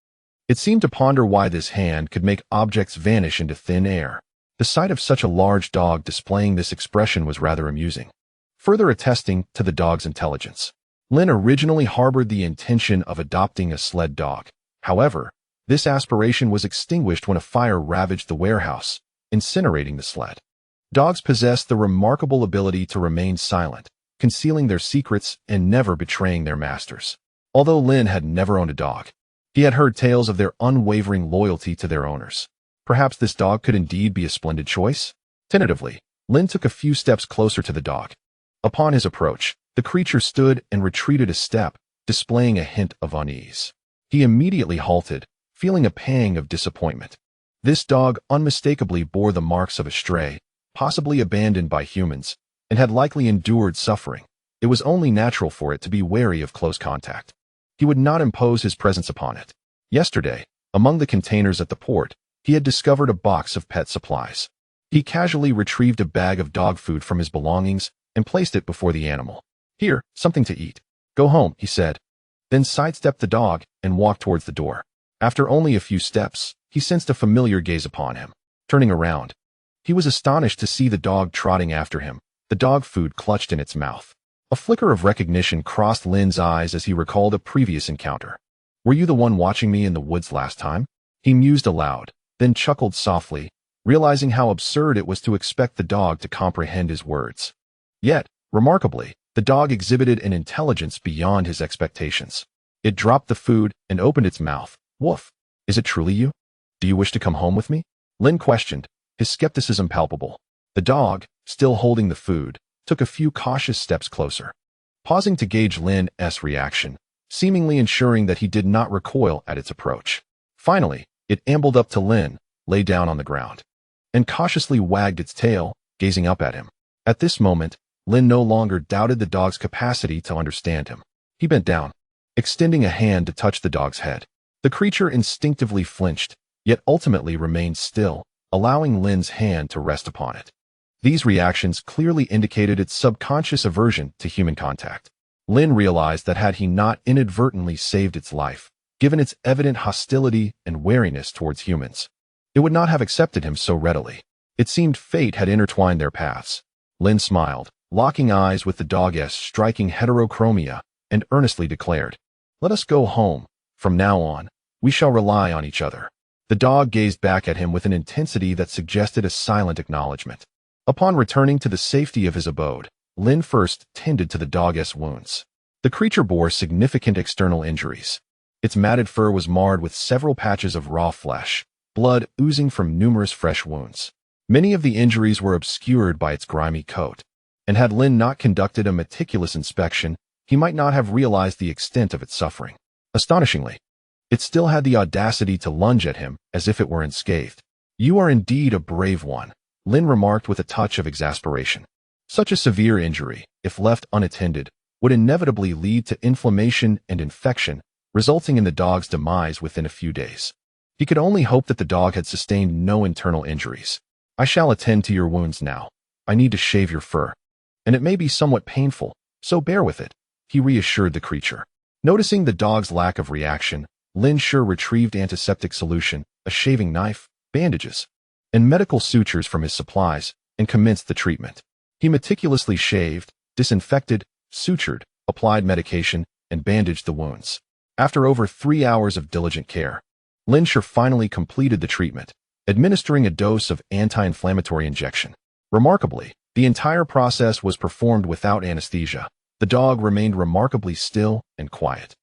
A: It seemed to ponder why this hand could make objects vanish into thin air. The sight of such a large dog displaying this expression was rather amusing, further attesting to the dog's intelligence. Lin originally harbored the intention of adopting a sled dog. However, this aspiration was extinguished when a fire ravaged the warehouse, incinerating the sled. Dogs possess the remarkable ability to remain silent, concealing their secrets and never betraying their masters. Although Lin had never owned a dog, he had heard tales of their unwavering loyalty to their owners. Perhaps this dog could indeed be a splendid choice? Tentatively, Lin took a few steps closer to the dog. Upon his approach, the creature stood and retreated a step, displaying a hint of unease. He immediately halted, feeling a pang of disappointment. This dog unmistakably bore the marks of a stray, possibly abandoned by humans, and had likely endured suffering. It was only natural for it to be wary of close contact. He would not impose his presence upon it. Yesterday, among the containers at the port, he had discovered a box of pet supplies. He casually retrieved a bag of dog food from his belongings and placed it before the animal. Here, something to eat. Go home, he said, then sidestepped the dog and walked towards the door. After only a few steps, he sensed a familiar gaze upon him. Turning around, he was astonished to see the dog trotting after him, the dog food clutched in its mouth. A flicker of recognition crossed Lin's eyes as he recalled a previous encounter. Were you the one watching me in the woods last time? He mused aloud, then chuckled softly, realizing how absurd it was to expect the dog to comprehend his words. Yet, remarkably, the dog exhibited an intelligence beyond his expectations. It dropped the food and opened its mouth. Woof. Is it truly you? Do you wish to come home with me? Lin questioned, his skepticism palpable. The dog, still holding the food, took a few cautious steps closer, pausing to gauge Lin's reaction, seemingly ensuring that he did not recoil at its approach. Finally, it ambled up to Lin, lay down on the ground, and cautiously wagged its tail, gazing up at him. At this moment, Lin no longer doubted the dog's capacity to understand him. He bent down, extending a hand to touch the dog's head. The creature instinctively flinched, yet ultimately remained still, allowing Lin's hand to rest upon it. These reactions clearly indicated its subconscious aversion to human contact. Lin realized that had he not inadvertently saved its life, given its evident hostility and wariness towards humans, it would not have accepted him so readily. It seemed fate had intertwined their paths. Lin smiled, locking eyes with the dog's striking heterochromia, and earnestly declared, "Let us go home. From now on, we shall rely on each other." The dog gazed back at him with an intensity that suggested a silent acknowledgement. Upon returning to the safety of his abode, Lin first tended to the dog's wounds. The creature bore significant external injuries. Its matted fur was marred with several patches of raw flesh, blood oozing from numerous fresh wounds. Many of the injuries were obscured by its grimy coat, and had Lin not conducted a meticulous inspection, he might not have realized the extent of its suffering. Astonishingly, it still had the audacity to lunge at him as if it were unscathed. "You are indeed a brave one," Lin remarked with a touch of exasperation. Such a severe injury, if left unattended, would inevitably lead to inflammation and infection, resulting in the dog's demise within a few days. He could only hope that the dog had sustained no internal injuries. "I shall attend to your wounds now. I need to shave your fur, and it may be somewhat painful, so bear with it," he reassured the creature. Noticing the dog's lack of reaction, Lin Shi retrieved antiseptic solution, a shaving knife, bandages, and medical sutures from his supplies, and commenced the treatment. He meticulously shaved, disinfected, sutured, applied medication, and bandaged the wounds. After over 3 hours of diligent care, Lin Shi finally completed the treatment, administering a dose of anti-inflammatory injection. Remarkably, the entire process was performed without anesthesia. The dog remained remarkably still and quiet,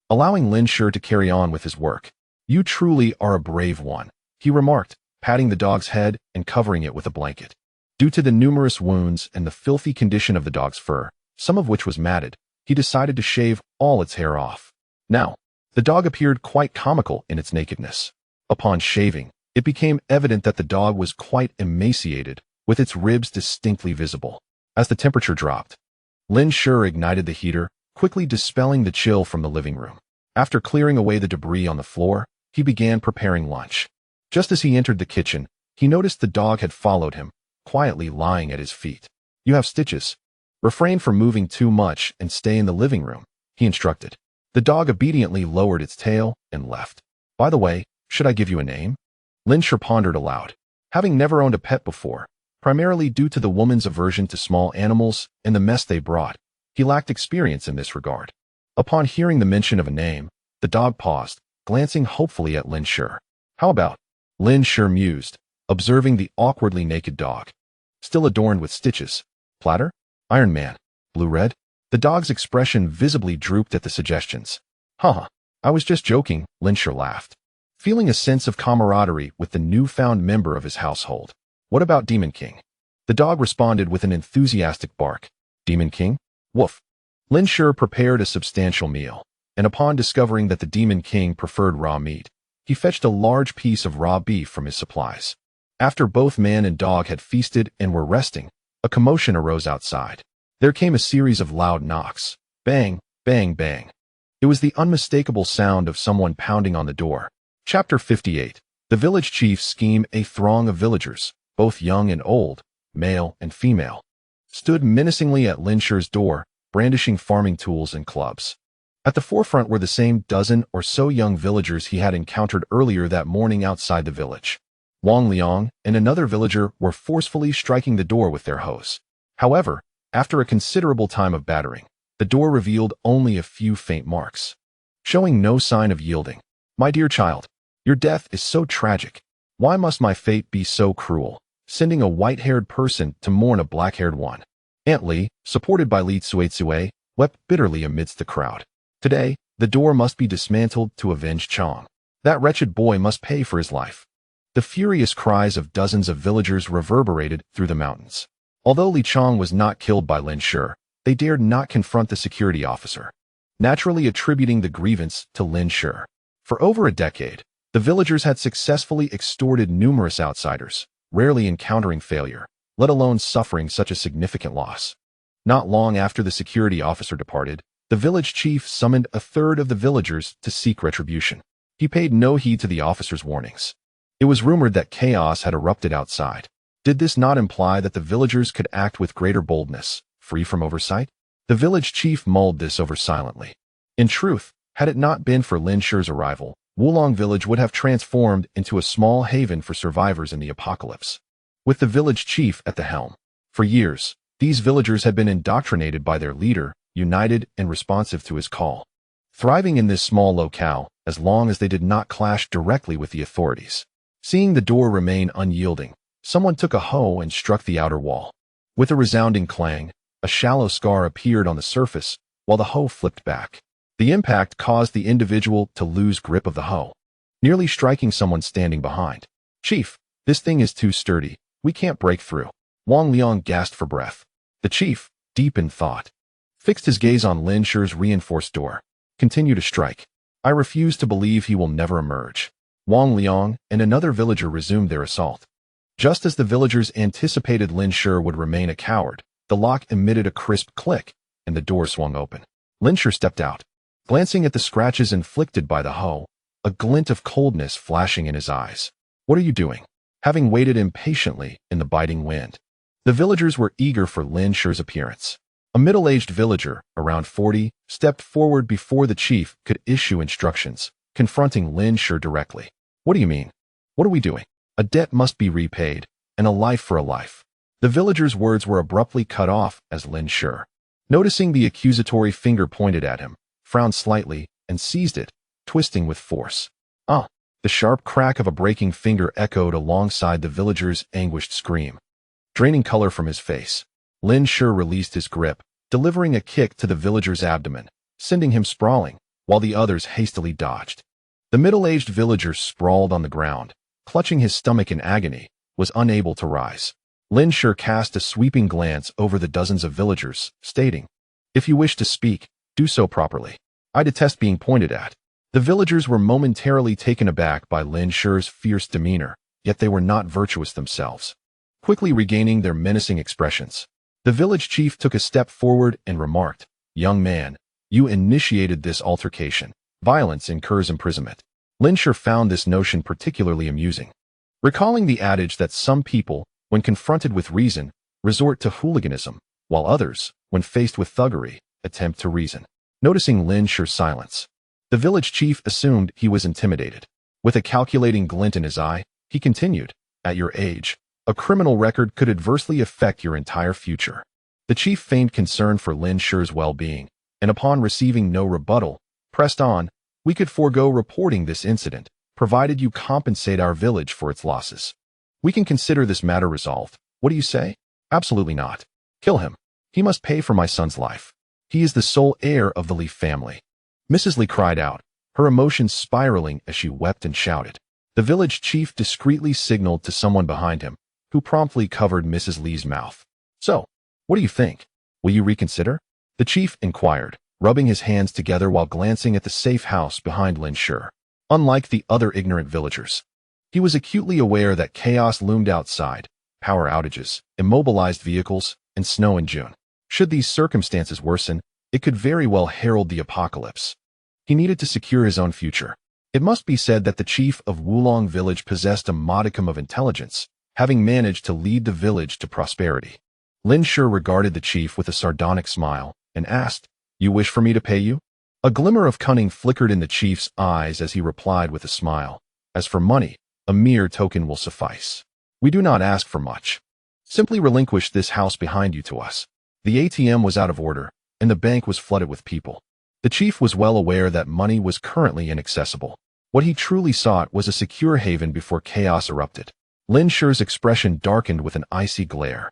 A: allowing Lin Shi to carry on with his work. "You truly are a brave one," he remarked, patting the dog's head and covering it with a blanket. Due to the numerous wounds and the filthy condition of the dog's fur, some of which was matted, he decided to shave all its hair off. Now, the dog appeared quite comical in its nakedness. Upon shaving, it became evident that the dog was quite emaciated, with its ribs distinctly visible. As the temperature dropped, Lin Shi ignited the heater, quickly dispelling the chill from the living room. After clearing away the debris on the floor, he began preparing lunch. Just as he entered the kitchen, he noticed the dog had followed him, quietly lying at his feet. "You have stitches. Refrain from moving too much and stay in the living room," he instructed. The dog obediently lowered its tail and left. "By the way, should I give you a name?" Lin Shi pondered aloud. Having never owned a pet before, primarily due to the woman's aversion to small animals and the mess they brought, he lacked experience in this regard. Upon hearing the mention of a name, the dog paused, glancing hopefully at Lin Shi. "How about?" Lin Shi mused, observing the awkwardly naked dog. Still adorned with stitches. "Platter? Iron Man? Blue-Red?" The dog's expression visibly drooped at the suggestions. "Haha, I was just joking," Lin Shi laughed, feeling a sense of camaraderie with the newfound member of his household. "What about Demon King?" The dog responded with an enthusiastic bark. "Demon King? Woof." Lin Shi prepared a substantial meal, and upon discovering that the Demon King preferred raw meat, he fetched a large piece of raw beef from his supplies. After both man and dog had feasted and were resting, a commotion arose outside. There came a series of loud knocks. Bang, bang, bang. It was the unmistakable sound of someone pounding on the door. Chapter 58. The village chief scheme. A throng of villagers, both young and old, male and female, stood menacingly at Lin Shi's door, brandishing farming tools and clubs. At the forefront were the same dozen or so young villagers he had encountered earlier that morning outside the village. Wang Liang and another villager were forcefully striking the door with their hoes. However, after a considerable time of battering, the door revealed only a few faint marks, showing no sign of yielding. "My dear child, your death is so tragic. Why must my fate be so cruel, sending a white-haired person to mourn a black-haired one?" Aunt Li, supported by Li Tsuetsue, wept bitterly amidst the crowd. "Today, the door must be dismantled to avenge Chang. That wretched boy must pay for his life." The furious cries of dozens of villagers reverberated through the mountains. Although Li Chang was not killed by Lin Shi, they dared not confront the security officer, naturally attributing the grievance to Lin Shi. For over a decade, the villagers had successfully extorted numerous outsiders, rarely encountering failure, let alone suffering such a significant loss. Not long after the security officer departed, the village chief summoned a third of the villagers to seek retribution. He paid no heed to the officer's warnings. It was rumored that chaos had erupted outside. Did this not imply that the villagers could act with greater boldness, free from oversight? The village chief mulled this over silently. In truth, had it not been for Lin Shi's arrival, Wulong village would have transformed into a small haven for survivors in the apocalypse. With the village chief at the helm, for years, these villagers had been indoctrinated by their leader, united and responsive to his call. Thriving in this small locale, as long as they did not clash directly with the authorities. Seeing the door remain unyielding, someone took a hoe and struck the outer wall. With a resounding clang, a shallow scar appeared on the surface, while the hoe flipped back. The impact caused the individual to lose grip of the hoe, nearly striking someone standing behind. "Chief, this thing is too sturdy. We can't break through." Wang Liang gasped for breath. The chief, deep in thought, fixed his gaze on Lin Shi's reinforced door. "Continue to strike. I refuse to believe he will never emerge." Wang Liang and another villager resumed their assault. Just as the villagers anticipated Lin Shi would remain a coward, the lock emitted a crisp click, and the door swung open. Lin Shi stepped out. Glancing at the scratches inflicted by the hoe, a glint of coldness flashing in his eyes. "What are you doing?" Having waited impatiently in the biting wind, the villagers were eager for Lin Shi's appearance. A middle-aged villager, around 40, stepped forward before the chief could issue instructions, confronting Lin Shi directly. "What do you mean? What are we doing? A debt must be repaid, and a life for a life." The villager's words were abruptly cut off as Lin Shi, noticing the accusatory finger pointed at him, frowned slightly, and seized it, twisting with force. "Ah!" The sharp crack of a breaking finger echoed alongside the villager's anguished scream. Draining color from his face, Lin Shi released his grip, delivering a kick to the villager's abdomen, sending him sprawling, while the others hastily dodged. The middle-aged villager sprawled on the ground, clutching his stomach in agony, was unable to rise. Lin Shi cast a sweeping glance over the dozens of villagers, stating, "If you wish to speak, do so properly. I detest being pointed at." The villagers were momentarily taken aback by Lin Shi's fierce demeanor, yet they were not virtuous themselves. Quickly regaining their menacing expressions, the village chief took a step forward and remarked, "Young man, you initiated this altercation. Violence incurs imprisonment." Lin Shi found this notion particularly amusing, recalling the adage that some people, when confronted with reason, resort to hooliganism, while others, when faced with thuggery, attempt to reason. Noticing Lin Shi's silence, the village chief assumed he was intimidated. With a calculating glint in his eye, he continued, "At your age, a criminal record could adversely affect your entire future." The chief feigned concern for Lin Shi's well-being, and upon receiving no rebuttal, pressed on, "We could forego reporting this incident, provided you compensate our village for its losses. We can consider this matter resolved. What do you say?" "Absolutely not. Kill him. He must pay for my son's life. He is the sole heir of the Li family." Mrs. Li cried out, her emotions spiraling as she wept and shouted. The village chief discreetly signaled to someone behind him, who promptly covered Mrs. Li's mouth. "So, what do you think? Will you reconsider?" the chief inquired, rubbing his hands together while glancing at the safe house behind Lin Shi. Unlike the other ignorant villagers, he was acutely aware that chaos loomed outside: power outages, immobilized vehicles, and snow in June. Should these circumstances worsen, it could very well herald the apocalypse. He needed to secure his own future. It must be said that the chief of Wulong village possessed a modicum of intelligence, having managed to lead the village to prosperity. Lin Shi regarded the chief with a sardonic smile and asked, "You wish for me to pay you?" A glimmer of cunning flickered in the chief's eyes as he replied with a smile, "As for money, a mere token will suffice. We do not ask for much. Simply relinquish this house behind you to us." The ATM was out of order, and the bank was flooded with people. The chief was well aware that money was currently inaccessible. What he truly sought was a secure haven before chaos erupted. Lin Shi's expression darkened with an icy glare.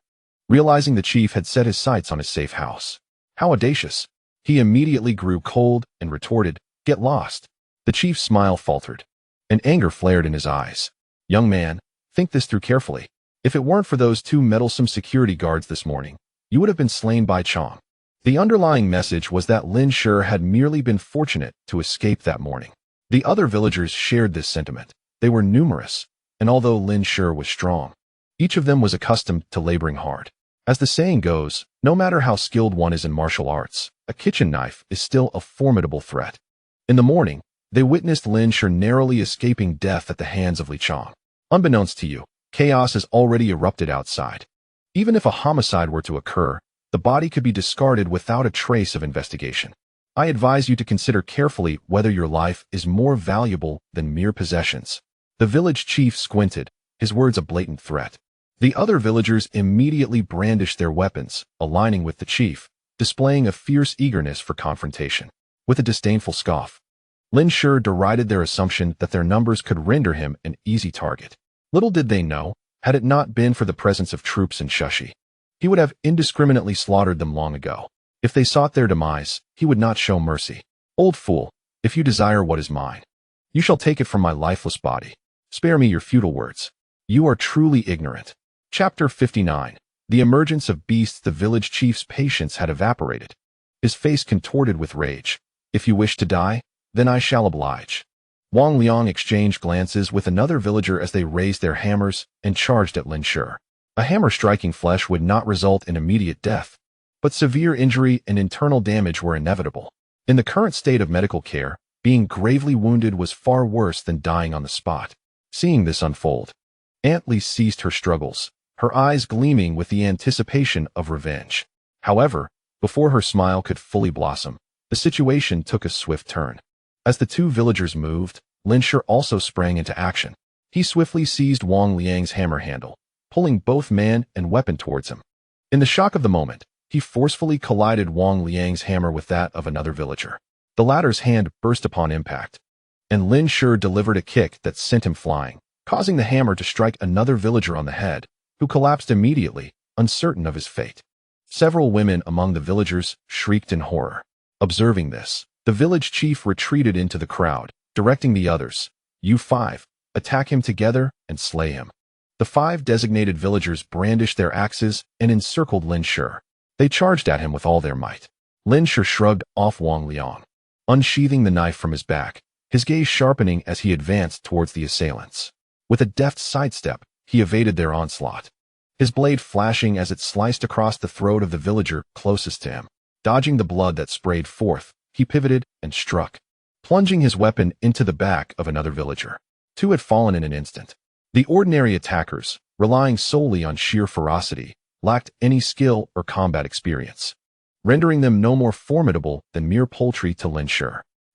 A: Realizing the chief had set his sights on his safe house. How audacious! He immediately grew cold and retorted, "Get lost." The chief's smile faltered, and anger flared in his eyes. "Young man, think this through carefully. If it weren't for those two meddlesome security guards this morning, you would have been slain by Chong." The underlying message was that Lin Shi had merely been fortunate to escape that morning. The other villagers shared this sentiment. They were numerous, and although Lin Shi was strong, each of them was accustomed to laboring hard. As the saying goes, no matter how skilled one is in martial arts, a kitchen knife is still a formidable threat. In the morning, they witnessed Lin Shi narrowly escaping death at the hands of Li Chong. Unbeknownst to you, chaos has already erupted outside. Even if a homicide were to occur, the body could be discarded without a trace of investigation. I advise you to consider carefully whether your life is more valuable than mere possessions. The village chief squinted, his words a blatant threat. The other villagers immediately brandished their weapons, aligning with the chief, displaying a fierce eagerness for confrontation. With a disdainful scoff, Lin Shi derided their assumption that their numbers could render him an easy target. Little did they know, had it not been for the presence of troops in Shushi, he would have indiscriminately slaughtered them long ago. If they sought their demise, he would not show mercy. Old fool, if you desire what is mine, you shall take it from my lifeless body. Spare me your futile words. You are truly ignorant. Chapter 59. The emergence of beasts. The village chief's patience had evaporated. His face contorted with rage. If you wish to die, then I shall oblige. Wang Liang exchanged glances with another villager as they raised their hammers and charged at Lin Shi. A hammer striking flesh would not result in immediate death, but severe injury and internal damage were inevitable. In the current state of medical care, being gravely wounded was far worse than dying on the spot. Seeing this unfold, Aunt Li ceased her struggles, her eyes gleaming with the anticipation of revenge. However, before her smile could fully blossom, the situation took a swift turn. As the two villagers moved, Lin Shi also sprang into action. He swiftly seized Wang Liang's hammer handle, pulling both man and weapon towards him. In the shock of the moment, he forcefully collided Wang Liang's hammer with that of another villager. The latter's hand burst upon impact, and Lin Shi delivered a kick that sent him flying, causing the hammer to strike another villager on the head, who collapsed immediately, uncertain of his fate. Several women among the villagers shrieked in horror. Observing this, the village chief retreated into the crowd, directing the others, "You five, attack him together and slay him." The 5 designated villagers brandished their axes and encircled Lin Shi. They charged at him with all their might. Lin Shi shrugged off Wang Liang, unsheathing the knife from his back, his gaze sharpening as he advanced towards the assailants. With a deft sidestep, he evaded their onslaught, his blade flashing as it sliced across the throat of the villager closest to him. Dodging the blood that sprayed forth, he pivoted and struck, plunging his weapon into the back of another villager. 2 had fallen in an instant. The ordinary attackers, relying solely on sheer ferocity, lacked any skill or combat experience, rendering them no more formidable than mere poultry to Lin Shi.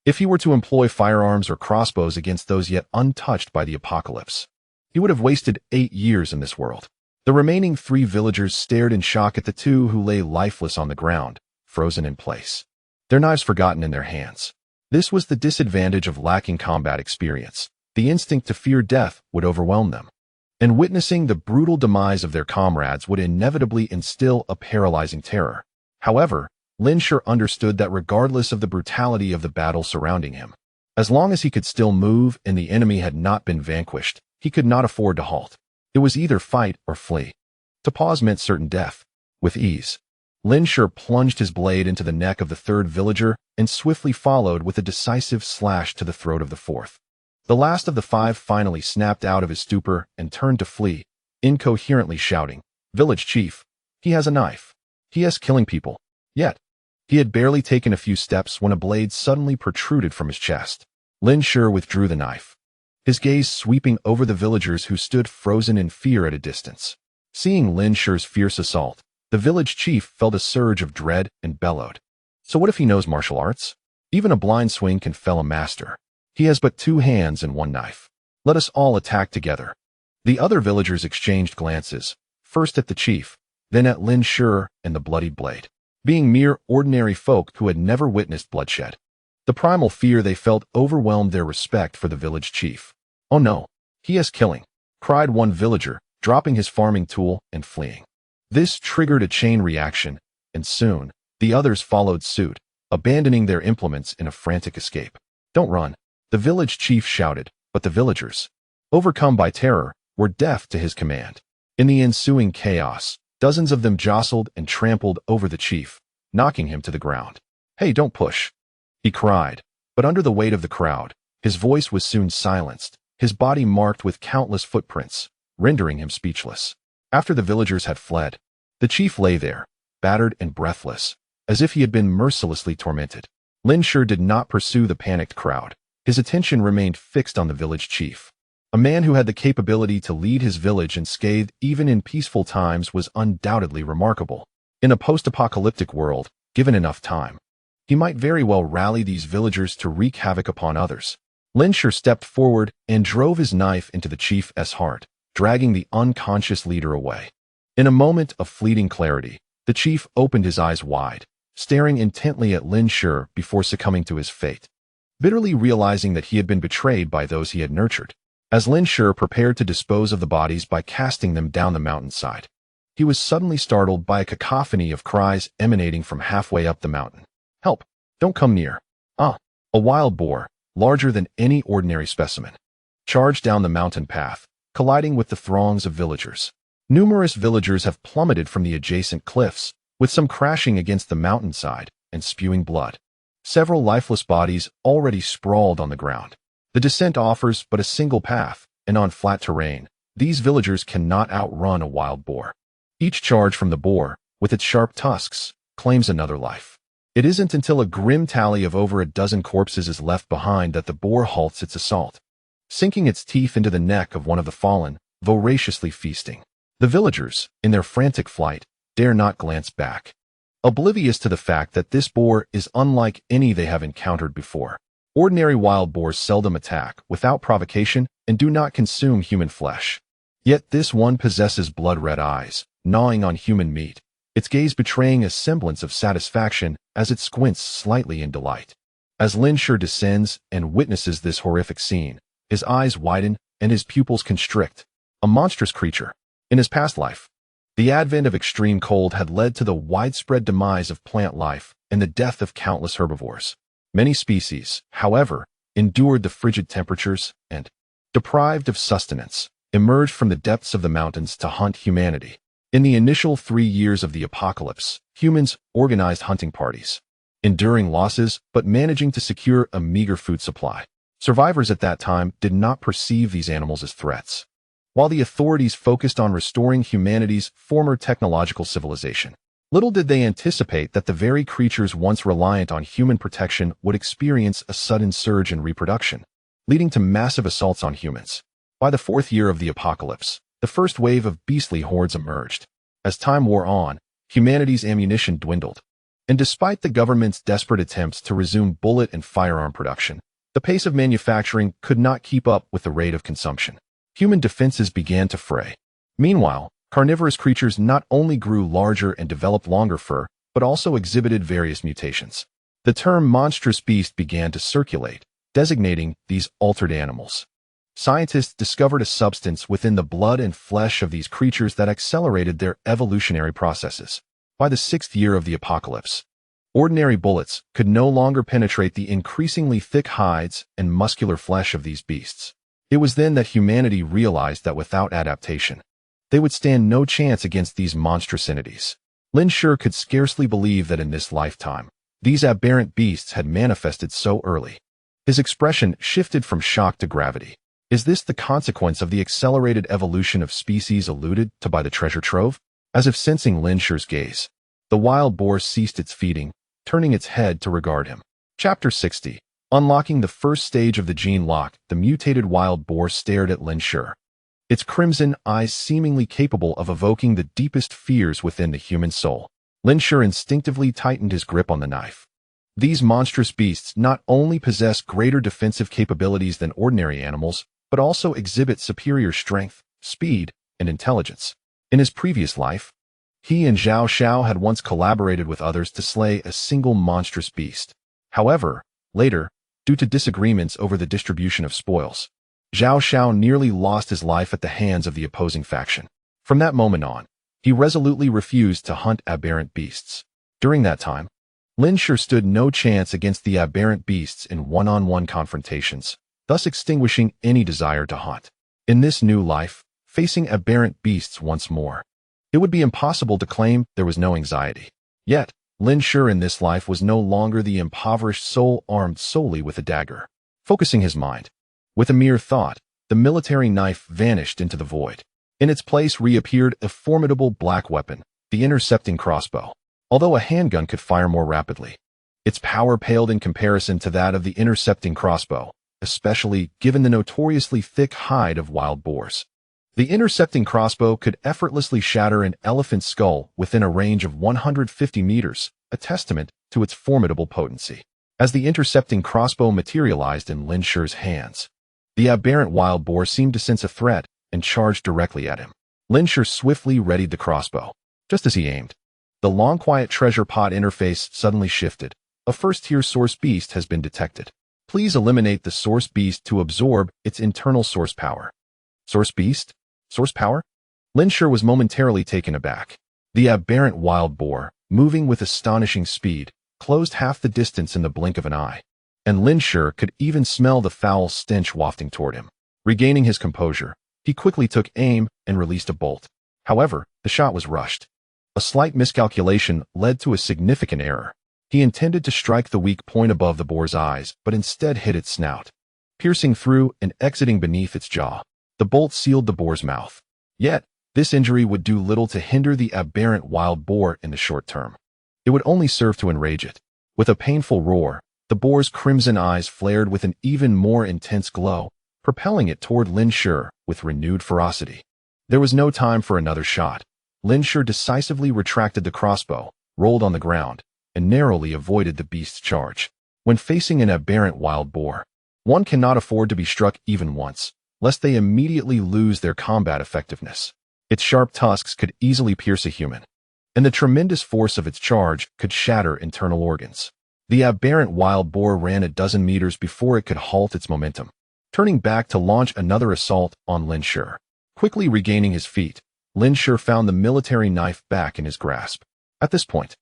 A: If he were to employ firearms or crossbows against those yet untouched by the apocalypse, he would have wasted 8 years in this world. The remaining 3 villagers stared in shock at the 2 who lay lifeless on the ground, frozen in place, their knives forgotten in their hands. This was the disadvantage of lacking combat experience. The instinct to fear death would overwhelm them, and witnessing the brutal demise of their comrades would inevitably instill a paralyzing terror. However, Lin Shi understood that regardless of the brutality of the battle surrounding him, as long as he could still move and the enemy had not been vanquished, he could not afford to halt. It was either fight or flee. To pause meant certain death. With ease, Lin Shi plunged his blade into the neck of the 3rd villager and swiftly followed with a decisive slash to the throat of the 4th. The last of the 5 finally snapped out of his stupor and turned to flee, incoherently shouting, "Village chief, he has a knife. He is killing people." Yet, he had barely taken a few steps when a blade suddenly protruded from his chest. Lin Shi withdrew the knife, his gaze sweeping over the villagers who stood frozen in fear at a distance. Seeing Lin Shi's fierce assault, the village chief felt a surge of dread and bellowed, "So what if he knows martial arts? Even a blind swing can fell a master. He has but 2 hands and 1 knife. Let us all attack together." The other villagers exchanged glances, first at the chief, then at Lin Shi and the bloodied blade. Being mere ordinary folk who had never witnessed bloodshed, the primal fear they felt overwhelmed their respect for the village chief. "Oh no, he is killing," cried one villager, dropping his farming tool and fleeing. This triggered a chain reaction, and soon, the others followed suit, abandoning their implements in a frantic escape. "Don't run," the village chief shouted, but the villagers, overcome by terror, were deaf to his command. In the ensuing chaos, dozens of them jostled and trampled over the chief, knocking him to the ground. "Hey, don't push," he cried, but under the weight of the crowd, his voice was soon silenced, his body marked with countless footprints, rendering him speechless. After the villagers had fled, the chief lay there, battered and breathless, as if he had been mercilessly tormented. Lin Shi did not pursue the panicked crowd. His attention remained fixed on the village chief. A man who had the capability to lead his village unscathed even in peaceful times was undoubtedly remarkable. In a post-apocalyptic world, given enough time, he might very well rally these villagers to wreak havoc upon others. Lin Shi stepped forward and drove his knife into the chief's heart, dragging the unconscious leader away. In a moment of fleeting clarity, the chief opened his eyes wide, staring intently at Lin Shi before succumbing to his fate. bitterly realizing that he had been betrayed by those he had nurtured. As Lin Shi prepared to dispose of the bodies by casting them down the mountainside, he was suddenly startled by a cacophony of cries emanating from halfway up the mountain. "Help! Don't come near!" A wild boar, larger than any ordinary specimen, charged down the mountain path, colliding with the throngs of villagers. Numerous villagers have plummeted from the adjacent cliffs, with some crashing against the mountainside and spewing blood. Several lifeless bodies already sprawled on the ground. The descent offers but a single path, and on flat terrain, these villagers cannot outrun a wild boar. Each charge from the boar, with its sharp tusks, claims another life. It isn't until a grim tally of over a dozen corpses is left behind that the boar halts its assault, sinking its teeth into the neck of one of the fallen, voraciously feasting. The villagers, in their frantic flight, dare not glance back, oblivious to the fact that this boar is unlike any they have encountered before. Ordinary wild boars seldom attack without provocation and do not consume human flesh. Yet this one possesses blood-red eyes, gnawing on human meat, its gaze betraying a semblance of satisfaction as it squints slightly in delight. As Lin Shi descends and witnesses this horrific scene, his eyes widen and his pupils constrict. A monstrous creature. In his past life, the advent of extreme cold had led to the widespread demise of plant life and the death of countless herbivores. Many species, however, endured the frigid temperatures and, deprived of sustenance, emerged from the depths of the mountains to hunt humanity. In the initial 3 years of the apocalypse, humans organized hunting parties, enduring losses but managing to secure a meager food supply. Survivors at that time did not perceive these animals as threats, while the authorities focused on restoring humanity's former technological civilization. Little did they anticipate that the very creatures once reliant on human protection would experience a sudden surge in reproduction, leading to massive assaults on humans. By the 4th year of the apocalypse, the first wave of beastly hordes emerged. As time wore on, humanity's ammunition dwindled, and despite the government's desperate attempts to resume bullet and firearm production, the pace of manufacturing could not keep up with the rate of consumption. Human defenses began to fray. Meanwhile, carnivorous creatures not only grew larger and developed longer fur, but also exhibited various mutations. The term monstrous beast began to circulate, designating these altered animals. Scientists discovered a substance within the blood and flesh of these creatures that accelerated their evolutionary processes. By the 6th year of the apocalypse, ordinary bullets could no longer penetrate the increasingly thick hides and muscular flesh of these beasts. It was then that humanity realized that without adaptation, they would stand no chance against these monstrous entities. Lin Shi could scarcely believe that in this lifetime, these aberrant beasts had manifested so early. His expression shifted from shock to gravity. Is this the consequence of the accelerated evolution of species alluded to by the treasure trove? As if sensing Lin Shi's gaze, the wild boar ceased its feeding, turning its head to regard him. Chapter 60. Unlocking the first stage of the gene lock, the mutated wild boar stared at Lin Shi, its crimson eyes seemingly capable of evoking the deepest fears within the human soul. Lin Shi instinctively tightened his grip on the knife. These monstrous beasts not only possess greater defensive capabilities than ordinary animals, but also exhibit superior strength, speed, and intelligence. In his previous life, he and Zhao Xiao had once collaborated with others to slay a single monstrous beast. However, later, due to disagreements over the distribution of spoils, Zhao Xiao nearly lost his life at the hands of the opposing faction. From that moment on, he resolutely refused to hunt aberrant beasts. During that time, Lin Shi stood no chance against the aberrant beasts in one-on-one confrontations, thus extinguishing any desire to hunt. In this new life, facing aberrant beasts once more, it would be impossible to claim there was no anxiety. Yet, Lin Shi in this life was no longer the impoverished soul armed solely with a dagger. Focusing his mind, with a mere thought, the military knife vanished into the void. In its place reappeared a formidable black weapon, the intercepting crossbow. Although a handgun could fire more rapidly, its power paled in comparison to that of the intercepting crossbow, especially given the notoriously thick hide of wild boars. The intercepting crossbow could effortlessly shatter an elephant's skull within a range of 150 meters, a testament to its formidable potency. As the intercepting crossbow materialized in Lin Shi's hands, the aberrant wild boar seemed to sense a threat and charged directly at him. Lin Shi swiftly readied the crossbow. Just as he aimed, the long quiet treasure pod interface suddenly shifted. A first-tier source beast has been detected. Please eliminate the source beast to absorb its internal source power. Source beast? Source power? Lin Shi was momentarily taken aback. The aberrant wild boar, moving with astonishing speed, closed half the distance in the blink of an eye. And Lin Shi could even smell the foul stench wafting toward him. Regaining his composure, he quickly took aim and released a bolt. However, the shot was rushed. A slight miscalculation led to a significant error. He intended to strike the weak point above the boar's eyes, but instead hit its snout, piercing through and exiting beneath its jaw. The bolt sealed the boar's mouth. Yet, this injury would do little to hinder the aberrant wild boar in the short term. It would only serve to enrage it. With a painful roar, the boar's crimson eyes flared with an even more intense glow, propelling it toward Lin Shi with renewed ferocity. There was no time for another shot. Lin Shi decisively retracted the crossbow, rolled on the ground, and narrowly avoided the beast's charge. When facing an aberrant wild boar, one cannot afford to be struck even once, lest they immediately lose their combat effectiveness. Its sharp tusks could easily pierce a human, and the tremendous force of its charge could shatter internal organs. The aberrant wild boar ran a dozen meters before it could halt its momentum, turning back to launch another assault on Lin Shi. Quickly regaining his feet, Lin Shi found the military knife back in his grasp. At this point,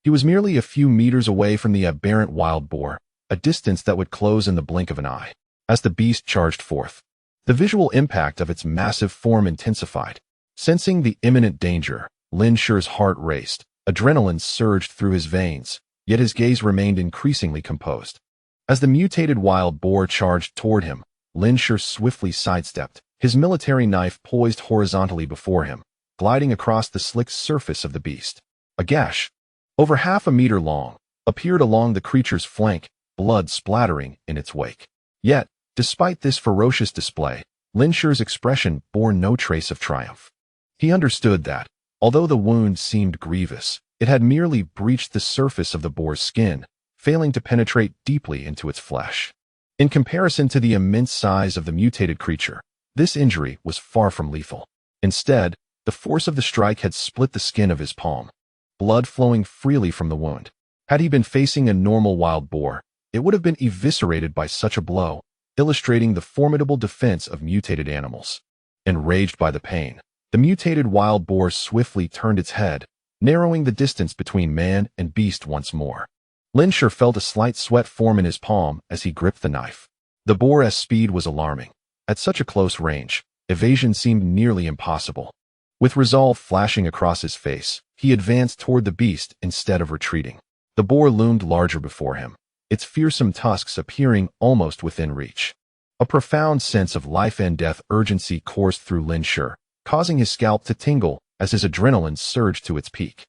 A: he was merely a few meters away from the aberrant wild boar, a distance that would close in the blink of an eye. As the beast charged forth, the visual impact of its massive form intensified. Sensing the imminent danger, Lin Shi's heart raced, adrenaline surged through his veins, yet his gaze remained increasingly composed. As the mutated wild boar charged toward him, Lin Shi swiftly sidestepped, his military knife poised horizontally before him, gliding across the slick surface of the beast. A gash, over half a meter long, appeared along the creature's flank, blood splattering in its wake. Yet, despite this ferocious display, Lin Shi's expression bore no trace of triumph. He understood that, although the wound seemed grievous, it had merely breached the surface of the boar's skin, failing to penetrate deeply into its flesh. In comparison to the immense size of the mutated creature, this injury was far from lethal. Instead, the force of the strike had split the skin of his palm, blood flowing freely from the wound. Had he been facing a normal wild boar, it would have been eviscerated by such a blow, illustrating the formidable defense of mutated animals. Enraged by the pain, the mutated wild boar swiftly turned its head, narrowing the distance between man and beast once more. Lin Shi felt a slight sweat form in his palm as he gripped the knife. The boar's speed was alarming. At such a close range, evasion seemed nearly impossible. With resolve flashing across his face, he advanced toward the beast instead of retreating. The boar loomed larger before him, its fearsome tusks appearing almost within reach. A profound sense of life and death urgency coursed through Lin Shi, causing his scalp to tingle as his adrenaline surged to its peak.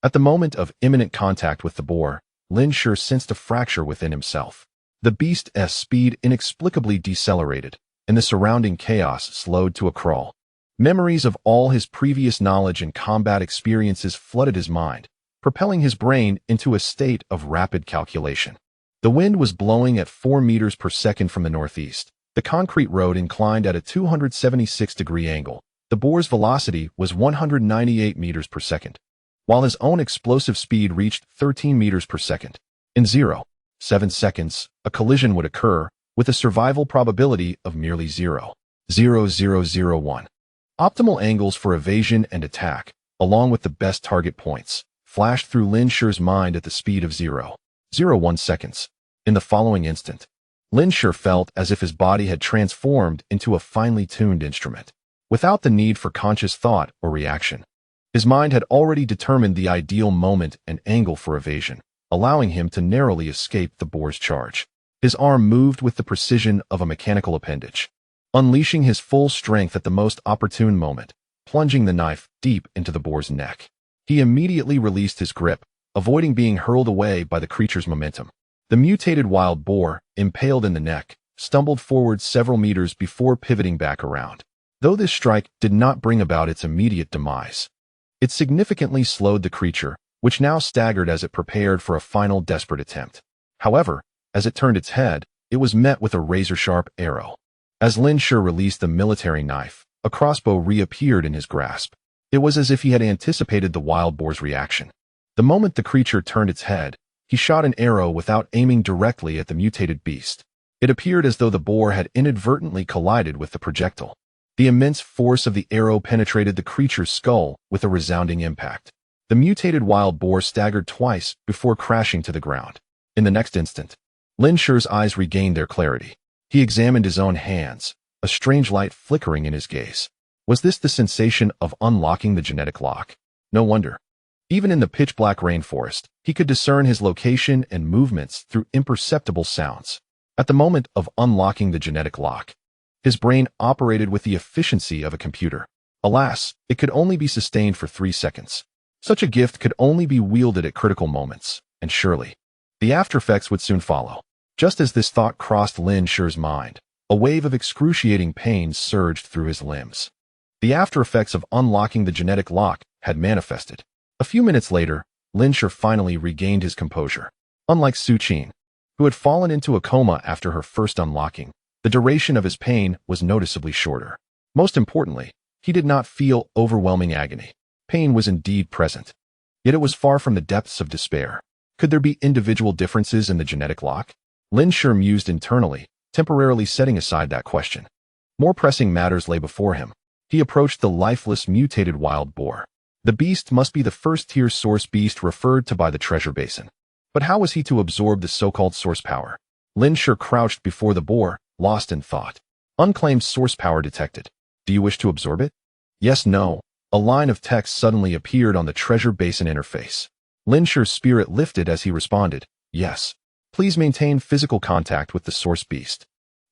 A: At the moment of imminent contact with the boar, Lin Shi sensed a fracture within himself. The beast's speed inexplicably decelerated, and the surrounding chaos slowed to a crawl. Memories of all his previous knowledge and combat experiences flooded his mind, propelling his brain into a state of rapid calculation. The wind was blowing at 4 meters per second from the northeast. The concrete road inclined at a 276-degree angle. The boar's velocity was 198 meters per second, while his own explosive speed reached 13 meters per second. In 0.7 seconds, a collision would occur, with a survival probability of merely 0.0001. Optimal angles for evasion and attack, along with the best target points, flashed through Lin Shi's mind at the speed of 0.01 seconds. In the following instant, Lin Shi felt as if his body had transformed into a finely tuned instrument, without the need for conscious thought or reaction. His mind had already determined the ideal moment and angle for evasion, allowing him to narrowly escape the boar's charge. His arm moved with the precision of a mechanical appendage, unleashing his full strength at the most opportune moment, plunging the knife deep into the boar's neck. He immediately released his grip, avoiding being hurled away by the creature's momentum. The mutated wild boar, impaled in the neck, stumbled forward several meters before pivoting back around. Though this strike did not bring about its immediate demise, it significantly slowed the creature, which now staggered as it prepared for a final desperate attempt. However, as it turned its head, it was met with a razor-sharp arrow. As Lin Shi released the military knife, a crossbow reappeared in his grasp. It was as if he had anticipated the wild boar's reaction. The moment the creature turned its head, he shot an arrow without aiming directly at the mutated beast. It appeared as though the boar had inadvertently collided with the projectile. The immense force of the arrow penetrated the creature's skull with a resounding impact. The mutated wild boar staggered twice before crashing to the ground. In the next instant, Lin Shi's eyes regained their clarity. He examined his own hands, a strange light flickering in his gaze. Was this the sensation of unlocking the genetic lock? No wonder. Even in the pitch-black rainforest, he could discern his location and movements through imperceptible sounds. At the moment of unlocking the genetic lock, his brain operated with the efficiency of a computer. Alas, it could only be sustained for 3 seconds. Such a gift could only be wielded at critical moments, and surely, the aftereffects would soon follow. Just as this thought crossed Lin Shi's mind, a wave of excruciating pain surged through his limbs. The aftereffects of unlocking the genetic lock had manifested. A few minutes later, Lin Shi finally regained his composure. Unlike Su Qin, who had fallen into a coma after her first unlocking, the duration of his pain was noticeably shorter. Most importantly, he did not feel overwhelming agony. Pain was indeed present, yet it was far from the depths of despair. Could there be individual differences in the genetic lock? Lin Shi mused internally, temporarily setting aside that question. More pressing matters lay before him. He approached the lifeless, mutated wild boar. The beast must be the first-tier source beast referred to by the treasure basin. But how was he to absorb the so-called source power? Lin Shi crouched before the boar, lost in thought. Unclaimed source power detected. Do you wish to absorb it? Yes, no. A line of text suddenly appeared on the treasure basin interface. Lin Shi's spirit lifted as he responded, yes. Please maintain physical contact with the source beast.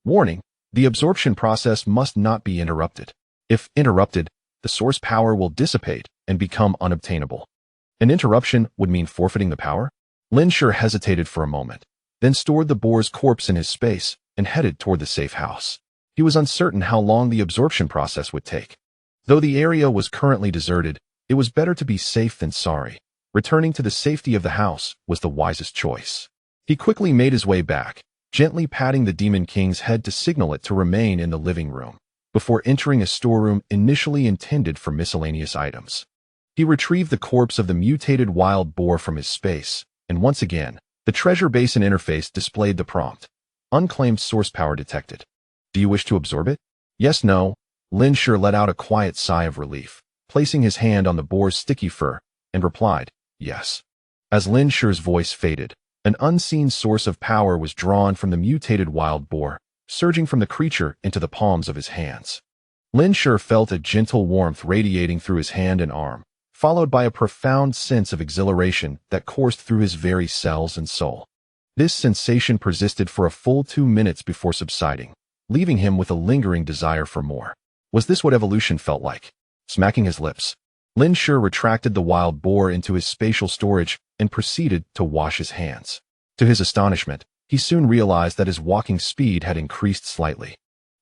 A: Warning, the absorption process must not be interrupted. If interrupted, the source power will dissipate and become unobtainable. An interruption would mean forfeiting the power? Lin Shi hesitated for a moment, then stored the boar's corpse in his space and headed toward the safe house. He was uncertain how long the absorption process would take. Though the area was currently deserted, it was better to be safe than sorry. Returning to the safety of the house was the wisest choice. He quickly made his way back, gently patting the Demon King's head to signal it to remain in the living room, before entering a storeroom initially intended for miscellaneous items. He retrieved the corpse of the mutated wild boar from his space, and once again, the treasure basin interface displayed the prompt. Unclaimed source power detected. Do you wish to absorb it? Yes, no. Lin Shi let out a quiet sigh of relief, placing his hand on the boar's sticky fur, and replied, yes. As Lin Shi's voice faded, an unseen source of power was drawn from the mutated wild boar, surging from the creature into the palms of his hands. Lin Shi felt a gentle warmth radiating through his hand and arm, followed by a profound sense of exhilaration that coursed through his very cells and soul. This sensation persisted for a full 2 minutes before subsiding, leaving him with a lingering desire for more. Was this what evolution felt like? Smacking his lips, Lin Shi retracted the wild boar into his spatial storage and proceeded to wash his hands. To his astonishment, he soon realized that his walking speed had increased slightly.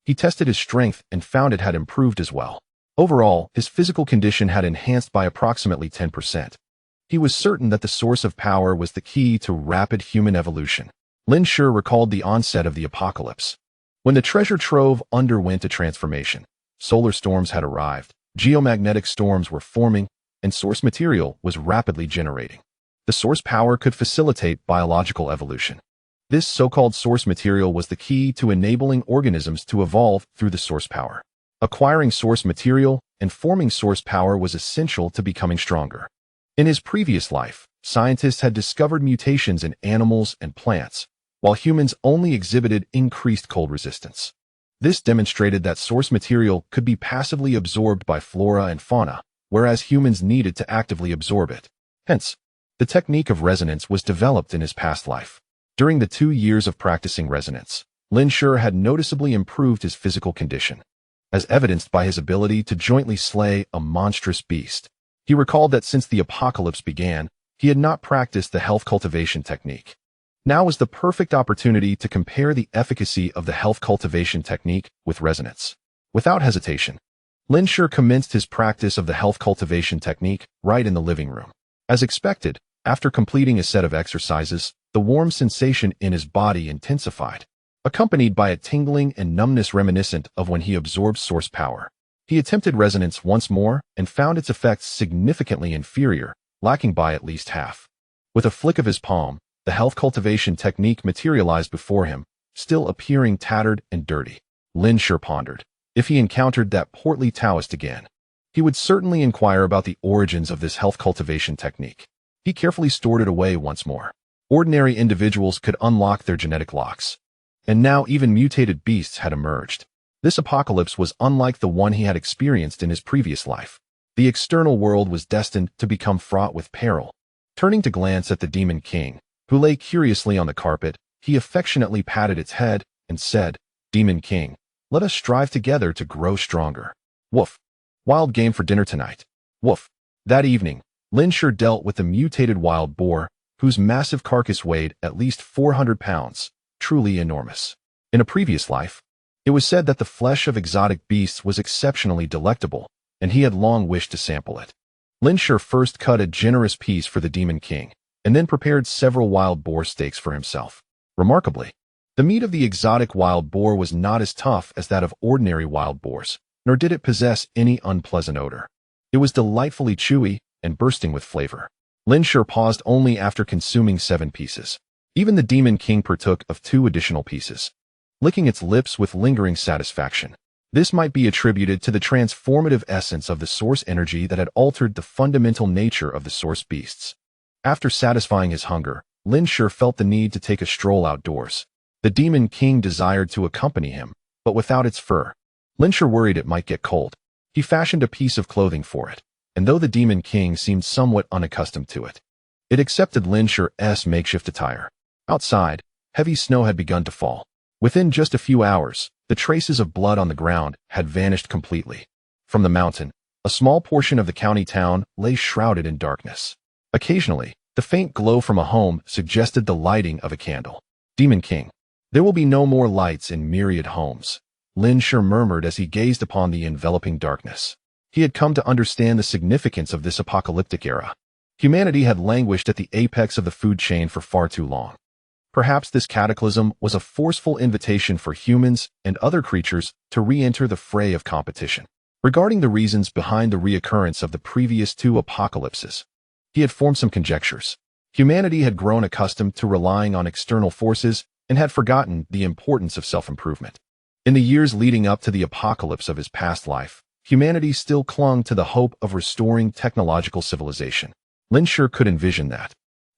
A: He tested his strength and found it had improved as well. Overall, his physical condition had enhanced by approximately 10%. He was certain that the source of power was the key to rapid human evolution. Lin Shi recalled the onset of the apocalypse. When the treasure trove underwent a transformation, solar storms had arrived, geomagnetic storms were forming, and source material was rapidly generating. The source power could facilitate biological evolution. This so-called source material was the key to enabling organisms to evolve through the source power. Acquiring source material and forming source power was essential to becoming stronger. In his previous life, scientists had discovered mutations in animals and plants, while humans only exhibited increased cold resistance. This demonstrated that source material could be passively absorbed by flora and fauna, whereas humans needed to actively absorb it. Hence, the technique of resonance was developed in his past life. During the 2 years of practicing resonance, Lin Shi had noticeably improved his physical condition, as evidenced by his ability to jointly slay a monstrous beast. He recalled that since the apocalypse began, he had not practiced the health cultivation technique. Now was the perfect opportunity to compare the efficacy of the health cultivation technique with resonance. Without hesitation, Lin Shi commenced his practice of the health cultivation technique right in the living room. As expected, after completing a set of exercises, the warm sensation in his body intensified, accompanied by a tingling and numbness reminiscent of when he absorbed source power. He attempted resonance once more and found its effects significantly inferior, lacking by at least half. With a flick of his palm, the health cultivation technique materialized before him, still appearing tattered and dirty. Lin Shi pondered. If he encountered that portly Taoist again, he would certainly inquire about the origins of this health cultivation technique. He carefully stored it away once more. Ordinary individuals could unlock their genetic locks. And now even mutated beasts had emerged. This apocalypse was unlike the one he had experienced in his previous life. The external world was destined to become fraught with peril. Turning to glance at the Demon King, who lay curiously on the carpet, he affectionately patted its head and said, "Demon King, let us strive together to grow stronger." Woof. Wild game for dinner tonight. Woof. That evening, Lin Shi dealt with the mutated wild boar, whose massive carcass weighed at least 400 pounds, truly enormous. In a previous life, it was said that the flesh of exotic beasts was exceptionally delectable, and he had long wished to sample it. Lin Shi first cut a generous piece for the Demon King, and then prepared several wild boar steaks for himself. Remarkably, the meat of the exotic wild boar was not as tough as that of ordinary wild boars, nor did it possess any unpleasant odor. It was delightfully chewy and bursting with flavor. Lin Shi paused only after consuming 7 pieces. Even the Demon King partook of 2 additional pieces, licking its lips with lingering satisfaction. This might be attributed to the transformative essence of the source energy that had altered the fundamental nature of the source beasts. After satisfying his hunger, Lin Shi felt the need to take a stroll outdoors. The Demon King desired to accompany him, but without its fur. Lin Shi worried it might get cold. He fashioned a piece of clothing for it, and though the Demon King seemed somewhat unaccustomed to it, it accepted Lin Shi's makeshift attire. Outside, heavy snow had begun to fall. Within just a few hours, the traces of blood on the ground had vanished completely. From the mountain, a small portion of the county town lay shrouded in darkness. Occasionally, the faint glow from a home suggested the lighting of a candle. Demon King. There will be no more lights in myriad homes, Lin Shi murmured as he gazed upon the enveloping darkness. He had come to understand the significance of this apocalyptic era. Humanity had languished at the apex of the food chain for far too long. Perhaps this cataclysm was a forceful invitation for humans and other creatures to re-enter the fray of competition. Regarding the reasons behind the reoccurrence of the previous 2 apocalypses, he had formed some conjectures. Humanity had grown accustomed to relying on external forces and had forgotten the importance of self-improvement. In the years leading up to the apocalypse of his past life, humanity still clung to the hope of restoring technological civilization. Lin Shi could envision that,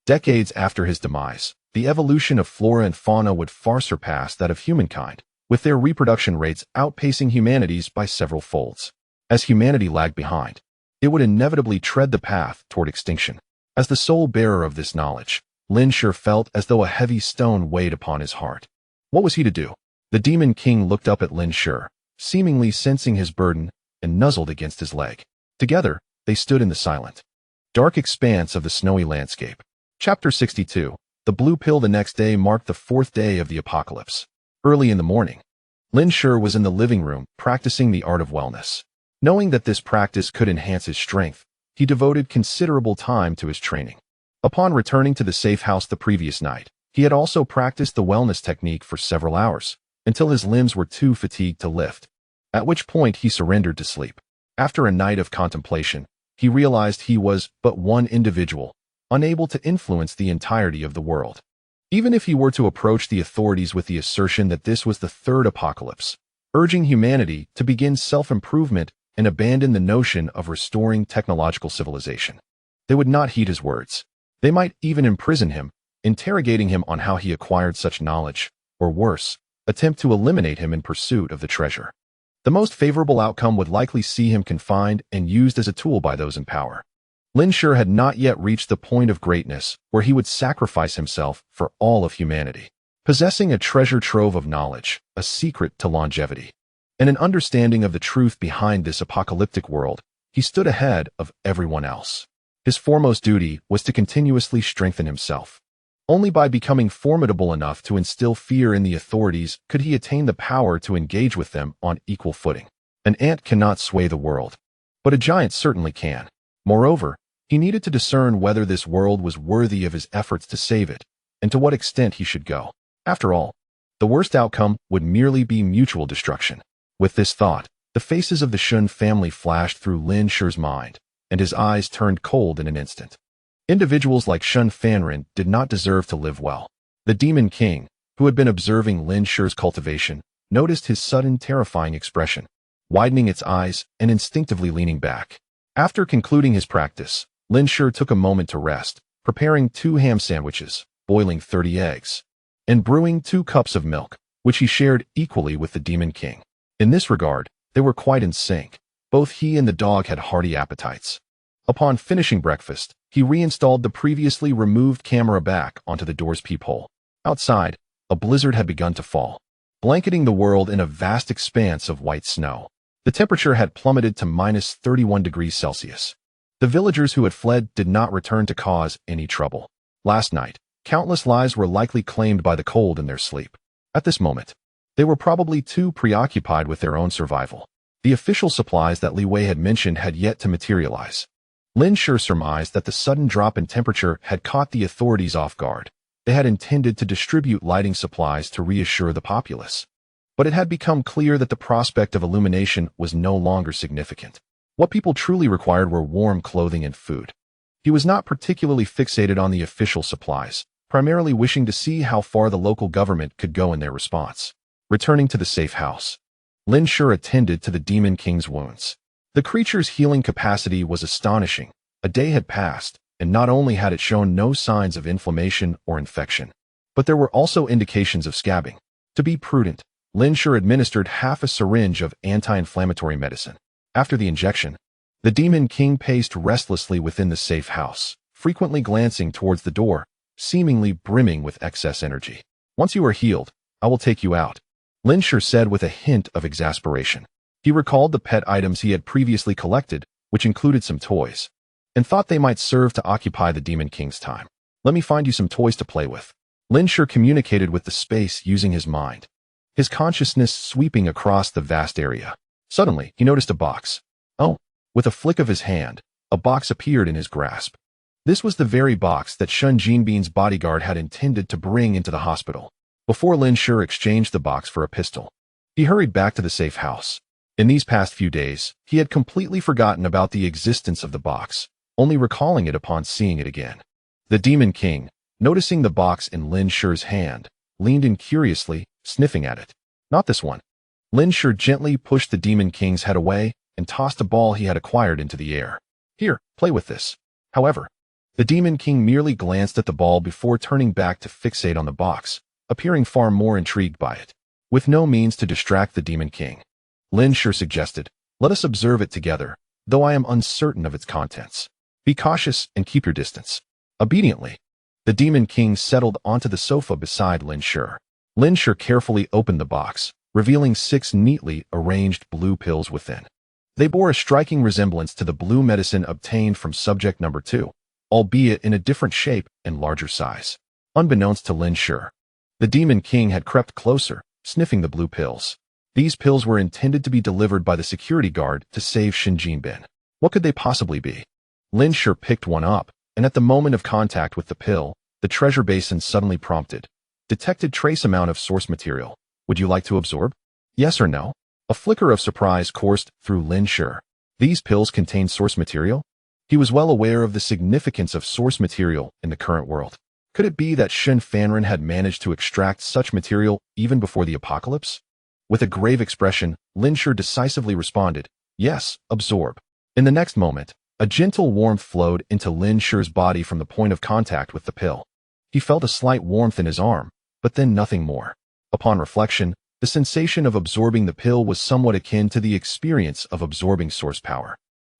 A: decades after his demise, the evolution of flora and fauna would far surpass that of humankind, with their reproduction rates outpacing humanity's by several folds. As humanity lagged behind, it would inevitably tread the path toward extinction. As the sole bearer of this knowledge, Lin Shi felt as though a heavy stone weighed upon his heart. What was he to do? The Demon King looked up at Lin Shi, seemingly sensing his burden, and nuzzled against his leg. Together, they stood in the silent, dark expanse of the snowy landscape. Chapter 62. The blue pill. The next day marked the 4th day of the apocalypse. Early in the morning, Lin Shi was in the living room practicing the art of wellness. Knowing that this practice could enhance his strength, he devoted considerable time to his training. Upon returning to the safe house the previous night, he had also practiced the wellness technique for several hours, until his limbs were too fatigued to lift, at which point he surrendered to sleep. After a night of contemplation, he realized he was but one individual, unable to influence the entirety of the world. Even if he were to approach the authorities with the assertion that this was the 3rd apocalypse, urging humanity to begin self-improvement and abandon the notion of restoring technological civilization, they would not heed his words. They might even imprison him, interrogating him on how he acquired such knowledge, or worse, attempt to eliminate him in pursuit of the treasure. The most favorable outcome would likely see him confined and used as a tool by those in power. Lin Shi had not yet reached the point of greatness where he would sacrifice himself for all of humanity. Possessing a treasure trove of knowledge, a secret to longevity, and an understanding of the truth behind this apocalyptic world, he stood ahead of everyone else. His foremost duty was to continuously strengthen himself. Only by becoming formidable enough to instill fear in the authorities could he attain the power to engage with them on equal footing. An ant cannot sway the world, but a giant certainly can. Moreover, he needed to discern whether this world was worthy of his efforts to save it, and to what extent he should go. After all, the worst outcome would merely be mutual destruction. With this thought, the faces of the Shun family flashed through Lin Shi's mind, and his eyes turned cold in an instant. Individuals like Shun Fanrin did not deserve to live well. The Demon King, who had been observing Lin Shi's cultivation, noticed his sudden terrifying expression, widening its eyes and instinctively leaning back. After concluding his practice, Lin Shi took a moment to rest, preparing 2 ham sandwiches, boiling 30 eggs, and brewing 2 cups of milk, which he shared equally with the Demon King. In this regard, they were quite in sync. Both he and the dog had hearty appetites. Upon finishing breakfast, he reinstalled the previously removed camera back onto the door's peephole. Outside, a blizzard had begun to fall, blanketing the world in a vast expanse of white snow. The temperature had plummeted to minus 31 degrees Celsius. The villagers who had fled did not return to cause any trouble. Last night, countless lives were likely claimed by the cold in their sleep. At this moment, they were probably too preoccupied with their own survival. The official supplies that Li Wei had mentioned had yet to materialize. Lin Shi surmised that the sudden drop in temperature had caught the authorities off guard. They had intended to distribute lighting supplies to reassure the populace. But it had become clear that the prospect of illumination was no longer significant. What people truly required were warm clothing and food. He was not particularly fixated on the official supplies, primarily wishing to see how far the local government could go in their response. Returning to the safe house, Lin Shi attended to the Demon King's wounds. The creature's healing capacity was astonishing. A day had passed, and not only had it shown no signs of inflammation or infection, but there were also indications of scabbing. To be prudent, Lin Shi administered half a syringe of anti-inflammatory medicine. After the injection, the Demon King paced restlessly within the safe house, frequently glancing towards the door, seemingly brimming with excess energy. "Once you are healed, I will take you out," Lin Shi said with a hint of exasperation. He recalled the pet items he had previously collected, which included some toys, and thought they might serve to occupy the Demon King's time. "Let me find you some toys to play with." Lin Shi communicated with the space using his mind, his consciousness sweeping across the vast area. Suddenly, he noticed a box. Oh! With a flick of his hand, a box appeared in his grasp. This was the very box that Shun Jinbin's bodyguard had intended to bring into the hospital. Before Lin Shi exchanged the box for a pistol, he hurried back to the safe house. In these past few days, he had completely forgotten about the existence of the box, only recalling it upon seeing it again. The Demon King, noticing the box in Lin Shi's hand, leaned in curiously, sniffing at it. "Not this one." Lin Shi gently pushed the Demon King's head away and tossed a ball he had acquired into the air. "Here, play with this." However, the Demon King merely glanced at the ball before turning back to fixate on the box, appearing far more intrigued by it. With no means to distract the Demon King, Lin Shi suggested, "Let us observe it together, though I am uncertain of its contents. Be cautious and keep your distance." Obediently, the Demon King settled onto the sofa beside Lin Shi. Lin Shi carefully opened the box, revealing 6 neatly arranged blue pills within. They bore a striking resemblance to the blue medicine obtained from subject number 2, albeit in a different shape and larger size. Unbeknownst to Lin Shi, the Demon King had crept closer, sniffing the blue pills. These pills were intended to be delivered by the security guard to save Shun Jinbin. What could they possibly be? Lin Shi picked one up, and at the moment of contact with the pill, the treasure basin suddenly prompted. "Detected trace amount of source material. Would you like to absorb? Yes or no?" A flicker of surprise coursed through Lin Shi. These pills contained source material? He was well aware of the significance of source material in the current world. Could it be that Shun Fanren had managed to extract such material even before the apocalypse? With a grave expression, Lin Shi decisively responded, "Yes, absorb." In the next moment, a gentle warmth flowed into Lin Shi's body from the point of contact with the pill. He felt a slight warmth in his arm, but then nothing more. Upon reflection, the sensation of absorbing the pill was somewhat akin to the experience of absorbing source power.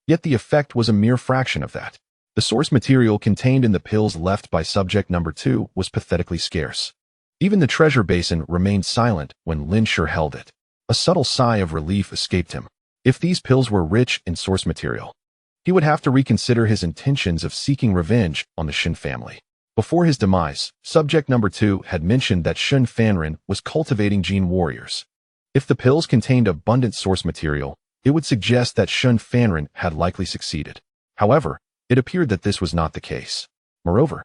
A: Yet the effect was a mere fraction of that. The source material contained in the pills left by subject number 2 was pathetically scarce. Even the treasure basin remained silent when Lin Shi held it. A subtle sigh of relief escaped him. If these pills were rich in source material, he would have to reconsider his intentions of seeking revenge on the Shun family. Before his demise, subject number 2 had mentioned that Shun Fanren was cultivating gene warriors. If the pills contained abundant source material, it would suggest that Shun Fanren had likely succeeded. However, it appeared that this was not the case. Moreover,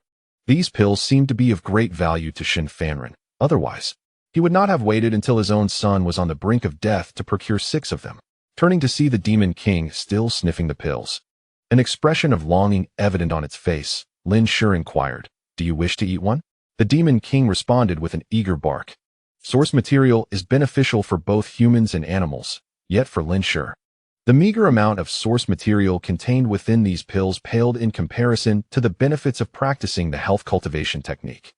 A: these pills seemed to be of great value to Shun Fanren. Otherwise, he would not have waited until his own son was on the brink of death to procure 6 of them. Turning to see the Demon King still sniffing the pills, an expression of longing evident on its face, Lin Shi inquired, "Do you wish to eat one?" The Demon King responded with an eager bark. Source material is beneficial for both humans and animals, yet for Lin Shi, the meager amount of source material contained within these pills paled in comparison to the benefits of practicing the health cultivation technique.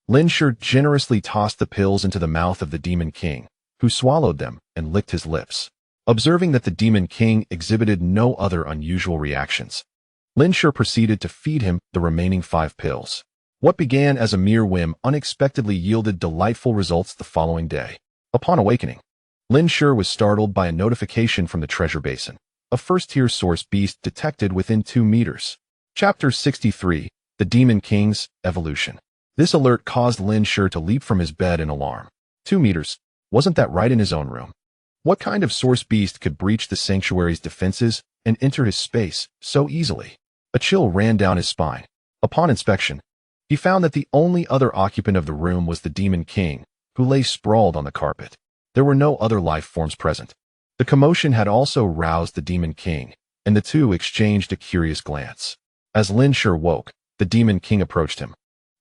A: Lin Shi generously tossed the pills into the mouth of the Demon King, who swallowed them and licked his lips. Observing that the Demon King exhibited no other unusual reactions, Lin Shi proceeded to feed him the remaining 5 pills. What began as a mere whim unexpectedly yielded delightful results the following day. Upon awakening, Lin Shi was startled by a notification from the treasure basin. A first-tier source beast detected within 2 meters. Chapter 63, The Demon King's Evolution. This alert caused Lin Shi to leap from his bed in alarm. 2 meters? Wasn't that right in his own room? What kind of source beast could breach the sanctuary's defenses and enter his space so easily? A chill ran down his spine. Upon inspection, he found that the only other occupant of the room was the Demon King, who lay sprawled on the carpet. There were no other life forms present. The commotion had also roused the Demon King, and the two exchanged a curious glance. As Lin Shi woke, the Demon King approached him,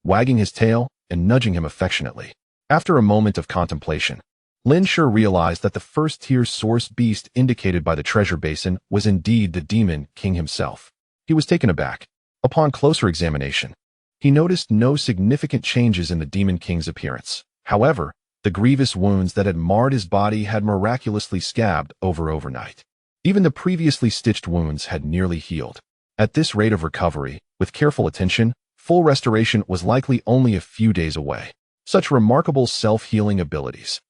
A: wagging his tail and nudging him affectionately. After a moment of contemplation, Lin Shi realized that the first-tier source beast indicated by the treasure basin was indeed the Demon King himself. He was taken aback. Upon closer examination, he noticed no significant changes in the Demon King's appearance. However, the grievous wounds that had marred his body had miraculously scabbed over overnight. Even the previously stitched wounds had nearly healed. At this rate of recovery, with careful attention, full restoration was likely only a few days away. Such remarkable self-healing abilities.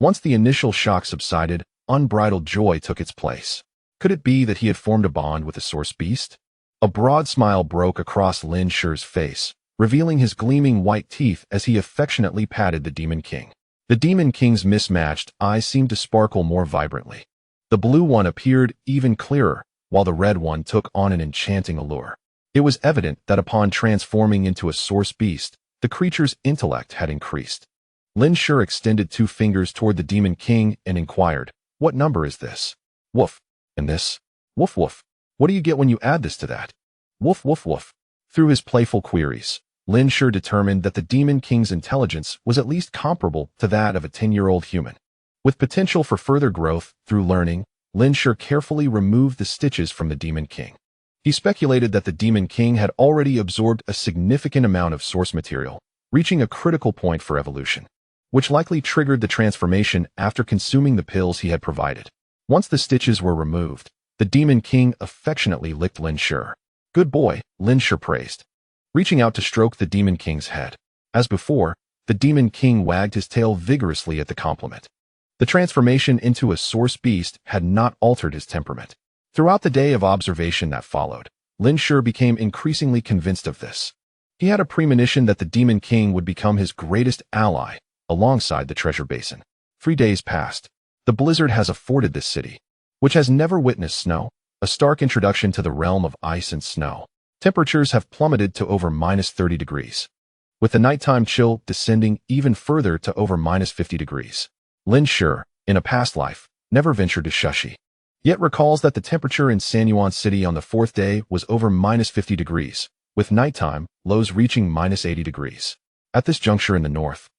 A: Once the initial shock subsided, unbridled joy took its place. Could it be that he had formed a bond with the source beast? A broad smile broke across Lin Shi's face, revealing his gleaming white teeth as he affectionately patted the Demon King. The Demon King's mismatched eyes seemed to sparkle more vibrantly. The blue one appeared even clearer, while the red one took on an enchanting allure. It was evident that upon transforming into a source beast, the creature's intellect had increased. Lin Shi extended 2 fingers toward the Demon King and inquired, "What number is this?" "Woof. And this?" "Woof woof. What do you get when you add this to that?" "Woof woof woof." Through his playful queries, Lin Shi determined that the Demon King's intelligence was at least comparable to that of a 10-year-old human. With potential for further growth through learning, Lin Shi carefully removed the stitches from the Demon King. He speculated that the Demon King had already absorbed a significant amount of source material, reaching a critical point for evolution, which likely triggered the transformation after consuming the pills he had provided. Once the stitches were removed, the Demon King affectionately licked Lin Shi. "Good boy," Lin Shi praised, reaching out to stroke the Demon King's head. As before, the Demon King wagged his tail vigorously at the compliment. The transformation into a source beast had not altered his temperament. Throughout the day of observation that followed, Lin Shi became increasingly convinced of this. He had a premonition that the Demon King would become his greatest ally, alongside the treasure basin. 3 days passed. The blizzard has afforded this city, which has never witnessed snow, a stark introduction to the realm of ice and snow. Temperatures have plummeted to over -30 degrees, with the nighttime chill descending even further to over -50 degrees. Lin Shi, in a past life, never ventured to Shushi, yet recalls that the temperature in Sanyuan City on the 4th day was over -50 degrees, with nighttime lows reaching -80 degrees. At this juncture in the north,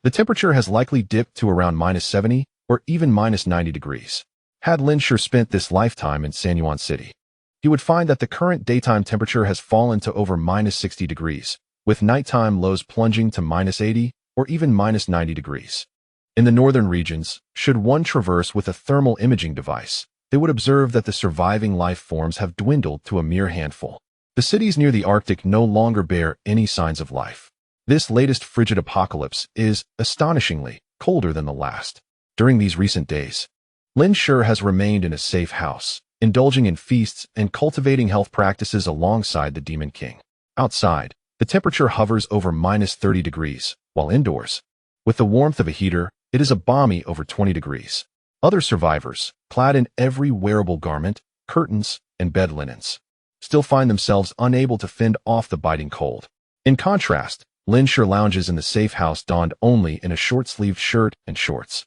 A: the temperature has likely dipped to around -70 or even -90 degrees. Had Lin Shi spent this lifetime in Sanyuan City, he would find that the current daytime temperature has fallen to over -60 degrees, with nighttime lows plunging to -80 or even -90 degrees. In the northern regions, should one traverse with a thermal imaging device, they would observe that the surviving life forms have dwindled to a mere handful. The cities near the Arctic no longer bear any signs of life. This latest frigid apocalypse is, astonishingly, colder than the last. During these recent days, Lin Shi has remained in a safe house, indulging in feasts and cultivating health practices alongside the Demon King. Outside, the temperature hovers over -30 degrees, while indoors, with the warmth of a heater, it is a balmy over 20 degrees. Other survivors, clad in every wearable garment, curtains, and bed linens, still find themselves unable to fend off the biting cold. In contrast, Lin Shi lounges in the safe house donned only in a short-sleeved shirt and shorts,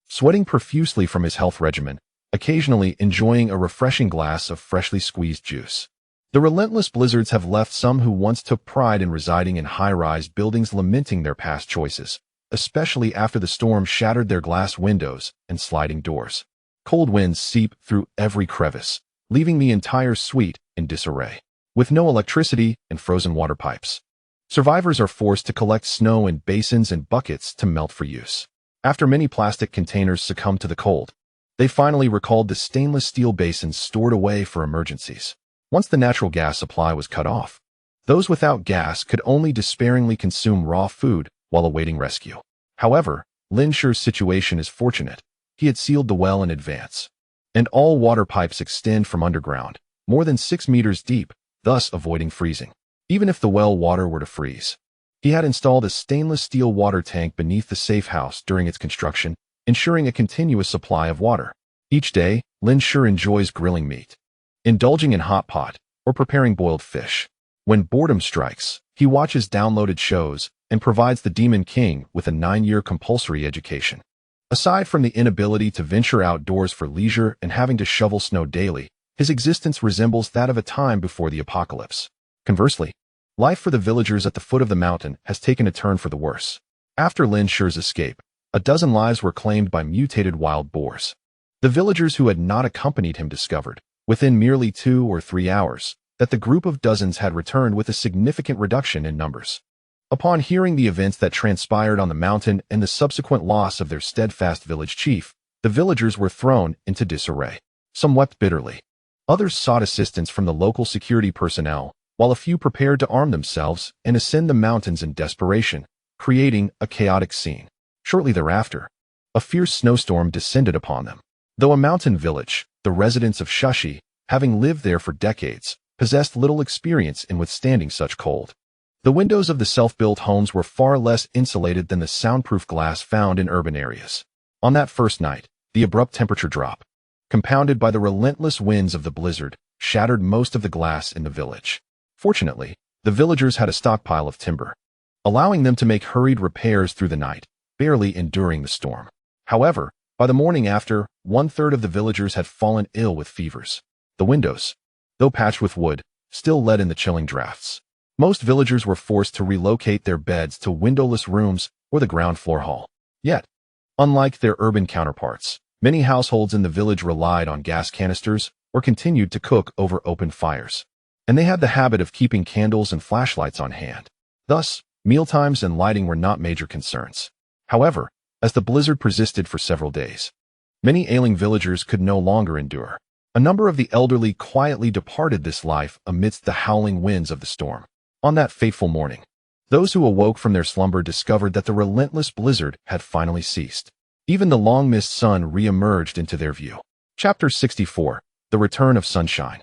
A: sweating profusely from his health regimen, occasionally enjoying a refreshing glass of freshly squeezed juice. The relentless blizzards have left some who once took pride in residing in high-rise buildings lamenting their past choices, especially after the storm shattered their glass windows and sliding doors. Cold winds seep through every crevice, leaving the entire suite in disarray. With no electricity and frozen water pipes, survivors are forced to collect snow in basins and buckets to melt for use. After many plastic containers succumbed to the cold, they finally recalled the stainless steel basins stored away for emergencies. Once the natural gas supply was cut off, those without gas could only despairingly consume raw food while awaiting rescue. However, Lin Shi's situation is fortunate. He had sealed the well in advance, and all water pipes extend from underground, more than 6 meters deep, thus avoiding freezing. Even if the well water were to freeze, he had installed a stainless steel water tank beneath the safe house during its construction, ensuring a continuous supply of water. Each day, Lin Shi enjoys grilling meat, indulging in hot pot, or preparing boiled fish. When boredom strikes, he watches downloaded shows and provides the Demon King with a 9-year compulsory education. Aside from the inability to venture outdoors for leisure and having to shovel snow daily, his existence resembles that of a time before the apocalypse. Conversely, life for the villagers at the foot of the mountain has taken a turn for the worse. After Lin Shi's escape, a dozen lives were claimed by mutated wild boars. The villagers who had not accompanied him discovered, within merely 2 or 3 hours, that the group of dozens had returned with a significant reduction in numbers. Upon hearing the events that transpired on the mountain and the subsequent loss of their steadfast village chief, the villagers were thrown into disarray. Some wept bitterly. Others sought assistance from the local security personnel, while a few prepared to arm themselves and ascend the mountains in desperation, creating a chaotic scene. Shortly thereafter, a fierce snowstorm descended upon them. Though a mountain village, the residents of Shashi, having lived there for decades, possessed little experience in withstanding such cold. The windows of the self-built homes were far less insulated than the soundproof glass found in urban areas. On that first night, the abrupt temperature drop, compounded by the relentless winds of the blizzard, shattered most of the glass in the village. Fortunately, the villagers had a stockpile of timber, allowing them to make hurried repairs through the night, barely enduring the storm. However, by the morning after, 1/3 of the villagers had fallen ill with fevers. The windows, though patched with wood, still let in the chilling drafts. Most villagers were forced to relocate their beds to windowless rooms or the ground floor hall. Yet, unlike their urban counterparts, many households in the village relied on gas canisters or continued to cook over open fires. And they had the habit of keeping candles and flashlights on hand. Thus, mealtimes and lighting were not major concerns. However, as the blizzard persisted for several days, many ailing villagers could no longer endure. A number of the elderly quietly departed this life amidst the howling winds of the storm. On that fateful morning, those who awoke from their slumber discovered that the relentless blizzard had finally ceased. Even the long-missed sun re-emerged into their view. Chapter 64, The Return of Sunshine.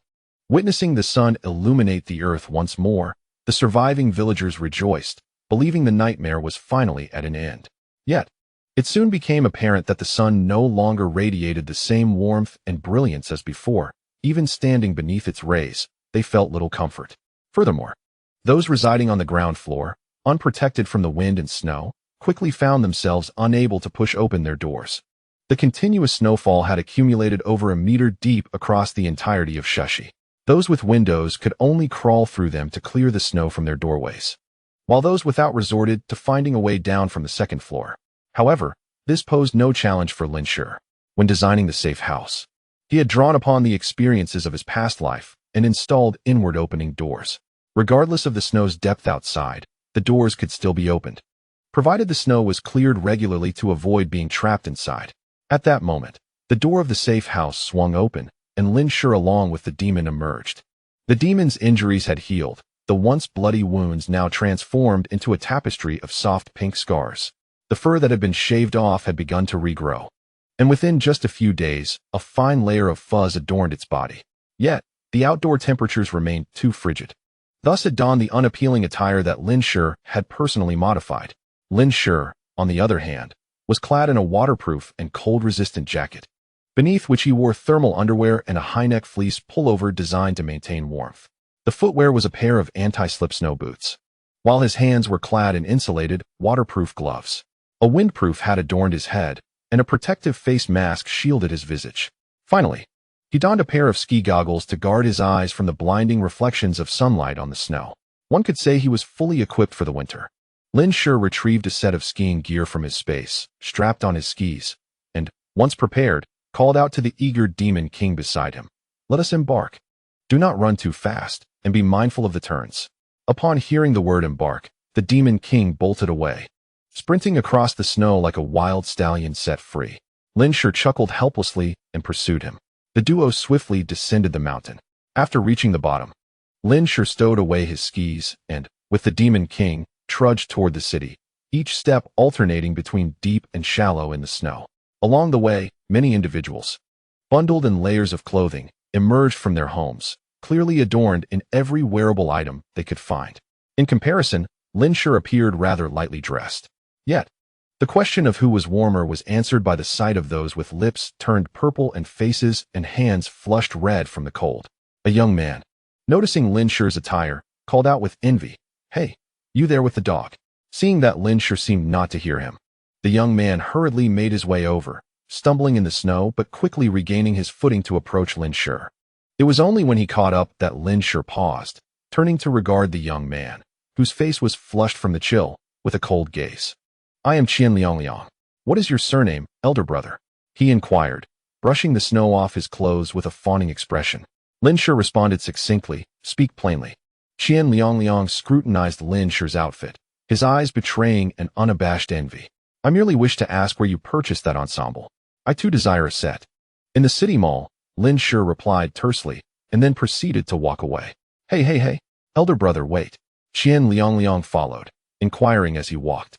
A: Witnessing the sun illuminate the earth once more, the surviving villagers rejoiced, believing the nightmare was finally at an end. Yet, it soon became apparent that the sun no longer radiated the same warmth and brilliance as before. Even standing beneath its rays, they felt little comfort. Furthermore, those residing on the ground floor, unprotected from the wind and snow, quickly found themselves unable to push open their doors. The continuous snowfall had accumulated over 1 meter deep across the entirety of Shashi. Those with windows could only crawl through them to clear the snow from their doorways, while those without resorted to finding a way down from the second floor. However, this posed no challenge for Lin Shi. When designing the safe house, he had drawn upon the experiences of his past life and installed inward opening doors. Regardless of the snow's depth outside, the doors could still be opened, provided the snow was cleared regularly to avoid being trapped inside. At that moment, the door of the safe house swung open, and Lin Shi along with the demon emerged. The demon's injuries had healed, the once bloody wounds now transformed into a tapestry of soft pink scars. The fur that had been shaved off had begun to regrow, and within just a few days, a fine layer of fuzz adorned its body. Yet, the outdoor temperatures remained too frigid. Thus it donned the unappealing attire that Lin Shi had personally modified. Lin Shi, on the other hand, was clad in a waterproof and cold-resistant jacket, beneath which he wore thermal underwear and a high-neck fleece pullover designed to maintain warmth. The footwear was a pair of anti-slip snow boots, while his hands were clad in insulated, waterproof gloves. A windproof hat adorned his head, and a protective face mask shielded his visage. Finally, He donned a pair of ski goggles to guard his eyes from the blinding reflections of sunlight on the snow. One could say he was fully equipped for the winter. Lin Shi retrieved a set of skiing gear from his space, strapped on his skis, and, once prepared, called out to the eager Demon King beside him. "Let us embark. Do not run too fast, and be mindful of the turns." Upon hearing the word embark, the Demon King bolted away, sprinting across the snow like a wild stallion set free. Lin Shi chuckled helplessly and pursued him. The duo swiftly descended the mountain. After reaching the bottom, Lin Shi stowed away his skis and, with the Demon King, trudged toward the city, each step alternating between deep and shallow in the snow. Along the way, many individuals, bundled in layers of clothing, emerged from their homes, clearly adorned in every wearable item they could find. In comparison, Lin Shi appeared rather lightly dressed. Yet, the question of who was warmer was answered by the sight of those with lips turned purple and faces and hands flushed red from the cold. A young man, noticing Lin Shi's attire, called out with envy, "Hey, you there with the dog?" Seeing that Lin Shi seemed not to hear him, the young man hurriedly made his way over, stumbling in the snow but quickly regaining his footing to approach Lin Shi. It was only when he caught up that Lin Shi paused, turning to regard the young man, whose face was flushed from the chill, with a cold gaze. "I am Qian Liang. What is your surname, elder brother?" he inquired, brushing the snow off his clothes with a fawning expression. Lin Shi responded succinctly, "Speak plainly." Qian Liang scrutinized Lin Shi's outfit, his eyes betraying an unabashed envy. "I merely wish to ask where you purchased that ensemble. I too desire a set." "In the city mall," Lin Shi replied tersely, and then proceeded to walk away. Hey, elder brother, wait." Qian Liang followed, inquiring as he walked.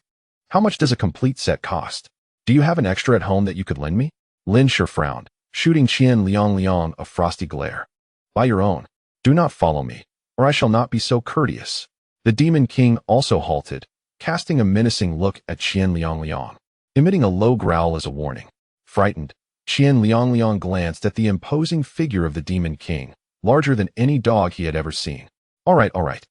A: "How much does a complete set cost? Do you have an extra at home that you could lend me?" Lin Shi frowned, shooting Qian Liang a frosty glare. "Buy your own. Do not follow me, or I shall not be so courteous." The Demon King also halted, casting a menacing look at Qian Liang, emitting a low growl as a warning. Frightened, Qian Liang glanced at the imposing figure of the Demon King, larger than any dog he had ever seen. All right.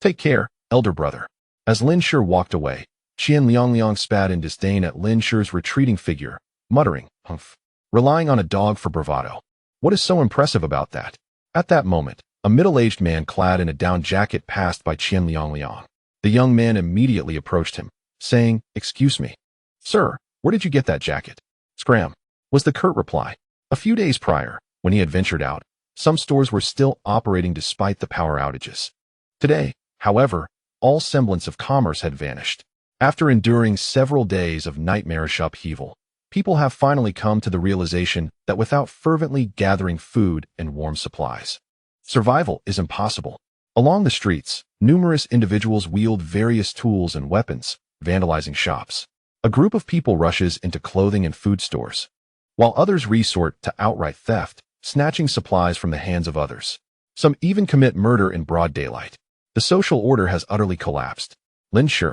A: Take care, elder brother." As Lin Shi walked away, Qian Liang spat in disdain at Lin Shi's retreating figure, muttering, "Humph, relying on a dog for bravado. What is so impressive about that?" At that moment, a middle-aged man clad in a down jacket passed by Qian Liang. The young man immediately approached him, saying, "Excuse me. Sir, where did you get that jacket?" "Scram," was the curt reply. A few days prior, when he had ventured out, some stores were still operating despite the power outages. Today, however, all semblance of commerce had vanished. After enduring several days of nightmarish upheaval, people have finally come to the realization that without fervently gathering food and warm supplies, survival is impossible. Along the streets, numerous individuals wield various tools and weapons, vandalizing shops. A group of people rushes into clothing and food stores, while others resort to outright theft, snatching supplies from the hands of others. Some even commit murder in broad daylight. The social order has utterly collapsed. Lin Shi,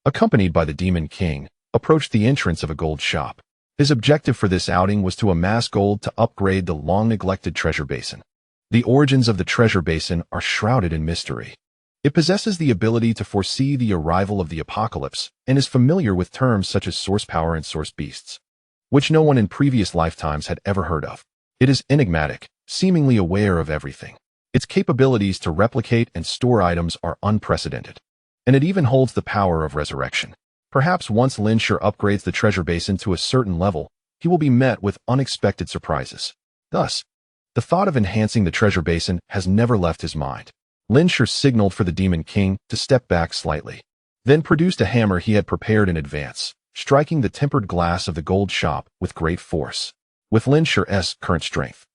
A: accompanied by the Demon King, approached the entrance of a gold shop. His objective for this outing was to amass gold to upgrade the long-neglected treasure basin. The origins of the treasure basin are shrouded in mystery. It possesses the ability to foresee the arrival of the apocalypse and is familiar with terms such as source power and source beasts, which no one in previous lifetimes had ever heard of. It is enigmatic, seemingly aware of everything. Its capabilities to replicate and store items are unprecedented, and it even holds the power of resurrection. Perhaps once Lin Shi upgrades the treasure basin to a certain level, he will be met with unexpected surprises. Thus, the thought of enhancing the treasure basin has never left his mind. Lin Shi signaled for the Demon King to step back slightly, then produced a hammer he had prepared in advance, striking the tempered glass of the gold shop with great force. With Lin Shi's current strength,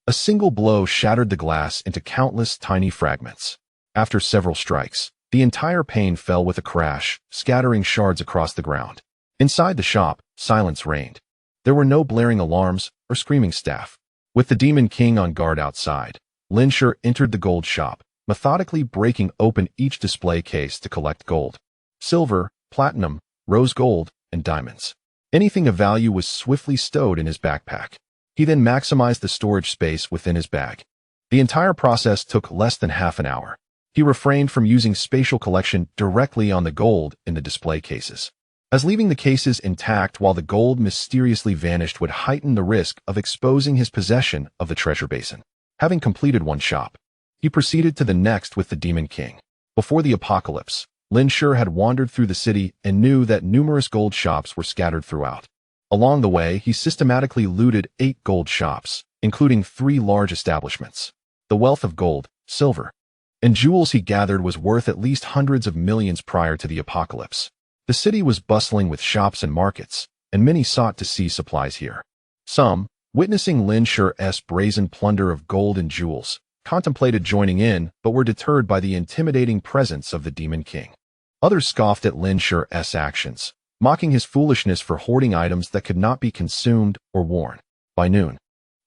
A: a single blow shattered the glass into countless tiny fragments. After several strikes, the entire pane fell with a crash, scattering shards across the ground. Inside the shop, silence reigned. There were no blaring alarms or screaming staff. With the Demon King on guard outside, Lin Shi entered the gold shop, methodically breaking open each display case to collect gold, silver, platinum, rose gold, and diamonds. Anything of value was swiftly stowed in his backpack. He then maximized the storage space within his bag. The entire process took less than half an hour. He refrained from using spatial collection directly on the gold in the display cases. as leaving the cases intact while the gold mysteriously vanished would heighten the risk of exposing his possession of the treasure basin. Having completed one shop, he proceeded to the next with the Demon King. Before the apocalypse, Lin Shi had wandered through the city and knew that numerous gold shops were scattered throughout. Along the way, he systematically looted 8 gold shops, including 3 large establishments. The wealth of gold, silver, and jewels he gathered was worth at least hundreds of millions prior to the apocalypse. The city was bustling with shops and markets, and many sought to seize supplies here. Some, witnessing Lin Shi's brazen plunder of gold and jewels, contemplated joining in but were deterred by the intimidating presence of the Demon King. Others scoffed at Lin Shi's actions, mocking his foolishness for hoarding items that could not be consumed or worn. By noon,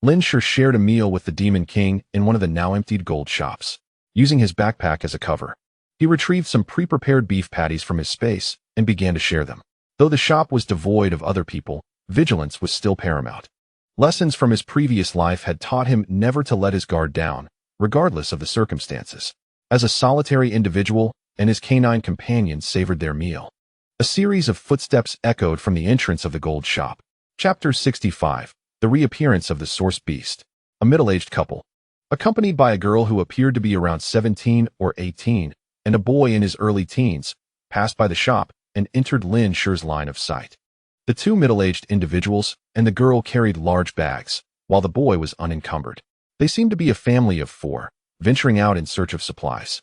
A: Lin Shi shared a meal with the Demon King in one of the now emptied gold shops. Using his backpack as a cover, he retrieved some pre-prepared beef patties from his space and began to share them. Though the shop was devoid of other people, vigilance was still paramount. Lessons from his previous life had taught him never to let his guard down, regardless of the circumstances. As a solitary individual, and his canine companion savored their meal. A series of footsteps echoed from the entrance of the gold shop. Chapter 65. The Reappearance of the Source Beast. A middle-aged couple, accompanied by a girl who appeared to be around 17 or 18, and a boy in his early teens, passed by the shop and entered Lin Shi's line of sight. The 2 middle-aged individuals and the girl carried large bags, while the boy was unencumbered. They seemed to be a family of 4, venturing out in search of supplies.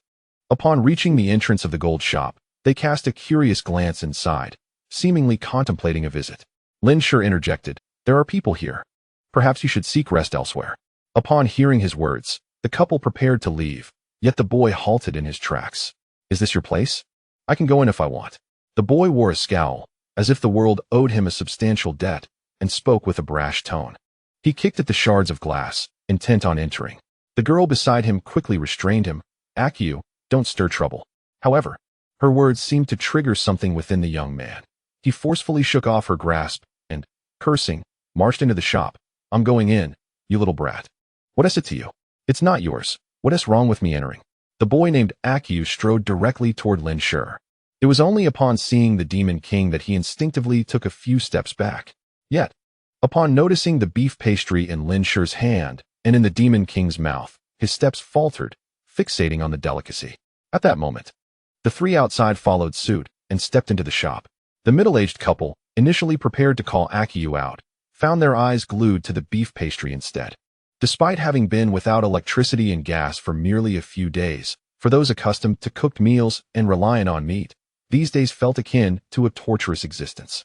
A: Upon reaching the entrance of the gold shop, they cast a curious glance inside, seemingly contemplating a visit. Lin Shi interjected, "There are people here. Perhaps you should seek rest elsewhere." Upon hearing his words, the couple prepared to leave, yet the boy halted in his tracks. "Is this your place? I can go in if I want." The boy wore a scowl, as if the world owed him a substantial debt, and spoke with a brash tone. He kicked at the shards of glass, intent on entering. The girl beside him quickly restrained him. "Aku, don't stir trouble." However, her words seemed to trigger something within the young man. He forcefully shook off her grasp and, cursing, marched into the shop. "I'm going in, you little brat. What is it to you? It's not yours. What is wrong with me entering?" The boy named Aku strode directly toward Lin Shi. It was only upon seeing the Demon King that he instinctively took a few steps back. Yet, upon noticing the beef pastry in Lin Shi's hand and in the Demon King's mouth, his steps faltered, fixating on the delicacy. At that moment, the 3 outside followed suit and stepped into the shop. The middle-aged couple, initially prepared to call Aku out, found their eyes glued to the beef pastry instead. Despite having been without electricity and gas for merely a few days, for those accustomed to cooked meals and reliant on meat, these days felt akin to a torturous existence.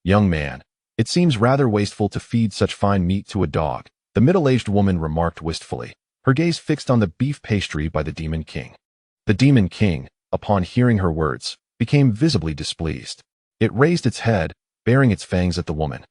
A: "Young man, it seems rather wasteful to feed such fine meat to a dog," the middle-aged woman remarked wistfully, her gaze fixed on the beef pastry by the Demon King. The Demon King, upon hearing her words, became visibly displeased. It raised its head, baring its fangs at the woman,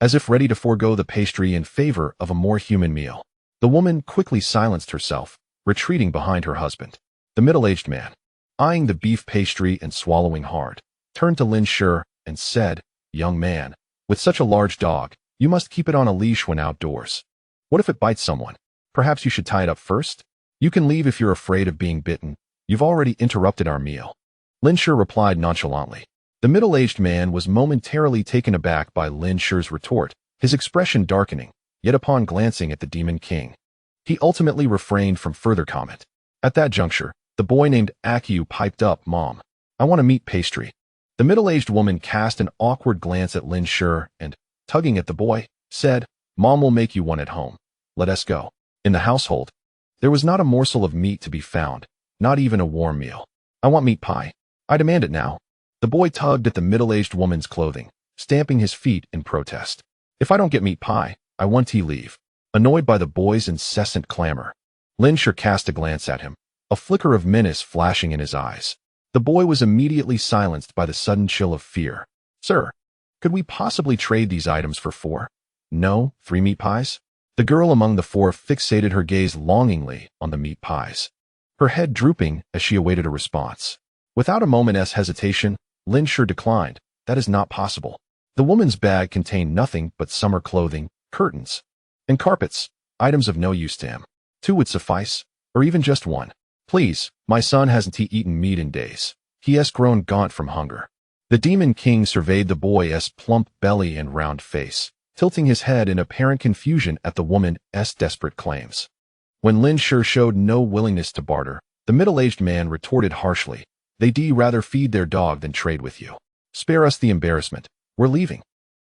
A: as if ready to forego the pastry in favor of a more human meal. The woman quickly silenced herself, retreating behind her husband. The middle-aged man, eyeing the beef pastry and swallowing hard, turned to Lin Shi and said, "Young man, with such a large dog, you must keep it on a leash when outdoors. What if it bites someone? Perhaps you should tie it up first? You can leave if you're afraid of being bitten. You've already interrupted our meal." Lin Shi replied nonchalantly. The middle-aged man was momentarily taken aback by Lin Shi's retort, his expression darkening, yet upon glancing at the Demon King, he ultimately refrained from further comment. At that juncture, the boy named Aku piped up, "Mom, I want a meat pastry." The middle-aged woman cast an awkward glance at Lin Shi and, tugging at the boy, said, "Mom will make you one at home. Let us go." In the household, there was not a morsel of meat to be found, not even a warm meal. "I want meat pie. I demand it now." The boy tugged at the middle-aged woman's clothing, stamping his feet in protest. "If I don't get meat pie, I want to leave." Annoyed by the boy's incessant clamor, Lin Shi cast a glance at him, a flicker of menace flashing in his eyes. The boy was immediately silenced by the sudden chill of fear. "Sir, could we possibly trade these items for 4? No, 3 meat pies?" The girl among the 4 fixated her gaze longingly on the meat pies, her head drooping as she awaited a response. Without a moment's hesitation, Lin Shi declined. "That is not possible." The woman's bag contained nothing but summer clothing, curtains, and carpets, items of no use to him. 2 would suffice, or even just 1. "Please, my son hasn't eaten meat in days. He has grown gaunt from hunger." The Demon King surveyed the boy's plump belly and round face, tilting his head in apparent confusion at the woman's desperate claims. When Lin Shi showed no willingness to barter, the middle-aged man retorted harshly, "They'd rather feed their dog than trade with you. Spare us the embarrassment. We're leaving."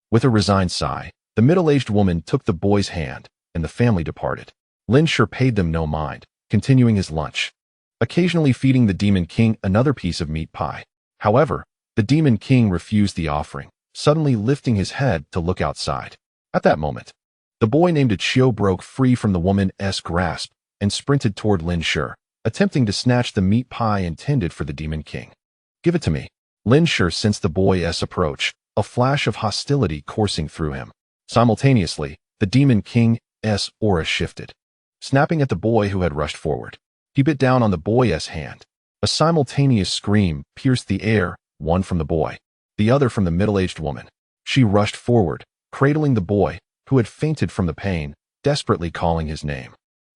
A: With a resigned sigh, the middle-aged woman took the boy's hand, and the family departed. Lin Shi paid them no mind, continuing his lunch, occasionally feeding the Demon King another piece of meat pie. However, the Demon King refused the offering, suddenly lifting his head to look outside. At that moment, the boy named Chiu broke free from the woman's grasp and sprinted toward Lin Shi, attempting to snatch the meat pie intended for the Demon King. "Give it to me." Lin Shi sensed the boy's approach, a flash of hostility coursing through him. Simultaneously, the Demon King's aura shifted, snapping at the boy who had rushed forward. He bit down on the boy's hand. A simultaneous scream pierced the air, one from the boy, the other from the middle-aged woman. She rushed forward, cradling the boy, who had fainted from the pain, desperately calling his name.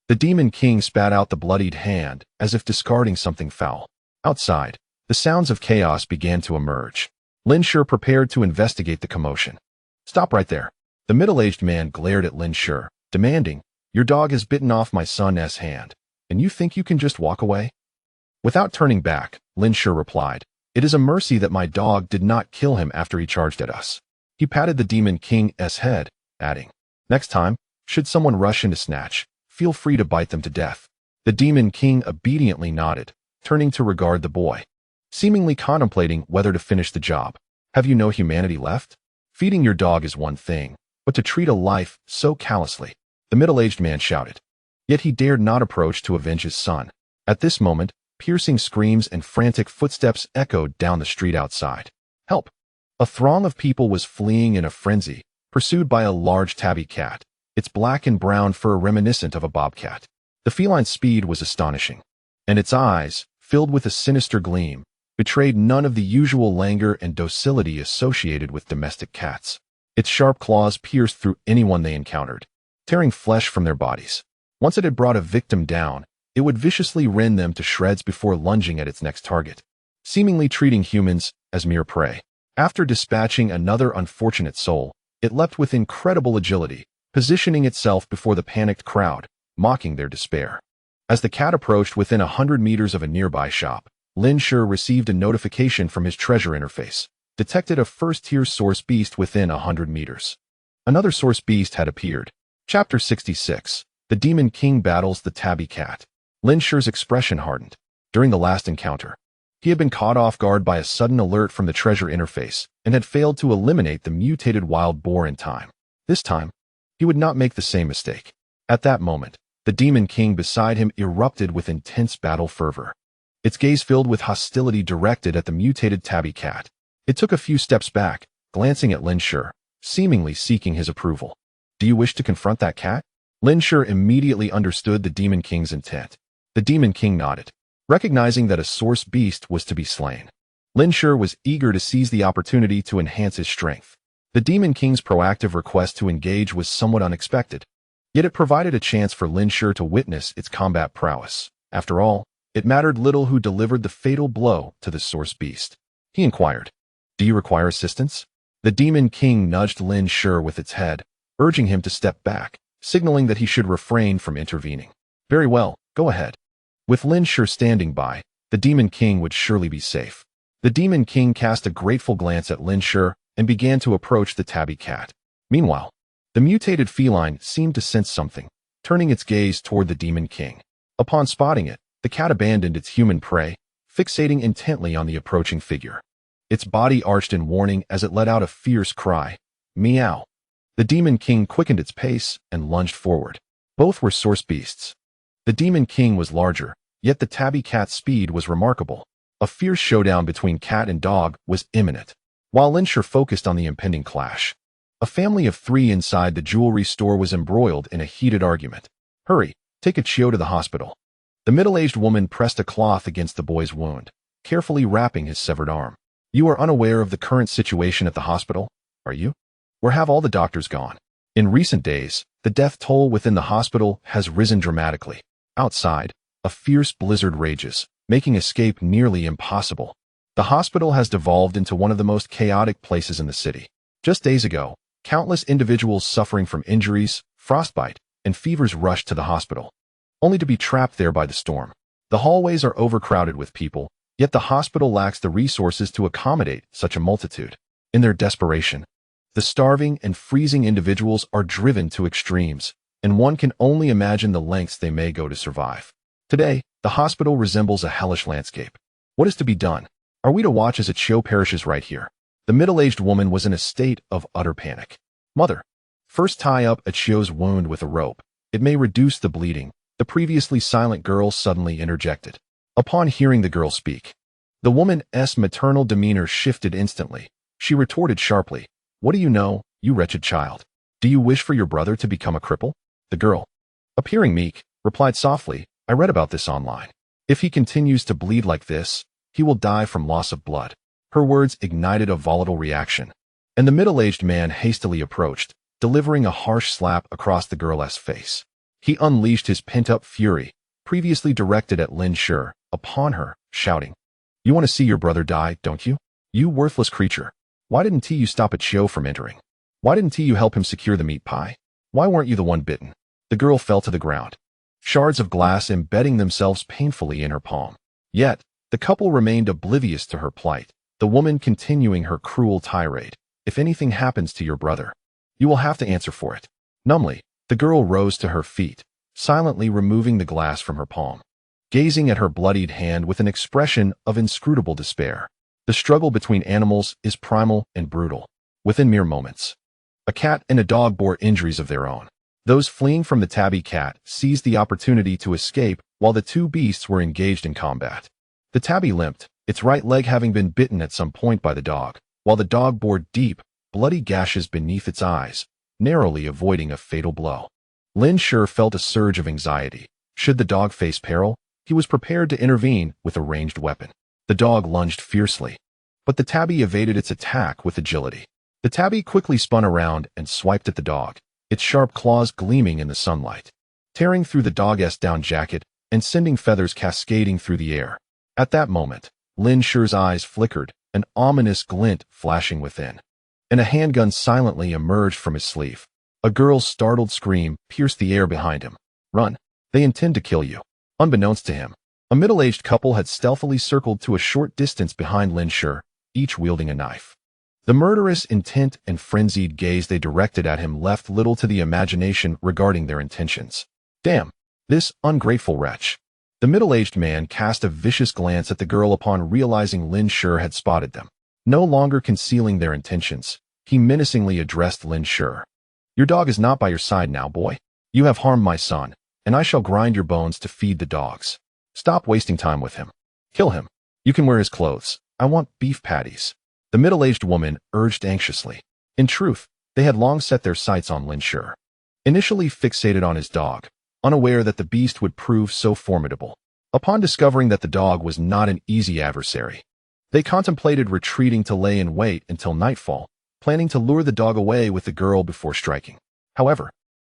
A: The Demon King spat out the bloodied hand, as if discarding something foul. Outside, the sounds of chaos began to emerge. Lin Shi prepared to investigate the commotion. "Stop right there." The middle-aged man glared at Lin Shi, demanding, "Your dog has bitten off my son's hand, and you think you can just walk away?" Without turning back, Lin Shi replied, "It is a mercy that my dog did not kill him after he charged at us." He patted the Demon King's head, adding, "Next time, should someone rush in to snatch, feel free to bite them to death." The Demon King obediently nodded, turning to regard the boy, seemingly contemplating whether to finish the job. "Have you no humanity left? Feeding your dog is one thing, but to treat a life so callously," the middle-aged man shouted. Yet he dared not approach to avenge his son. At this moment, piercing screams and frantic footsteps echoed down the street outside. "Help!" A throng of people was fleeing in a frenzy, pursued by a large tabby cat, its black and brown fur reminiscent of a bobcat. The feline's speed was astonishing, and its eyes, filled with a sinister gleam, betrayed none of the usual languor and docility associated with domestic cats. Its sharp claws pierced through anyone they encountered, tearing flesh from their bodies. Once it had brought a victim down, it would viciously rend them to shreds before lunging at its next target, seemingly treating humans as mere prey. After dispatching another unfortunate soul, it leapt with incredible agility, positioning itself before the panicked crowd, mocking their despair. As the cat approached within 100 meters of a nearby shop, Lin Shi received a notification from his treasure interface, detected a first-tier source beast within 100 meters. Another source beast had appeared. Chapter 66. The Demon King battles the tabby cat. Lin Shi's expression hardened. During the last encounter, he had been caught off guard by a sudden alert from the treasure interface and had failed to eliminate the mutated wild boar in time. This time, he would not make the same mistake. At that moment, the Demon King beside him erupted with intense battle fervor, its gaze filled with hostility directed at the mutated tabby cat. It took a few steps back, glancing at Lin Shi, seemingly seeking his approval. "Do you wish to confront that cat?" Lin Shi immediately understood the Demon King's intent. The Demon King nodded, recognizing that a source beast was to be slain. Lin Shi was eager to seize the opportunity to enhance his strength. The Demon King's proactive request to engage was somewhat unexpected, yet it provided a chance for Lin Shi to witness its combat prowess. After all, it mattered little who delivered the fatal blow to the source beast. He inquired, "Do you require assistance?" The Demon King nudged Lin Shi with its head, urging him to step back, signaling that he should refrain from intervening. "Very well, go ahead." With Lin Shi standing by, the Demon King would surely be safe. The Demon King cast a grateful glance at Lin Shi and began to approach the tabby cat. Meanwhile, the mutated feline seemed to sense something, turning its gaze toward the Demon King. Upon spotting it, the cat abandoned its human prey, fixating intently on the approaching figure. Its body arched in warning as it let out a fierce cry, "Meow." The Demon King quickened its pace and lunged forward. Both were source beasts. The Demon King was larger, yet the tabby cat's speed was remarkable. A fierce showdown between cat and dog was imminent. While Lin Shi focused on the impending clash, a family of 3 inside the jewelry store was embroiled in a heated argument. "Hurry, take Chiu to the hospital." The middle-aged woman pressed a cloth against the boy's wound, carefully wrapping his severed arm. "You are unaware of the current situation at the hospital, are you? Where have all the doctors gone?" In recent days, the death toll within the hospital has risen dramatically. Outside, a fierce blizzard rages, making escape nearly impossible. The hospital has devolved into one of the most chaotic places in the city. Just days ago, countless individuals suffering from injuries, frostbite, and fevers rushed to the hospital, only to be trapped there by the storm. The hallways are overcrowded with people, yet the hospital lacks the resources to accommodate such a multitude. In their desperation, the starving and freezing individuals are driven to extremes, and one can only imagine the lengths they may go to survive. Today, the hospital resembles a hellish landscape. What is to be done? Are we to watch as a Chiyo perishes right here? The middle-aged woman was in a state of utter panic. Mother, first tie up a Chiyo's wound with a rope. It may reduce the bleeding, the previously silent girl suddenly interjected. Upon hearing the girl speak, the woman's maternal demeanor shifted instantly. She retorted sharply, "What do you know, you wretched child? Do you wish for your brother to become a cripple?" The girl, appearing meek, replied softly, "I read about this online. If he continues to bleed like this, he will die from loss of blood." Her words ignited a volatile reaction, and the middle-aged man hastily approached, delivering a harsh slap across the girl's face. He unleashed his pent-up fury, previously directed at Lin Shi, upon her, shouting, "You want to see your brother die, don't you? You worthless creature. Why didn't you stop a Chiyo from entering? Why didn't you help him secure the meat pie? Why weren't you the one bitten?" The girl fell to the ground, shards of glass embedding themselves painfully in her palm. Yet, the couple remained oblivious to her plight, the woman continuing her cruel tirade. "If anything happens to your brother, you will have to answer for it." Numbly, the girl rose to her feet, silently removing the glass from her palm, gazing at her bloodied hand with an expression of inscrutable despair. The struggle between animals is primal and brutal. Within mere moments, a cat and a dog bore injuries of their own. Those fleeing from the tabby cat seized the opportunity to escape while the two beasts were engaged in combat. The tabby limped, its right leg having been bitten at some point by the dog, while the dog bore deep, bloody gashes beneath its eyes, narrowly avoiding a fatal blow. Lin Shi felt a surge of anxiety. Should the dog face peril, he was prepared to intervene with a ranged weapon. The dog lunged fiercely, but the tabby evaded its attack with agility. The tabby quickly spun around and swiped at the dog, its sharp claws gleaming in the sunlight, tearing through the dog's down jacket and sending feathers cascading through the air. At that moment, Lin Shi's eyes flickered, an ominous glint flashing within, and a handgun silently emerged from his sleeve. A girl's startled scream pierced the air behind him. "Run! They intend to kill you." Unbeknownst to him, a middle-aged couple had stealthily circled to a short distance behind Lin Shi, each wielding a knife. The murderous intent and frenzied gaze they directed at him left little to the imagination regarding their intentions. "Damn, this ungrateful wretch." The middle-aged man cast a vicious glance at the girl upon realizing Lin Shi had spotted them. No longer concealing their intentions, he menacingly addressed Lin Shi. "Your dog is not by your side now, boy. You have harmed my son, and I shall grind your bones to feed the dogs. Stop wasting time with him. Kill him. You can wear his clothes. I want beef patties." The middle-aged woman urged anxiously. In truth, they had long set their sights on Lin Shi. Initially fixated on his dog, unaware that the beast would prove so formidable. Upon discovering that the dog was not an easy adversary, they contemplated retreating to lay in wait until nightfall, planning to lure the dog away with the girl before striking. However,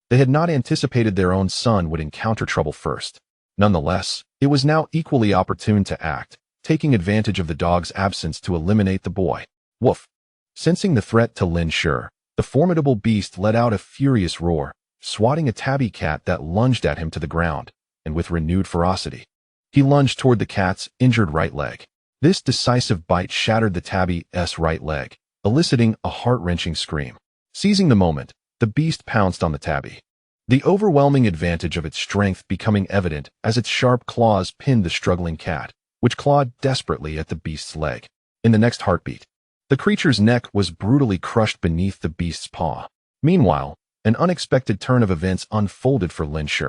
A: they had not anticipated their own son would encounter trouble first. Nonetheless, it was now equally opportune to act, taking advantage of the dog's absence to eliminate the boy. Woof! Sensing the threat to Lin Shi, the formidable beast let out a furious roar, swatting a tabby cat that lunged at him to the ground, and with renewed ferocity, he lunged toward the cat's injured right leg. This decisive bite shattered the tabby's right leg, eliciting a heart-wrenching scream. Seizing the moment, the beast pounced on the tabby, the overwhelming advantage of its strength becoming evident as its sharp claws pinned the struggling cat, which clawed desperately at the beast's leg. In the next heartbeat, the creature's neck was brutally crushed beneath the beast's paw. Meanwhile, an unexpected turn of events unfolded for Lin Shi.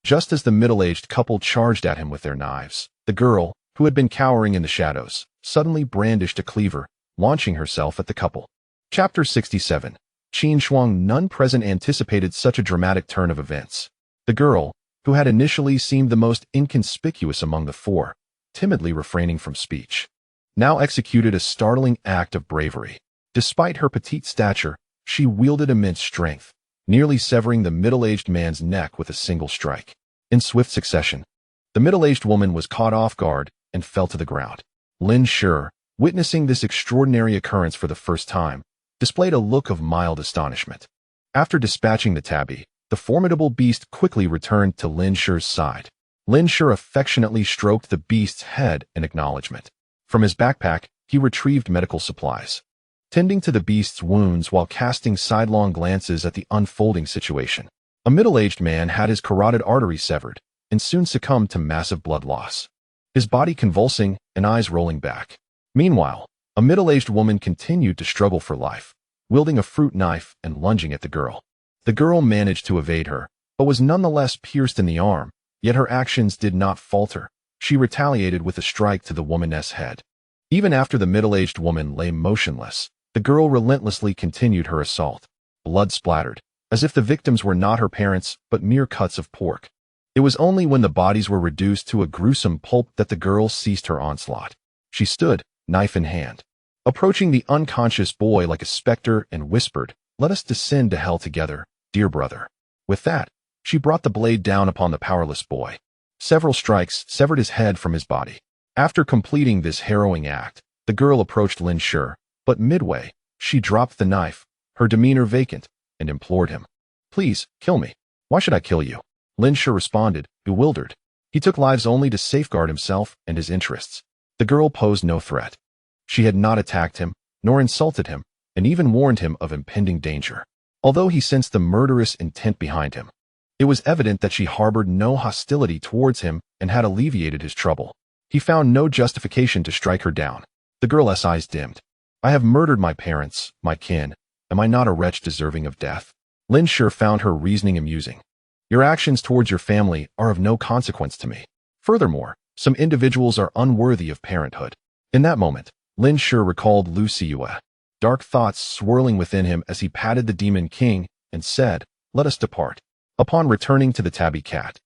A: Just as the middle-aged couple charged at him with their knives, the girl, who had been cowering in the shadows, suddenly brandished a cleaver, launching herself at the couple. Chapter 67. Qin Shuang. None present anticipated such a dramatic turn of events. The girl, who had initially seemed the most inconspicuous among the four, timidly refraining from speech, now executed a startling act of bravery. Despite her petite stature, she wielded immense strength, nearly severing the middle-aged man's neck with a single strike. In swift succession, the middle-aged woman was caught off guard and fell to the ground. Lin Shi, witnessing this extraordinary occurrence for the first time, displayed a look of mild astonishment. After dispatching the tabby, the formidable beast quickly returned to Lin Shi's side. Lin Shi affectionately stroked the beast's head in acknowledgement. From his backpack, he retrieved medical supplies, tending to the beast's wounds while casting sidelong glances at the unfolding situation. A middle-aged man had his carotid artery severed and soon succumbed to massive blood loss, his body convulsing and eyes rolling back. Meanwhile, a middle-aged woman continued to struggle for life, wielding a fruit knife and lunging at the girl. The girl managed to evade her, but was nonetheless pierced in the arm, yet her actions did not falter. She retaliated with a strike to the woman's head. Even after the middle-aged woman lay motionless, the girl relentlessly continued her assault. Blood splattered, as if the victims were not her parents but mere cuts of pork. It was only when the bodies were reduced to a gruesome pulp that the girl ceased her onslaught. She stood, knife in hand, approaching the unconscious boy like a specter and whispered, "Let us descend to hell together, dear brother." With that, she brought the blade down upon the powerless boy. Several strikes severed his head from his body. After completing this harrowing act, the girl approached Lin Shi, but midway, she dropped the knife, her demeanor vacant, and implored him, "Please, kill me. Why should I kill you?" Lin Shi responded, bewildered. He took lives only to safeguard himself and his interests. The girl posed no threat. She had not attacked him, nor insulted him, and even warned him of impending danger. Although he sensed the murderous intent behind him, it was evident that she harbored no hostility towards him and had alleviated his trouble. He found no justification to strike her down. The girl's eyes dimmed. "I have murdered my parents, my kin. Am I not a wretch deserving of death?" Lin Shi found her reasoning amusing. "Your actions towards your family are of no consequence to me. Furthermore, some individuals are unworthy of parenthood." In that moment, Lin Shi recalled Lu Xiyue, dark thoughts swirling within him as he patted the Demon King and said, "Let us depart." Upon returning to the tabby cat,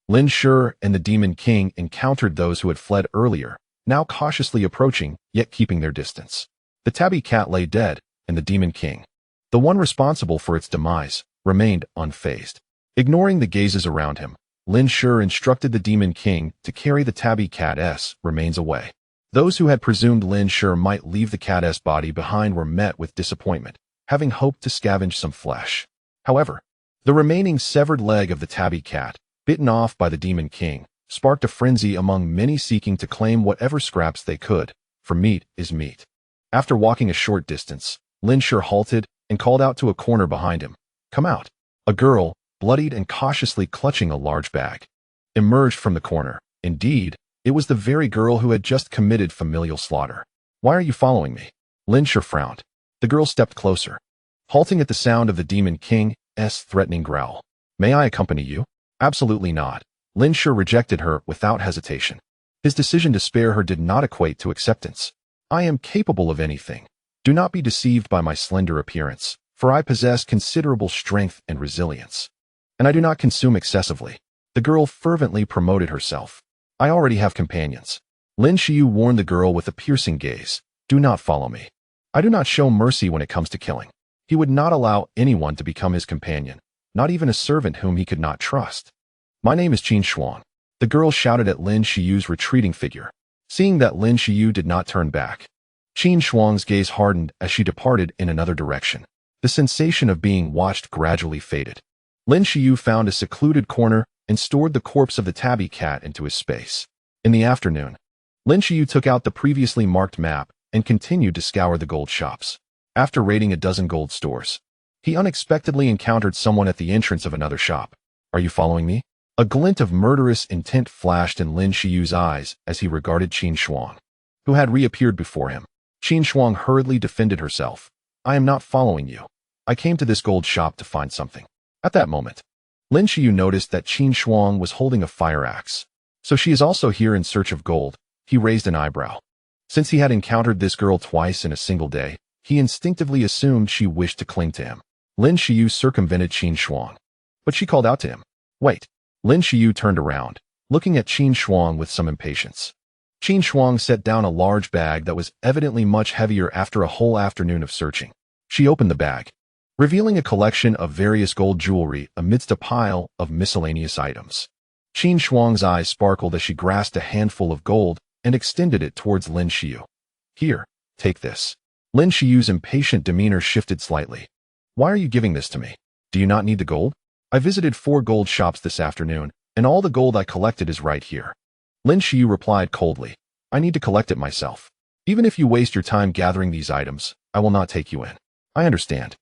A: Lin Shi and the Demon King encountered those who had fled earlier, now cautiously approaching, yet keeping their distance. The tabby cat lay dead, and the Demon King, the one responsible for its demise, remained unfazed. Ignoring the gazes around him, Lin Shi instructed the Demon King to carry the tabby cat's remains away. Those who had presumed Lin Shi might leave the cat's body behind were met with disappointment, having hoped to scavenge some flesh. However, the remaining severed leg of the tabby cat, bitten off by the Demon King, sparked a frenzy among many seeking to claim whatever scraps they could, for meat is meat. After walking a short distance, Lin Shi halted and called out to a corner behind him, "Come out." A girl, bloodied and cautiously clutching a large bag, emerged from the corner. Indeed, it was the very girl who had just committed familial slaughter. "Why are you following me?" Lin Shi frowned. The girl stepped closer, halting at the sound of the Demon King's threatening growl. "May I accompany you?" "Absolutely not." Lin Shi rejected her without hesitation. His decision to spare her did not equate to acceptance. "I am capable of anything. Do not be deceived by my slender appearance, for I possess considerable strength and resilience. And I do not consume excessively." The girl fervently promoted herself. "I already have companions." Lin Shi warned the girl with a piercing gaze, "Do not follow me. I do not show mercy when it comes to killing." He would not allow anyone to become his companion, not even a servant whom he could not trust. "My name is Qin Shuang." The girl shouted at Lin Shi's retreating figure. Seeing that Lin Shi did not turn back, Qin Shuang's gaze hardened as she departed in another direction. The sensation of being watched gradually faded. Lin Shi found a secluded corner and stored the corpse of the tabby cat into his space. In the afternoon, Lin Shi took out the previously marked map and continued to scour the gold shops. After raiding a dozen gold stores, he unexpectedly encountered someone at the entrance of another shop. "Are you following me?" A glint of murderous intent flashed in Lin Shi's eyes as he regarded Qin Shuang, who had reappeared before him. Qin Shuang hurriedly defended herself. "I am not following you. I came to this gold shop to find something." At that moment, Lin Shi noticed that Qin Shuang was holding a fire axe. "So she is also here in search of gold." He raised an eyebrow. Since he had encountered this girl twice in a single day, he instinctively assumed she wished to cling to him. Lin Shi circumvented Qin Shuang, but she called out to him, "Wait." Lin Shi turned around, looking at Qin Shuang with some impatience. Qin Shuang set down a large bag that was evidently much heavier after a whole afternoon of searching. She opened the bag, revealing a collection of various gold jewelry amidst a pile of miscellaneous items. Qin Shuang's eyes sparkled as she grasped a handful of gold and extended it towards Lin Shi. Here, take this. Lin Shi's impatient demeanor shifted slightly. Why are you giving this to me? Do you not need the gold? I visited 4 gold shops this afternoon, and all the gold I collected is right here. Lin Shi replied coldly. I need to collect it myself. Even if you waste your time gathering these items, I will not take you in. I understand.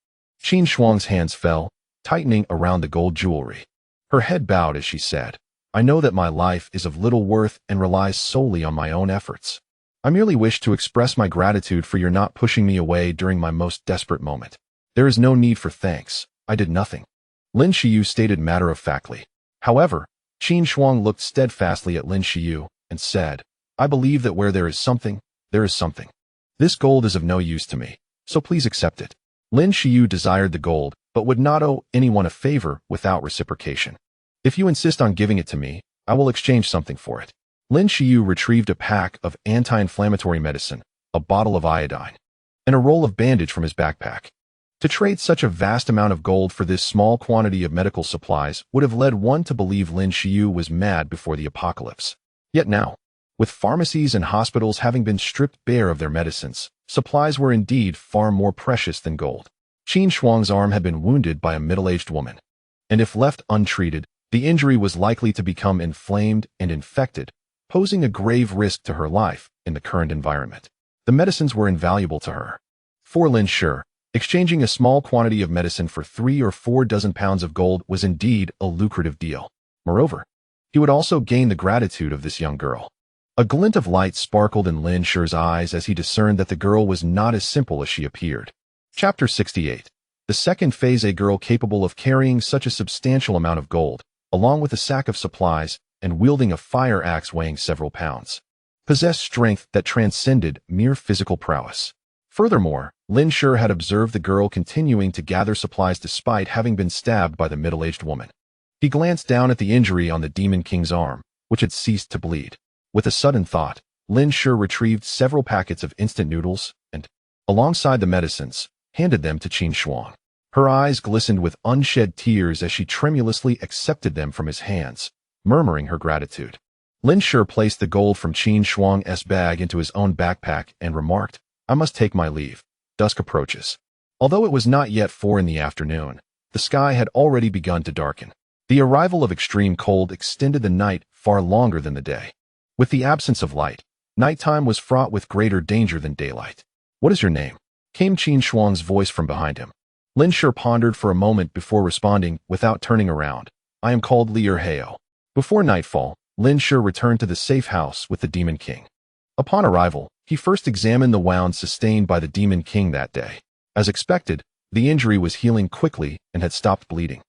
A: Qin Shuang's hands fell, tightening around the gold jewelry. Her head bowed as she said, I know that my life is of little worth and relies solely on my own efforts. I merely wish to express my gratitude for your not pushing me away during my most desperate moment. There is no need for thanks. I did nothing. Lin Shi stated matter-of-factly. However, Qin Shuang looked steadfastly at Lin Shi and said, I believe that where there is something, there is something. This gold is of no use to me, so please accept it. Lin Shi desired the gold, but would not owe anyone a favor without reciprocation. If you insist on giving it to me, I will exchange something for it. Lin Shi retrieved a pack of anti-inflammatory medicine, a bottle of iodine, and a roll of bandage from his backpack. To trade such a vast amount of gold for this small quantity of medical supplies would have led one to believe Lin Shi was mad before the apocalypse. Yet now, with pharmacies and hospitals having been stripped bare of their medicines, supplies were indeed far more precious than gold. Qin Shuang's arm had been wounded by a middle-aged woman, and if left untreated, the injury was likely to become inflamed and infected, posing a grave risk to her life in the current environment. The medicines were invaluable to her. For Lin Shi, exchanging a small quantity of medicine for 3 or 4 dozen pounds of gold was indeed a lucrative deal. Moreover, he would also gain the gratitude of this young girl. A glint of light sparkled in Lin Shi's eyes as he discerned that the girl was not as simple as she appeared. Chapter 68. The second phase. A girl capable of carrying such a substantial amount of gold, along with a sack of supplies, and wielding a fire axe weighing several pounds, possessed strength that transcended mere physical prowess. Furthermore, Lin Shi had observed the girl continuing to gather supplies despite having been stabbed by the middle-aged woman. He glanced down at the injury on the Demon King's arm, which had ceased to bleed. With a sudden thought, Lin Shi retrieved several packets of instant noodles and, alongside the medicines, handed them to Qin Shuang. Her eyes glistened with unshed tears as she tremulously accepted them from his hands, murmuring her gratitude. Lin Shi placed the gold from Qin Shuang's bag into his own backpack and remarked, I must take my leave. Dusk approaches. Although it was not yet 4 in the afternoon, the sky had already begun to darken. The arrival of extreme cold extended the night far longer than the day. With the absence of light, nighttime was fraught with greater danger than daylight. What is your name? Came Qin Shuang's voice from behind him. Lin Shi pondered for a moment before responding without turning around. I am called Li Hao. Before nightfall, Lin Shi returned to the safe house with the Demon King. Upon arrival, he first examined the wounds sustained by the Demon King that day. As expected, the injury was healing quickly and had stopped bleeding.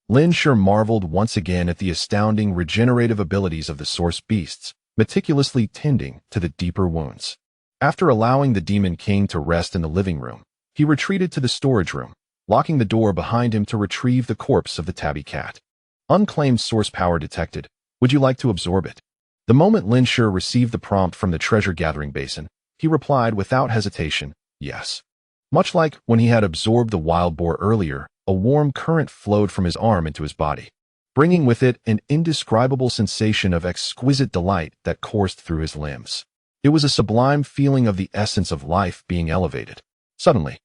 A: Lin Shi marveled once again at the astounding regenerative abilities of the source beasts, meticulously tending to the deeper wounds. After allowing the Demon King to rest in the living room, he retreated to the storage room, locking the door behind him to retrieve the corpse of the tabby cat. Unclaimed source power detected. Would you like to absorb it? The moment Lin Shi received the prompt from the treasure-gathering basin, he replied without hesitation, yes. Much like when he had absorbed the wild boar earlier, a warm current flowed from his arm into his body, bringing with it an indescribable sensation of exquisite delight that coursed through his limbs. It was a sublime feeling of the essence of life being elevated. Suddenly,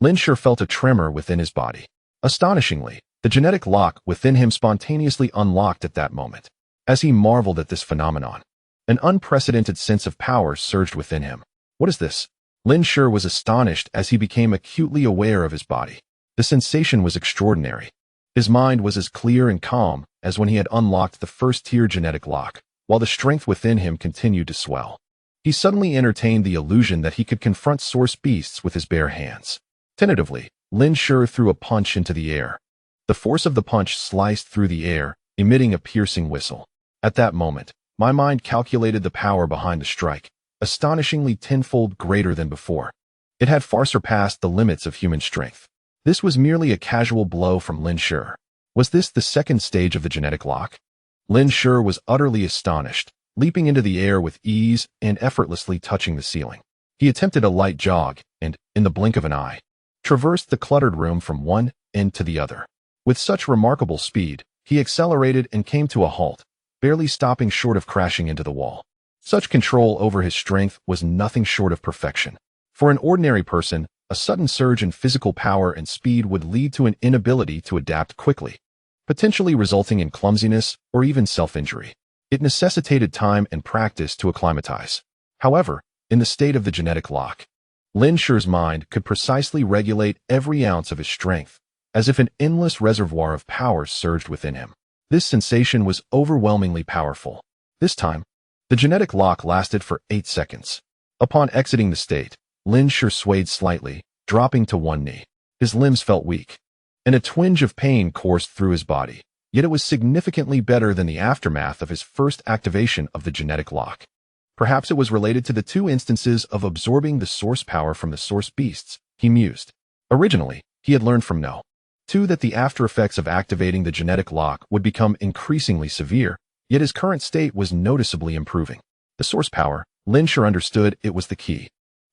A: Lin Shi felt a tremor within his body. Astonishingly, the genetic lock within him spontaneously unlocked at that moment. As he marveled at this phenomenon, an unprecedented sense of power surged within him. What is this? Lin Shi was astonished as he became acutely aware of his body. The sensation was extraordinary. His mind was as clear and calm as when he had unlocked the first-tier genetic lock, while the strength within him continued to swell. He suddenly entertained the illusion that he could confront source beasts with his bare hands. Tentatively, Lin Shi threw a punch into the air. The force of the punch sliced through the air, emitting a piercing whistle. At that moment, my mind calculated the power behind the strike, astonishingly tenfold greater than before. It had far surpassed the limits of human strength. This was merely a casual blow from Lin Shi. Was this the second stage of the genetic lock? Lin Shi was utterly astonished, leaping into the air with ease and effortlessly touching the ceiling. He attempted a light jog and, in the blink of an eye, traversed the cluttered room from one end to the other. With such remarkable speed, he accelerated and came to a halt, barely stopping short of crashing into the wall. Such control over his strength was nothing short of perfection. For an ordinary person, a sudden surge in physical power and speed would lead to an inability to adapt quickly, potentially resulting in clumsiness or even self-injury. It necessitated time and practice to acclimatize. However, in the state of the genetic lock, Lin Shi's mind could precisely regulate every ounce of his strength, as if an endless reservoir of power surged within him. This sensation was overwhelmingly powerful. This time, the genetic lock lasted for 8 seconds. Upon exiting the state, Lin Shi swayed slightly, dropping to one knee. His limbs felt weak, and a twinge of pain coursed through his body. Yet it was significantly better than the aftermath of his first activation of the genetic lock. Perhaps it was related to the 2 instances of absorbing the source power from the source beasts, he mused. Originally, he had learned from No. 2 that the after effects of activating the genetic lock would become increasingly severe, yet his current state was noticeably improving. The source power, Lin Shi understood it was the key.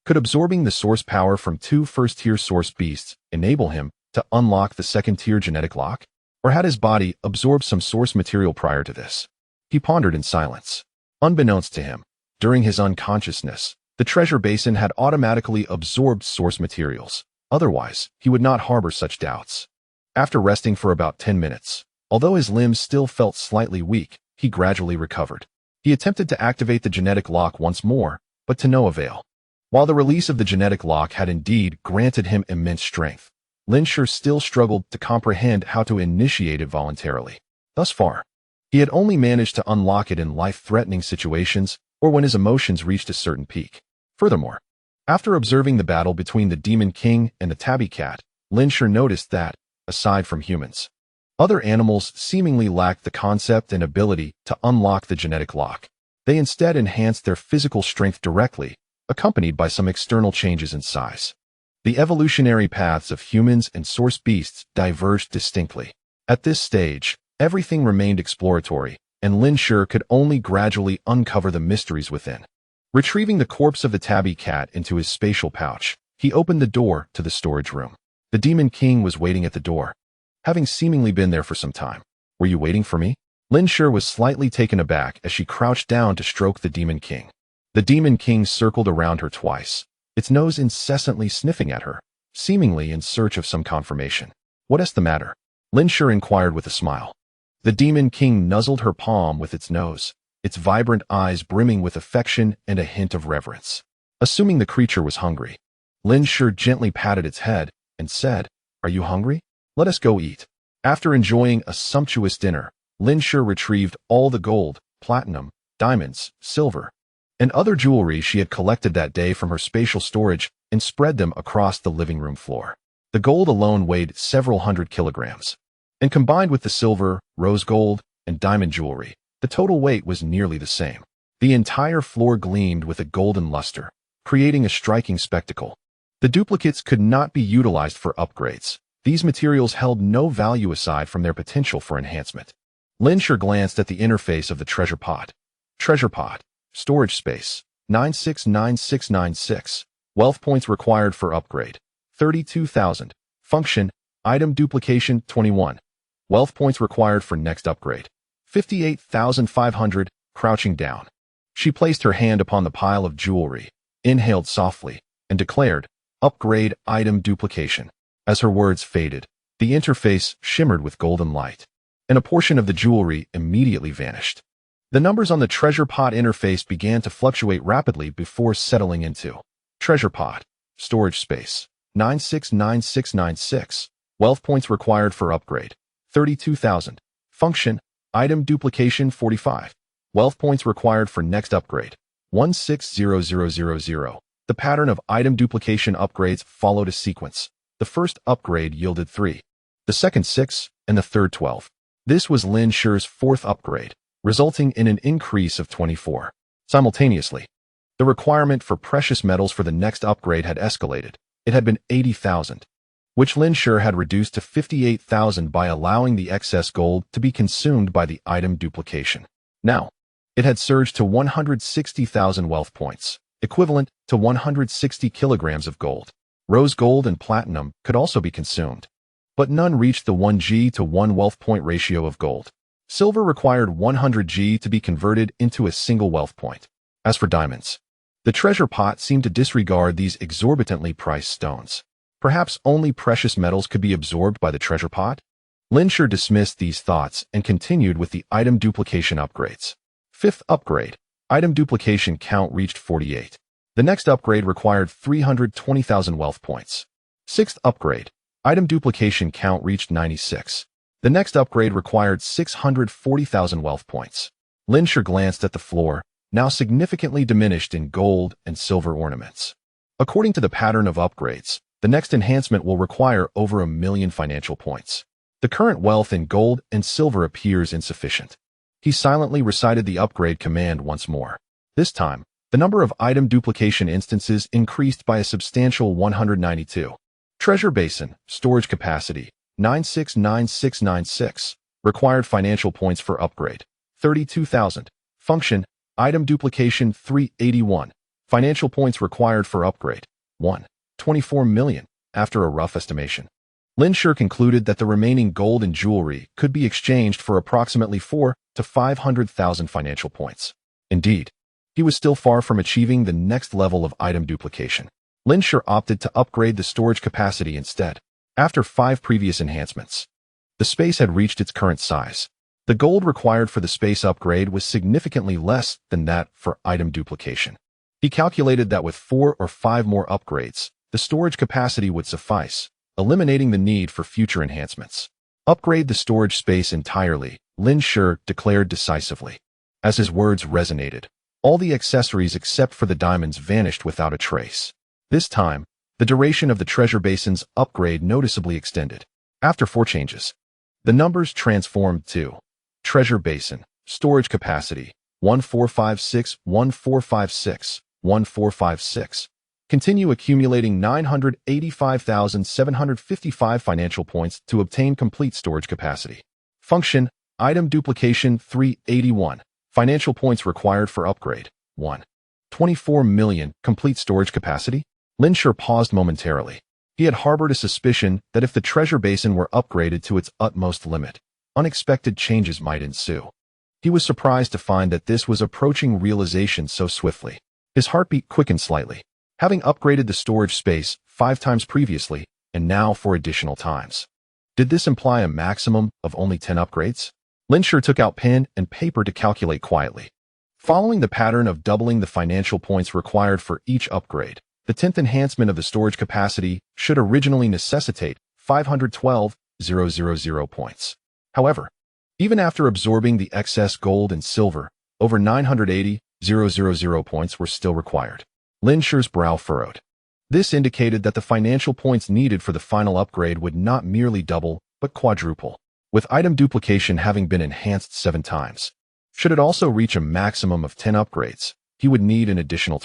A: Could absorbing the source power from 2 first-tier source beasts enable him to unlock the second-tier genetic lock? Or had his body absorbed some source material prior to this? He pondered in silence. Unbeknownst to him, during his unconsciousness, the treasure basin had automatically absorbed source materials. Otherwise, he would not harbor such doubts. After resting for about 10 minutes, although his limbs still felt slightly weak, he gradually recovered. He attempted to activate the genetic lock once more, but to no avail. While the release of the genetic lock had indeed granted him immense strength, Lin Shi still struggled to comprehend how to initiate it voluntarily. Thus far, he had only managed to unlock it in life-threatening situations or when his emotions reached a certain peak. Furthermore, after observing the battle between the Demon King and the tabby cat, Lin Shi noticed that, aside from humans, other animals seemingly lacked the concept and ability to unlock the genetic lock. They instead enhanced their physical strength directly, accompanied by some external changes in size. The evolutionary paths of humans and source beasts diverged distinctly. At this stage, everything remained exploratory, and Lin Shi could only gradually uncover the mysteries within. Retrieving the corpse of the tabby cat into his spatial pouch, he opened the door to the storage room. The Demon King was waiting at the door, having seemingly been there for some time. "Were you waiting for me?" Lin Shi was slightly taken aback as she crouched down to stroke the Demon King. The Demon King circled around her twice, its nose incessantly sniffing at her, seemingly in search of some confirmation. "What is the matter?" Lin Shi inquired with a smile. The Demon King nuzzled her palm with its nose, its vibrant eyes brimming with affection and a hint of reverence. Assuming the creature was hungry, Lin Shi gently patted its head and said, "Are you hungry? Let us go eat." After enjoying a sumptuous dinner, Lin Shi retrieved all the gold, platinum, diamonds, silver, and other jewelry she had collected that day from her spatial storage and spread them across the living room floor. The gold alone weighed several hundred kilograms, and combined with the silver, rose gold, and diamond jewelry, the total weight was nearly the same. The entire floor gleamed with a golden luster, creating a striking spectacle. The duplicates could not be utilized for upgrades. These materials held no value aside from their potential for enhancement. Lin Shi glanced at the interface of the treasure pot. Treasure pot. Storage space, 969696. Wealth points required for upgrade, 32,000. Function, item duplication, 21. Wealth points required for next upgrade, 58,500. Crouching down, she placed her hand upon the pile of jewelry, inhaled softly, and declared, "Upgrade item duplication." As her words faded, the interface shimmered with golden light, and a portion of the jewelry immediately vanished. The numbers on the treasure pot interface began to fluctuate rapidly before settling into treasure pot, storage space, 969696. Wealth points required for upgrade, 32,000. Function, item duplication, 45. Wealth points required for next upgrade, 160000. The pattern of item duplication upgrades followed a sequence. The first upgrade yielded 3, the second 6, and the third 12. This was Lin Shi's 4th upgrade, resulting in an increase of 24. Simultaneously, the requirement for precious metals for the next upgrade had escalated. It had been 80,000, which Lin Shi had reduced to 58,000 by allowing the excess gold to be consumed by the item duplication. Now, it had surged to 160,000 wealth points, equivalent to 160 kilograms of gold. Rose gold and platinum could also be consumed, but none reached the 1G to 1 wealth point ratio of gold. Silver required 100G to be converted into a single wealth point. As for diamonds, the treasure pot seemed to disregard these exorbitantly priced stones. Perhaps only precious metals could be absorbed by the treasure pot? Lin Shi dismissed these thoughts and continued with the item duplication upgrades. Fifth upgrade. Item duplication count reached 48. The next upgrade required 320,000 wealth points. Sixth upgrade. Item duplication count reached 96. The next upgrade required 640,000 wealth points. Lin Shi glanced at the floor, now significantly diminished in gold and silver ornaments. According to the pattern of upgrades, the next enhancement will require over 1 million financial points. The current wealth in gold and silver appears insufficient. He silently recited the upgrade command once more. This time, the number of item duplication instances increased by a substantial 192. Treasure Basin, storage capacity, 969696. Required financial points for upgrade, 32,000. Function, item duplication 381. Financial points required for upgrade, 24 million, after a rough estimation. Lin Shi concluded that the remaining gold and jewelry could be exchanged for approximately 400,000 to 500,000 financial points. Indeed, he was still far from achieving the next level of item duplication. Lin Shi opted to upgrade the storage capacity instead. After 5 previous enhancements, the space had reached its current size. The gold required for the space upgrade was significantly less than that for item duplication. He calculated that with 4 or 5 more upgrades, the storage capacity would suffice, eliminating the need for future enhancements. Upgrade the storage space entirely, Lin Shi declared decisively. As his words resonated, all the accessories except for the diamonds vanished without a trace. This time, the duration of the treasure basin's upgrade noticeably extended. After 4 changes, the numbers transformed to Treasure Basin, storage capacity, 1456, 1456, 1456. Continue accumulating 985,755 financial points to obtain complete storage capacity. Function, item duplication 381. Financial points required for upgrade, 24 million. Complete storage capacity? Lin Shi paused momentarily. He had harbored a suspicion that if the treasure basin were upgraded to its utmost limit, unexpected changes might ensue. He was surprised to find that this was approaching realization so swiftly. His heartbeat quickened slightly. Having upgraded the storage space 5 times previously, and now 4 additional times. Did this imply a maximum of only 10 upgrades? Lin Shi took out pen and paper to calculate quietly. Following the pattern of doubling the financial points required for each upgrade, the 10th enhancement of the storage capacity should originally necessitate 512,000 points. However, even after absorbing the excess gold and silver, over 980,000 points were still required. Lin Shi's brow furrowed. This indicated that the financial points needed for the final upgrade would not merely double, but quadruple, with item duplication having been enhanced 7 times. Should it also reach a maximum of 10 upgrades, he would need an additional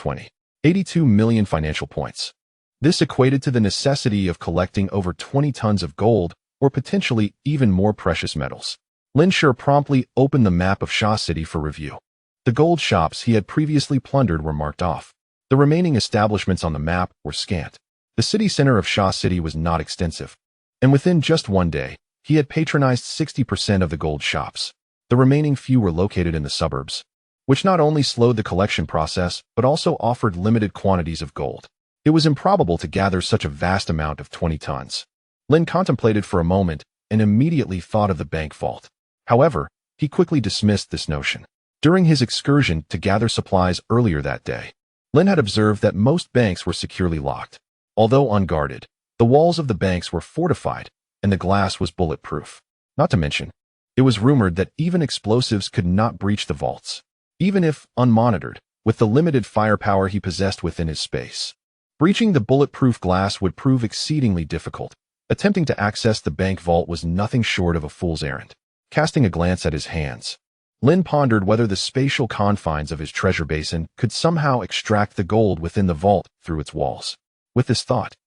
A: 82 million financial points. This equated to the necessity of collecting over 20 tons of gold, or potentially even more precious metals. Lin Shi promptly opened the map of Sha City for review. The gold shops he had previously plundered were marked off. The remaining establishments on the map were scant. The city center of Sha City was not extensive, and within just 1 day, he had patronized 60% of the gold shops. The remaining few were located in the suburbs, which not only slowed the collection process, but also offered limited quantities of gold. It was improbable to gather such a vast amount of 20 tons. Lin contemplated for a moment and immediately thought of the bank vault. However, he quickly dismissed this notion. During his excursion to gather supplies earlier that day, Lin had observed that most banks were securely locked. Although unguarded, the walls of the banks were fortified, and the glass was bulletproof. Not to mention, it was rumored that even explosives could not breach the vaults, even if unmonitored, with the limited firepower he possessed within his space. Breaching the bulletproof glass would prove exceedingly difficult. Attempting to access the bank vault was nothing short of a fool's errand. Casting a glance at his hands, Lin pondered whether the spatial confines of his treasure basin could somehow extract the gold within the vault through its walls. With this thought,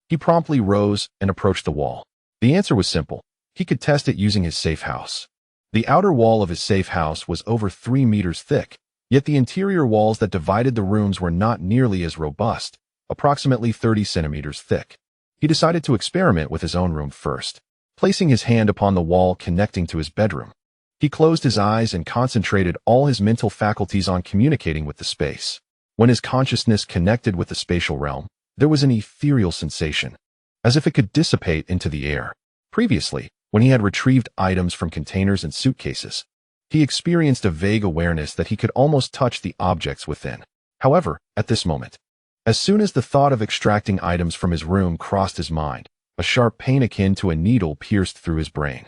A: he promptly rose and approached the wall. The answer was simple. He could test it using his safe house. The outer wall of his safe house was over 3 meters thick, yet the interior walls that divided the rooms were not nearly as robust, approximately 30 centimeters thick. He decided to experiment with his own room first. Placing his hand upon the wall connecting to his bedroom, He closed his eyes and concentrated all his mental faculties on communicating with the space. When his consciousness connected with the spatial realm, there was an ethereal sensation, as if it could dissipate into the air. Previously, when he had retrieved items from containers and suitcases, he experienced a vague awareness that he could almost touch the objects within. However, at this moment, as soon as the thought of extracting items from his room crossed his mind, a sharp pain akin to a needle pierced through his brain.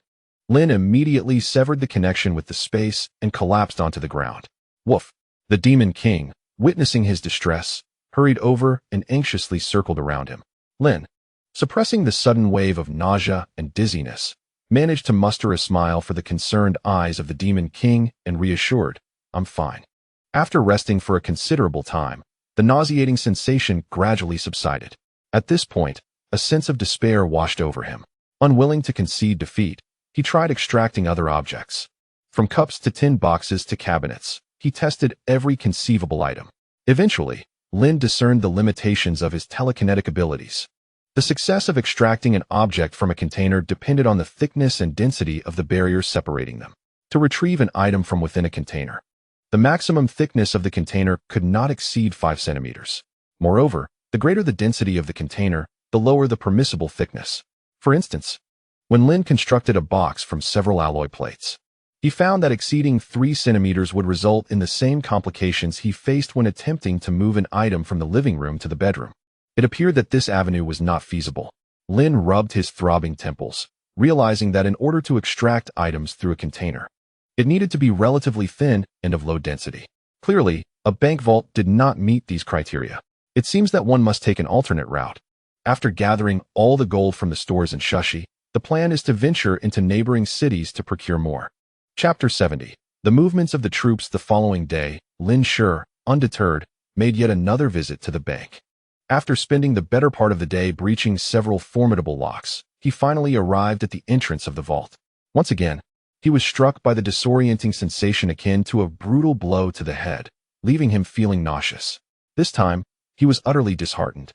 A: Lin immediately severed the connection with the space and collapsed onto the ground. Woof! The Demon King, witnessing his distress, hurried over and anxiously circled around him. Lin, suppressing the sudden wave of nausea and dizziness, managed to muster a smile for the concerned eyes of the Demon King and reassured, "I'm fine." After resting for a considerable time, the nauseating sensation gradually subsided. At this point, a sense of despair washed over him. Unwilling to concede defeat, he tried extracting other objects. From cups to tin boxes to cabinets, he tested every conceivable item. Eventually, Lin discerned the limitations of his telekinetic abilities. The success of extracting an object from a container depended on the thickness and density of the barriers separating them. To retrieve an item from within a container, the maximum thickness of the container could not exceed 5 centimeters. Moreover, the greater the density of the container, the lower the permissible thickness. For instance, when Lin constructed a box from several alloy plates, he found that exceeding 3 centimeters would result in the same complications he faced when attempting to move an item from the living room to the bedroom. It appeared that this avenue was not feasible. Lin rubbed his throbbing temples, realizing that in order to extract items through a container, it needed to be relatively thin and of low density. Clearly, a bank vault did not meet these criteria. It seems that one must take an alternate route. After gathering all the gold from the stores in Shi, the plan is to venture into neighboring cities to procure more. Chapter 70. The movements of the troops. The following day, Lin Shi, undeterred, made yet another visit to the bank. After spending the better part of the day breaching several formidable locks, he finally arrived at the entrance of the vault. Once again, he was struck by the disorienting sensation akin to a brutal blow to the head, leaving him feeling nauseous. This time, he was utterly disheartened.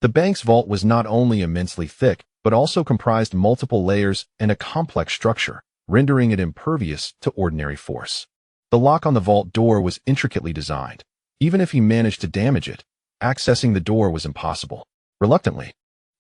A: The bank's vault was not only immensely thick, but also comprised multiple layers and a complex structure, rendering it impervious to ordinary force. The lock on the vault door was intricately designed. Even if he managed to damage it, accessing the door was impossible. Reluctantly,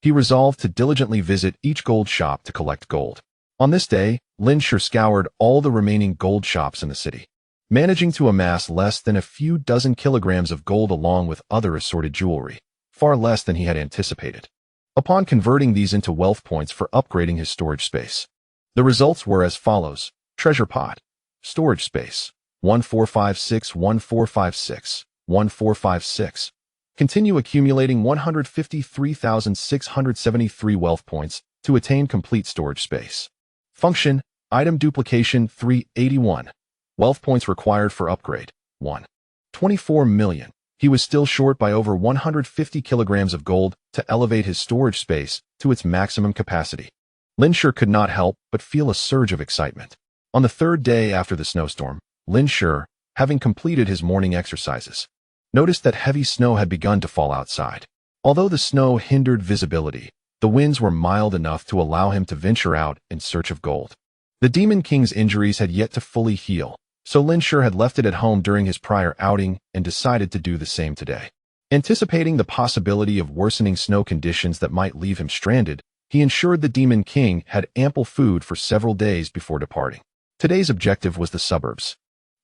A: he resolved to diligently visit each gold shop to collect gold. On this day, Lin Shi scoured all the remaining gold shops in the city, managing to amass less than a few dozen kilograms of gold along with other assorted jewelry, far less than he had anticipated. Upon converting these into wealth points for upgrading his storage space, the results were as follows: treasure pot, storage space, 1456, 1456, 1456. Continue accumulating 153,673 wealth points to attain complete storage space. Function, item duplication 381. Wealth points required for upgrade, 1. 24 million. He was still short by over 150 kilograms of gold to elevate his storage space to its maximum capacity. Lin Shi could not help but feel a surge of excitement. On the third day after the snowstorm, Lin Shi, having completed his morning exercises, noticed that heavy snow had begun to fall outside. Although the snow hindered visibility, the winds were mild enough to allow him to venture out in search of gold. The Demon King's injuries had yet to fully heal, so Lin Shi had left it at home during his prior outing and decided to do the same today. Anticipating the possibility of worsening snow conditions that might leave him stranded, he ensured the Demon King had ample food for several days before departing. Today's objective was the suburbs.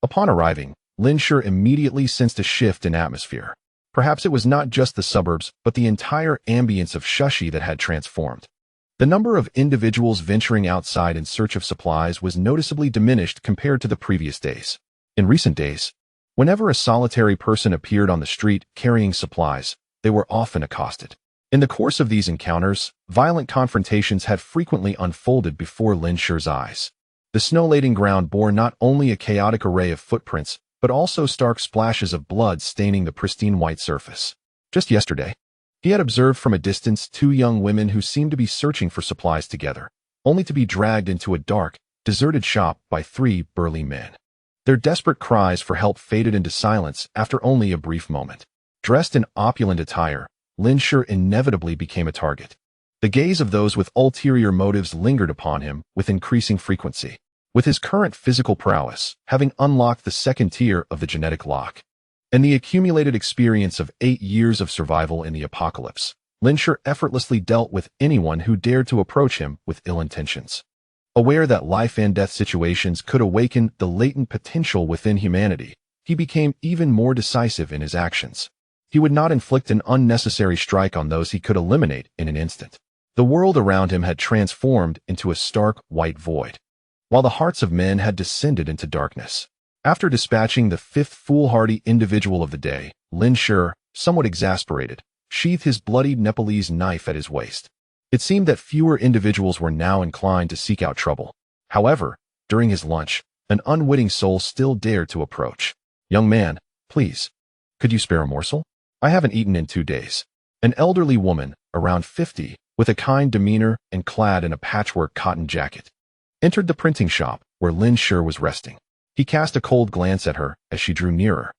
A: Upon arriving, Lin Shi immediately sensed a shift in atmosphere. Perhaps it was not just the suburbs, but the entire ambience of Shi that had transformed. The number of individuals venturing outside in search of supplies was noticeably diminished compared to the previous days. In recent days, whenever a solitary person appeared on the street carrying supplies, they were often accosted. In the course of these encounters, violent confrontations had frequently unfolded before Lin Shi's eyes. The snow-laden ground bore not only a chaotic array of footprints, but also stark splashes of blood staining the pristine white surface. Just yesterday, he had observed from a distance 2 young women who seemed to be searching for supplies together, only to be dragged into a dark, deserted shop by 3 burly men. Their desperate cries for help faded into silence after only a brief moment. Dressed in opulent attire, Lin Shi inevitably became a target. The gaze of those with ulterior motives lingered upon him with increasing frequency. With his current physical prowess, having unlocked the second tier of the genetic lock, and the accumulated experience of 8 years of survival in the apocalypse, Lin Shi effortlessly dealt with anyone who dared to approach him with ill intentions. Aware that life and death situations could awaken the latent potential within humanity, he became even more decisive in his actions. He would not inflict an unnecessary strike on those he could eliminate in an instant. The world around him had transformed into a stark white void, while the hearts of men had descended into darkness. After dispatching the 5th foolhardy individual of the day, Lin Shi, somewhat exasperated, sheathed his bloodied Nepalese knife at his waist. It seemed that fewer individuals were now inclined to seek out trouble. However, during his lunch, an unwitting soul still dared to approach. "Young man, please, could you spare a morsel? I haven't eaten in 2 days." An elderly woman, around 50, with a kind demeanor and clad in a patchwork cotton jacket, entered the printing shop where Lin Shi was resting. He cast a cold glance at her as she drew nearer,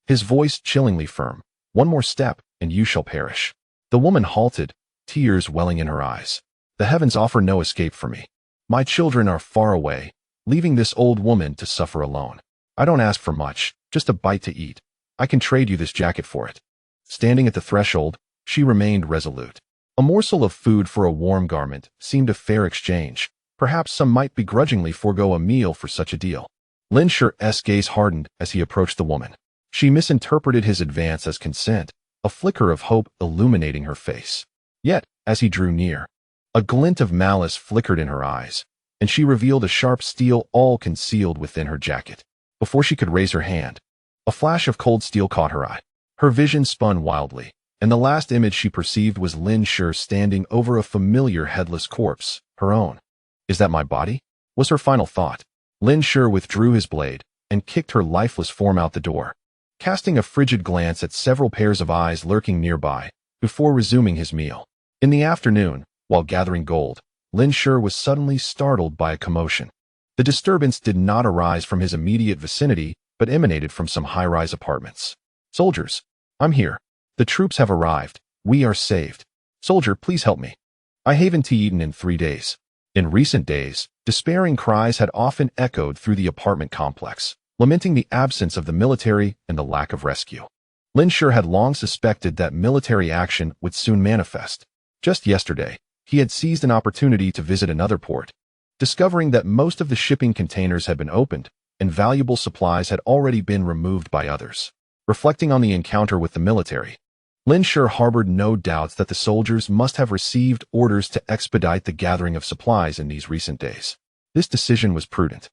A: his voice chillingly firm. "One more step, and you shall perish." The woman halted, tears welling in her eyes. "The heavens offer no escape for me. My children are far away, leaving this old woman to suffer alone. I don't ask for much, just a bite to eat. I can trade you this jacket for it." Standing at the threshold, she remained resolute. A morsel of food for a warm garment seemed a fair exchange. Perhaps some might begrudgingly forego a meal for such a deal. Lin Shi's gaze hardened as he approached the woman. She misinterpreted his advance as consent, a flicker of hope illuminating her face. Yet, as he drew near, a glint of malice flickered in her eyes, and she revealed a sharp steel all concealed within her jacket. Before she could raise her hand, a flash of cold steel caught her eye. Her vision spun wildly, and the last image she perceived was Lin Shi standing over a familiar headless corpse, her own. "Is that my body?" was her final thought. Lin Shi withdrew his blade and kicked her lifeless form out the door, casting a frigid glance at several pairs of eyes lurking nearby, before resuming his meal. In the afternoon, while gathering gold, Lin Shi was suddenly startled by a commotion. The disturbance did not arise from his immediate vicinity, but emanated from some high-rise apartments. "Soldiers, I'm here. The troops have arrived. We are saved. Soldier, please help me. I haven't eaten in 3 days." In recent days, despairing cries had often echoed through the apartment complex, lamenting the absence of the military and the lack of rescue. Lin Shi had long suspected that military action would soon manifest. Just yesterday, he had seized an opportunity to visit another port, discovering that most of the shipping containers had been opened and valuable supplies had already been removed by others. Reflecting on the encounter with the military, Lin Shi harbored no doubts that the soldiers must have received orders to expedite the gathering of supplies in these recent days. This decision was prudent.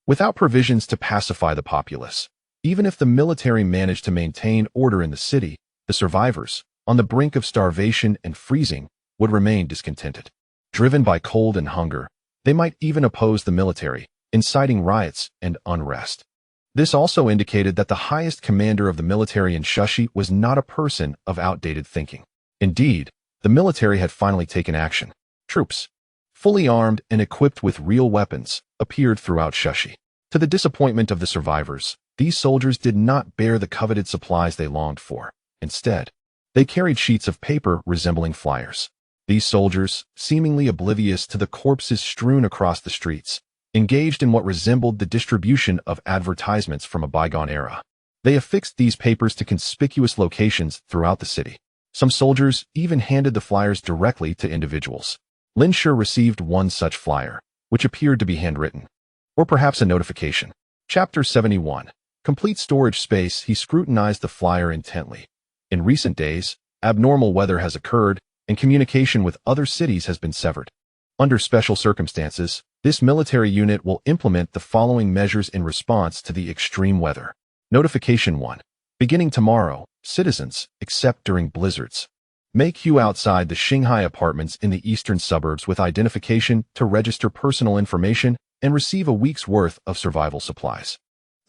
A: Without provisions to pacify the populace, even if the military managed to maintain order in the city, the survivors, on the brink of starvation and freezing, would remain discontented. Driven by cold and hunger, they might even oppose the military, inciting riots and unrest. This also indicated that the highest commander of the military in Shi was not a person of outdated thinking. Indeed, the military had finally taken action. Troops, fully armed and equipped with real weapons, appeared throughout Shi. To the disappointment of the survivors, these soldiers did not bear the coveted supplies they longed for. Instead, they carried sheets of paper resembling flyers. These soldiers, seemingly oblivious to the corpses strewn across the streets, engaged in what resembled the distribution of advertisements from a bygone era. They affixed these papers to conspicuous locations throughout the city. Some soldiers even handed the flyers directly to individuals. Lin Shi received one such flyer, which appeared to be handwritten, or perhaps a notification. Chapter 71. Complete storage space. He scrutinized the flyer intently. In recent days, abnormal weather has occurred, and communication with other cities has been severed. Under special circumstances, this military unit will implement the following measures in response to the extreme weather. Notification 1. Beginning tomorrow, citizens, except during blizzards, make queue outside the Shanghai apartments in the eastern suburbs with identification to register personal information and receive a week's worth of survival supplies.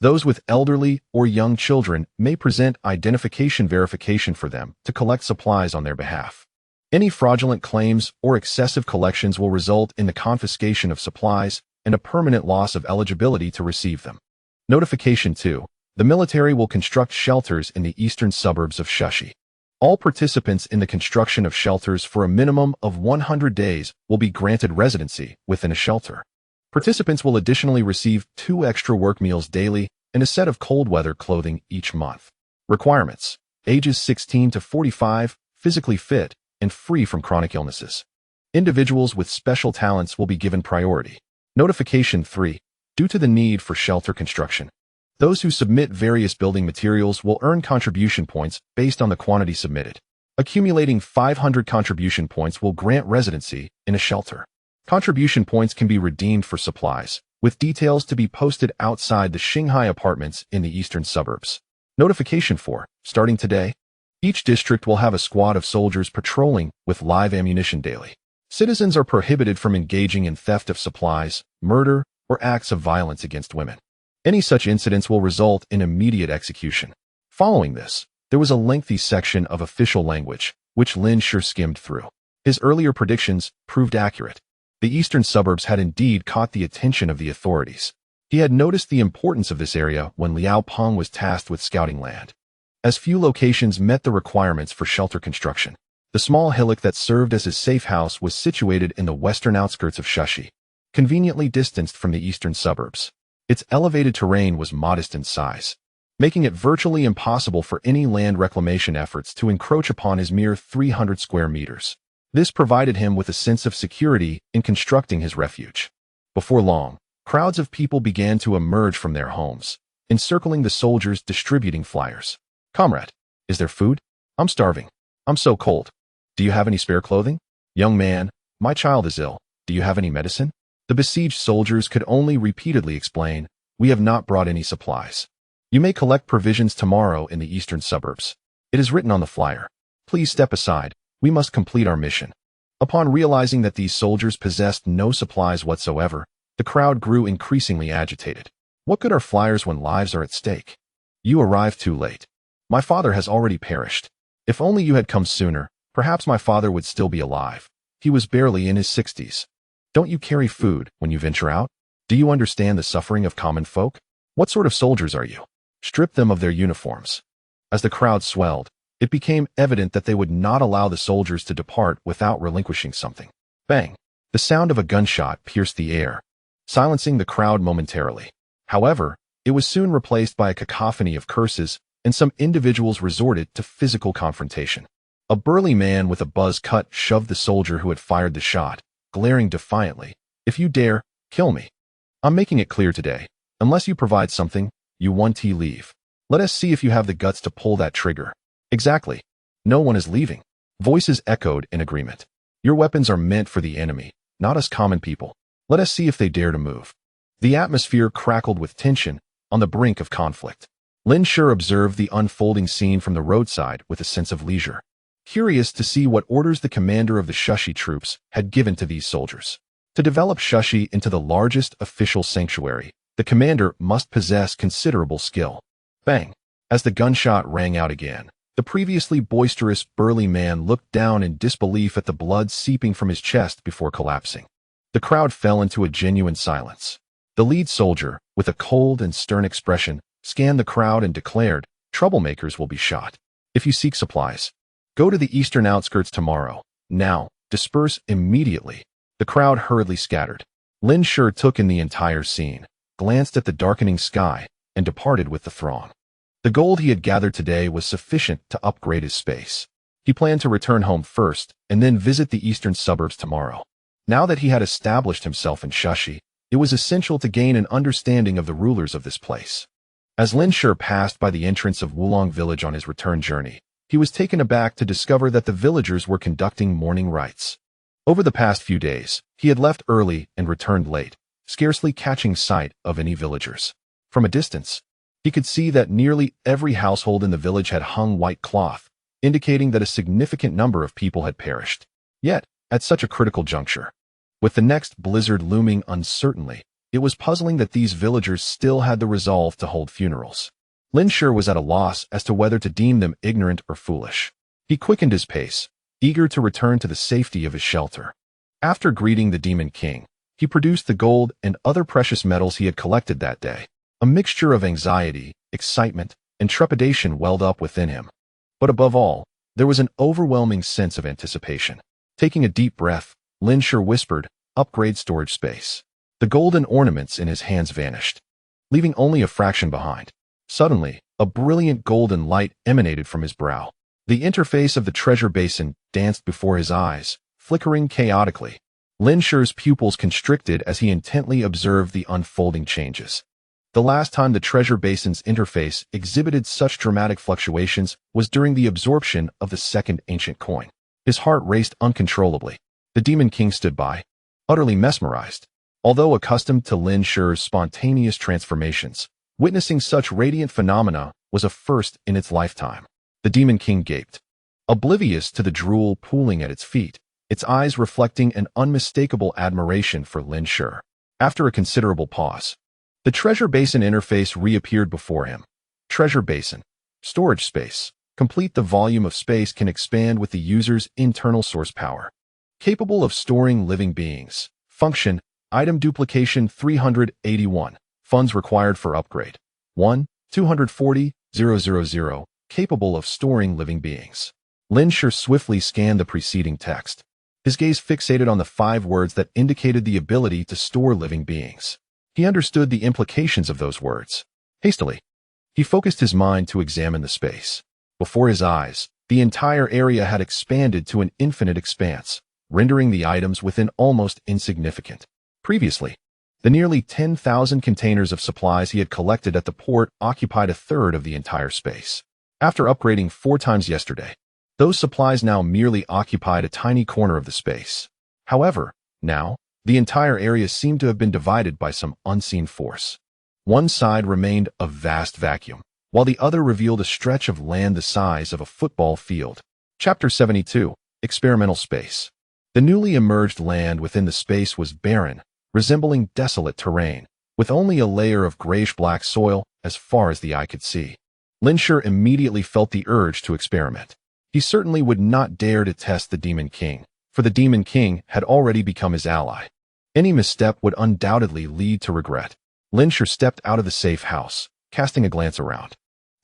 A: Those with elderly or young children may present identification verification for them to collect supplies on their behalf. Any fraudulent claims or excessive collections will result in the confiscation of supplies and a permanent loss of eligibility to receive them. Notification 2. The military will construct shelters in the eastern suburbs of Shi. All participants in the construction of shelters for a minimum of 100 days will be granted residency within a shelter. Participants will additionally receive 2 extra work meals daily and a set of cold weather clothing each month. Requirements: ages 16 to 45, physically fit, and free from chronic illnesses. Individuals with special talents will be given priority. Notification 3. Due to the need for shelter construction, those who submit various building materials will earn contribution points based on the quantity submitted. Accumulating 500 contribution points will grant residency in a shelter. Contribution points can be redeemed for supplies, with details to be posted outside the Shanghai apartments in the eastern suburbs. Notification 4. Starting today, each district will have a squad of soldiers patrolling with live ammunition daily. Citizens are prohibited from engaging in theft of supplies, murder, or acts of violence against women. Any such incidents will result in immediate execution. Following this, there was a lengthy section of official language, which Lin Shi skimmed through. His earlier predictions proved accurate. The eastern suburbs had indeed caught the attention of the authorities. He had noticed the importance of this area when Liao Peng was tasked with scouting land. As few locations met the requirements for shelter construction, the small hillock that served as his safe house was situated in the western outskirts of Shushi, conveniently distanced from the eastern suburbs. Its elevated terrain was modest in size, making it virtually impossible for any land reclamation efforts to encroach upon his mere 300 square meters. This provided him with a sense of security in constructing his refuge. Before long, crowds of people began to emerge from their homes, encircling the soldiers distributing flyers. "Comrade, is there food? I'm starving. I'm so cold. Do you have any spare clothing? Young man, my child is ill. Do you have any medicine?" The besieged soldiers could only repeatedly explain, "We have not brought any supplies. You may collect provisions tomorrow in the eastern suburbs. It is written on the flyer. Please step aside. We must complete our mission." Upon realizing that these soldiers possessed no supplies whatsoever, the crowd grew increasingly agitated. "What good are flyers when lives are at stake? You arrived too late. My father has already perished. If only you had come sooner, perhaps my father would still be alive. He was barely in his 60s. Don't you carry food when you venture out? Do you understand the suffering of common folk? What sort of soldiers are you? Strip them of their uniforms." As the crowd swelled, it became evident that they would not allow the soldiers to depart without relinquishing something. Bang! The sound of a gunshot pierced the air, silencing the crowd momentarily. However, it was soon replaced by a cacophony of curses, and some individuals resorted to physical confrontation. A burly man with a buzz cut shoved the soldier who had fired the shot, glaring defiantly, "If you dare, kill me. I'm making it clear today. Unless you provide something, you want to leave. Let us see if you have the guts to pull that trigger." "Exactly. No one is leaving." Voices echoed in agreement. "Your weapons are meant for the enemy, not us common people. Let us see if they dare to move." The atmosphere crackled with tension, on the brink of conflict. Lin Shi observed the unfolding scene from the roadside with a sense of leisure, curious to see what orders the commander of the Shushi troops had given to these soldiers. To develop Shushi into the largest official sanctuary, the commander must possess considerable skill. Bang! As the gunshot rang out again, the previously boisterous, burly man looked down in disbelief at the blood seeping from his chest before collapsing. The crowd fell into a genuine silence. The lead soldier, with a cold and stern expression, scanned the crowd and declared, "Troublemakers will be shot. If you seek supplies, go to the eastern outskirts tomorrow. Now, disperse immediately." The crowd hurriedly scattered. Lin Shi took in the entire scene, glanced at the darkening sky, and departed with the throng. The gold he had gathered today was sufficient to upgrade his space. He planned to return home first and then visit the eastern suburbs tomorrow. Now that he had established himself in Shushi, it was essential to gain an understanding of the rulers of this place. As Lin Shi passed by the entrance of Wulong village on his return journey, he was taken aback to discover that the villagers were conducting mourning rites. Over the past few days, he had left early and returned late, scarcely catching sight of any villagers. From a distance, he could see that nearly every household in the village had hung white cloth, indicating that a significant number of people had perished. Yet, at such a critical juncture, with the next blizzard looming uncertainly, it was puzzling that these villagers still had the resolve to hold funerals. Lin Shi was at a loss as to whether to deem them ignorant or foolish. He quickened his pace, eager to return to the safety of his shelter. After greeting the Demon King, he produced the gold and other precious metals he had collected that day. A mixture of anxiety, excitement, and trepidation welled up within him. But above all, there was an overwhelming sense of anticipation. Taking a deep breath, Lin Shi whispered, "Upgrade storage space." The golden ornaments in his hands vanished, leaving only a fraction behind. Suddenly, a brilliant golden light emanated from his brow. The interface of the treasure basin danced before his eyes, flickering chaotically. Lin Shi's pupils constricted as he intently observed the unfolding changes. The last time the treasure basin's interface exhibited such dramatic fluctuations was during the absorption of the second ancient coin. His heart raced uncontrollably. The Demon King stood by, utterly mesmerized. Although accustomed to Lin Shi's spontaneous transformations, witnessing such radiant phenomena was a first in its lifetime. The Demon King gaped, oblivious to the drool pooling at its feet, its eyes reflecting an unmistakable admiration for Lin Shi. After a considerable pause, the treasure basin interface reappeared before him. Treasure basin. Storage space. Complete. The volume of space can expand with the user's internal source power. Capable of storing living beings. Function. Item duplication 381. Funds required for upgrade. 1, 240, 000. Capable of storing living beings. Lin Shi swiftly scanned the preceding text. His gaze fixated on the 5 words that indicated the ability to store living beings. He understood the implications of those words. Hastily, he focused his mind to examine the space. Before his eyes, the entire area had expanded to an infinite expanse, rendering the items within almost insignificant. Previously, the nearly 10,000 containers of supplies he had collected at the port occupied a third of the entire space. After upgrading 4 times yesterday, those supplies now merely occupied a tiny corner of the space. However, now, the entire area seemed to have been divided by some unseen force. One side remained a vast vacuum, while the other revealed a stretch of land the size of a football field. Chapter 72. Experimental Space. The newly emerged land within the space was barren, resembling desolate terrain, with only a layer of grayish-black soil as far as the eye could see. Lin Shi immediately felt the urge to experiment. He certainly would not dare to test the Demon King, for the Demon King had already become his ally. Any misstep would undoubtedly lead to regret. Lin Shi stepped out of the safe house, casting a glance around.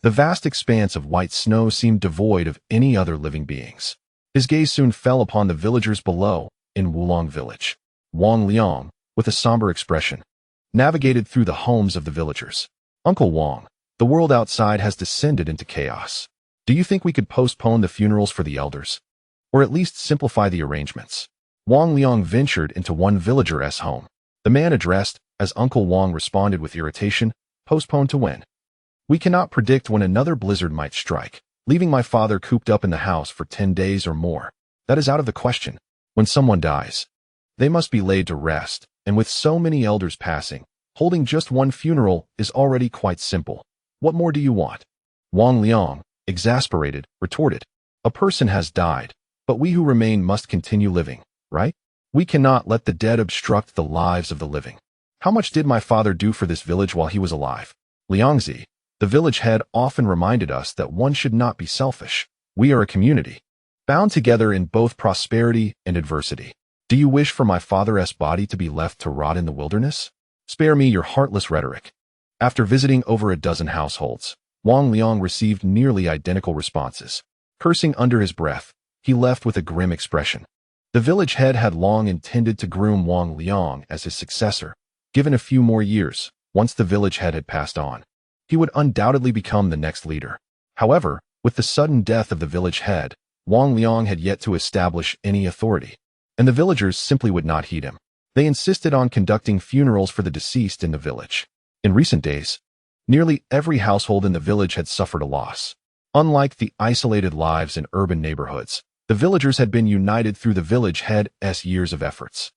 A: The vast expanse of white snow seemed devoid of any other living beings. His gaze soon fell upon the villagers below, in Wulong village. Wang Liang, with a somber expression, navigated through the homes of the villagers. Uncle Wang, the world outside has descended into chaos. Do you think we could postpone the funerals for the elders? Or at least simplify the arrangements? Wang Liang ventured into one villager's home. The man addressed, as Uncle Wang responded with irritation, postpone to when? We cannot predict when another blizzard might strike, leaving my father cooped up in the house for 10 days or more. That is out of the question. When someone dies, they must be laid to rest, and with so many elders passing, holding just one funeral is already quite simple. What more do you want? Wang Liang, exasperated, retorted. A person has died, but we who remain must continue living, right? We cannot let the dead obstruct the lives of the living. How much did my father do for this village while he was alive? Liangzi, the village head, often reminded us that one should not be selfish. We are a community, bound together in both prosperity and adversity. Do you wish for my father's body to be left to rot in the wilderness? Spare me your heartless rhetoric. After visiting over a dozen households, Wang Liang received nearly identical responses. Cursing under his breath, he left with a grim expression. The village head had long intended to groom Wang Liang as his successor. Given a few more years, once the village head had passed on, he would undoubtedly become the next leader. However, with the sudden death of the village head, Wang Liang had yet to establish any authority, and the villagers simply would not heed him. They insisted on conducting funerals for the deceased in the village. In recent days, nearly every household in the village had suffered a loss. Unlike the isolated lives in urban neighborhoods, the villagers had been united through the village head's years of efforts.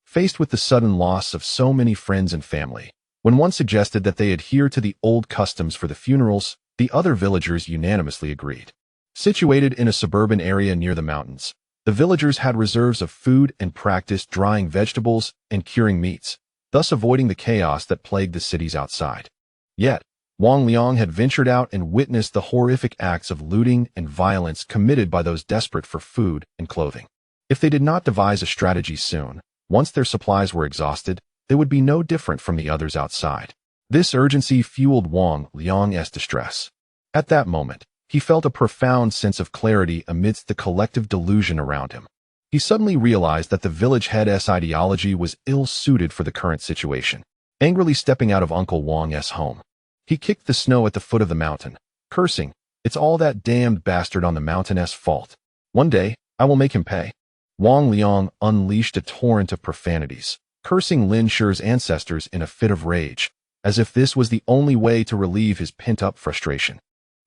A: Faced with the sudden loss of so many friends and family, when one suggested that they adhere to the old customs for the funerals, the other villagers unanimously agreed. Situated in a suburban area near the mountains, the villagers had reserves of food and practiced drying vegetables and curing meats, thus avoiding the chaos that plagued the cities outside. Yet, Wang Liang had ventured out and witnessed the horrific acts of looting and violence committed by those desperate for food and clothing. If they did not devise a strategy soon, once their supplies were exhausted, they would be no different from the others outside. This urgency fueled Wang Liang's distress. At that moment, he felt a profound sense of clarity amidst the collective delusion around him. He suddenly realized that the village head's ideology was ill-suited for the current situation. Angrily stepping out of Uncle Wang's home, he kicked the snow at the foot of the mountain, cursing, "It's all that damned bastard on the mountain's fault. One day, I will make him pay." Wang Liang unleashed a torrent of profanities, cursing Lin Shi's ancestors in a fit of rage, as if this was the only way to relieve his pent-up frustration.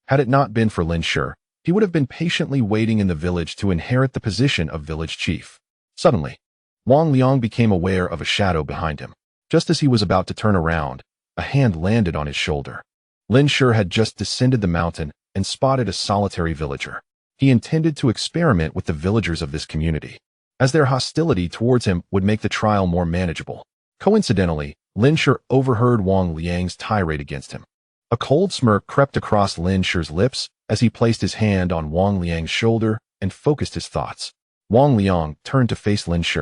A: Had it not been for Lin Shi, he would have been patiently waiting in the village to inherit the position of village chief. Suddenly, Wang Liang became aware of a shadow behind him. Just as he was about to turn around, a hand landed on his shoulder. Lin Shi had just descended the mountain and spotted a solitary villager. He intended to experiment with the villagers of this community, as their hostility towards him would make the trial more manageable. Coincidentally, Lin Shi overheard Wang Liang's tirade against him. A cold smirk crept across Lin Shi's lips as he placed his hand on Wang Liang's shoulder and focused his thoughts. Wang Liang turned to face Lin Shi,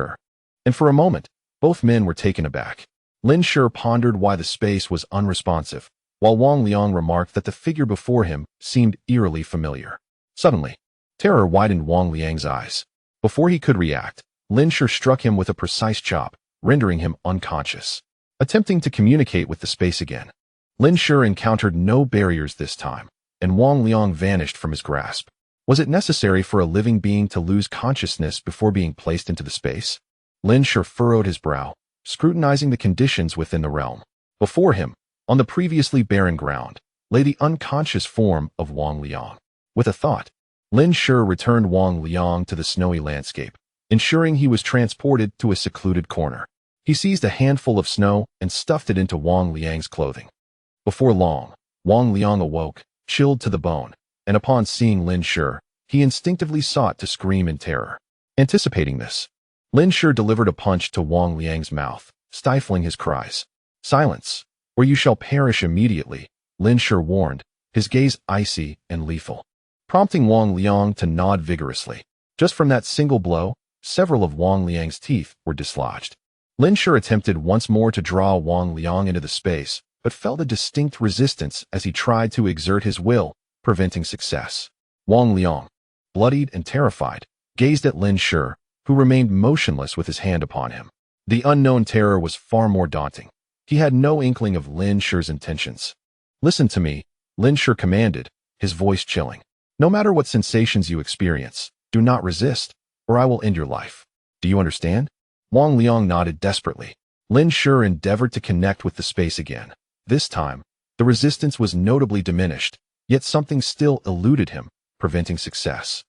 A: and for a moment, both men were taken aback. Lin Shi pondered why the space was unresponsive, while Wang Liang remarked that the figure before him seemed eerily familiar. Suddenly, terror widened Wang Liang's eyes. Before he could react, Lin Shi struck him with a precise chop, rendering him unconscious. Attempting to communicate with the space again, Lin Shi encountered no barriers this time, and Wang Liang vanished from his grasp. Was it necessary for a living being to lose consciousness before being placed into the space? Lin Shi furrowed his brow, scrutinizing the conditions within the realm. Before him, on the previously barren ground, lay the unconscious form of Wang Liang. With a thought, Lin Shi returned Wang Liang to the snowy landscape, ensuring he was transported to a secluded corner. He seized a handful of snow and stuffed it into Wang Liang's clothing. Before long, Wang Liang awoke, chilled to the bone, and upon seeing Lin Shi, he instinctively sought to scream in terror. Anticipating this, Lin Shi delivered a punch to Wang Liang's mouth, stifling his cries. "Silence, or you shall perish immediately," Lin Shi warned, his gaze icy and lethal, prompting Wang Liang to nod vigorously. Just from that single blow, several of Wang Liang's teeth were dislodged. Lin Shi attempted once more to draw Wang Liang into the space, but felt a distinct resistance as he tried to exert his will, preventing success. Wang Liang, bloodied and terrified, gazed at Lin Shi, who remained motionless with his hand upon him. The unknown terror was far more daunting. He had no inkling of Lin Shi's intentions. "Listen to me," Lin Shi commanded, his voice chilling. "No matter what sensations you experience, do not resist, or I will end your life. Do you understand?" Wang Liang nodded desperately. Lin Shi endeavored to connect with the space again. This time, the resistance was notably diminished, yet something still eluded him, preventing success.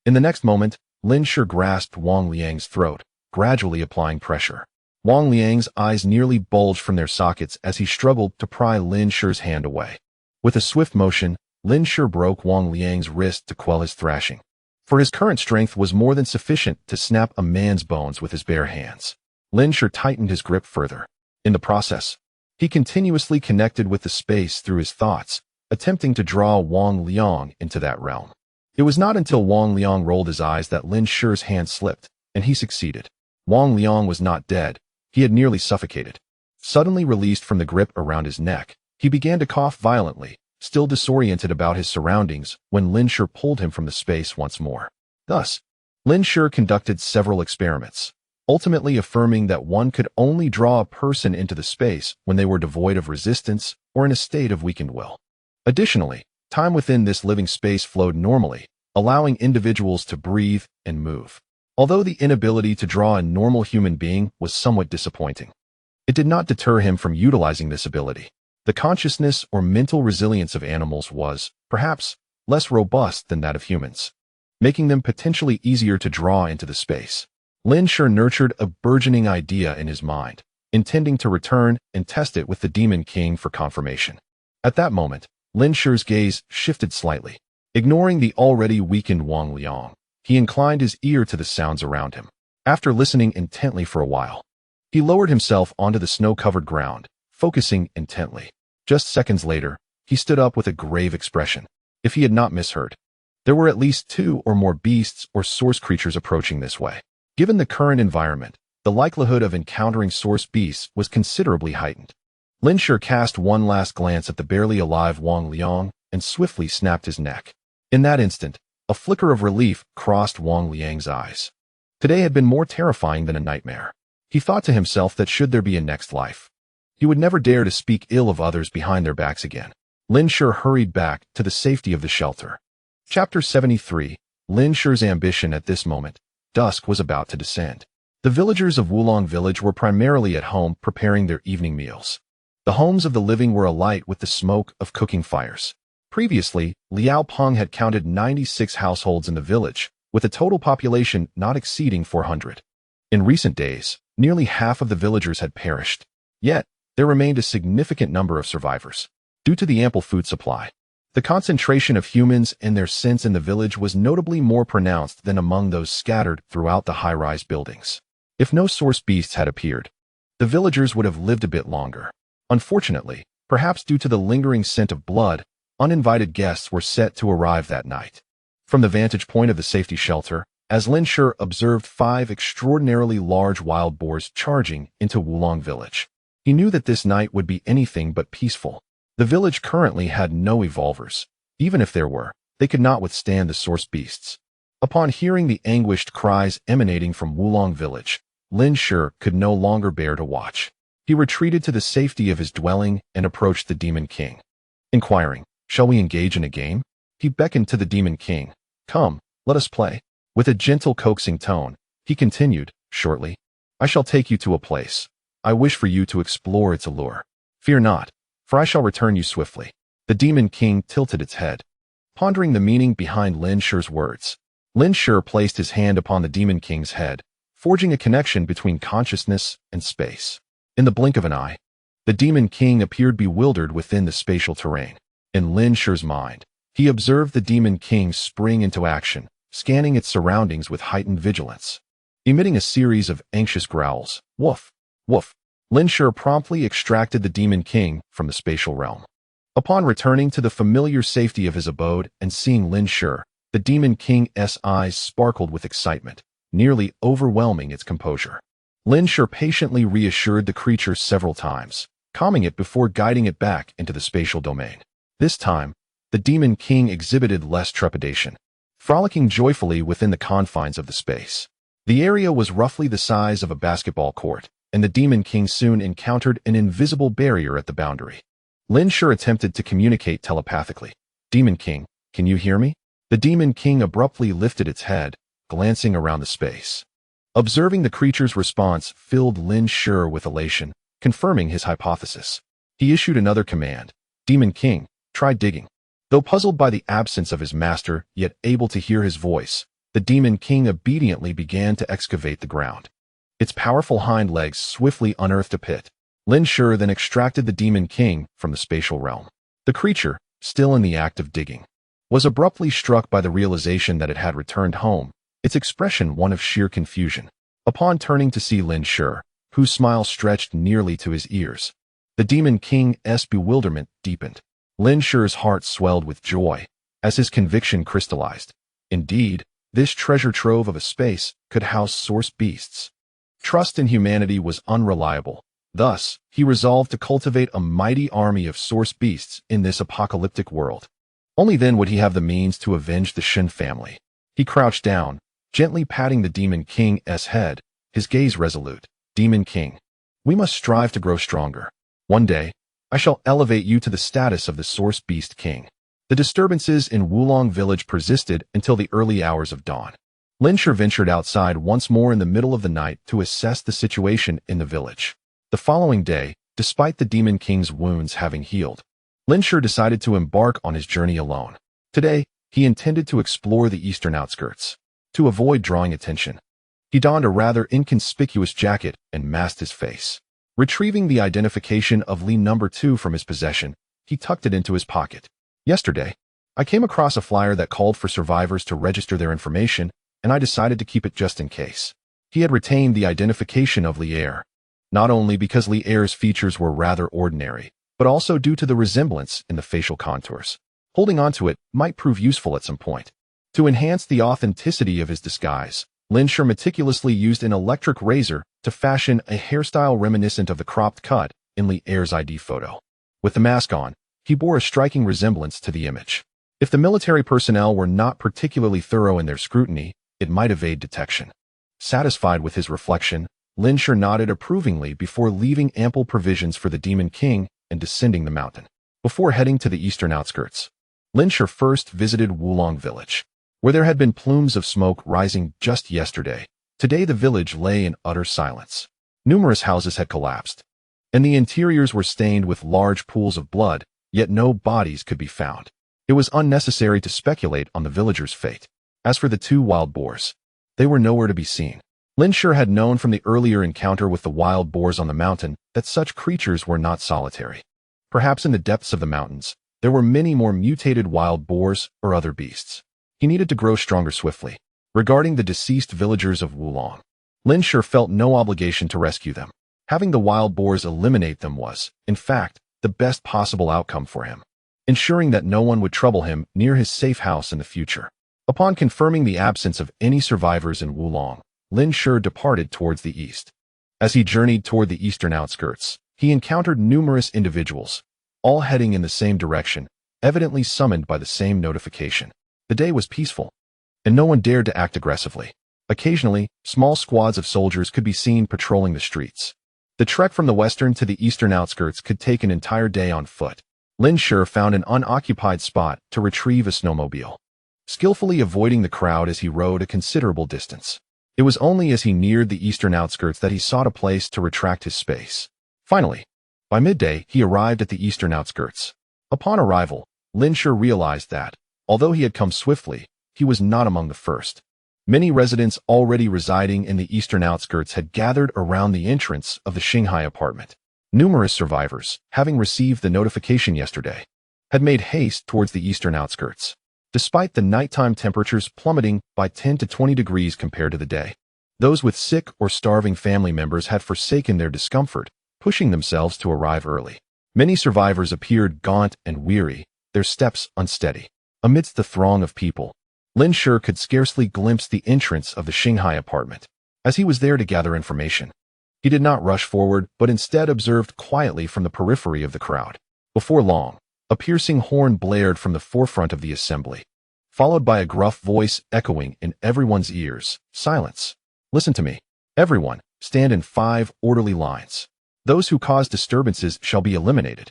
A: In the next moment, Lin Shi grasped Wang Liang's throat, gradually applying pressure. Wang Liang's eyes nearly bulged from their sockets as he struggled to pry Lin Shi's hand away. With a swift motion, Lin Shi broke Wang Liang's wrist to quell his thrashing. For his current strength was more than sufficient to snap a man's bones with his bare hands. Lin Shi tightened his grip further. In the process, he continuously connected with the space through his thoughts, attempting to draw Wang Liang into that realm. It was not until Wang Liang rolled his eyes that Lin Shi's hand slipped, and he succeeded. Wang Liang was not dead. He had nearly suffocated. Suddenly released from the grip around his neck, he began to cough violently, still disoriented about his surroundings when Lin Shi pulled him from the space once more. Thus, Lin Shi conducted several experiments, ultimately affirming that one could only draw a person into the space when they were devoid of resistance or in a state of weakened will. Additionally, time within this living space flowed normally, allowing individuals to breathe and move. Although the inability to draw a normal human being was somewhat disappointing, it did not deter him from utilizing this ability. The consciousness or mental resilience of animals was, perhaps, less robust than that of humans, making them potentially easier to draw into the space. Lin Shi nurtured a burgeoning idea in his mind, intending to return and test it with the Demon King for confirmation. At that moment, Lin Shi's gaze shifted slightly. Ignoring the already weakened Wang Liang, he inclined his ear to the sounds around him. After listening intently for a while, he lowered himself onto the snow-covered ground, focusing intently. Just seconds later, he stood up with a grave expression. If he had not misheard, there were at least 2 or more beasts or source creatures approaching this way. Given the current environment, the likelihood of encountering source beasts was considerably heightened. Lin Shi cast one last glance at the barely alive Wang Liang and swiftly snapped his neck. In that instant, a flicker of relief crossed Wang Liang's eyes. Today had been more terrifying than a nightmare. He thought to himself that should there be a next life, he would never dare to speak ill of others behind their backs again. Lin Shi hurried back to the safety of the shelter. Chapter 73. Lin Shi's ambition. At this moment, dusk was about to descend. The villagers of Wulong village were primarily at home preparing their evening meals. The homes of the living were alight with the smoke of cooking fires. Previously, Liao Peng had counted 96 households in the village, with a total population not exceeding 400. In recent days, nearly half of the villagers had perished. Yet, there remained a significant number of survivors. Due to the ample food supply, the concentration of humans and their scents in the village was notably more pronounced than among those scattered throughout the high-rise buildings. If no source beasts had appeared, the villagers would have lived a bit longer. Unfortunately, perhaps due to the lingering scent of blood, uninvited guests were set to arrive that night. From the vantage point of the safety shelter, as Lin Shi observed 5 extraordinarily large wild boars charging into Wulong village, he knew that this night would be anything but peaceful. The village currently had no evolvers. Even if there were, they could not withstand the source beasts. Upon hearing the anguished cries emanating from Wulong village, Lin Shi could no longer bear to watch. He retreated to the safety of his dwelling and approached the Demon King. Inquiring, "Shall we engage in a game?" He beckoned to the Demon King. "Come, let us play." With a gentle coaxing tone, he continued, "Shortly, I shall take you to a place. I wish for you to explore its allure. Fear not, for I shall return you swiftly." The Demon King tilted its head, pondering the meaning behind Lin Shi's words. Lin Shi placed his hand upon the Demon King's head, forging a connection between consciousness and space. In the blink of an eye, the Demon King appeared bewildered within the spatial terrain. In Lin Shi's mind, he observed the Demon King spring into action, scanning its surroundings with heightened vigilance. Emitting a series of anxious growls, "Woof, woof," Lin Shi promptly extracted the Demon King from the spatial realm. Upon returning to the familiar safety of his abode and seeing Lin Shi, the Demon King's eyes sparkled with excitement, nearly overwhelming its composure. Lin Shi patiently reassured the creature several times, calming it before guiding it back into the spatial domain. This time, the Demon King exhibited less trepidation, frolicking joyfully within the confines of the space. The area was roughly the size of a basketball court, and the Demon King soon encountered an invisible barrier at the boundary. Lin Shi attempted to communicate telepathically. "Demon King, can you hear me?" The Demon King abruptly lifted its head, glancing around the space. Observing the creature's response filled Lin Shi with elation, confirming his hypothesis. He issued another command. "Demon King, try digging." Though puzzled by the absence of his master, yet able to hear his voice, the Demon King obediently began to excavate the ground. Its powerful hind legs swiftly unearthed a pit. Lin Shi then extracted the Demon King from the spatial realm. The creature, still in the act of digging, was abruptly struck by the realization that it had returned home, its expression one of sheer confusion. Upon turning to see Lin Shi, whose smile stretched nearly to his ears, the Demon King's bewilderment deepened. Lin Shi's heart swelled with joy, as his conviction crystallized. Indeed, this treasure trove of a space could house source beasts. Trust in humanity was unreliable. Thus, he resolved to cultivate a mighty army of source beasts in this apocalyptic world. Only then would he have the means to avenge the Shin family. He crouched down, gently patting the Demon King's head, his gaze resolute. "Demon King, we must strive to grow stronger. One day, I shall elevate you to the status of the Source Beast King." The disturbances in Wulong village persisted until the early hours of dawn. Lin Shi ventured outside once more in the middle of the night to assess the situation in the village. The following day, despite the Demon King's wounds having healed, Lin Shi decided to embark on his journey alone. Today, he intended to explore the eastern outskirts. To avoid drawing attention, he donned a rather inconspicuous jacket and masked his face. Retrieving the identification of Li No. 2 from his possession, he tucked it into his pocket. "Yesterday, I came across a flyer that called for survivors to register their information, and I decided to keep it just in case." He had retained the identification of Li Er, not only because Li Er's features were rather ordinary, but also due to the resemblance in the facial contours. Holding onto it might prove useful at some point. To enhance the authenticity of his disguise, Lin Shi meticulously used an electric razor to fashion a hairstyle reminiscent of the cropped cut in Li Er's ID photo. With the mask on, he bore a striking resemblance to the image. If the military personnel were not particularly thorough in their scrutiny, it might evade detection. Satisfied with his reflection, Lin Shi nodded approvingly before leaving ample provisions for the Demon King and descending the mountain. Before heading to the eastern outskirts, Lin Shi first visited Wulong village, where there had been plumes of smoke rising just yesterday. Today the village lay in utter silence. Numerous houses had collapsed, and the interiors were stained with large pools of blood, yet no bodies could be found. It was unnecessary to speculate on the villagers' fate. As for the two wild boars, they were nowhere to be seen. Lin Shi had known from the earlier encounter with the wild boars on the mountain that such creatures were not solitary. Perhaps in the depths of the mountains, there were many more mutated wild boars or other beasts. He needed to grow stronger swiftly. Regarding the deceased villagers of Wulong, Lin Shi felt no obligation to rescue them. Having the wild boars eliminate them was, in fact, the best possible outcome for him, ensuring that no one would trouble him near his safe house in the future. Upon confirming the absence of any survivors in Wulong, Lin Shi departed towards the east. As he journeyed toward the eastern outskirts, he encountered numerous individuals, all heading in the same direction, evidently summoned by the same notification. The day was peaceful, and no one dared to act aggressively. Occasionally, small squads of soldiers could be seen patrolling the streets. The trek from the western to the eastern outskirts could take an entire day on foot. Lin Shi found an unoccupied spot to retrieve a snowmobile, skillfully avoiding the crowd as he rode a considerable distance. It was only as he neared the eastern outskirts that he sought a place to retract his space. Finally, by midday, he arrived at the eastern outskirts. Upon arrival, Lin Shi realized that, although he had come swiftly, he was not among the first. Many residents already residing in the eastern outskirts had gathered around the entrance of the Shanghai apartment. Numerous survivors, having received the notification yesterday, had made haste towards the eastern outskirts, despite the nighttime temperatures plummeting by 10 to 20 degrees compared to the day. Those with sick or starving family members had forsaken their discomfort, pushing themselves to arrive early. Many survivors appeared gaunt and weary, their steps unsteady. Amidst the throng of people, Lin Shi could scarcely glimpse the entrance of the Shanghai apartment. As he was there to gather information, he did not rush forward, but instead observed quietly from the periphery of the crowd. Before long, a piercing horn blared from the forefront of the assembly, followed by a gruff voice echoing in everyone's ears. Silence. Listen to me. Everyone, stand in 5 orderly lines. Those who cause disturbances shall be eliminated.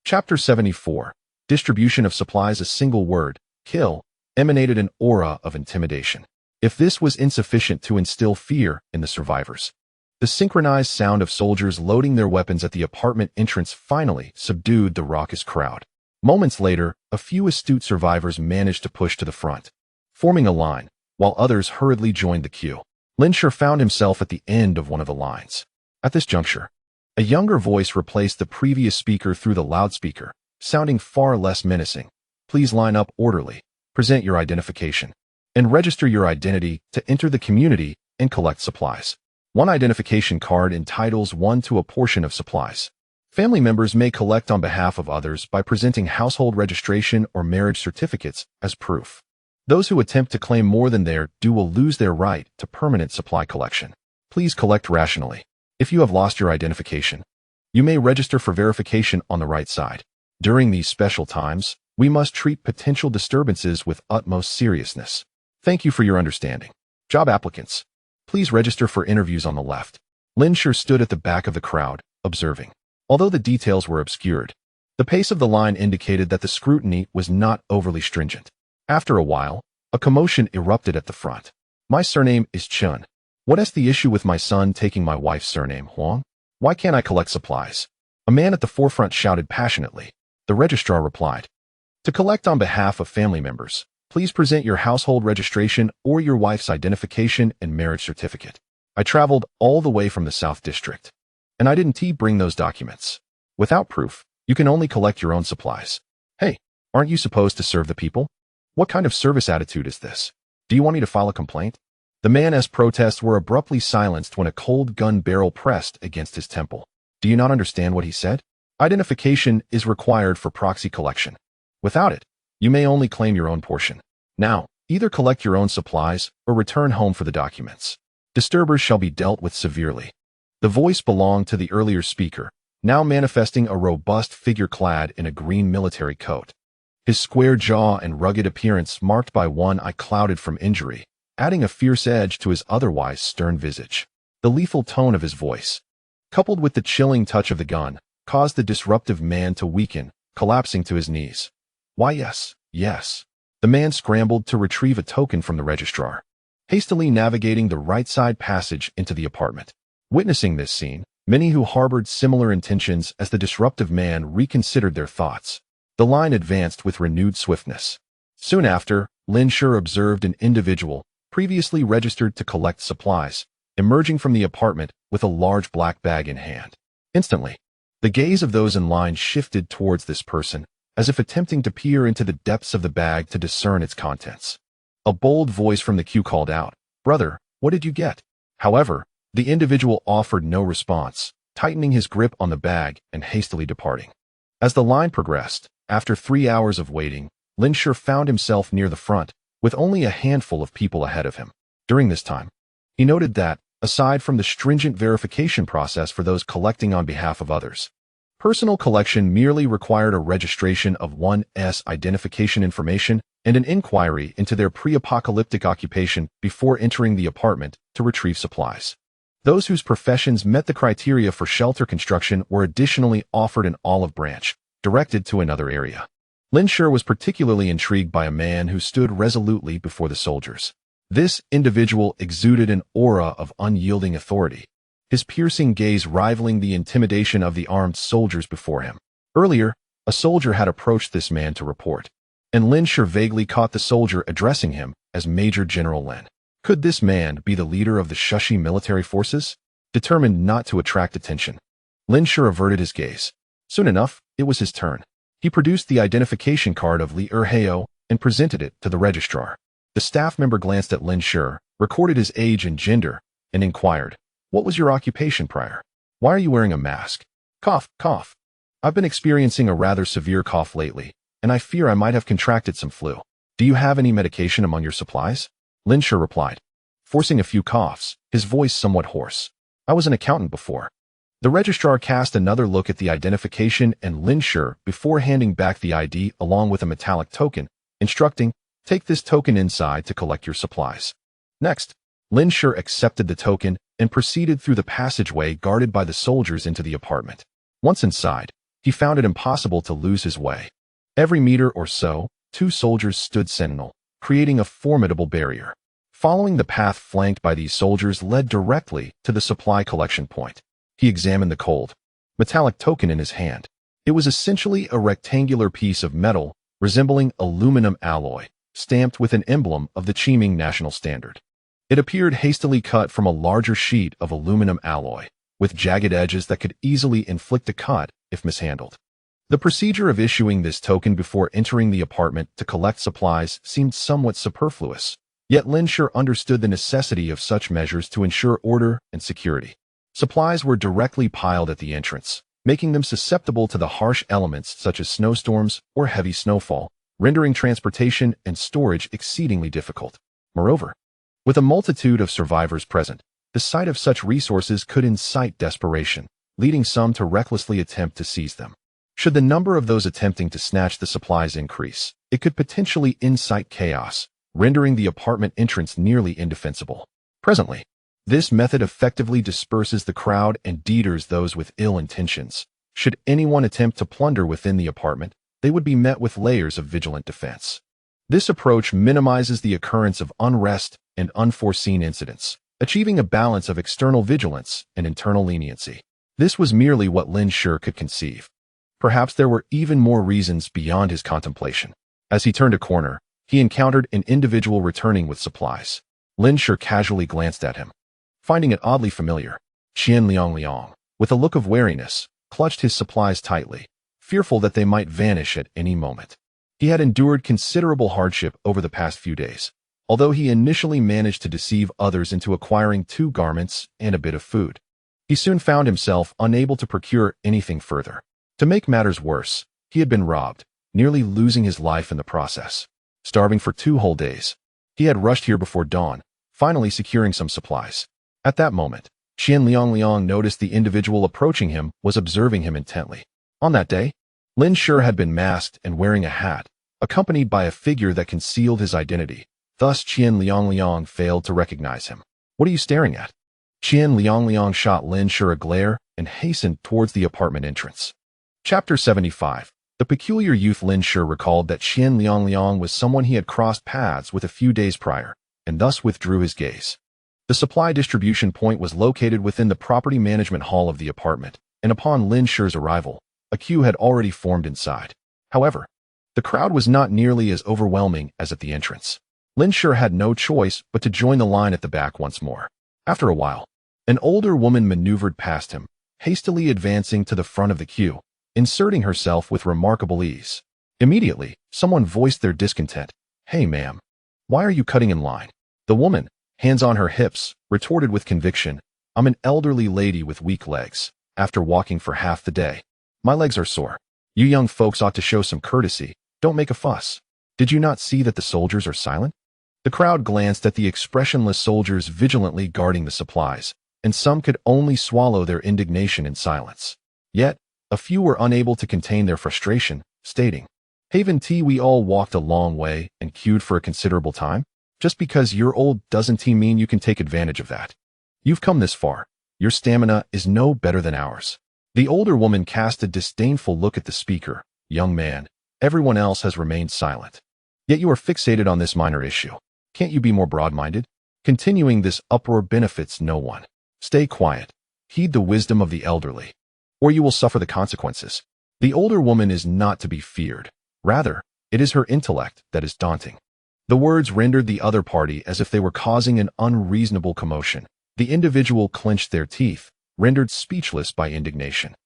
A: Chapter 74. Distribution of supplies. A single word, kill, emanated an aura of intimidation. If this was insufficient to instill fear in the survivors, the synchronized sound of soldiers loading their weapons at the apartment entrance finally subdued the raucous crowd. Moments later, a few astute survivors managed to push to the front, forming a line, while others hurriedly joined the queue. Lin Shi found himself at the end of one of the lines. At this juncture, a younger voice replaced the previous speaker through the loudspeaker, sounding far less menacing. Please line up orderly, present your identification, and register your identity to enter the community and collect supplies. One identification card entitles one to a portion of supplies. Family members may collect on behalf of others by presenting household registration or marriage certificates as proof. Those who attempt to claim more than their due will lose their right to permanent supply collection. Please collect rationally. If you have lost your identification, you may register for verification on the right side. During these special times, we must treat potential disturbances with utmost seriousness. Thank you for your understanding. Job applicants, please register for interviews on the left. Lin Shi stood at the back of the crowd, observing. Although the details were obscured, the pace of the line indicated that the scrutiny was not overly stringent. After a while, a commotion erupted at the front. My surname is Chun. What is the issue with my son taking my wife's surname, Huang? Why can't I collect supplies? A man at the forefront shouted passionately. The registrar replied. To collect on behalf of family members, please present your household registration or your wife's identification and marriage certificate. I traveled all the way from the South District, and I didn't bring those documents. Without proof, you can only collect your own supplies. Hey, aren't you supposed to serve the people? What kind of service attitude is this? Do you want me to file a complaint? The man's protests were abruptly silenced when a cold gun barrel pressed against his temple. Do you not understand what he said? Identification is required for proxy collection. Without it, you may only claim your own portion. Now, either collect your own supplies or return home for the documents. Disturbers shall be dealt with severely. The voice belonged to the earlier speaker, now manifesting a robust figure clad in a green military coat. His square jaw and rugged appearance marked by one eye clouded from injury, adding a fierce edge to his otherwise stern visage. The lethal tone of his voice, coupled with the chilling touch of the gun, caused the disruptive man to weaken, collapsing to his knees. Why, yes, yes. The man scrambled to retrieve a token from the registrar, hastily navigating the right-side passage into the apartment. Witnessing this scene, many who harbored similar intentions as the disruptive man reconsidered their thoughts. The line advanced with renewed swiftness. Soon after, Lin Shi observed an individual, previously registered to collect supplies, emerging from the apartment with a large black bag in hand. Instantly, the gaze of those in line shifted towards this person, as if attempting to peer into the depths of the bag to discern its contents. A bold voice from the queue called out, "Brother, what did you get?" However, the individual offered no response, tightening his grip on the bag and hastily departing. As the line progressed, after 3 hours of waiting, Lin Shi found himself near the front, with only a handful of people ahead of him. During this time, he noted that, aside from the stringent verification process for those collecting on behalf of others, personal collection merely required a registration of one's identification information and an inquiry into their pre-apocalyptic occupation before entering the apartment to retrieve supplies. Those whose professions met the criteria for shelter construction were additionally offered an olive branch, directed to another area. Lin Shi was particularly intrigued by a man who stood resolutely before the soldiers. This individual exuded an aura of unyielding authority, his piercing gaze rivaling the intimidation of the armed soldiers before him. Earlier, a soldier had approached this man to report, and Lin Shi vaguely caught the soldier addressing him as Major General Lin. Could this man be the leader of the Shushi military forces? Determined not to attract attention, Lin Shi averted his gaze. Soon enough, it was his turn. He produced the identification card of Li Erheo and presented it to the registrar. The staff member glanced at Lin Shi, recorded his age and gender, and inquired, "What was your occupation prior? Why are you wearing a mask?" Cough, cough. "I've been experiencing a rather severe cough lately, and I fear I might have contracted some flu. Do you have any medication among your supplies?" Lin Shi replied, forcing a few coughs, his voice somewhat hoarse. "I was an accountant before." The registrar cast another look at the identification and Lin Shi before handing back the ID along with a metallic token, instructing, "Take this token inside to collect your supplies." Next, Lin Shi accepted the token and proceeded through the passageway guarded by the soldiers into the apartment. Once inside, he found it impossible to lose his way. Every meter or so, 2 soldiers stood sentinel, creating a formidable barrier. Following the path flanked by these soldiers led directly to the supply collection point. He examined the cold, metallic token in his hand. It was essentially a rectangular piece of metal resembling aluminum alloy, stamped with an emblem of the Qiming national standard. It appeared hastily cut from a larger sheet of aluminum alloy, with jagged edges that could easily inflict a cut if mishandled. The procedure of issuing this token before entering the apartment to collect supplies seemed somewhat superfluous, yet Lin Shi understood the necessity of such measures to ensure order and security. Supplies were directly piled at the entrance, making them susceptible to the harsh elements such as snowstorms or heavy snowfall, rendering transportation and storage exceedingly difficult. Moreover, with a multitude of survivors present, the sight of such resources could incite desperation, leading some to recklessly attempt to seize them. Should the number of those attempting to snatch the supplies increase, it could potentially incite chaos, rendering the apartment entrance nearly indefensible. Presently, this method effectively disperses the crowd and deters those with ill intentions. Should anyone attempt to plunder within the apartment, they would be met with layers of vigilant defense. This approach minimizes the occurrence of unrest and unforeseen incidents, achieving a balance of external vigilance and internal leniency. This was merely what Lin Shi could conceive. Perhaps there were even more reasons beyond his contemplation. As he turned a corner, he encountered an individual returning with supplies. Lin Shi casually glanced at him, finding it oddly familiar. Qian Liang, with a look of wariness, clutched his supplies tightly, fearful that they might vanish at any moment. He had endured considerable hardship over the past few days, although he initially managed to deceive others into acquiring 2 garments and a bit of food. He soon found himself unable to procure anything further. To make matters worse, he had been robbed, nearly losing his life in the process. Starving for 2 whole days, he had rushed here before dawn, finally securing some supplies. At that moment, Qian Liang noticed the individual approaching him was observing him intently. On that day, Lin Shi had been masked and wearing a hat, accompanied by a figure that concealed his identity, Thus Qian Liang failed to recognize him. What are you staring at? Qian Liang shot Lin Shi a glare and hastened towards the apartment entrance. Chapter 75. The peculiar youth. Lin Shi recalled that Qian Liang was someone he had crossed paths with a few days prior, and thus withdrew his gaze. The supply distribution point was located within the property management hall of the apartment, and upon Lin Shi's arrival, a queue had already formed inside. However, the crowd was not nearly as overwhelming as at the entrance. Lin Shi had no choice but to join the line at the back once more. After a while, an older woman maneuvered past him, hastily advancing to the front of the queue, inserting herself with remarkable ease. Immediately, someone voiced their discontent. "Hey, ma'am, why are you cutting in line?" The woman, hands on her hips, retorted with conviction, "I'm an elderly lady with weak legs. After walking for half the day, my legs are sore. You young folks ought to show some courtesy. Don't make a fuss. Did you not see that the soldiers are silent?" The crowd glanced at the expressionless soldiers vigilantly guarding the supplies, and some could only swallow their indignation in silence. Yet, a few were unable to contain their frustration, stating, "Haven't we all walked a long way and queued for a considerable time? Just because you're old doesn't mean you can take advantage of that. You've come this far. Your stamina is no better than ours." The older woman cast a disdainful look at the speaker. "Young man, everyone else has remained silent. Yet you are fixated on this minor issue. Can't you be more broad-minded? Continuing this uproar benefits no one. Stay quiet. Heed the wisdom of the elderly, or you will suffer the consequences." The older woman is not to be feared. Rather, it is her intellect that is daunting. The words rendered the other party as if they were causing an unreasonable commotion. The individual clenched their teeth, rendered speechless by indignation.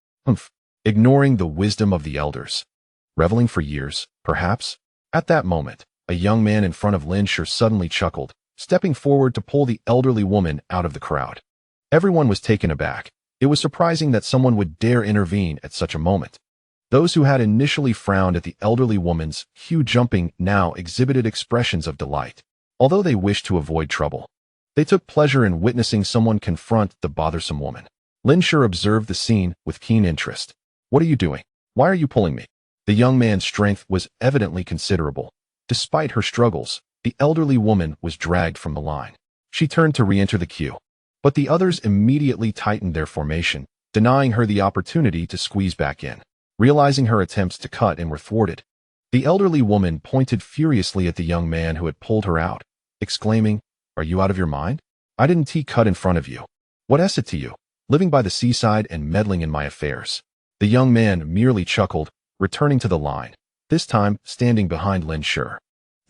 A: Ignoring the wisdom of the elders. Reveling for years, perhaps? At that moment, a young man in front of Lin Shi suddenly chuckled, stepping forward to pull the elderly woman out of the crowd. Everyone was taken aback. It was surprising that someone would dare intervene at such a moment. Those who had initially frowned at the elderly woman's queue jumping now exhibited expressions of delight. Although they wished to avoid trouble, they took pleasure in witnessing someone confront the bothersome woman. Lin Shi observed the scene with keen interest. "What are you doing? Why are you pulling me?" The young man's strength was evidently considerable. Despite her struggles, the elderly woman was dragged from the line. She turned to re-enter the queue, but the others immediately tightened their formation, denying her the opportunity to squeeze back in. Realizing her attempts to cut in were thwarted, the elderly woman pointed furiously at the young man who had pulled her out, exclaiming, "Are you out of your mind? I didn't cut in front of you. What is it to you, living by the seaside and meddling in my affairs?" The young man merely chuckled, returning to the line, this time standing behind Lin Shi.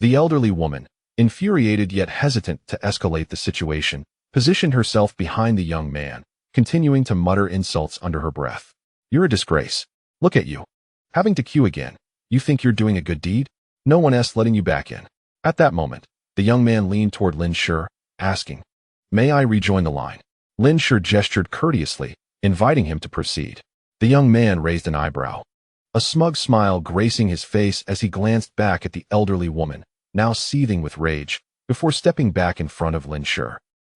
A: The elderly woman, infuriated yet hesitant to escalate the situation, positioned herself behind the young man, continuing to mutter insults under her breath. "You're a disgrace. Look at you. Having to queue again. You think you're doing a good deed? No one else letting you back in." At that moment, the young man leaned toward Lin Shi, asking, "May I rejoin the line?" Lin Shi gestured courteously, inviting him to proceed. The young man raised an eyebrow, a smug smile gracing his face as he glanced back at the elderly woman, now seething with rage, before stepping back in front of Lin Shi.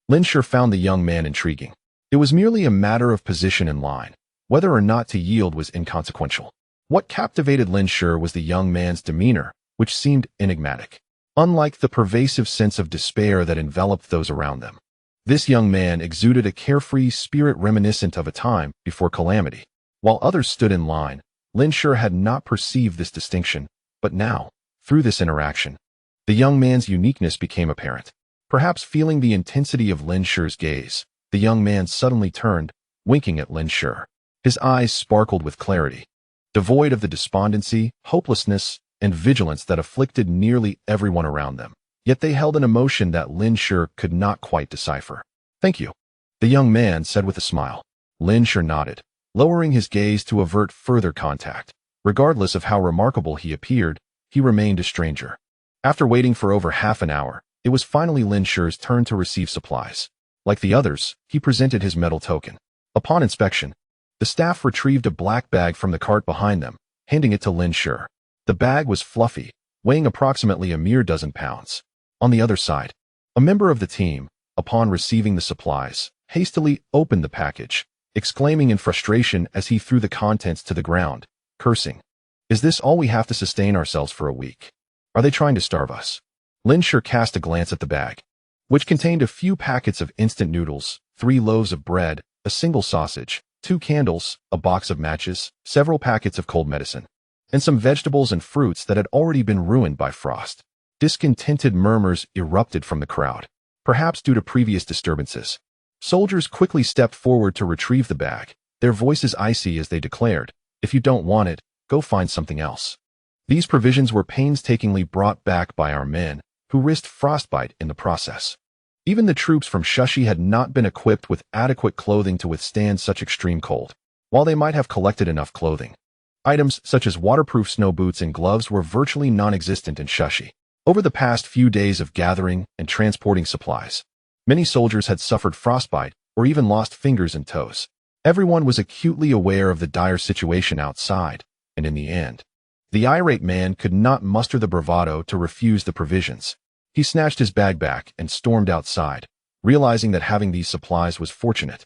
A: Lin Shi found the young man intriguing. It was merely a matter of position in line. Whether or not to yield was inconsequential. What captivated Lin Shi was the young man's demeanor, which seemed enigmatic, unlike the pervasive sense of despair that enveloped those around them. This young man exuded a carefree spirit reminiscent of a time before calamity. While others stood in line, Lin Shi had not perceived this distinction, but now, through this interaction, the young man's uniqueness became apparent. Perhaps feeling the intensity of Lin Shi's gaze, the young man suddenly turned, winking at Lin Shi. His eyes sparkled with clarity, devoid of the despondency, hopelessness, and vigilance that afflicted nearly everyone around them. Yet they held an emotion that Lin Shi could not quite decipher. "Thank you," the young man said with a smile. Lin Shi nodded, lowering his gaze to avert further contact. Regardless of how remarkable he appeared, he remained a stranger. After waiting for over half an hour, it was finally Lin Shi's turn to receive supplies. Like the others, he presented his metal token. Upon inspection, the staff retrieved a black bag from the cart behind them, handing it to Lin Shi. The bag was fluffy, weighing approximately a mere dozen pounds. On the other side, a member of the team, upon receiving the supplies, hastily opened the package, exclaiming in frustration as he threw the contents to the ground, cursing, "Is this all we have to sustain ourselves for a week? Are they trying to starve us?" Lin Shi cast a glance at the bag, which contained a few packets of instant noodles, 3 loaves of bread, a single sausage, 2 candles, a box of matches, several packets of cold medicine, and some vegetables and fruits that had already been ruined by frost. Discontented murmurs erupted from the crowd, perhaps due to previous disturbances. Soldiers quickly stepped forward to retrieve the bag, their voices icy as they declared, "If you don't want it, go find something else." These provisions were painstakingly brought back by our men, who risked frostbite in the process. Even the troops from Shushi had not been equipped with adequate clothing to withstand such extreme cold, while they might have collected enough clothing. Items such as waterproof snow boots and gloves were virtually non-existent in Shushi. Over the past few days of gathering and transporting supplies, many soldiers had suffered frostbite or even lost fingers and toes. Everyone was acutely aware of the dire situation outside, and in the end, the irate man could not muster the bravado to refuse the provisions. He snatched his bag back and stormed outside, realizing that having these supplies was fortunate.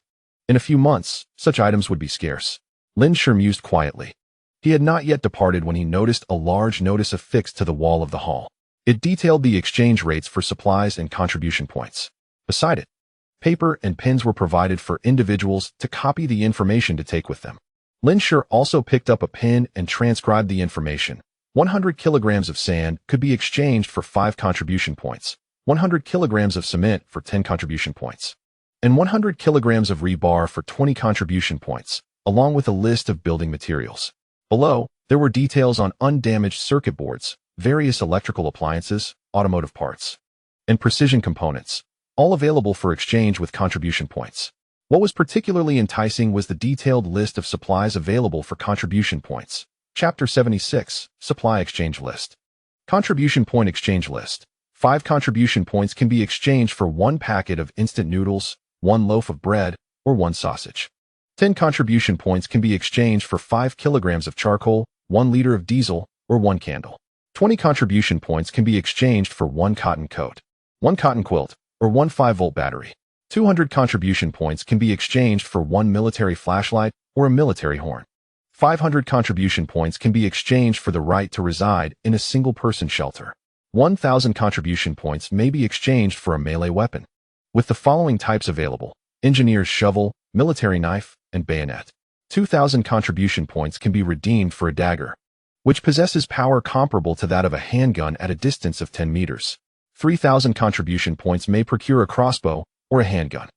A: In a few months, such items would be scarce. Lin Shi mused quietly. He had not yet departed when he noticed a large notice affixed to the wall of the hall. It detailed the exchange rates for supplies and contribution points. Beside it, paper and pens were provided for individuals to copy the information to take with them. Lin Shi also picked up a pen and transcribed the information. 100 kilograms of sand could be exchanged for 5 contribution points, 100 kilograms of cement for 10 contribution points, and 100 kilograms of rebar for 20 contribution points, along with a list of building materials. Below, there were details on undamaged circuit boards, various electrical appliances, automotive parts, and precision components, all available for exchange with contribution points. What was particularly enticing was the detailed list of supplies available for contribution points. Chapter 76, Supply Exchange List. Contribution Point Exchange List. 5 contribution points can be exchanged for 1 packet of instant noodles, 1 loaf of bread, or 1 sausage. 10 contribution points can be exchanged for 5 kilograms of charcoal, 1 liter of diesel, or 1 candle. 20 contribution points can be exchanged for 1 cotton coat, 1 cotton quilt, or 1 5-volt battery. 200 contribution points can be exchanged for 1 military flashlight or a military horn. 500 contribution points can be exchanged for the right to reside in a single-person shelter. 1,000 contribution points may be exchanged for a melee weapon. With the following types available: engineer's shovel, military knife, and bayonet. 2,000 contribution points can be redeemed for a dagger, which possesses power comparable to that of a handgun at a distance of 10 meters. 3,000 contribution points may procure a crossbow or a handgun.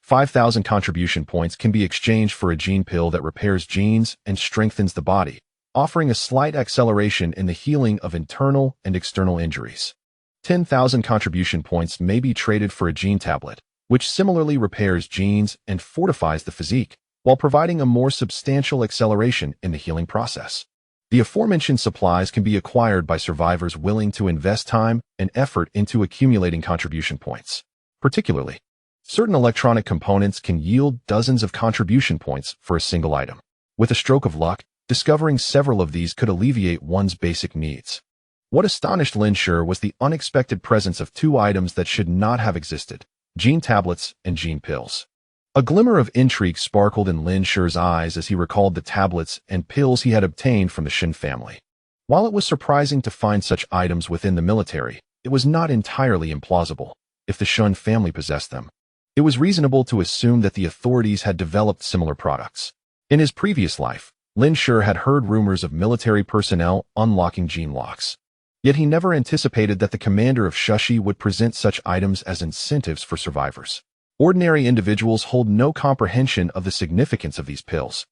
A: 5,000 contribution points can be exchanged for a gene pill that repairs genes and strengthens the body, offering a slight acceleration in the healing of internal and external injuries. 10,000 contribution points may be traded for a gene tablet, which similarly repairs genes and fortifies the physique, while providing a more substantial acceleration in the healing process. The aforementioned supplies can be acquired by survivors willing to invest time and effort into accumulating contribution points. Particularly, certain electronic components can yield dozens of contribution points for a single item. With a stroke of luck, discovering several of these could alleviate one's basic needs. What astonished Lin Shi was the unexpected presence of 2 items that should not have existed: gene tablets and gene pills. A glimmer of intrigue sparkled in Lin Shi's eyes as he recalled the tablets and pills he had obtained from the Shin family. While it was surprising to find such items within the military, it was not entirely implausible. If the Shun family possessed them, it was reasonable to assume that the authorities had developed similar products. In his previous life, Lin Shi had heard rumors of military personnel unlocking gene locks. Yet he never anticipated that the commander of Shushi would present such items as incentives for survivors. Ordinary individuals hold no comprehension of the significance of these pills.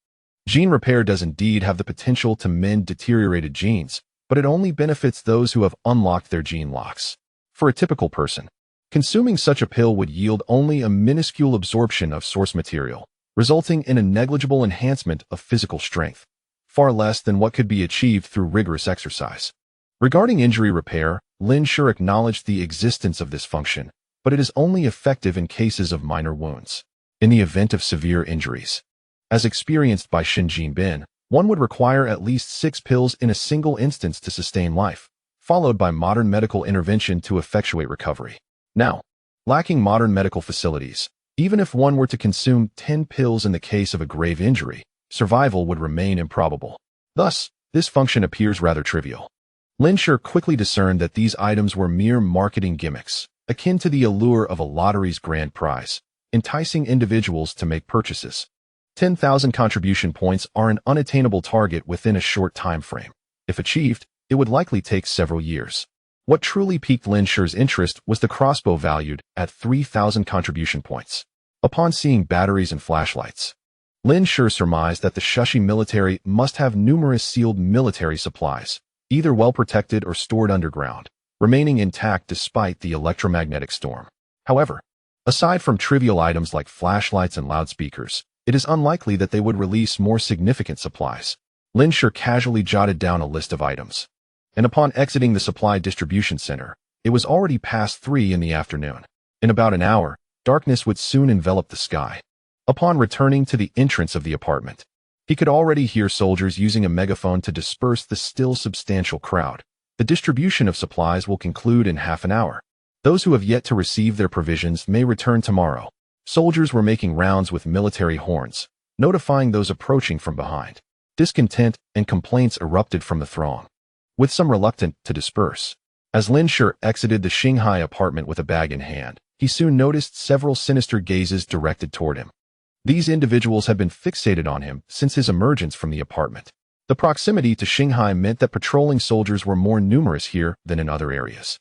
A: Gene repair does indeed have the potential to mend deteriorated genes, but it only benefits those who have unlocked their gene locks. For a typical person, consuming such a pill would yield only a minuscule absorption of source material, resulting in a negligible enhancement of physical strength, far less than what could be achieved through rigorous exercise. Regarding injury repair, Lin Shi acknowledged the existence of this function, but it is only effective in cases of minor wounds. In the event of severe injuries, as experienced by Shin Jinbin, one would require at least 6 pills in a single instance to sustain life, followed by modern medical intervention to effectuate recovery. Now, lacking modern medical facilities, even if one were to consume 10 pills in the case of a grave injury, survival would remain improbable. Thus, this function appears rather trivial. Lin Shi quickly discerned that these items were mere marketing gimmicks, akin to the allure of a lottery's grand prize, enticing individuals to make purchases. 10,000 contribution points are an unattainable target within a short time frame. If achieved, it would likely take several years. What truly piqued Lin Shi's interest was the crossbow valued at 3,000 contribution points. Upon seeing batteries and flashlights, Lin Shi surmised that the Shushi military must have numerous sealed military supplies, either well protected or stored underground, remaining intact despite the electromagnetic storm. However, aside from trivial items like flashlights and loudspeakers, it is unlikely that they would release more significant supplies. Lin Shi casually jotted down a list of items, and upon exiting the supply distribution center, it was already past 3 in the afternoon. In about an hour, darkness would soon envelop the sky. Upon returning to the entrance of the apartment, he could already hear soldiers using a megaphone to disperse the still substantial crowd. The distribution of supplies will conclude in half an hour. Those who have yet to receive their provisions may return tomorrow. Soldiers were making rounds with military horns, notifying those approaching from behind. Discontent and complaints erupted from the throng, with some reluctant to disperse. As Lin Shi exited the Shanghai apartment with a bag in hand, he soon noticed several sinister gazes directed toward him. These individuals had been fixated on him since his emergence from the apartment. The proximity to Shanghai meant that patrolling soldiers were more numerous here than in other areas.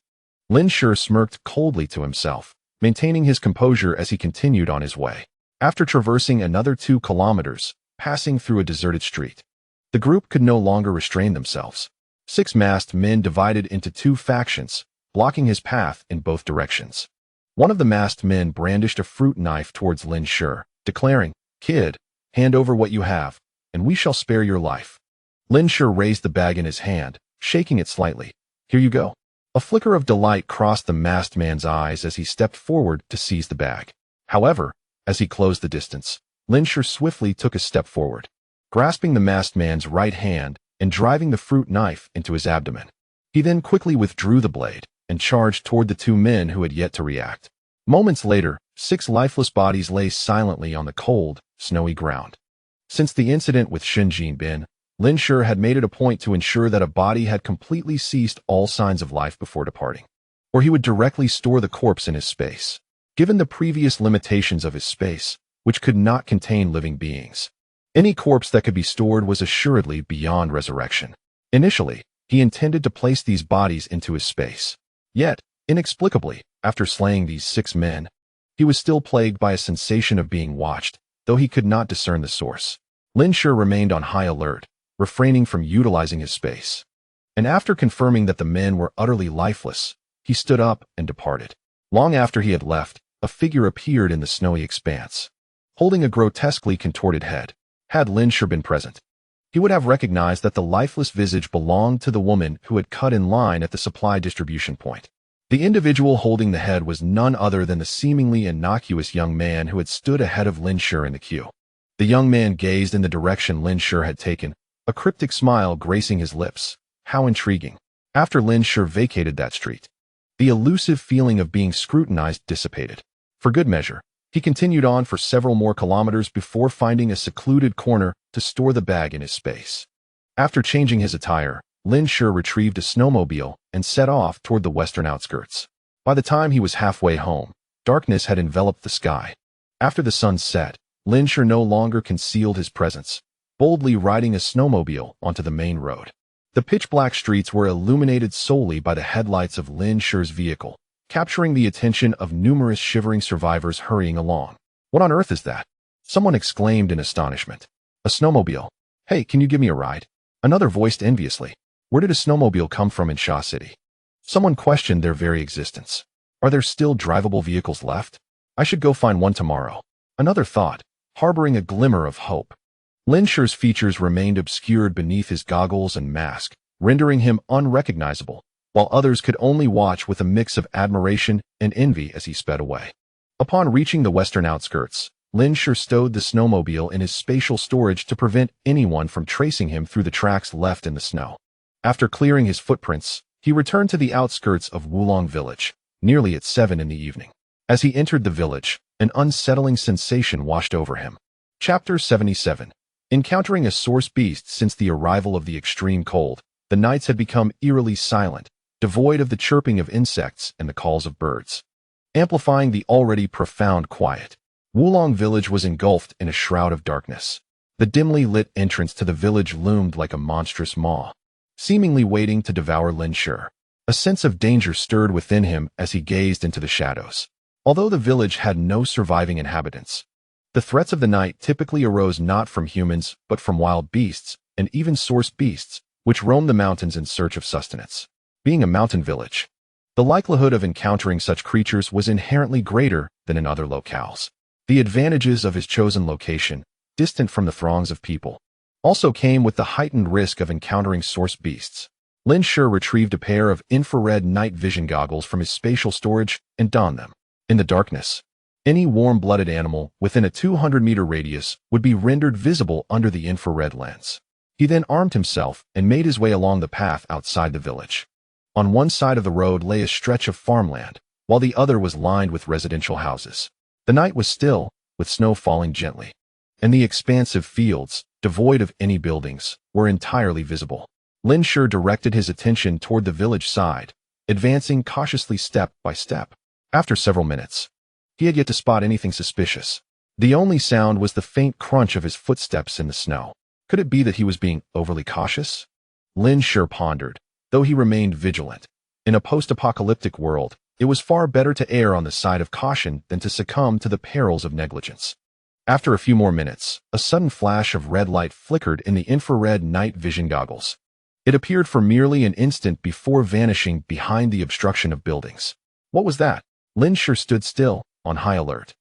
A: Lin Shi smirked coldly to himself, maintaining his composure as he continued on his way. After traversing another 2 kilometers, passing through a deserted street, the group could no longer restrain themselves. 6 masked men divided into 2 factions, blocking his path in both directions. One of the masked men brandished a fruit knife towards Lin Shi, declaring, "Kid, hand over what you have, and we shall spare your life." Lin Shi raised the bag in his hand, shaking it slightly. "Here you go." A flicker of delight crossed the masked man's eyes as he stepped forward to seize the bag. However, as he closed the distance, Lin Shi swiftly took a step forward, grasping the masked man's right hand and driving the fruit knife into his abdomen. He then quickly withdrew the blade and charged toward the 2 men who had yet to react. Moments later, 6 lifeless bodies lay silently on the cold, snowy ground. Since the incident with Shen Jinbin, Lin Shi had made it a point to ensure that a body had completely ceased all signs of life before departing, or he would directly store the corpse in his space. Given the previous limitations of his space, which could not contain living beings, any corpse that could be stored was assuredly beyond resurrection. Initially, he intended to place these bodies into his space. Yet, inexplicably, after slaying these 6 men, he was still plagued by a sensation of being watched, though he could not discern the source. Lin Shi remained on high alert, refraining from utilizing his space. And after confirming that the men were utterly lifeless, he stood up and departed. Long after he had left, a figure appeared in the snowy expanse, holding a grotesquely contorted head. Had Lin Shi been present, he would have recognized that the lifeless visage belonged to the woman who had cut in line at the supply distribution point. The individual holding the head was none other than the seemingly innocuous young man who had stood ahead of Lin Shi in the queue. The young man gazed in the direction Lin Shi had taken, a cryptic smile gracing his lips. How intriguing. After Lin Shi vacated that street, the elusive feeling of being scrutinized dissipated. For good measure, he continued on for several more kilometers before finding a secluded corner to store the bag in his space. After changing his attire, Lin Shi retrieved a snowmobile and set off toward the western outskirts. By the time he was halfway home, darkness had enveloped the sky. After the sun set, Lin Shi no longer concealed his presence, boldly riding a snowmobile onto the main road. The pitch-black streets were illuminated solely by the headlights of Lin Shi's vehicle, capturing the attention of numerous shivering survivors hurrying along. "What on earth is that?" someone exclaimed in astonishment. "A snowmobile. Hey, can you give me a ride?" Another voiced enviously. "Where did a snowmobile come from in Sha City?" Someone questioned their very existence. "Are there still drivable vehicles left? I should go find one tomorrow." Another thought, harboring a glimmer of hope. Lin Shi's features remained obscured beneath his goggles and mask, rendering him unrecognizable, while others could only watch with a mix of admiration and envy as he sped away. Upon reaching the western outskirts, Lin Shi stowed the snowmobile in his spatial storage to prevent anyone from tracing him through the tracks left in the snow. After clearing his footprints, he returned to the outskirts of Wulong Village, nearly at 7 in the evening. As he entered the village, an unsettling sensation washed over him. Chapter 77. Encountering a source beast since the arrival of the extreme cold, The nights had become eerily silent, devoid of the chirping of insects and the calls of birds, amplifying the already profound quiet. Wulong village was engulfed in a shroud of darkness. The dimly lit entrance to the village loomed like a monstrous maw, seemingly waiting to devour Lin Shi. A sense of danger stirred within him as he gazed into the shadows. Although the village had no surviving inhabitants, the threats of the night typically arose not from humans but from wild beasts and even source beasts, which roamed the mountains in search of sustenance. Being a mountain village, the likelihood of encountering such creatures was inherently greater than in other locales. The advantages of his chosen location, distant from the throngs of people, also came with the heightened risk of encountering source beasts. Lin Shi retrieved a pair of infrared night vision goggles from his spatial storage and donned them. In the darkness, any warm-blooded animal within a 200-meter radius would be rendered visible under the infrared lens. He then armed himself and made his way along the path outside the village. On one side of the road lay a stretch of farmland, while the other was lined with residential houses. The night was still, with snow falling gently, and the expansive fields, devoid of any buildings, were entirely visible. Lin Shi directed his attention toward the village side, advancing cautiously step by step. After several minutes, he had yet to spot anything suspicious. The only sound was the faint crunch of his footsteps in the snow. Could it be that he was being overly cautious? Lin Shi pondered, though he remained vigilant. In a post-apocalyptic world, it was far better to err on the side of caution than to succumb to the perils of negligence. After a few more minutes, a sudden flash of red light flickered in the infrared night vision goggles. It appeared for merely an instant before vanishing behind the obstruction of buildings. What was that? Lin Shi stood still, on high alert,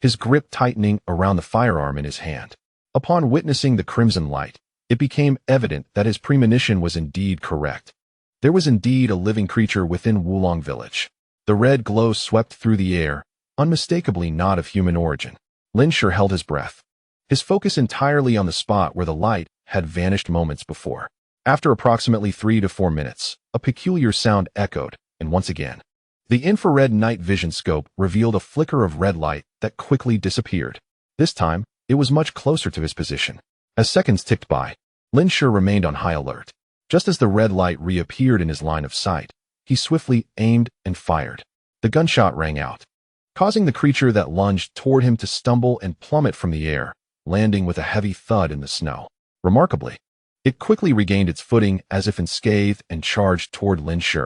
A: his grip tightening around the firearm in his hand. Upon witnessing the crimson light, it became evident that his premonition was indeed correct. There was indeed a living creature within Wulong village. The red glow swept through the air, unmistakably not of human origin. Lin Shi held his breath, his focus entirely on the spot where the light had vanished moments before. After approximately 3 to 4 minutes, a peculiar sound echoed, and once again, the infrared night vision scope revealed a flicker of red light that quickly disappeared. This time, it was much closer to his position. As seconds ticked by, Lin Shi remained on high alert. Just as the red light reappeared in his line of sight, he swiftly aimed and fired. The gunshot rang out, causing the creature that lunged toward him to stumble and plummet from the air, landing with a heavy thud in the snow. Remarkably, it quickly regained its footing as if unscathed and charged toward Lin Shi.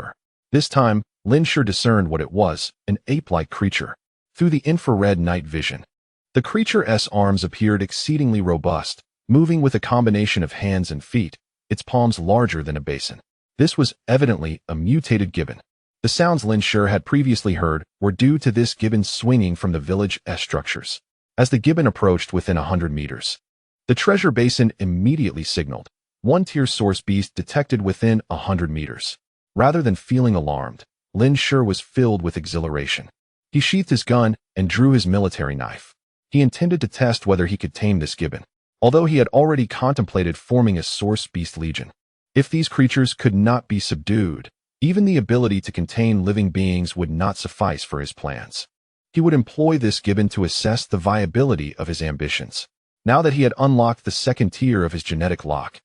A: This time, Lin Shi discerned what it was, an ape-like creature, through the infrared night vision. The creature's arms appeared exceedingly robust, moving with a combination of hands and feet, its palms larger than a basin. This was evidently a mutated gibbon. The sounds Lin Shi had previously heard were due to this gibbon swinging from the village's structures. As the gibbon approached within 100 meters, the treasure basin immediately signaled, one-tier source beast detected within 100 meters. Rather than feeling alarmed, Lin Shi was filled with exhilaration. He sheathed his gun and drew his military knife. He intended to test whether he could tame this gibbon, although he had already contemplated forming a source beast legion. If these creatures could not be subdued, even the ability to contain living beings would not suffice for his plans. He would employ this gibbon to assess the viability of his ambitions. Now that he had unlocked the second tier of his genetic lock,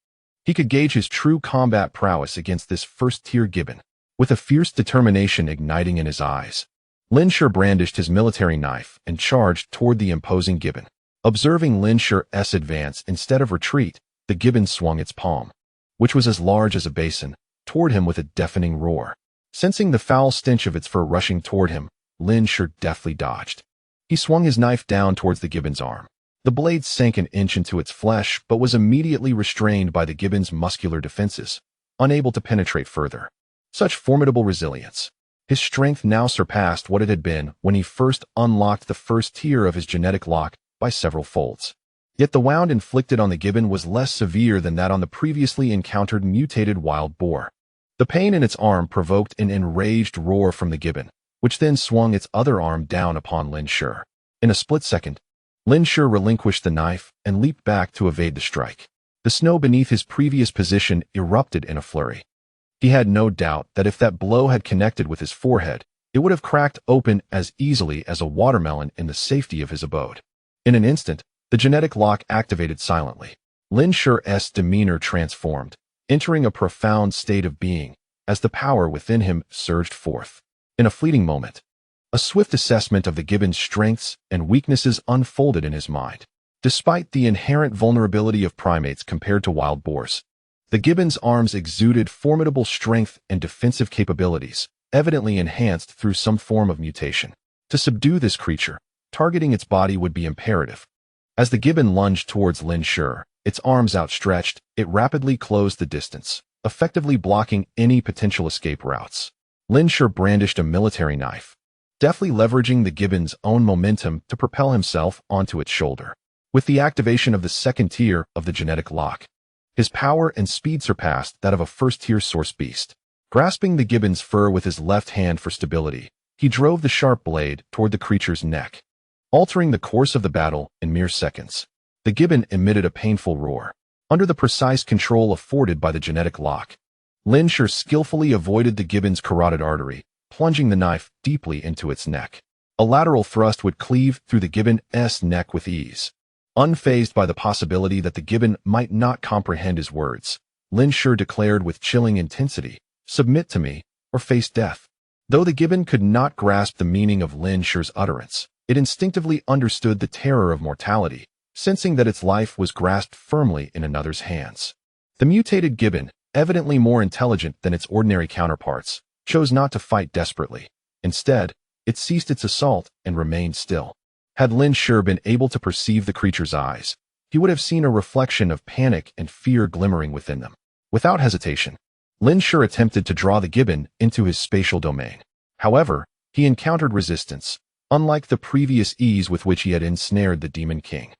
A: he could gauge his true combat prowess against this first-tier gibbon. With a fierce determination igniting in his eyes, Lin Shi brandished his military knife and charged toward the imposing gibbon. Observing Lin Shi's advance instead of retreat, the gibbon swung its palm, which was as large as a basin, toward him with a deafening roar. Sensing the foul stench of its fur rushing toward him, Lin Shi deftly dodged. He swung his knife down towards the gibbon's arm. The blade sank an inch into its flesh but was immediately restrained by the gibbon's muscular defenses, unable to penetrate further. Such formidable resilience. His strength now surpassed what it had been when he first unlocked the first tier of his genetic lock by several folds. Yet the wound inflicted on the gibbon was less severe than that on the previously encountered mutated wild boar. The pain in its arm provoked an enraged roar from the gibbon, which then swung its other arm down upon Lin Shi. In a split second, Lin Shi relinquished the knife and leaped back to evade the strike. The snow beneath his previous position erupted in a flurry. He had no doubt that if that blow had connected with his forehead, it would have cracked open as easily as a watermelon in the safety of his abode. In an instant, the genetic lock activated silently. Lin Shi's demeanor transformed. entering a profound state of being as the power within him surged forth. In a fleeting moment, a swift assessment of the gibbon's strengths and weaknesses unfolded in his mind. Despite the inherent vulnerability of primates compared to wild boars, the gibbon's arms exuded formidable strength and defensive capabilities, evidently enhanced through some form of mutation. To subdue this creature, targeting its body would be imperative. As the gibbon lunged towards Lin Shi, its arms outstretched, it rapidly closed the distance, effectively blocking any potential escape routes. Lin Shi brandished a military knife, deftly leveraging the gibbon's own momentum to propel himself onto its shoulder. With the activation of the second tier of the genetic lock, his power and speed surpassed that of a first-tier source beast. Grasping the gibbon's fur with his left hand for stability, he drove the sharp blade toward the creature's neck, altering the course of the battle in mere seconds. The gibbon emitted a painful roar. Under the precise control afforded by the genetic lock, Lin Shi skillfully avoided the gibbon's carotid artery, plunging the knife deeply into its neck. A lateral thrust would cleave through the gibbon's neck with ease. Unfazed by the possibility that the gibbon might not comprehend his words, Lin Shi declared with chilling intensity, "Submit to me, or face death." Though the gibbon could not grasp the meaning of Lin Shi's utterance, it instinctively understood the terror of mortality, sensing that its life was grasped firmly in another's hands. The mutated gibbon, evidently more intelligent than its ordinary counterparts, chose not to fight desperately. Instead, it ceased its assault and remained still. Had Lin Shi been able to perceive the creature's eyes, he would have seen a reflection of panic and fear glimmering within them. Without hesitation, Lin Shi attempted to draw the gibbon into his spatial domain. However, he encountered resistance, unlike the previous ease with which he had ensnared the Demon King.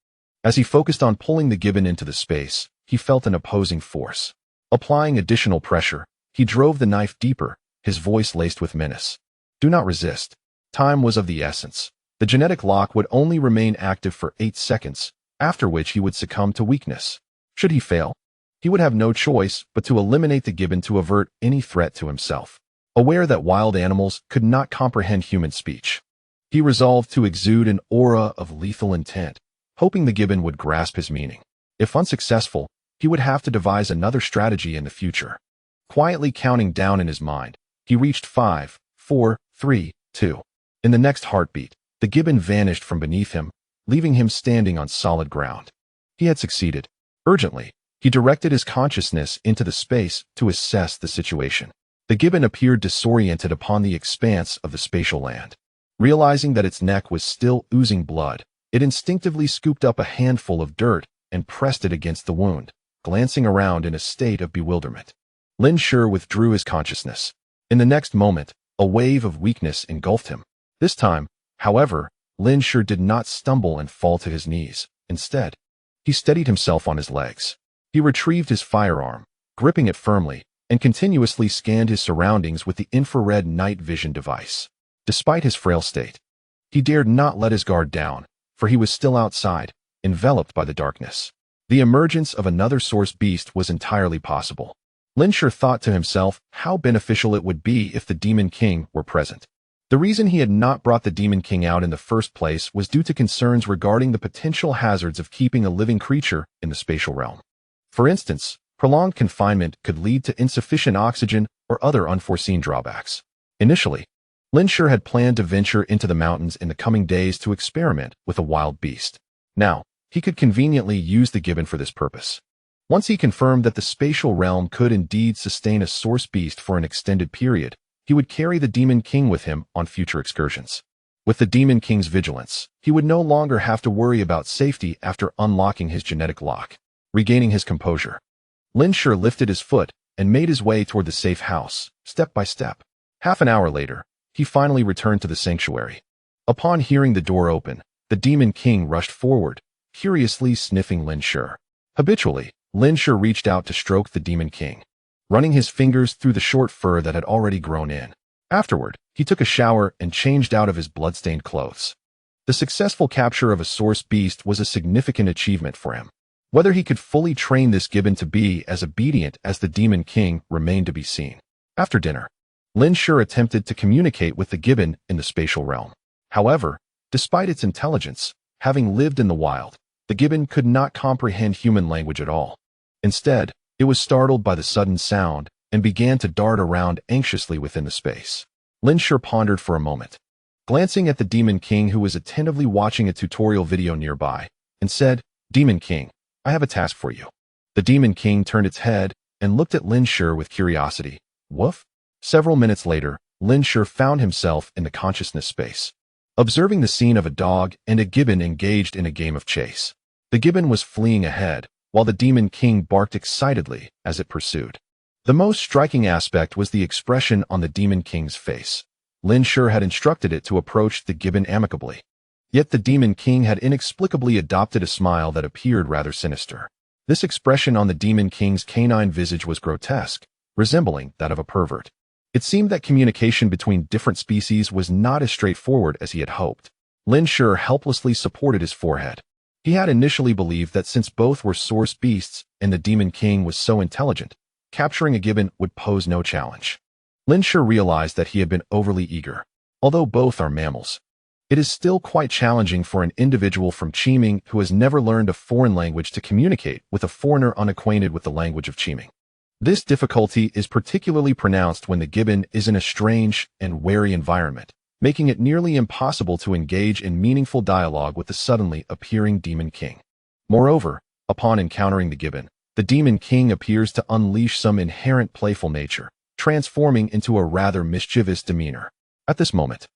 A: As he focused on pulling the gibbon into the space, he felt an opposing force. Applying additional pressure, he drove the knife deeper, his voice laced with menace. "Do not resist." Time was of the essence. The genetic lock would only remain active for 8 seconds, after which he would succumb to weakness. Should he fail, he would have no choice but to eliminate the gibbon to avert any threat to himself. Aware that wild animals could not comprehend human speech, he resolved to exude an aura of lethal intent, hoping the gibbon would grasp his meaning. If unsuccessful, he would have to devise another strategy in the future. Quietly counting down in his mind, he reached 5, 4, 3, 2. In the next heartbeat, the gibbon vanished from beneath him, leaving him standing on solid ground. He had succeeded. Urgently, he directed his consciousness into the space to assess the situation. The gibbon appeared disoriented upon the expanse of the spatial land. Realizing that its neck was still oozing blood, it instinctively scooped up a handful of dirt and pressed it against the wound, glancing around in a state of bewilderment. Lin Shi withdrew his consciousness. In the next moment, a wave of weakness engulfed him. This time, however, Lin Shi did not stumble and fall to his knees. Instead, he steadied himself on his legs. He retrieved his firearm, gripping it firmly, and continuously scanned his surroundings with the infrared night vision device. Despite his frail state, he dared not let his guard down, for he was still outside, enveloped by the darkness. The emergence of another source beast was entirely possible. Lin Shi thought to himself how beneficial it would be if the Demon King were present. The reason he had not brought the Demon King out in the first place was due to concerns regarding the potential hazards of keeping a living creature in the spatial realm. For instance, prolonged confinement could lead to insufficient oxygen or other unforeseen drawbacks. Initially, Lin Shi had planned to venture into the mountains in the coming days to experiment with a wild beast. Now, he could conveniently use the gibbon for this purpose. Once he confirmed that the spatial realm could indeed sustain a source beast for an extended period, he would carry the Demon King with him on future excursions. With the Demon King's vigilance, he would no longer have to worry about safety after unlocking his genetic lock. Regaining his composure, Lin Shi lifted his foot and made his way toward the safe house, step by step. Half an hour later, he finally returned to the sanctuary. Upon hearing the door open, the Demon King rushed forward, curiously sniffing Lin Shi. Habitually, Lin Shi reached out to stroke the Demon King, running his fingers through the short fur that had already grown in. Afterward, he took a shower and changed out of his blood-stained clothes. The successful capture of a source beast was a significant achievement for him. Whether he could fully train this gibbon to be as obedient as the Demon King remained to be seen. After dinner, Lin Shi attempted to communicate with the gibbon in the spatial realm. However, despite its intelligence, having lived in the wild, the gibbon could not comprehend human language at all. Instead, It was startled by the sudden sound and began to dart around anxiously within the space. Lin Shi pondered for a moment, glancing at the Demon King, who was attentively watching a tutorial video nearby, and said, "Demon King, I have a task for you." The Demon King turned its head and looked at Lin Shi with curiosity. Woof? Several minutes later, Lin Shi found himself in the consciousness space, observing the scene of a dog and a gibbon engaged in a game of chase. The gibbon was fleeing ahead, while the Demon King barked excitedly as it pursued. The most striking aspect was the expression on the Demon King's face. Lin Shi had instructed it to approach the gibbon amicably. Yet the Demon King had inexplicably adopted a smile that appeared rather sinister. This expression on the Demon King's canine visage was grotesque, resembling that of a pervert. It seemed that communication between different species was not as straightforward as he had hoped. Lin Shi helplessly supported his forehead. He had initially believed that since both were source beasts and the Demon King was so intelligent, capturing a gibbon would pose no challenge. Lin Shi realized that he had been overly eager. Although both are mammals, it is still quite challenging for an individual from Qiming who has never learned a foreign language to communicate with a foreigner unacquainted with the language of Qiming. This difficulty is particularly pronounced when the gibbon is in a strange and wary environment, making it nearly impossible to engage in meaningful dialogue with the suddenly appearing Demon King. Moreover, upon encountering the gibbon, the Demon King appears to unleash some inherent playful nature, transforming into a rather mischievous demeanor. At this moment,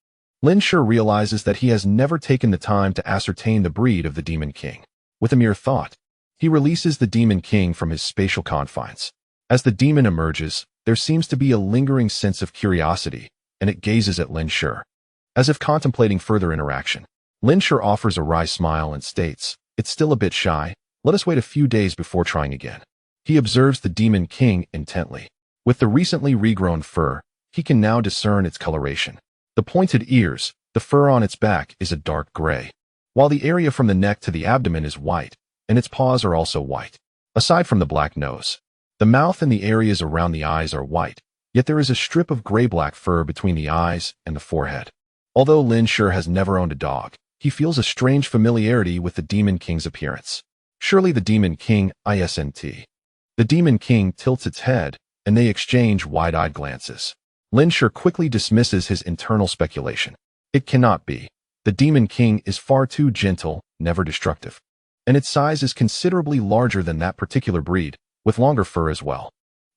A: Lin Shi realizes that he has never taken the time to ascertain the breed of the Demon King. With a mere thought, he releases the Demon King from his spatial confines. As the demon emerges, there seems to be a lingering sense of curiosity, and it gazes at Lin Shi. As if contemplating further interaction, Lin Shi offers a wry smile and states, "It's still a bit shy. Let us wait a few days before trying again." He observes the Demon King intently. With the recently regrown fur, he can now discern its coloration. The pointed ears, the fur on its back is a dark gray, while the area from the neck to the abdomen is white, and its paws are also white. Aside from the black nose, the mouth and the areas around the eyes are white, yet there is a strip of gray-black fur between the eyes and the forehead. Although Lin Shi has never owned a dog, he feels a strange familiarity with the Demon King's appearance. Surely the Demon King isn't. The Demon King tilts its head, and they exchange wide-eyed glances. Lin Shi quickly dismisses his internal speculation. It cannot be. The Demon King is far too gentle, never destructive. And its size is considerably larger than that particular breed, with longer fur as well.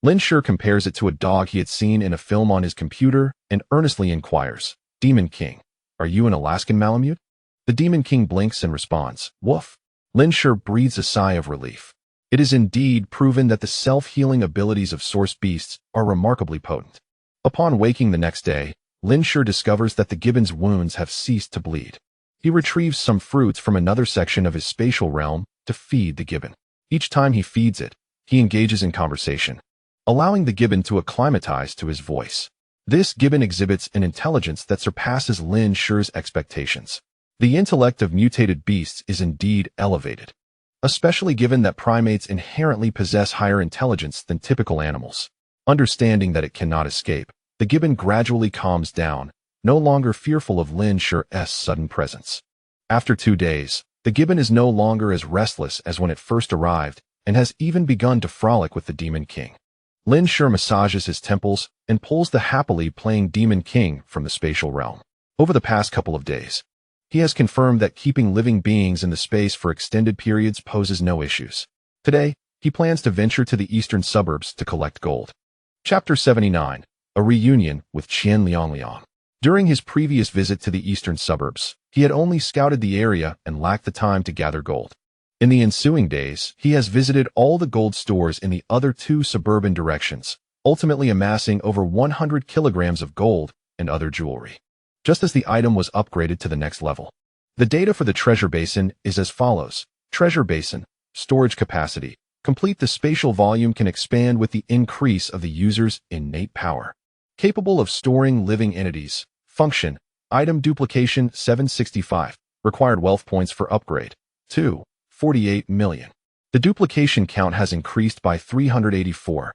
A: Lin Shi compares it to a dog he had seen in a film on his computer and earnestly inquires, "Demon King, are you an Alaskan Malamute?" The Demon King blinks and responds, "Woof." Lin Shi breathes a sigh of relief. It is indeed proven that the self-healing abilities of source beasts are remarkably potent. Upon waking the next day, Lin Shi discovers that the gibbon's wounds have ceased to bleed. He retrieves some fruits from another section of his spatial realm to feed the gibbon. Each time he feeds it, he engages in conversation, allowing the gibbon to acclimatize to his voice. This gibbon exhibits an intelligence that surpasses Lin Shi's expectations. The intellect of mutated beasts is indeed elevated, especially given that primates inherently possess higher intelligence than typical animals. Understanding that it cannot escape, the gibbon gradually calms down, no longer fearful of Lin Shi's sudden presence. After 2 days, the gibbon is no longer as restless as when it first arrived and has even begun to frolic with the Demon King. Lin Shi massages his temples and pulls the happily playing Demon King from the spatial realm. Over the past couple of days, he has confirmed that keeping living beings in the space for extended periods poses no issues. Today, he plans to venture to the eastern suburbs to collect gold. Chapter 79. A Reunion with Qian Liangliang. During his previous visit to the eastern suburbs, he had only scouted the area and lacked the time to gather gold. In the ensuing days, he has visited all the gold stores in the other 2 suburban directions, ultimately amassing over 100 kilograms of gold and other jewelry, just as the item was upgraded to the next level. The data for the treasure basin is as follows. Treasure basin, storage capacity. Complete the spatial volume can expand with the increase of the user's innate power. Capable of storing living entities. Function, item duplication 765. Required wealth points for upgrade, 248 million. The duplication count has increased by 384,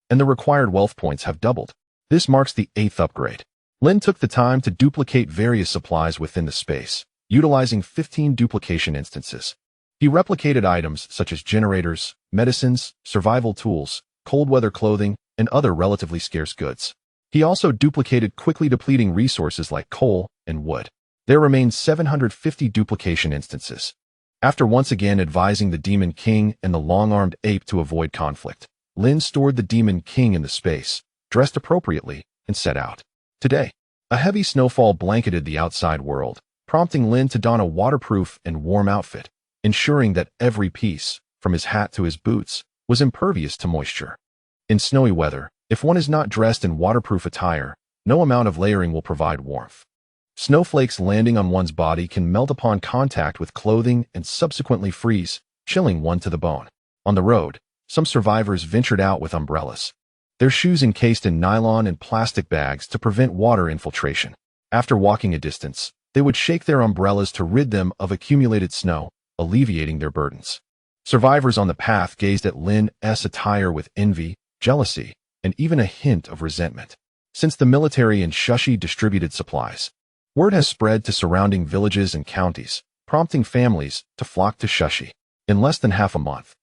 A: and the required wealth points have doubled. This marks the 8th upgrade. Lin took the time to duplicate various supplies within the space, utilizing 15 duplication instances. He replicated items such as generators, medicines, survival tools, cold-weather clothing, and other relatively scarce goods. He also duplicated quickly depleting resources like coal and wood. There remained 750 duplication instances. After once again advising the Demon King and the long-armed ape to avoid conflict, Lin stored the Demon King in the space, dressed appropriately, and set out. Today, a heavy snowfall blanketed the outside world, prompting Lin to don a waterproof and warm outfit, ensuring that every piece, from his hat to his boots, was impervious to moisture. In snowy weather, if one is not dressed in waterproof attire, no amount of layering will provide warmth. Snowflakes landing on one's body can melt upon contact with clothing and subsequently freeze, chilling one to the bone. On the road, some survivors ventured out with umbrellas, their shoes encased in nylon and plastic bags to prevent water infiltration. After walking a distance, they would shake their umbrellas to rid them of accumulated snow, alleviating their burdens. Survivors on the path gazed at Lin's attire with envy, jealousy, and even a hint of resentment. Since the military in Shi distributed supplies, word has spread to surrounding villages and counties, prompting families to flock to Shi. In less than half a month,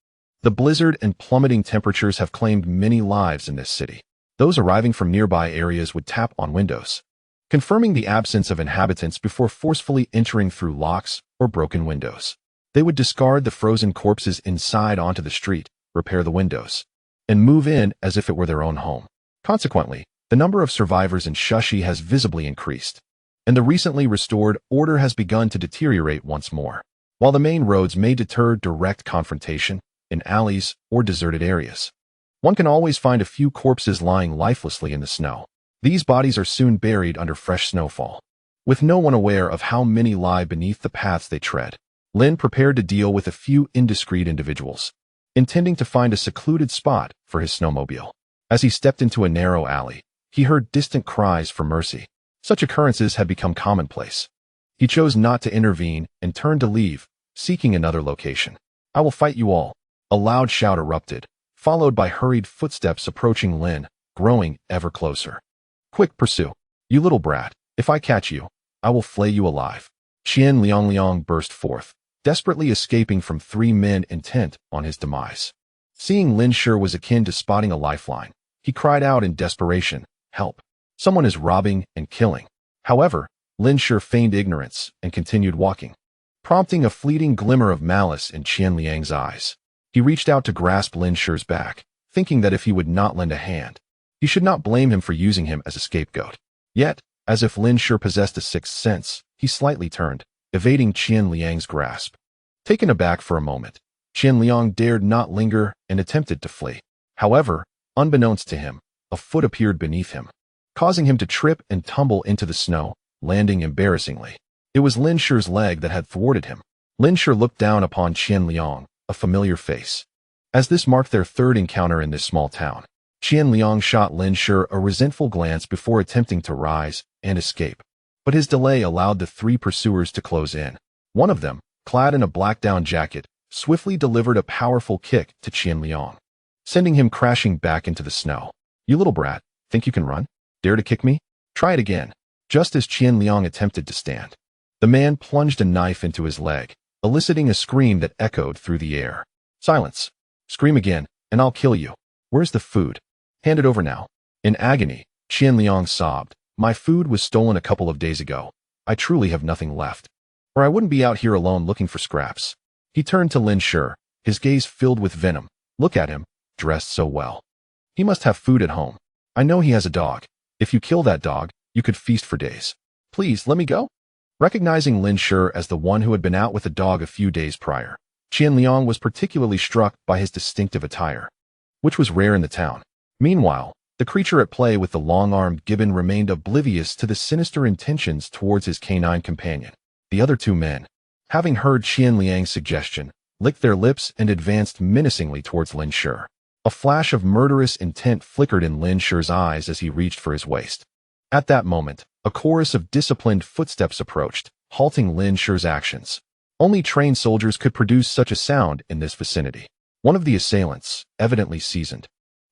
A: the blizzard and plummeting temperatures have claimed many lives in this city. Those arriving from nearby areas would tap on windows, confirming the absence of inhabitants before forcefully entering through locks or broken windows. They would discard the frozen corpses inside onto the street, repair the windows, and move in as if it were their own home. Consequently, the number of survivors in Shi has visibly increased, and the recently restored order has begun to deteriorate once more. While the main roads may deter direct confrontation, in alleys or deserted areas, one can always find a few corpses lying lifelessly in the snow. These bodies are soon buried under fresh snowfall, with no one aware of how many lie beneath the paths they tread. Lin prepared to deal with a few indiscreet individuals, intending to find a secluded spot for his snowmobile. As he stepped into a narrow alley, he heard distant cries for mercy. Such occurrences had become commonplace. He chose not to intervene and turned to leave, seeking another location. "I will fight you all." A loud shout erupted, followed by hurried footsteps approaching Lin, growing ever closer. "Quick, pursue, you little brat. If I catch you, I will flay you alive." Qian Liang burst forth, desperately escaping from three men intent on his demise. Seeing Lin Shi was akin to spotting a lifeline, he cried out in desperation, "Help! Someone is robbing and killing." However, Lin Shi feigned ignorance and continued walking, prompting a fleeting glimmer of malice in Qian Liang's eyes. He reached out to grasp Lin Shi's back, thinking that if he would not lend a hand, he should not blame him for using him as a scapegoat. Yet, as if Lin Shi possessed a sixth sense, he slightly turned, evading Qian Liang's grasp. Taken aback for a moment, Qian Liang dared not linger and attempted to flee. However, unbeknownst to him, a foot appeared beneath him, causing him to trip and tumble into the snow, landing embarrassingly. It was Lin Shi's leg that had thwarted him. Lin Shi looked down upon Qian Liang, a familiar face. As this marked their third encounter in this small town, Qian Liang shot Lin Shi a resentful glance before attempting to rise and escape. But his delay allowed the three pursuers to close in. One of them, clad in a black down jacket, swiftly delivered a powerful kick to Qian Liang, sending him crashing back into the snow. "You little brat, think you can run? Dare to kick me? Try it again." Just as Qian Liang attempted to stand, the man plunged a knife into his leg, eliciting a scream that echoed through the air. "Silence! Scream again, and I'll kill you. Where's the food? Hand it over now." In agony, Qian Liang sobbed, "My food was stolen a couple of days ago. I truly have nothing left, or I wouldn't be out here alone looking for scraps." He turned to Lin Shi, his gaze filled with venom. "Look at him, dressed so well. He must have food at home. I know he has a dog. If you kill that dog, you could feast for days. Please, let me go." Recognizing Lin Shi as the one who had been out with the dog a few days prior, Qian Liang was particularly struck by his distinctive attire, which was rare in the town. Meanwhile, the creature at play with the long-armed gibbon remained oblivious to the sinister intentions towards his canine companion. The other two men, having heard Qian Liang's suggestion, licked their lips and advanced menacingly towards Lin Shi. A flash of murderous intent flickered in Lin Shi's eyes as he reached for his waist. At that moment, a chorus of disciplined footsteps approached, halting Lin Shi's actions. Only trained soldiers could produce such a sound in this vicinity. One of the assailants, evidently seasoned,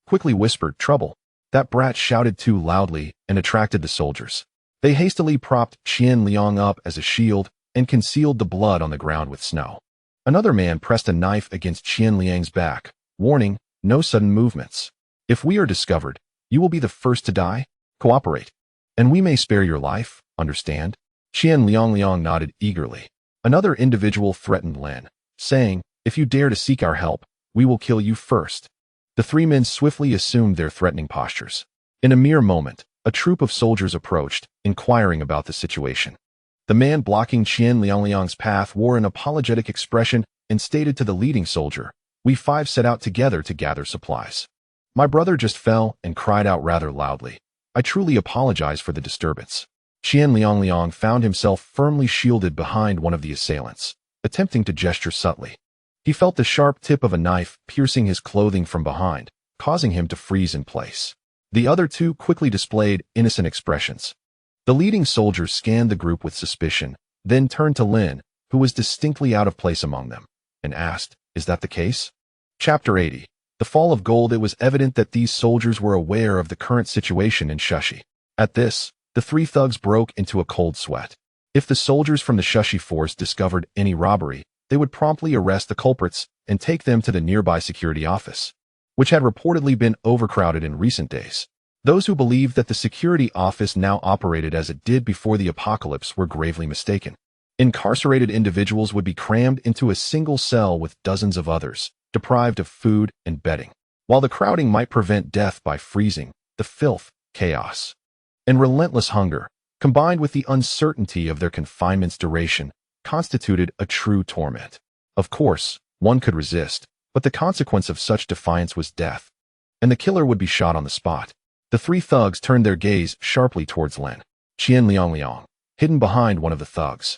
A: quickly whispered, "Trouble." That brat shouted too loudly and attracted the soldiers. They hastily propped Qian Liang up as a shield and concealed the blood on the ground with snow. Another man pressed a knife against Qian Liang's back, warning, no sudden movements. If we are discovered, you will be the first to die. Cooperate. And we may spare your life, understand? Qian Liang nodded eagerly. Another individual threatened Lin, saying, if you dare to seek our help, we will kill you first. The three men swiftly assumed their threatening postures. In a mere moment, a troop of soldiers approached, inquiring about the situation. The man blocking Qian Liang's path wore an apologetic expression and stated to the leading soldier, we five set out together to gather supplies. My brother just fell and cried out rather loudly. I truly apologize for the disturbance. Qian Liang found himself firmly shielded behind one of the assailants, attempting to gesture subtly. He felt the sharp tip of a knife piercing his clothing from behind, causing him to freeze in place. The other two quickly displayed innocent expressions. The leading soldier scanned the group with suspicion, then turned to Lin, who was distinctly out of place among them, and asked, is that the case? Chapter 80. The Fall of Gold. It was evident that these soldiers were aware of the current situation in Shushi. At this, the three thugs broke into a cold sweat. If the soldiers from the Shushi force discovered any robbery, they would promptly arrest the culprits and take them to the nearby security office, which had reportedly been overcrowded in recent days. Those who believed that the security office now operated as it did before the apocalypse were gravely mistaken. Incarcerated individuals would be crammed into a single cell with dozens of others, deprived of food and bedding. While the crowding might prevent death by freezing, the filth, chaos, and relentless hunger, combined with the uncertainty of their confinement's duration, constituted a true torment. Of course, one could resist, but the consequence of such defiance was death, and the killer would be shot on the spot. The three thugs turned their gaze sharply towards Lin. Qian Liang, hidden behind one of the thugs,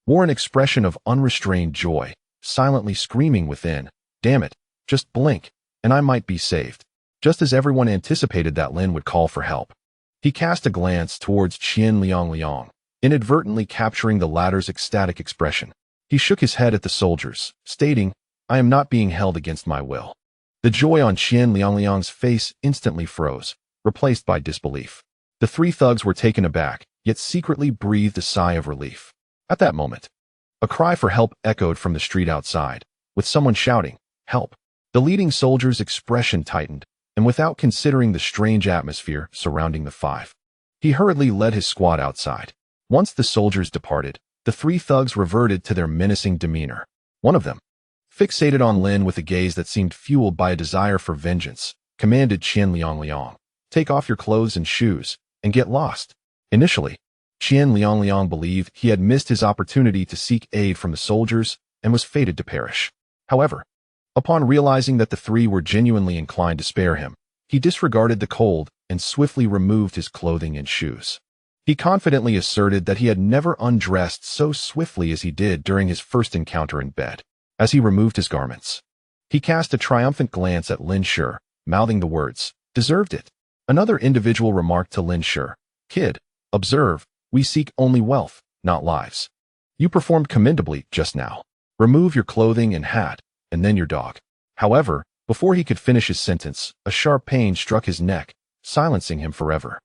A: wore an expression of unrestrained joy, silently screaming within, damn it, just blink, and I might be saved. Just as everyone anticipated that Lin would call for help, he cast a glance towards Qian Liang, inadvertently capturing the latter's ecstatic expression. He shook his head at the soldiers, stating, I am not being held against my will. The joy on Qian Liang's face instantly froze, replaced by disbelief. The three thugs were taken aback, yet secretly breathed a sigh of relief. At that moment, a cry for help echoed from the street outside, with someone shouting, help. The leading soldier's expression tightened, and without considering the strange atmosphere surrounding the five, he hurriedly led his squad outside. Once the soldiers departed, the three thugs reverted to their menacing demeanor. One of them, fixated on Lin with a gaze that seemed fueled by a desire for vengeance, commanded Qian Liang, take off your clothes and shoes, and get lost. Initially, Qian Liang believed he had missed his opportunity to seek aid from the soldiers and was fated to perish. However, upon realizing that the three were genuinely inclined to spare him, he disregarded the cold and swiftly removed his clothing and shoes. He confidently asserted that he had never undressed so swiftly as he did during his first encounter in bed. As he removed his garments, he cast a triumphant glance at Lin Shi, mouthing the words, deserved it. Another individual remarked to Lin Shi, kid, observe, we seek only wealth, not lives. You performed commendably just now. Remove your clothing and hat, and then your dog. However, before he could finish his sentence, a sharp pain struck his neck, silencing him forever.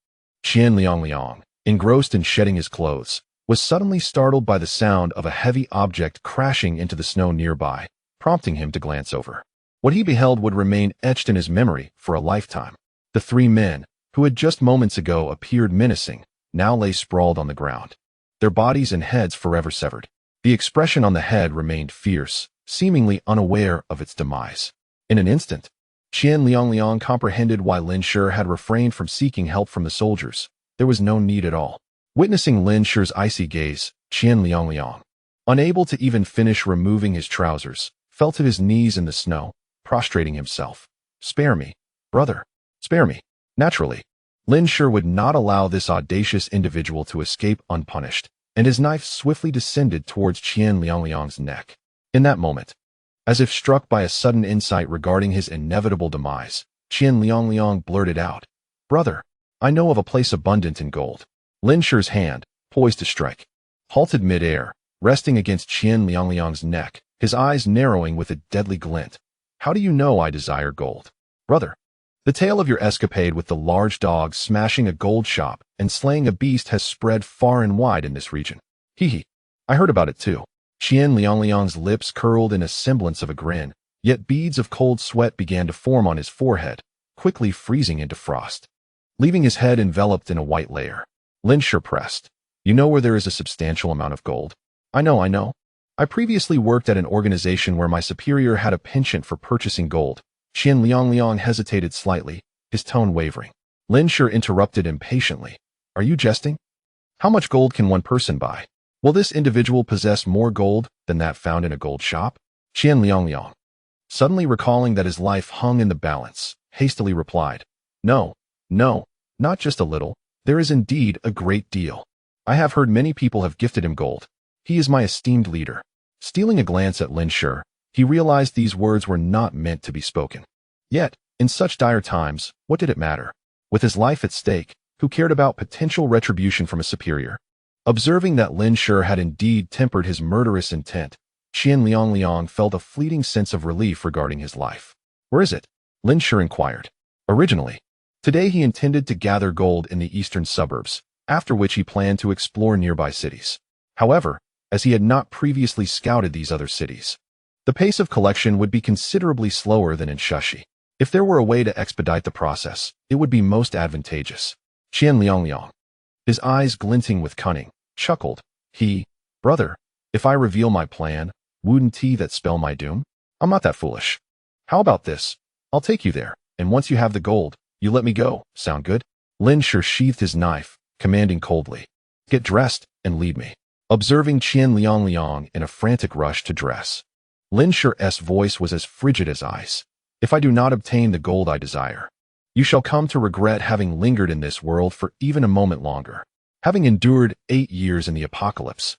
A: Qian Liang, engrossed in shedding his clothes, was suddenly startled by the sound of a heavy object crashing into the snow nearby, prompting him to glance over. What he beheld would remain etched in his memory for a lifetime. The three men, who had just moments ago appeared menacing, now lay sprawled on the ground, their bodies and heads forever severed. The expression on the head remained fierce, seemingly unaware of its demise. In an instant, Qian Liang comprehended why Lin Shi had refrained from seeking help from the soldiers. There was no need at all. Witnessing Lin Shi's icy gaze, Qian Liang, unable to even finish removing his trousers, fell to his knees in the snow, prostrating himself. Spare me, brother. Spare me. Naturally, Lin Shi would not allow this audacious individual to escape unpunished, and his knife swiftly descended towards Qian Liang's neck. In that moment, as if struck by a sudden insight regarding his inevitable demise, Qian Liang blurted out, brother, I know of a place abundant in gold. Lin Shi's hand, poised to strike, halted mid-air, resting against Qian Liang's neck, his eyes narrowing with a deadly glint. How do you know I desire gold? Brother, the tale of your escapade with the large dog smashing a gold shop and slaying a beast has spread far and wide in this region. Hee hee. I heard about it too. Qian Liangliang's lips curled in a semblance of a grin, yet beads of cold sweat began to form on his forehead, quickly freezing into frost, leaving his head enveloped in a white layer. Lin Shi pressed. You know where there is a substantial amount of gold? I know. I previously worked at an organization where my superior had a penchant for purchasing gold. Qian Liangliang hesitated slightly, his tone wavering. Lin Shi interrupted impatiently. Are you jesting? How much gold can one person buy? Will this individual possess more gold than that found in a gold shop? Qian Liangliang, suddenly recalling that his life hung in the balance, hastily replied. No, not just a little. There is indeed a great deal. I have heard many people have gifted him gold. He is my esteemed leader. Stealing a glance at Lin Shi, he realized these words were not meant to be spoken. Yet, in such dire times, what did it matter? With his life at stake, who cared about potential retribution from a superior? Observing that Lin Shi had indeed tempered his murderous intent, Qian Liangliang felt a fleeting sense of relief regarding his life. Where is it? Lin Shi inquired. Originally, today he intended to gather gold in the eastern suburbs, after which he planned to explore nearby cities. However, as he had not previously scouted these other cities, the pace of collection would be considerably slower than in Shushi. If there were a way to expedite the process, it would be most advantageous. Qian Liangliang, his eyes glinting with cunning, chuckled. Brother, if I reveal my plan, wouldn't that spell my doom? I'm not that foolish. How about this? I'll take you there, and once you have the gold, you let me go. Sound good? Lin Shi sheathed his knife, commanding coldly. Get dressed and lead me. Observing Qian Liangliang in a frantic rush to dress, Lin Shi's voice was as frigid as ice. If I do not obtain the gold I desire, you shall come to regret having lingered in this world for even a moment longer. Having endured 8 years in the apocalypse,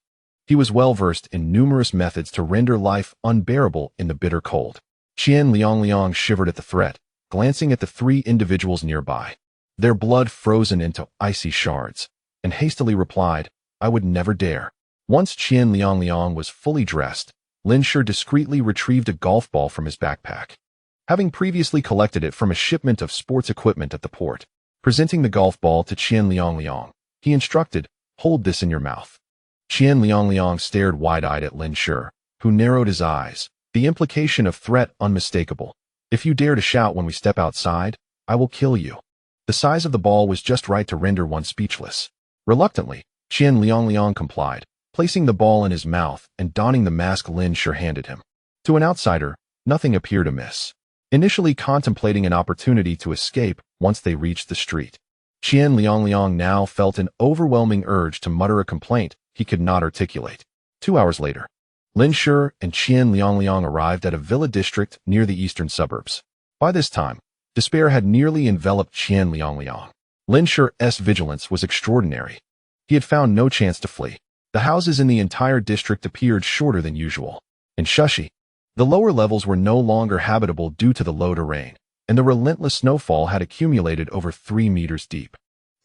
A: he was well versed in numerous methods to render life unbearable in the bitter cold. Qian Liangliang shivered at the threat, glancing at the 3 individuals nearby, their blood frozen into icy shards, and hastily replied, I would never dare. Once Qian Liangliang was fully dressed, Lin Shi discreetly retrieved a golf ball from his backpack, having previously collected it from a shipment of sports equipment at the port. Presenting the golf ball to Qian Liangliang, he instructed, hold this in your mouth. Qian Liangliang stared wide-eyed at Lin Shi, who narrowed his eyes, the implication of threat unmistakable. If you dare to shout when we step outside, I will kill you. The size of the ball was just right to render one speechless. Reluctantly, Qian Liangliang complied, placing the ball in his mouth and donning the mask Lin Shi handed him. To an outsider, nothing appeared amiss. Initially contemplating an opportunity to escape once they reached the street, Qian Liangliang now felt an overwhelming urge to mutter a complaint he could not articulate. 2 hours later, Lin Shi and Qian Liangliang arrived at a villa district near the eastern suburbs. By this time, despair had nearly enveloped Qian Liangliang. Lin Shi's vigilance was extraordinary. He had found no chance to flee. The houses in the entire district appeared shorter than usual. In Shushi, the lower levels were no longer habitable due to the low terrain, and the relentless snowfall had accumulated over 3 meters deep.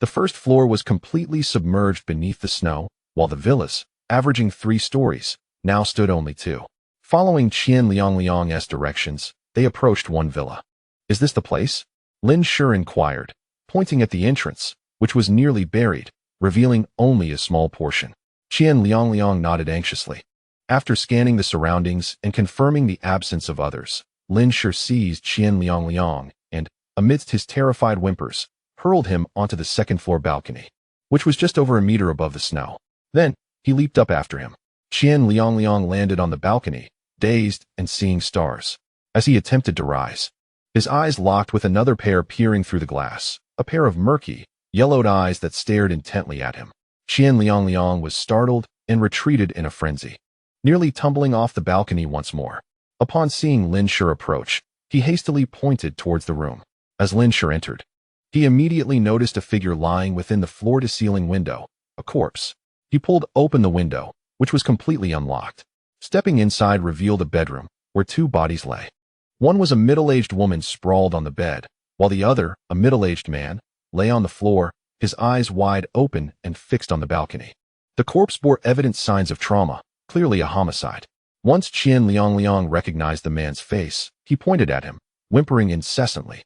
A: The first floor was completely submerged beneath the snow, while the villas, averaging 3 stories, now stood only 2. Following Qian Liangliang's directions, they approached one villa. Is this the place? Lin Shi inquired, pointing at the entrance, which was nearly buried, revealing only a small portion. Qian Liangliang nodded anxiously. After scanning the surroundings and confirming the absence of others, Lin Shi seized Qian Liangliang and, amidst his terrified whimpers, hurled him onto the second-floor balcony, which was just over a meter above the snow. Then, he leaped up after him. Qian Liangliang landed on the balcony, dazed and seeing stars. As he attempted to rise, his eyes locked with another pair peering through the glass, a pair of murky, yellowed eyes that stared intently at him. Qian Liangliang was startled and retreated in a frenzy, nearly tumbling off the balcony once more. Upon seeing Lin Shi approach, he hastily pointed towards the room. As Lin Shi entered, he immediately noticed a figure lying within the floor-to-ceiling window, a corpse. He pulled open the window, which was completely unlocked. Stepping inside revealed a bedroom, where 2 bodies lay. One was a middle-aged woman sprawled on the bed, while the other, a middle-aged man, lay on the floor, his eyes wide open and fixed on the balcony. The corpse bore evident signs of trauma, clearly a homicide. Once Qian Liangliang recognized the man's face, he pointed at him, whimpering incessantly.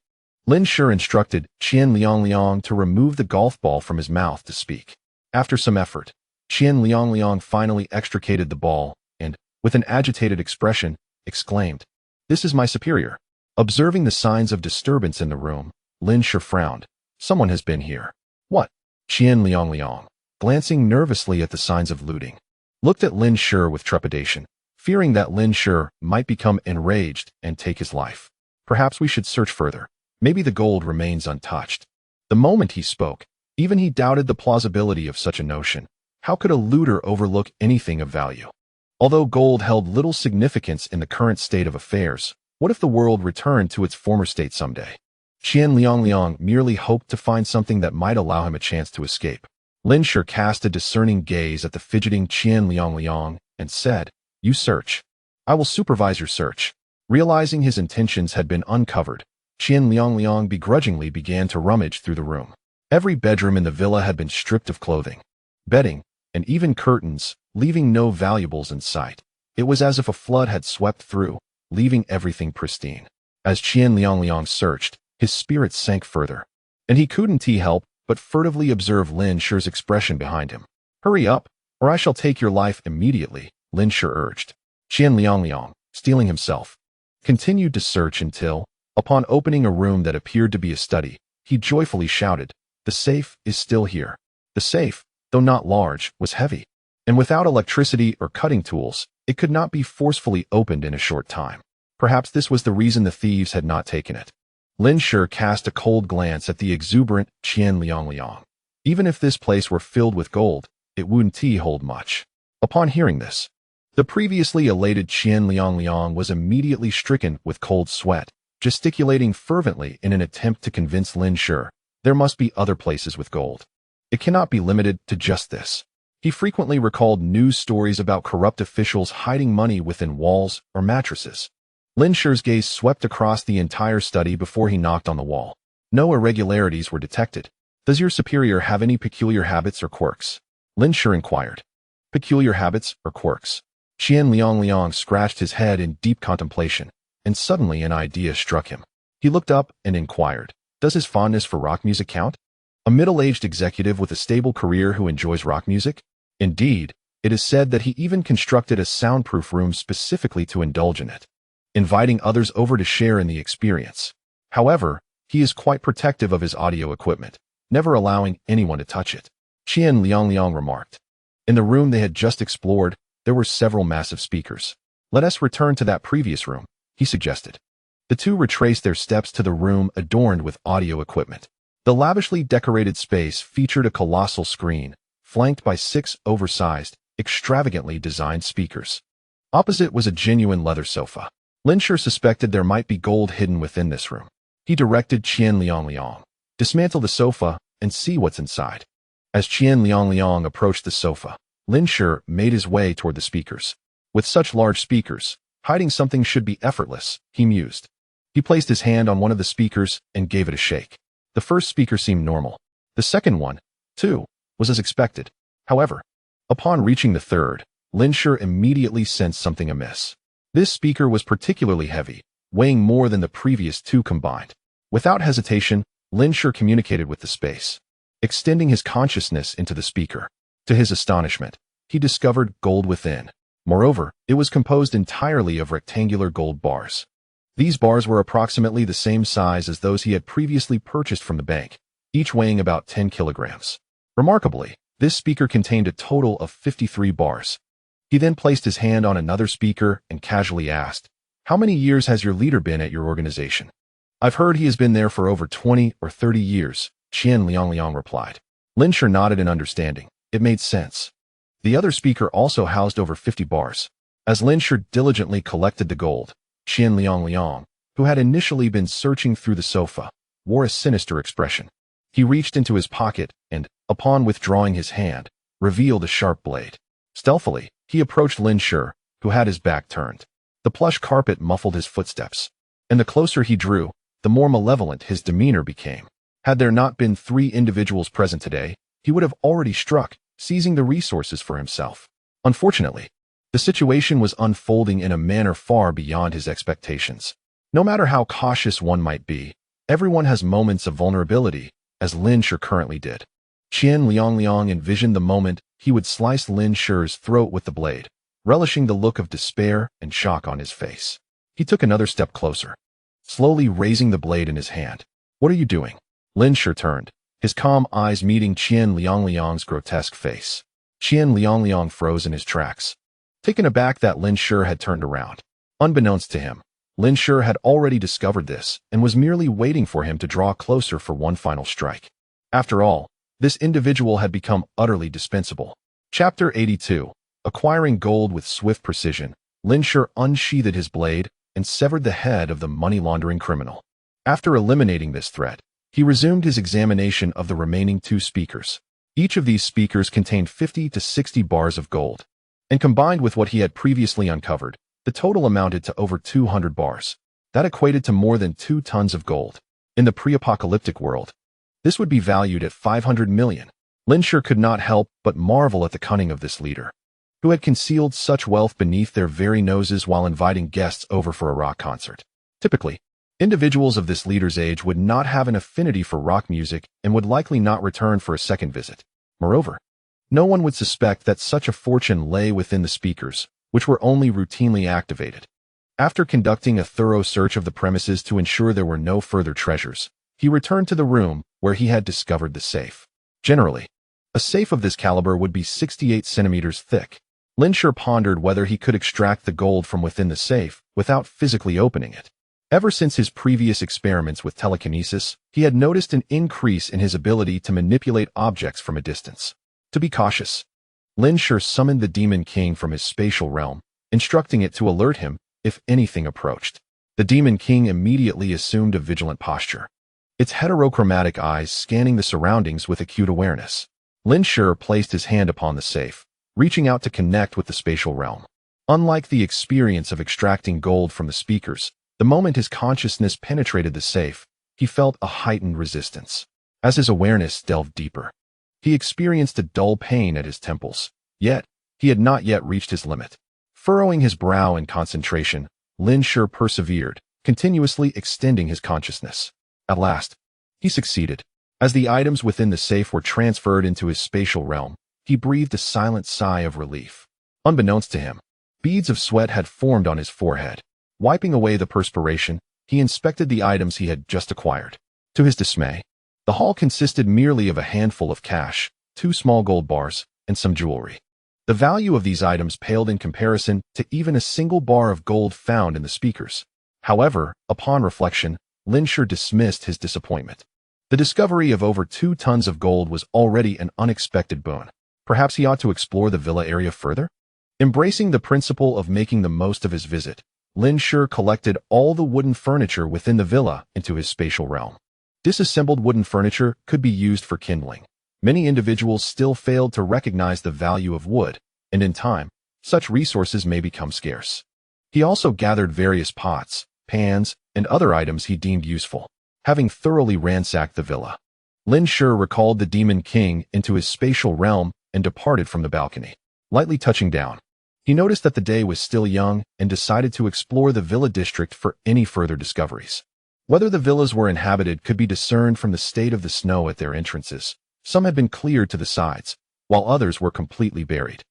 A: Lin Shi instructed Qian Liangliang to remove the golf ball from his mouth to speak. After some effort, Qian Liangliang finally extricated the ball and, with an agitated expression, exclaimed, "This is my superior." Observing the signs of disturbance in the room, Lin Shi frowned. "Someone has been here." "What?" Qian Liang, glancing nervously at the signs of looting, looked at Lin Shi with trepidation, fearing that Lin Shi might become enraged and take his life. "Perhaps we should search further. Maybe the gold remains untouched." The moment he spoke, even he doubted the plausibility of such a notion. How could a looter overlook anything of value? Although gold held little significance in the current state of affairs, what if the world returned to its former state someday? Qian Liang merely hoped to find something that might allow him a chance to escape. Lin Shi cast a discerning gaze at the fidgeting Qian Liang and said, "You search. I will supervise your search." Realizing his intentions had been uncovered, Qian Liang begrudgingly began to rummage through the room. Every bedroom in the villa had been stripped of clothing, bedding, and even curtains, leaving no valuables in sight. It was as if a flood had swept through, leaving everything pristine. As Qian Liang searched, his spirits sank further, and he couldn't help but furtively observe Lin Shi's expression behind him. "Hurry up, or I shall take your life immediately," Lin Shi urged. Qian Liang, steeling himself, continued to search until, upon opening a room that appeared to be a study, he joyfully shouted, "The safe is still here." The safe, though not large, was heavy, and without electricity or cutting tools, it could not be forcefully opened in a short time. Perhaps this was the reason the thieves had not taken it. Lin Shi cast a cold glance at the exuberant Qian Liang. Even if this place were filled with gold, it wouldn't hold much. Upon hearing this, the previously elated Qian Liang was immediately stricken with cold sweat, gesticulating fervently in an attempt to convince Lin Shi there must be other places with gold. It cannot be limited to just this. He frequently recalled news stories about corrupt officials hiding money within walls or mattresses. Lin Shi's gaze swept across the entire study before he knocked on the wall. No irregularities were detected. "Does your superior have any peculiar habits or quirks?" Lin Shi inquired. "Peculiar habits or quirks?" Qian Liang scratched his head in deep contemplation, and suddenly an idea struck him. He looked up and inquired, "Does his fondness for rock music count? A middle-aged executive with a stable career who enjoys rock music? Indeed, it is said that he even constructed a soundproof room specifically to indulge in it, inviting others over to share in the experience. However, he is quite protective of his audio equipment, never allowing anyone to touch it," Qian Liang remarked. In the room they had just explored, there were several massive speakers. "Let us return to that previous room," he suggested. The two retraced their steps to the room adorned with audio equipment. The lavishly decorated space featured a colossal screen, flanked by 6 oversized, extravagantly designed speakers. Opposite was a genuine leather sofa. Lin Shi suspected there might be gold hidden within this room. He directed Qian Liang, "Dismantle the sofa and see what's inside." As Qian Liang approached the sofa, Lin Shi made his way toward the speakers. With such large speakers, hiding something should be effortless, he mused. He placed his hand on one of the speakers and gave it a shake. The first speaker seemed normal. The second one, too, was as expected. However, upon reaching the third, Lin Shi immediately sensed something amiss. This speaker was particularly heavy, weighing more than the previous two combined. Without hesitation, Lin Shi communicated with the space, extending his consciousness into the speaker. To his astonishment, he discovered gold within. Moreover, it was composed entirely of rectangular gold bars. These bars were approximately the same size as those he had previously purchased from the bank, each weighing about 10 kilograms. Remarkably, this speaker contained a total of 53 bars. He then placed his hand on another speaker and casually asked, "How many years has your leader been at your organization?" "I've heard he has been there for over 20 or 30 years, Qian Liang replied. Lin Shi nodded in understanding. It made sense. The other speaker also housed over 50 bars. As Lin Shi diligently collected the gold, Qian Liang, who had initially been searching through the sofa, wore a sinister expression. He reached into his pocket and, upon withdrawing his hand, revealed a sharp blade. Stealthily, he approached Lin Shi, who had his back turned. The plush carpet muffled his footsteps, and the closer he drew, the more malevolent his demeanor became. Had there not been 3 individuals present today, he would have already struck, seizing the resources for himself. Unfortunately, the situation was unfolding in a manner far beyond his expectations. No matter how cautious one might be, everyone has moments of vulnerability, as Lin Shi currently did. Qian Liang envisioned the moment he would slice Lin Shi's throat with the blade, relishing the look of despair and shock on his face. He took another step closer, slowly raising the blade in his hand. "What are you doing?" Lin Shi turned, his calm eyes meeting Qian Liangliang's grotesque face. Qian Liangliang froze in his tracks, taken aback that Lin Shi had turned around. Unbeknownst to him, Lin Shi had already discovered this and was merely waiting for him to draw closer for one final strike. After all, this individual had become utterly dispensable. Chapter 82. Acquiring gold with swift precision, Lin Shi unsheathed his blade and severed the head of the money-laundering criminal. After eliminating this threat, he resumed his examination of the remaining 2 speakers. Each of these speakers contained 50 to 60 bars of gold, and combined with what he had previously uncovered, the total amounted to over 200 bars. That equated to more than 2 tons of gold. In the pre-apocalyptic world, this would be valued at 500 million. Lin Shi could not help but marvel at the cunning of this leader, who had concealed such wealth beneath their very noses while inviting guests over for a rock concert. Typically, individuals of this leader's age would not have an affinity for rock music and would likely not return for a second visit. Moreover, no one would suspect that such a fortune lay within the speakers, which were only routinely activated. After conducting a thorough search of the premises to ensure there were no further treasures, he returned to the room where he had discovered the safe. Generally, a safe of this caliber would be 68 centimeters thick. Lin Shi pondered whether he could extract the gold from within the safe without physically opening it. Ever since his previous experiments with telekinesis, he had noticed an increase in his ability to manipulate objects from a distance. To be cautious, Lin Shi summoned the Demon King from his spatial realm, instructing it to alert him if anything approached. The Demon King immediately assumed a vigilant posture, its heterochromatic eyes scanning the surroundings with acute awareness. Lin Shi placed his hand upon the safe, reaching out to connect with the spatial realm. Unlike the experience of extracting gold from the speakers, the moment his consciousness penetrated the safe, he felt a heightened resistance. As his awareness delved deeper, he experienced a dull pain at his temples, yet he had not yet reached his limit. Furrowing his brow in concentration, Lin Shi persevered, continuously extending his consciousness. At last, he succeeded. As the items within the safe were transferred into his spatial realm, he breathed a silent sigh of relief. Unbeknownst to him, beads of sweat had formed on his forehead. Wiping away the perspiration, he inspected the items he had just acquired. To his dismay, the haul consisted merely of a handful of cash, 2 small gold bars, and some jewelry. The value of these items paled in comparison to even a single bar of gold found in the speakers. However, upon reflection, Lin Shi dismissed his disappointment. The discovery of over 2 tons of gold was already an unexpected boon. Perhaps he ought to explore the villa area further? Embracing the principle of making the most of his visit, Lin Shi collected all the wooden furniture within the villa into his spatial realm. Disassembled wooden furniture could be used for kindling. Many individuals still failed to recognize the value of wood, and in time, such resources may become scarce. He also gathered various pots, pans, and other items he deemed useful. Having thoroughly ransacked the villa, Lin Shi recalled the Demon King into his spatial realm and departed from the balcony. Lightly touching down, he noticed that the day was still young and decided to explore the villa district for any further discoveries. Whether the villas were inhabited could be discerned from the state of the snow at their entrances. Some had been cleared to the sides, while others were completely buried.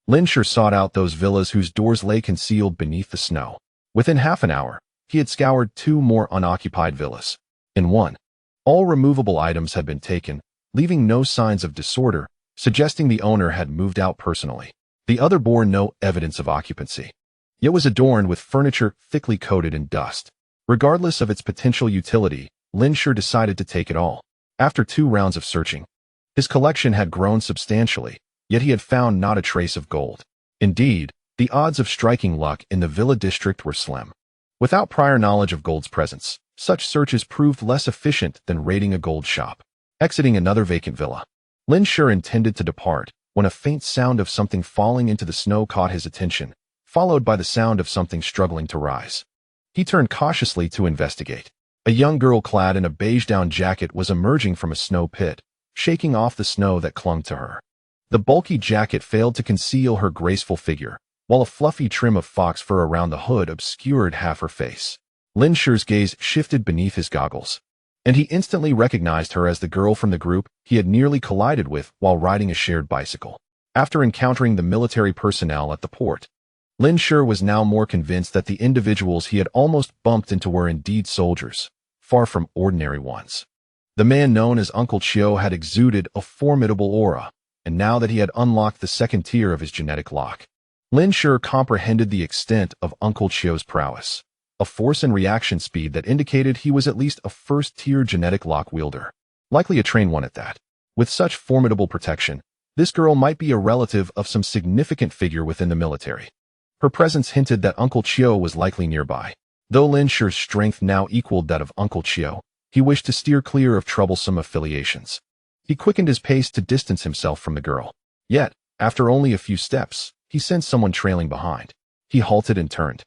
A: Lin Shi sought out those villas whose doors lay concealed beneath the snow. Within half an hour, he had scoured 2 more unoccupied villas. In one, all removable items had been taken, leaving no signs of disorder, suggesting the owner had moved out personally. The other bore no evidence of occupancy, yet was adorned with furniture thickly coated in dust. Regardless of its potential utility, Lin Shi decided to take it all. After 2 rounds of searching, his collection had grown substantially, yet he had found not a trace of gold. Indeed, the odds of striking luck in the villa district were slim. Without prior knowledge of gold's presence, such searches proved less efficient than raiding a gold shop. Exiting another vacant villa, Lin Shi intended to depart when a faint sound of something falling into the snow caught his attention, followed by the sound of something struggling to rise. He turned cautiously to investigate. A young girl clad in a beige-down jacket was emerging from a snow pit, shaking off the snow that clung to her. The bulky jacket failed to conceal her graceful figure, while a fluffy trim of fox fur around the hood obscured half her face. Lin Shi's gaze shifted beneath his goggles, and he instantly recognized her as the girl from the group he had nearly collided with while riding a shared bicycle. After encountering the military personnel at the port, Lin Shi was now more convinced that the individuals he had almost bumped into were indeed soldiers, far from ordinary ones. The man known as Uncle Chiu had exuded a formidable aura, and now that he had unlocked the second tier of his genetic lock, Lin Shi comprehended the extent of Uncle Chiu's prowess, a force and reaction speed that indicated he was at least a first-tier genetic lock wielder, likely a trained one at that. With such formidable protection, this girl might be a relative of some significant figure within the military. Her presence hinted that Uncle Chiu was likely nearby. Though Lin Shi's strength now equaled that of Uncle Chiu, he wished to steer clear of troublesome affiliations. He quickened his pace to distance himself from the girl. Yet, after only a few steps, he sensed someone trailing behind. He halted and turned,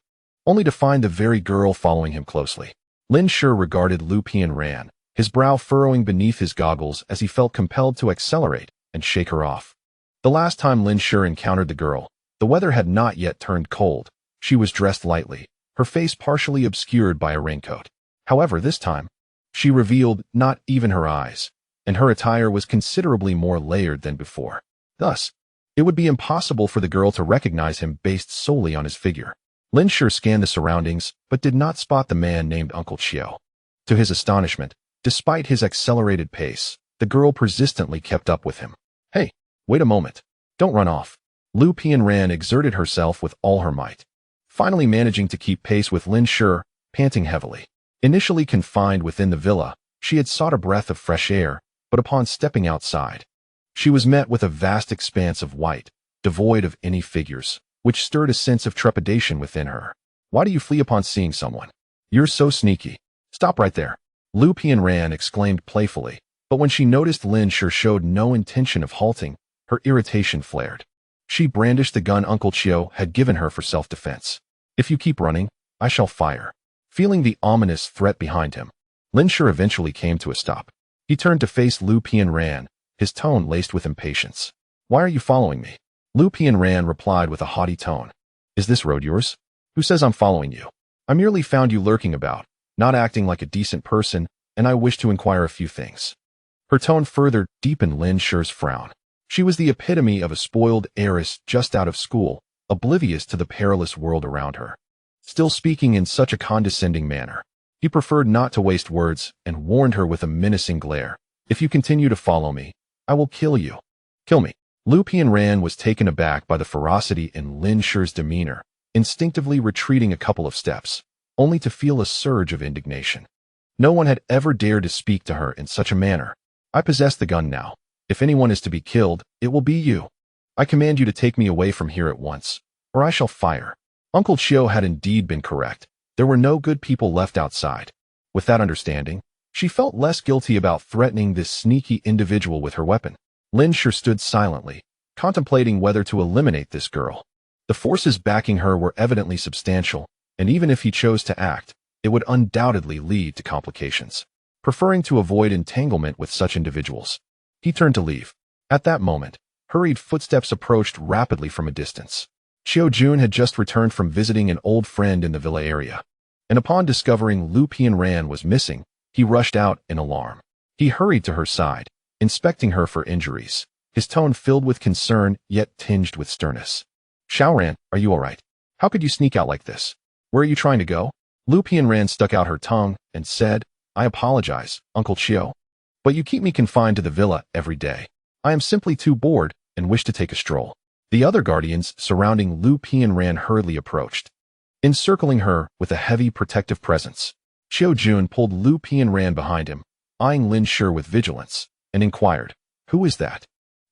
A: only to find the very girl following him closely. Lin Shi regarded Lu Pianran, his brow furrowing beneath his goggles as he felt compelled to accelerate and shake her off. The last time Lin Shi encountered the girl, the weather had not yet turned cold. She was dressed lightly, her face partially obscured by a raincoat. However, this time, she revealed not even her eyes, and her attire was considerably more layered than before. Thus, it would be impossible for the girl to recognize him based solely on his figure. Lin Shi scanned the surroundings, but did not spot the man named Uncle Chiu. To his astonishment, despite his accelerated pace, the girl persistently kept up with him. Hey, wait a moment. Don't run off. Lu Pianran exerted herself with all her might, finally managing to keep pace with Lin Shi, panting heavily. Initially confined within the villa, she had sought a breath of fresh air, but upon stepping outside, she was met with a vast expanse of white, devoid of any figures, which stirred a sense of trepidation within her. Why do you flee upon seeing someone? You're so sneaky. Stop right there. Lu Pianran exclaimed playfully, but when she noticed Lin Shi showed no intention of halting, her irritation flared. She brandished the gun Uncle Chiu had given her for self-defense. If you keep running, I shall fire. Feeling the ominous threat behind him, Lin Shi eventually came to a stop. He turned to face Lu Pianran, his tone laced with impatience. Why are you following me? Lu Pianran replied with a haughty tone. Is this road yours? Who says I'm following you? I merely found you lurking about, not acting like a decent person, and I wish to inquire a few things. Her tone further deepened Lin Shi's frown. She was the epitome of a spoiled heiress just out of school, oblivious to the perilous world around her. Still speaking in such a condescending manner, he preferred not to waste words and warned her with a menacing glare. If you continue to follow me, I will kill you. Kill me. Lu Pianran was taken aback by the ferocity in Lin Shi's demeanor, instinctively retreating a couple of steps, only to feel a surge of indignation. No one had ever dared to speak to her in such a manner. I possess the gun now. If anyone is to be killed, it will be you. I command you to take me away from here at once, or I shall fire. Uncle Chiu had indeed been correct. There were no good people left outside. With that understanding, she felt less guilty about threatening this sneaky individual with her weapon. Lin Shi stood silently, contemplating whether to eliminate this girl. The forces backing her were evidently substantial, and even if he chose to act, it would undoubtedly lead to complications. Preferring to avoid entanglement with such individuals, he turned to leave. At that moment, hurried footsteps approached rapidly from a distance. Chiu Jun had just returned from visiting an old friend in the villa area, and upon discovering Lu Pianran was missing, he rushed out in alarm. He hurried to her side, inspecting her for injuries, his tone filled with concern yet tinged with sternness. Xiaoran, are you all right? How could you sneak out like this? Where are you trying to go? Lu Pianran stuck out her tongue and said, I apologize, Uncle Chiu, but you keep me confined to the villa every day. I am simply too bored and wish to take a stroll. The other guardians surrounding Lu Pianran hurriedly approached, encircling her with a heavy protective presence. Chiu Jun pulled Lu Pianran behind him, eyeing Lin Shi with vigilance, and inquired, Who is that?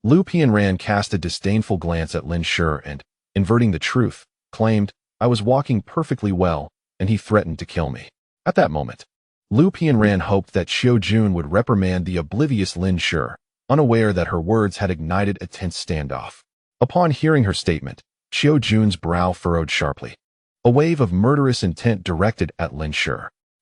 A: Lu Pianran cast a disdainful glance at Lin Shi and, inverting the truth, claimed, I was walking perfectly well, and he threatened to kill me. At that moment, Lu Pianran hoped that Chiu Jun would reprimand the oblivious Lin Shi, unaware that her words had ignited a tense standoff. Upon hearing her statement, Chiu Jun's brow furrowed sharply, a wave of murderous intent directed at Lin Shi.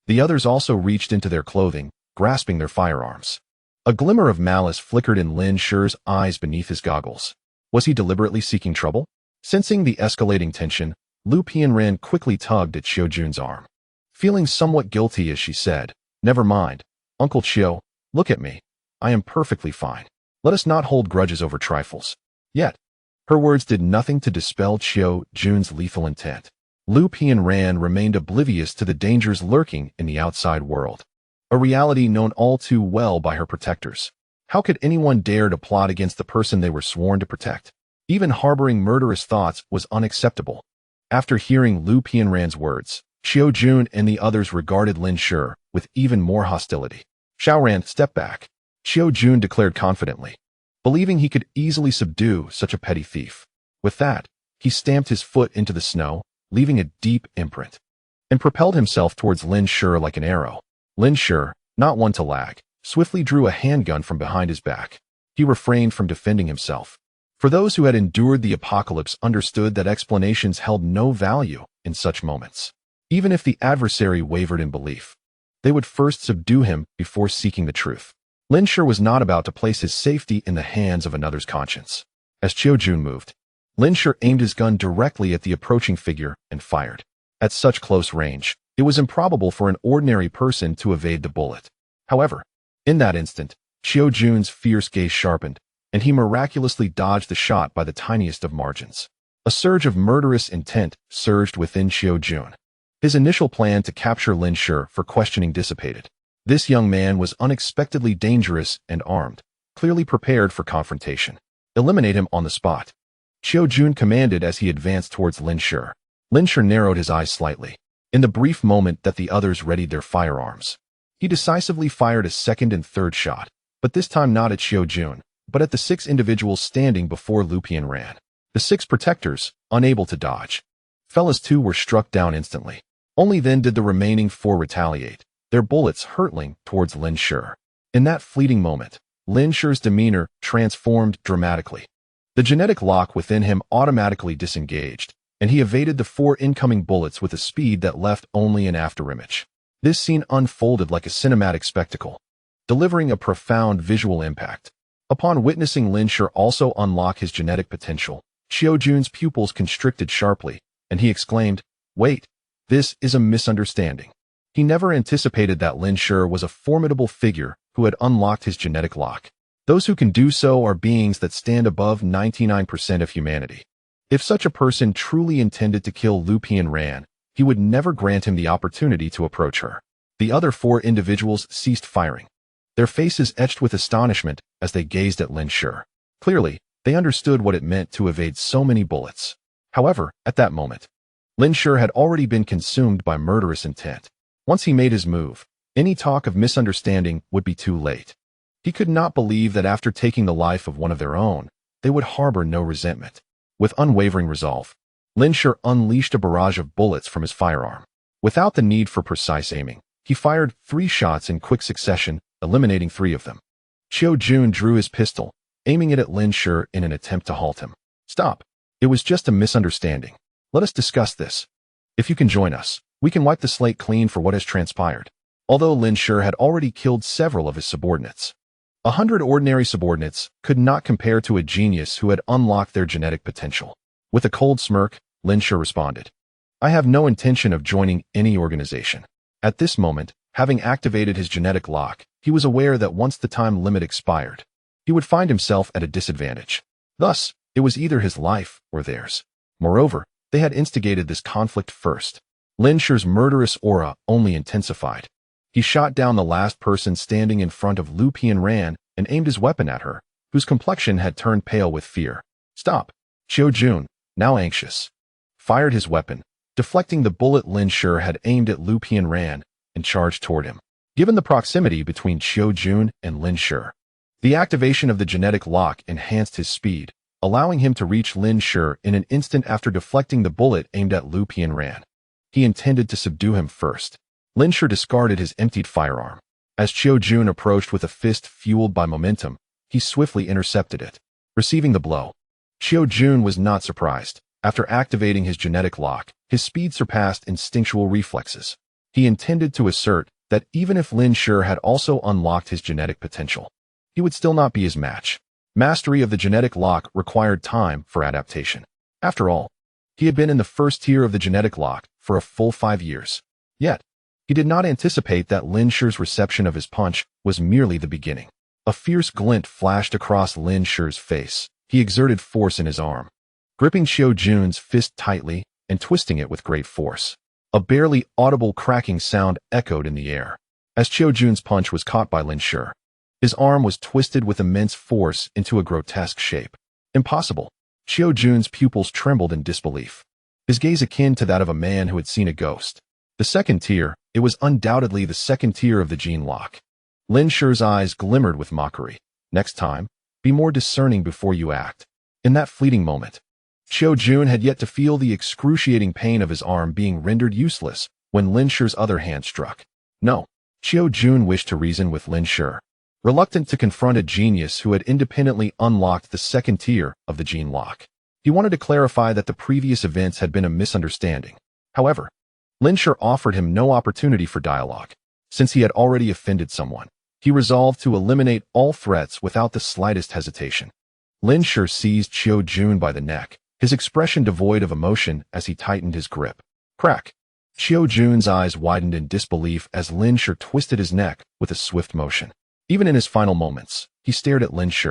A: The others also reached into their clothing, grasping their firearms. A glimmer of malice flickered in Lin Shi's eyes beneath his goggles. Was he deliberately seeking trouble? Sensing the escalating tension, Lu Pianran quickly tugged at Chiu Jun's arm. Feeling somewhat guilty as she said, Never mind, Uncle Chiu, look at me. I am perfectly fine. Let us not hold grudges over trifles. Yet, Her words did nothing to dispel Xiao Jun's lethal intent. Lu Pianran remained oblivious to the dangers lurking in the outside world, a reality known all too well by her protectors. How could anyone dare to plot against the person they were sworn to protect? Even harboring murderous thoughts was unacceptable. After hearing Lu Pianran's words, Xiao Jun and the others regarded Lin Shi with even more hostility. Xiaoran, step back, Xiao Jun declared confidently, believing he could easily subdue such a petty thief. With that, he stamped his foot into the snow, leaving a deep imprint, and propelled himself towards Lin Shi like an arrow. Lin Shi, not one to lag, swiftly drew a handgun from behind his back. He refrained from defending himself. For those who had endured the apocalypse understood that explanations held no value in such moments. Even if the adversary wavered in belief, they would first subdue him before seeking the truth. Lin Shi was not about to place his safety in the hands of another's conscience. As Xiao Jun moved, Lin Shi aimed his gun directly at the approaching figure and fired. At such close range, it was improbable for an ordinary person to evade the bullet. However, in that instant, Xiao Jun's fierce gaze sharpened, and he miraculously dodged the shot by the tiniest of margins. A surge of murderous intent surged within Xiao Jun. His initial plan to capture Lin Shi for questioning dissipated. This young man was unexpectedly dangerous and armed, clearly prepared for confrontation. Eliminate him on the spot, Xiao Jun commanded as he advanced towards Lin Shi. Lin Shi narrowed his eyes slightly. In the brief moment that the others readied their firearms, he decisively fired a second and third shot, but this time not at Xiao Jun, but at the 6 individuals standing before Lu Pianran. The 6 protectors, unable to dodge, fell as 2 were struck down instantly. Only then did the remaining 4 retaliate, their bullets hurtling towards Lin Shi. In that fleeting moment, Lin Shi's demeanor transformed dramatically. The genetic lock within him automatically disengaged, and he evaded the 4 incoming bullets with a speed that left only an afterimage. This scene unfolded like a cinematic spectacle, delivering a profound visual impact. Upon witnessing Lin Shi also unlock his genetic potential, Xiao Jun's pupils constricted sharply, and he exclaimed, "Wait, this is a misunderstanding." He never anticipated that Lin Shi was a formidable figure who had unlocked his genetic lock. Those who can do so are beings that stand above 99% of humanity. If such a person truly intended to kill Lu Pianran, he would never grant him the opportunity to approach her. The other 4 individuals ceased firing, their faces etched with astonishment as they gazed at Lin Shi. Clearly, they understood what it meant to evade so many bullets. However, at that moment, Lin Shi had already been consumed by murderous intent. Once he made his move, any talk of misunderstanding would be too late. He could not believe that after taking the life of one of their own, they would harbor no resentment. With unwavering resolve, Lin Shi unleashed a barrage of bullets from his firearm. Without the need for precise aiming, he fired 3 shots in quick succession, eliminating 3 of them. Xiao Jun drew his pistol, aiming it at Lin Shi in an attempt to halt him. "Stop. It was just a misunderstanding. Let us discuss this. If you can join us, we can wipe the slate clean for what has transpired." Although Lin Shi had already killed several of his subordinates, 100 ordinary subordinates could not compare to a genius who had unlocked their genetic potential. With a cold smirk, Lin Shi responded, "I have no intention of joining any organization." At this moment, having activated his genetic lock, he was aware that once the time limit expired, he would find himself at a disadvantage. Thus, it was either his life or theirs. Moreover, they had instigated this conflict first. Lin Shi's murderous aura only intensified. He shot down the last person standing in front of Lu Pianran and aimed his weapon at her, whose complexion had turned pale with fear. "Stop!" Xiao Jun, now anxious, fired his weapon, deflecting the bullet Lin Shi had aimed at Lu Pianran, and charged toward him. Given the proximity between Xiao Jun and Lin Shi, the activation of the genetic lock enhanced his speed, allowing him to reach Lin Shi in an instant after deflecting the bullet aimed at Lu Pianran. He intended to subdue him first. Lin Shi discarded his emptied firearm. As Xiao Jun approached with a fist fueled by momentum, he swiftly intercepted it. Receiving the blow, Xiao Jun was not surprised. After activating his genetic lock, his speed surpassed instinctual reflexes. He intended to assert that even if Lin Shi had also unlocked his genetic potential, he would still not be his match. Mastery of the genetic lock required time for adaptation. After all, he had been in the first tier of the genetic lock for a full 5 years. Yet, he did not anticipate that Lin Shi's reception of his punch was merely the beginning. A fierce glint flashed across Lin Shi's face. He exerted force in his arm, gripping Xiao Jun's fist tightly and twisting it with great force. A barely audible cracking sound echoed in the air as Xiao Jun's punch was caught by Lin Shi. His arm was twisted with immense force into a grotesque shape. Impossible. Xiao Jun's pupils trembled in disbelief, his gaze akin to that of a man who had seen a ghost. The second tier, it was undoubtedly the second tier of the gene lock. Lin Shi's eyes glimmered with mockery. Next time, be more discerning before you act. In that fleeting moment, Xiao Jun had yet to feel the excruciating pain of his arm being rendered useless when Lin Shi's other hand struck. No, Xiao Jun wished to reason with Lin Shi, reluctant to confront a genius who had independently unlocked the second tier of the gene lock. He wanted to clarify that the previous events had been a misunderstanding. However, Lin Shi offered him no opportunity for dialogue. Since he had already offended someone, he resolved to eliminate all threats without the slightest hesitation. Lin Shi seized Xiao Jun by the neck, his expression devoid of emotion as he tightened his grip. Crack! Xiao Jun's eyes widened in disbelief as Lin Shi twisted his neck with a swift motion. Even in his final moments, he stared at Lin Shi,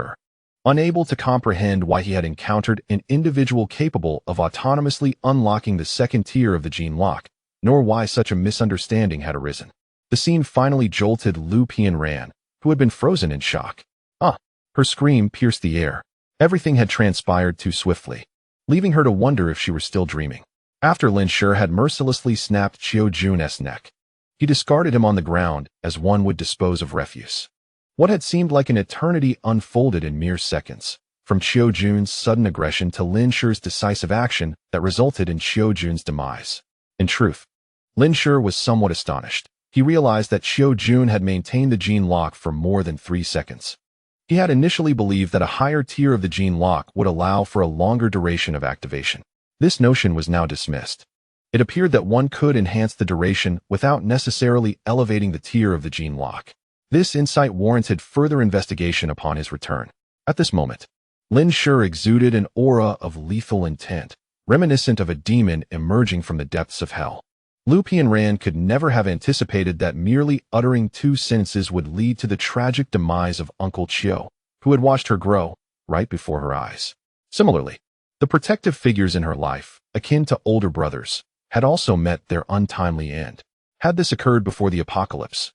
A: unable to comprehend why he had encountered an individual capable of autonomously unlocking the second tier of the gene lock, nor why such a misunderstanding had arisen. The scene finally jolted Lu Pianran, who had been frozen in shock. Her scream pierced the air. Everything had transpired too swiftly, leaving her to wonder if she were still dreaming. After Lin Shi had mercilessly snapped Xiao Jun's neck, he discarded him on the ground as one would dispose of refuse. What had seemed like an eternity unfolded in mere seconds, from Xiao Jun's sudden aggression to Lin Shi's decisive action that resulted in Xiao Jun's demise. In truth, Lin Shi was somewhat astonished. He realized that Xiao Jun had maintained the gene lock for more than 3 seconds. He had initially believed that a higher tier of the gene lock would allow for a longer duration of activation. This notion was now dismissed. It appeared that one could enhance the duration without necessarily elevating the tier of the gene lock. This insight warranted further investigation upon his return. At this moment, Lin Shi exuded an aura of lethal intent, reminiscent of a demon emerging from the depths of hell. Lu Pianran could never have anticipated that merely uttering 2 sentences would lead to the tragic demise of Uncle Qiu, who had watched her grow right before her eyes. Similarly, the protective figures in her life, akin to older brothers, had also met their untimely end. Had this occurred before the apocalypse,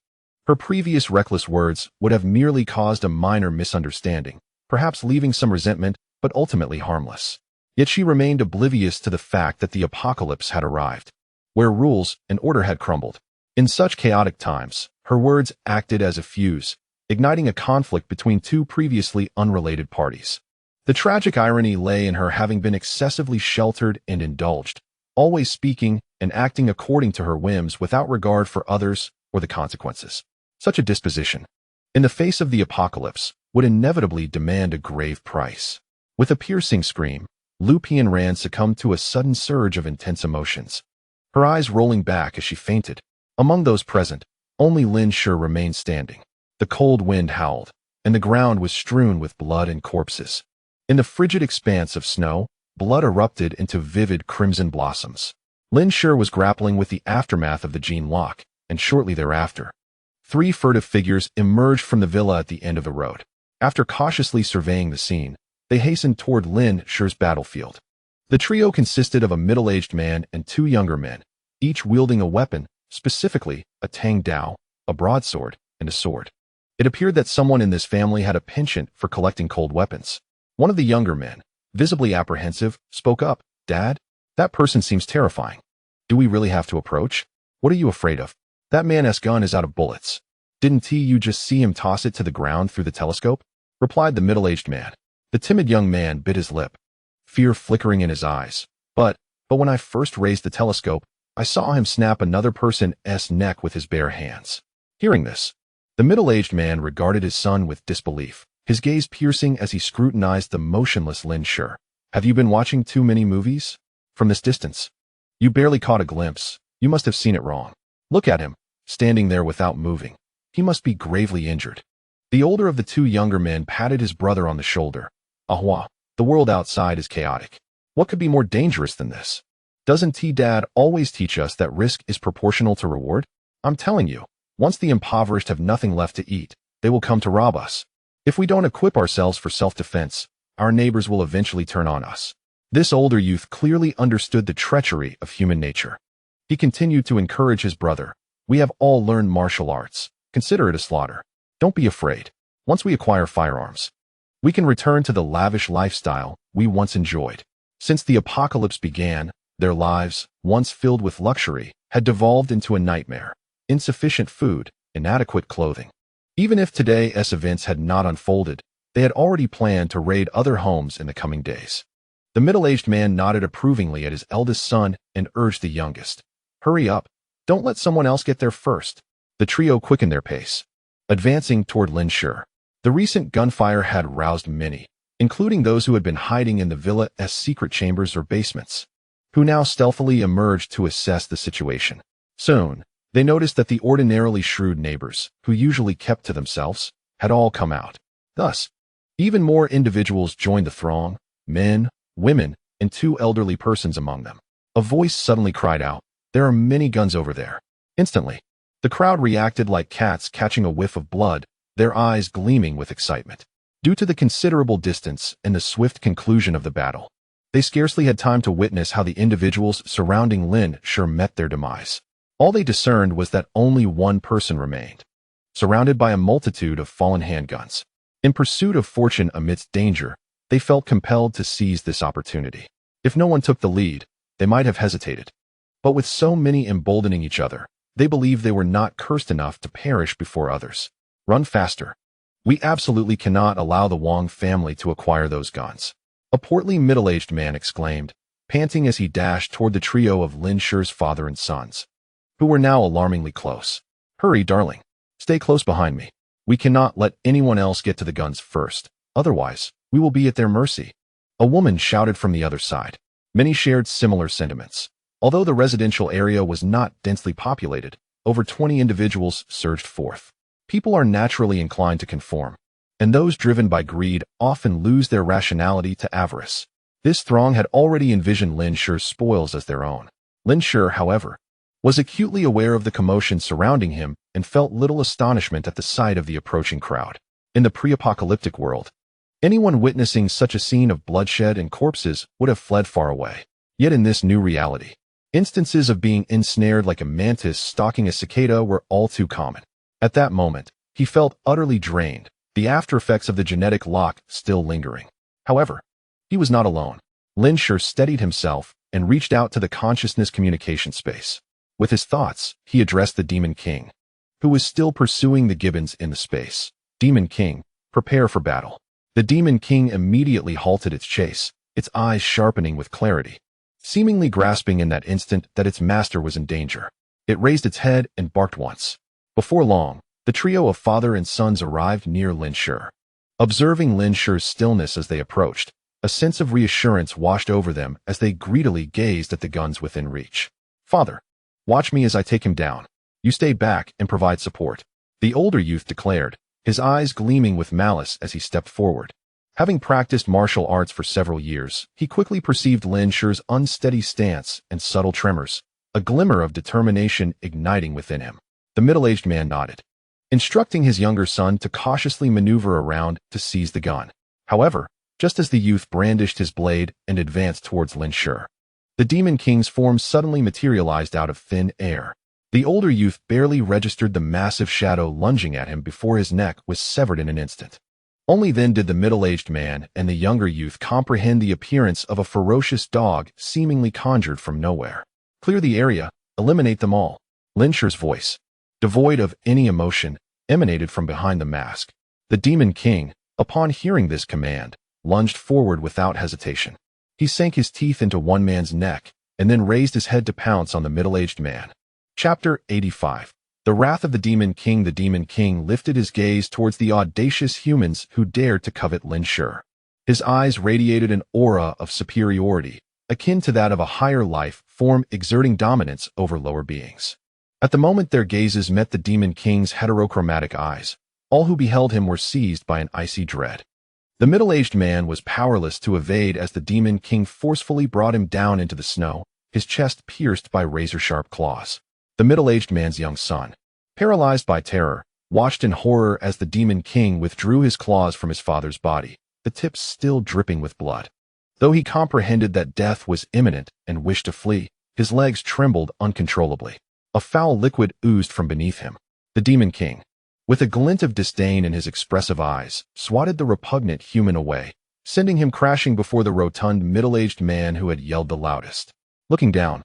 A: her previous reckless words would have merely caused a minor misunderstanding, perhaps leaving some resentment, but ultimately harmless. Yet she remained oblivious to the fact that the apocalypse had arrived, where rules and order had crumbled. In such chaotic times, her words acted as a fuse, igniting a conflict between 2 previously unrelated parties. The tragic irony lay in her having been excessively sheltered and indulged, always speaking and acting according to her whims without regard for others or the consequences. Such a disposition, in the face of the apocalypse, would inevitably demand a grave price. With a piercing scream, Lu Pianran succumbed to a sudden surge of intense emotions, her eyes rolling back as she fainted. Among those present, only Lin Shi remained standing. The cold wind howled, and the ground was strewn with blood and corpses. In the frigid expanse of snow, blood erupted into vivid crimson blossoms. Lin Shi was grappling with the aftermath of the gene lock, and shortly thereafter, 3 furtive figures emerged from the villa at the end of the road. After cautiously surveying the scene, they hastened toward Lin Shi's battlefield. The trio consisted of a middle-aged man and 2 younger men, each wielding a weapon, specifically a tang dao, a broadsword, and a sword. It appeared that someone in this family had a penchant for collecting cold weapons. One of the younger men, visibly apprehensive, spoke up. "Dad, that person seems terrifying. Do we really have to approach? What are you afraid of? That man's gun is out of bullets. Didn't you just see him toss it to the ground through the telescope?" replied the middle-aged man. The timid young man bit his lip, fear flickering in his eyes. But when I first raised the telescope, I saw him snap another person's neck with his bare hands. Hearing this, the middle-aged man regarded his son with disbelief, his gaze piercing as he scrutinized the motionless Lin Shi. "Have you been watching too many movies? From this distance, you barely caught a glimpse. You must have seen it wrong. Look at him, standing there without moving. He must be gravely injured." The older of the 2 younger men patted his brother on the shoulder. "Ahua, the world outside is chaotic. What could be more dangerous than this? Doesn't Dad always teach us that risk is proportional to reward? I'm telling you, once the impoverished have nothing left to eat, they will come to rob us. If we don't equip ourselves for self-defense, our neighbors will eventually turn on us. This older youth clearly understood the treachery of human nature. He continued to encourage his brother. We have all learned martial arts. Consider it a slaughter. Don't be afraid. Once we acquire firearms, we can return to the lavish lifestyle we once enjoyed. Since the apocalypse began, their lives, once filled with luxury, had devolved into a nightmare. Insufficient food, inadequate clothing. Even if today's events had not unfolded, they had already planned to raid other homes in the coming days. The middle-aged man nodded approvingly at his eldest son and urged the youngest. Hurry up. Don't let someone else get there first. The trio quickened their pace, advancing toward Lin Shi. The recent gunfire had roused many, including those who had been hiding in the villa's secret chambers or basements, who now stealthily emerged to assess the situation. Soon, they noticed that the ordinarily shrewd neighbors, who usually kept to themselves, had all come out. Thus, even more individuals joined the throng, men, women, and 2 elderly persons among them. A voice suddenly cried out, "There are many guns over there." Instantly, the crowd reacted like cats catching a whiff of blood, their eyes gleaming with excitement. Due to the considerable distance and the swift conclusion of the battle, they scarcely had time to witness how the individuals surrounding Lin Shi met their demise. All they discerned was that only one person remained, surrounded by a multitude of fallen handguns. In pursuit of fortune amidst danger, they felt compelled to seize this opportunity. If no one took the lead, they might have hesitated. But with so many emboldening each other, they believed they were not cursed enough to perish before others. Run faster. We absolutely cannot allow the Wang family to acquire those guns. A portly middle-aged man exclaimed, panting as he dashed toward the trio of Lin Shi's father and sons, who were now alarmingly close. Hurry, darling. Stay close behind me. We cannot let anyone else get to the guns first. Otherwise, we will be at their mercy. A woman shouted from the other side. Many shared similar sentiments. Although the residential area was not densely populated, over 20 individuals surged forth. People are naturally inclined to conform, and those driven by greed often lose their rationality to avarice. This throng had already envisioned Lin Shi's spoils as their own. Lin Shi, however, was acutely aware of the commotion surrounding him and felt little astonishment at the sight of the approaching crowd. In the pre-apocalyptic world, anyone witnessing such a scene of bloodshed and corpses would have fled far away. Yet in this new reality, instances of being ensnared like a mantis stalking a cicada were all too common. At that moment, he felt utterly drained, the after-effects of the genetic lock still lingering. However, he was not alone. Lin Shi steadied himself and reached out to the consciousness communication space. With his thoughts, he addressed the Demon King, who was still pursuing the gibbons in the space. Demon King, prepare for battle. The Demon King immediately halted its chase, its eyes sharpening with clarity, seemingly grasping in that instant that its master was in danger. It raised its head and barked once. Before long, the trio of father and sons arrived near Lin Shi. Observing Lin Shi's stillness as they approached, a sense of reassurance washed over them as they greedily gazed at the guns within reach. "Father, watch me as I take him down. You stay back and provide support," the older youth declared, his eyes gleaming with malice as he stepped forward. Having practiced martial arts for several years, he quickly perceived Lin Shi's unsteady stance and subtle tremors, a glimmer of determination igniting within him. The middle-aged man nodded, instructing his younger son to cautiously maneuver around to seize the gun. However, just as the youth brandished his blade and advanced towards Lin Shi, the Demon King's form suddenly materialized out of thin air. The older youth barely registered the massive shadow lunging at him before his neck was severed in an instant. Only then did the middle-aged man and the younger youth comprehend the appearance of a ferocious dog seemingly conjured from nowhere. "Clear the area, eliminate them all." Lin Shi's voice, devoid of any emotion, emanated from behind the mask. The Demon King, upon hearing this command, lunged forward without hesitation. He sank his teeth into one man's neck and then raised his head to pounce on the middle-aged man. Chapter 85. The Wrath of the Demon King. The Demon King lifted his gaze towards the audacious humans who dared to covet Lin Shi. His eyes radiated an aura of superiority, akin to that of a higher life form exerting dominance over lower beings. At the moment their gazes met the Demon King's heterochromatic eyes, all who beheld him were seized by an icy dread. The middle-aged man was powerless to evade as the Demon King forcefully brought him down into the snow, his chest pierced by razor-sharp claws. The middle-aged man's young son, paralyzed by terror, watched in horror as the Demon King withdrew his claws from his father's body, the tips still dripping with blood. Though he comprehended that death was imminent and wished to flee, his legs trembled uncontrollably. A foul liquid oozed from beneath him. The Demon King, with a glint of disdain in his expressive eyes, swatted the repugnant human away, sending him crashing before the rotund middle-aged man who had yelled the loudest. Looking down,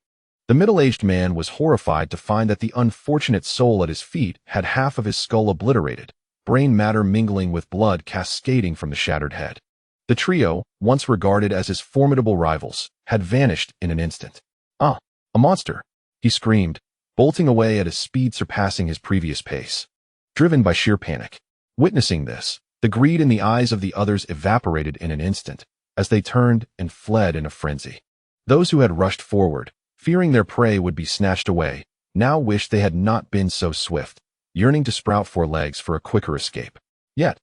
A: the middle-aged man was horrified to find that the unfortunate soul at his feet had half of his skull obliterated, brain matter mingling with blood cascading from the shattered head. The trio, once regarded as his formidable rivals, had vanished in an instant. "Ah, a monster!" he screamed, bolting away at a speed surpassing his previous pace, driven by sheer panic. Witnessing this, the greed in the eyes of the others evaporated in an instant, as they turned and fled in a frenzy. Those who had rushed forward, fearing their prey would be snatched away, now wished they had not been so swift, yearning to sprout four legs for a quicker escape. Yet,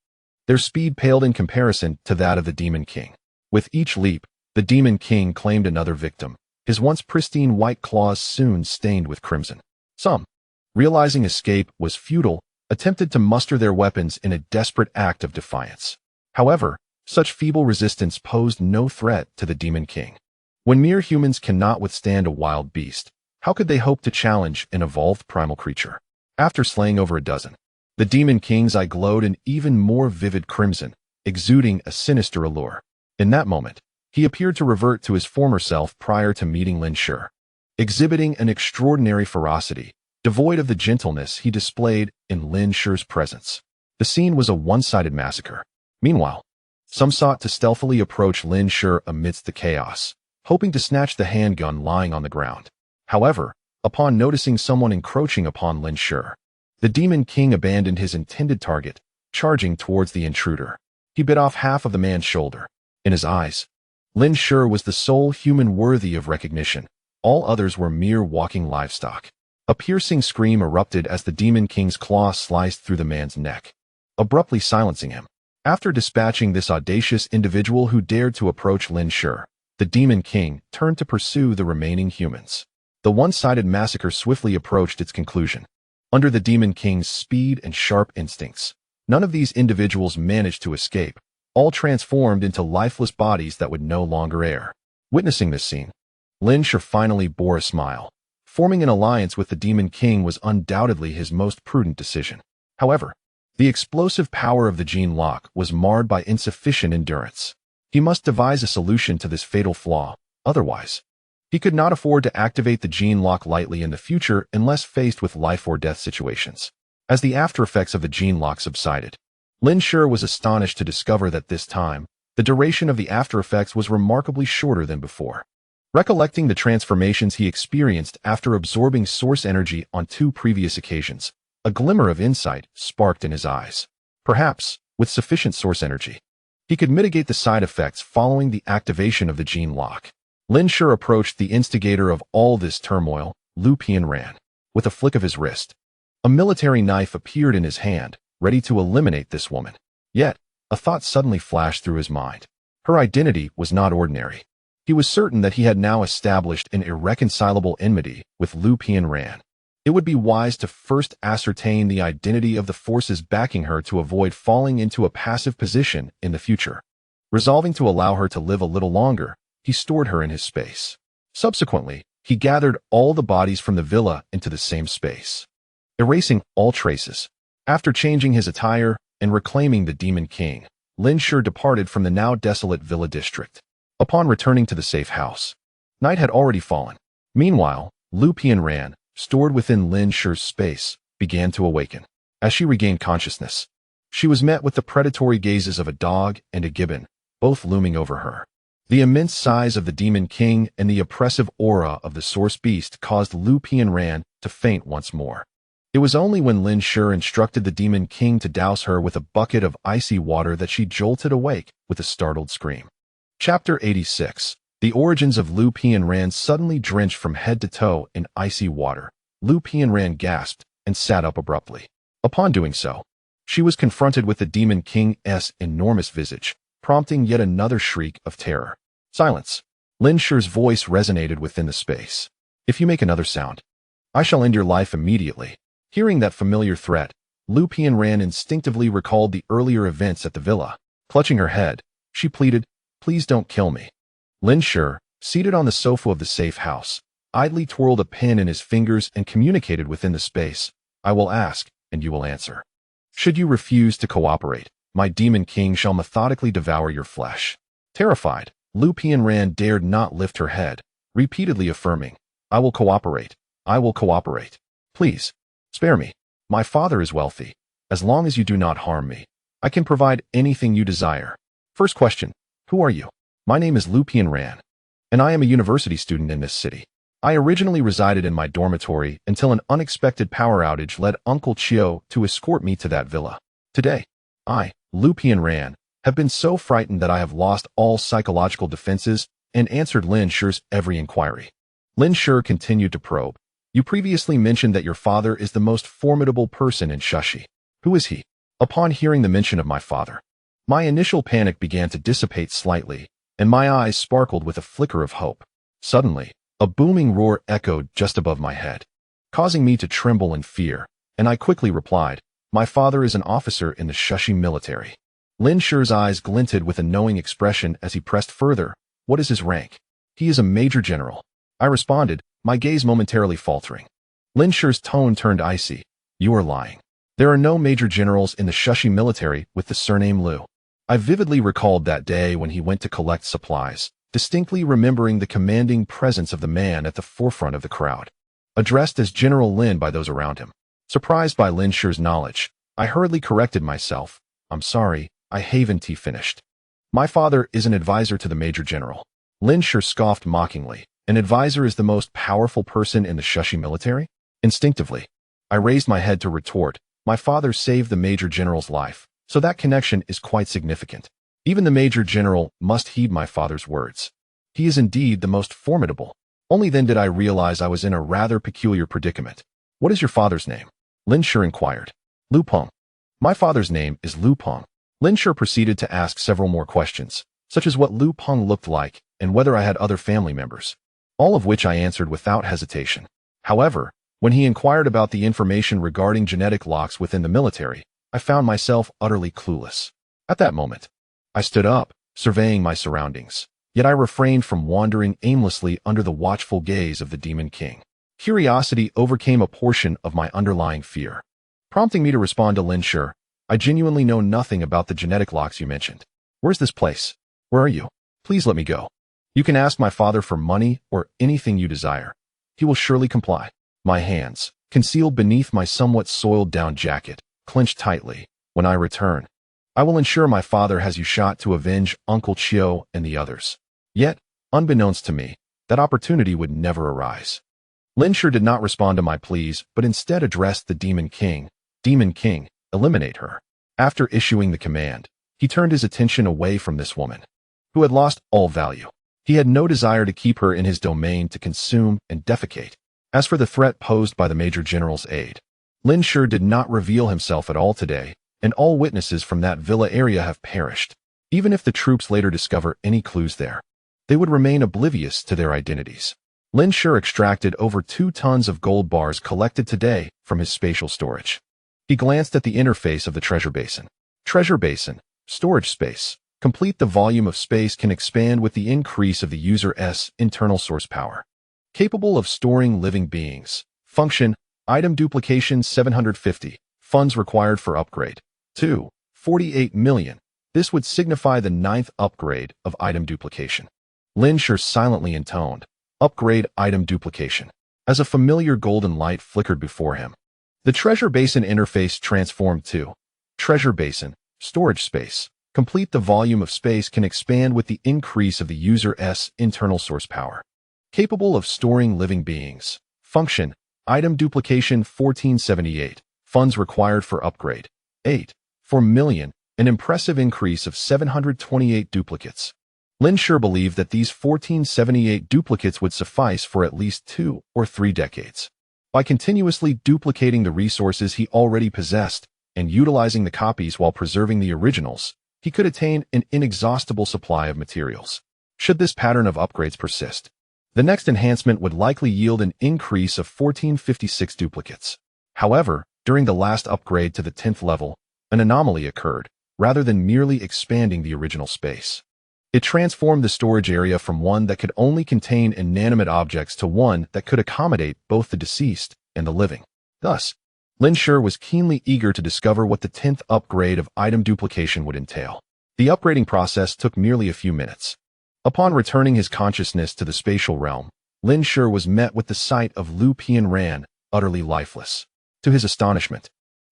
A: their speed paled in comparison to that of the Demon King. With each leap, the Demon King claimed another victim, his once pristine white claws soon stained with crimson. Some, realizing escape was futile, attempted to muster their weapons in a desperate act of defiance. However, such feeble resistance posed no threat to the Demon King. When mere humans cannot withstand a wild beast, how could they hope to challenge an evolved primal creature? After slaying over a dozen, the Demon King's eye glowed an even more vivid crimson, exuding a sinister allure. In that moment, he appeared to revert to his former self prior to meeting Lin Shi, exhibiting an extraordinary ferocity, devoid of the gentleness he displayed in Lin Shi's presence. The scene was a one-sided massacre. Meanwhile, some sought to stealthily approach Lin Shi amidst the chaos, hoping to snatch the handgun lying on the ground. However, upon noticing someone encroaching upon Lin Shi, the Demon King abandoned his intended target, charging towards the intruder. He bit off half of the man's shoulder. In his eyes, Lin Shi was the sole human worthy of recognition. All others were mere walking livestock. A piercing scream erupted as the Demon King's claw sliced through the man's neck, abruptly silencing him. After dispatching this audacious individual who dared to approach Lin Shi, the Demon King turned to pursue the remaining humans. The one-sided massacre swiftly approached its conclusion. Under the Demon King's speed and sharp instincts, none of these individuals managed to escape, all transformed into lifeless bodies that would no longer err. Witnessing this scene, Lin Shi finally bore a smile. Forming an alliance with the Demon King was undoubtedly his most prudent decision. However, the explosive power of the gene lock was marred by insufficient endurance. He must devise a solution to this fatal flaw, otherwise, he could not afford to activate the gene lock lightly in the future unless faced with life or death situations. As the aftereffects of the gene lock subsided, Lin Shi was astonished to discover that this time, the duration of the aftereffects was remarkably shorter than before. Recollecting the transformations he experienced after absorbing source energy on 2 previous occasions, a glimmer of insight sparked in his eyes. Perhaps, with sufficient source energy, he could mitigate the side effects following the activation of the gene lock. Lin Shi approached the instigator of all this turmoil, Lu Pianran. With a flick of his wrist, a military knife appeared in his hand, ready to eliminate this woman. Yet, a thought suddenly flashed through his mind. Her identity was not ordinary. He was certain that he had now established an irreconcilable enmity with Lu Pianran. It would be wise to first ascertain the identity of the forces backing her to avoid falling into a passive position in the future. Resolving to allow her to live a little longer, he stored her in his space. Subsequently, he gathered all the bodies from the villa into the same space, erasing all traces. After changing his attire and reclaiming the Demon King, Lin Shi departed from the now desolate villa district. Upon returning to the safe house, night had already fallen. Meanwhile, Lu Pianran, stored within Lin Shi's space, began to awaken. As she regained consciousness, she was met with the predatory gazes of a dog and a gibbon, both looming over her. The immense size of the Demon King and the oppressive aura of the source beast caused Lu Pianran to faint once more. It was only when Lin Shi instructed the Demon King to douse her with a bucket of icy water that she jolted awake with a startled scream. Chapter 86. The origins of Lu Pianran. Suddenly drenched from head to toe in icy water, Lu Pianran gasped and sat up abruptly. Upon doing so, she was confronted with the Demon King's enormous visage, prompting yet another shriek of terror. Silence. Lin Shi's voice resonated within the space. If you make another sound, I shall end your life immediately. Hearing that familiar threat, Lu Pianran instinctively recalled the earlier events at the villa. Clutching her head, she pleaded, "Please don't kill me. Lin Shi, seated on the sofa of the safe house, idly twirled a pen in his fingers and communicated within the space. I will ask, and you will answer. Should you refuse to cooperate, my demon king shall methodically devour your flesh. Terrified, Lu Pianran dared not lift her head, repeatedly affirming, I will cooperate. I will cooperate. Please, spare me. My father is wealthy. As long as you do not harm me, I can provide anything you desire. First question, who are you? My name is Lu Pianran, and I am a university student in this city. I originally resided in my dormitory until an unexpected power outage led Uncle Chio to escort me to that villa. Today, I, Lu Pianran, have been so frightened that I have lost all psychological defenses and answered Lin Shi's every inquiry. Lin Shi continued to probe. You previously mentioned that your father is the most formidable person in Shushi. Who is he? Upon hearing the mention of my father, my initial panic began to dissipate slightly, and my eyes sparkled with a flicker of hope. Suddenly, a booming roar echoed just above my head, causing me to tremble in fear, and I quickly replied, my father is an officer in the Shushi military. Lin Shi's eyes glinted with a knowing expression as he pressed further. What is his rank? He is a major general. I responded, my gaze momentarily faltering. Lin Shi's tone turned icy. You are lying. There are no major generals in the Shushi military with the surname Lu. I vividly recalled that day when he went to collect supplies, distinctly remembering the commanding presence of the man at the forefront of the crowd, addressed as General Lin by those around him. Surprised by Lin Shi's knowledge, I hurriedly corrected myself. I'm sorry, I haven't finished. My father is an advisor to the major general. Lin Shi scoffed mockingly. An advisor is the most powerful person in the Shushi military? Instinctively, I raised my head to retort. My father saved the major general's life, so that connection is quite significant. Even the major general must heed my father's words. He is indeed the most formidable. Only then did I realize I was in a rather peculiar predicament. What is your father's name? Lin Shi inquired. Lu Peng. My father's name is Lu Peng. Lin Shi proceeded to ask several more questions, such as what Lu Peng looked like and whether I had other family members, all of which I answered without hesitation. However, when he inquired about the information regarding genetic locks within the military, I found myself utterly clueless. At that moment, I stood up, surveying my surroundings, yet I refrained from wandering aimlessly under the watchful gaze of the Demon King. Curiosity overcame a portion of my underlying fear, prompting me to respond to Lin Shi. I genuinely know nothing about the genetic locks you mentioned. Where's this place? Where are you? Please let me go. You can ask my father for money or anything you desire. He will surely comply. My hands, concealed beneath my somewhat soiled-down jacket, clenched tightly. When I return, I will ensure my father has you shot to avenge Uncle Chio and the others. Yet, unbeknownst to me, that opportunity would never arise. Lin Shi did not respond to my pleas, but instead addressed the Demon King. Demon King, eliminate her. After issuing the command, he turned his attention away from this woman, who had lost all value. He had no desire to keep her in his domain to consume and defecate. As for the threat posed by the Major General's aide, Lin Shi did not reveal himself at all today, and all witnesses from that villa area have perished. Even if the troops later discover any clues there, they would remain oblivious to their identities. Lin Shi extracted over 2 tons of gold bars collected today from his spatial storage. He glanced at the interface of the treasure basin. Treasure basin, storage space. Complete the volume of space can expand with the increase of the user's internal source power. Capable of storing living beings. Function, item duplication 750. Funds required for upgrade. 2. 48 million. This would signify the 9th upgrade of item duplication. Lin Shi silently intoned, upgrade item duplication, as a familiar golden light flickered before him. The treasure basin interface transformed to treasure basin, storage space. Complete the volume of space can expand with the increase of the user's internal source power. Capable of storing living beings. Function, item duplication 1478. Funds required for upgrade. 8. 4 million, an impressive increase of 728 duplicates. Lin Shi believed that these 1478 duplicates would suffice for at least 2 or 3 decades. By continuously duplicating the resources he already possessed and utilizing the copies while preserving the originals, he could attain an inexhaustible supply of materials. Should this pattern of upgrades persist, the next enhancement would likely yield an increase of 1456 duplicates. However, during the last upgrade to the 10th level, an anomaly occurred, rather than merely expanding the original space. It transformed the storage area from one that could only contain inanimate objects to one that could accommodate both the deceased and the living. Thus, Lin Shi was keenly eager to discover what the 10th upgrade of item duplication would entail. The upgrading process took merely a few minutes. Upon returning his consciousness to the spatial realm, Lin Shi was met with the sight of Lu Pianran, utterly lifeless. To his astonishment,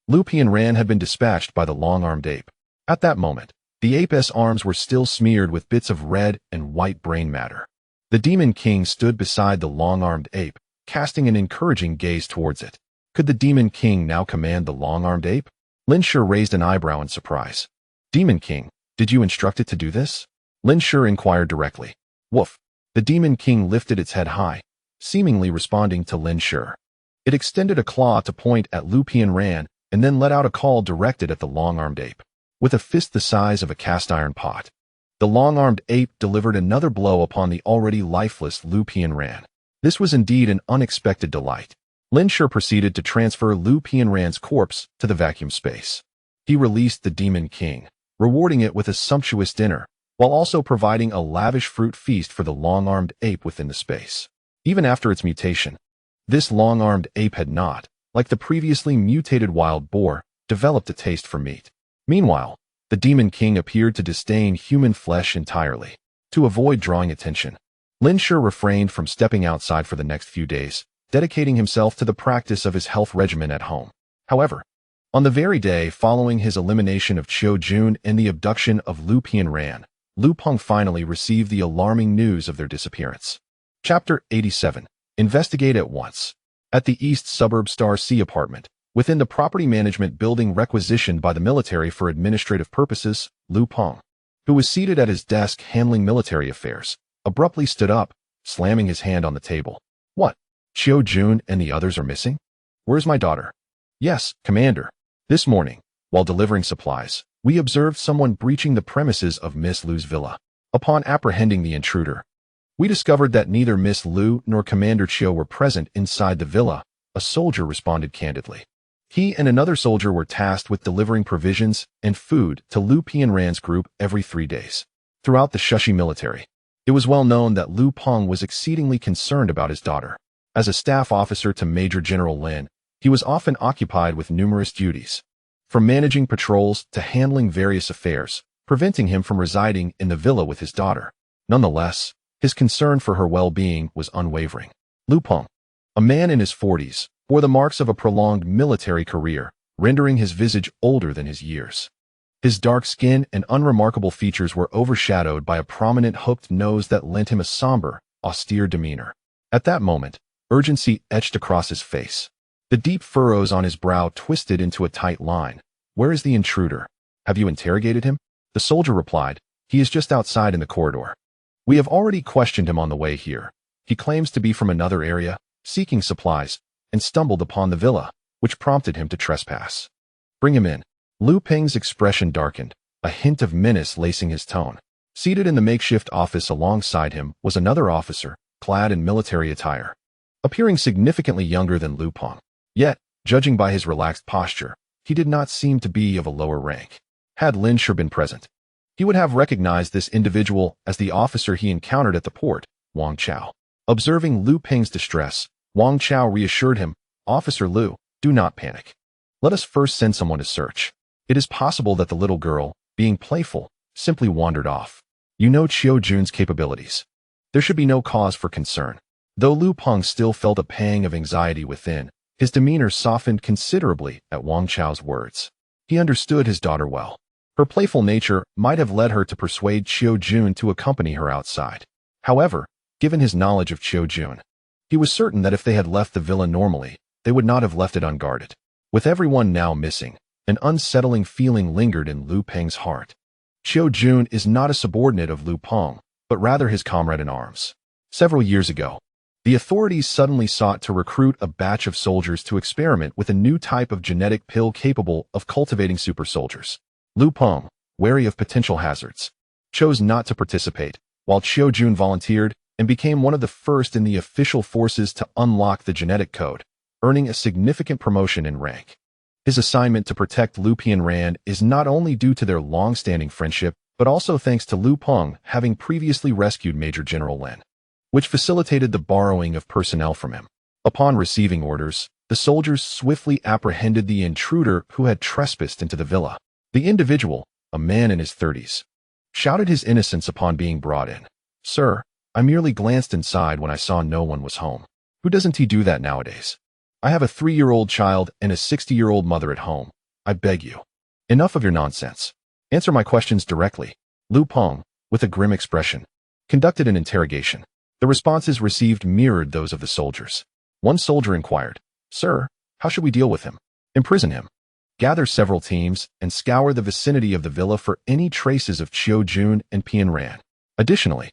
A: Lu Pianran had been dispatched by the long-armed ape. At that moment, the ape's arms were still smeared with bits of red and white brain matter. The Demon King stood beside the long-armed ape, casting an encouraging gaze towards it. Could the Demon King now command the long-armed ape? Lin Shi raised an eyebrow in surprise. Demon King, did you instruct it to do this? Lin Shi inquired directly. Woof. The Demon King lifted its head high, seemingly responding to Lin Shi. It extended a claw to point at Lu Pianran and then let out a call directed at the long-armed ape. With a fist the size of a cast-iron pot, the long-armed ape delivered another blow upon the already lifeless Lu Pianran. This was indeed an unexpected delight. Lin Shi proceeded to transfer Lu Pianran's corpse to the vacuum space. He released the Demon King, rewarding it with a sumptuous dinner, while also providing a lavish fruit feast for the long-armed ape within the space. Even after its mutation, this long-armed ape had not, like the previously mutated wild boar, developed a taste for meat. Meanwhile, the Demon King appeared to disdain human flesh entirely. To avoid drawing attention, Lin Shi refrained from stepping outside for the next few days, dedicating himself to the practice of his health regimen at home. However, on the very day following his elimination of Qiu Jun and the abduction of Lu Pianran, Lu Peng finally received the alarming news of their disappearance. Chapter 87. Investigate at once. At the East Suburb Star C apartment, within the property management building requisitioned by the military for administrative purposes, Lu Peng, who was seated at his desk handling military affairs, abruptly stood up, slamming his hand on the table. What? Qiu Jun and the others are missing? Where's my daughter? Yes, Commander. This morning, while delivering supplies, we observed someone breaching the premises of Miss Lu's villa. Upon apprehending the intruder, we discovered that neither Miss Lu nor Commander Qiu were present inside the villa, a soldier responded candidly. He and another soldier were tasked with delivering provisions and food to Lu Pianran's group every 3 days. Throughout the Shushi military, it was well known that Lu Peng was exceedingly concerned about his daughter. As a staff officer to Major General Lin, he was often occupied with numerous duties, from managing patrols to handling various affairs, preventing him from residing in the villa with his daughter. Nonetheless, his concern for her well-being was unwavering. Lu Peng, a man in his 40s, bore the marks of a prolonged military career, rendering his visage older than his years. His dark skin and unremarkable features were overshadowed by a prominent hooked nose that lent him a somber, austere demeanor. At that moment, urgency etched across his face. The deep furrows on his brow twisted into a tight line. Where is the intruder? Have you interrogated him? The soldier replied, he is just outside in the corridor. We have already questioned him on the way here. He claims to be from another area, seeking supplies, and stumbled upon the villa, which prompted him to trespass. Bring him in. Lu Peng's expression darkened, a hint of menace lacing his tone. Seated in the makeshift office alongside him was another officer, clad in military attire, appearing significantly younger than Lu Peng. Yet, judging by his relaxed posture, he did not seem to be of a lower rank. Had Lin Shi been present, he would have recognized this individual as the officer he encountered at the port, Wang Chao. Observing Lu Peng's distress, Wang Chao reassured him, Officer Lu, do not panic. Let us first send someone to search. It is possible that the little girl, being playful, simply wandered off. You know Qiu Jun's capabilities. There should be no cause for concern. Though Lu Peng still felt a pang of anxiety within, his demeanor softened considerably at Wang Chao's words. He understood his daughter well. Her playful nature might have led her to persuade Qiu Jun to accompany her outside. However, given his knowledge of Qiu Jun, he was certain that if they had left the villa normally, they would not have left it unguarded. With everyone now missing, an unsettling feeling lingered in Lu Peng's heart. Qiu Jun is not a subordinate of Lu Peng, but rather his comrade in arms. Several years ago, the authorities suddenly sought to recruit a batch of soldiers to experiment with a new type of genetic pill capable of cultivating super soldiers. Lu Peng, wary of potential hazards, chose not to participate, while Qiu Jun volunteered and became one of the first in the official forces to unlock the genetic code, earning a significant promotion in rank. His assignment to protect Lu Pianran is not only due to their long-standing friendship, but also thanks to Lu Peng having previously rescued Major General Lin, which facilitated the borrowing of personnel from him. Upon receiving orders, the soldiers swiftly apprehended the intruder who had trespassed into the villa. The individual, a man in his 30s, shouted his innocence upon being brought in. "Sir, I merely glanced inside when I saw no one was home. Who doesn't he do that nowadays? I have a 3-year-old child and a 60-year-old mother at home. I beg you. Enough of your nonsense. Answer my questions directly." Lu Peng, with a grim expression, conducted an interrogation. The responses received mirrored those of the soldiers. One soldier inquired, "Sir, how should we deal with him?" "Imprison him. Gather several teams and scour the vicinity of the villa for any traces of Qiu Jun and Pian Ran. Additionally,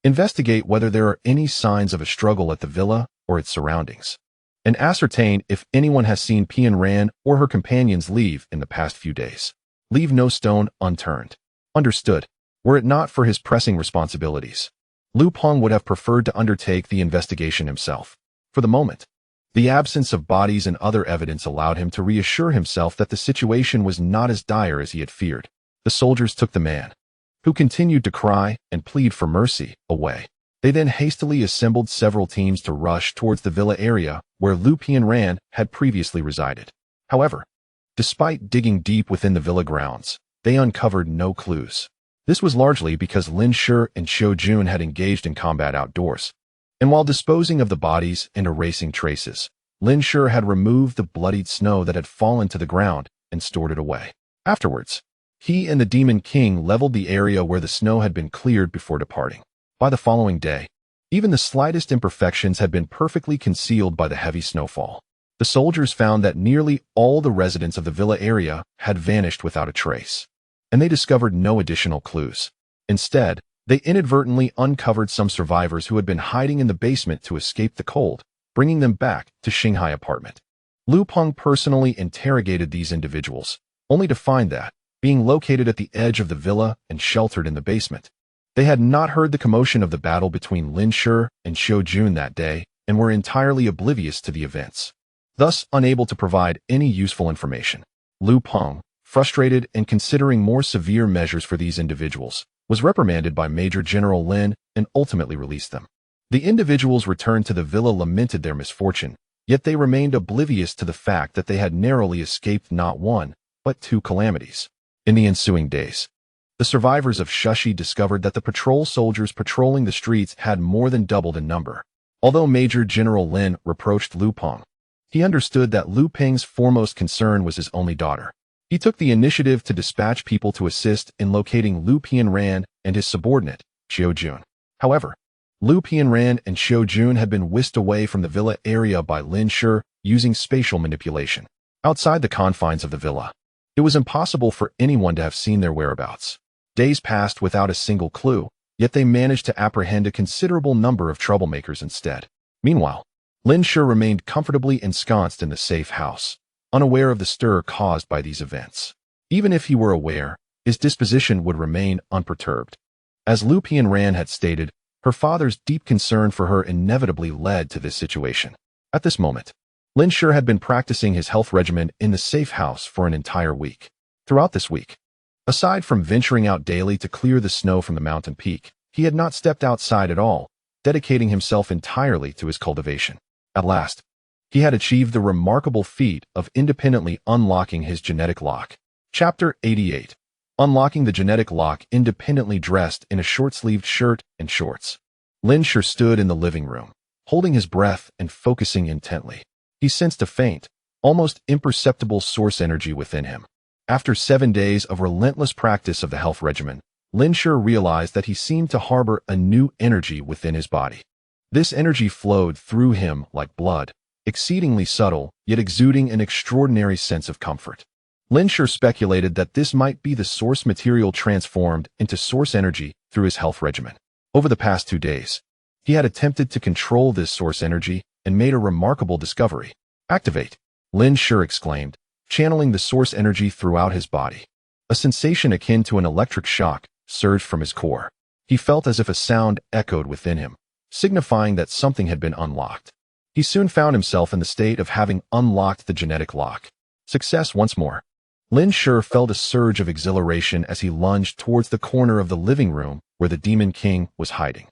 A: investigate whether there are any signs of a struggle at the villa or its surroundings, and ascertain if anyone has seen Pian Ran or her companions leave in the past few days. Leave no stone unturned." Understood. Were it not for his pressing responsibilities, Lu Peng would have preferred to undertake the investigation himself. For the moment, the absence of bodies and other evidence allowed him to reassure himself that the situation was not as dire as he had feared. The soldiers took the man, who continued to cry and plead for mercy, away. They then hastily assembled several teams to rush towards the villa area where Lu Pian Ran had previously resided. However, despite digging deep within the villa grounds, they uncovered no clues. This was largely because Lin Shi and Qiu Jun had engaged in combat outdoors, and while disposing of the bodies and erasing traces, Lin Shi had removed the bloodied snow that had fallen to the ground and stored it away. Afterwards, he and the Demon King leveled the area where the snow had been cleared before departing. By the following day, even the slightest imperfections had been perfectly concealed by the heavy snowfall. The soldiers found that nearly all the residents of the villa area had vanished without a trace, and they discovered no additional clues. Instead, they inadvertently uncovered some survivors who had been hiding in the basement to escape the cold, bringing them back to Shanghai apartment. Lu Peng personally interrogated these individuals, only to find that, being located at the edge of the villa and sheltered in the basement, they had not heard the commotion of the battle between Lin Shi and Qiu Jun that day and were entirely oblivious to the events, thus unable to provide any useful information. Lu Peng, frustrated and considering more severe measures for these individuals, was reprimanded by Major General Lin and ultimately released them. The individuals returned to the villa lamented their misfortune, yet they remained oblivious to the fact that they had narrowly escaped not one, but 2 calamities. In the ensuing days, the survivors of Shushi discovered that the patrol soldiers patrolling the streets had more than doubled in number. Although Major General Lin reproached Lu Peng, he understood that Lu Peng's foremost concern was his only daughter. He took the initiative to dispatch people to assist in locating Lu Pian Ran and his subordinate, Qiu Jun. However, Lu Pian Ran and Qiu Jun had been whisked away from the villa area by Lin Shi using spatial manipulation. Outside the confines of the villa, it was impossible for anyone to have seen their whereabouts. Days passed without a single clue, yet they managed to apprehend a considerable number of troublemakers instead. Meanwhile, Lin Shi remained comfortably ensconced in the safe house, unaware of the stir caused by these events. Even if he were aware, his disposition would remain unperturbed. As Lu Pian Ran had stated, her father's deep concern for her inevitably led to this situation. At this moment, Lin Shi had been practicing his health regimen in the safe house for an entire week. Throughout this week, aside from venturing out daily to clear the snow from the mountain peak, he had not stepped outside at all, dedicating himself entirely to his cultivation. At last, he had achieved the remarkable feat of independently unlocking his genetic lock. Chapter 88. Unlocking the genetic lock independently dressed in a short-sleeved shirt and shorts. Lin Shi stood in the living room, holding his breath and focusing intently. He sensed a faint, almost imperceptible source energy within him. After 7 days of relentless practice of the health regimen, Lin Shi realized that he seemed to harbor a new energy within his body. This energy flowed through him like blood, exceedingly subtle, yet exuding an extraordinary sense of comfort. Lin Shi speculated that this might be the source material transformed into source energy through his health regimen. Over the past 2 days, he had attempted to control this source energy and made a remarkable discovery. "Activate!" Lin Shi exclaimed, channeling the source energy throughout his body. A sensation akin to an electric shock surged from his core. He felt as if a sound echoed within him, signifying that something had been unlocked. He soon found himself in the state of having unlocked the genetic lock. Success once more. Lin Shi felt a surge of exhilaration as he lunged towards the corner of the living room where the Demon King was hiding.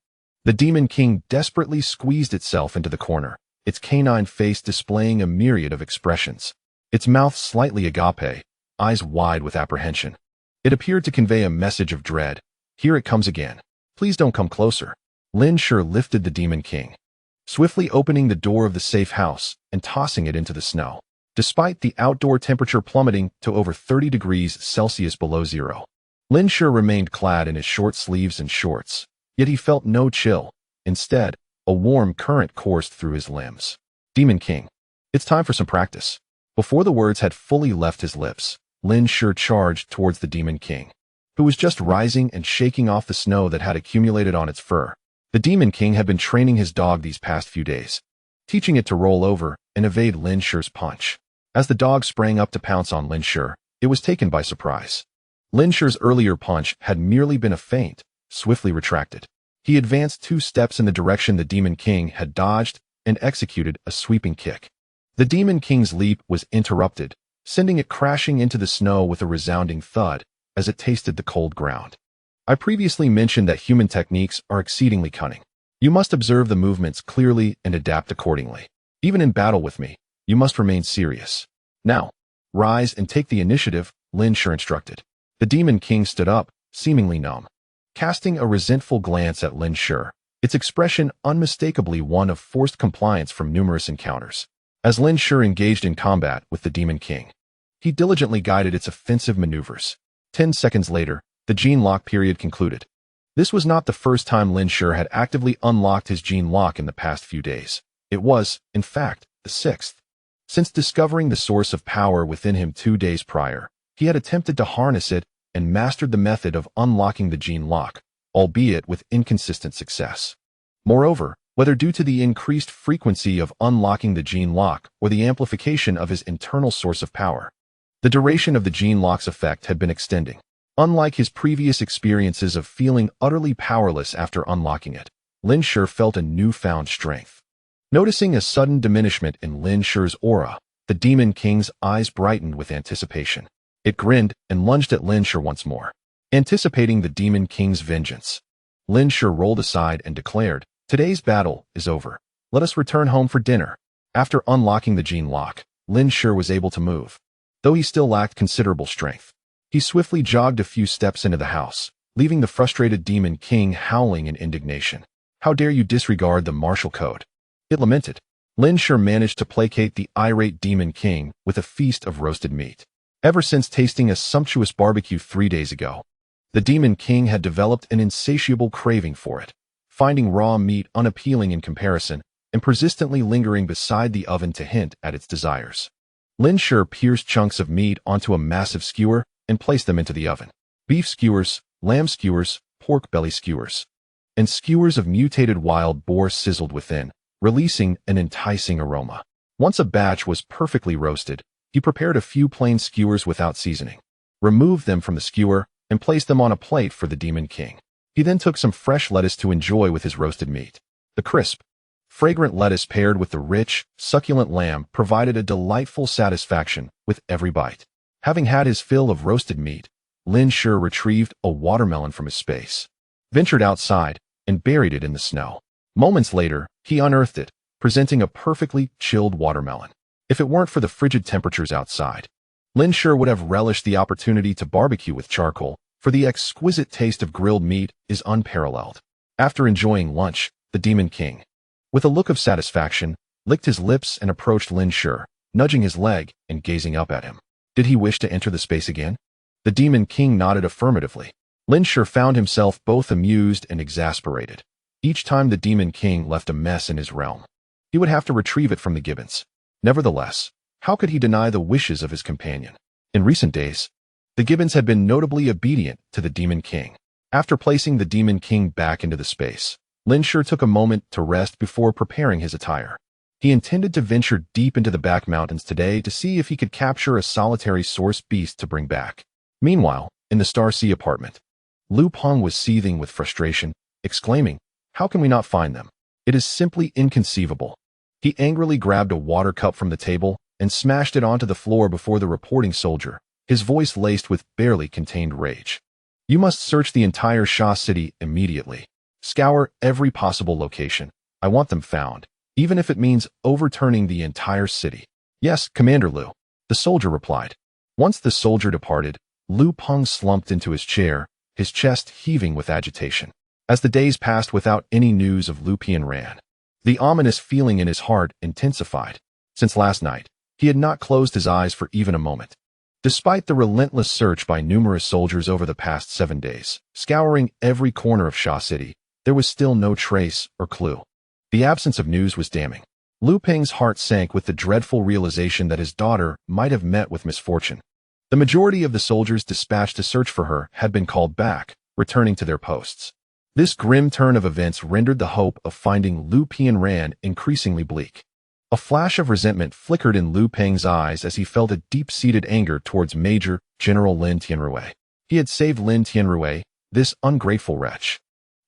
A: The Demon King desperately squeezed itself into the corner, its canine face displaying a myriad of expressions. Its mouth slightly agape, eyes wide with apprehension. It appeared to convey a message of dread. Here it comes again. Please don't come closer. Lin Shi lifted the Demon King, swiftly opening the door of the safe house and tossing it into the snow. Despite the outdoor temperature plummeting to over 30 degrees Celsius below zero, Lin Shi remained clad in his short sleeves and shorts, yet he felt no chill. Instead, a warm current coursed through his limbs. Demon King, it's time for some practice. Before the words had fully left his lips, Lin Shi charged towards the Demon King, who was just rising and shaking off the snow that had accumulated on its fur. The Demon King had been training his dog these past few days, teaching it to roll over and evade Lin Shi's punch. As the dog sprang up to pounce on Lin Shi, it was taken by surprise. Lin Shi's earlier punch had merely been a feint, swiftly retracted. He advanced 2 steps in the direction the Demon King had dodged and executed a sweeping kick. The Demon King's leap was interrupted, sending it crashing into the snow with a resounding thud as it tasted the cold ground. I previously mentioned that human techniques are exceedingly cunning. You must observe the movements clearly and adapt accordingly. Even in battle with me, you must remain serious. Now, rise and take the initiative, Lin Shi instructed. The Demon King stood up, seemingly numb, casting a resentful glance at Lin Shi, its expression unmistakably one of forced compliance from numerous encounters. As Lin Shi engaged in combat with the Demon King, he diligently guided its offensive maneuvers. 10 seconds later, the gene lock period concluded. This was not the first time Lin Shi had actively unlocked his gene lock in the past few days. It was, in fact, the 6th. Since discovering the source of power within him 2 days prior, he had attempted to harness it and mastered the method of unlocking the gene lock, albeit with inconsistent success. Moreover, whether due to the increased frequency of unlocking the gene lock or the amplification of his internal source of power, the duration of the gene lock's effect had been extending. Unlike his previous experiences of feeling utterly powerless after unlocking it, Lin Shi felt a newfound strength. Noticing a sudden diminishment in Lin Shi's aura, the Demon King's eyes brightened with anticipation. It grinned and lunged at Lin Shi once more, anticipating the Demon King's vengeance. Lin Shi rolled aside and declared, "Today's battle is over. Let us return home for dinner." After unlocking the gene lock, Lin Shi was able to move, though he still lacked considerable strength. He swiftly jogged a few steps into the house, leaving the frustrated Demon King howling in indignation. "How dare you disregard the martial code?" it lamented. Lin Shi managed to placate the irate Demon King with a feast of roasted meat. Ever since tasting a sumptuous barbecue 3 days ago, the Demon King had developed an insatiable craving for it, finding raw meat unappealing in comparison and persistently lingering beside the oven to hint at its desires. Lin Shi pierced chunks of meat onto a massive skewer and placed them into the oven. Beef skewers, lamb skewers, pork belly skewers, and skewers of mutated wild boar sizzled within, releasing an enticing aroma. Once a batch was perfectly roasted, he prepared a few plain skewers without seasoning, removed them from the skewer, and placed them on a plate for the Demon King. He then took some fresh lettuce to enjoy with his roasted meat. The crisp, fragrant lettuce paired with the rich, succulent lamb provided a delightful satisfaction with every bite. Having had his fill of roasted meat, Lin Shi retrieved a watermelon from his space, ventured outside, and buried it in the snow. Moments later, he unearthed it, presenting a perfectly chilled watermelon. If it weren't for the frigid temperatures outside, Lin Shi would have relished the opportunity to barbecue with charcoal, for the exquisite taste of grilled meat is unparalleled. After enjoying lunch, the Demon King, with a look of satisfaction, licked his lips and approached Lin Shi, nudging his leg and gazing up at him. Did he wish to enter the space again? The Demon King nodded affirmatively. Lin Shi found himself both amused and exasperated. Each time the Demon King left a mess in his realm, he would have to retrieve it from the gibbons. Nevertheless, how could he deny the wishes of his companion? In recent days, the gibbons had been notably obedient to the Demon King. After placing the Demon King back into the space, Lin Shi took a moment to rest before preparing his attire. He intended to venture deep into the back mountains today to see if he could capture a solitary source beast to bring back. Meanwhile, in the Star Sea apartment, Lu Peng was seething with frustration, exclaiming, "How can we not find them? It is simply inconceivable." He angrily grabbed a water cup from the table and smashed it onto the floor before the reporting soldier, his voice laced with barely contained rage. You must search the entire Sha city immediately. Scour every possible location. I want them found, even if it means overturning the entire city. Yes, Commander Liu, the soldier replied. Once the soldier departed, Liu Peng slumped into his chair, his chest heaving with agitation. As the days passed without any news of Liu Pianran, the ominous feeling in his heart intensified. Since last night, he had not closed his eyes for even a moment. Despite the relentless search by numerous soldiers over the past 7 days, scouring every corner of Sha City, there was still no trace or clue. The absence of news was damning. Liu Peng's heart sank with the dreadful realization that his daughter might have met with misfortune. The majority of the soldiers dispatched to search for her had been called back, returning to their posts. This grim turn of events rendered the hope of finding Liu Pianran increasingly bleak. A flash of resentment flickered in Liu Peng's eyes as he felt a deep-seated anger towards Major General Lin Tianrui. He had saved Lin Tianrui, this ungrateful wretch.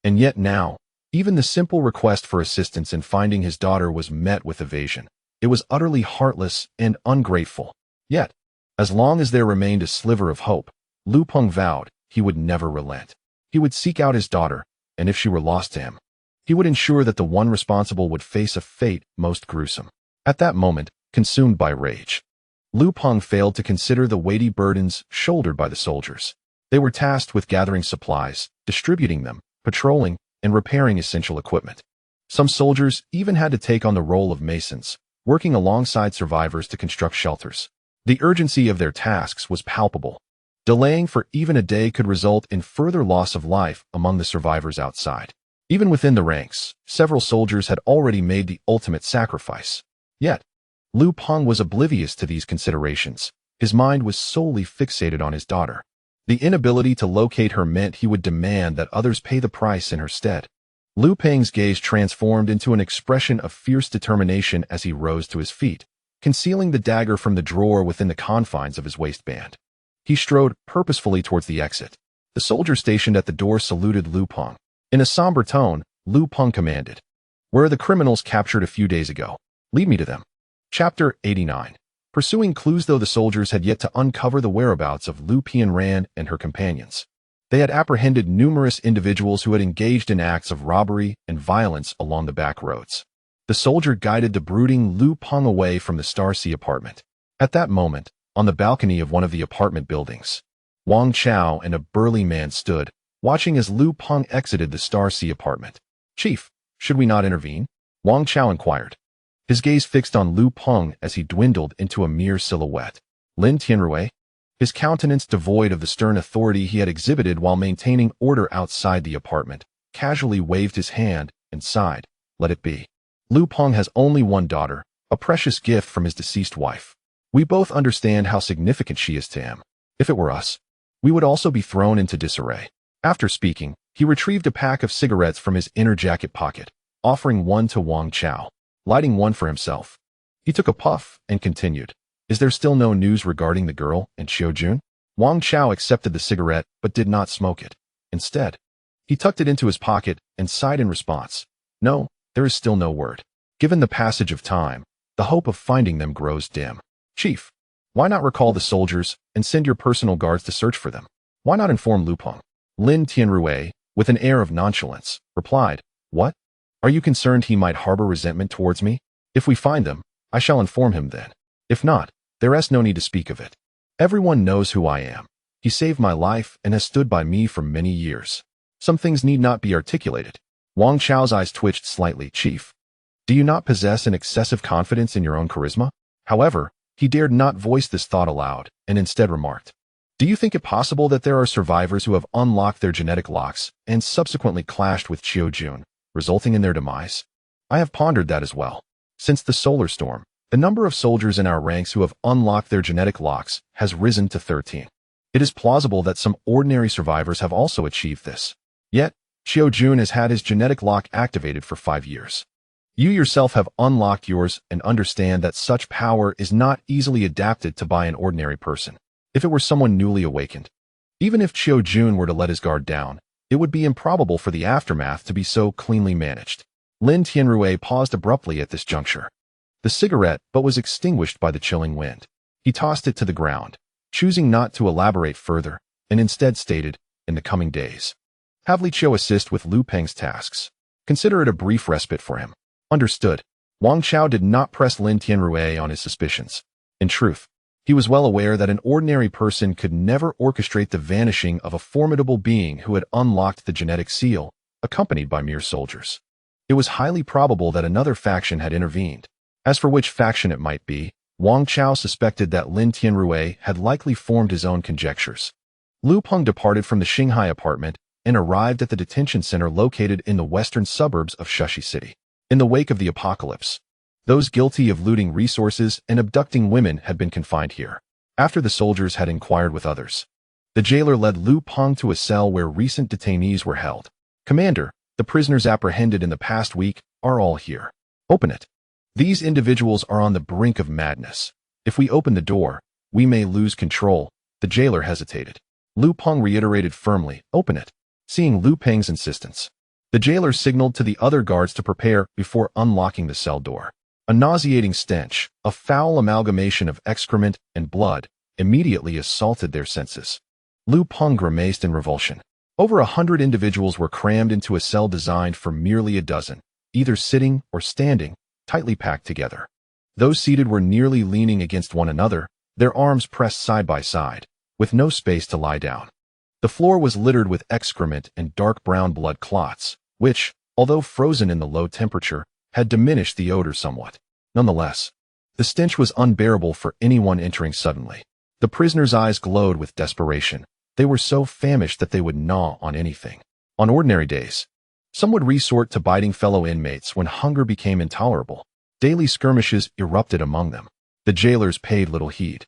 A: And yet now, even the simple request for assistance in finding his daughter was met with evasion. It was utterly heartless and ungrateful. Yet, as long as there remained a sliver of hope, Liu Peng vowed he would never relent. He would seek out his daughter, and if she were lost to him, he would ensure that the one responsible would face a fate most gruesome. At that moment, consumed by rage, Liu Peng failed to consider the weighty burdens shouldered by the soldiers. They were tasked with gathering supplies, distributing them, patrolling, and repairing essential equipment. Some soldiers even had to take on the role of masons, working alongside survivors to construct shelters. The urgency of their tasks was palpable. Delaying for even a day could result in further loss of life among the survivors outside. Even within the ranks, several soldiers had already made the ultimate sacrifice. Yet, Liu Peng was oblivious to these considerations. His mind was solely fixated on his daughter. The inability to locate her meant he would demand that others pay the price in her stead. Liu Peng's gaze transformed into an expression of fierce determination as he rose to his feet, concealing the dagger from the drawer within the confines of his waistband. He strode purposefully towards the exit. The soldier stationed at the door saluted Liu Peng. In a somber tone, Liu Peng commanded, "Where are the criminals captured a few days ago? Lead me to them." Chapter 89. Pursuing clues. Though the soldiers had yet to uncover the whereabouts of Liu Pianran and her companions, they had apprehended numerous individuals who had engaged in acts of robbery and violence along the back roads. The soldier guided the brooding Liu Peng away from the Star Sea apartment. At that moment, on the balcony of one of the apartment buildings, Wang Chao and a burly man stood, watching as Liu Peng exited the Star Sea apartment. "Chief, should we not intervene?" Wang Chao inquired. His gaze fixed on Liu Peng as he dwindled into a mere silhouette. Lin Tianrui, his countenance devoid of the stern authority he had exhibited while maintaining order outside the apartment, casually waved his hand and sighed, "Let it be. Liu Peng has only one daughter, a precious gift from his deceased wife. We both understand how significant she is to him. If it were us, we would also be thrown into disarray." After speaking, he retrieved a pack of cigarettes from his inner jacket pocket, offering one to Wang Chao. Lighting one for himself, he took a puff and continued, "Is there still no news regarding the girl and Xiaojun?" Wang Chao accepted the cigarette but did not smoke it. Instead, he tucked it into his pocket and sighed in response. "No, there is still no word. Given the passage of time, the hope of finding them grows dim. Chief, why not recall the soldiers and send your personal guards to search for them? Why not inform Liu Peng?" Lin Tianrui, with an air of nonchalance, replied, "What? Are you concerned he might harbor resentment towards me? If we find them, I shall inform him then. If not, there is no need to speak of it. Everyone knows who I am. He saved my life and has stood by me for many years. Some things need not be articulated." Wang Chao's eyes twitched slightly. "Chief, do you not possess an excessive confidence in your own charisma?" However, he dared not voice this thought aloud, and instead remarked, "Do you think it possible that there are survivors who have unlocked their genetic locks and subsequently clashed with Xiaojun, resulting in their demise? I have pondered that as well. Since the solar storm, the number of soldiers in our ranks who have unlocked their genetic locks has risen to 13. It is plausible that some ordinary survivors have also achieved this. Yet, Xiaojun has had his genetic lock activated for 5 years. You yourself have unlocked yours and understand that such power is not easily adapted to by an ordinary person. If it were someone newly awakened, even if Xiaojun were to let his guard down, it would be improbable for the aftermath to be so cleanly managed." Lin Tianrui paused abruptly at this juncture. The cigarette but was extinguished by the chilling wind. He tossed it to the ground, choosing not to elaborate further, and instead stated, in the coming days. Have Li Qiu assist with Lu Peng's tasks. Consider it a brief respite for him. Understood. Wang Chao did not press Lin Tianrui on his suspicions. In truth, he was well aware that an ordinary person could never orchestrate the vanishing of a formidable being who had unlocked the genetic seal, accompanied by mere soldiers. It was highly probable that another faction had intervened. As for which faction it might be, Wang Chao suspected that Lin Tianrui had likely formed his own conjectures. Lu Peng departed from the Shanghai apartment and arrived at the detention center located in the western suburbs of Shushi City. In the wake of the apocalypse, those guilty of looting resources and abducting women had been confined here. After the soldiers had inquired with others, the jailer led Lu Peng to a cell where recent detainees were held. Commander, the prisoners apprehended in the past week are all here. Open it. These individuals are on the brink of madness. If we open the door, we may lose control. The jailer hesitated. Lu Peng reiterated firmly, open it. Seeing Lu Peng's insistence, the jailer signaled to the other guards to prepare before unlocking the cell door. A nauseating stench, a foul amalgamation of excrement and blood, immediately assaulted their senses. Lu Peng grimaced in revulsion. Over 100 individuals were crammed into a cell designed for merely a dozen, either sitting or standing, tightly packed together. Those seated were nearly leaning against one another, their arms pressed side by side, with no space to lie down. The floor was littered with excrement and dark brown blood clots, which, although frozen in the low temperature, had diminished the odor somewhat. Nonetheless, the stench was unbearable for anyone entering suddenly. The prisoners' eyes glowed with desperation. They were so famished that they would gnaw on anything. On ordinary days, some would resort to biting fellow inmates when hunger became intolerable. Daily skirmishes erupted among them. The jailers paid little heed,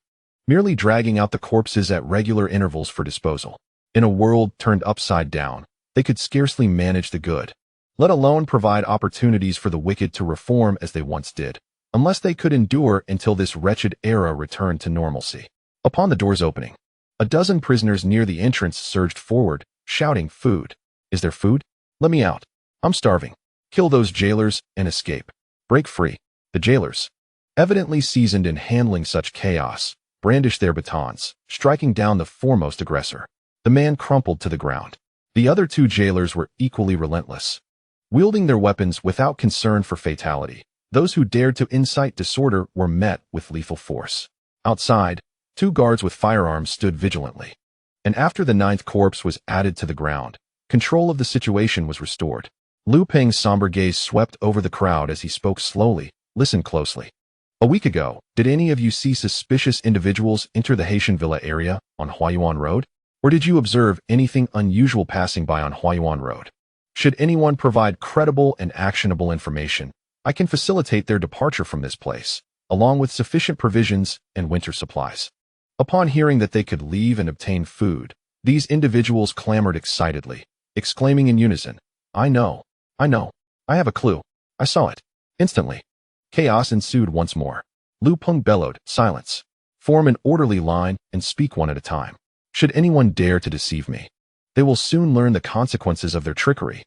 A: merely dragging out the corpses at regular intervals for disposal. In a world turned upside down, they could scarcely manage the good, let alone provide opportunities for the wicked to reform as they once did, unless they could endure until this wretched era returned to normalcy. Upon the doors opening, a dozen prisoners near the entrance surged forward, shouting, "Food! Is there food? Let me out. I'm starving. Kill those jailers and escape. Break free." The jailers, evidently seasoned in handling such chaos, brandished their batons, striking down the foremost aggressor. The man crumpled to the ground. The other two jailers were equally relentless, wielding their weapons without concern for fatality. Those who dared to incite disorder were met with lethal force. Outside, 2 guards with firearms stood vigilantly. And after the 9th corpse was added to the ground, control of the situation was restored. Lu Peng's somber gaze swept over the crowd as he spoke slowly. Listen closely. A week ago, did any of you see suspicious individuals enter the Haitian Villa area on Huayuan Road? Or did you observe anything unusual passing by on Huayuan Road? Should anyone provide credible and actionable information, I can facilitate their departure from this place, along with sufficient provisions and winter supplies. Upon hearing that they could leave and obtain food, these individuals clamored excitedly, exclaiming in unison, I know, I have a clue, I saw it." Instantly, chaos ensued once more. Lu Peng bellowed, "Silence. Form an orderly line and speak one at a time. Should anyone dare to deceive me, they will soon learn the consequences of their trickery."